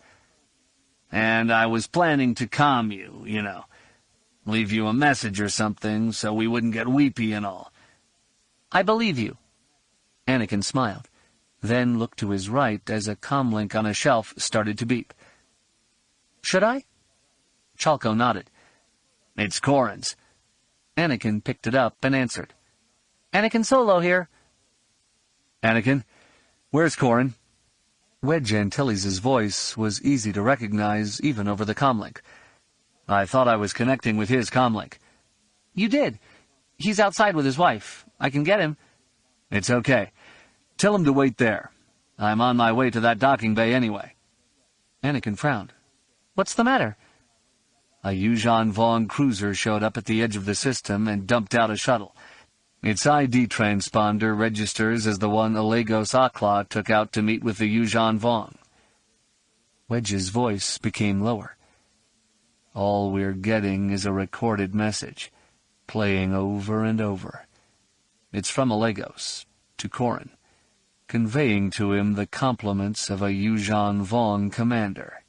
And I was planning to calm you, you know. Leave you a message or something so we wouldn't get weepy and all. I believe you. Anakin smiled, then looked to his right as a comlink on a shelf started to beep. Should I? Chalco nodded. It's Corrin's. Anakin picked it up and answered. Anakin Solo here. Anakin, where's Corrin? Wedge Antilles' voice was easy to recognize even over the comlink. I thought I was connecting with his comlink. You did. He's outside with his wife. I can get him. It's okay. Tell him to wait there. I'm on my way to that docking bay anyway. Anakin frowned. What's the matter? A Yuuzhan Vong cruiser showed up at the edge of the system and dumped out a shuttle. Its ID transponder registers as the one Alagos Akla took out to meet with the Yuuzhan Vong. Wedge's voice became lower. All we're getting is a recorded message, playing over and over. It's from Alagos, to Corrin, conveying to him the compliments of a Yuuzhan Vong commander.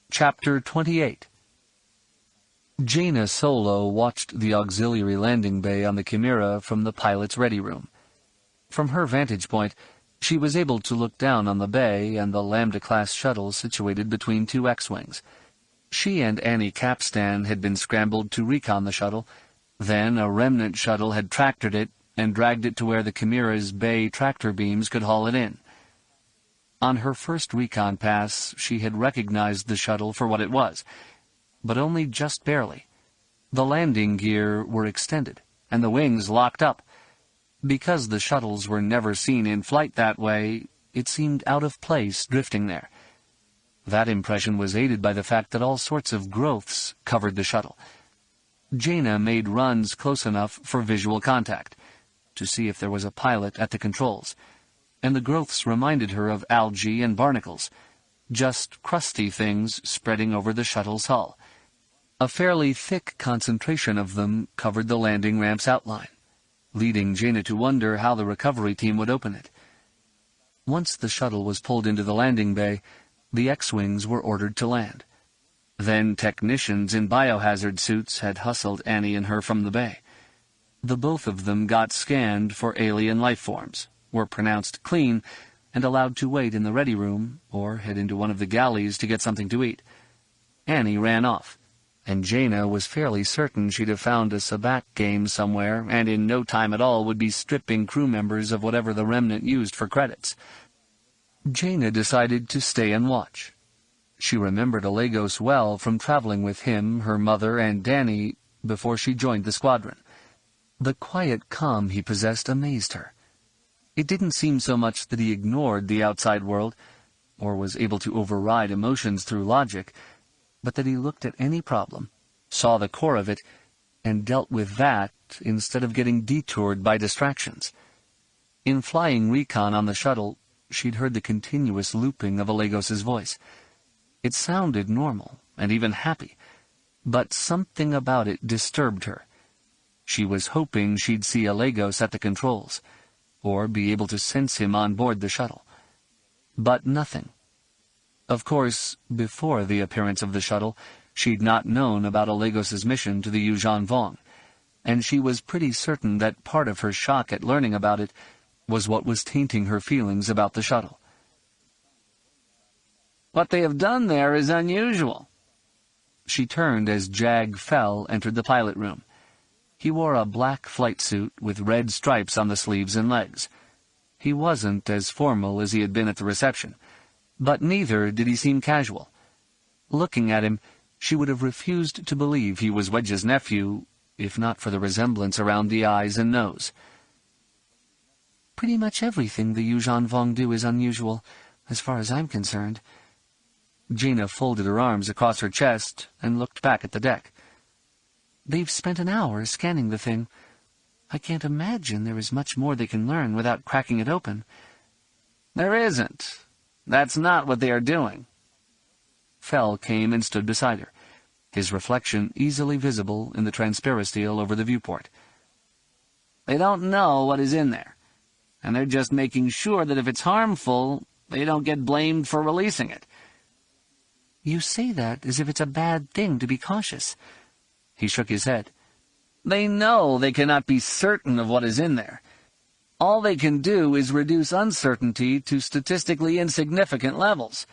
Chapter 28. Jaina Solo watched the auxiliary landing bay on the Chimera from the pilot's ready room. From her vantage point, she was able to look down on the bay and the Lambda-class shuttle situated between two X-wings. She and Annie Capstan had been scrambled to recon the shuttle. Then a Remnant shuttle had tractored it and dragged it to where the Chimera's bay tractor beams could haul it in. On her first recon pass, she had recognized the shuttle for what it was, but only just barely. The landing gear were extended, and the wings locked up. Because the shuttles were never seen in flight that way, it seemed out of place drifting there. That impression was aided by the fact that all sorts of growths covered the shuttle. Jaina made runs close enough for visual contact, to see if there was a pilot at the controls, and the growths reminded her of algae and barnacles, just crusty things spreading over the shuttle's hull. A fairly thick concentration of them covered the landing ramp's outline, leading Jaina to wonder how the recovery team would open it. Once the shuttle was pulled into the landing bay, the X-wings were ordered to land. Then technicians in biohazard suits had hustled Annie and her from the bay. The both of them got scanned for alien life forms, were pronounced clean, and allowed to wait in the ready room or head into one of the galleys to get something to eat. Annie ran off, and Jaina was fairly certain she'd have found a sabacc game somewhere and in no time at all would be stripping crew members of whatever the Remnant used for credits. Jaina decided to stay and watch. She remembered Alegos well from traveling with him, her mother, and Danny before she joined the squadron. The quiet calm he possessed amazed her. It didn't seem so much that he ignored the outside world, or was able to override emotions through logic, but that he looked at any problem, saw the core of it, and dealt with that instead of getting detoured by distractions. In flying recon on the shuttle, she'd heard the continuous looping of Alegos's voice. It sounded normal, and even happy, but something about it disturbed her. She was hoping she'd see Alegos at the controls, or be able to sense him on board the shuttle. But nothing. Of course, before the appearance of the shuttle, she'd not known about Alegos's mission to the Yuuzhan Vong, and she was pretty certain that part of her shock at learning about it was what was tainting her feelings about the shuttle. What they have done there is unusual. She turned as Jag Fell entered the pilot room. He wore a black flight suit with red stripes on the sleeves and legs. He wasn't as formal as he had been at the reception, but neither did he seem casual. Looking at him, she would have refused to believe he was Wedge's nephew, if not for the resemblance around the eyes and nose. Pretty much everything the Yuuzhan Vong do is unusual, as far as I'm concerned. Jaina folded her arms across her chest and looked back at the deck. They've spent an hour scanning the thing. I can't imagine there is much more they can learn without cracking it open. There isn't. That's not what they are doing. Fell came and stood beside her, his reflection easily visible in the transparisteel over the viewport. They don't know what is in there, and they're just making sure that if it's harmful, they don't get blamed for releasing it. You say that as if it's a bad thing to be cautious. He shook his head. They know they cannot be certain of what is in there. All they can do is reduce uncertainty to statistically insignificant levels.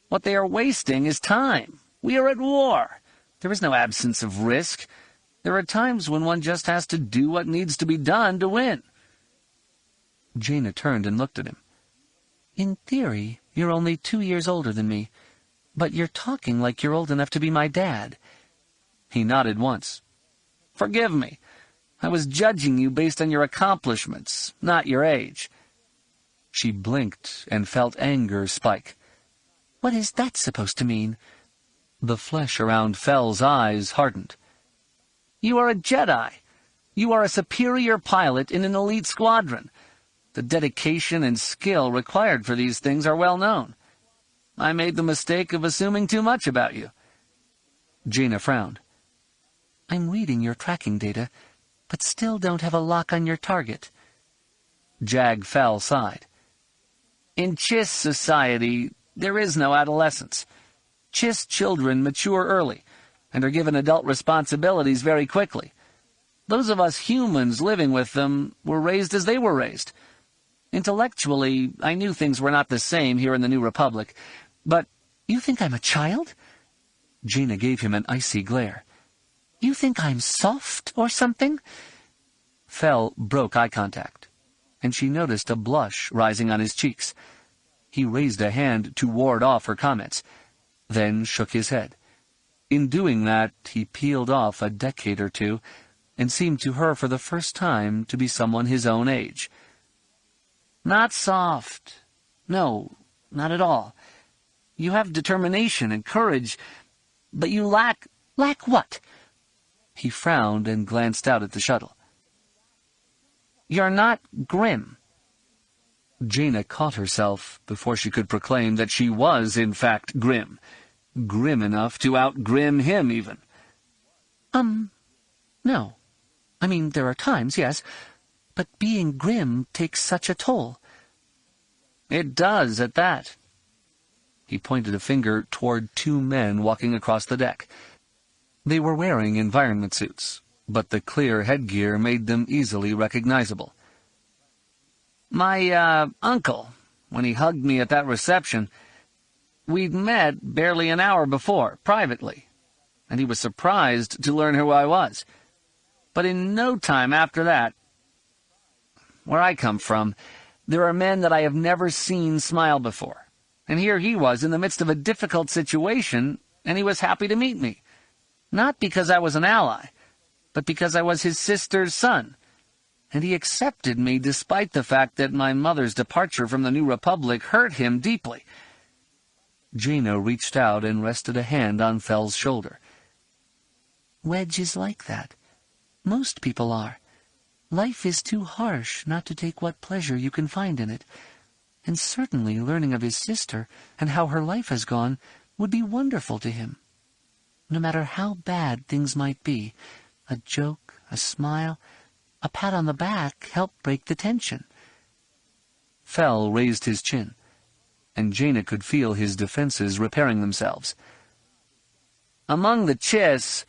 What they are wasting is time. We are at war. There is no absence of risk. There are times when one just has to do what needs to be done to win. Jaina turned and looked at him. In theory, you're only 2 years older than me, but you're talking like you're old enough to be my dad. He nodded once. Forgive me. I was judging you based on your accomplishments, not your age. She blinked and felt anger spike. What is that supposed to mean? The flesh around Fell's eyes hardened. You are a Jedi. You are a superior pilot in an elite squadron. The dedication and skill required for these things are well known. I made the mistake of assuming too much about you. Jaina frowned. I'm reading your tracking data, but still don't have a lock on your target. Jag Fell sighed. In Chiss society, there is no adolescence. Chiss children mature early, and are given adult responsibilities very quickly. Those of us humans living with them were raised as they were raised. Intellectually, I knew things were not the same here in the New Republic, but— You think I'm a child? Jaina gave him an icy glare. You think I'm soft or something? Fell broke eye contact, and she noticed a blush rising on his cheeks. He raised a hand to ward off her comments, then shook his head. In doing that, he peeled off a decade or two, and seemed to her for the first time to be someone his own age. Not soft. No, not at all. You have determination and courage, but you lack— Lack what? He frowned and glanced out at the shuttle. You're not grim. Jaina caught herself before she could proclaim that she was, in fact, grim. Grim enough to out-grim him, even. No. I mean, there are times, yes, but being grim takes such a toll. It does, at that. He pointed a finger toward 2 men walking across the deck. They were wearing environment suits, but the clear headgear made them easily recognizable. My, uncle, when he hugged me at that reception, we'd met barely an hour before, privately, and he was surprised to learn who I was. But in no time after that— Where I come from, There are men that I have never seen smile before. And here he was in the midst of a difficult situation, and he was happy to meet me. Not because I was an ally, but because I was his sister's son. And he accepted me despite the fact that my mother's departure from the New Republic hurt him deeply. Jaina reached out and rested a hand on Fel's shoulder. Wedge is like that. Most people are. Life is too harsh not to take what pleasure you can find in it. And certainly learning of his sister and how her life has gone would be wonderful to him. No matter how bad things might be, a joke, a smile, a pat on the back help break the tension. Fel raised his chin, and Jaina could feel his defenses repairing themselves. Among the Chiss,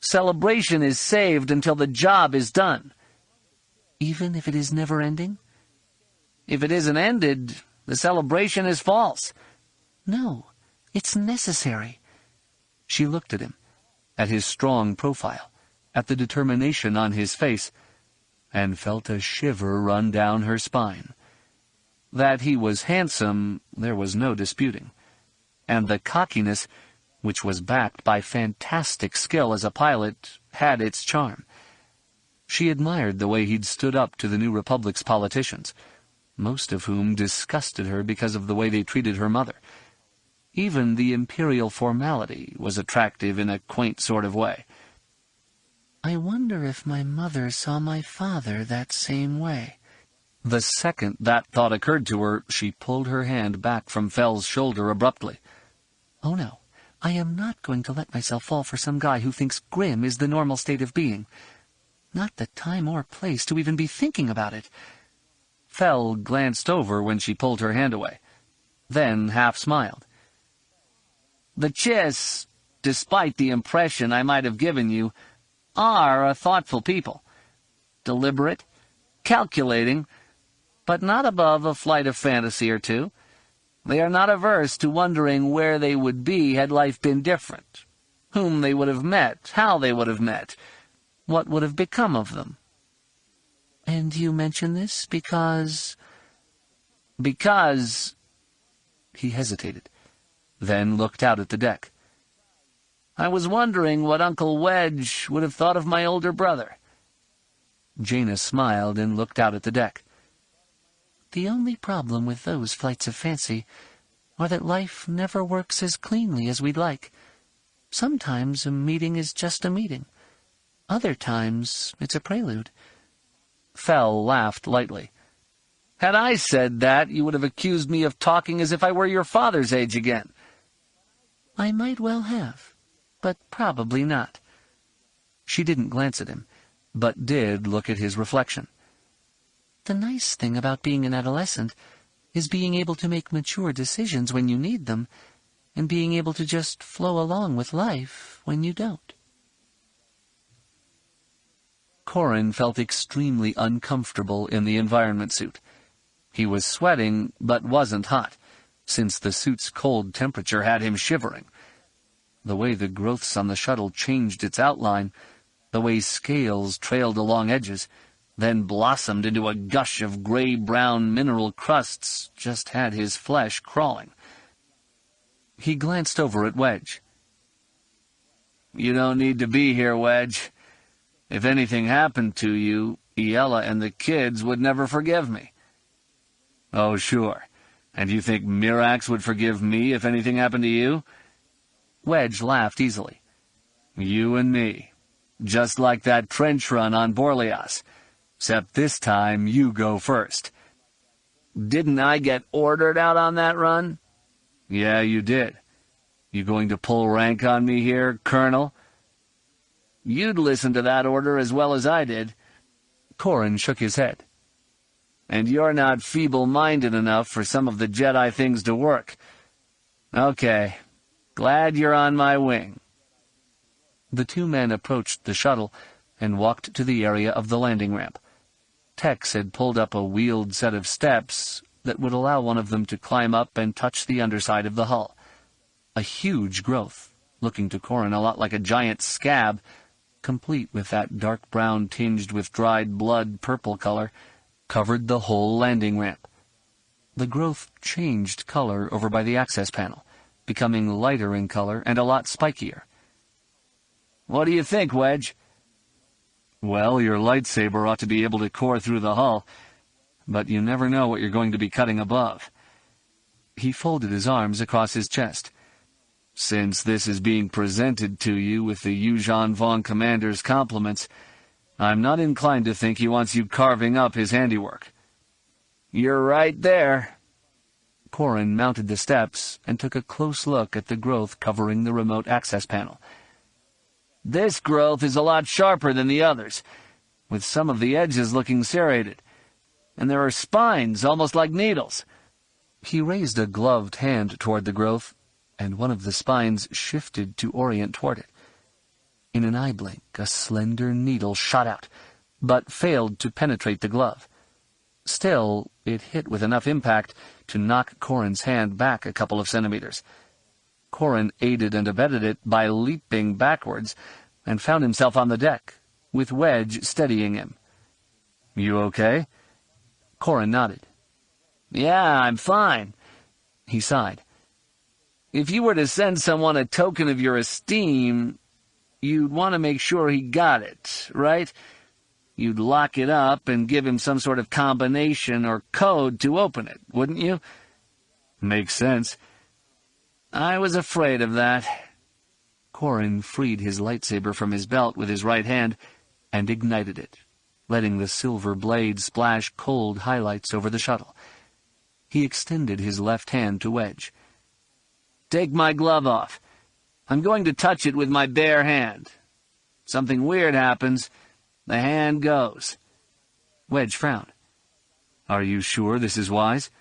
celebration is saved until the job is done. Even if it is never-ending? If it isn't ended, the celebration is false. No, it's necessary. She looked at him, at his strong profile, at the determination on his face, and felt a shiver run down her spine. That he was handsome, there was no disputing, and the cockiness, which was backed by fantastic skill as a pilot, had its charm. She admired the way he'd stood up to the New Republic's politicians, most of whom disgusted her because of the way they treated her mother. Even the imperial formality was attractive in a quaint sort of way. I wonder if my mother saw my father that same way. The second that thought occurred to her, she pulled her hand back from Fel's shoulder abruptly. Oh no, I am not going to let myself fall for some guy who thinks grim is the normal state of being. Not the time or place to even be thinking about it. Fel glanced over when she pulled her hand away, then half smiled. The Chiss, despite the impression I might have given you, are a thoughtful people. Deliberate, calculating, but not above a flight of fantasy or two. They are not averse to wondering where they would be had life been different, whom they would have met, how they would have met, what would have become of them. And you mention this because... Because... He hesitated, then looked out at the deck. I was wondering what Uncle Wedge would have thought of my older brother. Jaina smiled and looked out at the deck. The only problem with those flights of fancy are that life never works as cleanly as we'd like. Sometimes a meeting is just a meeting. Other times it's a prelude. Fel laughed lightly. Had I said that, you would have accused me of talking as if I were your father's age again. I might well have, but probably not. She didn't glance at him, but did look at his reflection. The nice thing about being an adolescent is being able to make mature decisions when you need them, and being able to just flow along with life when you don't. Corrin felt extremely uncomfortable in the environment suit. He was sweating, but wasn't hot, since the suit's cold temperature had him shivering. The way the growths on the shuttle changed its outline, the way scales trailed along edges, then blossomed into a gush of gray-brown mineral crusts, just had his flesh crawling. He glanced over at Wedge. You don't need to be here, Wedge. If anything happened to you, Iella and the kids would never forgive me. Oh, sure. And you think Mirax would forgive me if anything happened to you? Wedge laughed easily. You and me. Just like that trench run on Borlias. Except this time you go first. Didn't I get ordered out on that run? Yeah, you did. You going to pull rank on me here, Colonel? You'd listen to that order as well as I did. Corrin shook his head. And you're not feeble-minded enough for some of the Jedi things to work. Okay. Glad you're on my wing. The two men approached the shuttle and walked to the area of the landing ramp. Tex had pulled up a wheeled set of steps that would allow one of them to climb up and touch the underside of the hull. A huge growth, looking to Corrin a lot like a giant scab, complete with that dark brown tinged with dried blood purple color, covered the whole landing ramp. The growth changed color over by the access panel, becoming lighter in color and a lot spikier. "What do you think, Wedge?" "Well, your lightsaber ought to be able to core through the hull, but you never know what you're going to be cutting above." He folded his arms across his chest. "Since this is being presented to you with the Yuuzhan Vong Commander's compliments, I'm not inclined to think he wants you carving up his handiwork." "You're right there." Corrin mounted the steps and took a close look at the growth covering the remote access panel. "This growth is a lot sharper than the others, with some of the edges looking serrated, and there are spines almost like needles." He raised a gloved hand toward the growth, and one of the spines shifted to orient toward it. In an eye blink, a slender needle shot out, but failed to penetrate the glove. Still, it hit with enough impact to knock Corrin's hand back a couple of centimeters. Corrin aided and abetted it by leaping backwards, and found himself on the deck, with Wedge steadying him. "You okay?" Corrin nodded. "Yeah, I'm fine." He sighed. "If you were to send someone a token of your esteem, you'd want to make sure he got it, right? You'd lock it up and give him some sort of combination or code to open it, wouldn't you?" "Makes sense." "I was afraid of that." Corrin freed his lightsaber from his belt with his right hand and ignited it, letting the silver blade splash cold highlights over the shuttle. He extended his left hand to Wedge. "Take my glove off. I'm going to touch it with my bare hand. Something weird happens. The hand goes." Wedge frowned. "Are you sure this is wise?"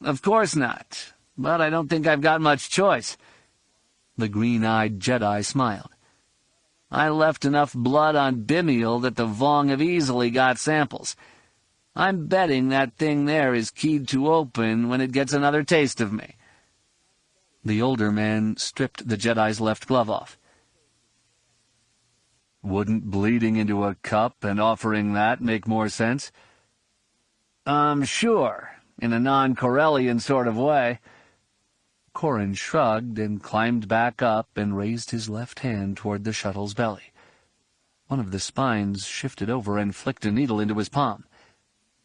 "Of course not, but I don't think I've got much choice." The green-eyed Jedi smiled. "I left enough blood on Bimial that the Vong have easily got samples. I'm betting that thing there is keyed to open when it gets another taste of me." The older man stripped the Jedi's left glove off. "Wouldn't bleeding into a cup and offering that make more sense?" Sure, in a non-Corellian sort of way." Corrin shrugged and climbed back up and raised his left hand toward the shuttle's belly. One of the spines shifted over and flicked a needle into his palm.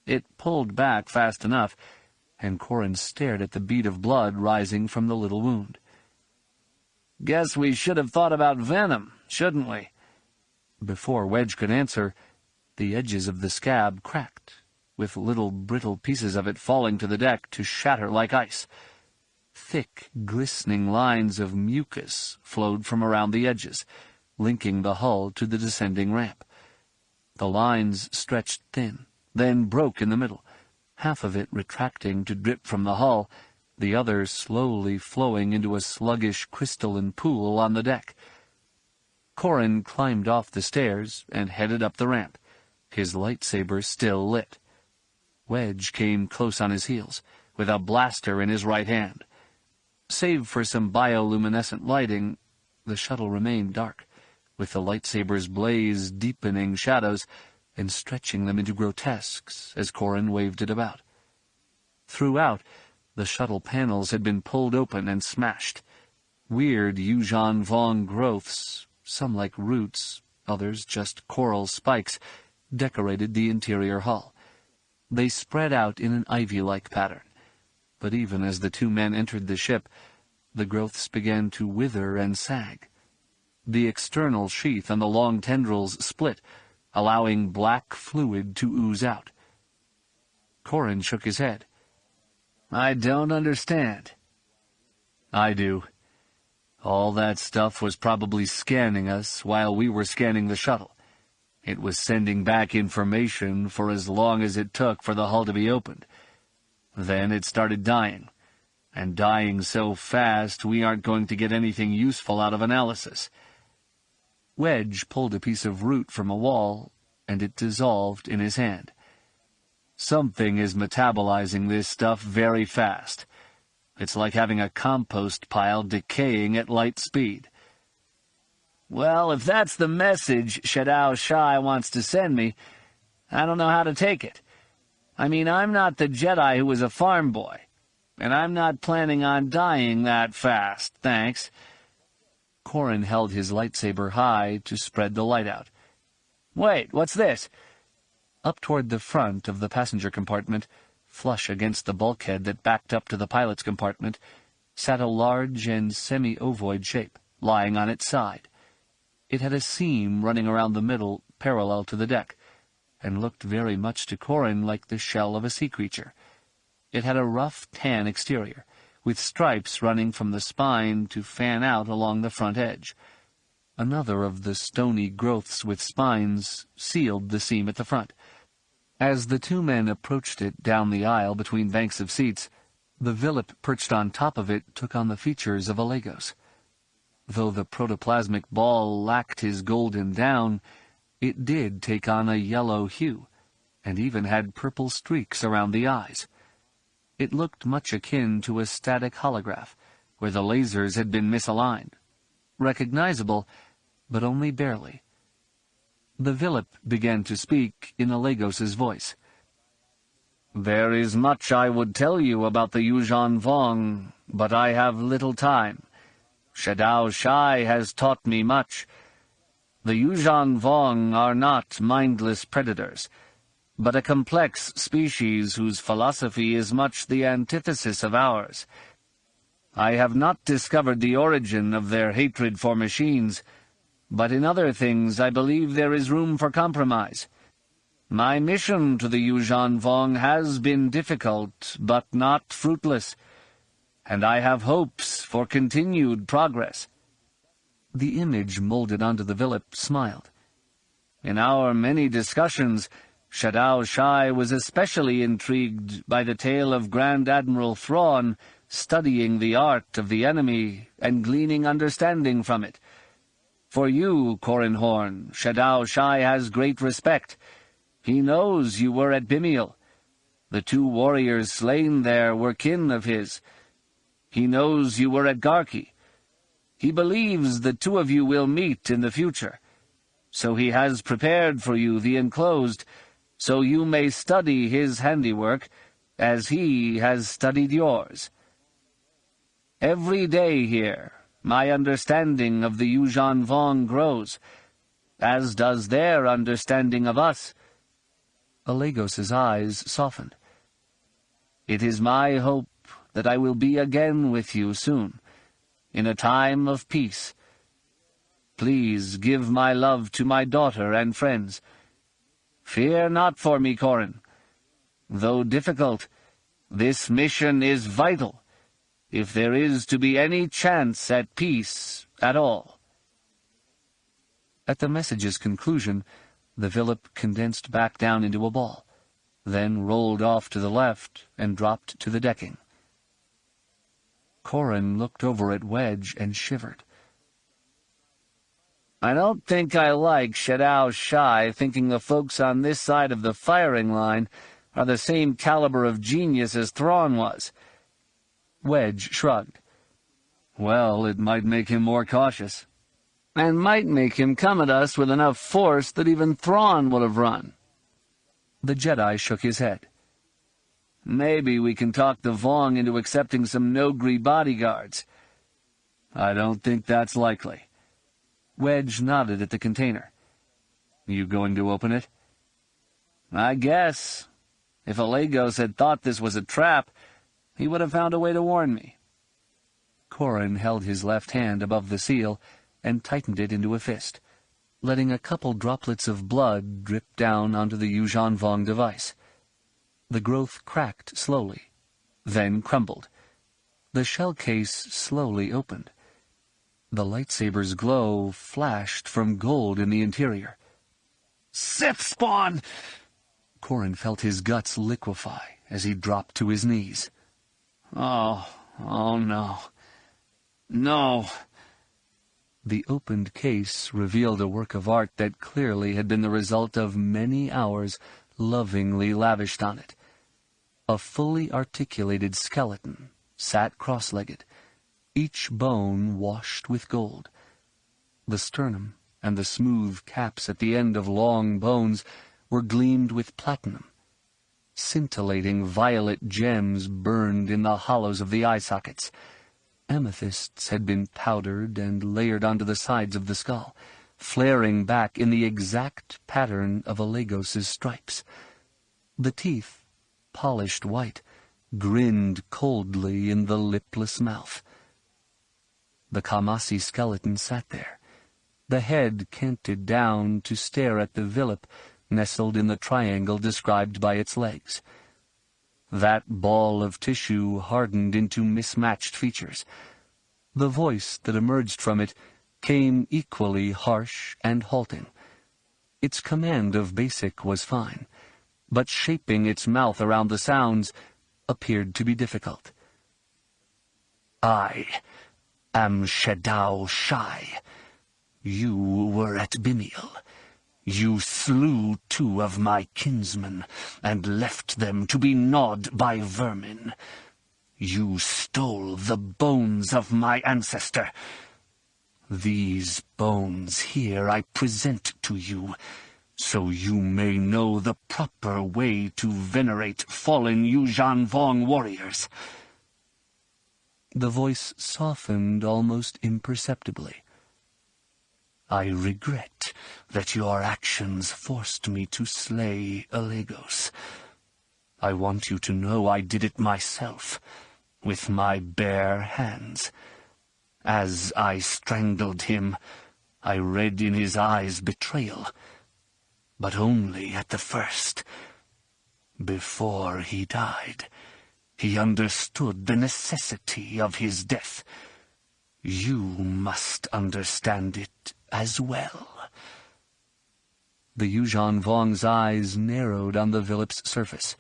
It pulled back fast enough, and Corrin stared at the bead of blood rising from the little wound. "Guess we should have thought about venom, shouldn't we?" Before Wedge could answer, the edges of the scab cracked, with little brittle pieces of it falling to the deck to shatter like ice. Thick, glistening lines of mucus flowed from around the edges, linking the hull to the descending ramp. The lines stretched thin, then broke in the middle, half of it retracting to drip from the hull, the other slowly flowing into a sluggish crystalline pool on the deck. Corrin climbed off the stairs and headed up the ramp, his lightsaber still lit. Wedge came close on his heels, with a blaster in his right hand. Save for some bioluminescent lighting, the shuttle remained dark, with the lightsaber's blaze deepening shadows and stretching them into grotesques as Corrin waved it about. Throughout, the shuttle panels had been pulled open and smashed. Weird Yuuzhan Vong growths, some like roots, others just coral spikes, decorated the interior hull. They spread out in an ivy-like pattern, but even as the two men entered the ship, the growths began to wither and sag. The external sheath and the long tendrils split, allowing black fluid to ooze out. Corrin shook his head. "I don't understand." "I do. All that stuff was probably scanning us while we were scanning the shuttle. It was sending back information for as long as it took for the hull to be opened. Then it started dying, and dying so fast we aren't going to get anything useful out of analysis." Wedge pulled a piece of root from a wall, and it dissolved in his hand. "Something is metabolizing this stuff very fast. It's like having a compost pile decaying at light speed." "Well, if that's the message Shadow Shai wants to send me, I don't know how to take it. I mean, I'm not the Jedi who was a farm boy, and I'm not planning on dying that fast, thanks." Corrin held his lightsaber high to spread the light out. "Wait, what's this?" Up toward the front of the passenger compartment, flush against the bulkhead that backed up to the pilot's compartment, sat a large and semi-ovoid shape, lying on its side. It had a seam running around the middle, parallel to the deck, and looked very much to Corrin like the shell of a sea creature. It had a rough tan exterior, with stripes running from the spine to fan out along the front edge. Another of the stony growths with spines sealed the seam at the front. As the two men approached it down the aisle between banks of seats, the Villip perched on top of it took on the features of a Lagos. Though the protoplasmic ball lacked his golden down, it did take on a yellow hue, and even had purple streaks around the eyes. It looked much akin to a static holograph, where the lasers had been misaligned. Recognizable, but only barely. The Villip began to speak in a Lagos's voice. "There is much I would tell you about the Yuuzhan Vong, but I have little time. Shadao Shai has taught me much. The Yuuzhan Vong are not mindless predators, but a complex species whose philosophy is much the antithesis of ours. I have not discovered the origin of their hatred for machines, but in other things I believe there is room for compromise. My mission to the Yuuzhan Vong has been difficult, but not fruitless, and I have hopes for continued progress." The image molded onto the Villip smiled. "In our many discussions, Shadao Shai was especially intrigued by the tale of Grand Admiral Thrawn studying the art of the enemy and gleaning understanding from it. For you, Corrin Horn, Shadao Shai has great respect. He knows you were at Bimiel. The 2 warriors slain there were kin of his. He knows you were at Garki. He believes the 2 of you will meet in the future. So he has prepared for you the enclosed, so you may study his handiwork, as he has studied yours. Every day here, my understanding of the Yuuzhan Vong grows, as does their understanding of us." Lagos's eyes softened. "It is my hope that I will be again with you soon, in a time of peace. Please give my love to my daughter and friends. Fear not for me, Corrin. Though difficult, this mission is vital, if there is to be any chance at peace at all." At the message's conclusion, the Villip condensed back down into a ball, then rolled off to the left and dropped to the decking. Corrin looked over at Wedge and shivered. "I don't think I like Shadao Shai thinking the folks on this side of the firing line are the same caliber of genius as Thrawn was." Wedge shrugged. "Well, it might make him more cautious, and might make him come at us with enough force that even Thrawn would have run." The Jedi shook his head. "Maybe we can talk the Vong into accepting some Nogri bodyguards." "I don't think that's likely." Wedge nodded at the container. "You going to open it?" "I guess. If Lagos had thought this was a trap, he would have found a way to warn me." Corrin held his left hand above the seal and tightened it into a fist, letting a couple droplets of blood drip down onto the Yuuzhan Vong device. The growth cracked slowly, then crumbled. The shell case slowly opened. The lightsaber's glow flashed from gold in the interior. "Sith spawn!" Corrin felt his guts liquefy as he dropped to his knees. Oh no. No. The opened case revealed a work of art that clearly had been the result of many hours lovingly lavished on it. A fully articulated skeleton sat cross-legged, each bone washed with gold. The sternum and the smooth caps at the end of long bones were gleamed with platinum. Scintillating violet gems burned in the hollows of the eye sockets. Amethysts had been powdered and layered onto the sides of the skull, flaring back in the exact pattern of Alegos's stripes. The teeth, polished white, grinned coldly in the lipless mouth. The Kamasi skeleton sat there, the head canted down to stare at the Villip nestled in the triangle described by its legs. That ball of tissue hardened into mismatched features. The voice that emerged from it came equally harsh and halting. Its command of basic was fine, but shaping its mouth around the sounds appeared to be difficult. I am Shadao Shai. You were at Bimiel. You slew 2 of my kinsmen and left them to be gnawed by vermin. You stole the bones of my ancestor. These bones here I present to you, so you may know the proper way to venerate fallen Yuuzhan Vong warriors. The voice softened almost imperceptibly. I regret that your actions forced me to slay Alegos. I want you to know I did it myself, with my bare hands. As I strangled him, I read in his eyes betrayal, but only at the first. Before he died, he understood the necessity of his death. You must understand it as well. The Yuuzhan Vong's eyes narrowed on the Villip's surface.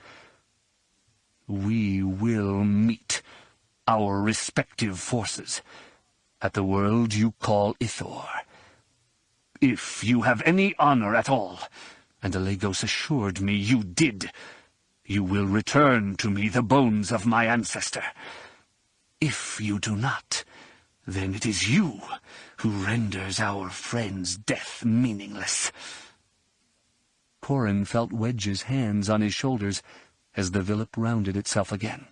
We will meet our respective forces at the world you call Ithor. If you have any honor at all, and Alegos assured me you did, you will return to me the bones of my ancestor. If you do not, then it is you who renders our friend's death meaningless. Corrin felt Wedge's hands on his shoulders as the Villip rounded itself again.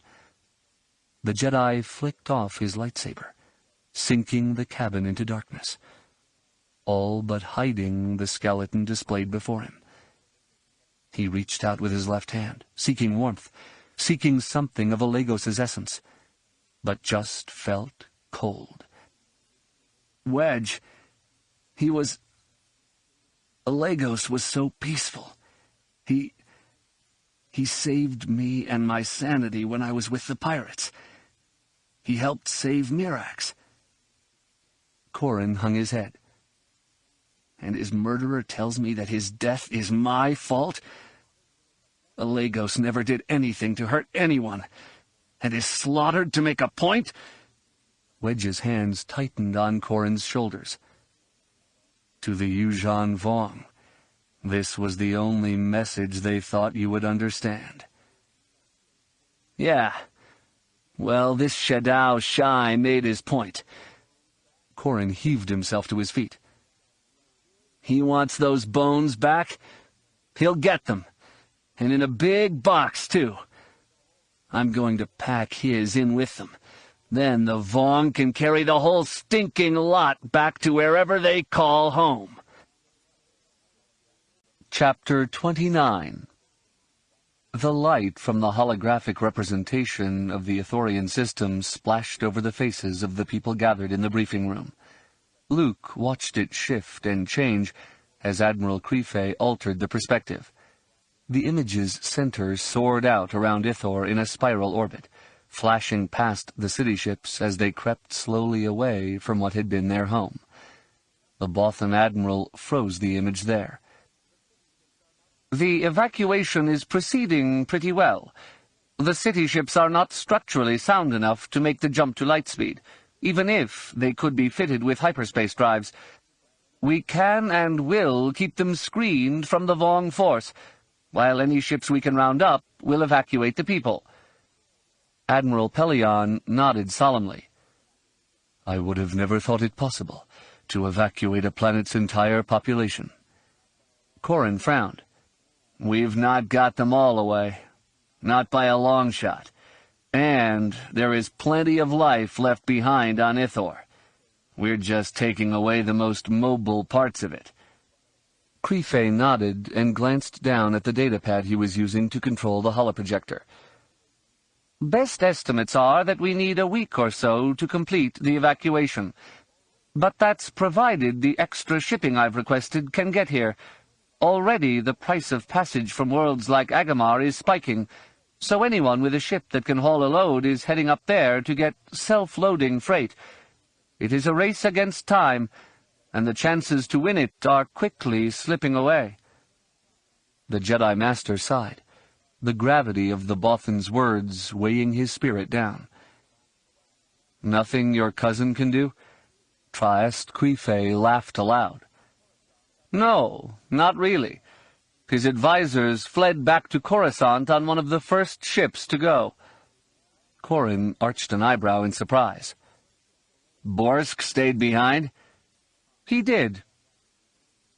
The Jedi flicked off his lightsaber, sinking the cabin into darkness, all but hiding the skeleton displayed before him. He reached out with his left hand, seeking warmth, seeking something of Alegos's essence, but just felt cold. Wedge, Alegos was so peaceful. He saved me and my sanity when I was with the pirates. He helped save Mirax. Corrin hung his head. And his murderer tells me that his death is my fault? Alegos never did anything to hurt anyone, and is slaughtered to make a point? Wedge's hands tightened on Corrin's shoulders. To the Yuuzhan Vong, this was the only message they thought you would understand. Yeah. Well, this Shadao Shai made his point. Corrin heaved himself to his feet. He wants those bones back? He'll get them. And in a big box, too. I'm going to pack his in with them. Then the Vong can carry the whole stinking lot back to wherever they call home. Chapter 29. The light from the holographic representation of the Ithorian system splashed over the faces of the people gathered in the briefing room. Luke watched it shift and change as Admiral Creefey altered the perspective. The image's center soared out around Ithor in a spiral orbit, flashing past the city ships as they crept slowly away from what had been their home. The Bothan Admiral froze the image there. The evacuation is proceeding pretty well. The city ships are not structurally sound enough to make the jump to lightspeed, even if they could be fitted with hyperspace drives. We can and will keep them screened from the Vong force, while any ships we can round up will evacuate the people. Admiral Pellaeon nodded solemnly. I would have never thought it possible to evacuate a planet's entire population. Corrin frowned. We've not got them all away. not by a long shot. And there is plenty of life left behind on Ithor. We're just taking away the most mobile parts of it." Crefei nodded and glanced down at the datapad he was using to control the holoprojector. "Best estimates are that we need a week or so to complete the evacuation. But that's provided the extra shipping I've requested can get here. Already the price of passage from worlds like Agamar is spiking, so anyone with a ship that can haul a load is heading up there to get self-loading freight. It is a race against time, and the chances to win it are quickly slipping away." The Jedi Master sighed, the gravity of the Bothan's words weighing his spirit down. "Nothing your cousin can do?" Trieste Crefei laughed aloud. "No, not really. His advisors fled back to Coruscant on one of the first ships to go." Corrin arched an eyebrow in surprise. "Borsk stayed behind?" "He did."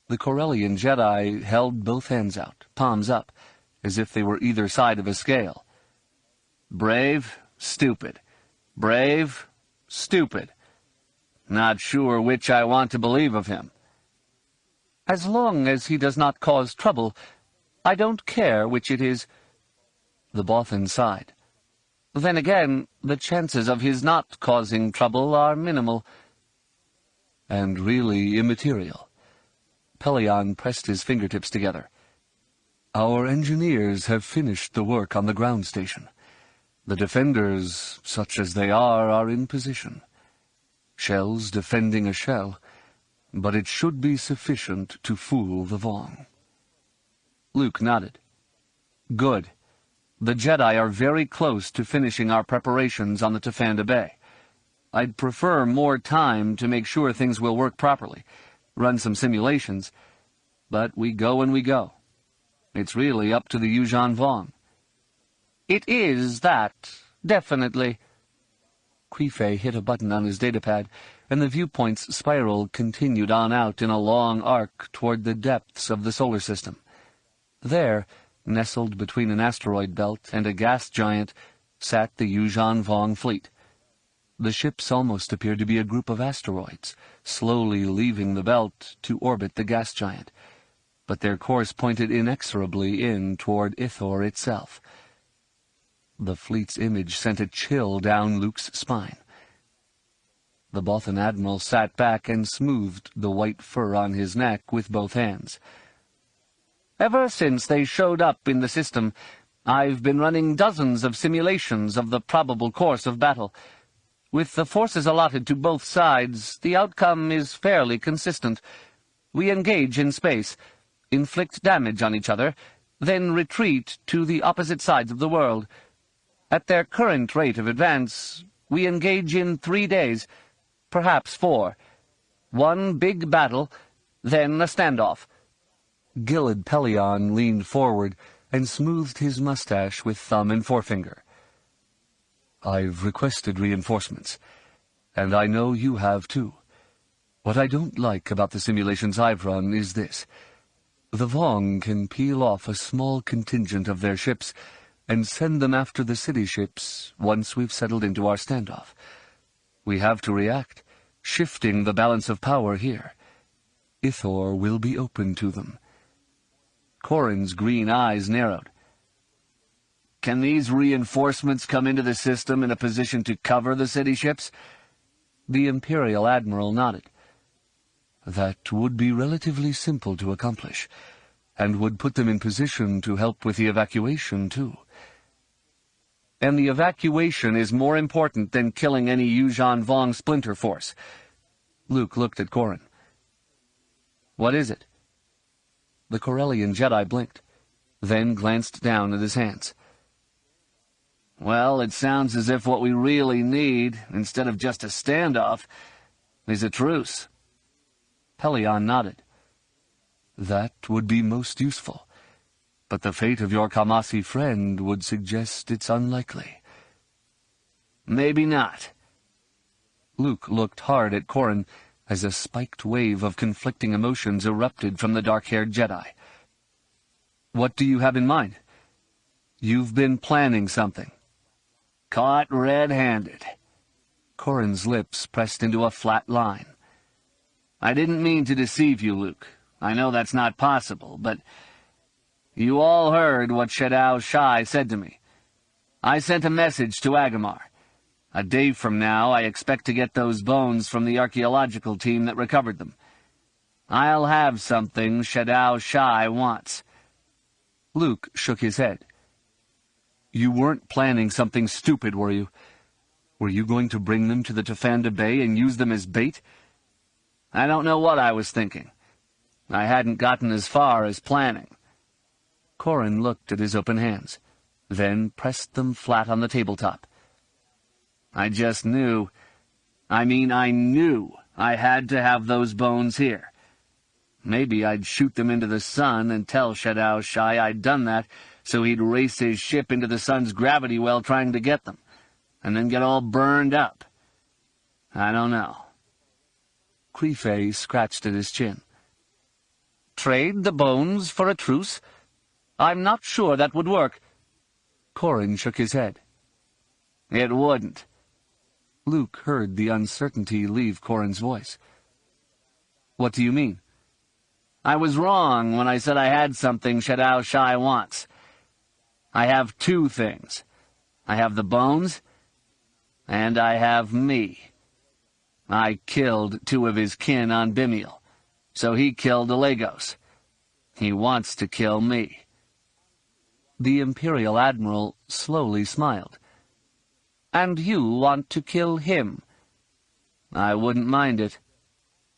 The Corellian Jedi held both hands out, palms up, as if they were either side of a scale. "Brave, stupid. Brave, stupid. Not sure which I want to believe of him." "As long as he does not cause trouble, I don't care which it is." The Bothan sighed. "Then again, the chances of his not causing trouble are minimal." "And really immaterial." Pellaeon pressed his fingertips together. "Our engineers have finished the work on the ground station. The defenders, such as they are in position. Shells defending a shell, but it should be sufficient to fool the Vong." Luke nodded. "Good. The Jedi are very close to finishing our preparations on the Tafanda Bay. I'd prefer more time to make sure things will work properly, run some simulations, but we go when we go. It's really up to the Yuuzhan Vong." "It is that, definitely." Crefei hit a button on his datapad, and the viewpoint's spiral continued on out in a long arc toward the depths of the solar system. There, nestled between an asteroid belt and a gas giant, sat the Yuuzhan Vong fleet. The ships almost appeared to be a group of asteroids, slowly leaving the belt to orbit the gas giant, but their course pointed inexorably in toward Ithor itself. The fleet's image sent a chill down Luke's spine. The Bothan Admiral sat back and smoothed the white fur on his neck with both hands. "Ever since they showed up in the system, I've been running dozens of simulations of the probable course of battle. With the forces allotted to both sides, the outcome is fairly consistent. We engage in space, inflict damage on each other, then retreat to the opposite sides of the world. At their current rate of advance, we engage in 3 days, perhaps 4. One big battle, then a standoff." Gilad Pellaeon leaned forward and smoothed his mustache with thumb and forefinger. "I've requested reinforcements, and I know you have too. What I don't like about the simulations I've run is this. The Vong can peel off a small contingent of their ships and send them after the city ships once we've settled into our standoff. We have to react, shifting the balance of power here. Ithor will be open to them." Corrin's green eyes narrowed. "Can these reinforcements come into the system in a position to cover the city ships?" The Imperial Admiral nodded. "That would be relatively simple to accomplish, and would put them in position to help with the evacuation, too." "And the evacuation is more important than killing any Yuuzhan Vong splinter force." Luke looked at Corrin. "What is it?" The Corellian Jedi blinked, then glanced down at his hands. "Well, it sounds as if what we really need, instead of just a standoff, is a truce." Pellaeon nodded. "That would be most useful, but the fate of your Kamasi friend would suggest it's unlikely." "Maybe not." Luke looked hard at Corrin as a spiked wave of conflicting emotions erupted from the dark-haired Jedi. "What do you have in mind?" You've been planning something. Caught red-handed. Corrin's lips pressed into a flat line. I didn't mean to deceive you, Luke. I know that's not possible, but you all heard what Shadow Shai said to me. I sent a message to Agamar. A day from now, I expect to get those bones from the archaeological team that recovered them. I'll have something Shadow Shai wants. Luke shook his head. You weren't planning something stupid, were you? Were you going to bring them to the Tafanda Bay and use them as bait? I don't know what I was thinking. I hadn't gotten as far as planning. Corrin looked at his open hands, then pressed them flat on the tabletop. I just knew. I knew I had to have those bones here. Maybe I'd shoot them into the sun and tell Shadow Shai I'd done that, so he'd race his ship into the sun's gravity well trying to get them, and then get all burned up. I don't know. Crife scratched at his chin. Trade the bones for a truce? I'm not sure that would work. Corrin shook his head. It wouldn't. Luke heard the uncertainty leave Corrin's voice. What do you mean? I was wrong when I said I had something Shadow Shai wants. I have two things. I have the bones, and I have me. I killed 2 of his kin on Bimiel, so he killed Alagos. He wants to kill me. The Imperial Admiral slowly smiled. And you want to kill him? I wouldn't mind it.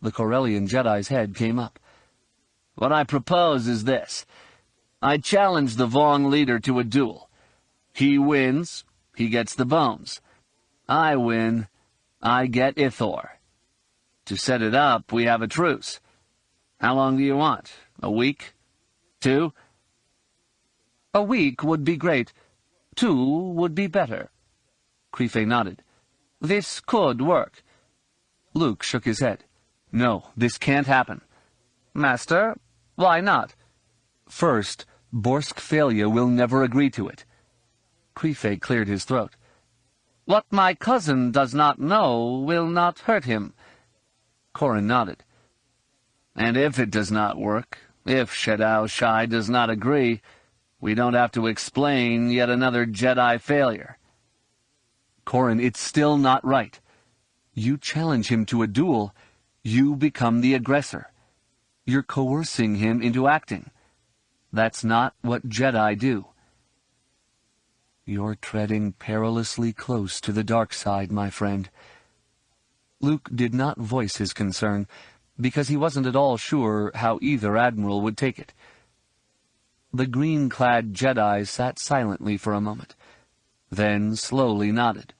The Corellian Jedi's head came up. What I propose is this. I challenge the Vong leader to a duel. He wins, he gets the bones. I win, I get Ithor. To set it up, we have a truce. How long do you want? A week? 2? A week would be great. 2 would be better. Crife nodded. This could work. Luke shook his head. No, this can't happen. Master, why not? First, Borsk Thalia will never agree to it. Crife cleared his throat. What my cousin does not know will not hurt him. Corrin nodded. And if it does not work, if Shadow Shai does not agree, we don't have to explain yet another Jedi failure. Corrin, it's still not right. You challenge him to a duel, you become the aggressor. You're coercing him into acting. That's not what Jedi do. You're treading perilously close to the dark side, my friend. Luke did not voice his concern, because he wasn't at all sure how either admiral would take it. The green-clad Jedi sat silently for a moment, then slowly nodded.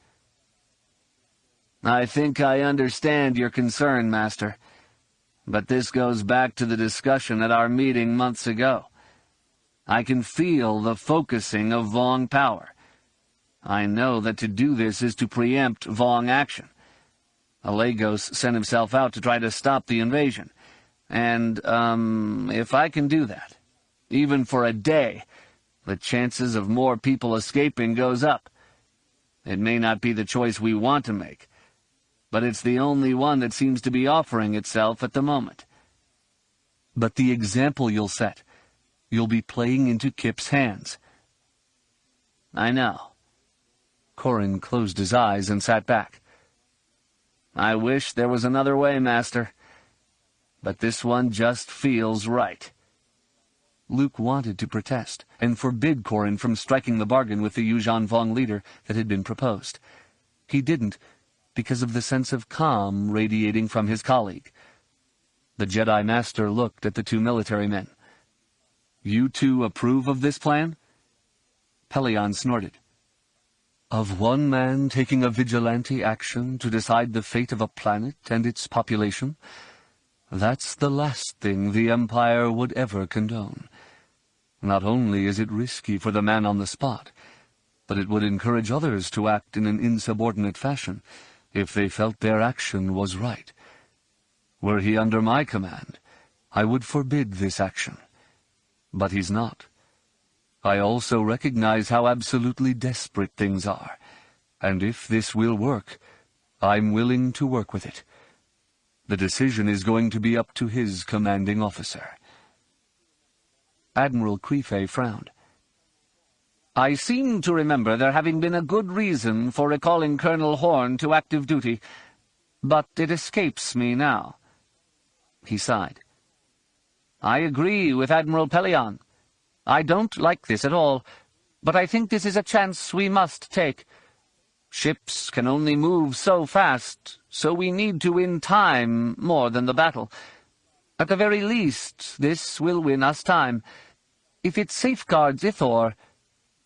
I think I understand your concern, Master. But this goes back to the discussion at our meeting months ago. I can feel the focusing of Vong power. I know that to do this is to preempt Vong action. Alagos sent himself out to try to stop the invasion. And, if I can do that, even for a day, the chances of more people escaping goes up. It may not be the choice we want to make, but it's the only one that seems to be offering itself at the moment. But the example you'll set, you'll be playing into Kip's hands. I know. Corrin closed his eyes and sat back. I wish there was another way, Master, but this one just feels right. Luke wanted to protest and forbid Corrin from striking the bargain with the Yuuzhan Vong leader that had been proposed. He didn't, because of the sense of calm radiating from his colleague. The Jedi Master looked at the 2 military men. You 2 approve of this plan? Pellaeon snorted. Of one man taking a vigilante action to decide the fate of a planet and its population? That's the last thing the Empire would ever condone. Not only is it risky for the man on the spot, but it would encourage others to act in an insubordinate fashion if they felt their action was right. Were he under my command, I would forbid this action. But he's not. I also recognize how absolutely desperate things are, and if this will work, I'm willing to work with it. The decision is going to be up to his commanding officer." Admiral Pellaeon frowned. "I seem to remember there having been a good reason for recalling Colonel Horn to active duty, but it escapes me now." He sighed. "I agree with Admiral Pellaeon. I don't like this at all, but I think this is a chance we must take. Ships can only move so fast, so we need to win time more than the battle. At the very least, this will win us time. If it safeguards Ithor,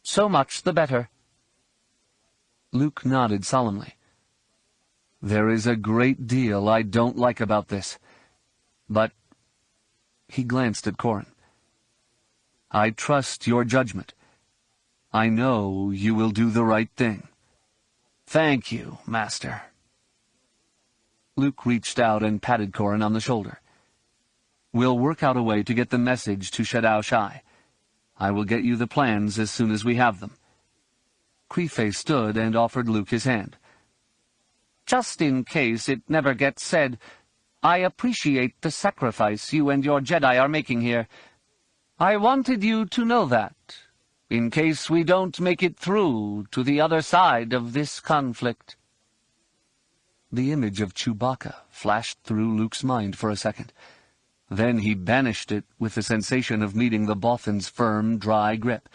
so much the better." Luke nodded solemnly. "There is a great deal I don't like about this, but—" He glanced at Corrin. "I trust your judgment. I know you will do the right thing." "Thank you, Master." Luke reached out and patted Corrin on the shoulder. "We'll work out a way to get the message to Shadow Shai. I will get you the plans as soon as we have them." Pellaeon stood and offered Luke his hand. "Just in case it never gets said, I appreciate the sacrifice you and your Jedi are making here. I wanted you to know that, in case we don't make it through to the other side of this conflict." The image of Chewbacca flashed through Luke's mind for a second. Then he banished it with the sensation of meeting the Bothan's firm, dry grip.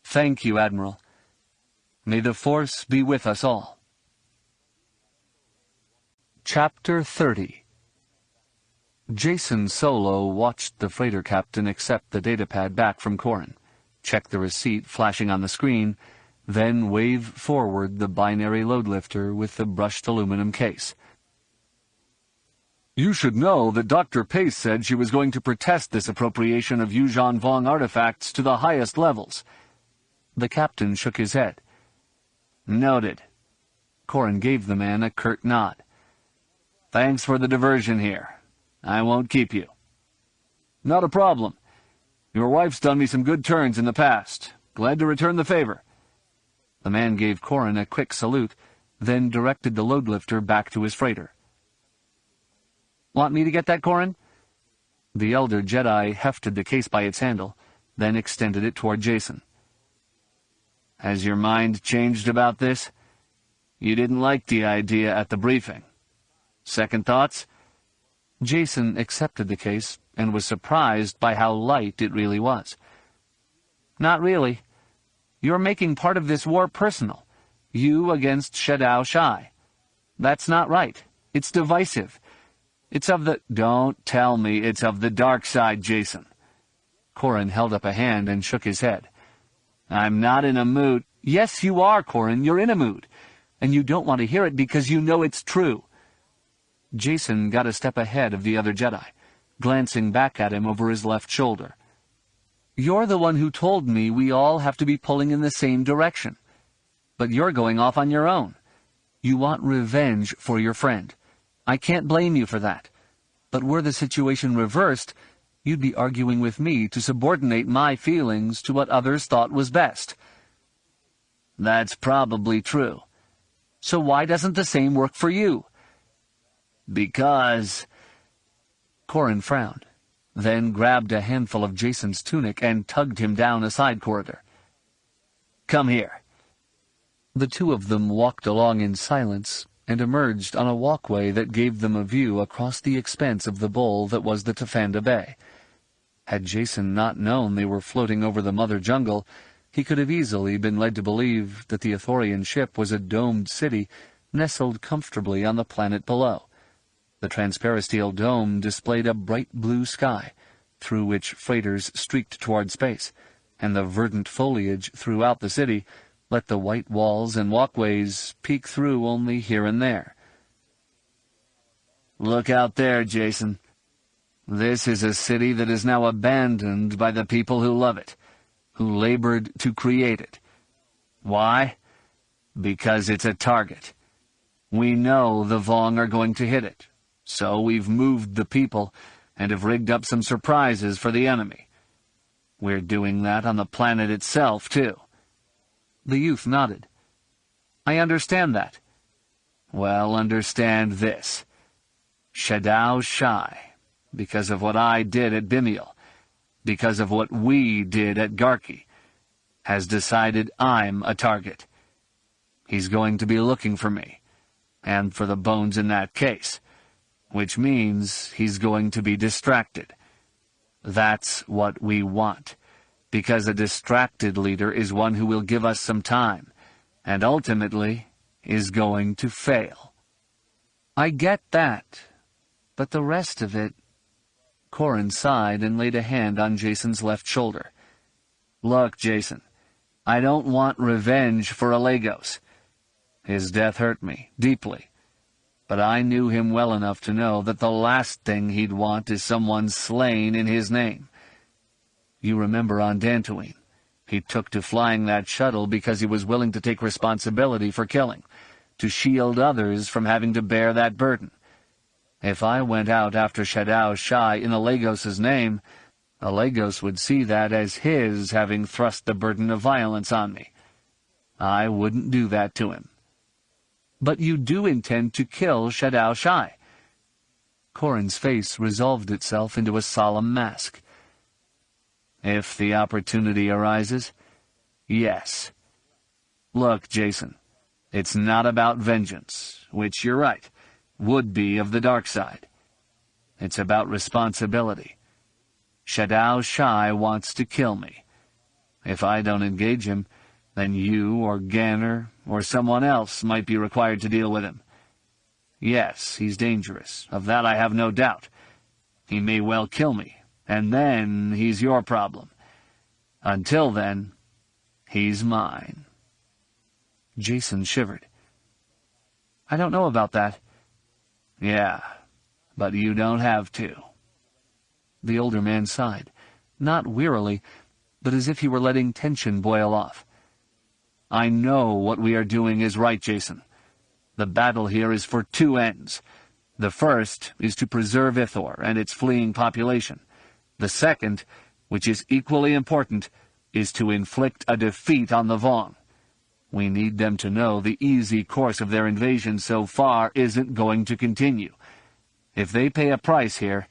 "Thank you, Admiral. May the Force be with us all." Chapter 30. Jacen Solo watched the freighter captain accept the datapad back from Corrin, check the receipt flashing on the screen, then wave forward the binary load lifter with the brushed aluminum case. "You should know that Dr. Pace said she was going to protest this appropriation of Yuuzhan Vong artifacts to the highest levels." The captain shook his head. "Noted." Corrin gave the man a curt nod. "Thanks for the diversion here. I won't keep you." "Not a problem. Your wife's done me some good turns in the past. Glad to return the favor." The man gave Corrin a quick salute, then directed the load lifter back to his freighter. "Want me to get that, Corrin?" The elder Jedi hefted the case by its handle, then extended it toward Jacen. "Has your mind changed about this? You didn't like the idea at the briefing. Second thoughts?" Jacen accepted the case and was surprised by how light it really was. "Not really. You're making part of this war personal. You against Shadow Shai. That's not right. It's divisive. It's of the—" "Don't tell me it's of the dark side, Jacen." Corrin held up a hand and shook his head. "I'm not in a mood—" "Yes, you are, Corrin. You're in a mood. And you don't want to hear it because you know it's true." Jacen got a step ahead of the other Jedi, glancing back at him over his left shoulder. "You're the one who told me we all have to be pulling in the same direction. But you're going off on your own. You want revenge for your friend. I can't blame you for that. But were the situation reversed, you'd be arguing with me to subordinate my feelings to what others thought was best." "That's probably true." "So why doesn't the same work for you?" "Because—" Corrin frowned, then grabbed a handful of Jacen's tunic and tugged him down a side corridor. "Come here." The two of them walked along in silence and emerged on a walkway that gave them a view across the expanse of the bowl that was the Tafanda Bay. Had Jacen not known they were floating over the mother jungle, he could have easily been led to believe that the Ithorian ship was a domed city nestled comfortably on the planet below. The transparisteel dome displayed a bright blue sky, through which freighters streaked toward space, and the verdant foliage throughout the city let the white walls and walkways peek through only here and there. "Look out there, Jacen. This is a city that is now abandoned by the people who love it, who labored to create it. Why? Because it's a target. We know the Vong are going to hit it, so we've moved the people and have rigged up some surprises for the enemy. We're doing that on the planet itself, too." The youth nodded. "I understand that." "Well, understand this. Shadow Shai, because of what I did at Bimiel, because of what we did at Garki, has decided I'm a target. He's going to be looking for me, and for the bones in that case, which means he's going to be distracted. That's what we want, because a distracted leader is one who will give us some time, and ultimately is going to fail." "I get that, but the rest of it—" Corrin sighed and laid a hand on Jason's left shoulder. "Look, Jason, I don't want revenge for Alagos. His death hurt me, deeply. But I knew him well enough to know that the last thing he'd want is someone slain in his name. You remember on Dantooine, he took to flying that shuttle because he was willing to take responsibility for killing, to shield others from having to bear that burden. If I went out after Shadow Shai in Alagos' name, Alagos would see that as his having thrust the burden of violence on me. I wouldn't do that to him." "But you do intend to kill Shadow Shai." Corrin's face resolved itself into a solemn mask. "If the opportunity arises, yes. Look, Jason, it's not about vengeance, which, you're right, would be of the dark side. It's about responsibility. Shadow Shai wants to kill me. If I don't engage him, then you or Ganner or someone else might be required to deal with him. Yes, he's dangerous, of that I have no doubt. He may well kill me, and then he's your problem. Until then, he's mine." Jason shivered. "I don't know about that." "Yeah, but you don't have to." The older man sighed, not wearily, but as if he were letting tension boil off. "I know what we are doing is right, Jason. The battle here is for two ends. The first is to preserve Ithor and its fleeing population. The second, which is equally important, is to inflict a defeat on the Vong. We need them to know the easy course of their invasion so far isn't going to continue. If they pay a price here,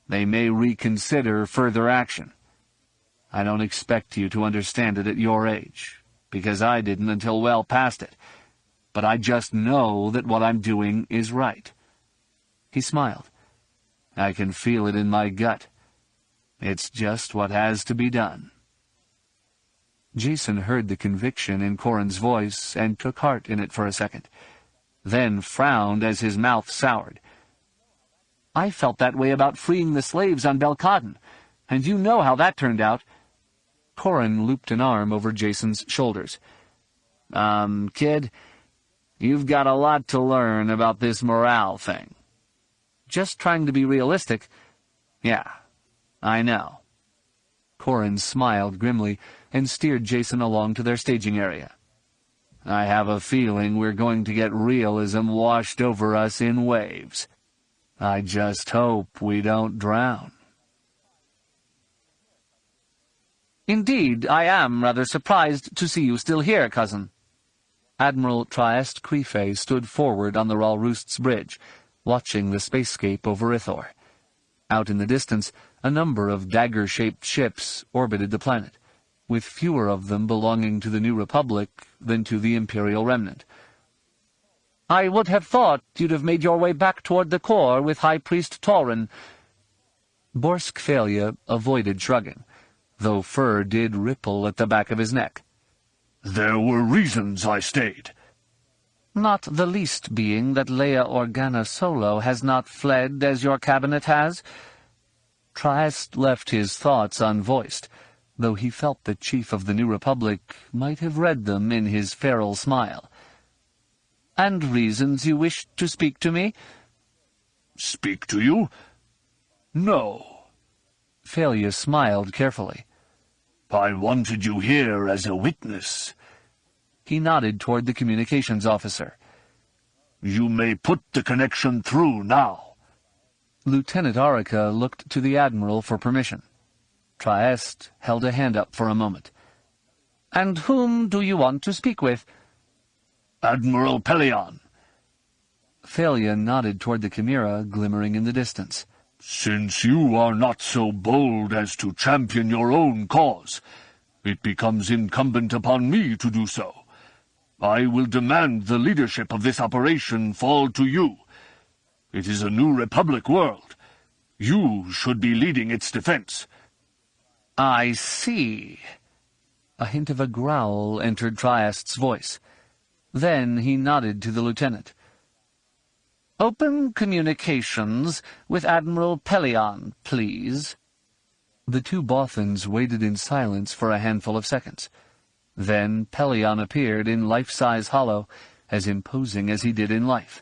they may reconsider further action. I don't expect you to understand it at your age, because I didn't until well past it. But I just know that what I'm doing is right." He smiled. "I can feel it in my gut. It's just what has to be done." Jason heard the conviction in Corrin's voice and took heart in it for a second, then frowned as his mouth soured. "I felt that way about freeing the slaves on Belkadon, and you know how that turned out." Corrin looped an arm over Jason's shoulders. Kid, you've got a lot to learn about this morale thing." "Just trying to be realistic." "Yeah, I know." Corrin smiled grimly and steered Jason along to their staging area. "I have a feeling we're going to get realism washed over us in waves. I just hope we don't drown." "Indeed, I am rather surprised to see you still here, cousin." Admiral Trieste Crefe stood forward on the Ralroost's bridge, watching the spacescape over Ithor. Out in the distance, a number of dagger-shaped ships orbited the planet, with fewer of them belonging to the New Republic than to the Imperial Remnant. "I would have thought you'd have made your way back toward the core with High Priest Tauren." Borsk Felia avoided shrugging, though fur did ripple at the back of his neck. "There were reasons I stayed." "Not the least being that Leia Organa Solo has not fled as your cabinet has?" Trieste left his thoughts unvoiced, though he felt the Chief of the New Republic might have read them in his feral smile. "And reasons you wished to speak to me?" "Speak to you? No." Felia smiled carefully. "I wanted you here as a witness." He nodded toward the communications officer. "You may put the connection through now." Lieutenant Arica looked to the Admiral for permission. Trieste held a hand up for a moment. "And whom do you want to speak with?" Admiral Pellaeon. Pellaeon nodded toward the chimera glimmering in the distance. Since you are not so bold as to champion your own cause, it becomes incumbent upon me to do so. I will demand the leadership of this operation fall to you. It is a new Republic world. You should be leading its defense. "I see." A hint of a growl entered Trieste's voice. Then he nodded to the lieutenant. "Open communications with Admiral Pellaeon, please." The two Bothans waited in silence for a handful of seconds. Then Pellaeon appeared in life-size hollow, as imposing as he did in life.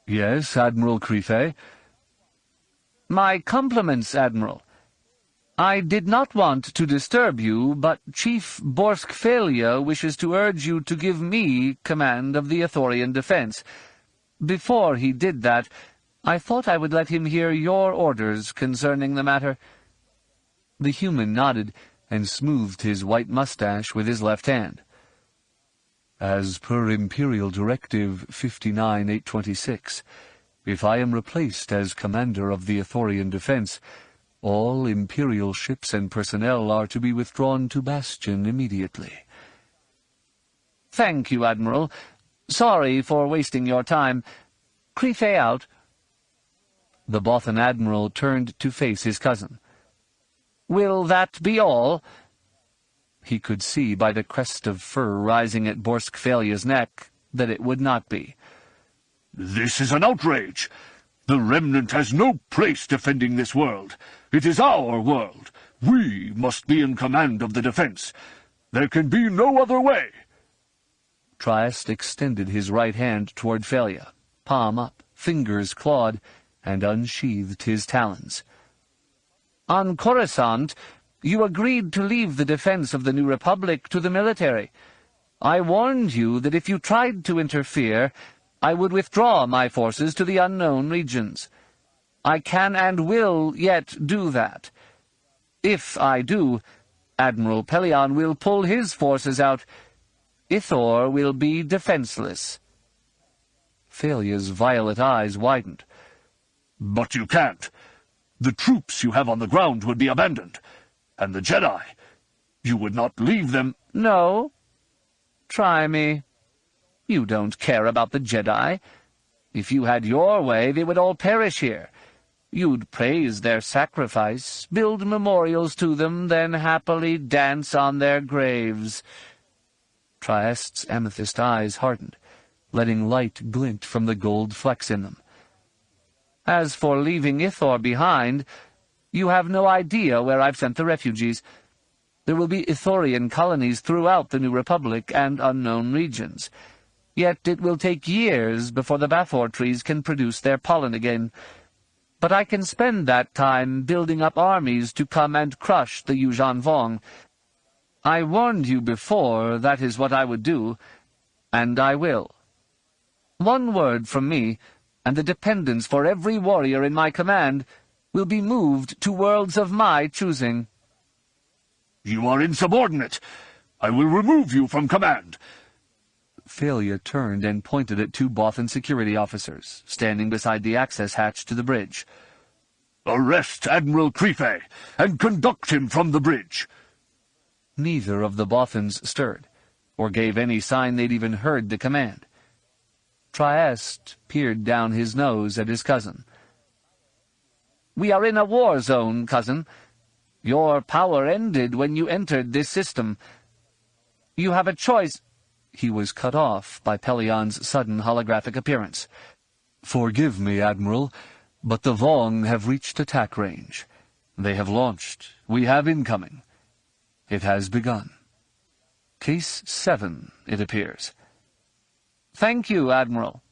"Yes, Admiral Crefe?" "My compliments, Admiral. I did not want to disturb you, but Chief Borsk-Felia wishes to urge you to give me command of the Ithorian defense. Before he did that, I thought I would let him hear your orders concerning the matter." The human nodded and smoothed his white mustache with his left hand. "As per Imperial Directive 59-826, if I am replaced as commander of the Ithorian defense, all Imperial ships and personnel are to be withdrawn to Bastion immediately." "Thank you, Admiral. Sorry for wasting your time. Crefe out." The Bothan Admiral turned to face his cousin. "Will that be all?" He could see by the crest of fur rising at Borsk-Felia's neck that it would not be. This is an outrage! The Remnant has no place defending this world. It is our world. We must be in command of the defense. There can be no other way. Trieste extended his right hand toward Felia, palm up, fingers clawed, and unsheathed his talons. "On Coruscant, you agreed to leave the defense of the New Republic to the military. I warned you that if you tried to interfere, I would withdraw my forces to the unknown regions. I can and will yet do that. If I do, Admiral Pellaeon will pull his forces out. Ithor will be defenseless." Felia's violet eyes widened. But you can't. The troops you have on the ground would be abandoned. And the Jedi, you would not leave them. "No. Try me. You don't care about the Jedi. If you had your way, they would all perish here. You'd praise their sacrifice, build memorials to them, then happily dance on their graves." Trieste's amethyst eyes hardened, letting light glint from the gold flecks in them. "As for leaving Ithor behind, you have no idea where I've sent the refugees. There will be Ithorian colonies throughout the New Republic and unknown regions. Yet it will take years before the Bathor trees can produce their pollen again. But I can spend that time building up armies to come and crush the Yuuzhan Vong. I warned you before that is what I would do, and I will. One word from me, and the dependence for every warrior in my command will be moved to worlds of my choosing." You are insubordinate. I will remove you from command. Felia turned and pointed at two Bothan security officers, standing beside the access hatch to the bridge. Arrest Admiral Crefe, and conduct him from the bridge. Neither of the Bothans stirred, or gave any sign they'd even heard the command. Trieste peered down his nose at his cousin. "We are in a war zone, cousin. Your power ended when you entered this system. You have a choice—" He was cut off by Pellaeon's sudden holographic appearance. "Forgive me, Admiral, but the Vong have reached attack range. They have launched. We have incoming. It has begun. Case 7, it appears." "Thank you, Admiral.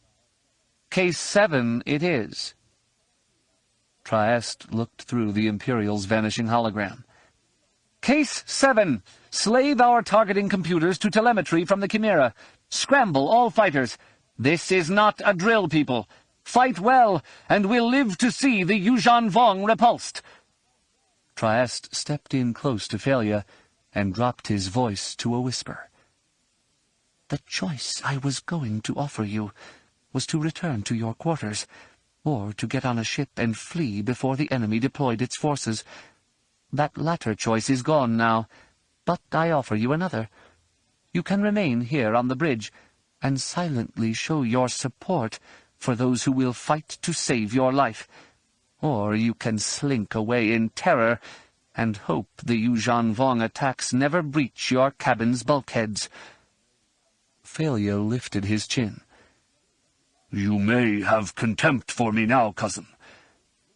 Case 7 it is." Trieste looked through the Imperial's vanishing hologram. "Case 7. Slave our targeting computers to telemetry from the Chimera. Scramble all fighters. This is not a drill, people. Fight well, and we'll live to see the Yuuzhan Vong repulsed." Trieste stepped in close to Pellaeon and dropped his voice to a whisper. The choice I was going to offer you was to return to your quarters, or to get on a ship and flee before the enemy deployed its forces. That latter choice is gone now, but I offer you another. You can remain here on the bridge and silently show your support for those who will fight to save your life. Or you can slink away in terror and hope the Yuuzhan Vong attacks never breach your cabin's bulkheads. Pellaeon lifted his chin. You may have contempt for me now, cousin.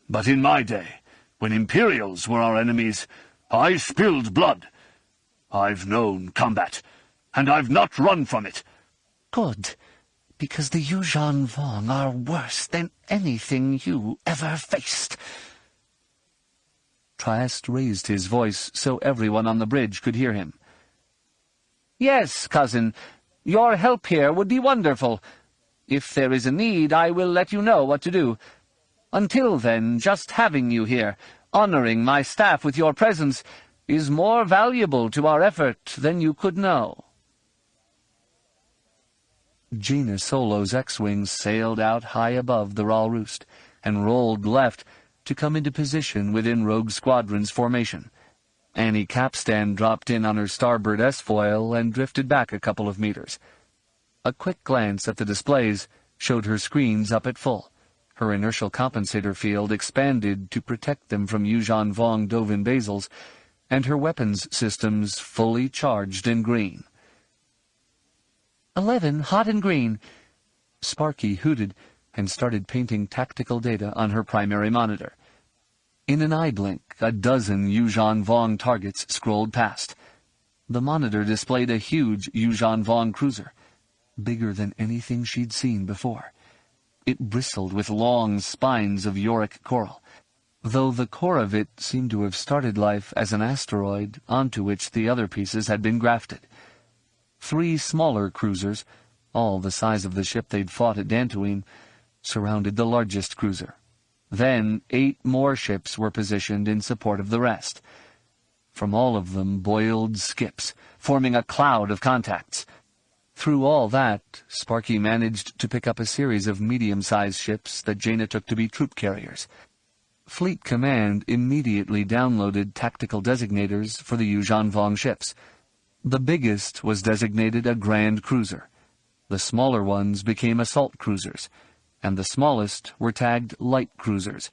But in my day, when Imperials were our enemies, I spilled blood. I've known combat, and I've not run from it. Good, because the Yuuzhan Vong are worse than anything you ever faced. Trieste raised his voice so everyone on the bridge could hear him. Yes, cousin, your help here would be wonderful. If there is a need, I will let you know what to do. Until then, just having you here, honoring my staff with your presence, is more valuable to our effort than you could know. Jaina Solo's X-Wing sailed out high above the Ral Roost and rolled left to come into position within Rogue Squadron's formation. Annie Capstan dropped in on her starboard S-foil and drifted back a couple of meters. A quick glance at the displays showed her screens up at full. Her inertial compensator field expanded to protect them from Yuuzhan Vong Dovin Basils, and her weapons systems fully charged in green. 11, hot and green. Sparky hooted and started painting tactical data on her primary monitor. In an eye blink, a dozen Yuuzhan Vong targets scrolled past. The monitor displayed a huge Yuuzhan Vong cruiser, bigger than anything she'd seen before. It bristled with long spines of yorick coral, though the core of it seemed to have started life as an asteroid onto which the other pieces had been grafted. 3 smaller cruisers, all the size of the ship they'd fought at Dantooine, surrounded the largest cruiser. Then 8 more ships were positioned in support of the rest. From all of them boiled skips, forming a cloud of contacts. Through all that, Sparky managed to pick up a series of medium-sized ships that Jaina took to be troop carriers. Fleet Command immediately downloaded tactical designators for the Yuuzhan Vong ships. The biggest was designated a Grand Cruiser. The smaller ones became assault cruisers, and the smallest were tagged light cruisers.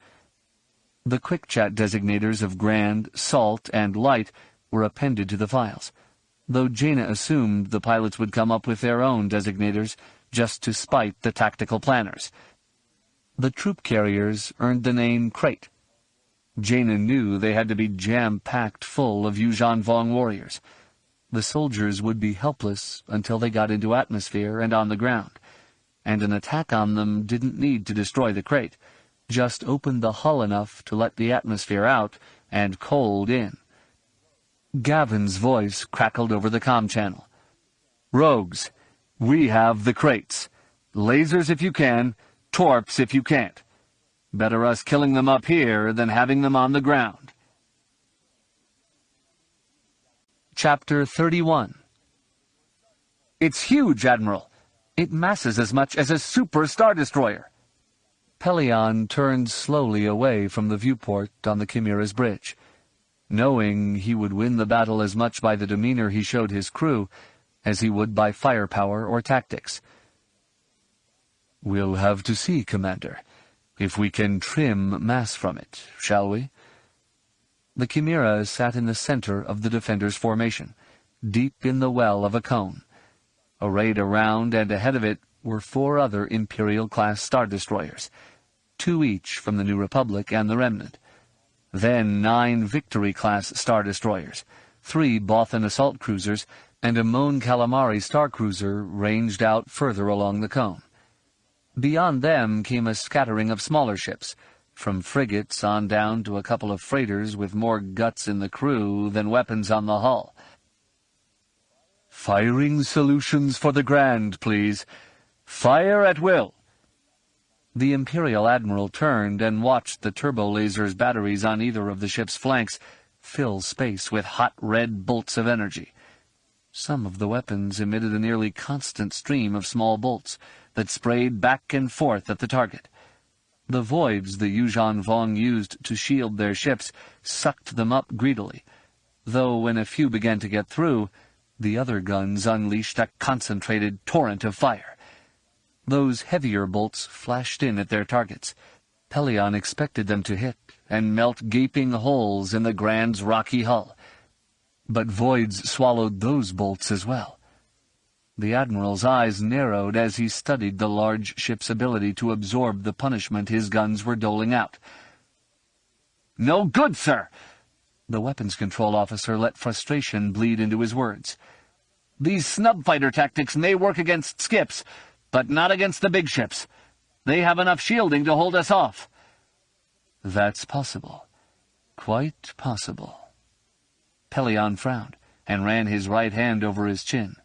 The quick-chat designators of Grand, Salt, and Light were appended to the files, though Jaina assumed the pilots would come up with their own designators just to spite the tactical planners. The troop carriers earned the name Crate. Jaina knew they had to be jam-packed full of Yuuzhan Vong warriors. The soldiers would be helpless until they got into atmosphere and on the ground, and an attack on them didn't need to destroy the crate, just open the hull enough to let the atmosphere out and cold in. Gavin's voice crackled over the comm channel. "Rogues, we have the crates. Lasers if you can, torps if you can't. Better us killing them up here than having them on the ground." Chapter 31. It's huge, Admiral. It masses as much as a super Star Destroyer. Pellaeon turned slowly away from the viewport on the Chimera's bridge, knowing he would win the battle as much by the demeanor he showed his crew as he would by firepower or tactics. "We'll have to see, Commander, if we can trim mass from it, shall we?" The Chimera sat in the center of the defender's formation, deep in the well of a cone. Arrayed around and ahead of it were 4 other Imperial-class Star Destroyers, 2 each from the New Republic and the Remnant. Then 9 Victory-class Star Destroyers, 3 Bothan assault cruisers, and a Mon Calamari Star Cruiser ranged out further along the cone. Beyond them came a scattering of smaller ships, from frigates on down to a couple of freighters with more guts in the crew than weapons on the hull. "Firing solutions for the Grand, please. Fire at will." The Imperial Admiral turned and watched the turbo lasers batteries on either of the ship's flanks fill space with hot red bolts of energy. Some of the weapons emitted a nearly constant stream of small bolts that sprayed back and forth at the target. The voids the Yuuzhan Vong used to shield their ships sucked them up greedily, though when a few began to get through, the other guns unleashed a concentrated torrent of fire. Those heavier bolts flashed in at their targets. Pellaeon expected them to hit and melt gaping holes in the Grand's rocky hull. But voids swallowed those bolts as well. The Admiral's eyes narrowed as he studied the large ship's ability to absorb the punishment his guns were doling out. "No good, sir!" The weapons control officer let frustration bleed into his words. "These snub fighter tactics may work against skips, but not against the big ships. They have enough shielding to hold us off." "That's possible. Quite possible." Pellaeon frowned and ran his right hand over his chin.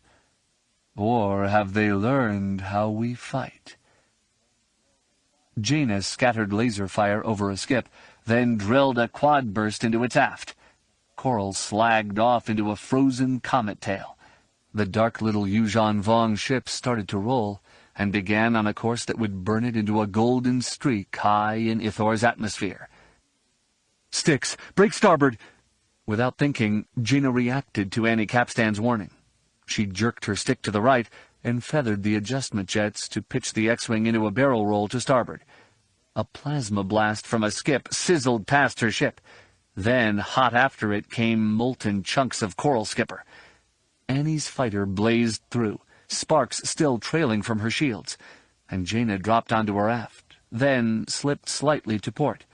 "Or have they learned how we fight?" Jaina scattered laser fire over a skip, then drilled a quad burst into its aft. Coral slagged off into a frozen comet tail. The dark little Yuuzhan Vong ship started to roll, and began on a course that would burn it into a golden streak high in Ithor's atmosphere. "Sticks! Break starboard!" Without thinking, Jaina reacted to Annie Capstan's warning. She jerked her stick to the right and feathered the adjustment jets to pitch the X-Wing into a barrel roll to starboard. A plasma blast from a skip sizzled past her ship. Then, hot after it, came molten chunks of coral skipper. Annie's fighter blazed through, sparks still trailing from her shields, and Jaina dropped onto her aft, then slipped slightly to port.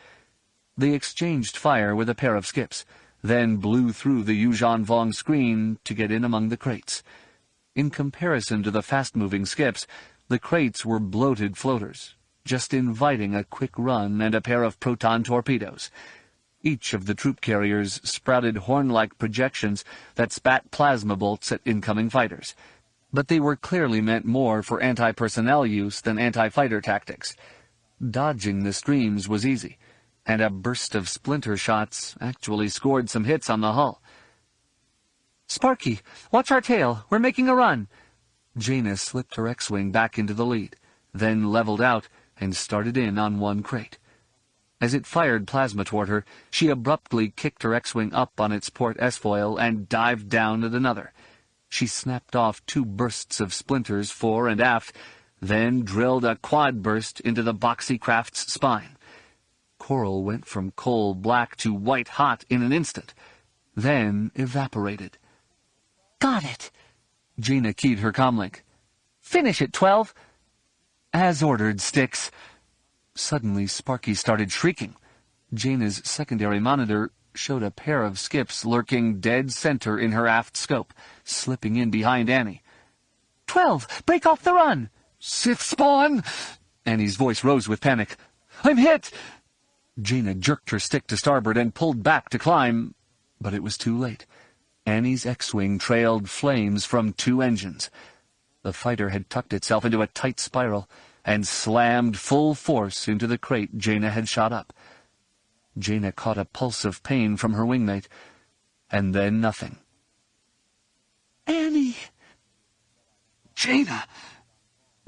They exchanged fire with a pair of skips, then blew through the Yuuzhan Vong screen to get in among the crates. In comparison to the fast-moving skips, the crates were bloated floaters, just inviting a quick run and a pair of proton torpedoes. Each of the troop carriers sprouted horn-like projections that spat plasma bolts at incoming fighters. But they were clearly meant more for anti-personnel use than anti-fighter tactics. Dodging the streams was easy, and a burst of splinter shots actually scored some hits on the hull. "Sparky, watch our tail. We're making a run." Jaina slipped her X-Wing back into the lead, then leveled out and started in on one crate. As it fired plasma toward her, she abruptly kicked her X-Wing up on its port S-foil and dived down at another. She snapped off 2 bursts of splinters fore and aft, then drilled a quad burst into the boxy craft's spine. Coral went from coal-black to white-hot in an instant, then evaporated. "Got it!" Jaina keyed her comlink. "Finish it, 12!" "As ordered, Sticks." Suddenly, Sparky started shrieking. Jaina's secondary monitor showed a pair of skips lurking dead center in her aft scope, slipping in behind Annie. 12! Break off the run! "Sith spawn!" Annie's voice rose with panic. "I'm hit!" Jaina jerked her stick to starboard and pulled back to climb, but it was too late. Annie's X-Wing trailed flames from 2 engines. The fighter had tucked itself into a tight spiral and slammed full force into the crate Jaina had shot up. Jaina caught a pulse of pain from her wingmate, and then nothing. "Annie!" "Jaina!"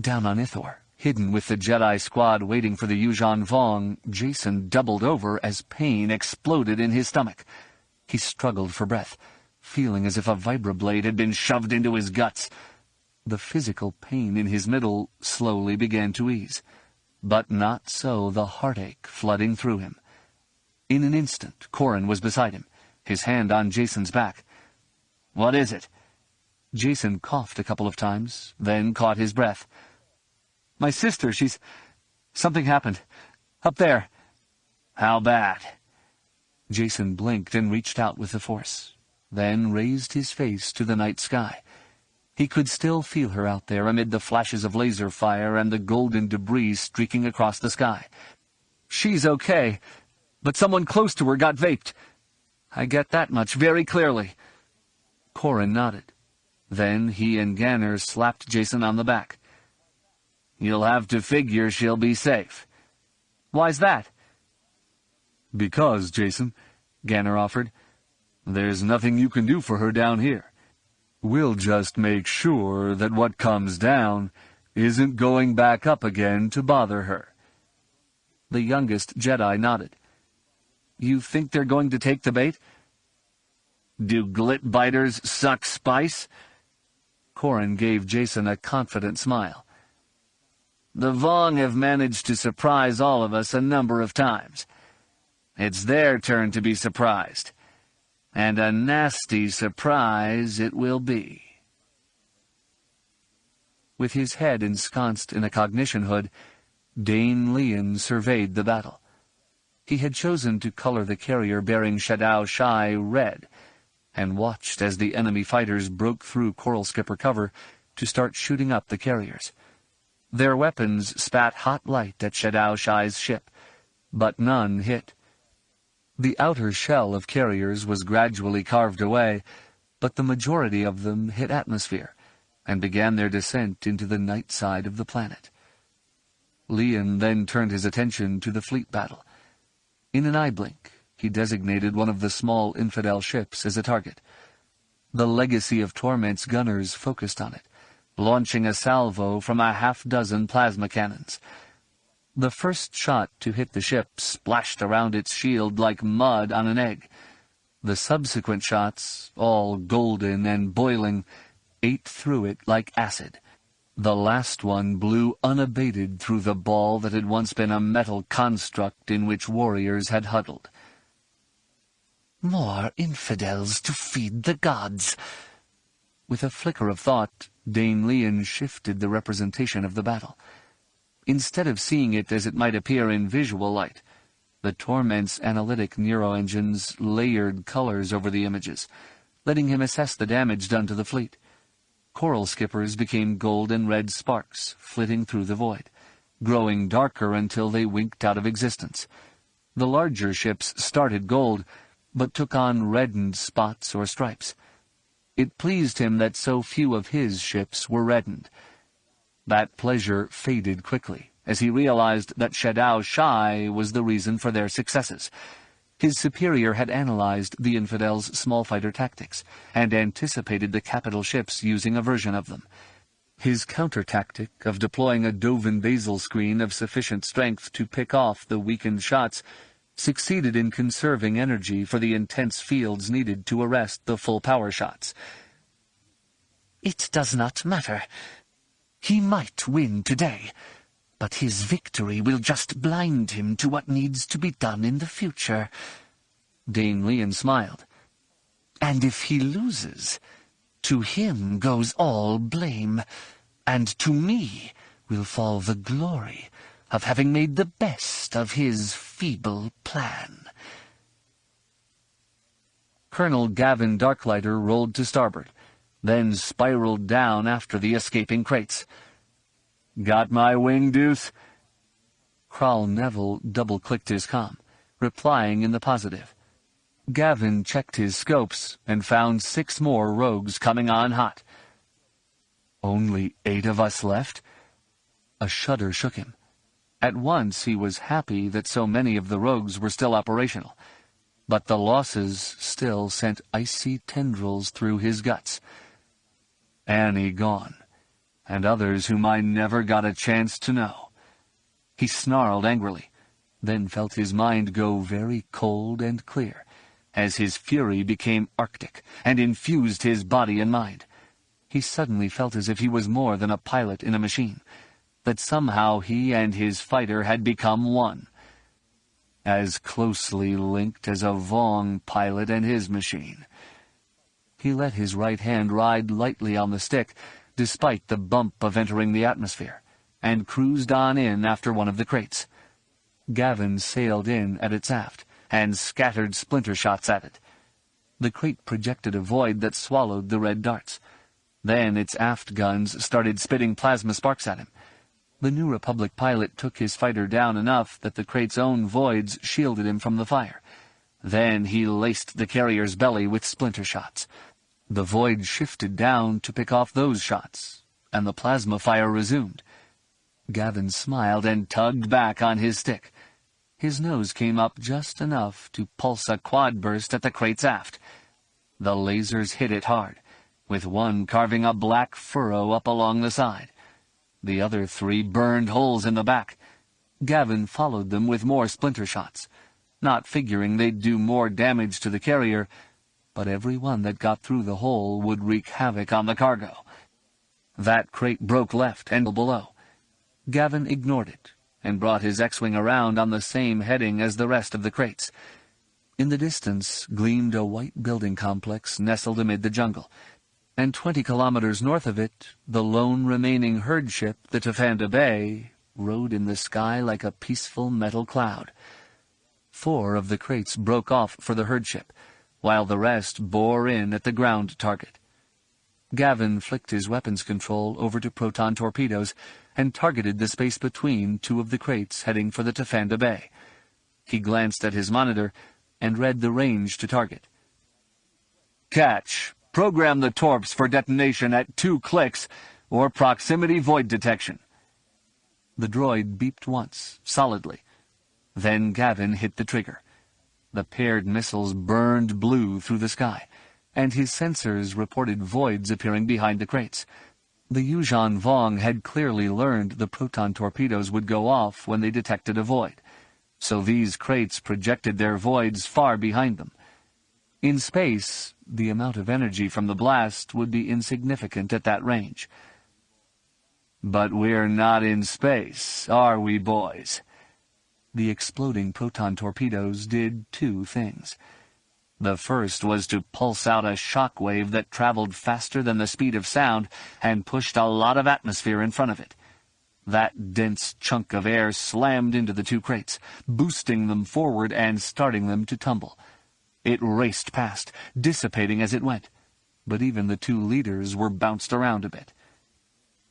Down on Ithor, hidden with the Jedi squad waiting for the Yuuzhan Vong, Jason doubled over as pain exploded in his stomach. He struggled for breath, feeling as if a vibroblade had been shoved into his guts. The physical pain in his middle slowly began to ease, but not so the heartache flooding through him. In an instant, Corrin was beside him, his hand on Jason's back. "What is it?" Jason coughed a couple of times, then caught his breath. "My sister, something happened. Up there." "How bad?" Jason blinked and reached out with the Force, then raised his face to the night sky. He could still feel her out there amid the flashes of laser fire and the golden debris streaking across the sky. "She's okay, but someone close to her got vaped. I get that much very clearly." Corrin nodded. Then he and Ganner slapped Jason on the back. "You'll have to figure she'll be safe." "Why's that?" "Because, Jason," Ganner offered, There's nothing you can do for her down here. We'll just make sure that what comes down isn't going back up again to bother her." The youngest Jedi nodded. "You think they're going to take the bait?" "Do glit-biters suck spice?" Corran gave Jason a confident smile. "The Vong have managed to surprise all of us a number of times. It's their turn to be surprised. And a nasty surprise it will be." With his head ensconced in a cognition hood, Dane Leon surveyed the battle. He had chosen to color the carrier bearing Shadow Shai red, and watched as the enemy fighters broke through Coral Skipper cover to start shooting up the carriers. Their weapons spat hot light at Shadow Shai's ship, but none hit. The outer shell of carriers was gradually carved away, but the majority of them hit atmosphere, and began their descent into the night side of the planet. Leon then turned his attention to the fleet battle. In an eye blink, he designated one of the small infidel ships as a target. The Legacy of Torment's gunners focused on it, launching a salvo from a half-dozen plasma cannons. The first shot to hit the ship splashed around its shield like mud on an egg. The subsequent shots, all golden and boiling, ate through it like acid. The last one blew unabated through the ball that had once been a metal construct in which warriors had huddled. "More infidels to feed the gods." With a flicker of thought, Dane Leon shifted the representation of the battle. Instead of seeing it as it might appear in visual light, the Torment's analytic neuroengines layered colors over the images, letting him assess the damage done to the fleet. Coral Skippers became gold and red sparks, flitting through the void, growing darker until they winked out of existence. The larger ships started gold, but took on reddened spots or stripes. It pleased him that so few of his ships were reddened. That pleasure faded quickly, as he realized that Shadow Shai was the reason for their successes. His superior had analyzed the infidels' small fighter tactics, and anticipated the capital ships using a version of them. His counter-tactic of deploying a Dovin basal screen of sufficient strength to pick off the weakened shots succeeded in conserving energy for the intense fields needed to arrest the full-power shots. "It does not matter. He might win today, but his victory will just blind him to what needs to be done in the future." Dane Leon smiled. "And if he loses, to him goes all blame, and to me will fall the glory of having made the best of his feeble plan." Colonel Gavin Darklighter rolled to starboard, then spiraled down after the escaping crates. "Got my wing, Deuce?" Kral Neville double-clicked his comm, replying in the positive. Gavin checked his scopes and found 6 more rogues coming on hot. "Only 8 of us left?" A shudder shook him. At once he was happy that so many of the rogues were still operational, but the losses still sent icy tendrils through his guts. Annie gone, and others whom I never got a chance to know. He snarled angrily, then felt his mind go very cold and clear, as his fury became arctic and infused his body and mind. He suddenly felt as if he was more than a pilot in a machine, that somehow he and his fighter had become one, as closely linked as a Vong pilot and his machine. He let his right hand ride lightly on the stick, despite the bump of entering the atmosphere, and cruised on in after one of the crates. Gavin sailed in at its aft, and scattered splinter shots at it. The crate projected a void that swallowed the red darts. Then its aft guns started spitting plasma sparks at him. The New Republic pilot took his fighter down enough that the crate's own voids shielded him from the fire. Then he laced the carrier's belly with splinter shots. The void shifted down to pick off those shots, and the plasma fire resumed. Gavin smiled and tugged back on his stick. His nose came up just enough to pulse a quad burst at the crate's aft, The lasers hit it hard, with one carving a black furrow up along the side. The other 3 burned holes in the back. Gavin followed them with more splinter shots, not figuring they'd do more damage to the carrier, but every one that got through the hole would wreak havoc on the cargo. That crate broke left and below. Gavin ignored it and brought his X-Wing around on the same heading as the rest of the crates. In the distance gleamed a white building complex nestled amid the jungle, and 20 kilometers north of it, the lone remaining herd ship, the Tafanda Bay, rode in the sky like a peaceful metal cloud. 4 of the crates broke off for the herd ship, while the rest bore in at the ground target. Gavin flicked his weapons control over to proton torpedoes and targeted the space between 2 of the crates heading for the Tafanda Bay. He glanced at his monitor and read the range to target. "Catch. Program the torps for detonation at 2 clicks or proximity void detection." The droid beeped once, solidly. Then Gavin hit the trigger. The paired missiles burned blue through the sky, and his sensors reported voids appearing behind the crates. The Yuuzhan Vong had clearly learned the proton torpedoes would go off when they detected a void, so these crates projected their voids far behind them. In space, the amount of energy from the blast would be insignificant at that range. "But we're not in space, are we, boys?" The exploding proton torpedoes did 2 things. The first was to pulse out a shock wave that traveled faster than the speed of sound and pushed a lot of atmosphere in front of it. That dense chunk of air slammed into the 2 crates, boosting them forward and starting them to tumble. It raced past, dissipating as it went, but even the 2 leaders were bounced around a bit.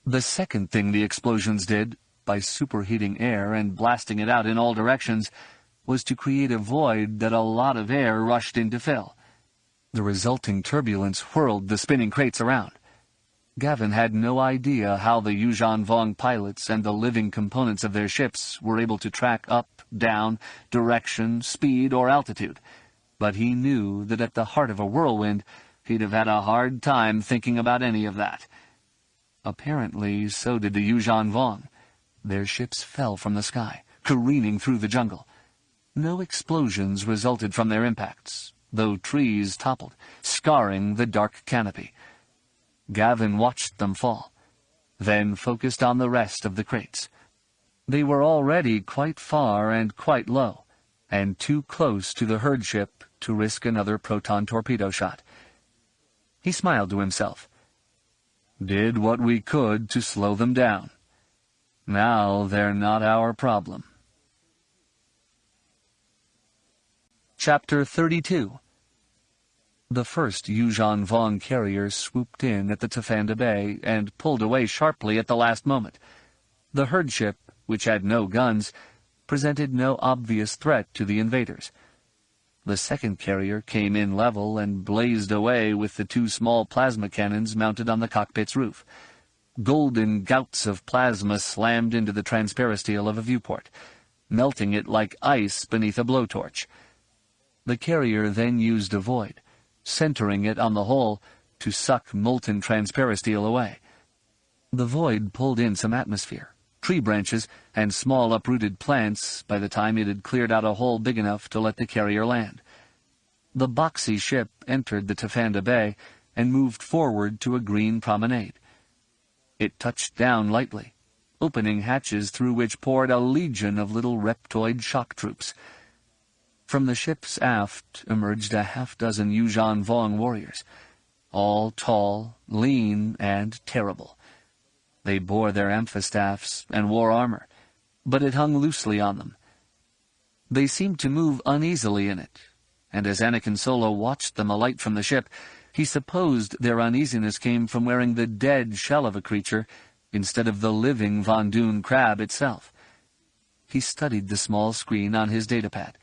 The second thing the explosions did, by superheating air and blasting it out in all directions, was to create a void that a lot of air rushed in to fill. The resulting turbulence whirled the spinning crates around. Gavin had no idea how the Yuuzhan Vong pilots and the living components of their ships were able to track up, down, direction, speed, or altitude, but he knew that at the heart of a whirlwind, he'd have had a hard time thinking about any of that. Apparently, so did the Yuuzhan Vong. Their ships fell from the sky, careening through the jungle. No explosions resulted from their impacts, though trees toppled, scarring the dark canopy. Gavin watched them fall, then focused on the rest of the crates. They were already quite far and quite low, and too close to the herd ship to risk another proton torpedo shot. He smiled to himself. Did what we could to slow them down. Now they're not our problem. Chapter 32. The first Yuuzhan Vong carrier swooped in at the Tafanda Bay and pulled away sharply at the last moment. The herd ship, which had no guns, presented no obvious threat to the invaders. The second carrier came in level and blazed away with the 2 small plasma cannons mounted on the cockpit's roof. Golden gouts of plasma slammed into the transparisteel of a viewport, melting it like ice beneath a blowtorch. The carrier then used a void, centering it on the hull to suck molten transparisteel away. The void pulled in some atmosphere, tree branches, and small uprooted plants by the time it had cleared out a hole big enough to let the carrier land. The boxy ship entered the Tafanda Bay and moved forward to a green promenade. It touched down lightly, opening hatches through which poured a legion of little reptoid shock troops. From the ship's aft emerged a half-dozen Yuuzhan Vong warriors, all tall, lean, and terrible. They bore their amphistaffs and wore armor, but it hung loosely on them. They seemed to move uneasily in it, and as Anakin Solo watched them alight from the ship, he supposed their uneasiness came from wearing the dead shell of a creature instead of the living Von Dune crab itself. He studied the small screen on his datapad,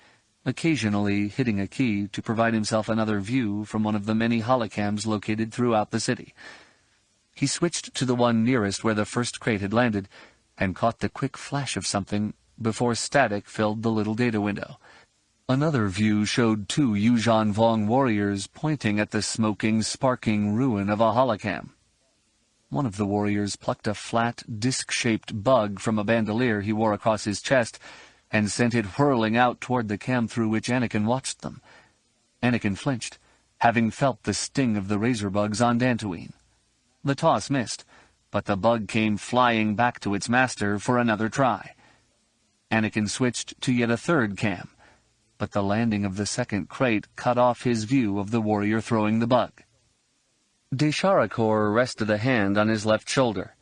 occasionally hitting a key to provide himself another view from one of the many holocams located throughout the city. He switched to the one nearest where the first crate had landed, and caught the quick flash of something before static filled the little data window. Another view showed 2 Yuuzhan Vong warriors pointing at the smoking, sparking ruin of a holocam. One of the warriors plucked a flat, disc-shaped bug from a bandolier he wore across his chest and sent it whirling out toward the cam through which Anakin watched them. Anakin flinched, having felt the sting of the razor bugs on Dantooine. The toss missed, but the bug came flying back to its master for another try. Anakin switched to yet a third cam, but the landing of the second crate cut off his view of the warrior throwing the bug. Desharakor rested a hand on his left shoulder.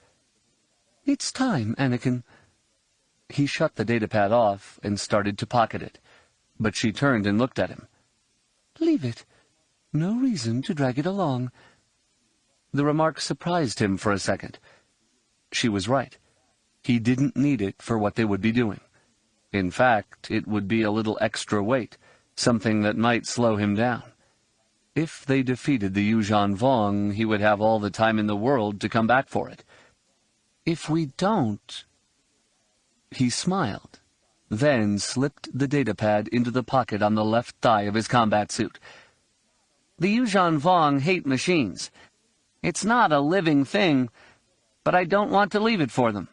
"It's time, Anakin." He shut the datapad off and started to pocket it, but she turned and looked at him. "Leave it. No reason to drag it along." The remark surprised him for a second. She was right. He didn't need it for what they would be doing. In fact, it would be a little extra weight, something that might slow him down. If they defeated the Yuuzhan Vong, he would have all the time in the world to come back for it. "If we don't—" He smiled, then slipped the datapad into the pocket on the left thigh of his combat suit. "The Yuuzhan Vong hate machines. It's not a living thing, but I don't want to leave it for them."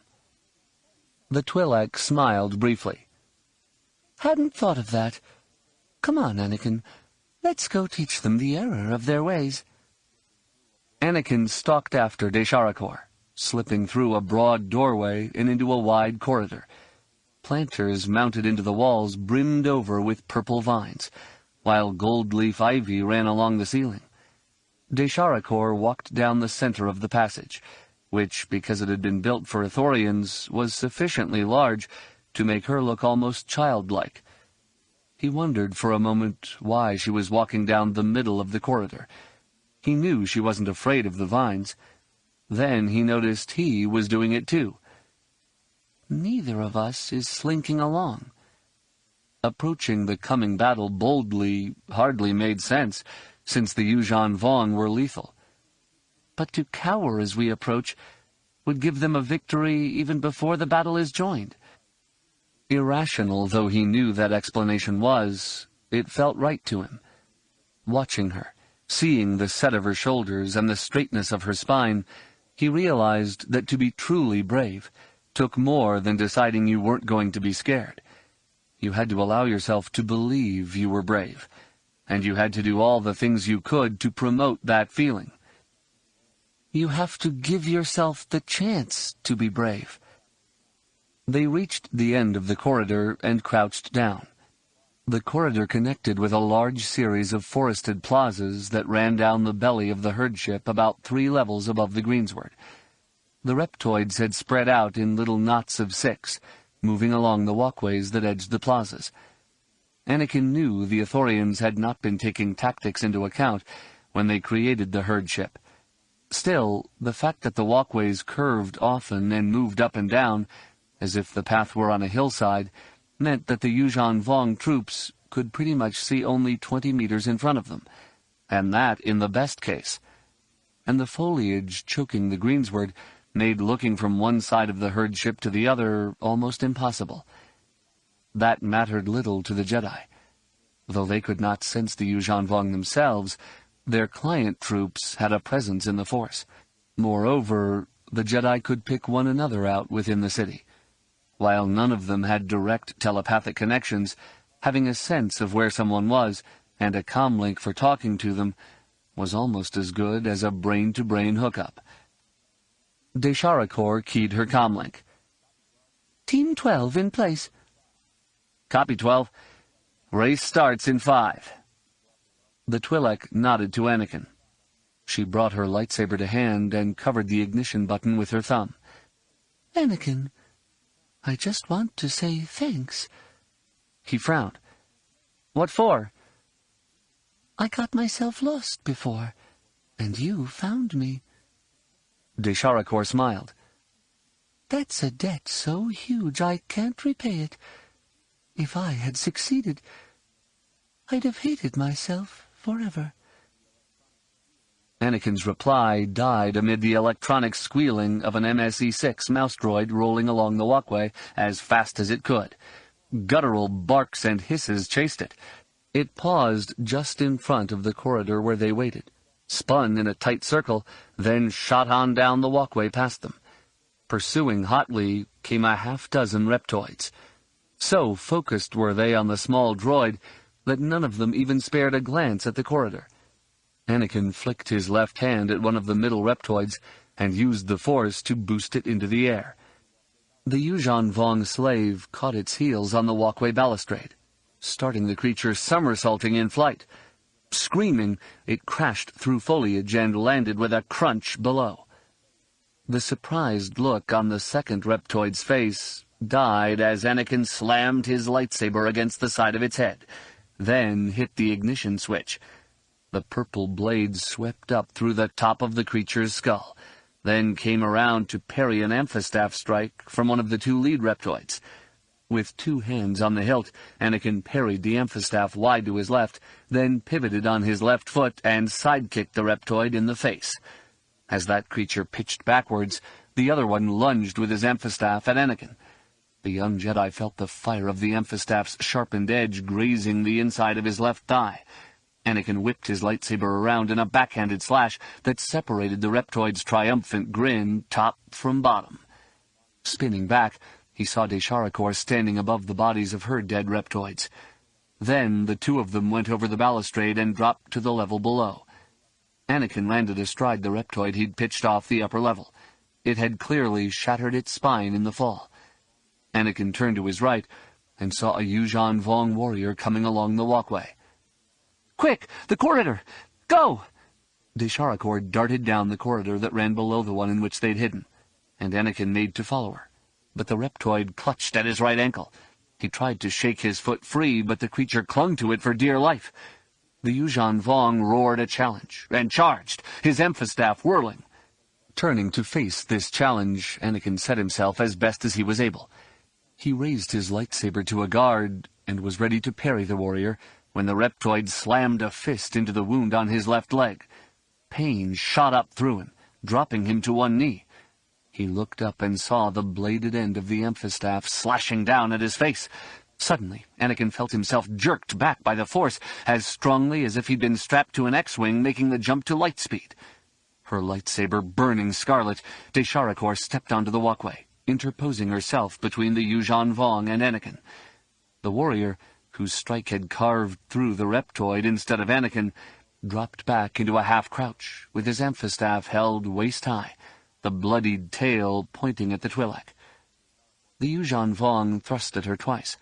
The Twi'lek smiled briefly. "Hadn't thought of that. Come on, Anakin. Let's go teach them the error of their ways." Anakin stalked after Desharakor, slipping through a broad doorway and into a wide corridor. Planters mounted into the walls brimmed over with purple vines, while gold-leaf ivy ran along the ceiling. Desharakor walked down the center of the passage, which, because it had been built for Ithorians, was sufficiently large to make her look almost childlike. He wondered for a moment why she was walking down the middle of the corridor. He knew she wasn't afraid of the vines. Then he noticed he was doing it too. "Neither of us is slinking along." Approaching the coming battle boldly hardly made sense, since the Yuuzhan Vong were lethal. But to cower as we approach would give them a victory even before the battle is joined. Irrational though he knew that explanation was, it felt right to him. Watching her, seeing the set of her shoulders and the straightness of her spine, he realized that to be truly brave took more than deciding you weren't going to be scared. You had to allow yourself to believe you were brave, and you had to do all the things you could to promote that feeling. You have to give yourself the chance to be brave. They reached the end of the corridor and crouched down. The corridor connected with a large series of forested plazas that ran down the belly of the herd ship about 3 levels above the greensward. The reptoids had spread out in little knots of 6, moving along the walkways that edged the plazas. Anakin knew the Ithorians had not been taking tactics into account when they created the herd ship. Still, the fact that the walkways curved often and moved up and down, as if the path were on a hillside, meant that the Yuuzhan Vong troops could pretty much see only 20 meters in front of them, and that in the best case. And the foliage choking the greensward made looking from one side of the herd ship to the other almost impossible. That mattered little to the Jedi. Though they could not sense the Yuuzhan Vong themselves, their client troops had a presence in the Force. Moreover, the Jedi could pick one another out within the city. While none of them had direct telepathic connections, having a sense of where someone was and a comlink for talking to them was almost as good as a brain-to-brain hookup. Desharakor keyed her comlink. "Team 12 in place." "Copy, 12. Race starts in 5. The Twi'lek nodded to Anakin. She brought her lightsaber to hand and covered the ignition button with her thumb. "Anakin, I just want to say thanks." He frowned. "What for?" "I got myself lost before, and you found me." Desharakor smiled. "That's a debt so huge I can't repay it. If I had succeeded, I'd have hated myself forever." Anakin's reply died amid the electronic squealing of an MSE-6 mouse droid rolling along the walkway as fast as it could. Guttural barks and hisses chased it. It paused just in front of the corridor where they waited, spun in a tight circle, then shot on down the walkway past them. Pursuing hotly came a half-dozen reptoids. So focused were they on the small droid that none of them even spared a glance at the corridor. Anakin flicked his left hand at one of the middle reptoids and used the Force to boost it into the air. The Yuuzhan Vong slave caught its heels on the walkway balustrade, starting the creature somersaulting in flight. Screaming, it crashed through foliage and landed with a crunch below. The surprised look on the second reptoid's face died as Anakin slammed his lightsaber against the side of its head, then hit the ignition switch. The purple blade swept up through the top of the creature's skull, then came around to parry an amphistaff strike from one of the two lead reptoids. With two hands on the hilt, Anakin parried the amphistaff wide to his left, then pivoted on his left foot and sidekicked the reptoid in the face. As that creature pitched backwards, the other one lunged with his amphistaff at Anakin. The young Jedi felt the fire of the amphistaff's sharpened edge grazing the inside of his left thigh. Anakin whipped his lightsaber around in a backhanded slash that separated the reptoid's triumphant grin top from bottom. Spinning back, he saw Desharakor standing above the bodies of her dead reptoids. Then the two of them went over the balustrade and dropped to the level below. Anakin landed astride the reptoid he'd pitched off the upper level. It had clearly shattered its spine in the fall. Anakin turned to his right and saw a Yuuzhan Vong warrior coming along the walkway. "Quick! The corridor! Go!" Desharakor darted down the corridor that ran below the one in which they'd hidden, and Anakin made to follow her. But the reptoid clutched at his right ankle. He tried to shake his foot free, but the creature clung to it for dear life. The Yuuzhan Vong roared a challenge, and charged, his amphistaff whirling. Turning to face this challenge, Anakin set himself as best as he was able. He raised his lightsaber to a guard, and was ready to parry the warrior, when the reptoid slammed a fist into the wound on his left leg. Pain shot up through him, dropping him to one knee. He looked up and saw the bladed end of the amphistaff slashing down at his face. Suddenly, Anakin felt himself jerked back by the Force, as strongly as if he'd been strapped to an X-wing making the jump to light speed. Her lightsaber burning scarlet, Desharakor stepped onto the walkway, interposing herself between the Yuuzhan Vong and Anakin. The warrior, whose strike had carved through the reptoid instead of Anakin, dropped back into a half-crouch, with his amphistaff held waist-high, the bloodied tail pointing at the Twi'lek. The Yuuzhan Vong thrust at her twice.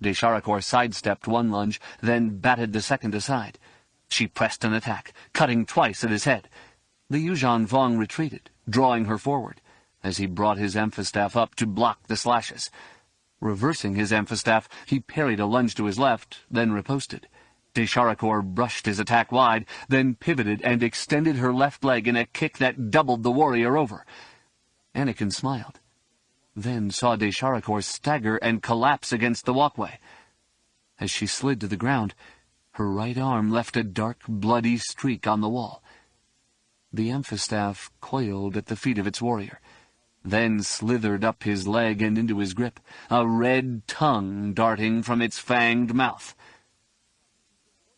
Desharakor sidestepped one lunge, then batted the second aside. She pressed an attack, cutting twice at his head. The Yuuzhan Vong retreated, drawing her forward, as he brought his amphistaff up to block the slashes. Reversing his amphistaff, he parried a lunge to his left, then riposted. Desharakor brushed his attack wide, then pivoted and extended her left leg in a kick that doubled the warrior over. Anakin smiled, then saw Desharakor stagger and collapse against the walkway. As she slid to the ground, her right arm left a dark, bloody streak on the wall. The amphistaff coiled at the feet of its warrior, then slithered up his leg and into his grip, a red tongue darting from its fanged mouth.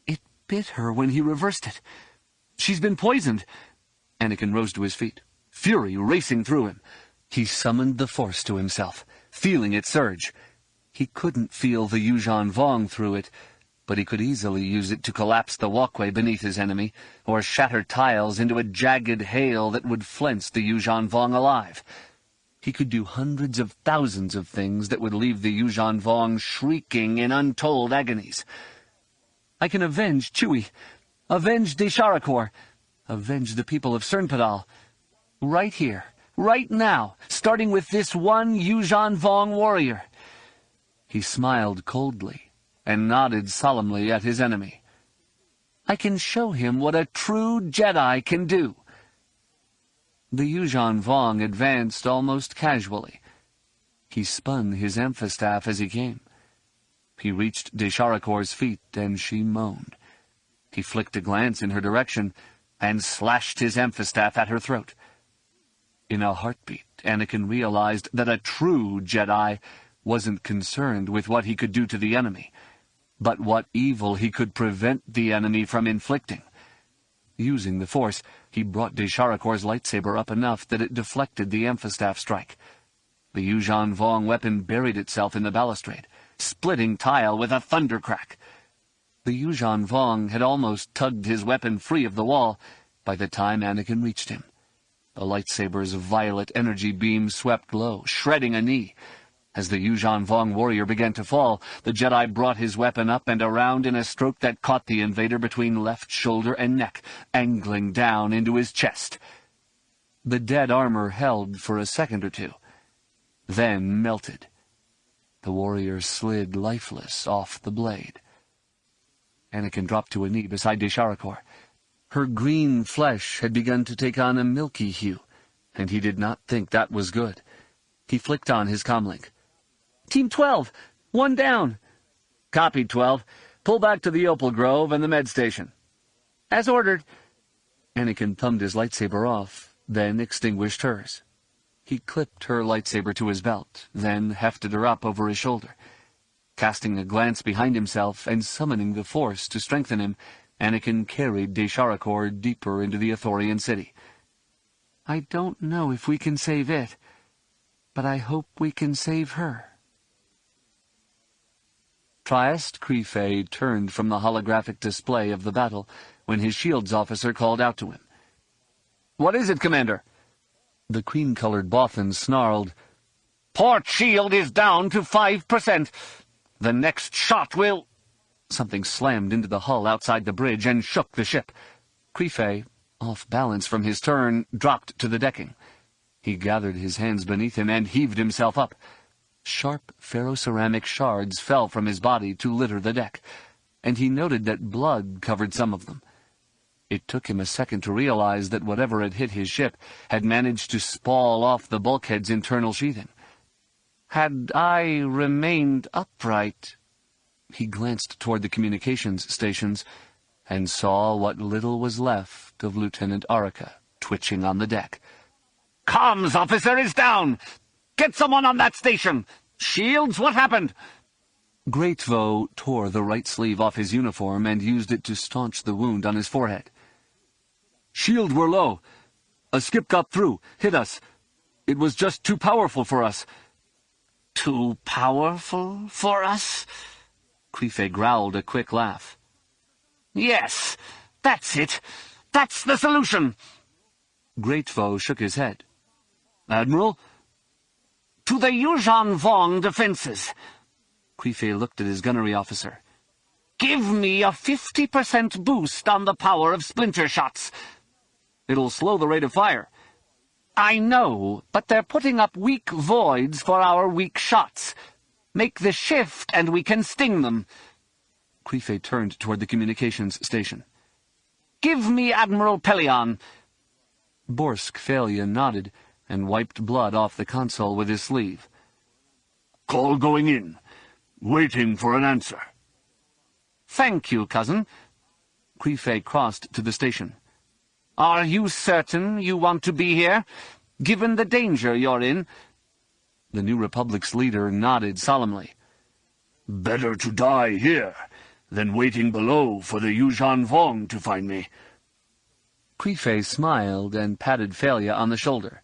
It bit her when he reversed it. "She's been poisoned." Anakin rose to his feet, fury racing through him. He summoned the Force to himself, feeling it surge. He couldn't feel the Yuuzhan Vong through it, but he could easily use it to collapse the walkway beneath his enemy, or shatter tiles into a jagged hail that would flinch the Yuuzhan Vong alive. He could do hundreds of thousands of things that would leave the Yuuzhan Vong shrieking in untold agonies. "I can avenge Chewie, avenge Desharakor, avenge the people of Cernpadal. Right here, right now, starting with this one Yuuzhan Vong warrior." He smiled coldly and nodded solemnly at his enemy. "I can show him what a true Jedi can do." The Yuuzhan Vong advanced almost casually. He spun his amphistaff as he came. He reached Desharakor's feet, and she moaned. He flicked a glance in her direction and slashed his amphistaff at her throat. In a heartbeat, Anakin realized that a true Jedi wasn't concerned with what he could do to the enemy, but what evil he could prevent the enemy from inflicting. Using the Force, he brought Desharakor's lightsaber up enough that it deflected the amphistaff strike. The Yuuzhan Vong weapon buried itself in the balustrade, splitting tile with a thundercrack. The Yuuzhan Vong had almost tugged his weapon free of the wall by the time Anakin reached him. The lightsaber's violet energy beam swept low, shredding a knee. As the Yuuzhan Vong warrior began to fall, the Jedi brought his weapon up and around in a stroke that caught the invader between left shoulder and neck, angling down into his chest. The dead armor held for a second or two, then melted. The warrior slid lifeless off the blade. Anakin dropped to a knee beside Desharakor. Her green flesh had begun to take on a milky hue, and he did not think that was good. He flicked on his comlink. "Team 12, one down." "Copied, 12. Pull back to the Opal Grove and the med station." "As ordered." Anakin thumbed his lightsaber off, then extinguished hers. He clipped her lightsaber to his belt, then hefted her up over his shoulder. Casting a glance behind himself and summoning the Force to strengthen him, Anakin carried Desharakor deeper into the Ithorian city. "I don't know if we can save it, but I hope we can save her." Trieste Creefei turned from the holographic display of the battle when his shields officer called out to him. "What is it, Commander?" The cream-colored Bothan snarled, "Port shield is down to 5%. The next shot will—" Something slammed into the hull outside the bridge and shook the ship. Creefei, off balance from his turn, dropped to the decking. He gathered his hands beneath him and heaved himself up. Sharp ferroceramic shards fell from his body to litter the deck, and he noted that blood covered some of them. It took him a second to realize that whatever had hit his ship had managed to spawl off the bulkhead's internal sheathing. Had I remained upright... He glanced toward the communications stations and saw what little was left of Lieutenant Arika twitching on the deck. "Comms officer is down! Get someone on that station! Shields, what happened?" Greatvo tore the right sleeve off his uniform and used it to staunch the wound on his forehead. "Shield were low. A skip got through, hit us. It was just too powerful for us." "Too powerful for us?" Creefei growled a quick laugh. "Yes, that's it. That's the solution." Greatvo shook his head. "Admiral?" "To the Yuuzhan Vong defenses." Creefei looked at his gunnery officer. "Give me a 50% boost on the power of splinter shots." "It'll slow the rate of fire." "I know, but they're putting up weak voids for our weak shots. Make the shift and we can sting them." Creefei turned toward the communications station. "Give me Admiral Pellaeon." Borsk Falia nodded and wiped blood off the console with his sleeve. "Call going in. Waiting for an answer." "Thank you, cousin." Creefei crossed to the station. "Are you certain you want to be here, given the danger you're in?" The New Republic's leader nodded solemnly. "Better to die here than waiting below for the Yuuzhan Vong to find me." Creefei smiled and patted Falia on the shoulder.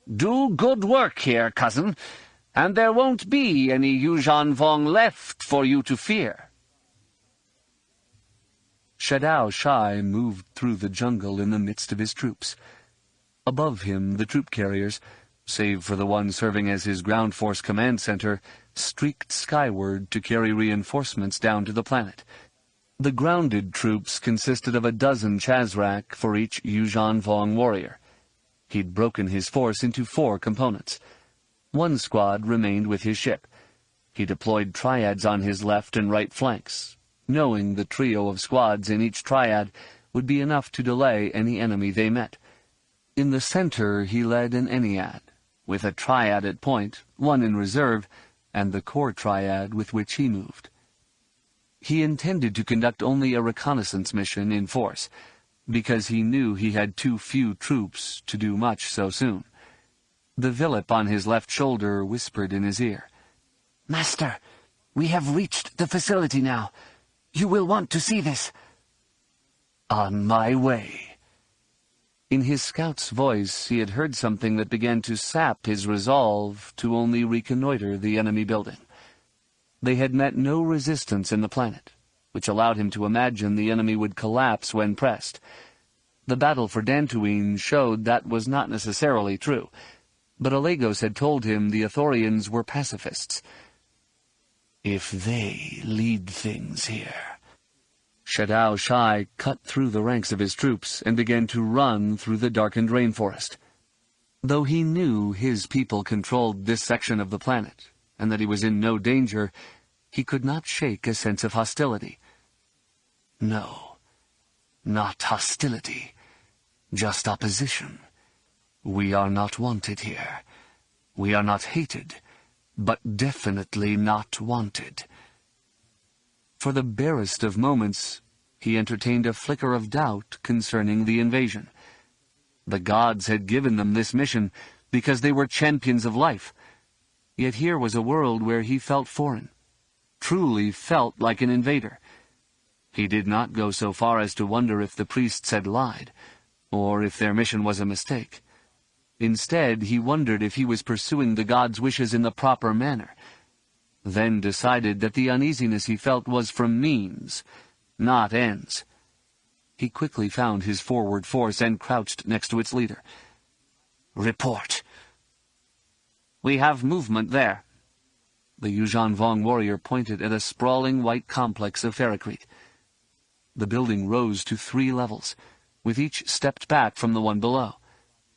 "Do good work here, cousin, and there won't be any Yuuzhan Vong left for you to fear." Shadow Shai moved through the jungle in the midst of his troops. Above him, the troop carriers, save for the one serving as his ground force command center, streaked skyward to carry reinforcements down to the planet. The grounded troops consisted of a dozen Chazrak for each Yuuzhan Vong warrior. He'd broken his force into 4 components. One squad remained with his ship. He deployed triads on his left and right flanks, knowing the trio of squads in each triad would be enough to delay any enemy they met. In the center he led an Ennead, with a triad at point, one in reserve, and the core triad with which he moved. He intended to conduct only a reconnaissance mission in force, because he knew he had too few troops to do much so soon. The Villip on his left shoulder whispered in his ear. Master, we have reached the facility now. You will want to see this. On my way. In his scout's voice, he had heard something that began to sap his resolve to only reconnoiter the enemy building. They had met no resistance in the planet, which allowed him to imagine the enemy would collapse when pressed. The battle for Dantooine showed that was not necessarily true, but Alagos had told him the Ithorians were pacifists. If they lead things here... Shadow Shai cut through the ranks of his troops and began to run through the darkened rainforest. Though he knew his people controlled this section of the planet, and that he was in no danger, he could not shake a sense of hostility. No, not hostility, just opposition. We are not wanted here. We are not hated, but definitely not wanted. For the barest of moments, he entertained a flicker of doubt concerning the invasion. The gods had given them this mission because they were champions of life. Yet here was a world where he felt foreign, truly felt like an invader. He did not go so far as to wonder if the priests had lied, or if their mission was a mistake. Instead, he wondered if he was pursuing the gods' wishes in the proper manner, then decided that the uneasiness he felt was from means, not ends. He quickly found his forward force and crouched next to its leader. Report. We have movement there. The Yuuzhan Vong warrior pointed at a sprawling white complex of ferrocrete. The building rose to 3 levels, with each stepped back from the one below.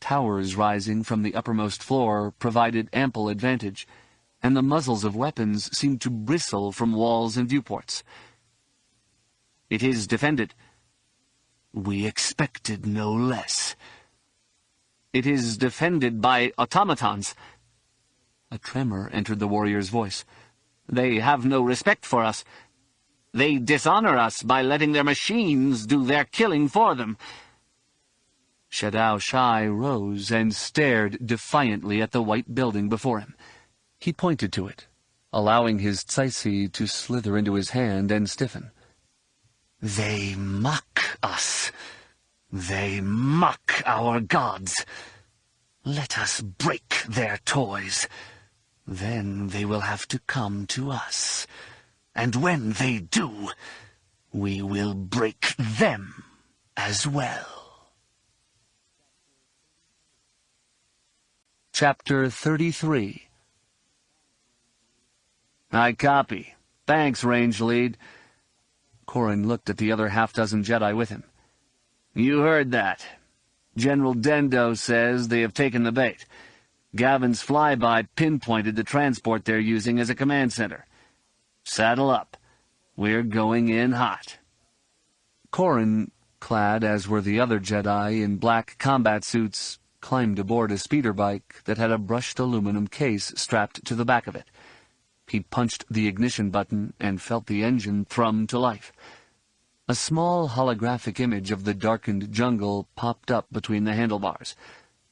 Towers rising from the uppermost floor provided ample advantage, and the muzzles of weapons seemed to bristle from walls and viewports. It is defended. We expected no less. It is defended by automatons. A tremor entered the warrior's voice. They have no respect for us. They dishonor us by letting their machines do their killing for them. Shadow Shai rose and stared defiantly at the white building before him. He pointed to it, allowing his tsaisi to slither into his hand and stiffen. They mock us. They mock our gods. Let us break their toys. Then they will have to come to us. And when they do, we will break them as well. Chapter 33. I copy. Thanks, Range Lead. Corrin looked at the other half-dozen Jedi with him. You heard that. General Dendo says they have taken the bait. Gavin's flyby pinpointed the transport they're using as a command center. Saddle up. We're going in hot. Corrin, clad as were the other Jedi in black combat suits, climbed aboard a speeder bike that had a brushed aluminum case strapped to the back of it. He punched the ignition button and felt the engine thrum to life. A small holographic image of the darkened jungle popped up between the handlebars,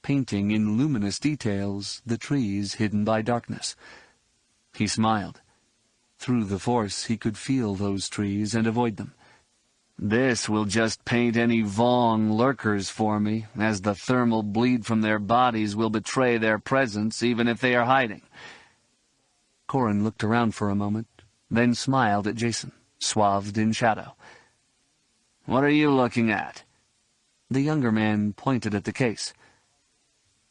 painting in luminous details the trees hidden by darkness. He smiled. Through the Force he could feel those trees and avoid them. This will just paint any Vong lurkers for me, as the thermal bleed from their bodies will betray their presence even if they are hiding. Corrin looked around for a moment, then smiled at Jason, swathed in shadow. What are you looking at? The younger man pointed at the case.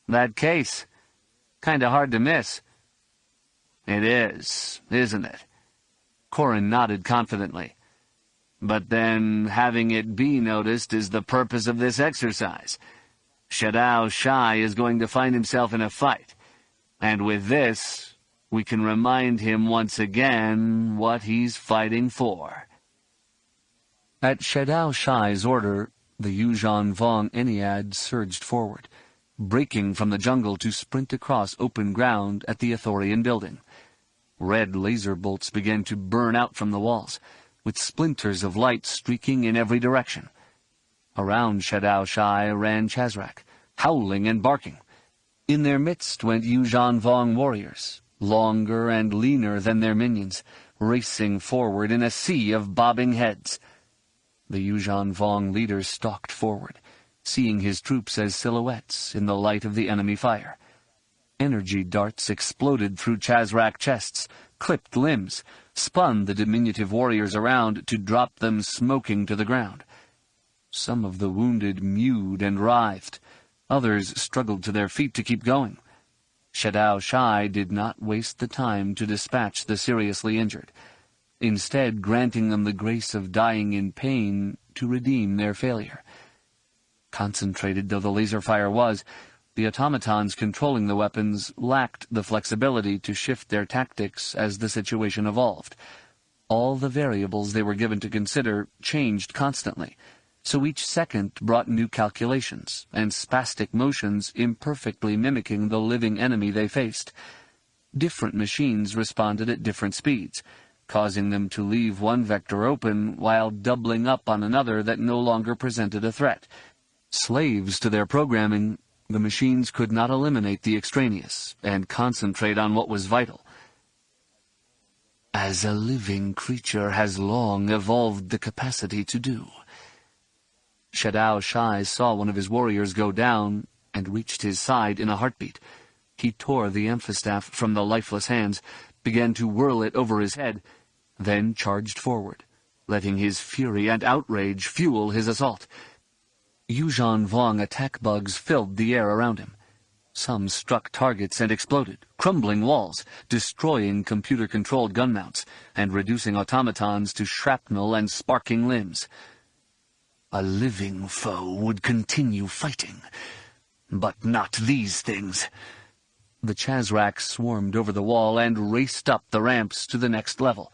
That case. Kinda hard to miss. It is, isn't it? Corrin nodded confidently. But then, having it be noticed is the purpose of this exercise. Shadow Shai is going to find himself in a fight, and with this, we can remind him once again what he's fighting for. At Shadow Shai's order, the Yuuzhan Vong Ennead surged forward, breaking from the jungle to sprint across open ground at the Ithorian building. Red laser bolts began to burn out from the walls, with splinters of light streaking in every direction. Around Shadow Shai ran Chazrak, howling and barking. In their midst went Yuuzhan Vong warriors, longer and leaner than their minions, racing forward in a sea of bobbing heads. The Yuuzhan Vong leader stalked forward, seeing his troops as silhouettes in the light of the enemy fire. Energy darts exploded through Chazrak chests, clipped limbs, spun the diminutive warriors around to drop them smoking to the ground. Some of the wounded mewed and writhed. Others struggled to their feet to keep going. Shadow Shai did not waste the time to dispatch the seriously injured, instead granting them the grace of dying in pain to redeem their failure. Concentrated though the laser fire was, the automatons controlling the weapons lacked the flexibility to shift their tactics as the situation evolved. All the variables they were given to consider changed constantly, so each second brought new calculations and spastic motions imperfectly mimicking the living enemy they faced. Different machines responded at different speeds, causing them to leave one vector open while doubling up on another that no longer presented a threat. Slaves to their programming, the machines could not eliminate the extraneous and concentrate on what was vital. As a living creature has long evolved the capacity to do. Shadow Shai saw one of his warriors go down and reached his side in a heartbeat. He tore the amphistaff from the lifeless hands, began to whirl it over his head, then charged forward, letting his fury and outrage fuel his assault. Yuuzhan Vong attack bugs filled the air around him. Some struck targets and exploded, crumbling walls, destroying computer-controlled gun mounts, and reducing automatons to shrapnel and sparking limbs. A living foe would continue fighting, but not these things. The Chazrak swarmed over the wall and raced up the ramps to the next level.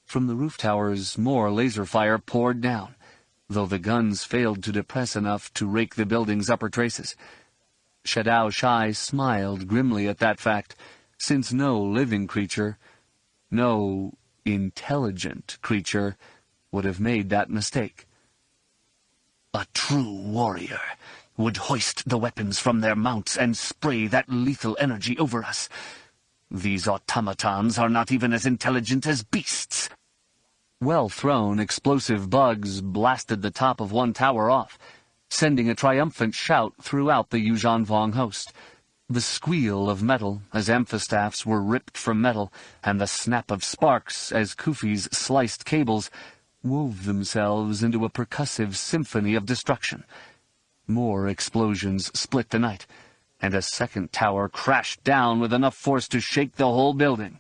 From the roof towers, more laser fire poured down, though the guns failed to depress enough to rake the building's upper traces. Shadow Shai smiled grimly at that fact, since no living creature, no intelligent creature, would have made that mistake. A true warrior would hoist the weapons from their mounts and spray that lethal energy over us. These automatons are not even as intelligent as beasts. Well-thrown explosive bugs blasted the top of one tower off, sending a triumphant shout throughout the Yuuzhan Vong host. The squeal of metal as amphistaffs were ripped from metal, and the snap of sparks as Kufis sliced cables, wove themselves into a percussive symphony of destruction. More explosions split the night, and a second tower crashed down with enough force to shake the whole building.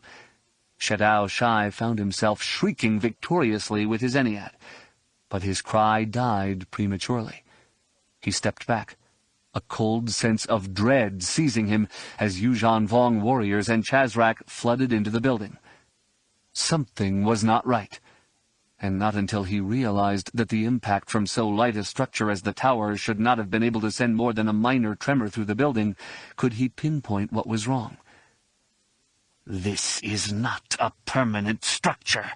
Shadow Shai found himself shrieking victoriously with his Ennead, but his cry died prematurely. He stepped back, a cold sense of dread seizing him as Yuuzhan Vong warriors and Chazrak flooded into the building. Something was not right, and not until he realized that the impact from so light a structure as the tower should not have been able to send more than a minor tremor through the building could he pinpoint what was wrong. This is not a permanent structure.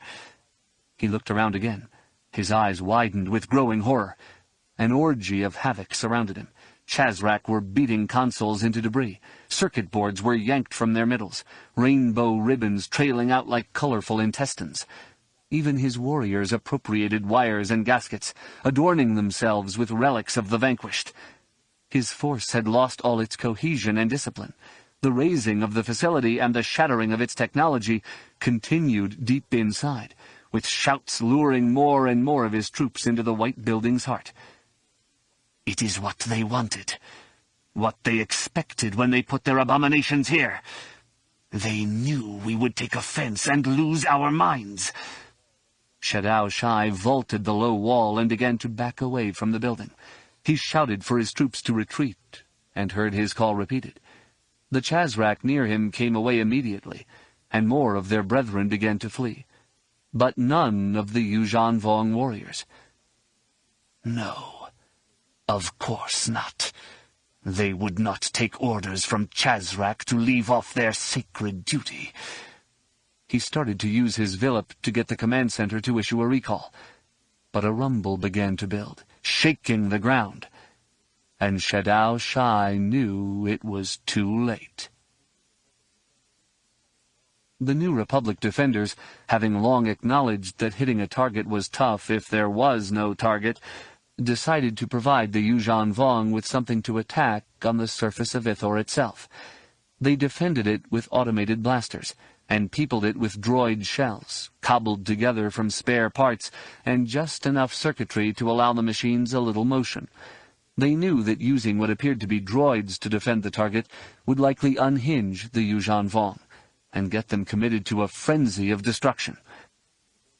He looked around again. His eyes widened with growing horror. An orgy of havoc surrounded him. Chazrak were beating consoles into debris. Circuit boards were yanked from their middles, rainbow ribbons trailing out like colorful intestines. Even his warriors appropriated wires and gaskets, adorning themselves with relics of the vanquished. His force had lost all its cohesion and discipline. The razing of the facility and the shattering of its technology continued deep inside, with shouts luring more and more of his troops into the white building's heart. It is what they wanted, what they expected when they put their abominations here. They knew we would take offense and lose our minds. Shadow Shai vaulted the low wall and began to back away from the building. He shouted for his troops to retreat, and heard his call repeated. The Chazrak near him came away immediately, and more of their brethren began to flee, but none of the Yuuzhan Vong warriors. No, of course not. They would not take orders from Chazrak to leave off their sacred duty. He started to use his Villip to get the command center to issue a recall, but a rumble began to build, shaking the ground, and Shadow Shai knew it was too late. The New Republic defenders, having long acknowledged that hitting a target was tough if there was no target, decided to provide the Yuuzhan Vong with something to attack on the surface of Ithor itself. They defended it with automated blasters, and peopled it with droid shells, cobbled together from spare parts, and just enough circuitry to allow the machines a little motion. They knew that using what appeared to be droids to defend the target would likely unhinge the Yuuzhan Vong, and get them committed to a frenzy of destruction.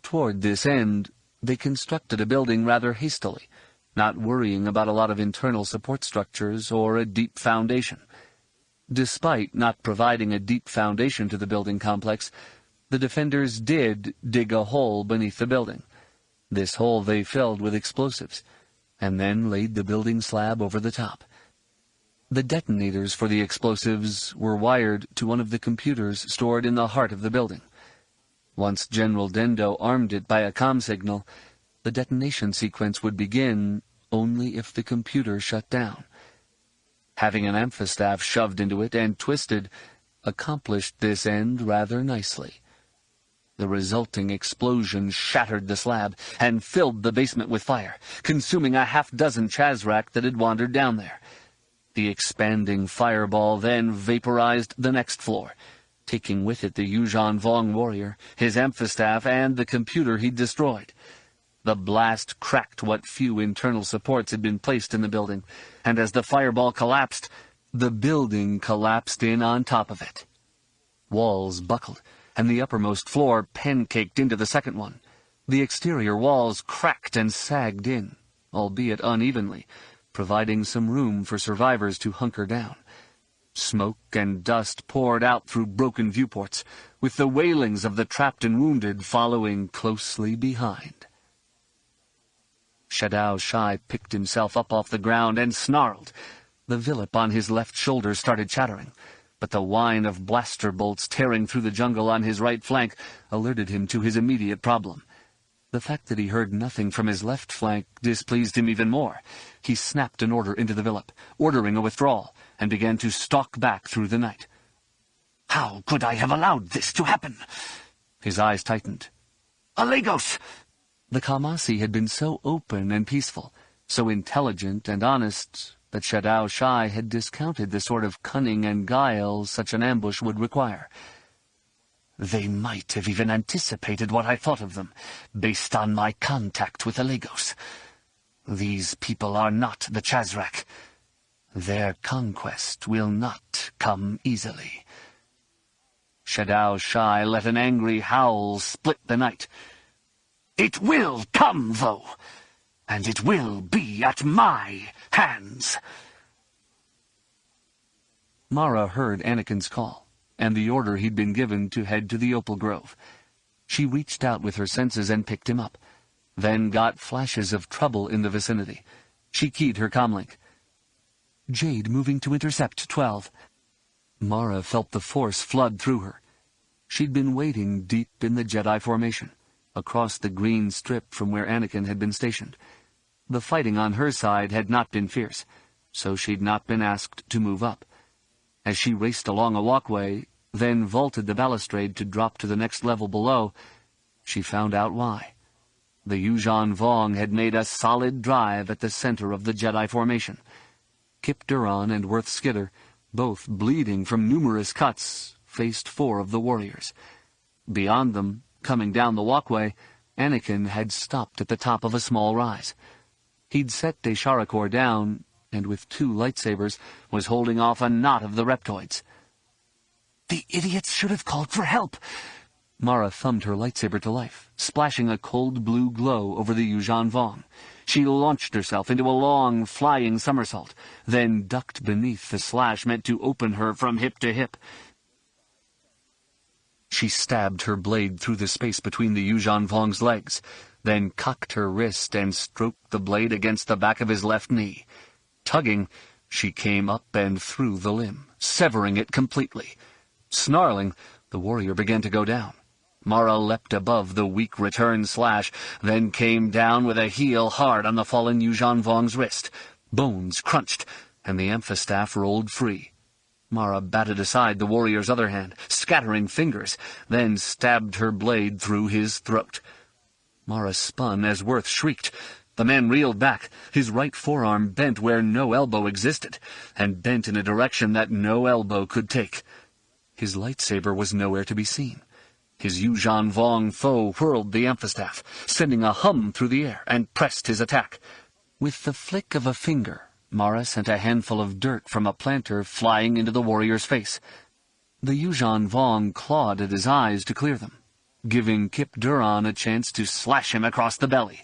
Toward this end, they constructed a building rather hastily, not worrying about a lot of internal support structures or a deep foundation. Despite not providing a deep foundation to the building complex, the defenders did dig a hole beneath the building. This hole they filled with explosives, and then laid the building slab over the top. The detonators for the explosives were wired to one of the computers stored in the heart of the building. Once General Dendo armed it by a comm signal, the detonation sequence would begin only if the computer shut down. Having an amphistaff shoved into it and twisted accomplished this end rather nicely. The resulting explosion shattered the slab and filled the basement with fire, consuming a half-dozen Chazrak that had wandered down there. The expanding fireball then vaporized the next floor, taking with it the Yuuzhan Vong warrior, his amphistaff, and the computer he'd destroyed. The blast cracked what few internal supports had been placed in the building, and as the fireball collapsed, the building collapsed in on top of it. Walls buckled, and the uppermost floor pancaked into the second one. The exterior walls cracked and sagged in, albeit unevenly, providing some room for survivors to hunker down. Smoke and dust poured out through broken viewports, with the wailings of the trapped and wounded following closely behind. Shadao Shai picked himself up off the ground and snarled. The Villip on his left shoulder started chattering, but the whine of blaster bolts tearing through the jungle on his right flank alerted him to his immediate problem. The fact that he heard nothing from his left flank displeased him even more. He snapped an order into the Villip, ordering a withdrawal, and began to stalk back through the night. How could I have allowed this to happen? His eyes tightened. Alagos! The Kamasi had been so open and peaceful, so intelligent and honest, that Shadao Shai had discounted the sort of cunning and guile such an ambush would require. They might have even anticipated what I thought of them, based on my contact with Alagos. These people are not the Chazrak. Their conquest will not come easily. Shadao Shai let an angry howl split the night. It will come, though, and it will be at my hands. Mara heard Anakin's call, and the order he'd been given to head to the Opal Grove. She reached out with her senses and picked him up, then got flashes of trouble in the vicinity. She keyed her comlink. Jade moving to intercept 12. Mara felt the force flood through her. She'd been waiting deep in the Jedi formation, across the green strip from where Anakin had been stationed. The fighting on her side had not been fierce, so she'd not been asked to move up. As she raced along a walkway, then vaulted the balustrade to drop to the next level below, she found out why. The Yuuzhan Vong had made a solid drive at the center of the Jedi formation. Kip Duran and Worth Skidder, both bleeding from numerous cuts, faced 4 of the warriors. Beyond them, coming down the walkway, Anakin had stopped at the top of a small rise. He'd set Desharakor down, and with 2 lightsabers was holding off a knot of the reptoids. The idiots should have called for help! Mara thumbed her lightsaber to life, splashing a cold blue glow over the Yuuzhan Vong. She launched herself into a long, flying somersault, then ducked beneath the slash meant to open her from hip to hip. She stabbed her blade through the space between the Yuuzhan Vong's legs, then cocked her wrist and stroked the blade against the back of his left knee. Tugging, she came up and through the limb, severing it completely. Snarling, the warrior began to go down. Mara leapt above the weak return slash, then came down with a heel hard on the fallen Yuuzhan Vong's wrist. Bones crunched, and the amphistaff rolled free. Mara batted aside the warrior's other hand, scattering fingers, then stabbed her blade through his throat. Mara spun as Worth shrieked. The man reeled back, his right forearm bent where no elbow existed, and bent in a direction that no elbow could take. His lightsaber was nowhere to be seen. His Yuuzhan Vong foe whirled the amphistaff, sending a hum through the air, and pressed his attack. With the flick of a finger, Mara sent a handful of dirt from a planter flying into the warrior's face. The Yuuzhan Vong clawed at his eyes to clear them, giving Kip Duran a chance to slash him across the belly.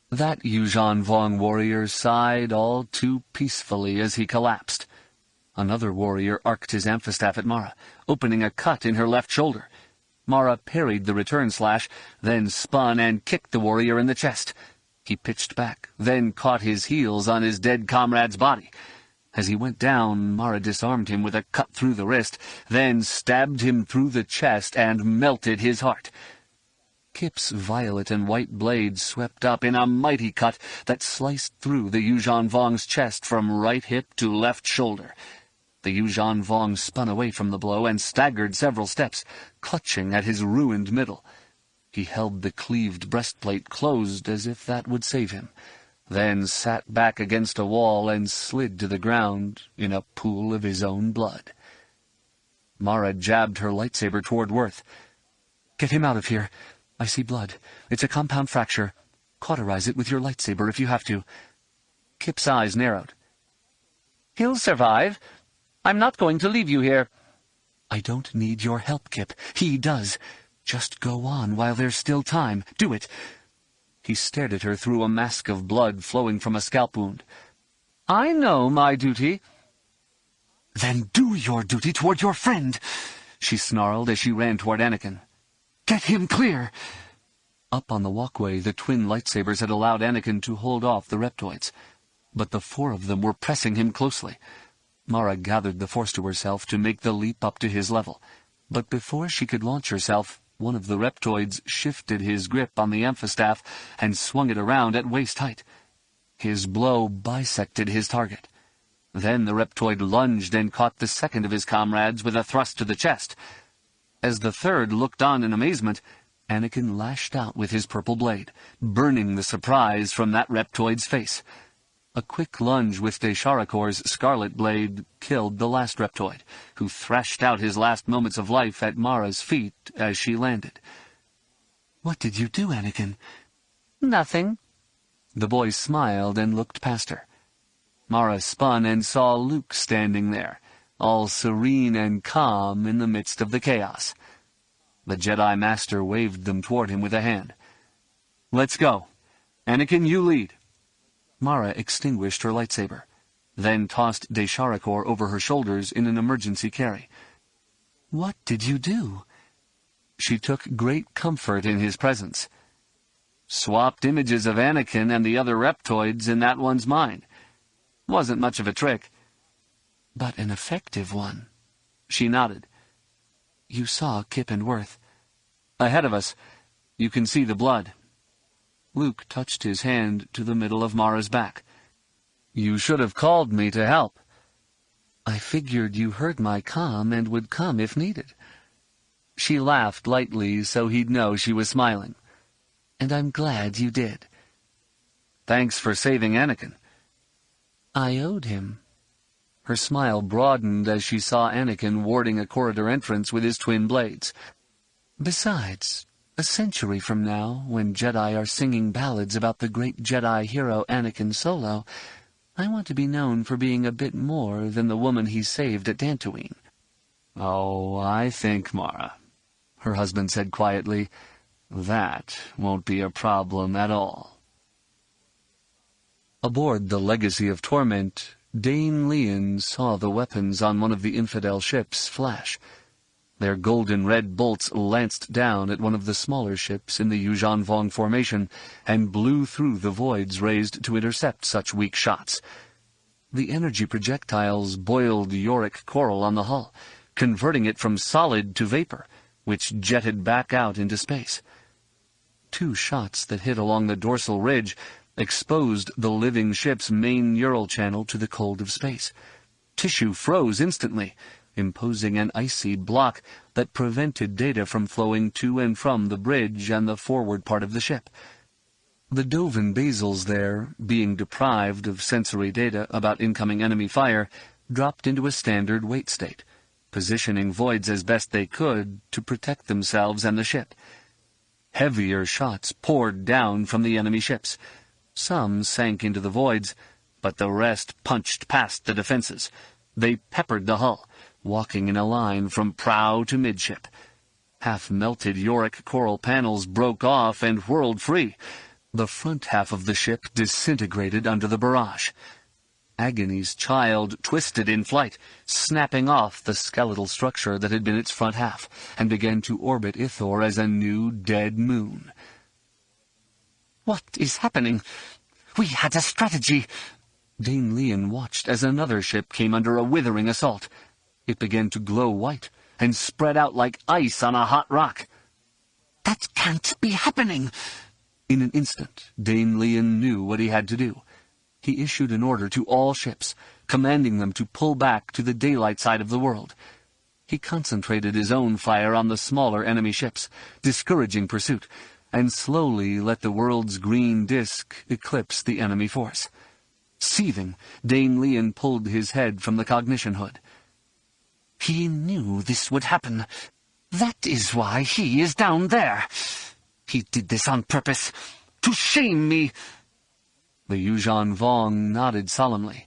That Yuuzhan Vong warrior sighed all too peacefully as he collapsed. Another warrior arced his amphistaff at Mara, opening a cut in her left shoulder. Mara parried the return slash, then spun and kicked the warrior in the chest. He pitched back, then caught his heels on his dead comrade's body. As he went down, Mara disarmed him with a cut through the wrist, then stabbed him through the chest and melted his heart. Kip's violet and white blade swept up in a mighty cut that sliced through the Yuuzhan Vong's chest from right hip to left shoulder. The Yuuzhan Vong spun away from the blow and staggered several steps, clutching at his ruined middle. He held the cleaved breastplate closed as if that would save him, then sat back against a wall and slid to the ground in a pool of his own blood. Mara jabbed her lightsaber toward Worth. "Get him out of here. I see blood. It's a compound fracture. Cauterize it with your lightsaber if you have to." Kip's eyes narrowed. "He'll survive. I'm not going to leave you here." "I don't need your help, Kip. He does. Just go on while there's still time. Do it." He stared at her through a mask of blood flowing from a scalp wound. "I know my duty." "Then do your duty toward your friend," she snarled as she ran toward Anakin. "Get him clear." Up on the walkway, the twin lightsabers had allowed Anakin to hold off the reptoids, but the four of them were pressing him closely. Mara gathered the force to herself to make the leap up to his level, but before she could launch herself, one of the reptoids shifted his grip on the amphistaff and swung it around at waist height. His blow bisected his target. Then the reptoid lunged and caught the second of his comrades with a thrust to the chest. As the third looked on in amazement, Anakin lashed out with his purple blade, burning the surprise from that reptoid's face. A quick lunge with Desharakor's scarlet blade killed the last reptoid, who thrashed out his last moments of life at Mara's feet as she landed. "What did you do, Anakin?" "Nothing." The boy smiled and looked past her. Mara spun and saw Luke standing there, all serene and calm in the midst of the chaos. The Jedi Master waved them toward him with a hand. "Let's go. Anakin, you lead." Mara extinguished her lightsaber, then tossed Desharakor over her shoulders in an emergency carry. "What did you do?" She took great comfort in his presence. "Swapped images of Anakin and the other reptoids in that one's mind. Wasn't much of a trick." "But an effective one." She nodded. "You saw Kip and Worth." "Ahead of us. You can see the blood." Luke touched his hand to the middle of Mara's back. "You should have called me to help." "I figured you heard my comm and would come if needed." She laughed lightly so he'd know she was smiling. "And I'm glad you did." "Thanks for saving Anakin." "I owed him." Her smile broadened as she saw Anakin warding a corridor entrance with his twin blades. "Besides, a century from now, when Jedi are singing ballads about the great Jedi hero Anakin Solo, I want to be known for being a bit more than the woman he saved at Dantooine." "Oh, I think, Mara," her husband said quietly, "that won't be a problem at all." Aboard the Legacy of Torment, Dane Leon saw the weapons on one of the infidel ships flash. Their golden-red bolts lanced down at one of the smaller ships in the Yuuzhan Vong formation and blew through the voids raised to intercept such weak shots. The energy projectiles boiled Yorick coral on the hull, converting it from solid to vapor, which jetted back out into space. Two shots that hit along the dorsal ridge exposed the living ship's main neural channel to the cold of space. Tissue froze instantly, imposing an icy block that prevented data from flowing to and from the bridge and the forward part of the ship. The Dovin basals there, being deprived of sensory data about incoming enemy fire, dropped into a standard wait state, positioning voids as best they could to protect themselves and the ship. Heavier shots poured down from the enemy ships. Some sank into the voids, but the rest punched past the defenses. They peppered the hull, walking in a line from prow to midship. Half-melted Yorick coral panels broke off and whirled free. The front half of the ship disintegrated under the barrage. Agony's child twisted in flight, snapping off the skeletal structure that had been its front half, and began to orbit Ithor as a new dead moon. What is happening? We had a strategy. Dane Leon watched as another ship came under a withering assault. It began to glow white and spread out like ice on a hot rock. That can't be happening. In an instant, Dane Leon knew what he had to do. He issued an order to all ships, commanding them to pull back to the daylight side of the world. He concentrated his own fire on the smaller enemy ships, discouraging pursuit, and slowly let the world's green disk eclipse the enemy force. Seething, Dane Leon pulled his head from the cognition hood. He knew this would happen. That is why he is down there. He did this on purpose, to shame me. The Yuuzhan Vong nodded solemnly.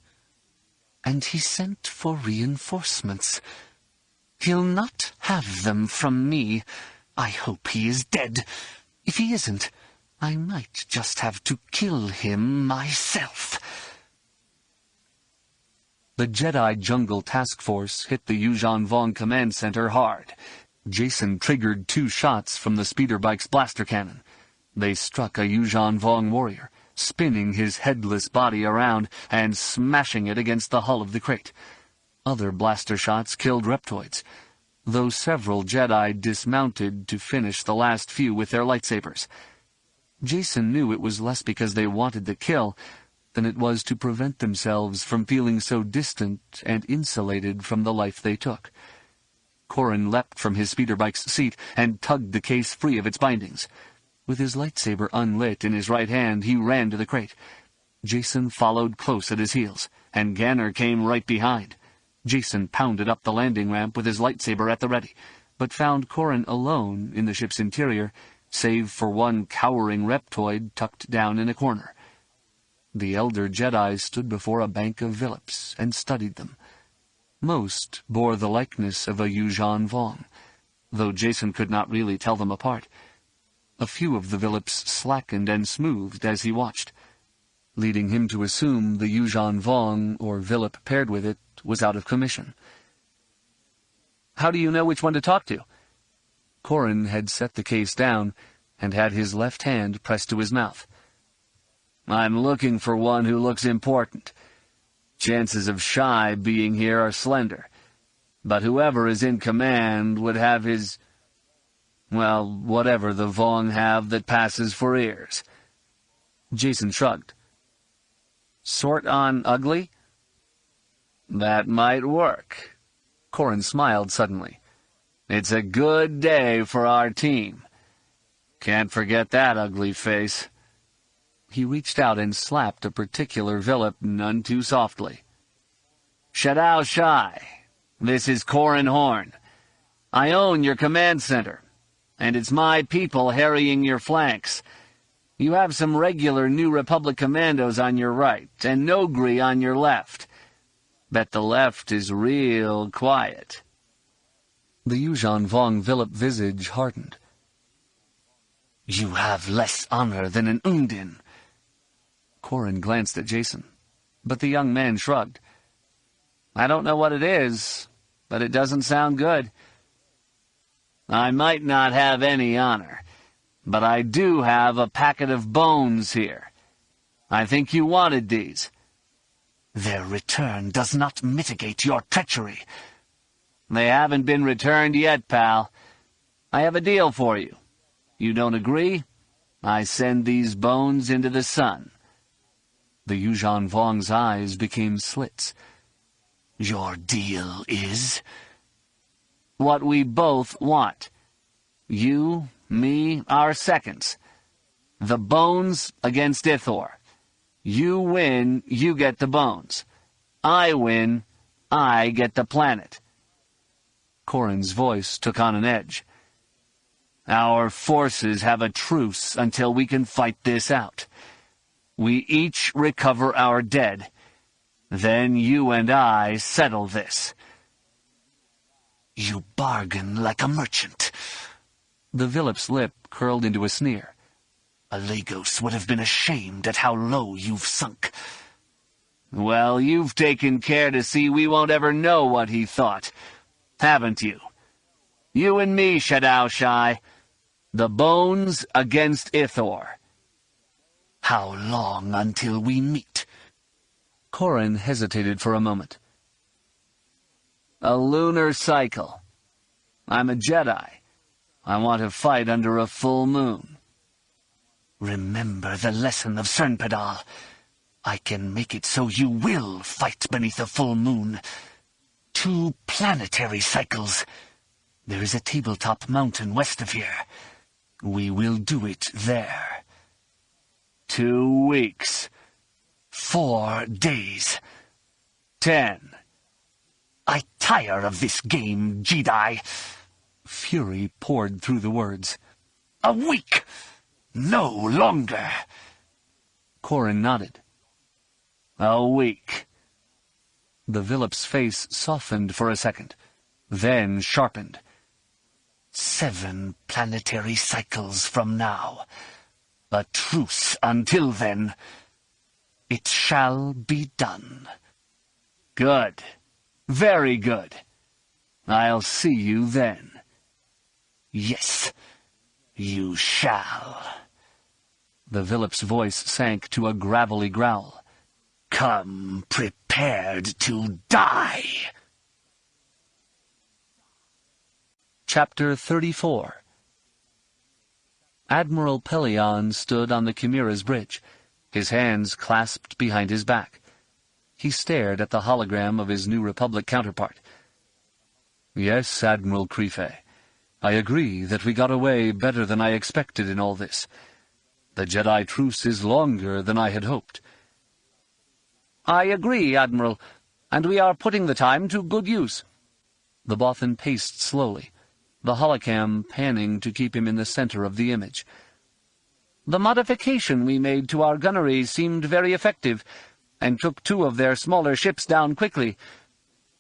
And he sent for reinforcements. He'll not have them from me. I hope he is dead. If he isn't, I might just have to kill him myself. The Jedi Jungle Task Force hit the Yuuzhan Vong Command Center hard. Jason triggered 2 shots from the speeder bike's blaster cannon. They struck a Yuuzhan Vong warrior, spinning his headless body around and smashing it against the hull of the crate. Other blaster shots killed reptoids, though several Jedi dismounted to finish the last few with their lightsabers. Jason knew it was less because they wanted the kill than it was to prevent themselves from feeling so distant and insulated from the life they took. Corrin leapt from his speeder bike's seat and tugged the case free of its bindings. With his lightsaber unlit in his right hand, he ran to the crate. Jason followed close at his heels, and Ganner came right behind. Jason pounded up the landing ramp with his lightsaber at the ready, but found Corrin alone in the ship's interior, save for one cowering reptoid tucked down in a corner. The elder Jedi stood before a bank of Vilips and studied them. Most bore the likeness of a Yuuzhan Vong, though Jason could not really tell them apart. A few of the Vilips slackened and smoothed as he watched, leading him to assume the Yuuzhan Vong, or Vilip paired with it, was out of commission. How do you know which one to talk to? Corrin had set the case down and had his left hand pressed to his mouth. I'm looking for one who looks important. Chances of Shy being here are slender, but whoever is in command would have his, well, whatever the Vong have that passes for ears. Jason shrugged. Sort on ugly? That might work. Corrin smiled suddenly. It's a good day for our team. Can't forget that ugly face. He reached out and slapped a particular Vilip none too softly. Shadao Shai, this is Corrin Horn. I own your command center, and it's my people harrying your flanks. You have some regular New Republic commandos on your right, and Nogri on your left. Bet the left is real quiet. The Yuuzhan Vong Vilip visage hardened. You have less honor than an Undin. Corrin glanced at Jason, but the young man shrugged. I don't know what it is, but it doesn't sound good. I might not have any honor, but I do have a packet of bones here. I think you wanted these. Their return does not mitigate your treachery. They haven't been returned yet, pal. I have a deal for you. You don't agree? I send these bones into the sun. The Yuuzhan Vong's eyes became slits. Your deal is? What we both want. You, me, our seconds. The bones against Ithor. You win, you get the bones. I win, I get the planet. Corrin's voice took on an edge. Our forces have a truce until we can fight this out. We each recover our dead. Then you and I settle this. You bargain like a merchant. The Vilip's lip curled into a sneer. A Lagos would have been ashamed at how low you've sunk. Well, you've taken care to see we won't ever know what he thought, haven't you? You and me, Shadow Shy. The bones against Ithor. How long until we meet? Corrin hesitated for a moment. A lunar cycle. I'm a Jedi. I want to fight under a full moon. Remember the lesson of Cernpedal. I can make it so you will fight beneath a full moon. 2 planetary cycles. There is a tabletop mountain west of here. We will do it there. 2 weeks. 4 days. 10. I tire of this game, Jedi. Fury poured through the words. A week! No longer! Corrin nodded. A week. The Vilip's face softened for a second, then sharpened. 7 planetary cycles from now. A truce until then. It shall be done. Good. Very good. I'll see you then. Yes, you shall. The Vilip's voice sank to a gravelly growl. Come prepared to die. Chapter 34. Admiral Pellaeon stood on the Chimera's bridge, his hands clasped behind his back. He stared at the hologram of his New Republic counterpart. Yes, Admiral Crefe. I agree that we got away better than I expected in all this. The Jedi truce is longer than I had hoped. I agree, Admiral, and we are putting the time to good use. The Bothan paced slowly, the holocam panning to keep him in the center of the image. The modification we made to our gunnery seemed very effective, and took 2 of their smaller ships down quickly.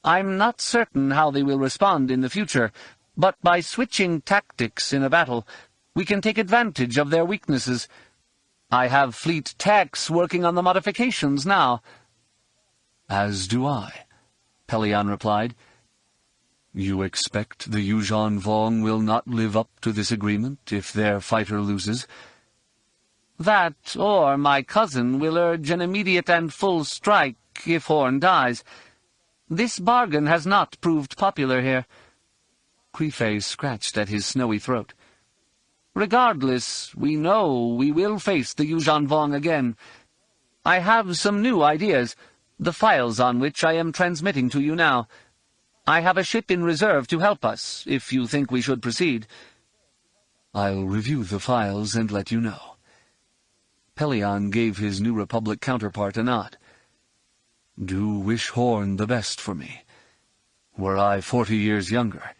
I'm not certain how they will respond in the future, but by switching tactics in a battle, we can take advantage of their weaknesses. I have fleet techs working on the modifications now. As do I, Pellaeon replied. You expect the Yuuzhan Vong will not live up to this agreement if their fighter loses? That, or my cousin, will urge an immediate and full strike if Horn dies. This bargain has not proved popular here. Crefe scratched at his snowy throat. Regardless, we know we will face the Yuuzhan Vong again. I have some new ideas, the files on which I am transmitting to you now. I have a ship in reserve to help us, if you think we should proceed. I'll review the files and let you know. Pellaeon gave his New Republic counterpart a nod. Do wish Horn the best for me. Were I 40 years younger,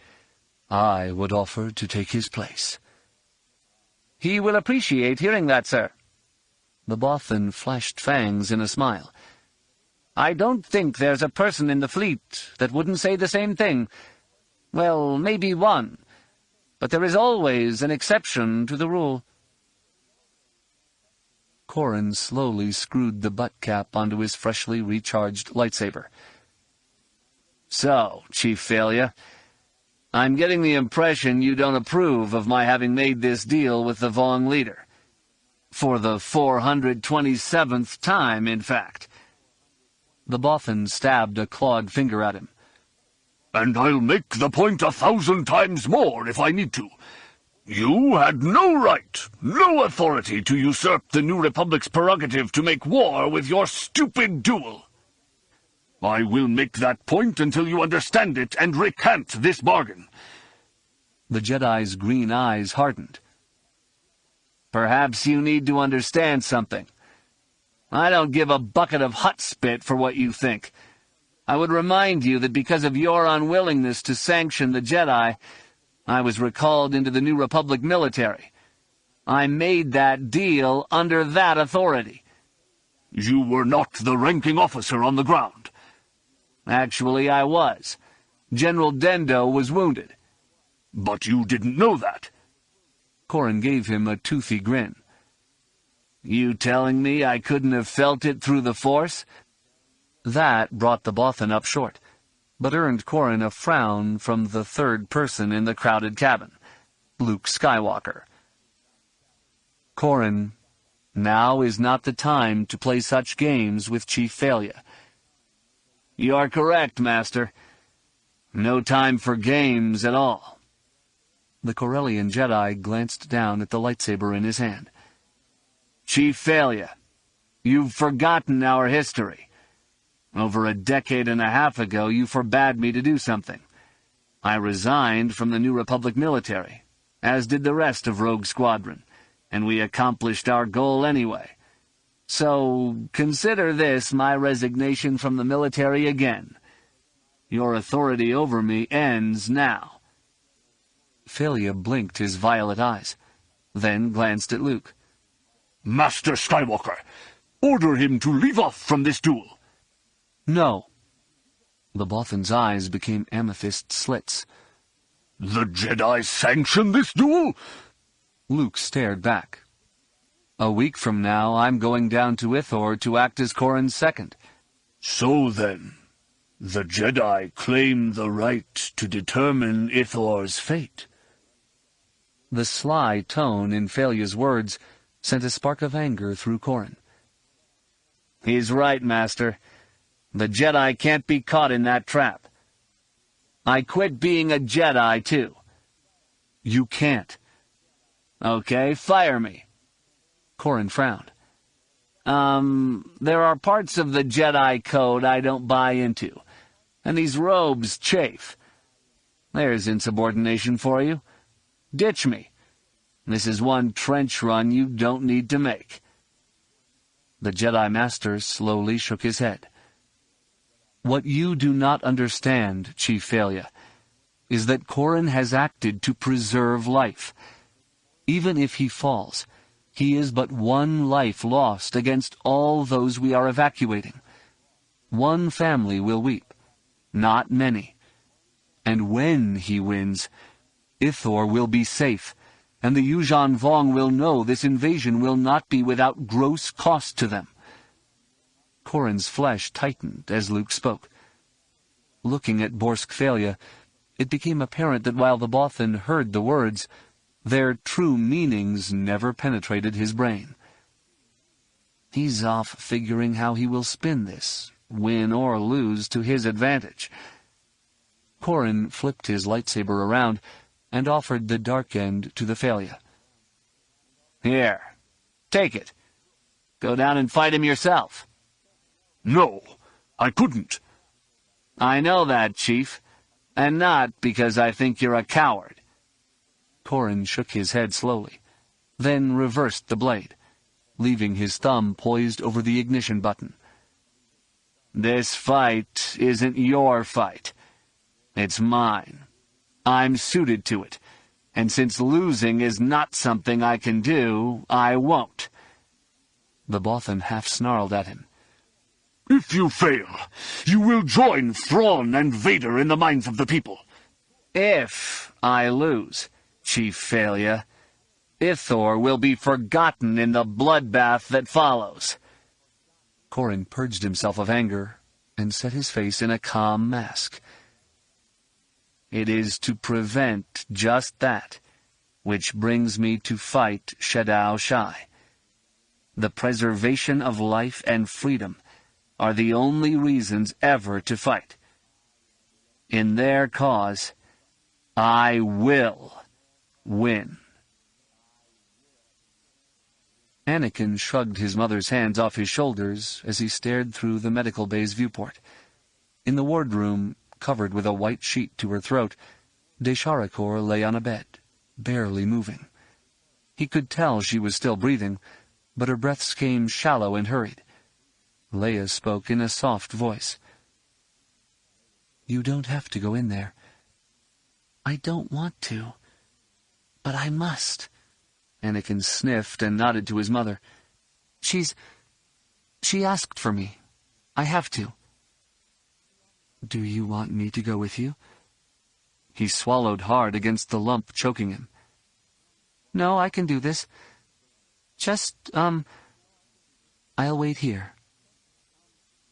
I would offer to take his place. He will appreciate hearing that, sir. The Bothan flashed fangs in a smile. I don't think there's a person in the fleet that wouldn't say the same thing. Well, maybe one. But there is always an exception to the rule. Corrin slowly screwed the butt cap onto his freshly recharged lightsaber. So, Chief Failure, I'm getting the impression you don't approve of my having made this deal with the Vong leader. For the 427th time, in fact. The Bothan stabbed a clawed finger at him. And I'll make the point 1,000 times more if I need to. You had no right, no authority to usurp the New Republic's prerogative to make war with your stupid duel. I will make that point until you understand it and recant this bargain. The Jedi's green eyes hardened. Perhaps you need to understand something. I don't give a bucket of hut spit for what you think. I would remind you that because of your unwillingness to sanction the Jedi, I was recalled into the New Republic military. I made that deal under that authority. You were not the ranking officer on the ground. Actually, I was. General Dendo was wounded. But you didn't know that. Corran gave him a toothy grin. You telling me I couldn't have felt it through the Force? That brought the Bothan up short, but earned Corran a frown from the third person in the crowded cabin, Luke Skywalker. Corran, now is not the time to play such games with Chief Pellaeon. You are correct, Master. No time for games at all. The Corellian Jedi glanced down at the lightsaber in his hand. Chief Pellaeon, you've forgotten our history. Over a decade and a half ago, you forbade me to do something. I resigned from the New Republic military, as did the rest of Rogue Squadron, and we accomplished our goal anyway. So, consider this my resignation from the military again. Your authority over me ends now. Pellaeon blinked his violet eyes, then glanced at Luke. Master Skywalker, order him to leave off from this duel. No. The Bothan's eyes became amethyst slits. The Jedi sanction this duel? Luke stared back. A week from now, I'm going down to Ithor to act as Corran's second. So then, the Jedi claim the right to determine Ithor's fate. The sly tone in Pellaeon's words sent a spark of anger through Corran. He's right, Master. The Jedi can't be caught in that trap. I quit being a Jedi, too. You can't. Okay, fire me. Corran frowned. There are parts of the Jedi Code I don't buy into, and these robes chafe. There's insubordination for you. Ditch me. This is one trench run you don't need to make. The Jedi Master slowly shook his head. What you do not understand, Chief Pellaeon, is that Corran has acted to preserve life. Even if he falls, he is but one life lost against all those we are evacuating. One family will weep, not many. And when he wins, Ithor will be safe, and the Yuuzhan Vong will know this invasion will not be without gross cost to them. Corran's flesh tightened as Luke spoke. Looking at Borsk Pellaeon, it became apparent that while the Bothan heard the words, their true meanings never penetrated his brain. He's off figuring how he will spin this, win or lose, to his advantage. Corran flipped his lightsaber around and offered the dark end to the Pellaeon. Here, take it. Go down and fight him yourself. No, I couldn't. I know that, Chief, and not because I think you're a coward. Corran shook his head slowly, then reversed the blade, leaving his thumb poised over the ignition button. This fight isn't your fight. It's mine. I'm suited to it, and since losing is not something I can do, I won't. The Bothan half snarled at him. If you fail, you will join Thrawn and Vader in the minds of the people. If I lose, Chief Pellaeon, Ithor will be forgotten in the bloodbath that follows. Corran purged himself of anger and set his face in a calm mask. It is to prevent just that which brings me to fight Shadow Shai. The preservation of life and freedom are the only reasons ever to fight. In their cause, I will win. Anakin shrugged his mother's hands off his shoulders as he stared through the medical bay's viewport. In the wardroom, covered with a white sheet to her throat, Desharakor lay on a bed, barely moving. He could tell she was still breathing, but her breaths came shallow and hurried. Leia spoke in a soft voice. "You don't have to go in there." "I don't want to, but I must." Anakin sniffed and nodded to his mother. She asked for me. I have to." "Do you want me to go with you?" He swallowed hard against the lump choking him. "No, I can do this. Just, I'll wait here."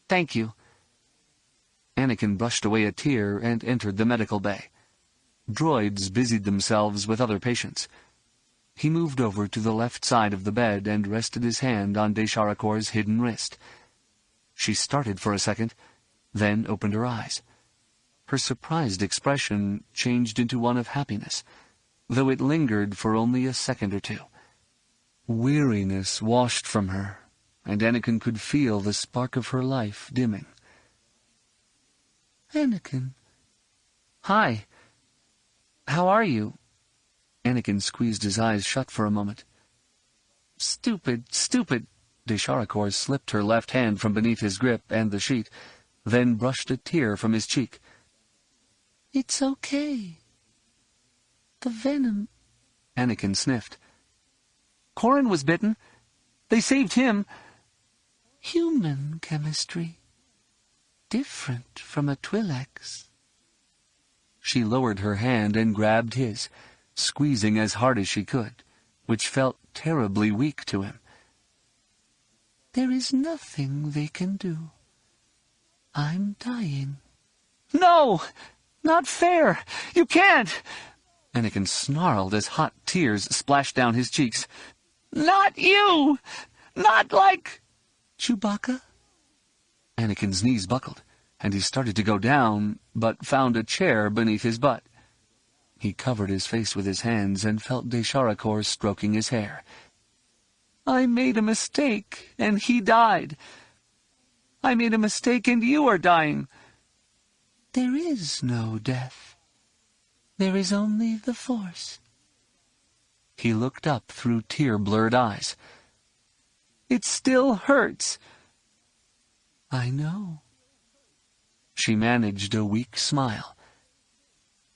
"Thank you." Anakin brushed away a tear and entered the medical bay. Droids busied themselves with other patients. He moved over to the left side of the bed and rested his hand on Desharakor's hidden wrist. She started for a second, then opened her eyes. Her surprised expression changed into one of happiness, though it lingered for only a second or two. Weariness washed from her, and Anakin could feel the spark of her life dimming. "Anakin." "Hi. How are you?" Anakin squeezed his eyes shut for a moment. "Stupid, stupid." Desharakor slipped her left hand from beneath his grip and the sheet, then brushed a tear from his cheek. "It's okay. The venom..." Anakin sniffed. "Corran was bitten. They saved him." "Human chemistry. Different from a Twi'lek's." She lowered her hand and grabbed his, squeezing as hard as she could, which felt terribly weak to him. "There is nothing they can do. I'm dying." "No! Not fair! You can't!" Anakin snarled as hot tears splashed down his cheeks. "Not you! Not like..." "Chewbacca?" Anakin's knees buckled, and he started to go down, but found a chair beneath his butt. He covered his face with his hands and felt Desharakor stroking his hair. "I made a mistake, and he died. I made a mistake, and you are dying." "There is no death. There is only the Force." He looked up through tear-blurred eyes. "It still hurts." "I know." She managed a weak smile.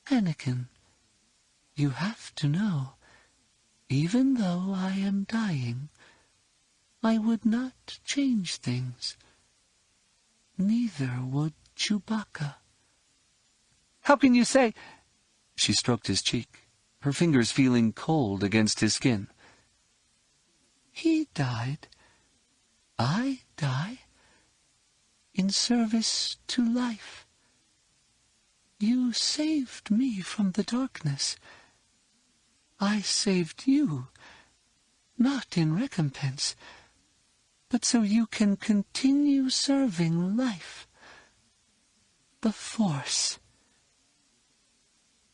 "Anakin, you have to know, even though I am dying, I would not change things. Neither would Chewbacca." "How can you say—" She stroked his cheek, her fingers feeling cold against his skin. "He died. I die. In service to life. You saved me from the darkness. I saved you, not in recompense, but so you can continue serving life. The Force."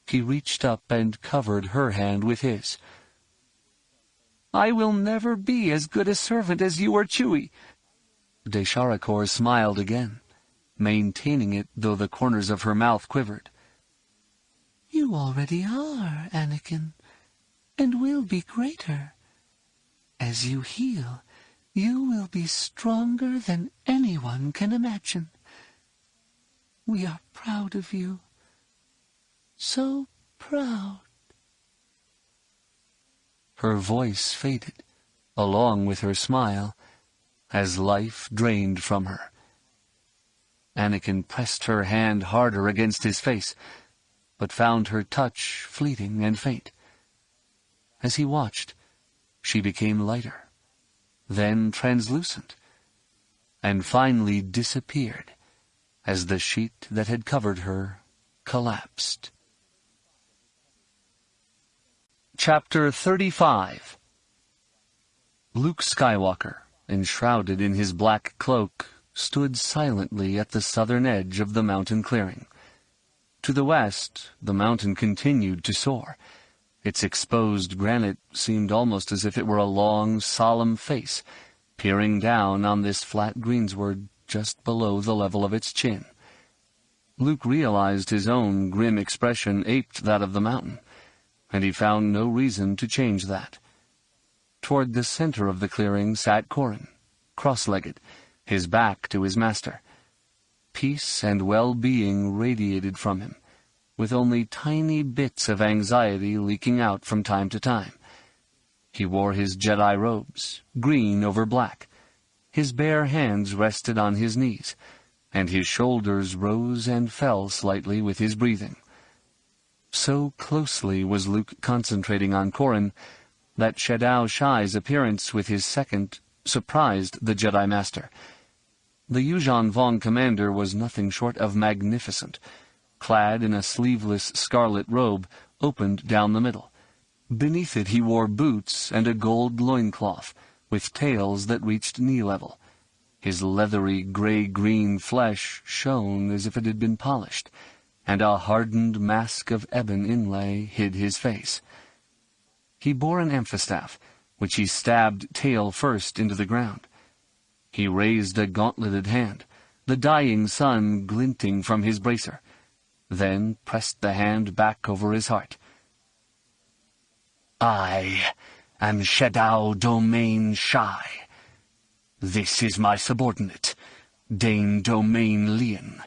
He reached up and covered her hand with his. "I will never be as good a servant as you or Chewie." Desharakor smiled again, maintaining it though the corners of her mouth quivered. "You already are, Anakin, and will be greater. As you heal, you will be stronger than anyone can imagine. We are proud of you. So proud." Her voice faded, along with her smile, as life drained from her. Anakin pressed her hand harder against his face, but found her touch fleeting and faint. As he watched, she became lighter, then translucent, and finally disappeared as the sheet that had covered her collapsed. Chapter 35. Luke Skywalker, enshrouded in his black cloak, stood silently at the southern edge of the mountain clearing. To the west, the mountain continued to soar. Its exposed granite seemed almost as if it were a long, solemn face, peering down on this flat greensward just below the level of its chin. Luke realized his own grim expression aped that of the mountain, and he found no reason to change that. Toward the center of the clearing sat Corrin, cross-legged, his back to his master. Peace and well-being radiated from him, with only tiny bits of anxiety leaking out from time to time. He wore his Jedi robes, green over black. His bare hands rested on his knees, and his shoulders rose and fell slightly with his breathing. So closely was Luke concentrating on Corrin that Shadow Shai's appearance with his second surprised the Jedi Master. The Yuuzhan Vong commander was nothing short of magnificent, clad in a sleeveless scarlet robe opened down the middle. Beneath it he wore boots and a gold loincloth, with tails that reached knee-level. His leathery gray-green flesh shone as if it had been polished, and a hardened mask of ebon inlay hid his face. He bore an amphistaff, which he stabbed tail first into the ground. He raised a gauntleted hand, the dying sun glinting from his bracer, then pressed the hand back over his heart. "I am Shadow Domain Shai. This is my subordinate, Dane Domain Leon.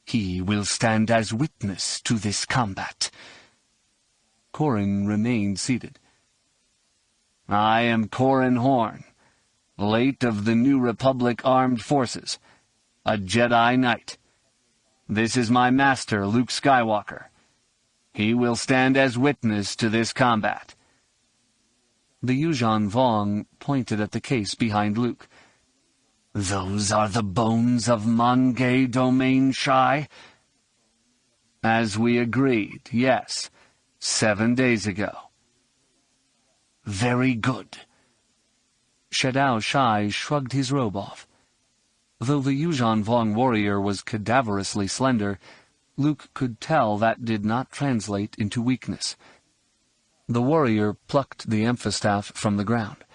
He will stand as witness to this combat." Corrin remained seated. "I am Corrin Horn, late of the New Republic Armed Forces, a Jedi Knight. This is my master, Luke Skywalker. He will stand as witness to this combat." The Yuuzhan Vong pointed at the case behind Luke. "Those are the bones of Mongay Domain Shai?" "As we agreed, yes, 7 days ago." "Very good." Shadow Shai shrugged his robe off. Though the Yuuzhan Vong warrior was cadaverously slender, Luke could tell that did not translate into weakness. The warrior plucked the amphistaff from the ground,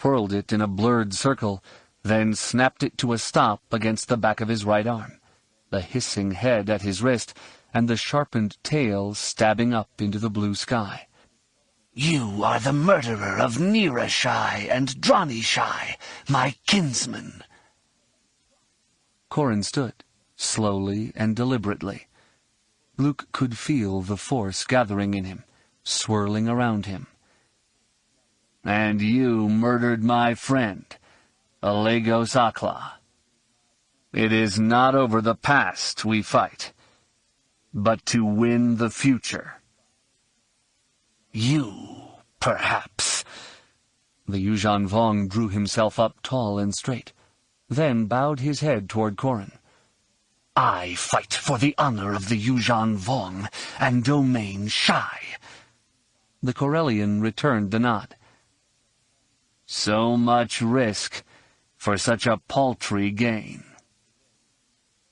whirled it in a blurred circle, then snapped it to a stop against the back of his right arm, the hissing head at his wrist, and the sharpened tail stabbing up into the blue sky. "You are the murderer of Nira Shai and Drani Shai, my kinsmen." Corrin stood, slowly and deliberately. Luke could feel the force gathering in him, swirling around him. "And you murdered my friend, Alegos Akla. It is not over the past we fight, but to win the future." "You, perhaps." The Yuuzhan Vong drew himself up tall and straight, then bowed his head toward Corrin. "I fight for the honor of the Yuuzhan Vong and Domain Shai." The Corellian returned the nod. "So much risk for such a paltry gain."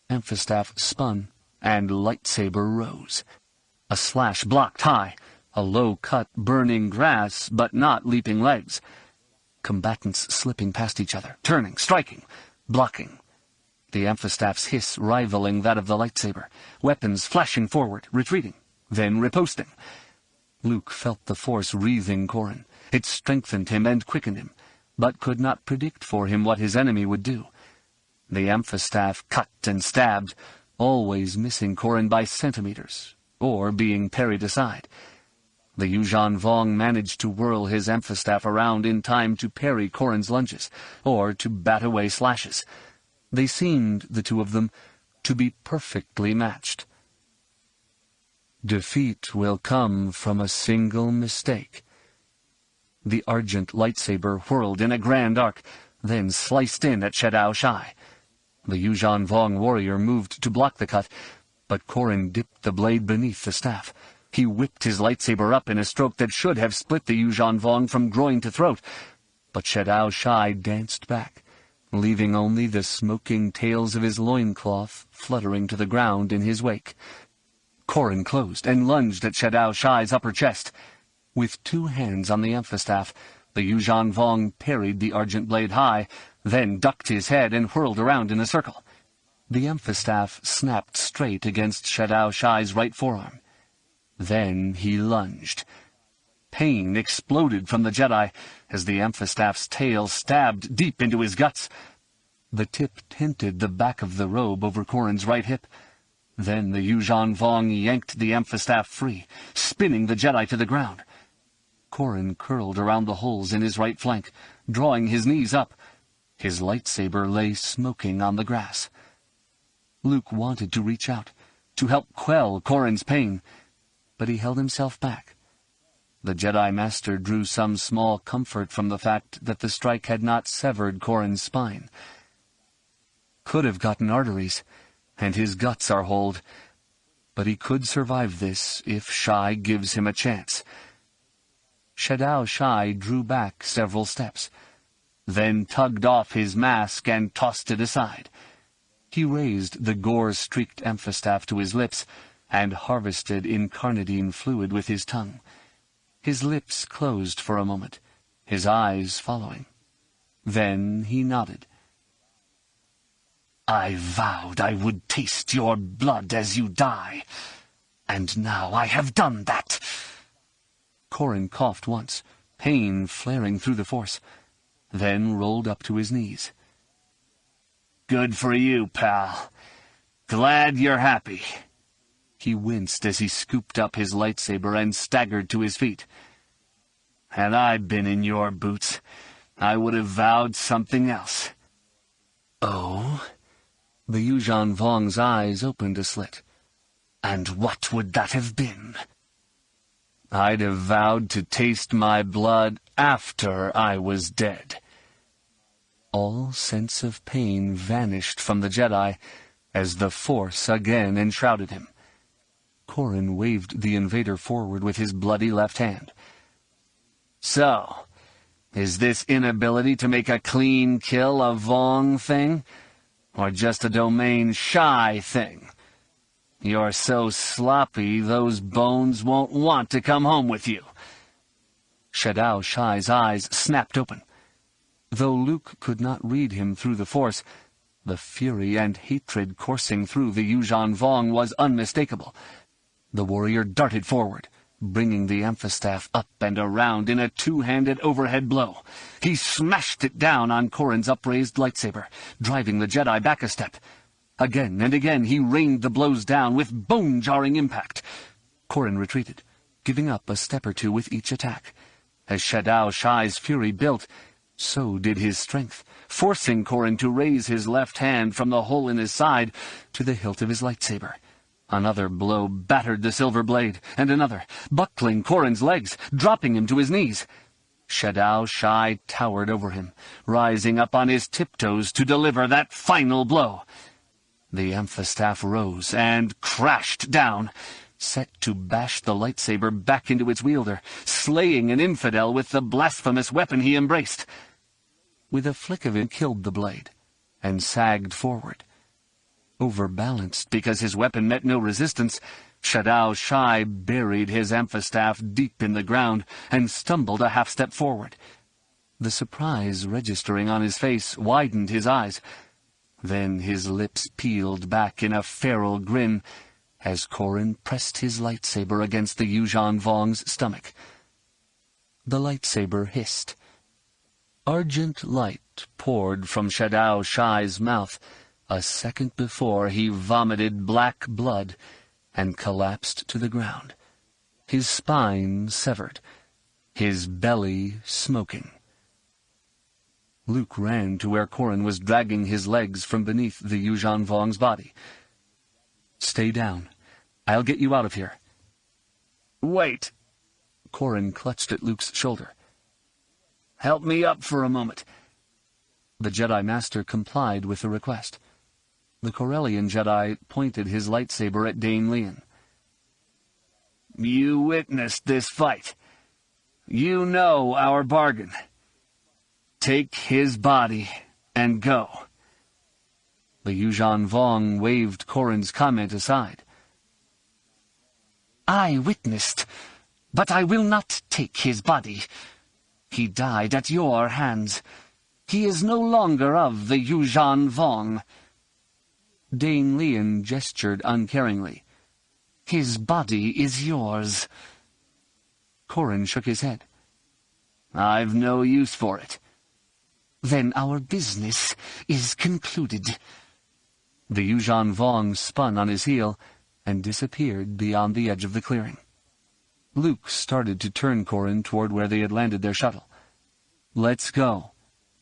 Amphistaff spun, and lightsaber rose. A slash blocked high, a low cut burning grass, but not leaping legs. Combatants slipping past each other, turning, striking, blocking. The amphistaff's hiss rivaling that of the lightsaber, weapons flashing forward, retreating, then riposting. Luke felt the force wreathing Corrin. It strengthened him and quickened him, but could not predict for him what his enemy would do. The amphistaff cut and stabbed, always missing Corrin by centimeters, or being parried aside. The Yuuzhan Vong managed to whirl his amphistaff around in time to parry Corrin's lunges, or to bat away slashes. They seemed, the two of them, to be perfectly matched. Defeat will come from a single mistake. The argent lightsaber whirled in a grand arc, then sliced in at Shadow Shai. The Yuuzhan Vong warrior moved to block the cut, but Corrin dipped the blade beneath the staff. He whipped his lightsaber up in a stroke that should have split the Yuuzhan Vong from groin to throat, but Shadow Shai danced back, leaving only the smoking tails of his loincloth fluttering to the ground in his wake. Corrin closed and lunged at Shadow Shai's upper chest. With 2 hands on the amphistaff, the Yuuzhan Vong parried the argent blade high, then ducked his head and whirled around in a circle. The emphastaff snapped straight against Shadow Shai's right forearm. Then he lunged. Pain exploded from the Jedi as the emphastaff's tail stabbed deep into his guts. The tip tinted the back of the robe over Corrin's right hip. Then the Yuuzhan Vong yanked the emphastaff free, spinning the Jedi to the ground. Corrin curled around the holes in his right flank, drawing his knees up. His lightsaber lay smoking on the grass. Luke wanted to reach out, to help quell Corrin's pain, but he held himself back. The Jedi Master drew some small comfort from the fact that the strike had not severed Corrin's spine. Could have gotten arteries, and his guts are holed, but he could survive this if Shai gives him a chance. Shadow Shai drew back several steps, then tugged off his mask and tossed it aside. He raised the gore-streaked emphastaff to his lips and harvested incarnadine fluid with his tongue. His lips closed for a moment, his eyes following. Then he nodded. "I vowed I would taste your blood as you die, and now I have done that." Corrin coughed once, pain flaring through the Force, then rolled up to his knees. "Good for you, pal. Glad you're happy." He winced as he scooped up his lightsaber and staggered to his feet. "Had I been in your boots, I would have vowed something else." "Oh?" The Yuuzhan Vong's eyes opened a slit. "And what would that have been?" "I'd have vowed to taste my blood after I was dead." All sense of pain vanished from the Jedi as the Force again enshrouded him. Corrin waved the invader forward with his bloody left hand. "So, is this inability to make a clean kill a Vong thing, or just a domain Shai thing? You're so sloppy those bones won't want to come home with you." Shadow Shai's eyes snapped open. Though Luke could not read him through the Force, the fury and hatred coursing through the Yuuzhan Vong was unmistakable. The warrior darted forward, bringing the emphastaff up and around in a two-handed overhead blow. He smashed it down on Corrin's upraised lightsaber, driving the Jedi back a step. Again and again he rained the blows down with bone-jarring impact. Corrin retreated, giving up a step or two with each attack. As Shadow Shai's fury built, so did his strength, forcing Corrin to raise his left hand from the hole in his side to the hilt of his lightsaber. Another blow battered the silver blade, and another, buckling Corrin's legs, dropping him to his knees. Shadow Shai towered over him, rising up on his tiptoes to deliver that final blow. The emphastaff rose and crashed down, set to bash the lightsaber back into its wielder, slaying an infidel with the blasphemous weapon he embraced. With a flick of it, killed the blade, and sagged forward. Overbalanced because his weapon met no resistance, Shadow Shai buried his emphastaff deep in the ground and stumbled a half-step forward. The surprise registering on his face widened his eyes. Then his lips peeled back in a feral grin as Corrin pressed his lightsaber against the Yuuzhan Vong's stomach. The lightsaber hissed. Argent light poured from Shadow Shai's mouth a second before he vomited black blood and collapsed to the ground, his spine severed, his belly smoking. Luke ran to where Corrin was dragging his legs from beneath the Yuuzhan Vong's body. "Stay down. I'll get you out of here." "Wait." Corrin clutched at Luke's shoulder. "Help me up for a moment." The Jedi Master complied with the request. The Corellian Jedi pointed his lightsaber at Dane Leon. "You witnessed this fight. You know our bargain. Take his body and go." The Yuuzhan Vong waved Corrin's comment aside. "I witnessed, but I will not take his body. He died at your hands. He is no longer of the Yuuzhan Vong." Dane Leon gestured uncaringly. "His body is yours." Corrin shook his head. "I've no use for it." "Then our business is concluded." The Yuuzhan Vong spun on his heel and disappeared beyond the edge of the clearing. Luke started to turn Corrin toward where they had landed their shuttle. "Let's go."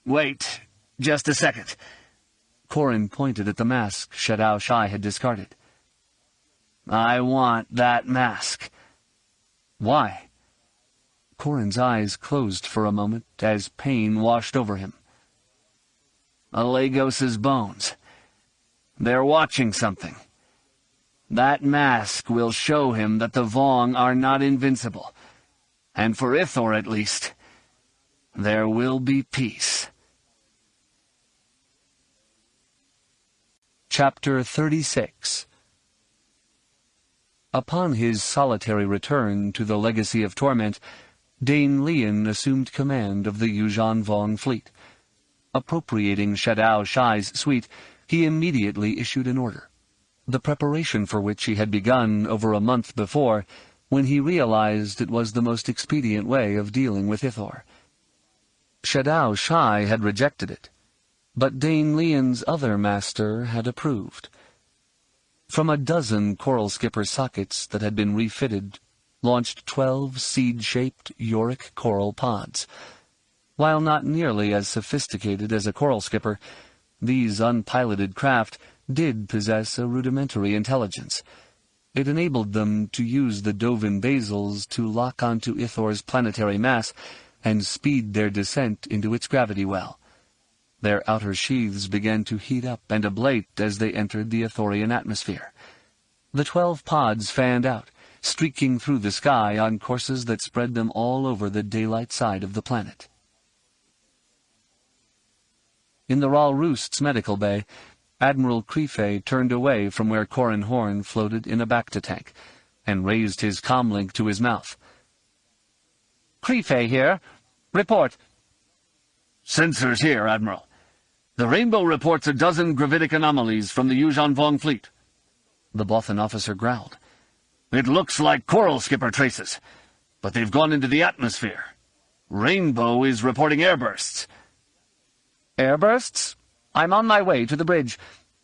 "Wait, just a second." Corrin pointed at the mask Shadow Shai had discarded. "I want that mask." "Why?" Corrin's eyes closed for a moment as pain washed over him. "Alagos's bones. They're watching something. That mask will show him that the Vong are not invincible. And for Ithor, at least, there will be peace." Chapter 36. Upon his solitary return to the Legacy of Torment, Dane Leon assumed command of the Yuuzhan Vong fleet. Appropriating Shadow Shai's suite, he immediately issued an order, the preparation for which he had begun over a month before, when he realized it was the most expedient way of dealing with Ithor. Shadow Shai had rejected it, but Dane Leon's other master had approved. From a dozen coral skipper sockets that had been refitted, launched 12 seed-shaped Yorick coral pods. While not nearly as sophisticated as a coral skipper, these unpiloted craft did possess a rudimentary intelligence. It enabled them to use the Dovin basils to lock onto Ithor's planetary mass and speed their descent into its gravity well. Their outer sheaths began to heat up and ablate as they entered the Ithorian atmosphere. The 12 pods fanned out, streaking through the sky on courses that spread them all over the daylight side of the planet. In the Ral Roost's medical bay, Admiral Creefey turned away from where Corrin Horn floated in a Bacta tank, and raised his comlink to his mouth. "Creefey here. Report." "Sensors here, Admiral. The Rainbow reports a dozen gravitic anomalies from the Yuuzhan Vong fleet." The Bothan officer growled. "It looks like coral skipper traces, but they've gone into the atmosphere. Rainbow is reporting airbursts." "Airbursts? I'm on my way to the bridge.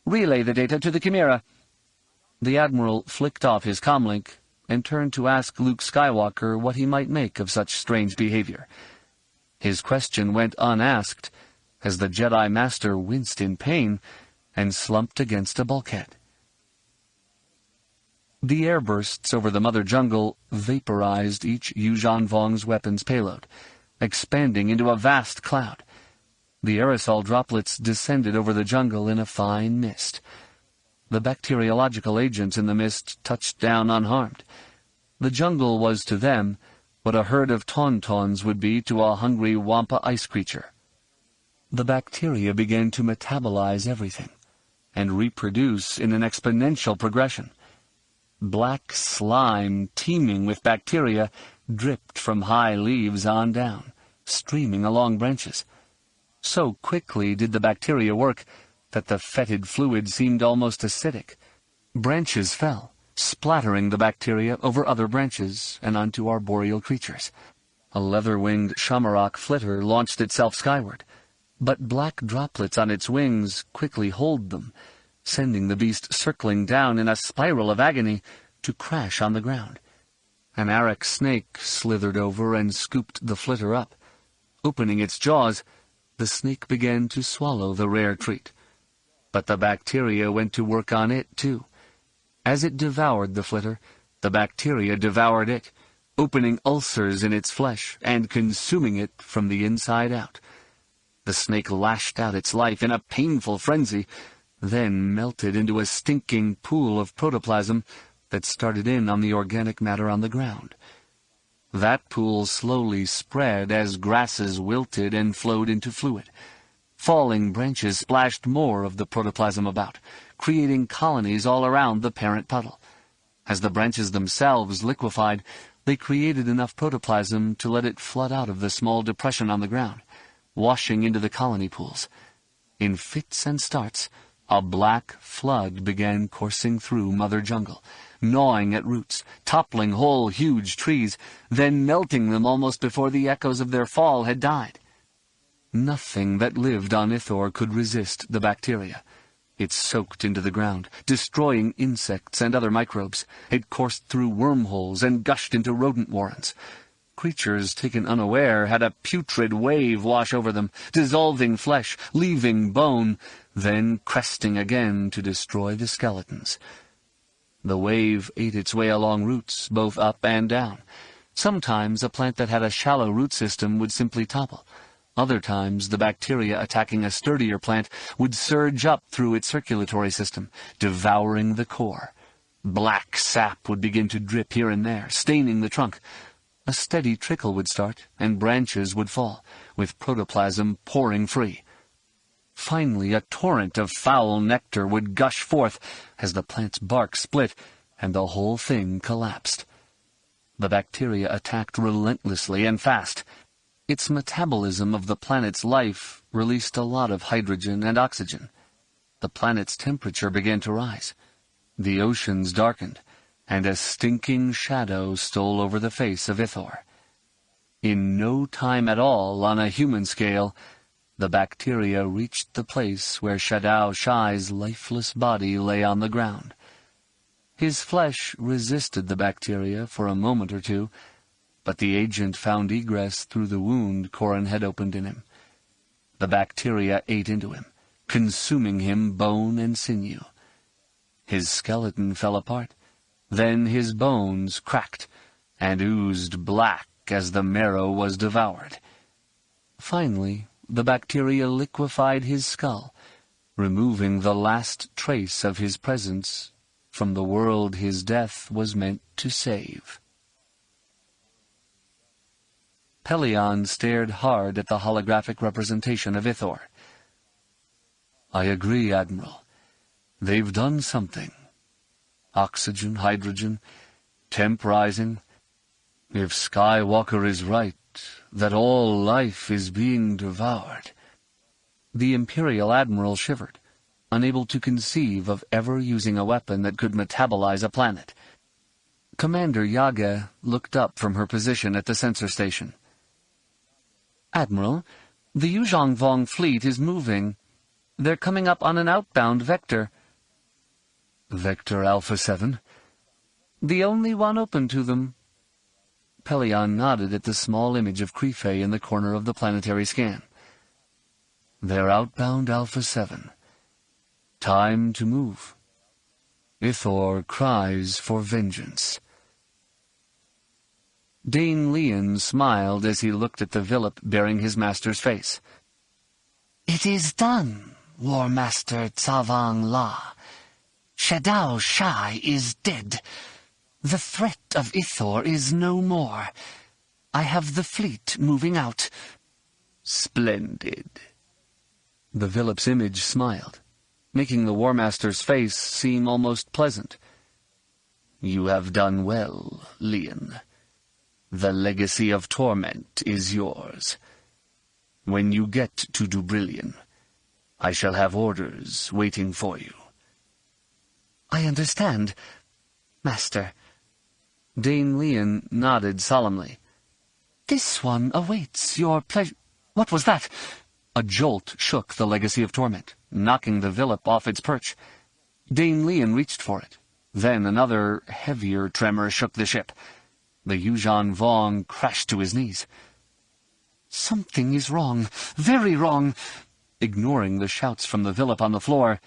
Relay the data to the Chimera." The Admiral flicked off his comlink and turned to ask Luke Skywalker what he might make of such strange behavior. His question went unasked, as the Jedi Master winced in pain and slumped against a bulkhead. The airbursts over the Mother Jungle vaporized each Yuuzhan Vong's weapons payload, expanding into a vast cloud. The aerosol droplets descended over the jungle in a fine mist. The bacteriological agents in the mist touched down unharmed. The jungle was to them what a herd of tauntauns would be to a hungry wampa ice creature. The bacteria began to metabolize everything, and reproduce in an exponential progression. Black slime teeming with bacteria dripped from high leaves on down, streaming along branches. So quickly did the bacteria work that the fetid fluid seemed almost acidic. Branches fell, splattering the bacteria over other branches and onto arboreal creatures. A leather-winged Shamrock flitter launched itself skyward, but black droplets on its wings quickly holed them, sending the beast circling down in a spiral of agony to crash on the ground. An Arak snake slithered over and scooped the flitter up. Opening its jaws, the snake began to swallow the rare treat. But the bacteria went to work on it, too. As it devoured the flitter, the bacteria devoured it, opening ulcers in its flesh and consuming it from the inside out. The snake lashed out its life in a painful frenzy, then melted into a stinking pool of protoplasm that started in on the organic matter on the ground. That pool slowly spread as grasses wilted and flowed into fluid. Falling branches splashed more of the protoplasm about, creating colonies all around the parent puddle. As the branches themselves liquefied, they created enough protoplasm to let it flood out of the small depression on the ground, washing into the colony pools. In fits and starts, A black flood began coursing through Mother Jungle, gnawing at roots, toppling whole huge trees, then melting them almost before the echoes of their fall had died. Nothing that lived on Ithor could resist the bacteria. It soaked into the ground, destroying insects and other microbes. It coursed through wormholes and gushed into rodent warrens. Creatures taken unaware had a putrid wave wash over them, dissolving flesh, leaving bone, then cresting again to destroy the skeletons. The wave ate its way along roots, both up and down. Sometimes a plant that had a shallow root system would simply topple. Other times, the bacteria attacking a sturdier plant would surge up through its circulatory system, devouring the core. Black sap would begin to drip here and there, staining the trunk. A steady trickle would start, and branches would fall, with protoplasm pouring free. Finally, a torrent of foul nectar would gush forth as the plant's bark split, and the whole thing collapsed. The bacteria attacked relentlessly and fast. Its metabolism of the planet's life released a lot of hydrogen and oxygen. The planet's temperature began to rise. The oceans darkened, and a stinking shadow stole over the face of Ithor. In no time at all, on a human scale, the bacteria reached the place where Shadow Shai's lifeless body lay on the ground. His flesh resisted the bacteria for a moment or two, but the agent found egress through the wound Corrin had opened in him. The bacteria ate into him, consuming him bone and sinew. His skeleton fell apart. Then his bones cracked and oozed black as the marrow was devoured. Finally, the bacteria liquefied his skull, removing the last trace of his presence from the world his death was meant to save. Pellaeon stared hard at the holographic representation of Ithor. "I agree, Admiral. They've done something. Oxygen, hydrogen, temp rising. If Skywalker is right, that all life is being devoured." The Imperial Admiral shivered, unable to conceive of ever using a weapon that could metabolize a planet. Commander Yage looked up from her position at the sensor station. "Admiral, the Yuzhong Vong fleet is moving. They're coming up on an outbound vector." "Vector Alpha 7? "The only one open to them." Pellaeon nodded at the small image of Creefei in the corner of the planetary scan. "They're outbound Alpha 7. Time to move. Ithor cries for vengeance." Dane Leon smiled as he looked at the Villip bearing his master's face. "It is done, War Master Tsavang La. Shadow Shai is dead. The threat of Ithor is no more. I have the fleet moving out." "Splendid." The Villip's image smiled, making the War Master's face seem almost pleasant. "You have done well, Leon. The legacy of torment is yours. When you get to Dubrillion, I shall have orders waiting for you." "I understand, Master." Dane Leon nodded solemnly. "This one awaits your pleasure." What was that? A jolt shook the legacy of torment, knocking the Villip off its perch. Dane Leon reached for it. Then another, heavier tremor shook the ship. The Yuzhong Vong crashed to his knees. "Something is wrong, very wrong." Ignoring the shouts from the Villip on the floor,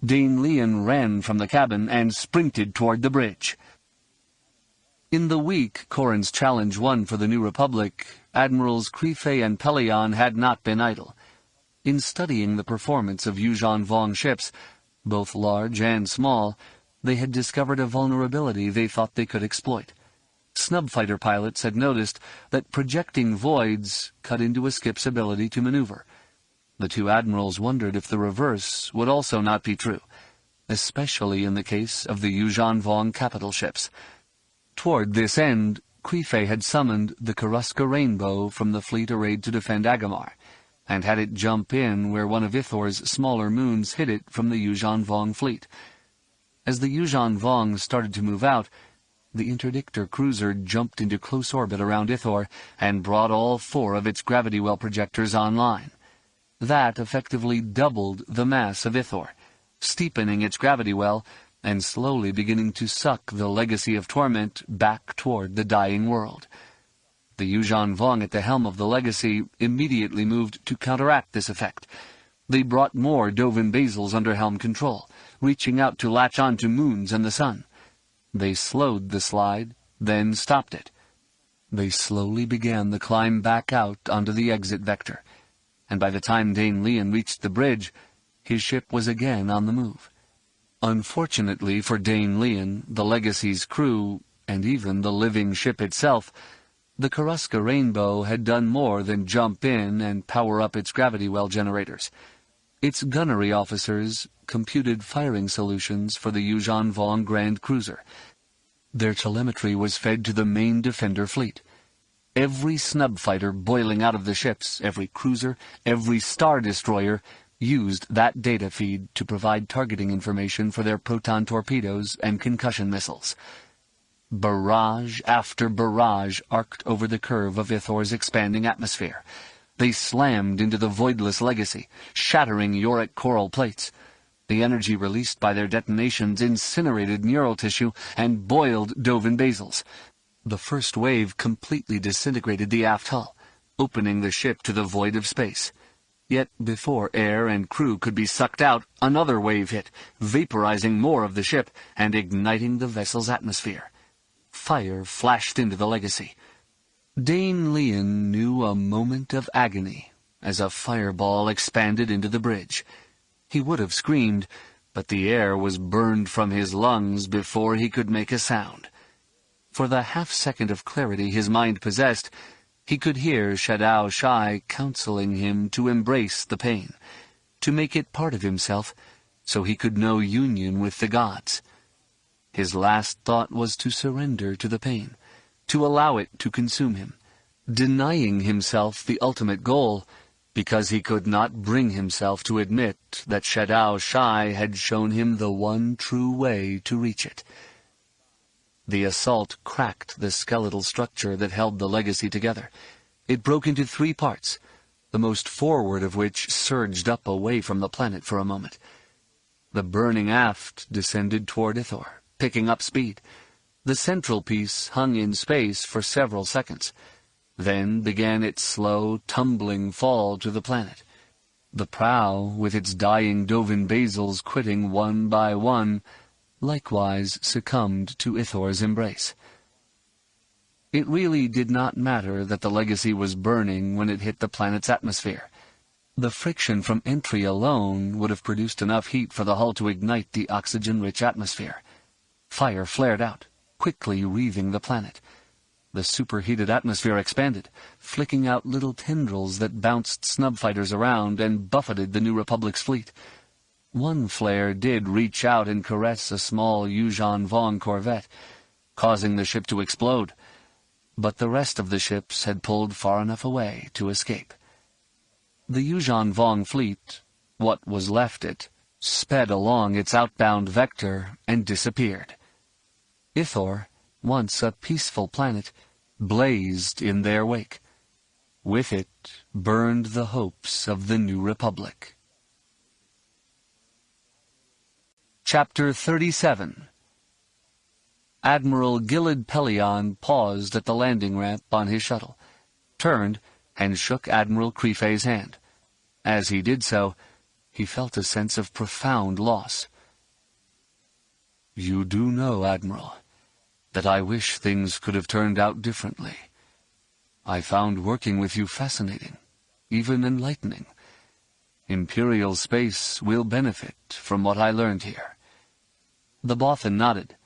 Dane Leon ran from the cabin and sprinted toward the bridge. In the week Corrin's challenge won for the New Republic, Admirals Creefei and Pellaeon had not been idle. In studying the performance of Yuzhong Vong ships, both large and small, they had discovered a vulnerability they thought they could exploit. Snub fighter pilots had noticed that projecting voids cut into a skip's ability to maneuver. The two admirals wondered if the reverse would also not be true, especially in the case of the Yuzhong Vong capital ships. Toward this end, Creefei had summoned the Karuska Rainbow from the fleet arrayed to defend Agamar. and had it jump in where one of Ithor's smaller moons hid it from the Yuuzhan Vong fleet. As the Yuuzhan Vong started to move out, the interdictor cruiser jumped into close orbit around Ithor and brought all 4 of its gravity well projectors online. That effectively doubled the mass of Ithor, steepening its gravity well and slowly beginning to suck the legacy of torment back toward the dying world. The Yuuzhan Vong at the helm of the legacy immediately moved to counteract this effect. They brought more Dovin Basils under helm control, reaching out to latch on to moons and the sun. They slowed the slide, then stopped it. They slowly began the climb back out onto the exit vector, and by the time Dane Leon reached the bridge, his ship was again on the move. Unfortunately for Dane Leon, the Legacy's crew, and even the living ship itself, the Karuska Rainbow had done more than jump in and power up its gravity well generators. Its gunnery officers computed firing solutions for the Yuuzhan Vong Grand Cruiser. Their telemetry was fed to the main defender fleet. Every snub fighter boiling out of the ships, every cruiser, every star destroyer, used that data feed to provide targeting information for their proton torpedoes and concussion missiles. Barrage after barrage arced over the curve of Ithor's expanding atmosphere. They slammed into the voidless legacy, shattering Yorick coral plates. The energy released by their detonations incinerated neural tissue and boiled Dovin Basils. The first wave completely disintegrated the aft hull, opening the ship to the void of space. Yet before air and crew could be sucked out, another wave hit, vaporizing more of the ship and igniting the vessel's atmosphere. Fire flashed into the legacy. Dane Leon knew a moment of agony as a fireball expanded into the bridge. He would have screamed, but the air was burned from his lungs before he could make a sound. For the half-second of clarity his mind possessed, he could hear Shadow Shai counseling him to embrace the pain, to make it part of himself, so he could know union with the gods. His last thought was to surrender to the pain, to allow it to consume him, denying himself the ultimate goal, because he could not bring himself to admit that Shadow Shai had shown him the one true way to reach it. The assault cracked the skeletal structure that held the legacy together. It broke into 3 parts, the most forward of which surged up away from the planet for a moment. The burning aft descended toward Ithor, picking up speed. The central piece hung in space for several seconds, then began its slow, tumbling fall to the planet. The prow, with its dying Dovin Basils quitting one by one, likewise succumbed to Ithor's embrace. It really did not matter that the legacy was burning when it hit the planet's atmosphere. The friction from entry alone would have produced enough heat for the hull to ignite the oxygen-rich atmosphere. Fire flared out, quickly wreathing the planet. The superheated atmosphere expanded, flicking out little tendrils that bounced snub fighters around and buffeted the New Republic's fleet. One flare did reach out and caress a small Yuuzhan Vong corvette, causing the ship to explode, but the rest of the ships had pulled far enough away to escape. The Yuuzhan Vong fleet, what was left it, sped along its outbound vector and disappeared. Ithor, once a peaceful planet, blazed in their wake. With it burned the hopes of the New Republic. Chapter 37. Admiral Pellaeon paused at the landing ramp on his shuttle, turned, and shook Admiral Crefe's hand. As he did so, he felt a sense of profound loss. "You do know, Admiral, that I wish things could have turned out differently. I found working with you fascinating, even enlightening. Imperial space will benefit from what I learned here." The Bothan nodded.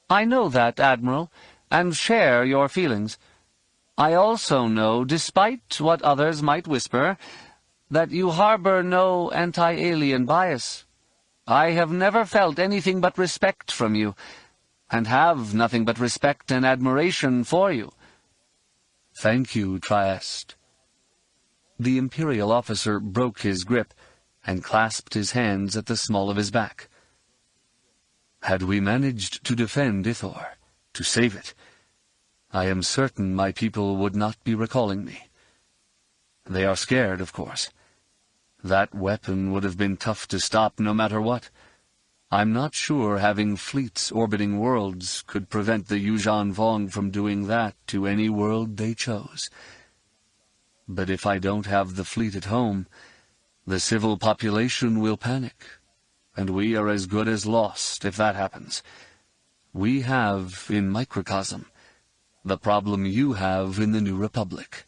"I know that, Admiral, and share your feelings. I also know, despite what others might whisper, that you harbor no anti-alien bias. I have never felt anything but respect from you, and have nothing but respect and admiration for you." "Thank you, Trieste." The Imperial officer broke his grip and clasped his hands at the small of his back. Had we managed to defend Ithor, to save it, I am certain my people would not be recalling me. They are scared, of course. That weapon would have been tough to stop no matter what. I'm not sure having fleets orbiting worlds could prevent the Yuuzhan Vong from doing that to any world they chose. But if I don't have the fleet at home, the civil population will panic, and we are as good as lost if that happens. We have, in Microcosm, the problem you have in the New Republic.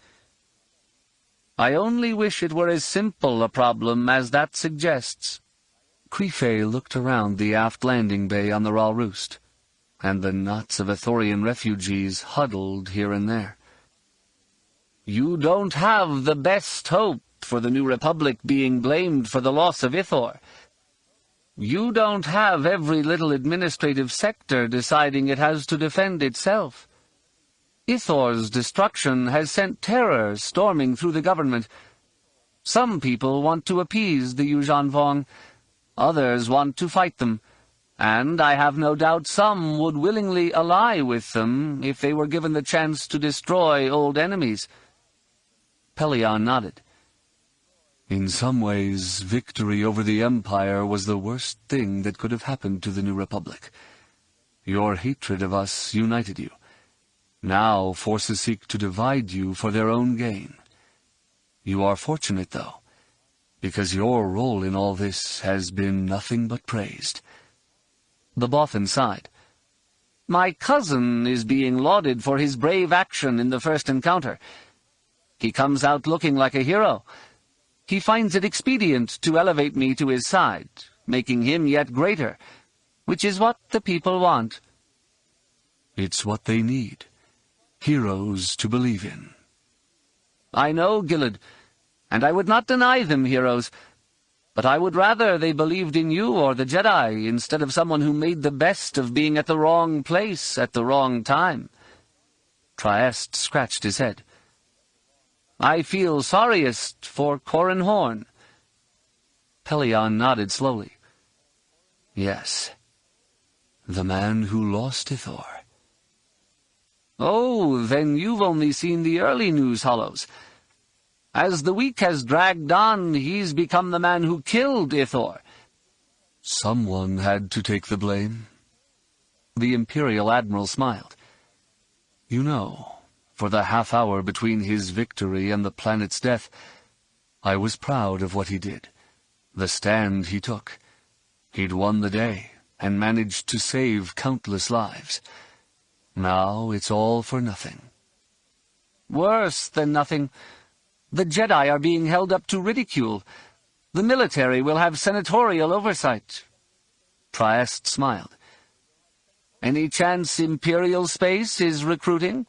I only wish it were as simple a problem as that suggests. Crifei looked around the aft landing bay on the Raw Roost, and the knots of Ithorian refugees huddled here and there. You don't have the best hope for the New Republic being blamed for the loss of Ithor. You don't have every little administrative sector deciding it has to defend itself. Ithor's destruction has sent terror storming through the government. Some people want to appease the Yuuzhan Vong, others want to fight them, and I have no doubt some would willingly ally with them if they were given the chance to destroy old enemies. Pellaeon nodded. In some ways, victory over the Empire was the worst thing that could have happened to the New Republic. Your hatred of us united you. Now forces seek to divide you for their own gain. You are fortunate, though, because your role in all this has been nothing but praised. The Bothan sighed. My cousin is being lauded for his brave action in the first encounter. He comes out looking like a hero. He finds it expedient to elevate me to his side, making him yet greater, which is what the people want. It's what they need. Heroes to believe in. I know, Gilad, and I would not deny them heroes, but I would rather they believed in you or the Jedi instead of someone who made the best of being at the wrong place at the wrong time. Trieste scratched his head. I feel sorriest for Corran Horn. Pellaeon nodded slowly. Yes, the man who lost Ithor. Oh, then you've only seen the early news hollows. As the week has dragged on, he's become the man who killed Ithor. Someone had to take the blame. The Imperial Admiral smiled. You know, for the half-hour between his victory and the planet's death, I was proud of what he did, the stand he took. He'd won the day, and managed to save countless lives. Now it's all for nothing. Worse than nothing. The Jedi are being held up to ridicule. The military will have senatorial oversight. Trieste smiled. Any chance Imperial Space is recruiting?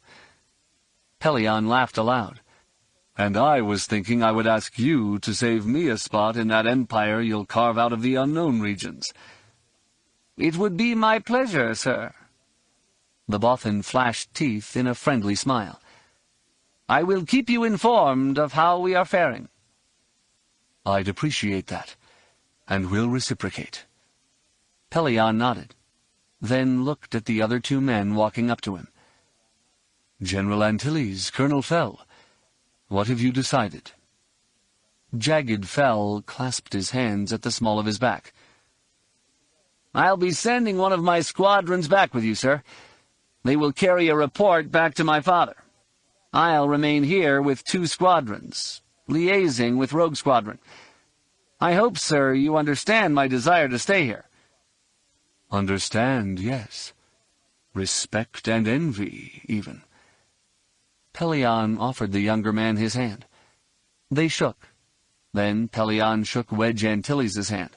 Pellaeon laughed aloud. And I was thinking I would ask you to save me a spot in that empire you'll carve out of the unknown regions. It would be my pleasure, sir. The Bothan flashed teeth in a friendly smile. I will keep you informed of how we are faring. I'd appreciate that, and will reciprocate. Pellaeon nodded, then looked at the other two men walking up to him. General Antilles, Colonel Fell, what have you decided? Jagged Fell clasped his hands at the small of his back. I'll be sending one of my squadrons back with you, sir. They will carry a report back to my father. I'll remain here with 2 squadrons, liaising with Rogue Squadron. I hope, sir, you understand my desire to stay here. Understand, yes. Respect and envy, even. Pellaeon offered the younger man his hand. They shook. Then Pellaeon shook Wedge Antilles' hand.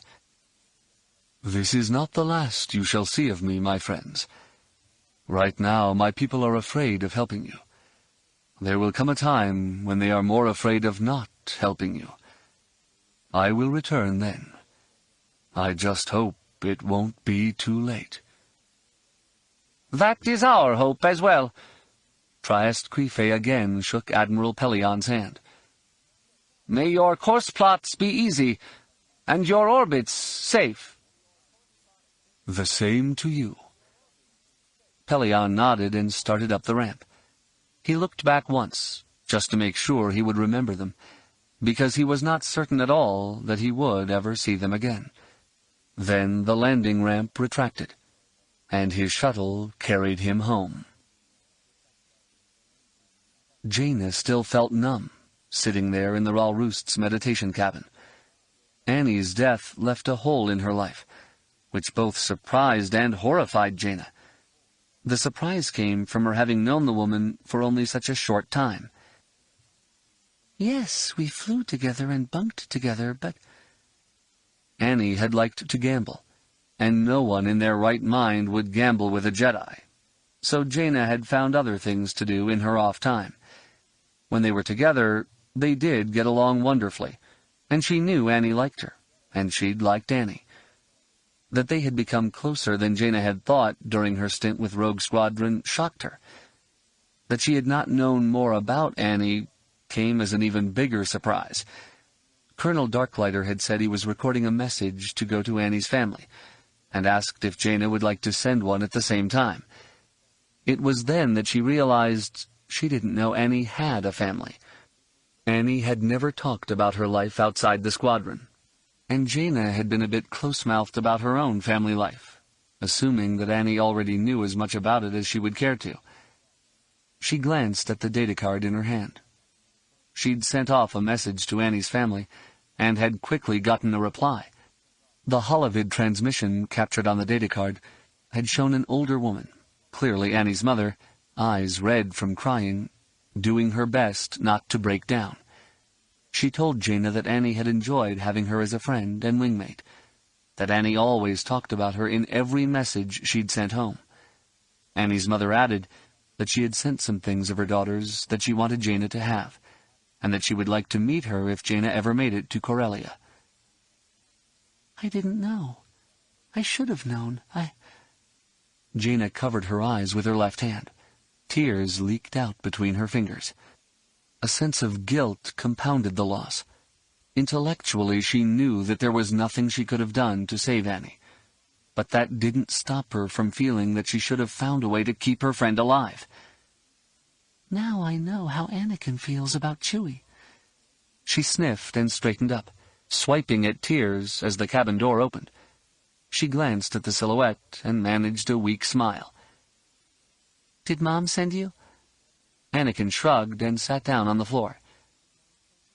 This is not the last you shall see of me, my friends. Right now, my people are afraid of helping you. There will come a time when they are more afraid of not helping you. I will return then. I just hope it won't be too late. That is our hope as well. Trieste Crifei again shook Admiral Pellaeon's hand. May your course plots be easy, and your orbits safe. The same to you. Pellaeon nodded and started up the ramp. He looked back once, just to make sure he would remember them, because he was not certain at all that he would ever see them again. Then the landing ramp retracted, and his shuttle carried him home. Jaina still felt numb, sitting there in the Ralroost's meditation cabin. Annie's death left a hole in her life, which both surprised and horrified Jaina. The surprise came from her having known the woman for only such a short time. Yes, we flew together and bunked together, but... Annie had liked to gamble, and no one in their right mind would gamble with a Jedi. So Jaina had found other things to do in her off time. When they were together, they did get along wonderfully, and she knew Annie liked her, and she'd liked Annie. That they had become closer than Jaina had thought during her stint with Rogue Squadron shocked her. That she had not known more about Annie came as an even bigger surprise. Colonel Darklighter had said he was recording a message to go to Annie's family, and asked if Jaina would like to send one at the same time. It was then that she realized she didn't know Annie had a family. Annie had never talked about her life outside the squadron, and Jaina had been a bit close-mouthed about her own family life, assuming that Annie already knew as much about it as she would care to. She glanced at the data card in her hand. She'd sent off a message to Annie's family, and had quickly gotten a reply. The holovid transmission captured on the data card had shown an older woman, clearly Annie's mother, eyes red from crying, doing her best not to break down. She told Jaina that Annie had enjoyed having her as a friend and wingmate, that Annie always talked about her in every message she'd sent home. Annie's mother added that she had sent some things of her daughter's that she wanted Jaina to have, and that she would like to meet her if Jaina ever made it to Corellia. I didn't know. I should have known. Jaina covered her eyes with her left hand. Tears leaked out between her fingers. A sense of guilt compounded the loss. Intellectually, she knew that there was nothing she could have done to save Annie, but that didn't stop her from feeling that she should have found a way to keep her friend alive. Now I know how Anakin feels about Chewie. She sniffed and straightened up, swiping at tears as the cabin door opened. She glanced at the silhouette and managed a weak smile. Did Mom send you? Anakin shrugged and sat down on the floor.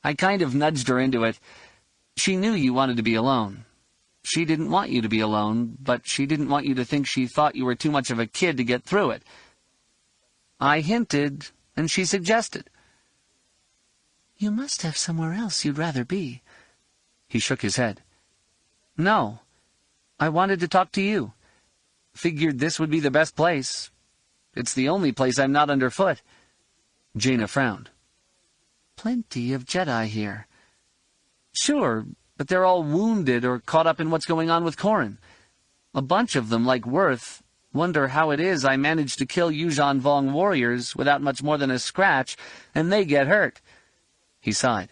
I kind of nudged her into it. She knew you wanted to be alone. She didn't want you to be alone, but she didn't want you to think she thought you were too much of a kid to get through it. I hinted, and she suggested. You must have somewhere else you'd rather be. He shook his head. No. I wanted to talk to you. Figured this would be the best place. It's the only place I'm not underfoot. Jaina frowned. Plenty of Jedi here. Sure, but they're all wounded or caught up in what's going on with Corran. A bunch of them, like Worth, wonder how it is I managed to kill Yuuzhan Vong warriors without much more than a scratch, and they get hurt. He sighed.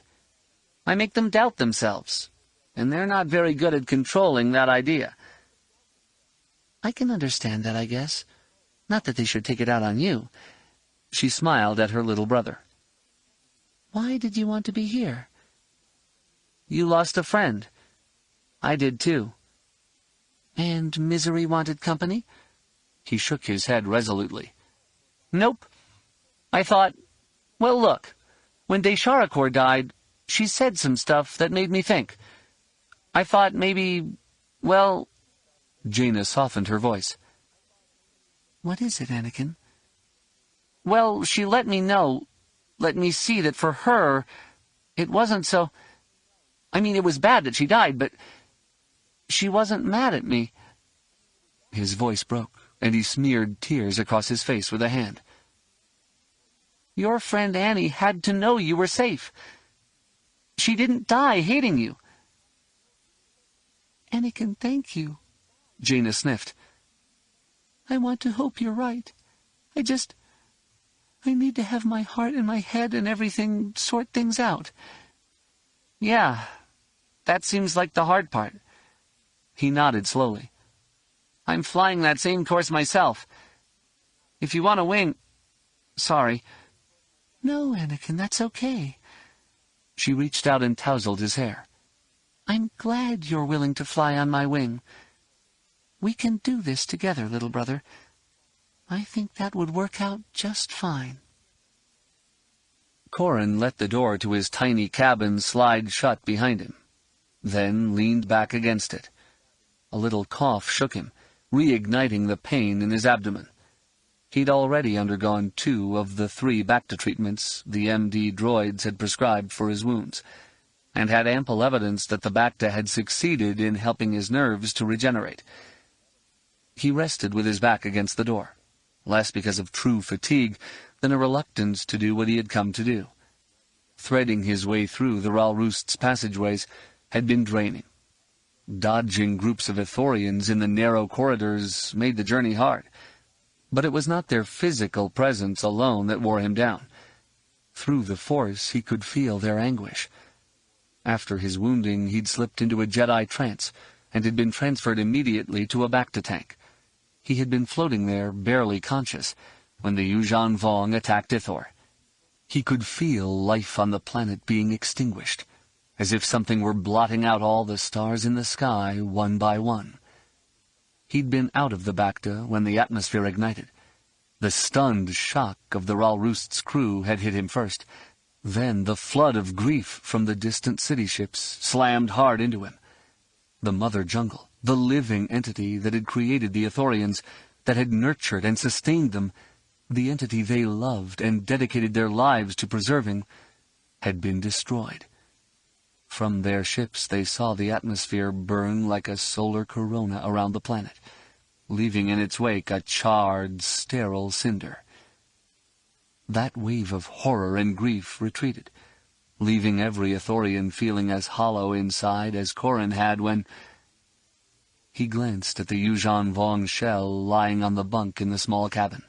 I make them doubt themselves, and they're not very good at controlling that idea. I can understand that, I guess. Not that they should take it out on you. She smiled at her little brother. Why did you want to be here? You lost a friend. I did too. And Misery wanted company? He shook his head resolutely. Nope. I thought, well, look, when Desharakor died, she said some stuff that made me think. I thought maybe, well... Jaina softened her voice. What is it, Anakin? Well, she let me know, let me see that for her, it wasn't so... I mean, it was bad that she died, but she wasn't mad at me. His voice broke, and he smeared tears across his face with a hand. Your friend Annie had to know you were safe. She didn't die hating you. Anakin, thank you. Jaina sniffed. I want to hope you're right. I need to have my heart and my head and everything sort things out. Yeah, that seems like the hard part. He nodded slowly. I'm flying that same course myself. If you want a wing... Sorry. No, Anakin, that's okay. She reached out and tousled his hair. I'm glad you're willing to fly on my wing. We can do this together, little brother. I think that would work out just fine. Corrin let the door to his tiny cabin slide shut behind him, then leaned back against it. A little cough shook him, reigniting the pain in his abdomen. He'd already undergone 2 of the 3 Bacta treatments the MD droids had prescribed for his wounds, and had ample evidence that the Bacta had succeeded in helping his nerves to regenerate. He rested with his back against the door, less because of true fatigue than a reluctance to do what he had come to do. Threading his way through the Ralroost's passageways had been draining. Dodging groups of Ithorians in the narrow corridors made the journey hard, but it was not their physical presence alone that wore him down. Through the Force he could feel their anguish. After his wounding, he'd slipped into a Jedi trance, and had been transferred immediately to a Bacta tank. He had been floating there, barely conscious, when the Yuuzhan Vong attacked Ithor. He could feel life on the planet being extinguished, as if something were blotting out all the stars in the sky one by one. He'd been out of the Bacta when the atmosphere ignited. The stunned shock of the Ralroost's crew had hit him first. Then the flood of grief from the distant city ships slammed hard into him. The mother jungle, the living entity that had created the Ithorians, that had nurtured and sustained them, the entity they loved and dedicated their lives to preserving, had been destroyed. From their ships they saw the atmosphere burn like a solar corona around the planet, leaving in its wake a charred, sterile cinder. That wave of horror and grief retreated, leaving every Ithorian feeling as hollow inside as Corrin had when... He glanced at the Yuuzhan Vong shell lying on the bunk in the small cabin.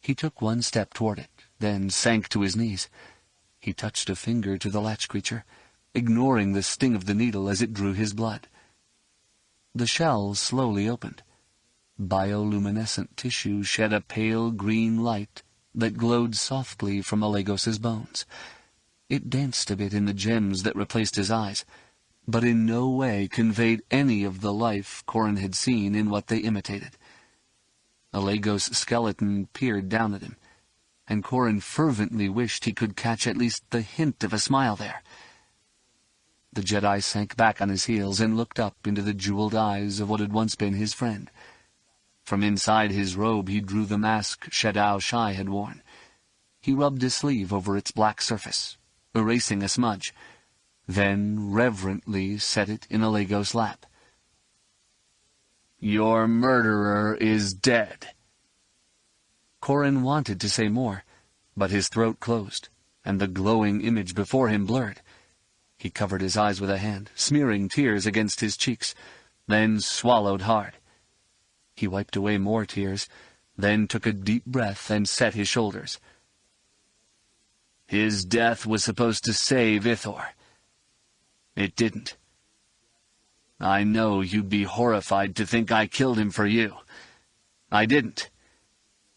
He took 1 step toward it, then sank to his knees. He touched a finger to the latch creature, ignoring the sting of the needle as it drew his blood. The shell slowly opened. Bioluminescent tissue shed a pale green light that glowed softly from Alegos's bones. It danced a bit in the gems that replaced his eyes, but in no way conveyed any of the life Corrin had seen in what they imitated. Alegos' skeleton peered down at him, and Corrin fervently wished he could catch at least the hint of a smile there. The Jedi sank back on his heels and looked up into the jeweled eyes of what had once been his friend. From inside his robe he drew the mask Shadow Shai had worn. He rubbed his sleeve over its black surface, erasing a smudge, then reverently set it in Alegos' lap. "Your murderer is dead." Corrin wanted to say more, but his throat closed, and the glowing image before him blurred. He covered his eyes with a hand, smearing tears against his cheeks, then swallowed hard. He wiped away more tears, then took a deep breath and set his shoulders. His death was supposed to save Ithor. It didn't. I know you'd be horrified to think I killed him for you. I didn't.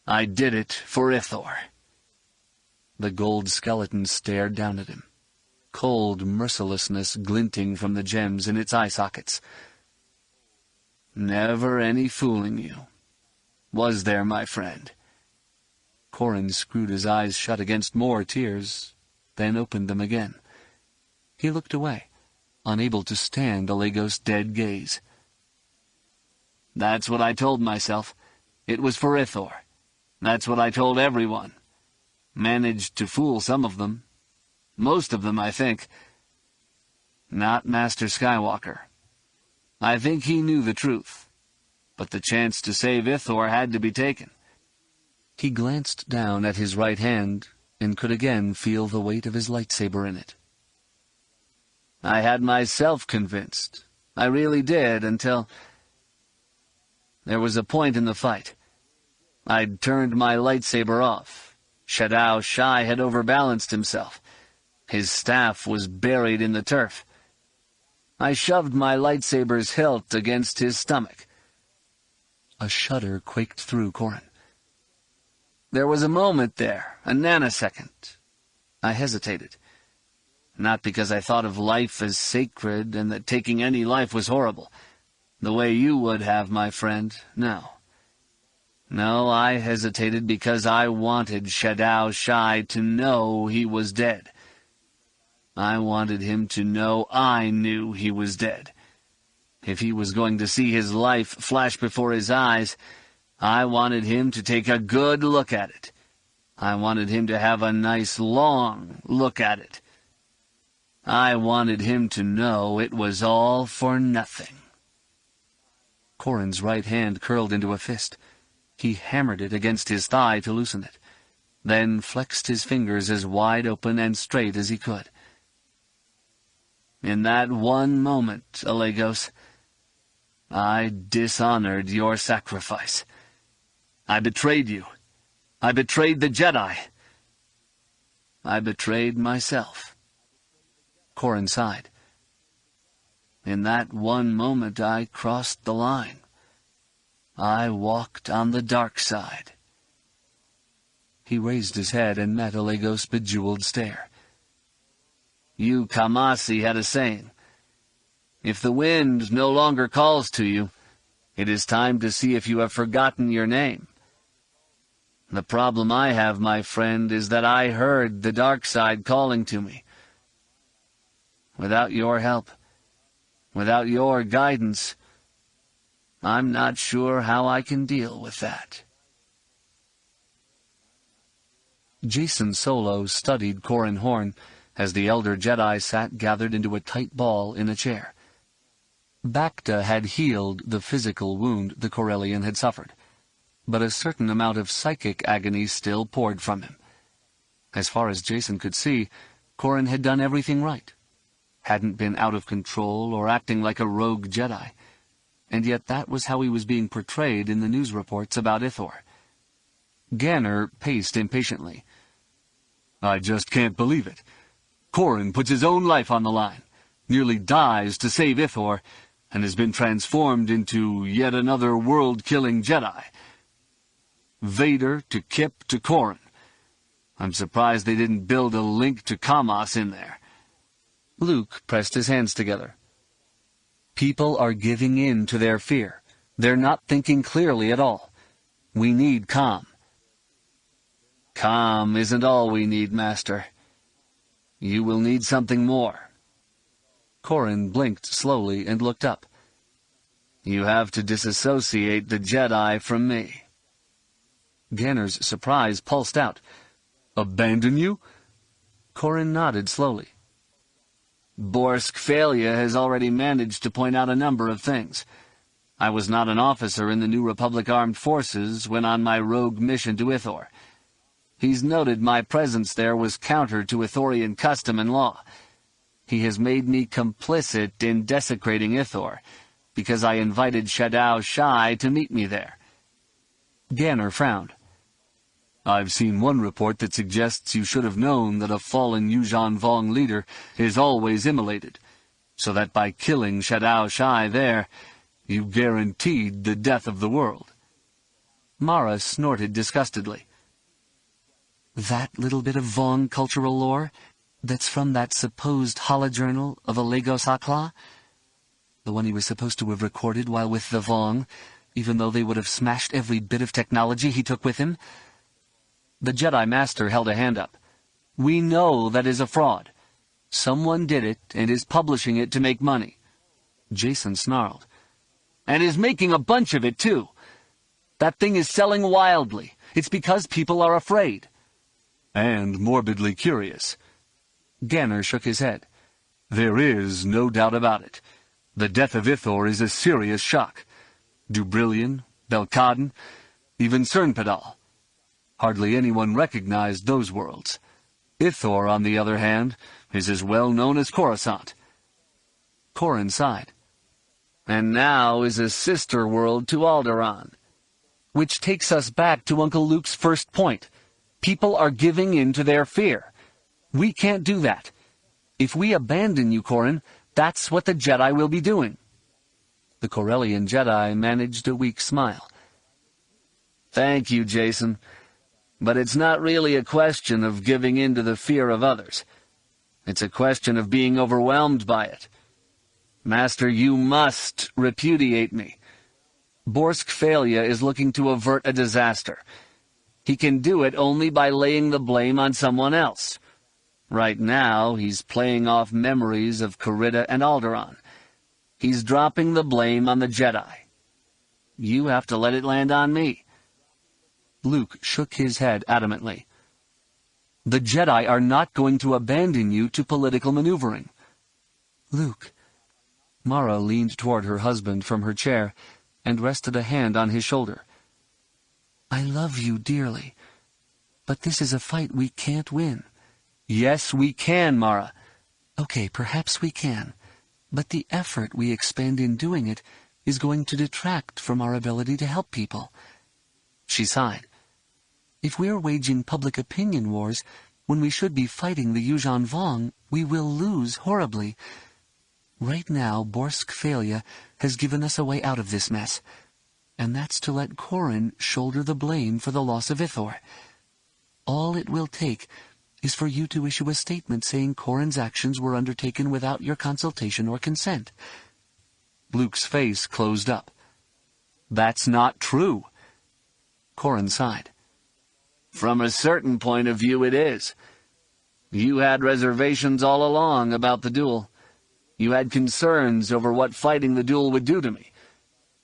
I did it for Ithor. The gold skeleton stared down at him, cold mercilessness glinting from the gems in its eye sockets. Never any fooling you, was there, my friend? Corrin screwed his eyes shut against more tears, then opened them again. He looked away, unable to stand Alegos' dead gaze. That's what I told myself. It was for Ithor. That's what I told everyone. Managed to fool some of them. Most of them, I think. Not Master Skywalker. I think he knew the truth. But the chance to save Ithor had to be taken. He glanced down at his right hand and could again feel the weight of his lightsaber in it. I had myself convinced. I really did, until... There was a point in the fight. I'd turned my lightsaber off. Shadow Shai had overbalanced himself. His staff was buried in the turf. I shoved my lightsaber's hilt against his stomach. A shudder quaked through Corrin. There was a moment there, a nanosecond. I hesitated. Not because I thought of life as sacred and that taking any life was horrible, the way you would have, my friend, no. No, I hesitated because I wanted Shadow Shai to know he was dead. I wanted him to know I knew he was dead. If he was going to see his life flash before his eyes, I wanted him to take a good look at it. I wanted him to have a nice, long look at it. I wanted him to know it was all for nothing. Corrin's right hand curled into a fist. He hammered it against his thigh to loosen it, then flexed his fingers as wide open and straight as he could. In that one moment, Alegos, I dishonored your sacrifice. I betrayed you. I betrayed the Jedi. I betrayed myself. Corrin sighed. In that one moment I crossed the line. I walked on the dark side. He raised his head and met Alegos' bejeweled stare. You Kamasi had a saying. If the wind no longer calls to you, it is time to see if you have forgotten your name. The problem I have, my friend, is that I heard the dark side calling to me. Without your help, without your guidance, I'm not sure how I can deal with that. Jacen Solo studied Corrin Horn as the elder Jedi sat gathered into a tight ball in a chair. Bacta had healed the physical wound the Corellian had suffered, but a certain amount of psychic agony still poured from him. As far as Jacen could see, Corrin had done everything right. Hadn't been out of control or acting like a rogue Jedi. And yet that was how he was being portrayed in the news reports about Ithor. Ganner paced impatiently. I just can't believe it. Corrin puts his own life on the line, nearly dies to save Ithor, and has been transformed into yet another world-killing Jedi. Vader to Kip to Corrin. I'm surprised they didn't build a link to Kamas in there. Luke pressed his hands together. People are giving in to their fear. They're not thinking clearly at all. We need calm. Calm isn't all we need, Master. You will need something more. Corrin blinked slowly and looked up. You have to disassociate the Jedi from me. Ganner's surprise pulsed out. Abandon you? Corrin nodded slowly. Borsk Failure has already managed to point out a number of things. I was not an officer in the New Republic Armed Forces when on my rogue mission to Ithor. He's noted my presence there was counter to Ithorian custom and law. He has made me complicit in desecrating Ithor, because I invited Shadow Shai to meet me there. Ganner frowned. I've seen one report that suggests you should have known that a fallen Yuuzhan Vong leader is always immolated, so that by killing Shadow Shai there, you guaranteed the death of the world. Mara snorted disgustedly. That little bit of Vong cultural lore that's from that supposed holojournal of Alegos Akla? The one he was supposed to have recorded while with the Vong, even though they would have smashed every bit of technology he took with him? The Jedi Master held a hand up. We know that is a fraud. Someone did it and is publishing it to make money. Jacen snarled. And is making a bunch of it, too. That thing is selling wildly. It's because people are afraid. And morbidly curious. Ganner shook his head. There is no doubt about it. The death of Ithor is a serious shock. Dubrillion, Belkadon, even Cernpadal. Hardly anyone recognized those worlds. Ithor, on the other hand, is as well known as Coruscant. Corrin sighed. And now is a sister world to Alderaan. Which takes us back to Uncle Luke's first point. People are giving in to their fear. We can't do that. If we abandon you, Corrin, that's what the Jedi will be doing. The Corellian Jedi managed a weak smile. Thank you, Jason. But it's not really a question of giving in to the fear of others. It's a question of being overwhelmed by it. Master, you must repudiate me. Borsk Phalia is looking to avert a disaster. He can do it only by laying the blame on someone else. Right now, he's playing off memories of Corrida and Alderaan. He's dropping the blame on the Jedi. You have to let it land on me. Luke shook his head adamantly. The Jedi are not going to abandon you to political maneuvering. Luke. Mara leaned toward her husband from her chair and rested a hand on his shoulder. I love you dearly, but this is a fight we can't win. Yes, we can, Mara. Okay, perhaps we can, but the effort we expend in doing it is going to detract from our ability to help people. She sighed. If we're waging public opinion wars when we should be fighting the Yuuzhan Vong, we will lose horribly. Right now, Borsk Phalia has given us a way out of this mess, and that's to let Corrin shoulder the blame for the loss of Ithor. All it will take is for you to issue a statement saying Corrin's actions were undertaken without your consultation or consent. Luke's face closed up. That's not true. Corrin sighed. From a certain point of view, it is. You had reservations all along about the duel. You had concerns over what fighting the duel would do to me.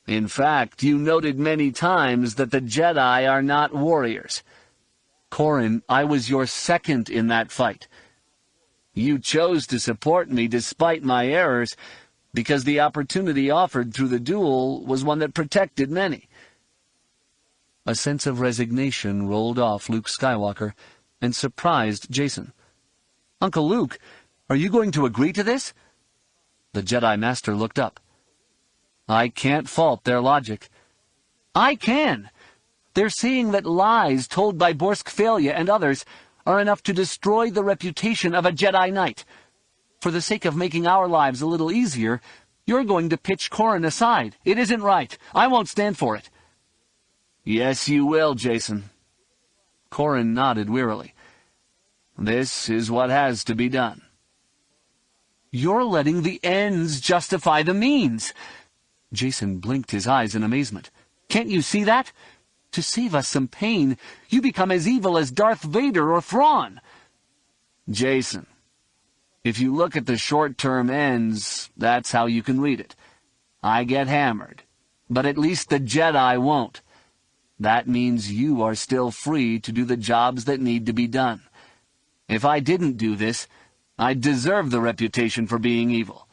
In fact, you noted many times that the Jedi are not warriors. Corrin, I was your second in that fight. You chose to support me despite my errors, because the opportunity offered through the duel was one that protected many. A sense of resignation rolled off Luke Skywalker and surprised Jason. Uncle Luke, are you going to agree to this? The Jedi Master looked up. I can't fault their logic. I can. They're seeing that lies told by Borsk Phalia and others are enough to destroy the reputation of a Jedi Knight. For the sake of making our lives a little easier, you're going to pitch Corrin aside. It isn't right. I won't stand for it. Yes, you will, Jason. Corrin nodded wearily. This is what has to be done. You're letting the ends justify the means. Jason blinked his eyes in amazement. Can't you see that? To save us some pain, you become as evil as Darth Vader or Thrawn. Jason, if you look at the short-term ends, that's how you can read it. I get hammered, but at least the Jedi won't. That means you are still free to do the jobs that need to be done. If I didn't do this, I'd deserve the reputation for being evil.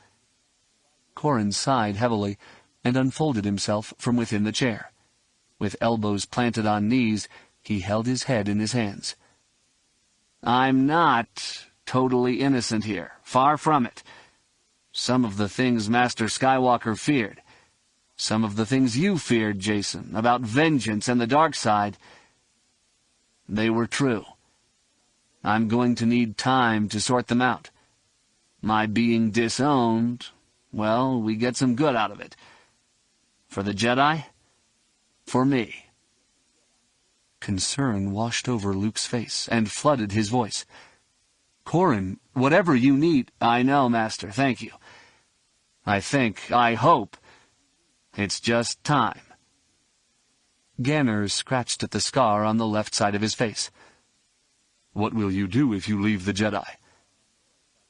Corrin sighed heavily and unfolded himself from within the chair. With elbows planted on knees, he held his head in his hands. I'm not totally innocent here, far from it. Some of the things Master Skywalker feared, some of the things you feared, Jason, about vengeance and the dark side, they were true. I'm going to need time to sort them out. My being disowned, well, we get some good out of it. For the Jedi, for me. Concern washed over Luke's face and flooded his voice. Corrin, whatever you need... I know, Master, thank you. I hope, it's just time. Ganner scratched at the scar on the left side of his face. What will you do if you leave the Jedi?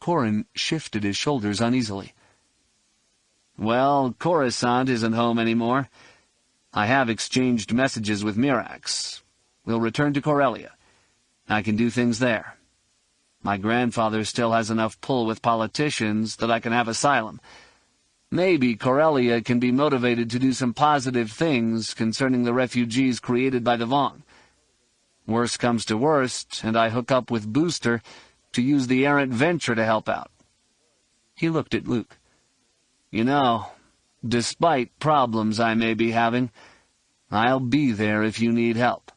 Corrin shifted his shoulders uneasily. Well, Coruscant isn't home anymore. I have exchanged messages with Mirax. We'll return to Corellia. I can do things there. My grandfather still has enough pull with politicians that I can have asylum. Maybe Corellia can be motivated to do some positive things concerning the refugees created by the Vong. Worst comes to worst, and I hook up with Booster to use the errant venture to help out. He looked at Luke. You know, despite problems I may be having, I'll be there if you need help.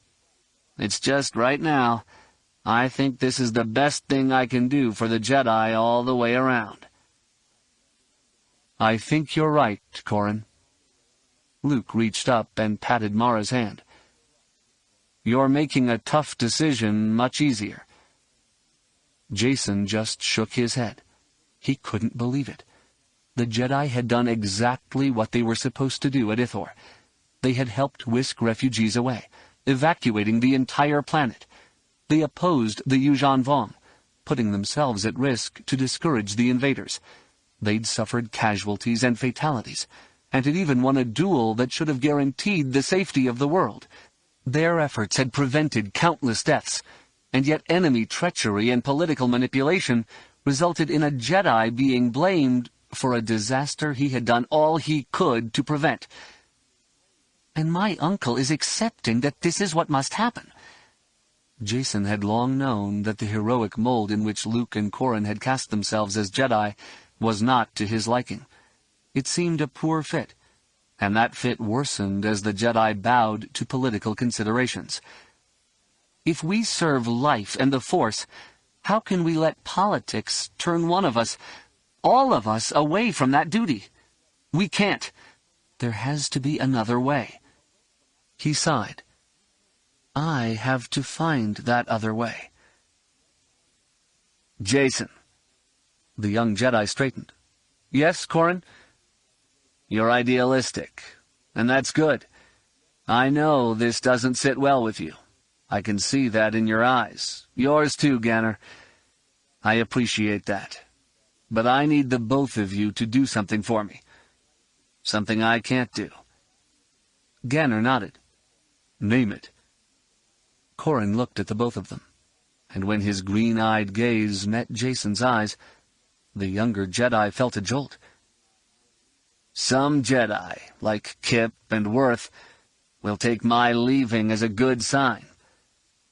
It's just right now, I think this is the best thing I can do for the Jedi all the way around." "I think you're right, Corran." Luke reached up and patted Mara's hand. "You're making a tough decision much easier." Jason just shook his head. He couldn't believe it. The Jedi had done exactly what they were supposed to do at Ithor. They had helped whisk refugees away, evacuating the entire planet. They opposed the Yuuzhan Vong, putting themselves at risk to discourage the invaders. They'd suffered casualties and fatalities, and had even won a duel that should have guaranteed the safety of the world. Their efforts had prevented countless deaths, and yet enemy treachery and political manipulation resulted in a Jedi being blamed for a disaster he had done all he could to prevent. And my uncle is accepting that this is what must happen. Jason had long known that the heroic mold in which Luke and Corran had cast themselves as Jedi was not to his liking. It seemed a poor fit, and that fit worsened as the Jedi bowed to political considerations. If we serve life and the Force, how can we let politics turn one of us, all of us, away from that duty? We can't. There has to be another way. He sighed. I have to find that other way. "Jason." The young Jedi straightened. "Yes, Corran?" "You're idealistic, and that's good. I know this doesn't sit well with you. I can see that in your eyes. Yours too, Ganner. I appreciate that. But I need the both of you to do something for me. Something I can't do." Ganner nodded. "Name it." Corran looked at the both of them, and when his green-eyed gaze met Jason's eyes, the younger Jedi felt a jolt. "Some Jedi, like Kip and Worth, will take my leaving as a good sign.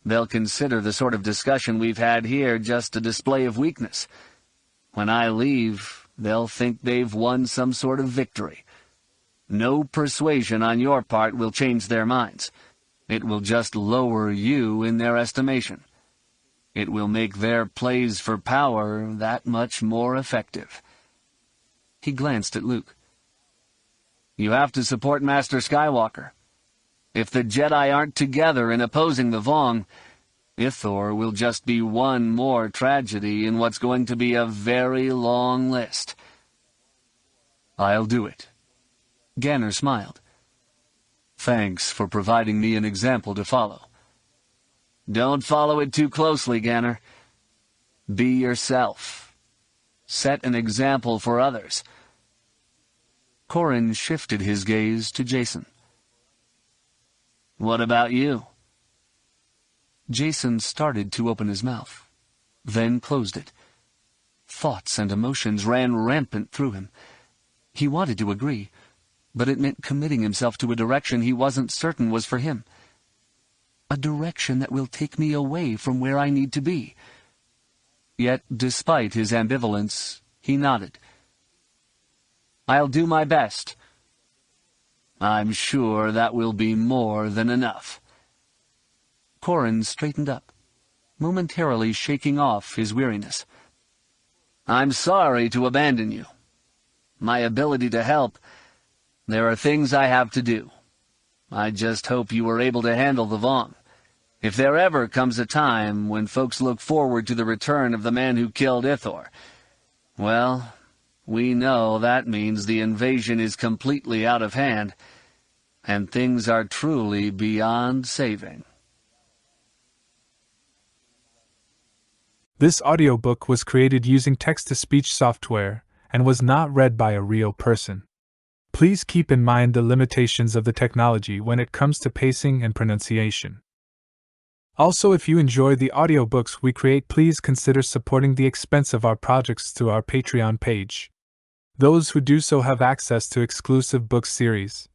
They'll consider the sort of discussion we've had here just a display of weakness. When I leave, they'll think they've won some sort of victory. No persuasion on your part will change their minds. It will just lower you in their estimation. It will make their plays for power that much more effective." He glanced at Luke. "You have to support Master Skywalker. If the Jedi aren't together in opposing the Vong, Ithor will just be one more tragedy in what's going to be a very long list." "I'll do it." Ganner smiled. "Thanks for providing me an example to follow." "Don't follow it too closely, Ganner. Be yourself. Set an example for others." Corran shifted his gaze to Jason. "What about you?" Jason started to open his mouth, then closed it. Thoughts and emotions ran rampant through him. He wanted to agree, but it meant committing himself to a direction he wasn't certain was for him. A direction that will take me away from where I need to be. Yet, despite his ambivalence, he nodded. "I'll do my best." "I'm sure that will be more than enough." Corran straightened up, momentarily shaking off his weariness. "I'm sorry to abandon you. My ability to help, there are things I have to do. I just hope you were able to handle the Vong. If there ever comes a time when folks look forward to the return of the man who killed Ithor, well, we know that means the invasion is completely out of hand, and things are truly beyond saving." This audiobook was created using text-to-speech software and was not read by a real person. Please keep in mind the limitations of the technology when it comes to pacing and pronunciation. Also, if you enjoy the audiobooks we create, please consider supporting the expense of our projects through our Patreon page. Those who do so have access to exclusive book series,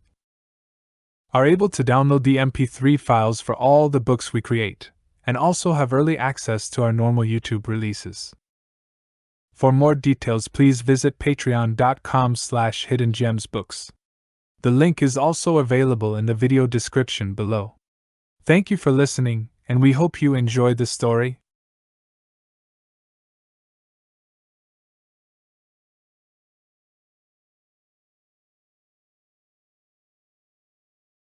are able to download the MP3 files for all the books we create, and also have early access to our normal YouTube releases. For more details, please visit patreon.com/hiddengemsbooks. The link is also available in the video description below. Thank you for listening, and we hope you enjoyed the story.